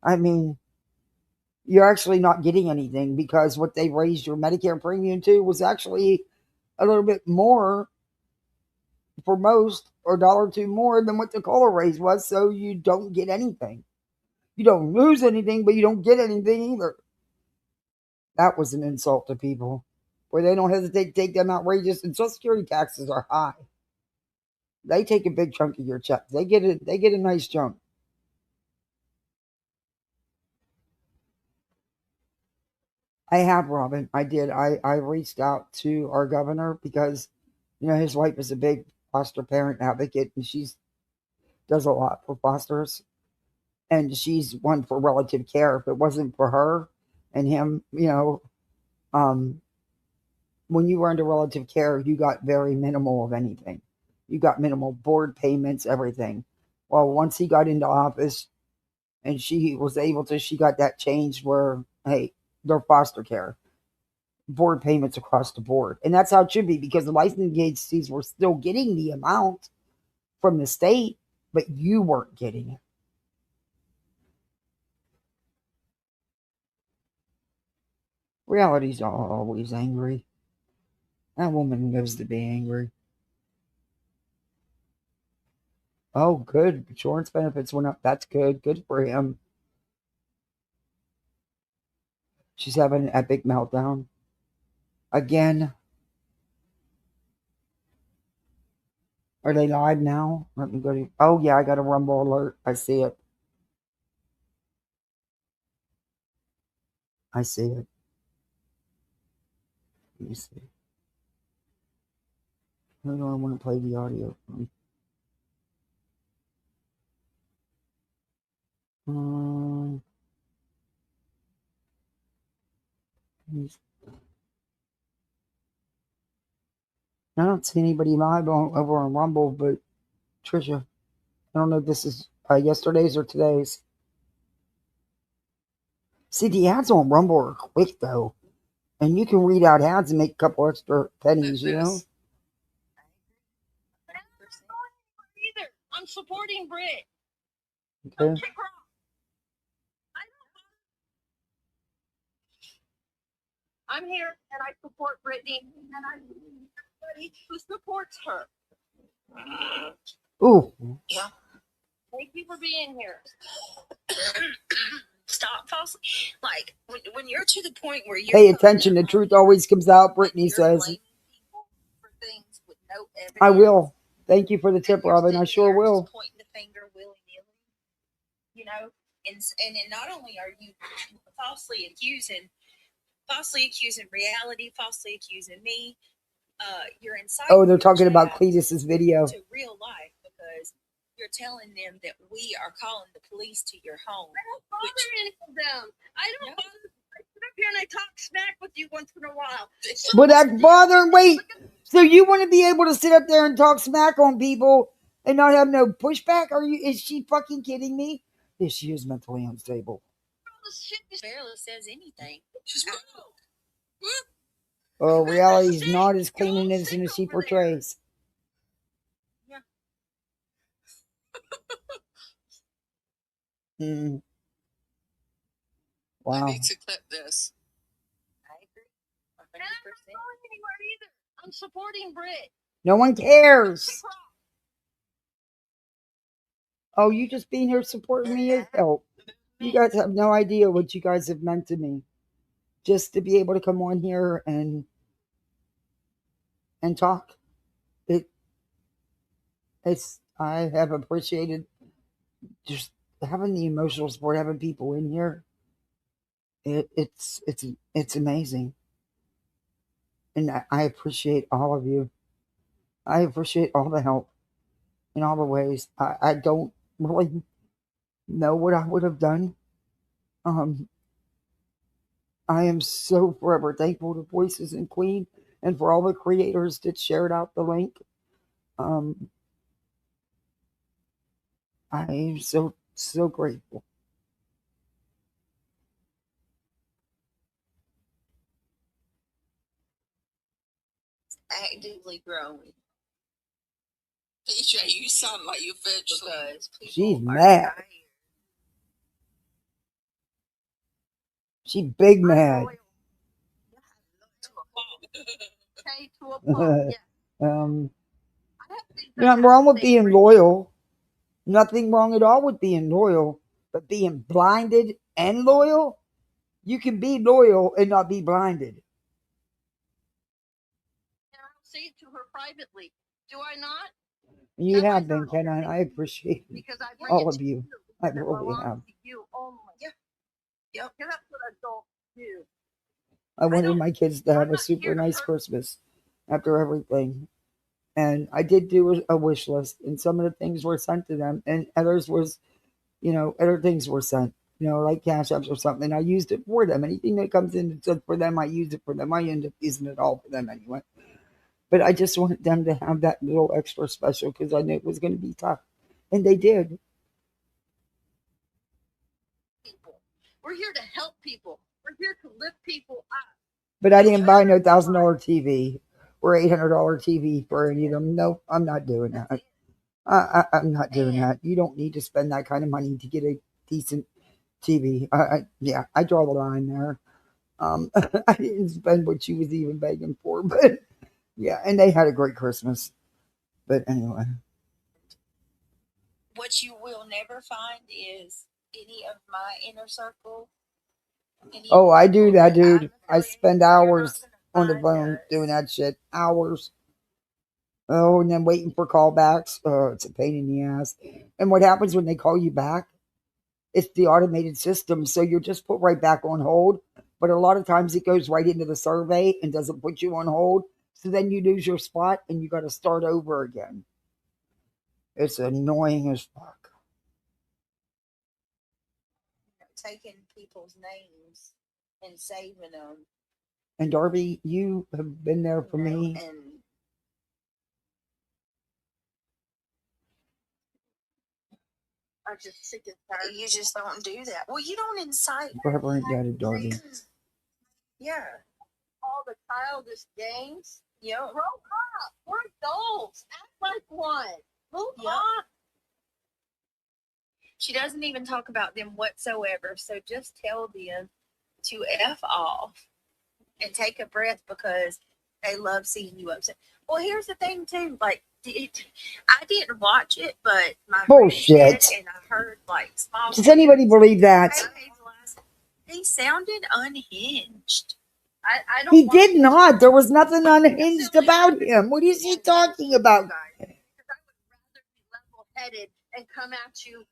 Speaker 1: I mean, you're actually not getting anything because what they raised your Medicare premium to was actually a little bit more for most, or $1 or $2 more than what the COLA raise was. So you don't get anything. You don't lose anything, but you don't get anything either. That was an insult to people. Where they don't hesitate to take them outrageous, and Social Security taxes are high. They take a big chunk of your check. They get a nice chunk. I have, Robin. I did. I reached out to our governor because, his wife is a big foster parent advocate, and she's does a lot for fosters. And she's one for relative care. If it wasn't for her and him, when you were under relative care, you got very minimal of anything. You got minimal board payments, everything. Well, once he got into office and she got that changed where, hey, they're foster care. Board payments across the board. And that's how it should be, because the licensing agencies were still getting the amount from the state, but you weren't getting it. Reality's always angry. That woman lives to be angry. Oh, good. Insurance benefits went up. That's good. Good for him. She's having an epic meltdown. Again. Are they live now? Let me go to. Oh, yeah, I got a Rumble alert. I see it. I see it. Let me see. Who do I want to play the audio from? I don't see anybody live over on Rumble, but Trisha, I don't know if this is yesterday's or today's. See, the ads on Rumble are quick, though. And you can read out ads and make a couple extra pennies,
Speaker 4: I'm supporting Brit.
Speaker 1: Okay.
Speaker 4: I'm here and I support Brittany and I'm everybody who supports her.
Speaker 1: Ooh.
Speaker 4: Yeah. Thank you for being here. Stop falsely. Like when you're to the point where you
Speaker 1: pay attention, the truth always comes out, Brittany says. I will. Thank you for the tip, Robin. I sure will.
Speaker 4: Pointing the finger willy-nilly, and not only are you falsely accusing reality, falsely accusing me, you're inciting.
Speaker 1: Oh, they're talking about Cletus's video.
Speaker 4: To real life, because you're telling them that we are calling the police to your home. I don't bother any of them. I don't bother. I sit up here and I talk smack with you once in a while.
Speaker 1: But that bother. Wait. So you want to be able to sit up there and talk smack on people and not have no pushback? Is she fucking kidding me? Yes, she is mentally unstable.
Speaker 4: Barely says anything.
Speaker 1: Oh, reality is not as clean and innocent as she portrays.
Speaker 4: Yeah.
Speaker 1: Wow.
Speaker 4: I need to clip this. I agree. 100%. And I'm not going anywhere either. I'm supporting Brit.
Speaker 1: No one cares. Oh, you just being here supporting me is help. You guys have no idea what you guys have meant to me. Just to be able to come on here and talk. I have appreciated just having the emotional support, having people in here. It's amazing. And I appreciate all of you. I appreciate all the help in all the ways. I don't really know what I would have done. I am so forever thankful to Voices and Queen and for all the creators that shared out the link. I am so grateful.
Speaker 11: actively growing. PJ, you sound like you eventually.
Speaker 1: She's mad. She big mad.
Speaker 4: Okay, to a point. Yeah.
Speaker 1: Nothing wrong with being loyal. Nothing wrong at all with being loyal. But being blinded and loyal, you can be loyal and not be blinded.
Speaker 4: And I don't say it to her privately. Do I not?
Speaker 1: You have been, Ken. I appreciate all of you. I really have.
Speaker 4: You only. Yeah. Yep. That's what adults do.
Speaker 1: I wanted my kids to have a super nice Christmas after everything. And I did do a wish list, and some of the things were sent to them, and others was, other things were sent, like cash apps or something. I used it for them. Anything that comes in for them, I use it for them. I end up using it all for them anyway. But I just wanted them to have that little extra special because I knew it was going to be tough. And they did.
Speaker 4: We're here to help people. We're here to lift people up.
Speaker 1: But I didn't buy no $1,000 TV or $800 TV for any of them. No, I'm not doing that. I'm not doing that. You don't need to spend that kind of money to get a decent TV. I draw the line there. I didn't spend what she was even begging for, but yeah, and they had a great Christmas. But anyway.
Speaker 11: What you will never find is any of my inner circle.
Speaker 1: Oh, I do that, dude. I spend hours on the phone doing that shit. Hours. Oh, and then waiting for callbacks. Oh, it's a pain in the ass. And what happens when they call you back? It's the automated system, so you're just put right back on hold. But a lot of times it goes right into the survey and doesn't put you on hold. So then you lose your spot and you got to start over again. It's annoying as fuck.
Speaker 11: Taking people's names and saving them.
Speaker 1: And Darby, you have been there for me.
Speaker 11: And
Speaker 4: I'm just sick and tired.
Speaker 11: You just don't do that. Well, you don't incite.
Speaker 1: Reverend Daddy Darby.
Speaker 11: Yeah.
Speaker 4: All the childish games.
Speaker 11: Yep.
Speaker 4: Grow up. We're adults. Act like one. Move on.
Speaker 11: She doesn't even talk about them whatsoever. So just tell them to F off and take a breath because they love seeing you upset. Well, here's the thing too. Like, I didn't watch it, but my
Speaker 1: bullshit.
Speaker 11: And I heard like small.
Speaker 1: Does anybody believe that?
Speaker 11: He sounded unhinged.
Speaker 4: I don't.
Speaker 1: He did not. There was nothing unhinged about him. What is he talking about?
Speaker 4: Because I would rather be level-headed and come at you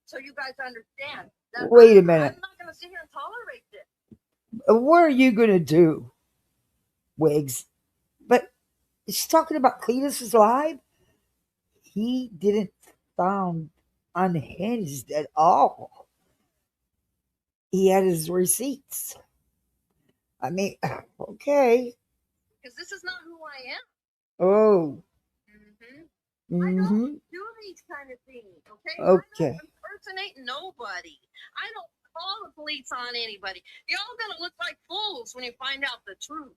Speaker 4: so you guys understand.
Speaker 1: Wait a minute.
Speaker 4: I'm not going to sit here and tolerate this.
Speaker 1: What are you going to do, Wiggs? But she's talking about Cletus's live. He didn't sound unhinged at all. He had his receipts. I mean, okay.
Speaker 4: Because this is not who I am.
Speaker 1: Oh.
Speaker 4: I don't do these kind of things, okay? I don't impersonate nobody. I don't call the police on anybody. Y'all gonna look like fools when you find out the truth.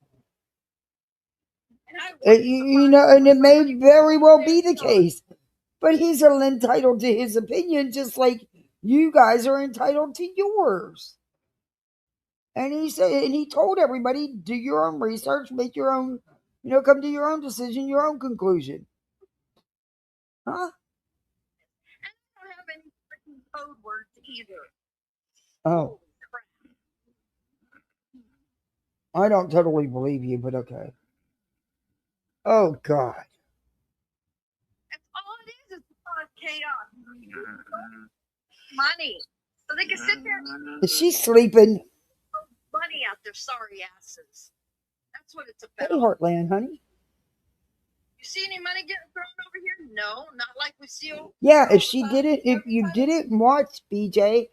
Speaker 1: And it may very well be the case. But he's entitled to his opinion just like you guys are entitled to yours. And he said, and he told everybody, do your own research, make your own, come to your own decision, your own conclusion. Huh?
Speaker 4: I don't have any freaking code words either.
Speaker 1: Oh. I don't totally believe you, but okay. Oh, God.
Speaker 4: That's all it is chaos. Money. So they can sit there and
Speaker 1: Is she sleeping?
Speaker 4: money out their sorry asses. That's what it's about.
Speaker 1: Hey, Heartland, honey.
Speaker 4: You see any money getting thrown over here? No, not like we see.
Speaker 1: Yeah, if you didn't watch BJ,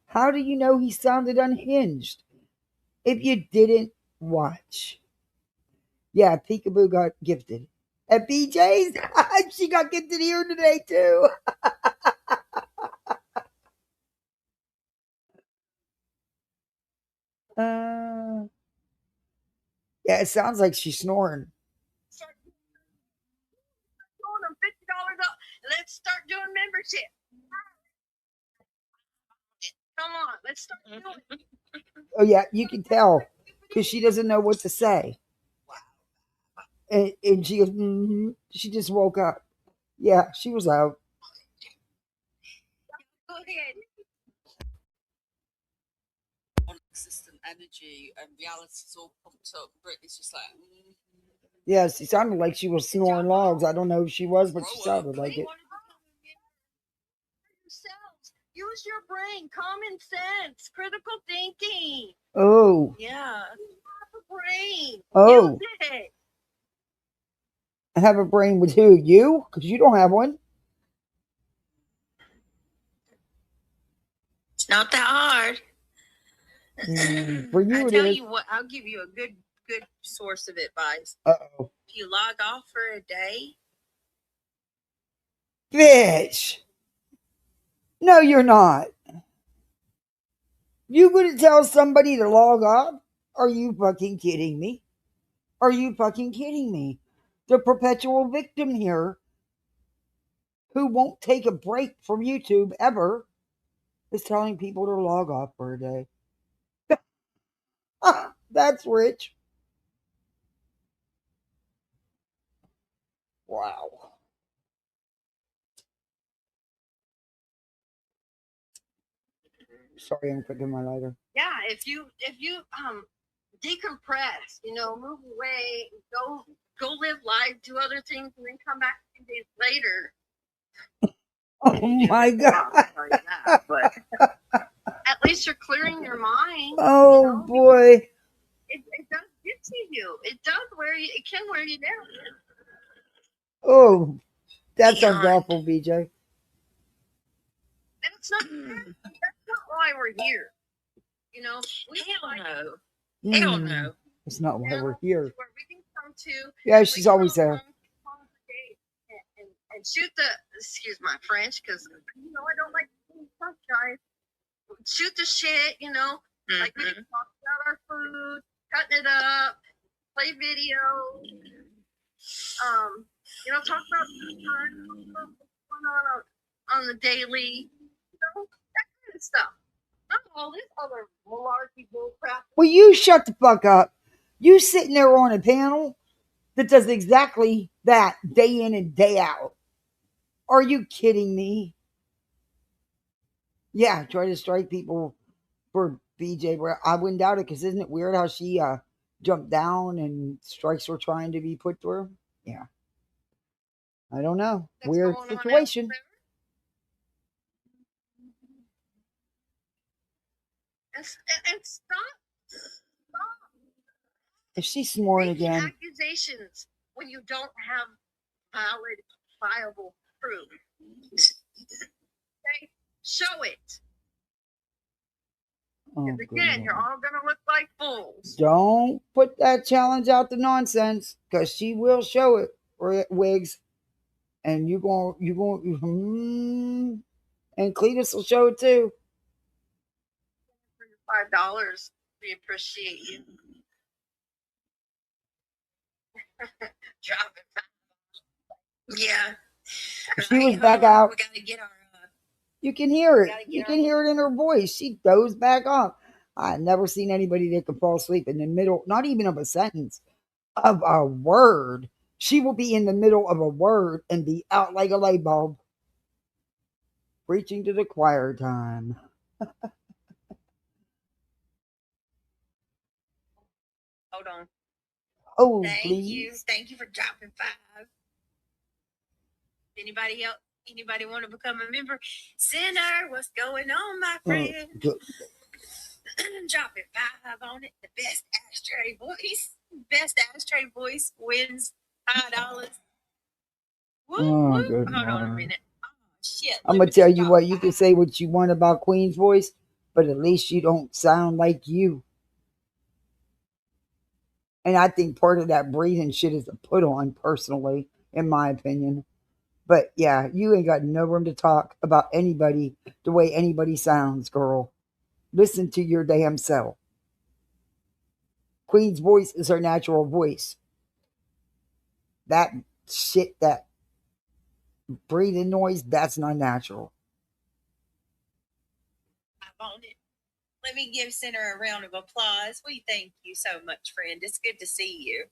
Speaker 1: how do you know he sounded unhinged? If you didn't watch. Yeah, Peekaboo got gifted. At BJ's, she got gifted here today too. Yeah, it sounds like she's snoring.
Speaker 4: Start Let's start doing membership. Come on, let's start doing it.
Speaker 1: Oh yeah, you can tell because she doesn't know what to say. And she goes, she just woke up. Yeah, she was out.
Speaker 4: Go ahead.
Speaker 12: Consistent energy and reality's all pumped up. Brittany's just like,
Speaker 1: Yeah, she sounded like she was snoring logs. I don't know if she was, but she sounded like it.
Speaker 4: Yourselves. Use your brain, common sense, critical thinking.
Speaker 1: Oh.
Speaker 4: Yeah. Brain.
Speaker 1: Oh.
Speaker 4: Use it.
Speaker 1: I have a brain with who? You? Because you don't have one.
Speaker 11: It's not that hard.
Speaker 1: For you,
Speaker 11: I tell you what, I'll give you a good source of advice.
Speaker 1: Uh-oh.
Speaker 11: If you log off for a day.
Speaker 1: Bitch. No, you're not. You gonna tell somebody to log off? Are you fucking kidding me? Are you fucking kidding me? The perpetual victim here, who won't take a break from YouTube ever, is telling people to log off for a day. That's rich. Wow. Sorry, I'm cooking my lighter.
Speaker 4: Yeah, if you decompress, move away, go live life, do other things, and then come back 2 days later.
Speaker 1: Oh my God.
Speaker 4: But at least you're clearing your mind.
Speaker 1: Oh boy.
Speaker 4: It does get to you. It does it can wear you down.
Speaker 1: Oh, that sounds awful, BJ.
Speaker 4: That's not why we're here.
Speaker 11: Hell no.
Speaker 1: That's not why we're here.
Speaker 4: Where we can come to.
Speaker 1: Yeah, she's always there.
Speaker 4: And shoot excuse my French, because I don't like tough guys. Shoot the shit, like we can talk about our food, cutting it up, play video, talk about what's going on the daily, that kind of stuff. Not all this other malarkey bullcrap.
Speaker 1: Well, you shut the fuck up. You sitting there on a panel that does exactly that day in and day out. Are you kidding me? Yeah, try to strike people for BJ. I wouldn't doubt it, because isn't it weird how she jumped down and strikes were trying to be put through? Yeah. I don't know.
Speaker 4: That's
Speaker 1: Weird situation.
Speaker 4: And stop.
Speaker 1: If she's snoring
Speaker 4: making
Speaker 1: again.
Speaker 4: Accusations when you don't have valid, viable proof. Okay? Show it.
Speaker 1: Oh,
Speaker 4: again, you're all gonna look like fools.
Speaker 1: Don't put that challenge out to nonsense, because she will show it, Wigs. And you going and Cletus will show it too.
Speaker 4: For your $5, we appreciate you. Drop it. Yeah.
Speaker 1: She was back out.
Speaker 11: We gotta get our.
Speaker 1: You can hear it. You can hear it in her voice. She goes back off. I've never seen anybody that can fall asleep in the middle, not even of a sentence, of a word. She will be in the middle of a word and be out like a light bulb. Preaching to the choir time.
Speaker 11: Hold on.
Speaker 1: Oh,
Speaker 11: Thank
Speaker 1: please.
Speaker 11: you. Thank you for dropping 5. Anybody else? Anybody want to become a member? Sinner, what's going on, my friend? Dropping 5 on it. The best ashtray voice. Best ashtray voice wins $5. Hold on a minute. Oh, shit.
Speaker 1: I'm going to tell you what, you can say what you want about Queen's voice, but at least you don't sound like you. And I think part of that breathing shit is a put on, personally, in my opinion. But yeah, you ain't got no room to talk about anybody the way anybody sounds, girl. Listen to your damn self. Queen's voice is her natural voice. That shit that breathing noise, that's not natural.
Speaker 11: I'm on it. Let me give Center a round of applause. We thank you so much, friend. It's good to see you.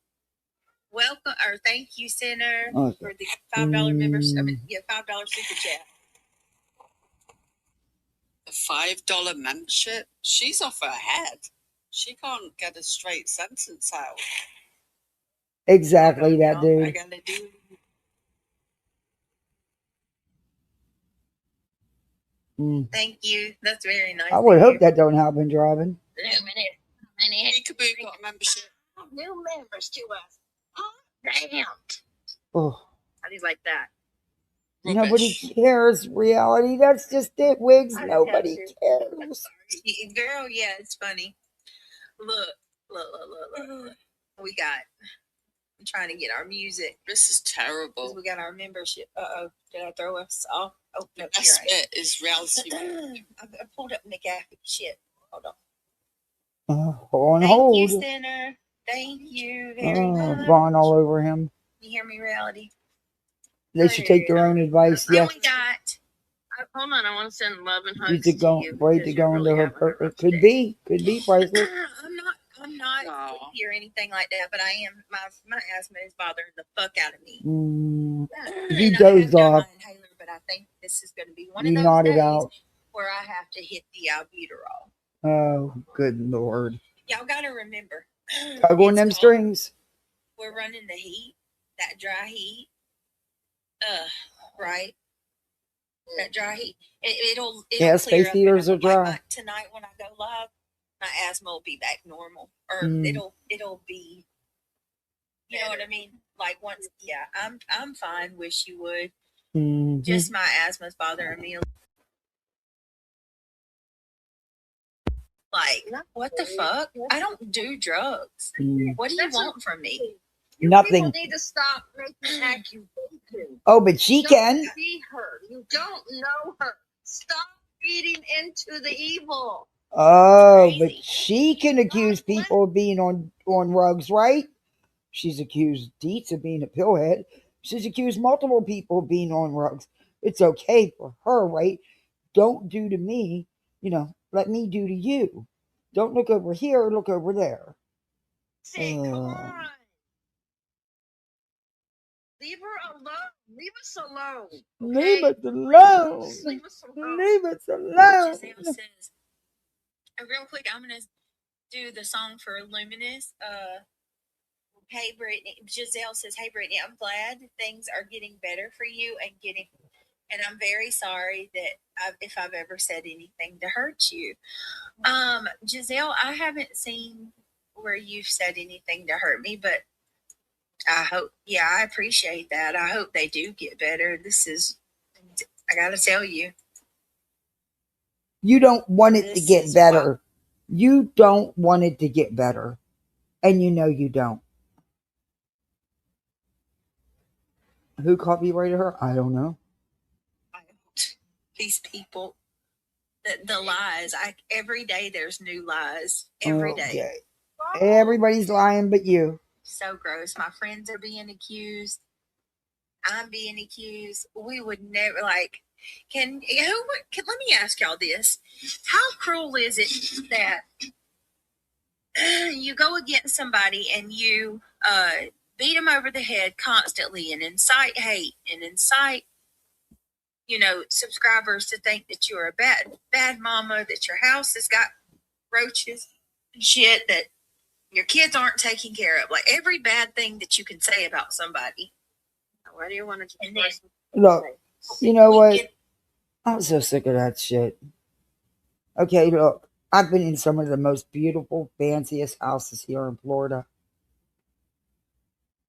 Speaker 11: Welcome, or thank you, Center, for the $5 membership. $5 super chat.
Speaker 12: A $5 membership? She's off her head. She can't get a straight sentence out.
Speaker 1: Exactly, that
Speaker 11: I
Speaker 1: dude.
Speaker 11: gotta do. Thank you. That's very nice.
Speaker 1: I would hope that don't happen driving.
Speaker 12: Peekaboo got a membership.
Speaker 11: New members to us. Oh, damn.
Speaker 1: Oh,
Speaker 11: How do you like that?
Speaker 1: nobody cares, reality. That's just it, Wigs. Nobody cares.
Speaker 11: Girl, yeah, it's funny. Look. We got. I'm trying to get our music.
Speaker 12: This is terrible.
Speaker 11: We got our membership. Did I throw us off? Oh, no,
Speaker 12: the best bit is reality.
Speaker 11: I pulled up McAfee. Shit. Hold on.
Speaker 1: On
Speaker 11: Thank
Speaker 1: hold.
Speaker 11: you, Center. Thank you very much.
Speaker 1: Vaughn all over him.
Speaker 11: You hear me, reality?
Speaker 1: They should take their own advice.
Speaker 11: Then
Speaker 1: Yeah.
Speaker 11: we got. Hold on, I want to send love and hugs
Speaker 1: You
Speaker 11: to you.
Speaker 1: Braid to go into her purpose. Could be priceless.
Speaker 11: I'm not sleepy or anything like that, but I am. My asthma is bothering the fuck out of me.
Speaker 1: You dozed off.
Speaker 11: Inhaler, but I think this is going to be one
Speaker 1: You
Speaker 11: of those
Speaker 1: nodded
Speaker 11: days
Speaker 1: out.
Speaker 11: where I have to hit the albuterol.
Speaker 1: Oh, good Lord.
Speaker 11: Y'all got to remember.
Speaker 1: Tug on them strings.
Speaker 11: We're running the heat, that dry heat. Right? That dry heat. It'll
Speaker 1: Yeah, space heaters are dry.
Speaker 11: Like tonight when I go live, my asthma will be back normal. Or it'll be, you know what I mean? Like once, yeah, I'm fine. Wish you would. Just my asthma's bothering me. Like, what the fuck? I don't do drugs. What do you want from me?
Speaker 1: Nothing.
Speaker 11: People need to stop making accusations.
Speaker 1: Oh, but she can.
Speaker 11: Don't see her. You don't know her. Stop feeding into the evil.
Speaker 1: Oh, but she can accuse people of being on rugs, right? She's accused Dietz of being a pillhead. She's accused multiple people of being on rugs. It's okay for her, right? Don't do to me, let me do to you. Don't look over here, look over there.
Speaker 11: Come on. Leave her alone. Leave us alone. Okay?
Speaker 1: Leave us alone.
Speaker 11: Leave us alone.
Speaker 1: Leave us alone.
Speaker 11: Giselle says, real quick, I'm going to do the song for Luminous. Hey, Brittany. Giselle says, hey, Brittany, I'm glad things are getting better for you and I'm very sorry that if I've ever said anything to hurt you. Giselle, I haven't seen where you've said anything to hurt me, but I hope, I appreciate that. I hope they do get better. I got to tell you.
Speaker 1: You don't want it to get better. You don't want it to get better. And you know you don't. Who copyrighted her? I don't know.
Speaker 11: These people, the lies. Every day there's new lies. Every day.
Speaker 1: Everybody's lying but you.
Speaker 11: So gross. My friends are being accused. I'm being accused. We would never let me ask y'all this. How cruel is it that you go against somebody and you beat them over the head constantly and incite hate and incite subscribers to think that you're a bad mama, that your house has got roaches and shit, that your kids aren't taken care of, like every bad thing that you can say about somebody. Why do you want to?
Speaker 1: Look, you know what? I'm so sick of that shit. Okay, look, I've been in some of the most beautiful, fanciest houses here in Florida.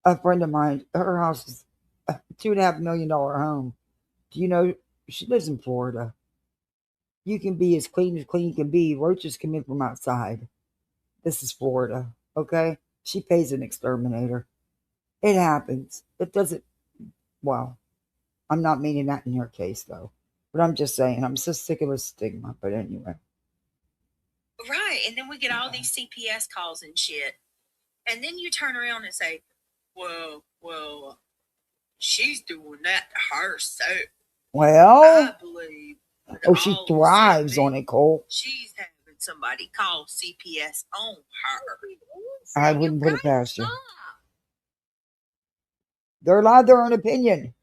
Speaker 1: A friend of mine, her house is a $2.5 million home. Do you know she lives in Florida? You can be as clean can be. Roaches come in from outside. This is Florida, okay? She pays an exterminator. It happens. It doesn't. Well, I'm not meaning that in your case, though. But I'm just saying, I'm so sick of the stigma. But anyway.
Speaker 11: Right. And then we get all these CPS calls and shit. And then you turn around and say, well, she's doing that to herself.
Speaker 1: Well,
Speaker 11: I believe.
Speaker 1: she thrives on it, Cole.
Speaker 11: She's having somebody call CPS on her.
Speaker 1: I wouldn't put it past you. They're allowed their own opinion.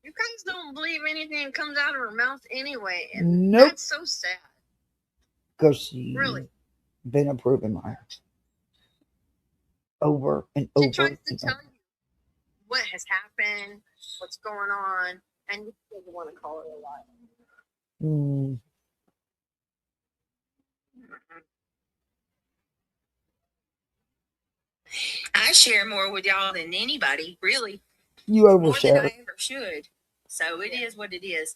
Speaker 4: You guys don't believe anything that comes out of her mouth anyway.
Speaker 1: And nope.
Speaker 4: That's so sad.
Speaker 1: Because she's been a proven liar. Over and over.
Speaker 4: She tries to tell you what has happened, what's going on, and you still want to call her a liar.
Speaker 11: I share more with y'all than anybody, really.
Speaker 1: You
Speaker 11: More
Speaker 1: overshare.
Speaker 11: than I ever should. So it is what it is.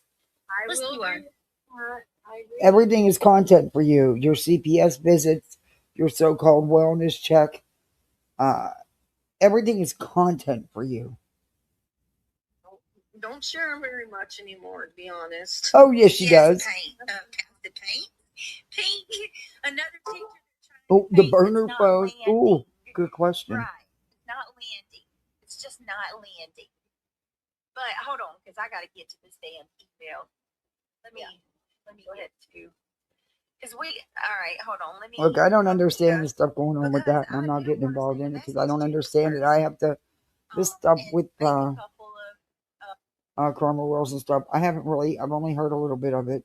Speaker 1: Everything is content for you. Your CPS visits, your so-called wellness check. Everything is content for you.
Speaker 4: Don't share very much anymore, to be honest.
Speaker 1: Oh, yes, she does.
Speaker 11: Paint. Paint. Another teacher.
Speaker 1: Oh, the burner phone. Oh, good question.
Speaker 11: Right. Not landing. It's just not landing. But hold on, because I got to get to this damn email. Let me get to. Because all right, hold on.
Speaker 1: Look, I don't understand the stuff going on with that, and I'm not getting involved in it because I don't understand it. I have to, this stuff with Carmel Wells and stuff, I've only heard a little bit of it.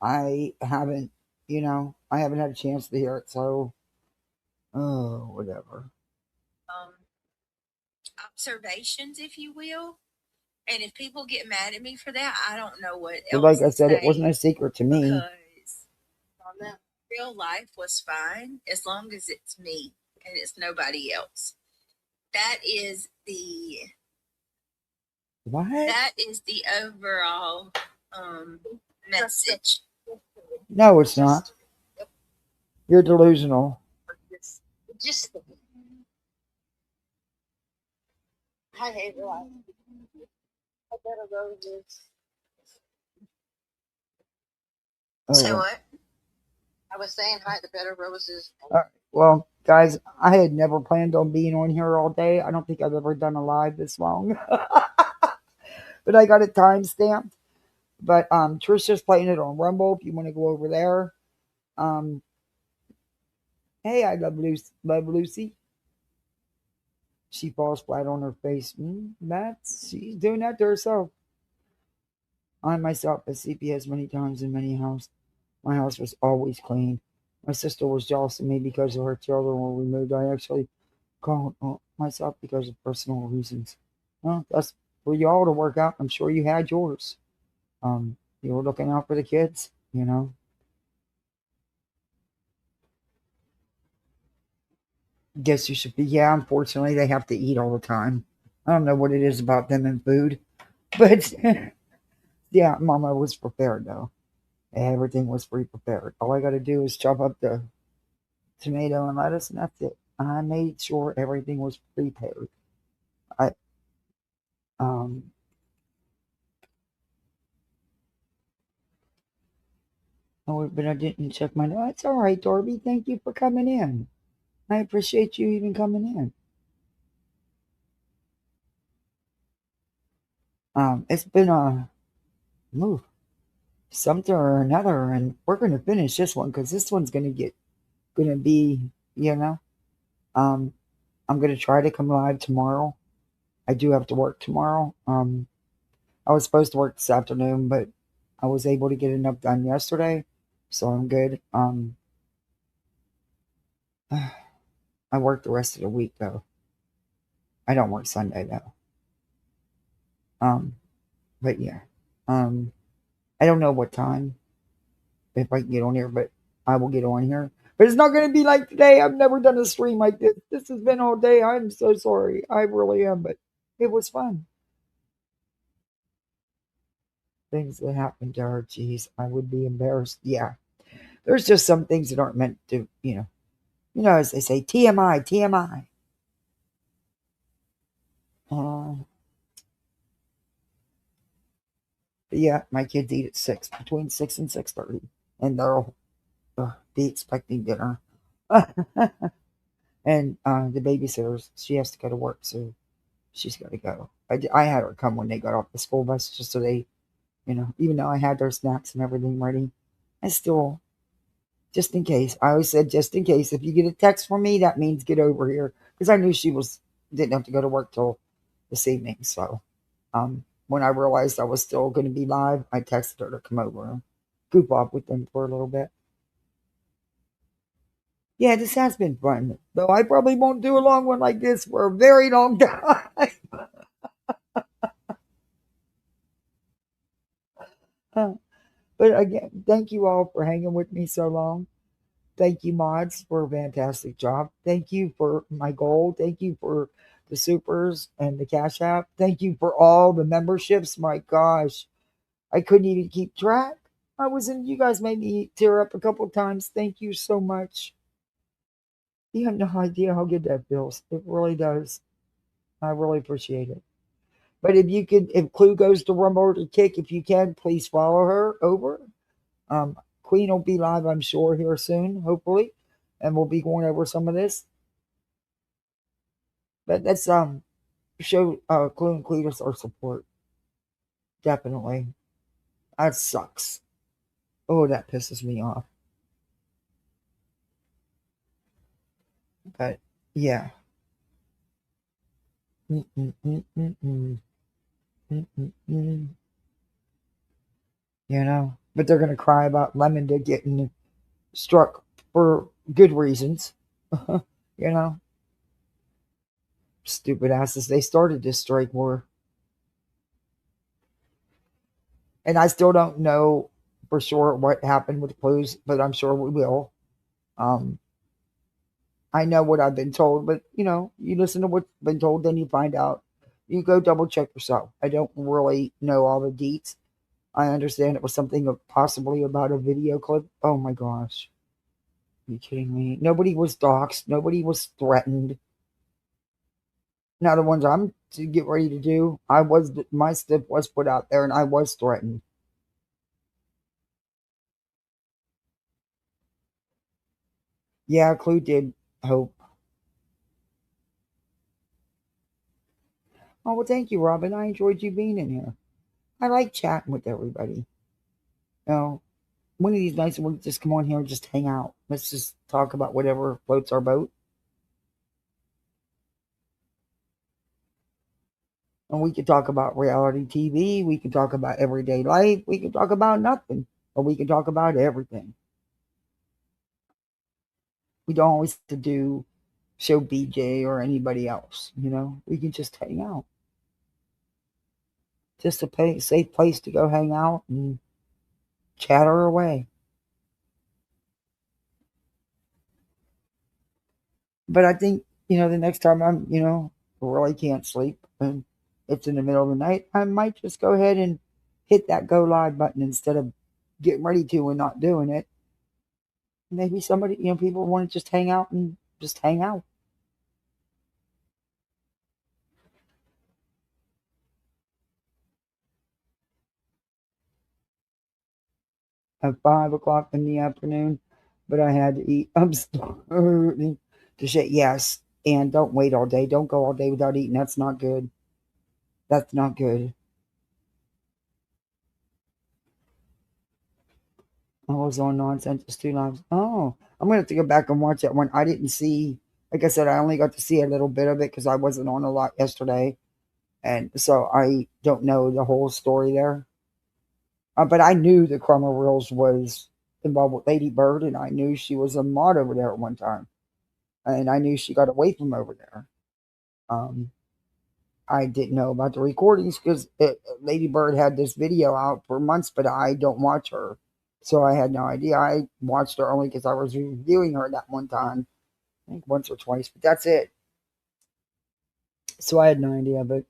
Speaker 1: I haven't had a chance to hear it, so, whatever.
Speaker 11: Observations, if you will. And if people get mad at me for that, I don't know what else.
Speaker 1: But like I said,
Speaker 11: to
Speaker 1: it wasn't a secret to me.
Speaker 11: Because real life was fine as long as it's me and it's nobody else. That is the
Speaker 1: what?
Speaker 11: That is the overall message.
Speaker 1: No, it's not. You're delusional.
Speaker 4: Just I hate life. I better go to this.
Speaker 11: Say what?
Speaker 4: I was saying hi to Better Roses.
Speaker 1: Well, guys, I had never planned on being on here all day. I don't think I've ever done a live this long. But I got it time stamped. But Trisha's playing it on Rumble if you want to go over there. Hey, I love Lucy. She falls flat on her face. She's doing that to herself. I myself at CPS many times in many houses. My house was always clean. My sister was jealous of me because her children were removed. I actually called myself because of personal reasons. Well, that's for y'all to work out. I'm sure you had yours. You were looking out for the kids, you know. Guess you should be. Yeah, unfortunately, they have to eat all the time. I don't know what it is about them and food. But, yeah, Mama was prepared, though. Everything was pre-prepared. All I got to do is chop up the tomato and lettuce, and that's it. I made sure everything was prepared. Oh, but I didn't check my notes. It's all right, Darby. Thank you for coming in. I appreciate you even coming in. It's been a move, something or another, and we're gonna finish this one because this one's gonna be, you know. I'm gonna try to come live tomorrow. I do have to work tomorrow. I was supposed to work this afternoon, but I was able to get enough done yesterday, so I'm good. I work the rest of the week though. I don't work Sunday though. But yeah. I don't know what time if I can get on here, but I will get on here. But it's not going to be like today. I've never done a stream like this. This has been all day. I'm so sorry. I really am, but it was fun. Things that happened to her, geez, I would be embarrassed. Yeah. There's just some things that aren't meant to, you know, as they say, TMI, TMI. But yeah, my kids eat at 6, between 6 and 6:30, and they'll be expecting dinner. And the babysitters, she has to go to work, so she's got to go. I had her come when they got off the school bus just so they, even though I had their snacks and everything ready, I still, just in case. I always said, just in case. If you get a text from me, that means get over here. Because I knew she didn't have to go to work till this evening. So when I realized I was still going to be live, I texted her to come over and goof off with them for a little bit. Yeah, this has been fun. Though I probably won't do a long one like this for a very long time. But again, thank you all for hanging with me so long. Thank you, mods, for a fantastic job. Thank you for my goal. Thank you for the supers and the Cash App. Thank you for all the memberships. My gosh, I couldn't even keep track. You guys made me tear up a couple times. Thank you so much. You have no idea how good that feels. It really does. I really appreciate it. But if Clue goes to Rumble to Kick, if you can, please follow her over. Queen will be live, I'm sure, here soon, hopefully, and we'll be going over some of this. But let's show Clue and Cletus our support. Definitely. That sucks. Oh, that pisses me off. But yeah. But they're gonna cry about Lemon getting struck for good reasons. Stupid asses. They started this strike war. And I still don't know for sure what happened with Clues, but I'm sure we will. I know what I've been told, but you listen to what's been told, then you find out. You go double check yourself. I don't really know all the deets. I understand it was something possibly about a video clip. Oh my gosh. Are you kidding me? Nobody was doxxed. Nobody was threatened. Now the ones I'm to get ready to do, my stuff was put out there and I was threatened. Yeah, Clue did hope. Oh, well, thank you, Robin. I enjoyed you being in here. I like chatting with everybody. One of these nights we'll just come on here and just hang out. Let's just talk about whatever floats our boat. And we could talk about reality TV. We could talk about everyday life. We could talk about nothing. Or we could talk about everything. We don't always have to show BJ or anybody else. We can just hang out. Just a safe place to go hang out and chatter away. But I think, the next time I'm, really can't sleep and it's in the middle of the night, I might just go ahead and hit that go live button instead of getting ready to and not doing it. Maybe somebody, people want to just hang out and just hang out. At 5 o'clock in the afternoon, but I had to eat. I'm starving to shit. Yes. And don't wait all day. Don't go all day without eating. That's not good. That's not good. I was on Nonsense 2 Lives. Oh, I'm going to have to go back and watch that one. I didn't see, like I said, I only got to see a little bit of it because I wasn't on a lot yesterday. And so I don't know the whole story there. But I knew the Crummer Reels was involved with Lady Bird, and I knew she was a mod over there at one time. And I knew she got away from over there. I didn't know about the recordings because Lady Bird had this video out for months, but I don't watch her. So I had no idea. I watched her only because I was reviewing her that one time. I think once or twice, but that's it. So I had no idea, but,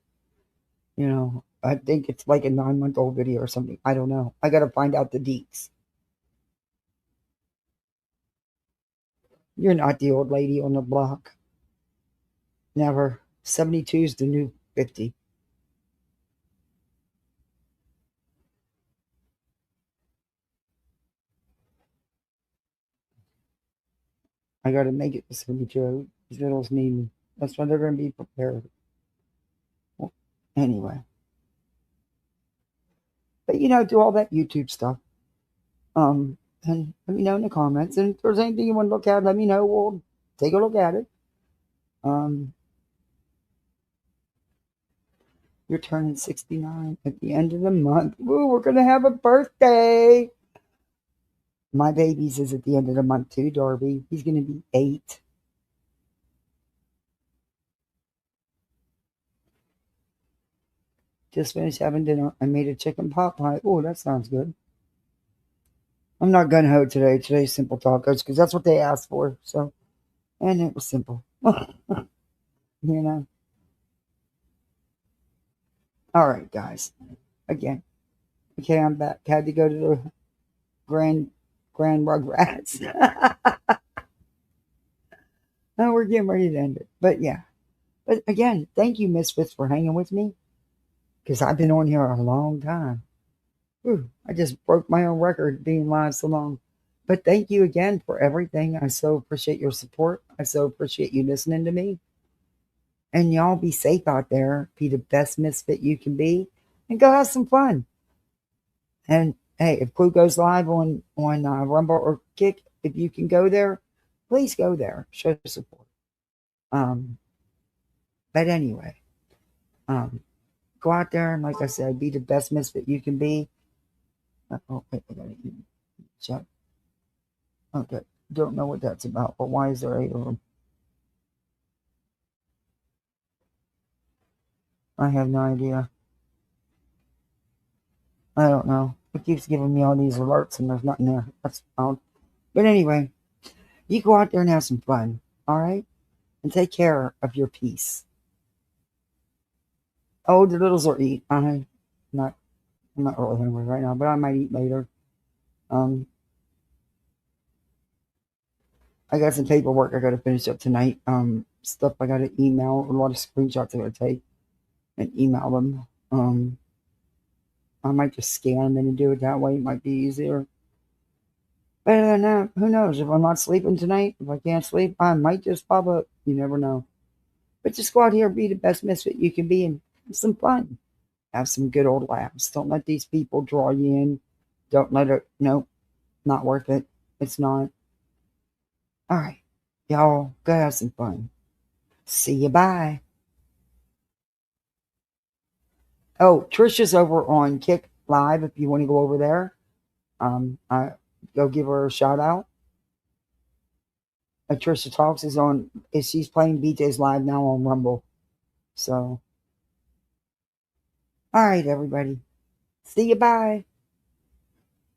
Speaker 1: I think it's like a 9-month-old video or something. I don't know. I got to find out the deets. You're not the old lady on the block. Never. 72 is the new 50. I got to make it to cemetery. These littles need me. That's why they're going to be prepared. Well, anyway. But, do all that YouTube stuff. And let me know in the comments. And if there's anything you want to look at, let me know. We'll take a look at it. You're turning 69 at the end of the month. Ooh, we're going to have a birthday. My baby's is at the end of the month too, Darby. He's going to be 8. Just finished having dinner. I made a chicken pot pie. Oh, that sounds good. I'm not gun ho today. Today's simple tacos because that's what they asked for. So, and it was simple. All right, guys. Again. Okay, I'm back. Had to go to the Grand Rugrats. And we're getting ready to end it. But yeah. But again, thank you, Misfits, for hanging with me. Because I've been on here a long time. Whew, I just broke my own record being live so long. But thank you again for everything. I so appreciate your support. I so appreciate you listening to me. And y'all be safe out there. Be the best misfit you can be. And go have some fun. And hey, if Clue goes live on Rumble or Kick, if you can go there, please go there. Show support. But anyway, go out there and, like I said, be the best misfit you can be. Oh, wait, I gotta check. Okay, don't know what that's about, but why is there 8 of them? I have no idea. I don't know. It keeps giving me all these alerts and there's nothing there. That's odd. But anyway, you go out there and have some fun, all right? And take care of your peace. Oh, the littles will eat. I'm not really hungry right now, but I might eat later. I got some paperwork I got to finish up tonight. Stuff I got to email, a lot of screenshots I got to take and email them. I might just scan them in and do it that way. It might be easier. But other than that, who knows? If I'm not sleeping tonight, if I can't sleep, I might just pop up. You never know. But just go out here and be the best misfit you can be and have some fun. Have some good old laughs. Don't let these people draw you in. Don't let it, nope, not worth it. It's not. All right. Y'all go have some fun. See you. Bye. Oh, Trisha's over on Kick Live if you want to go over there. I go give her a shout out. Trisha Talks she's playing BJ's Live now on Rumble. So, all right, everybody. See you. Bye.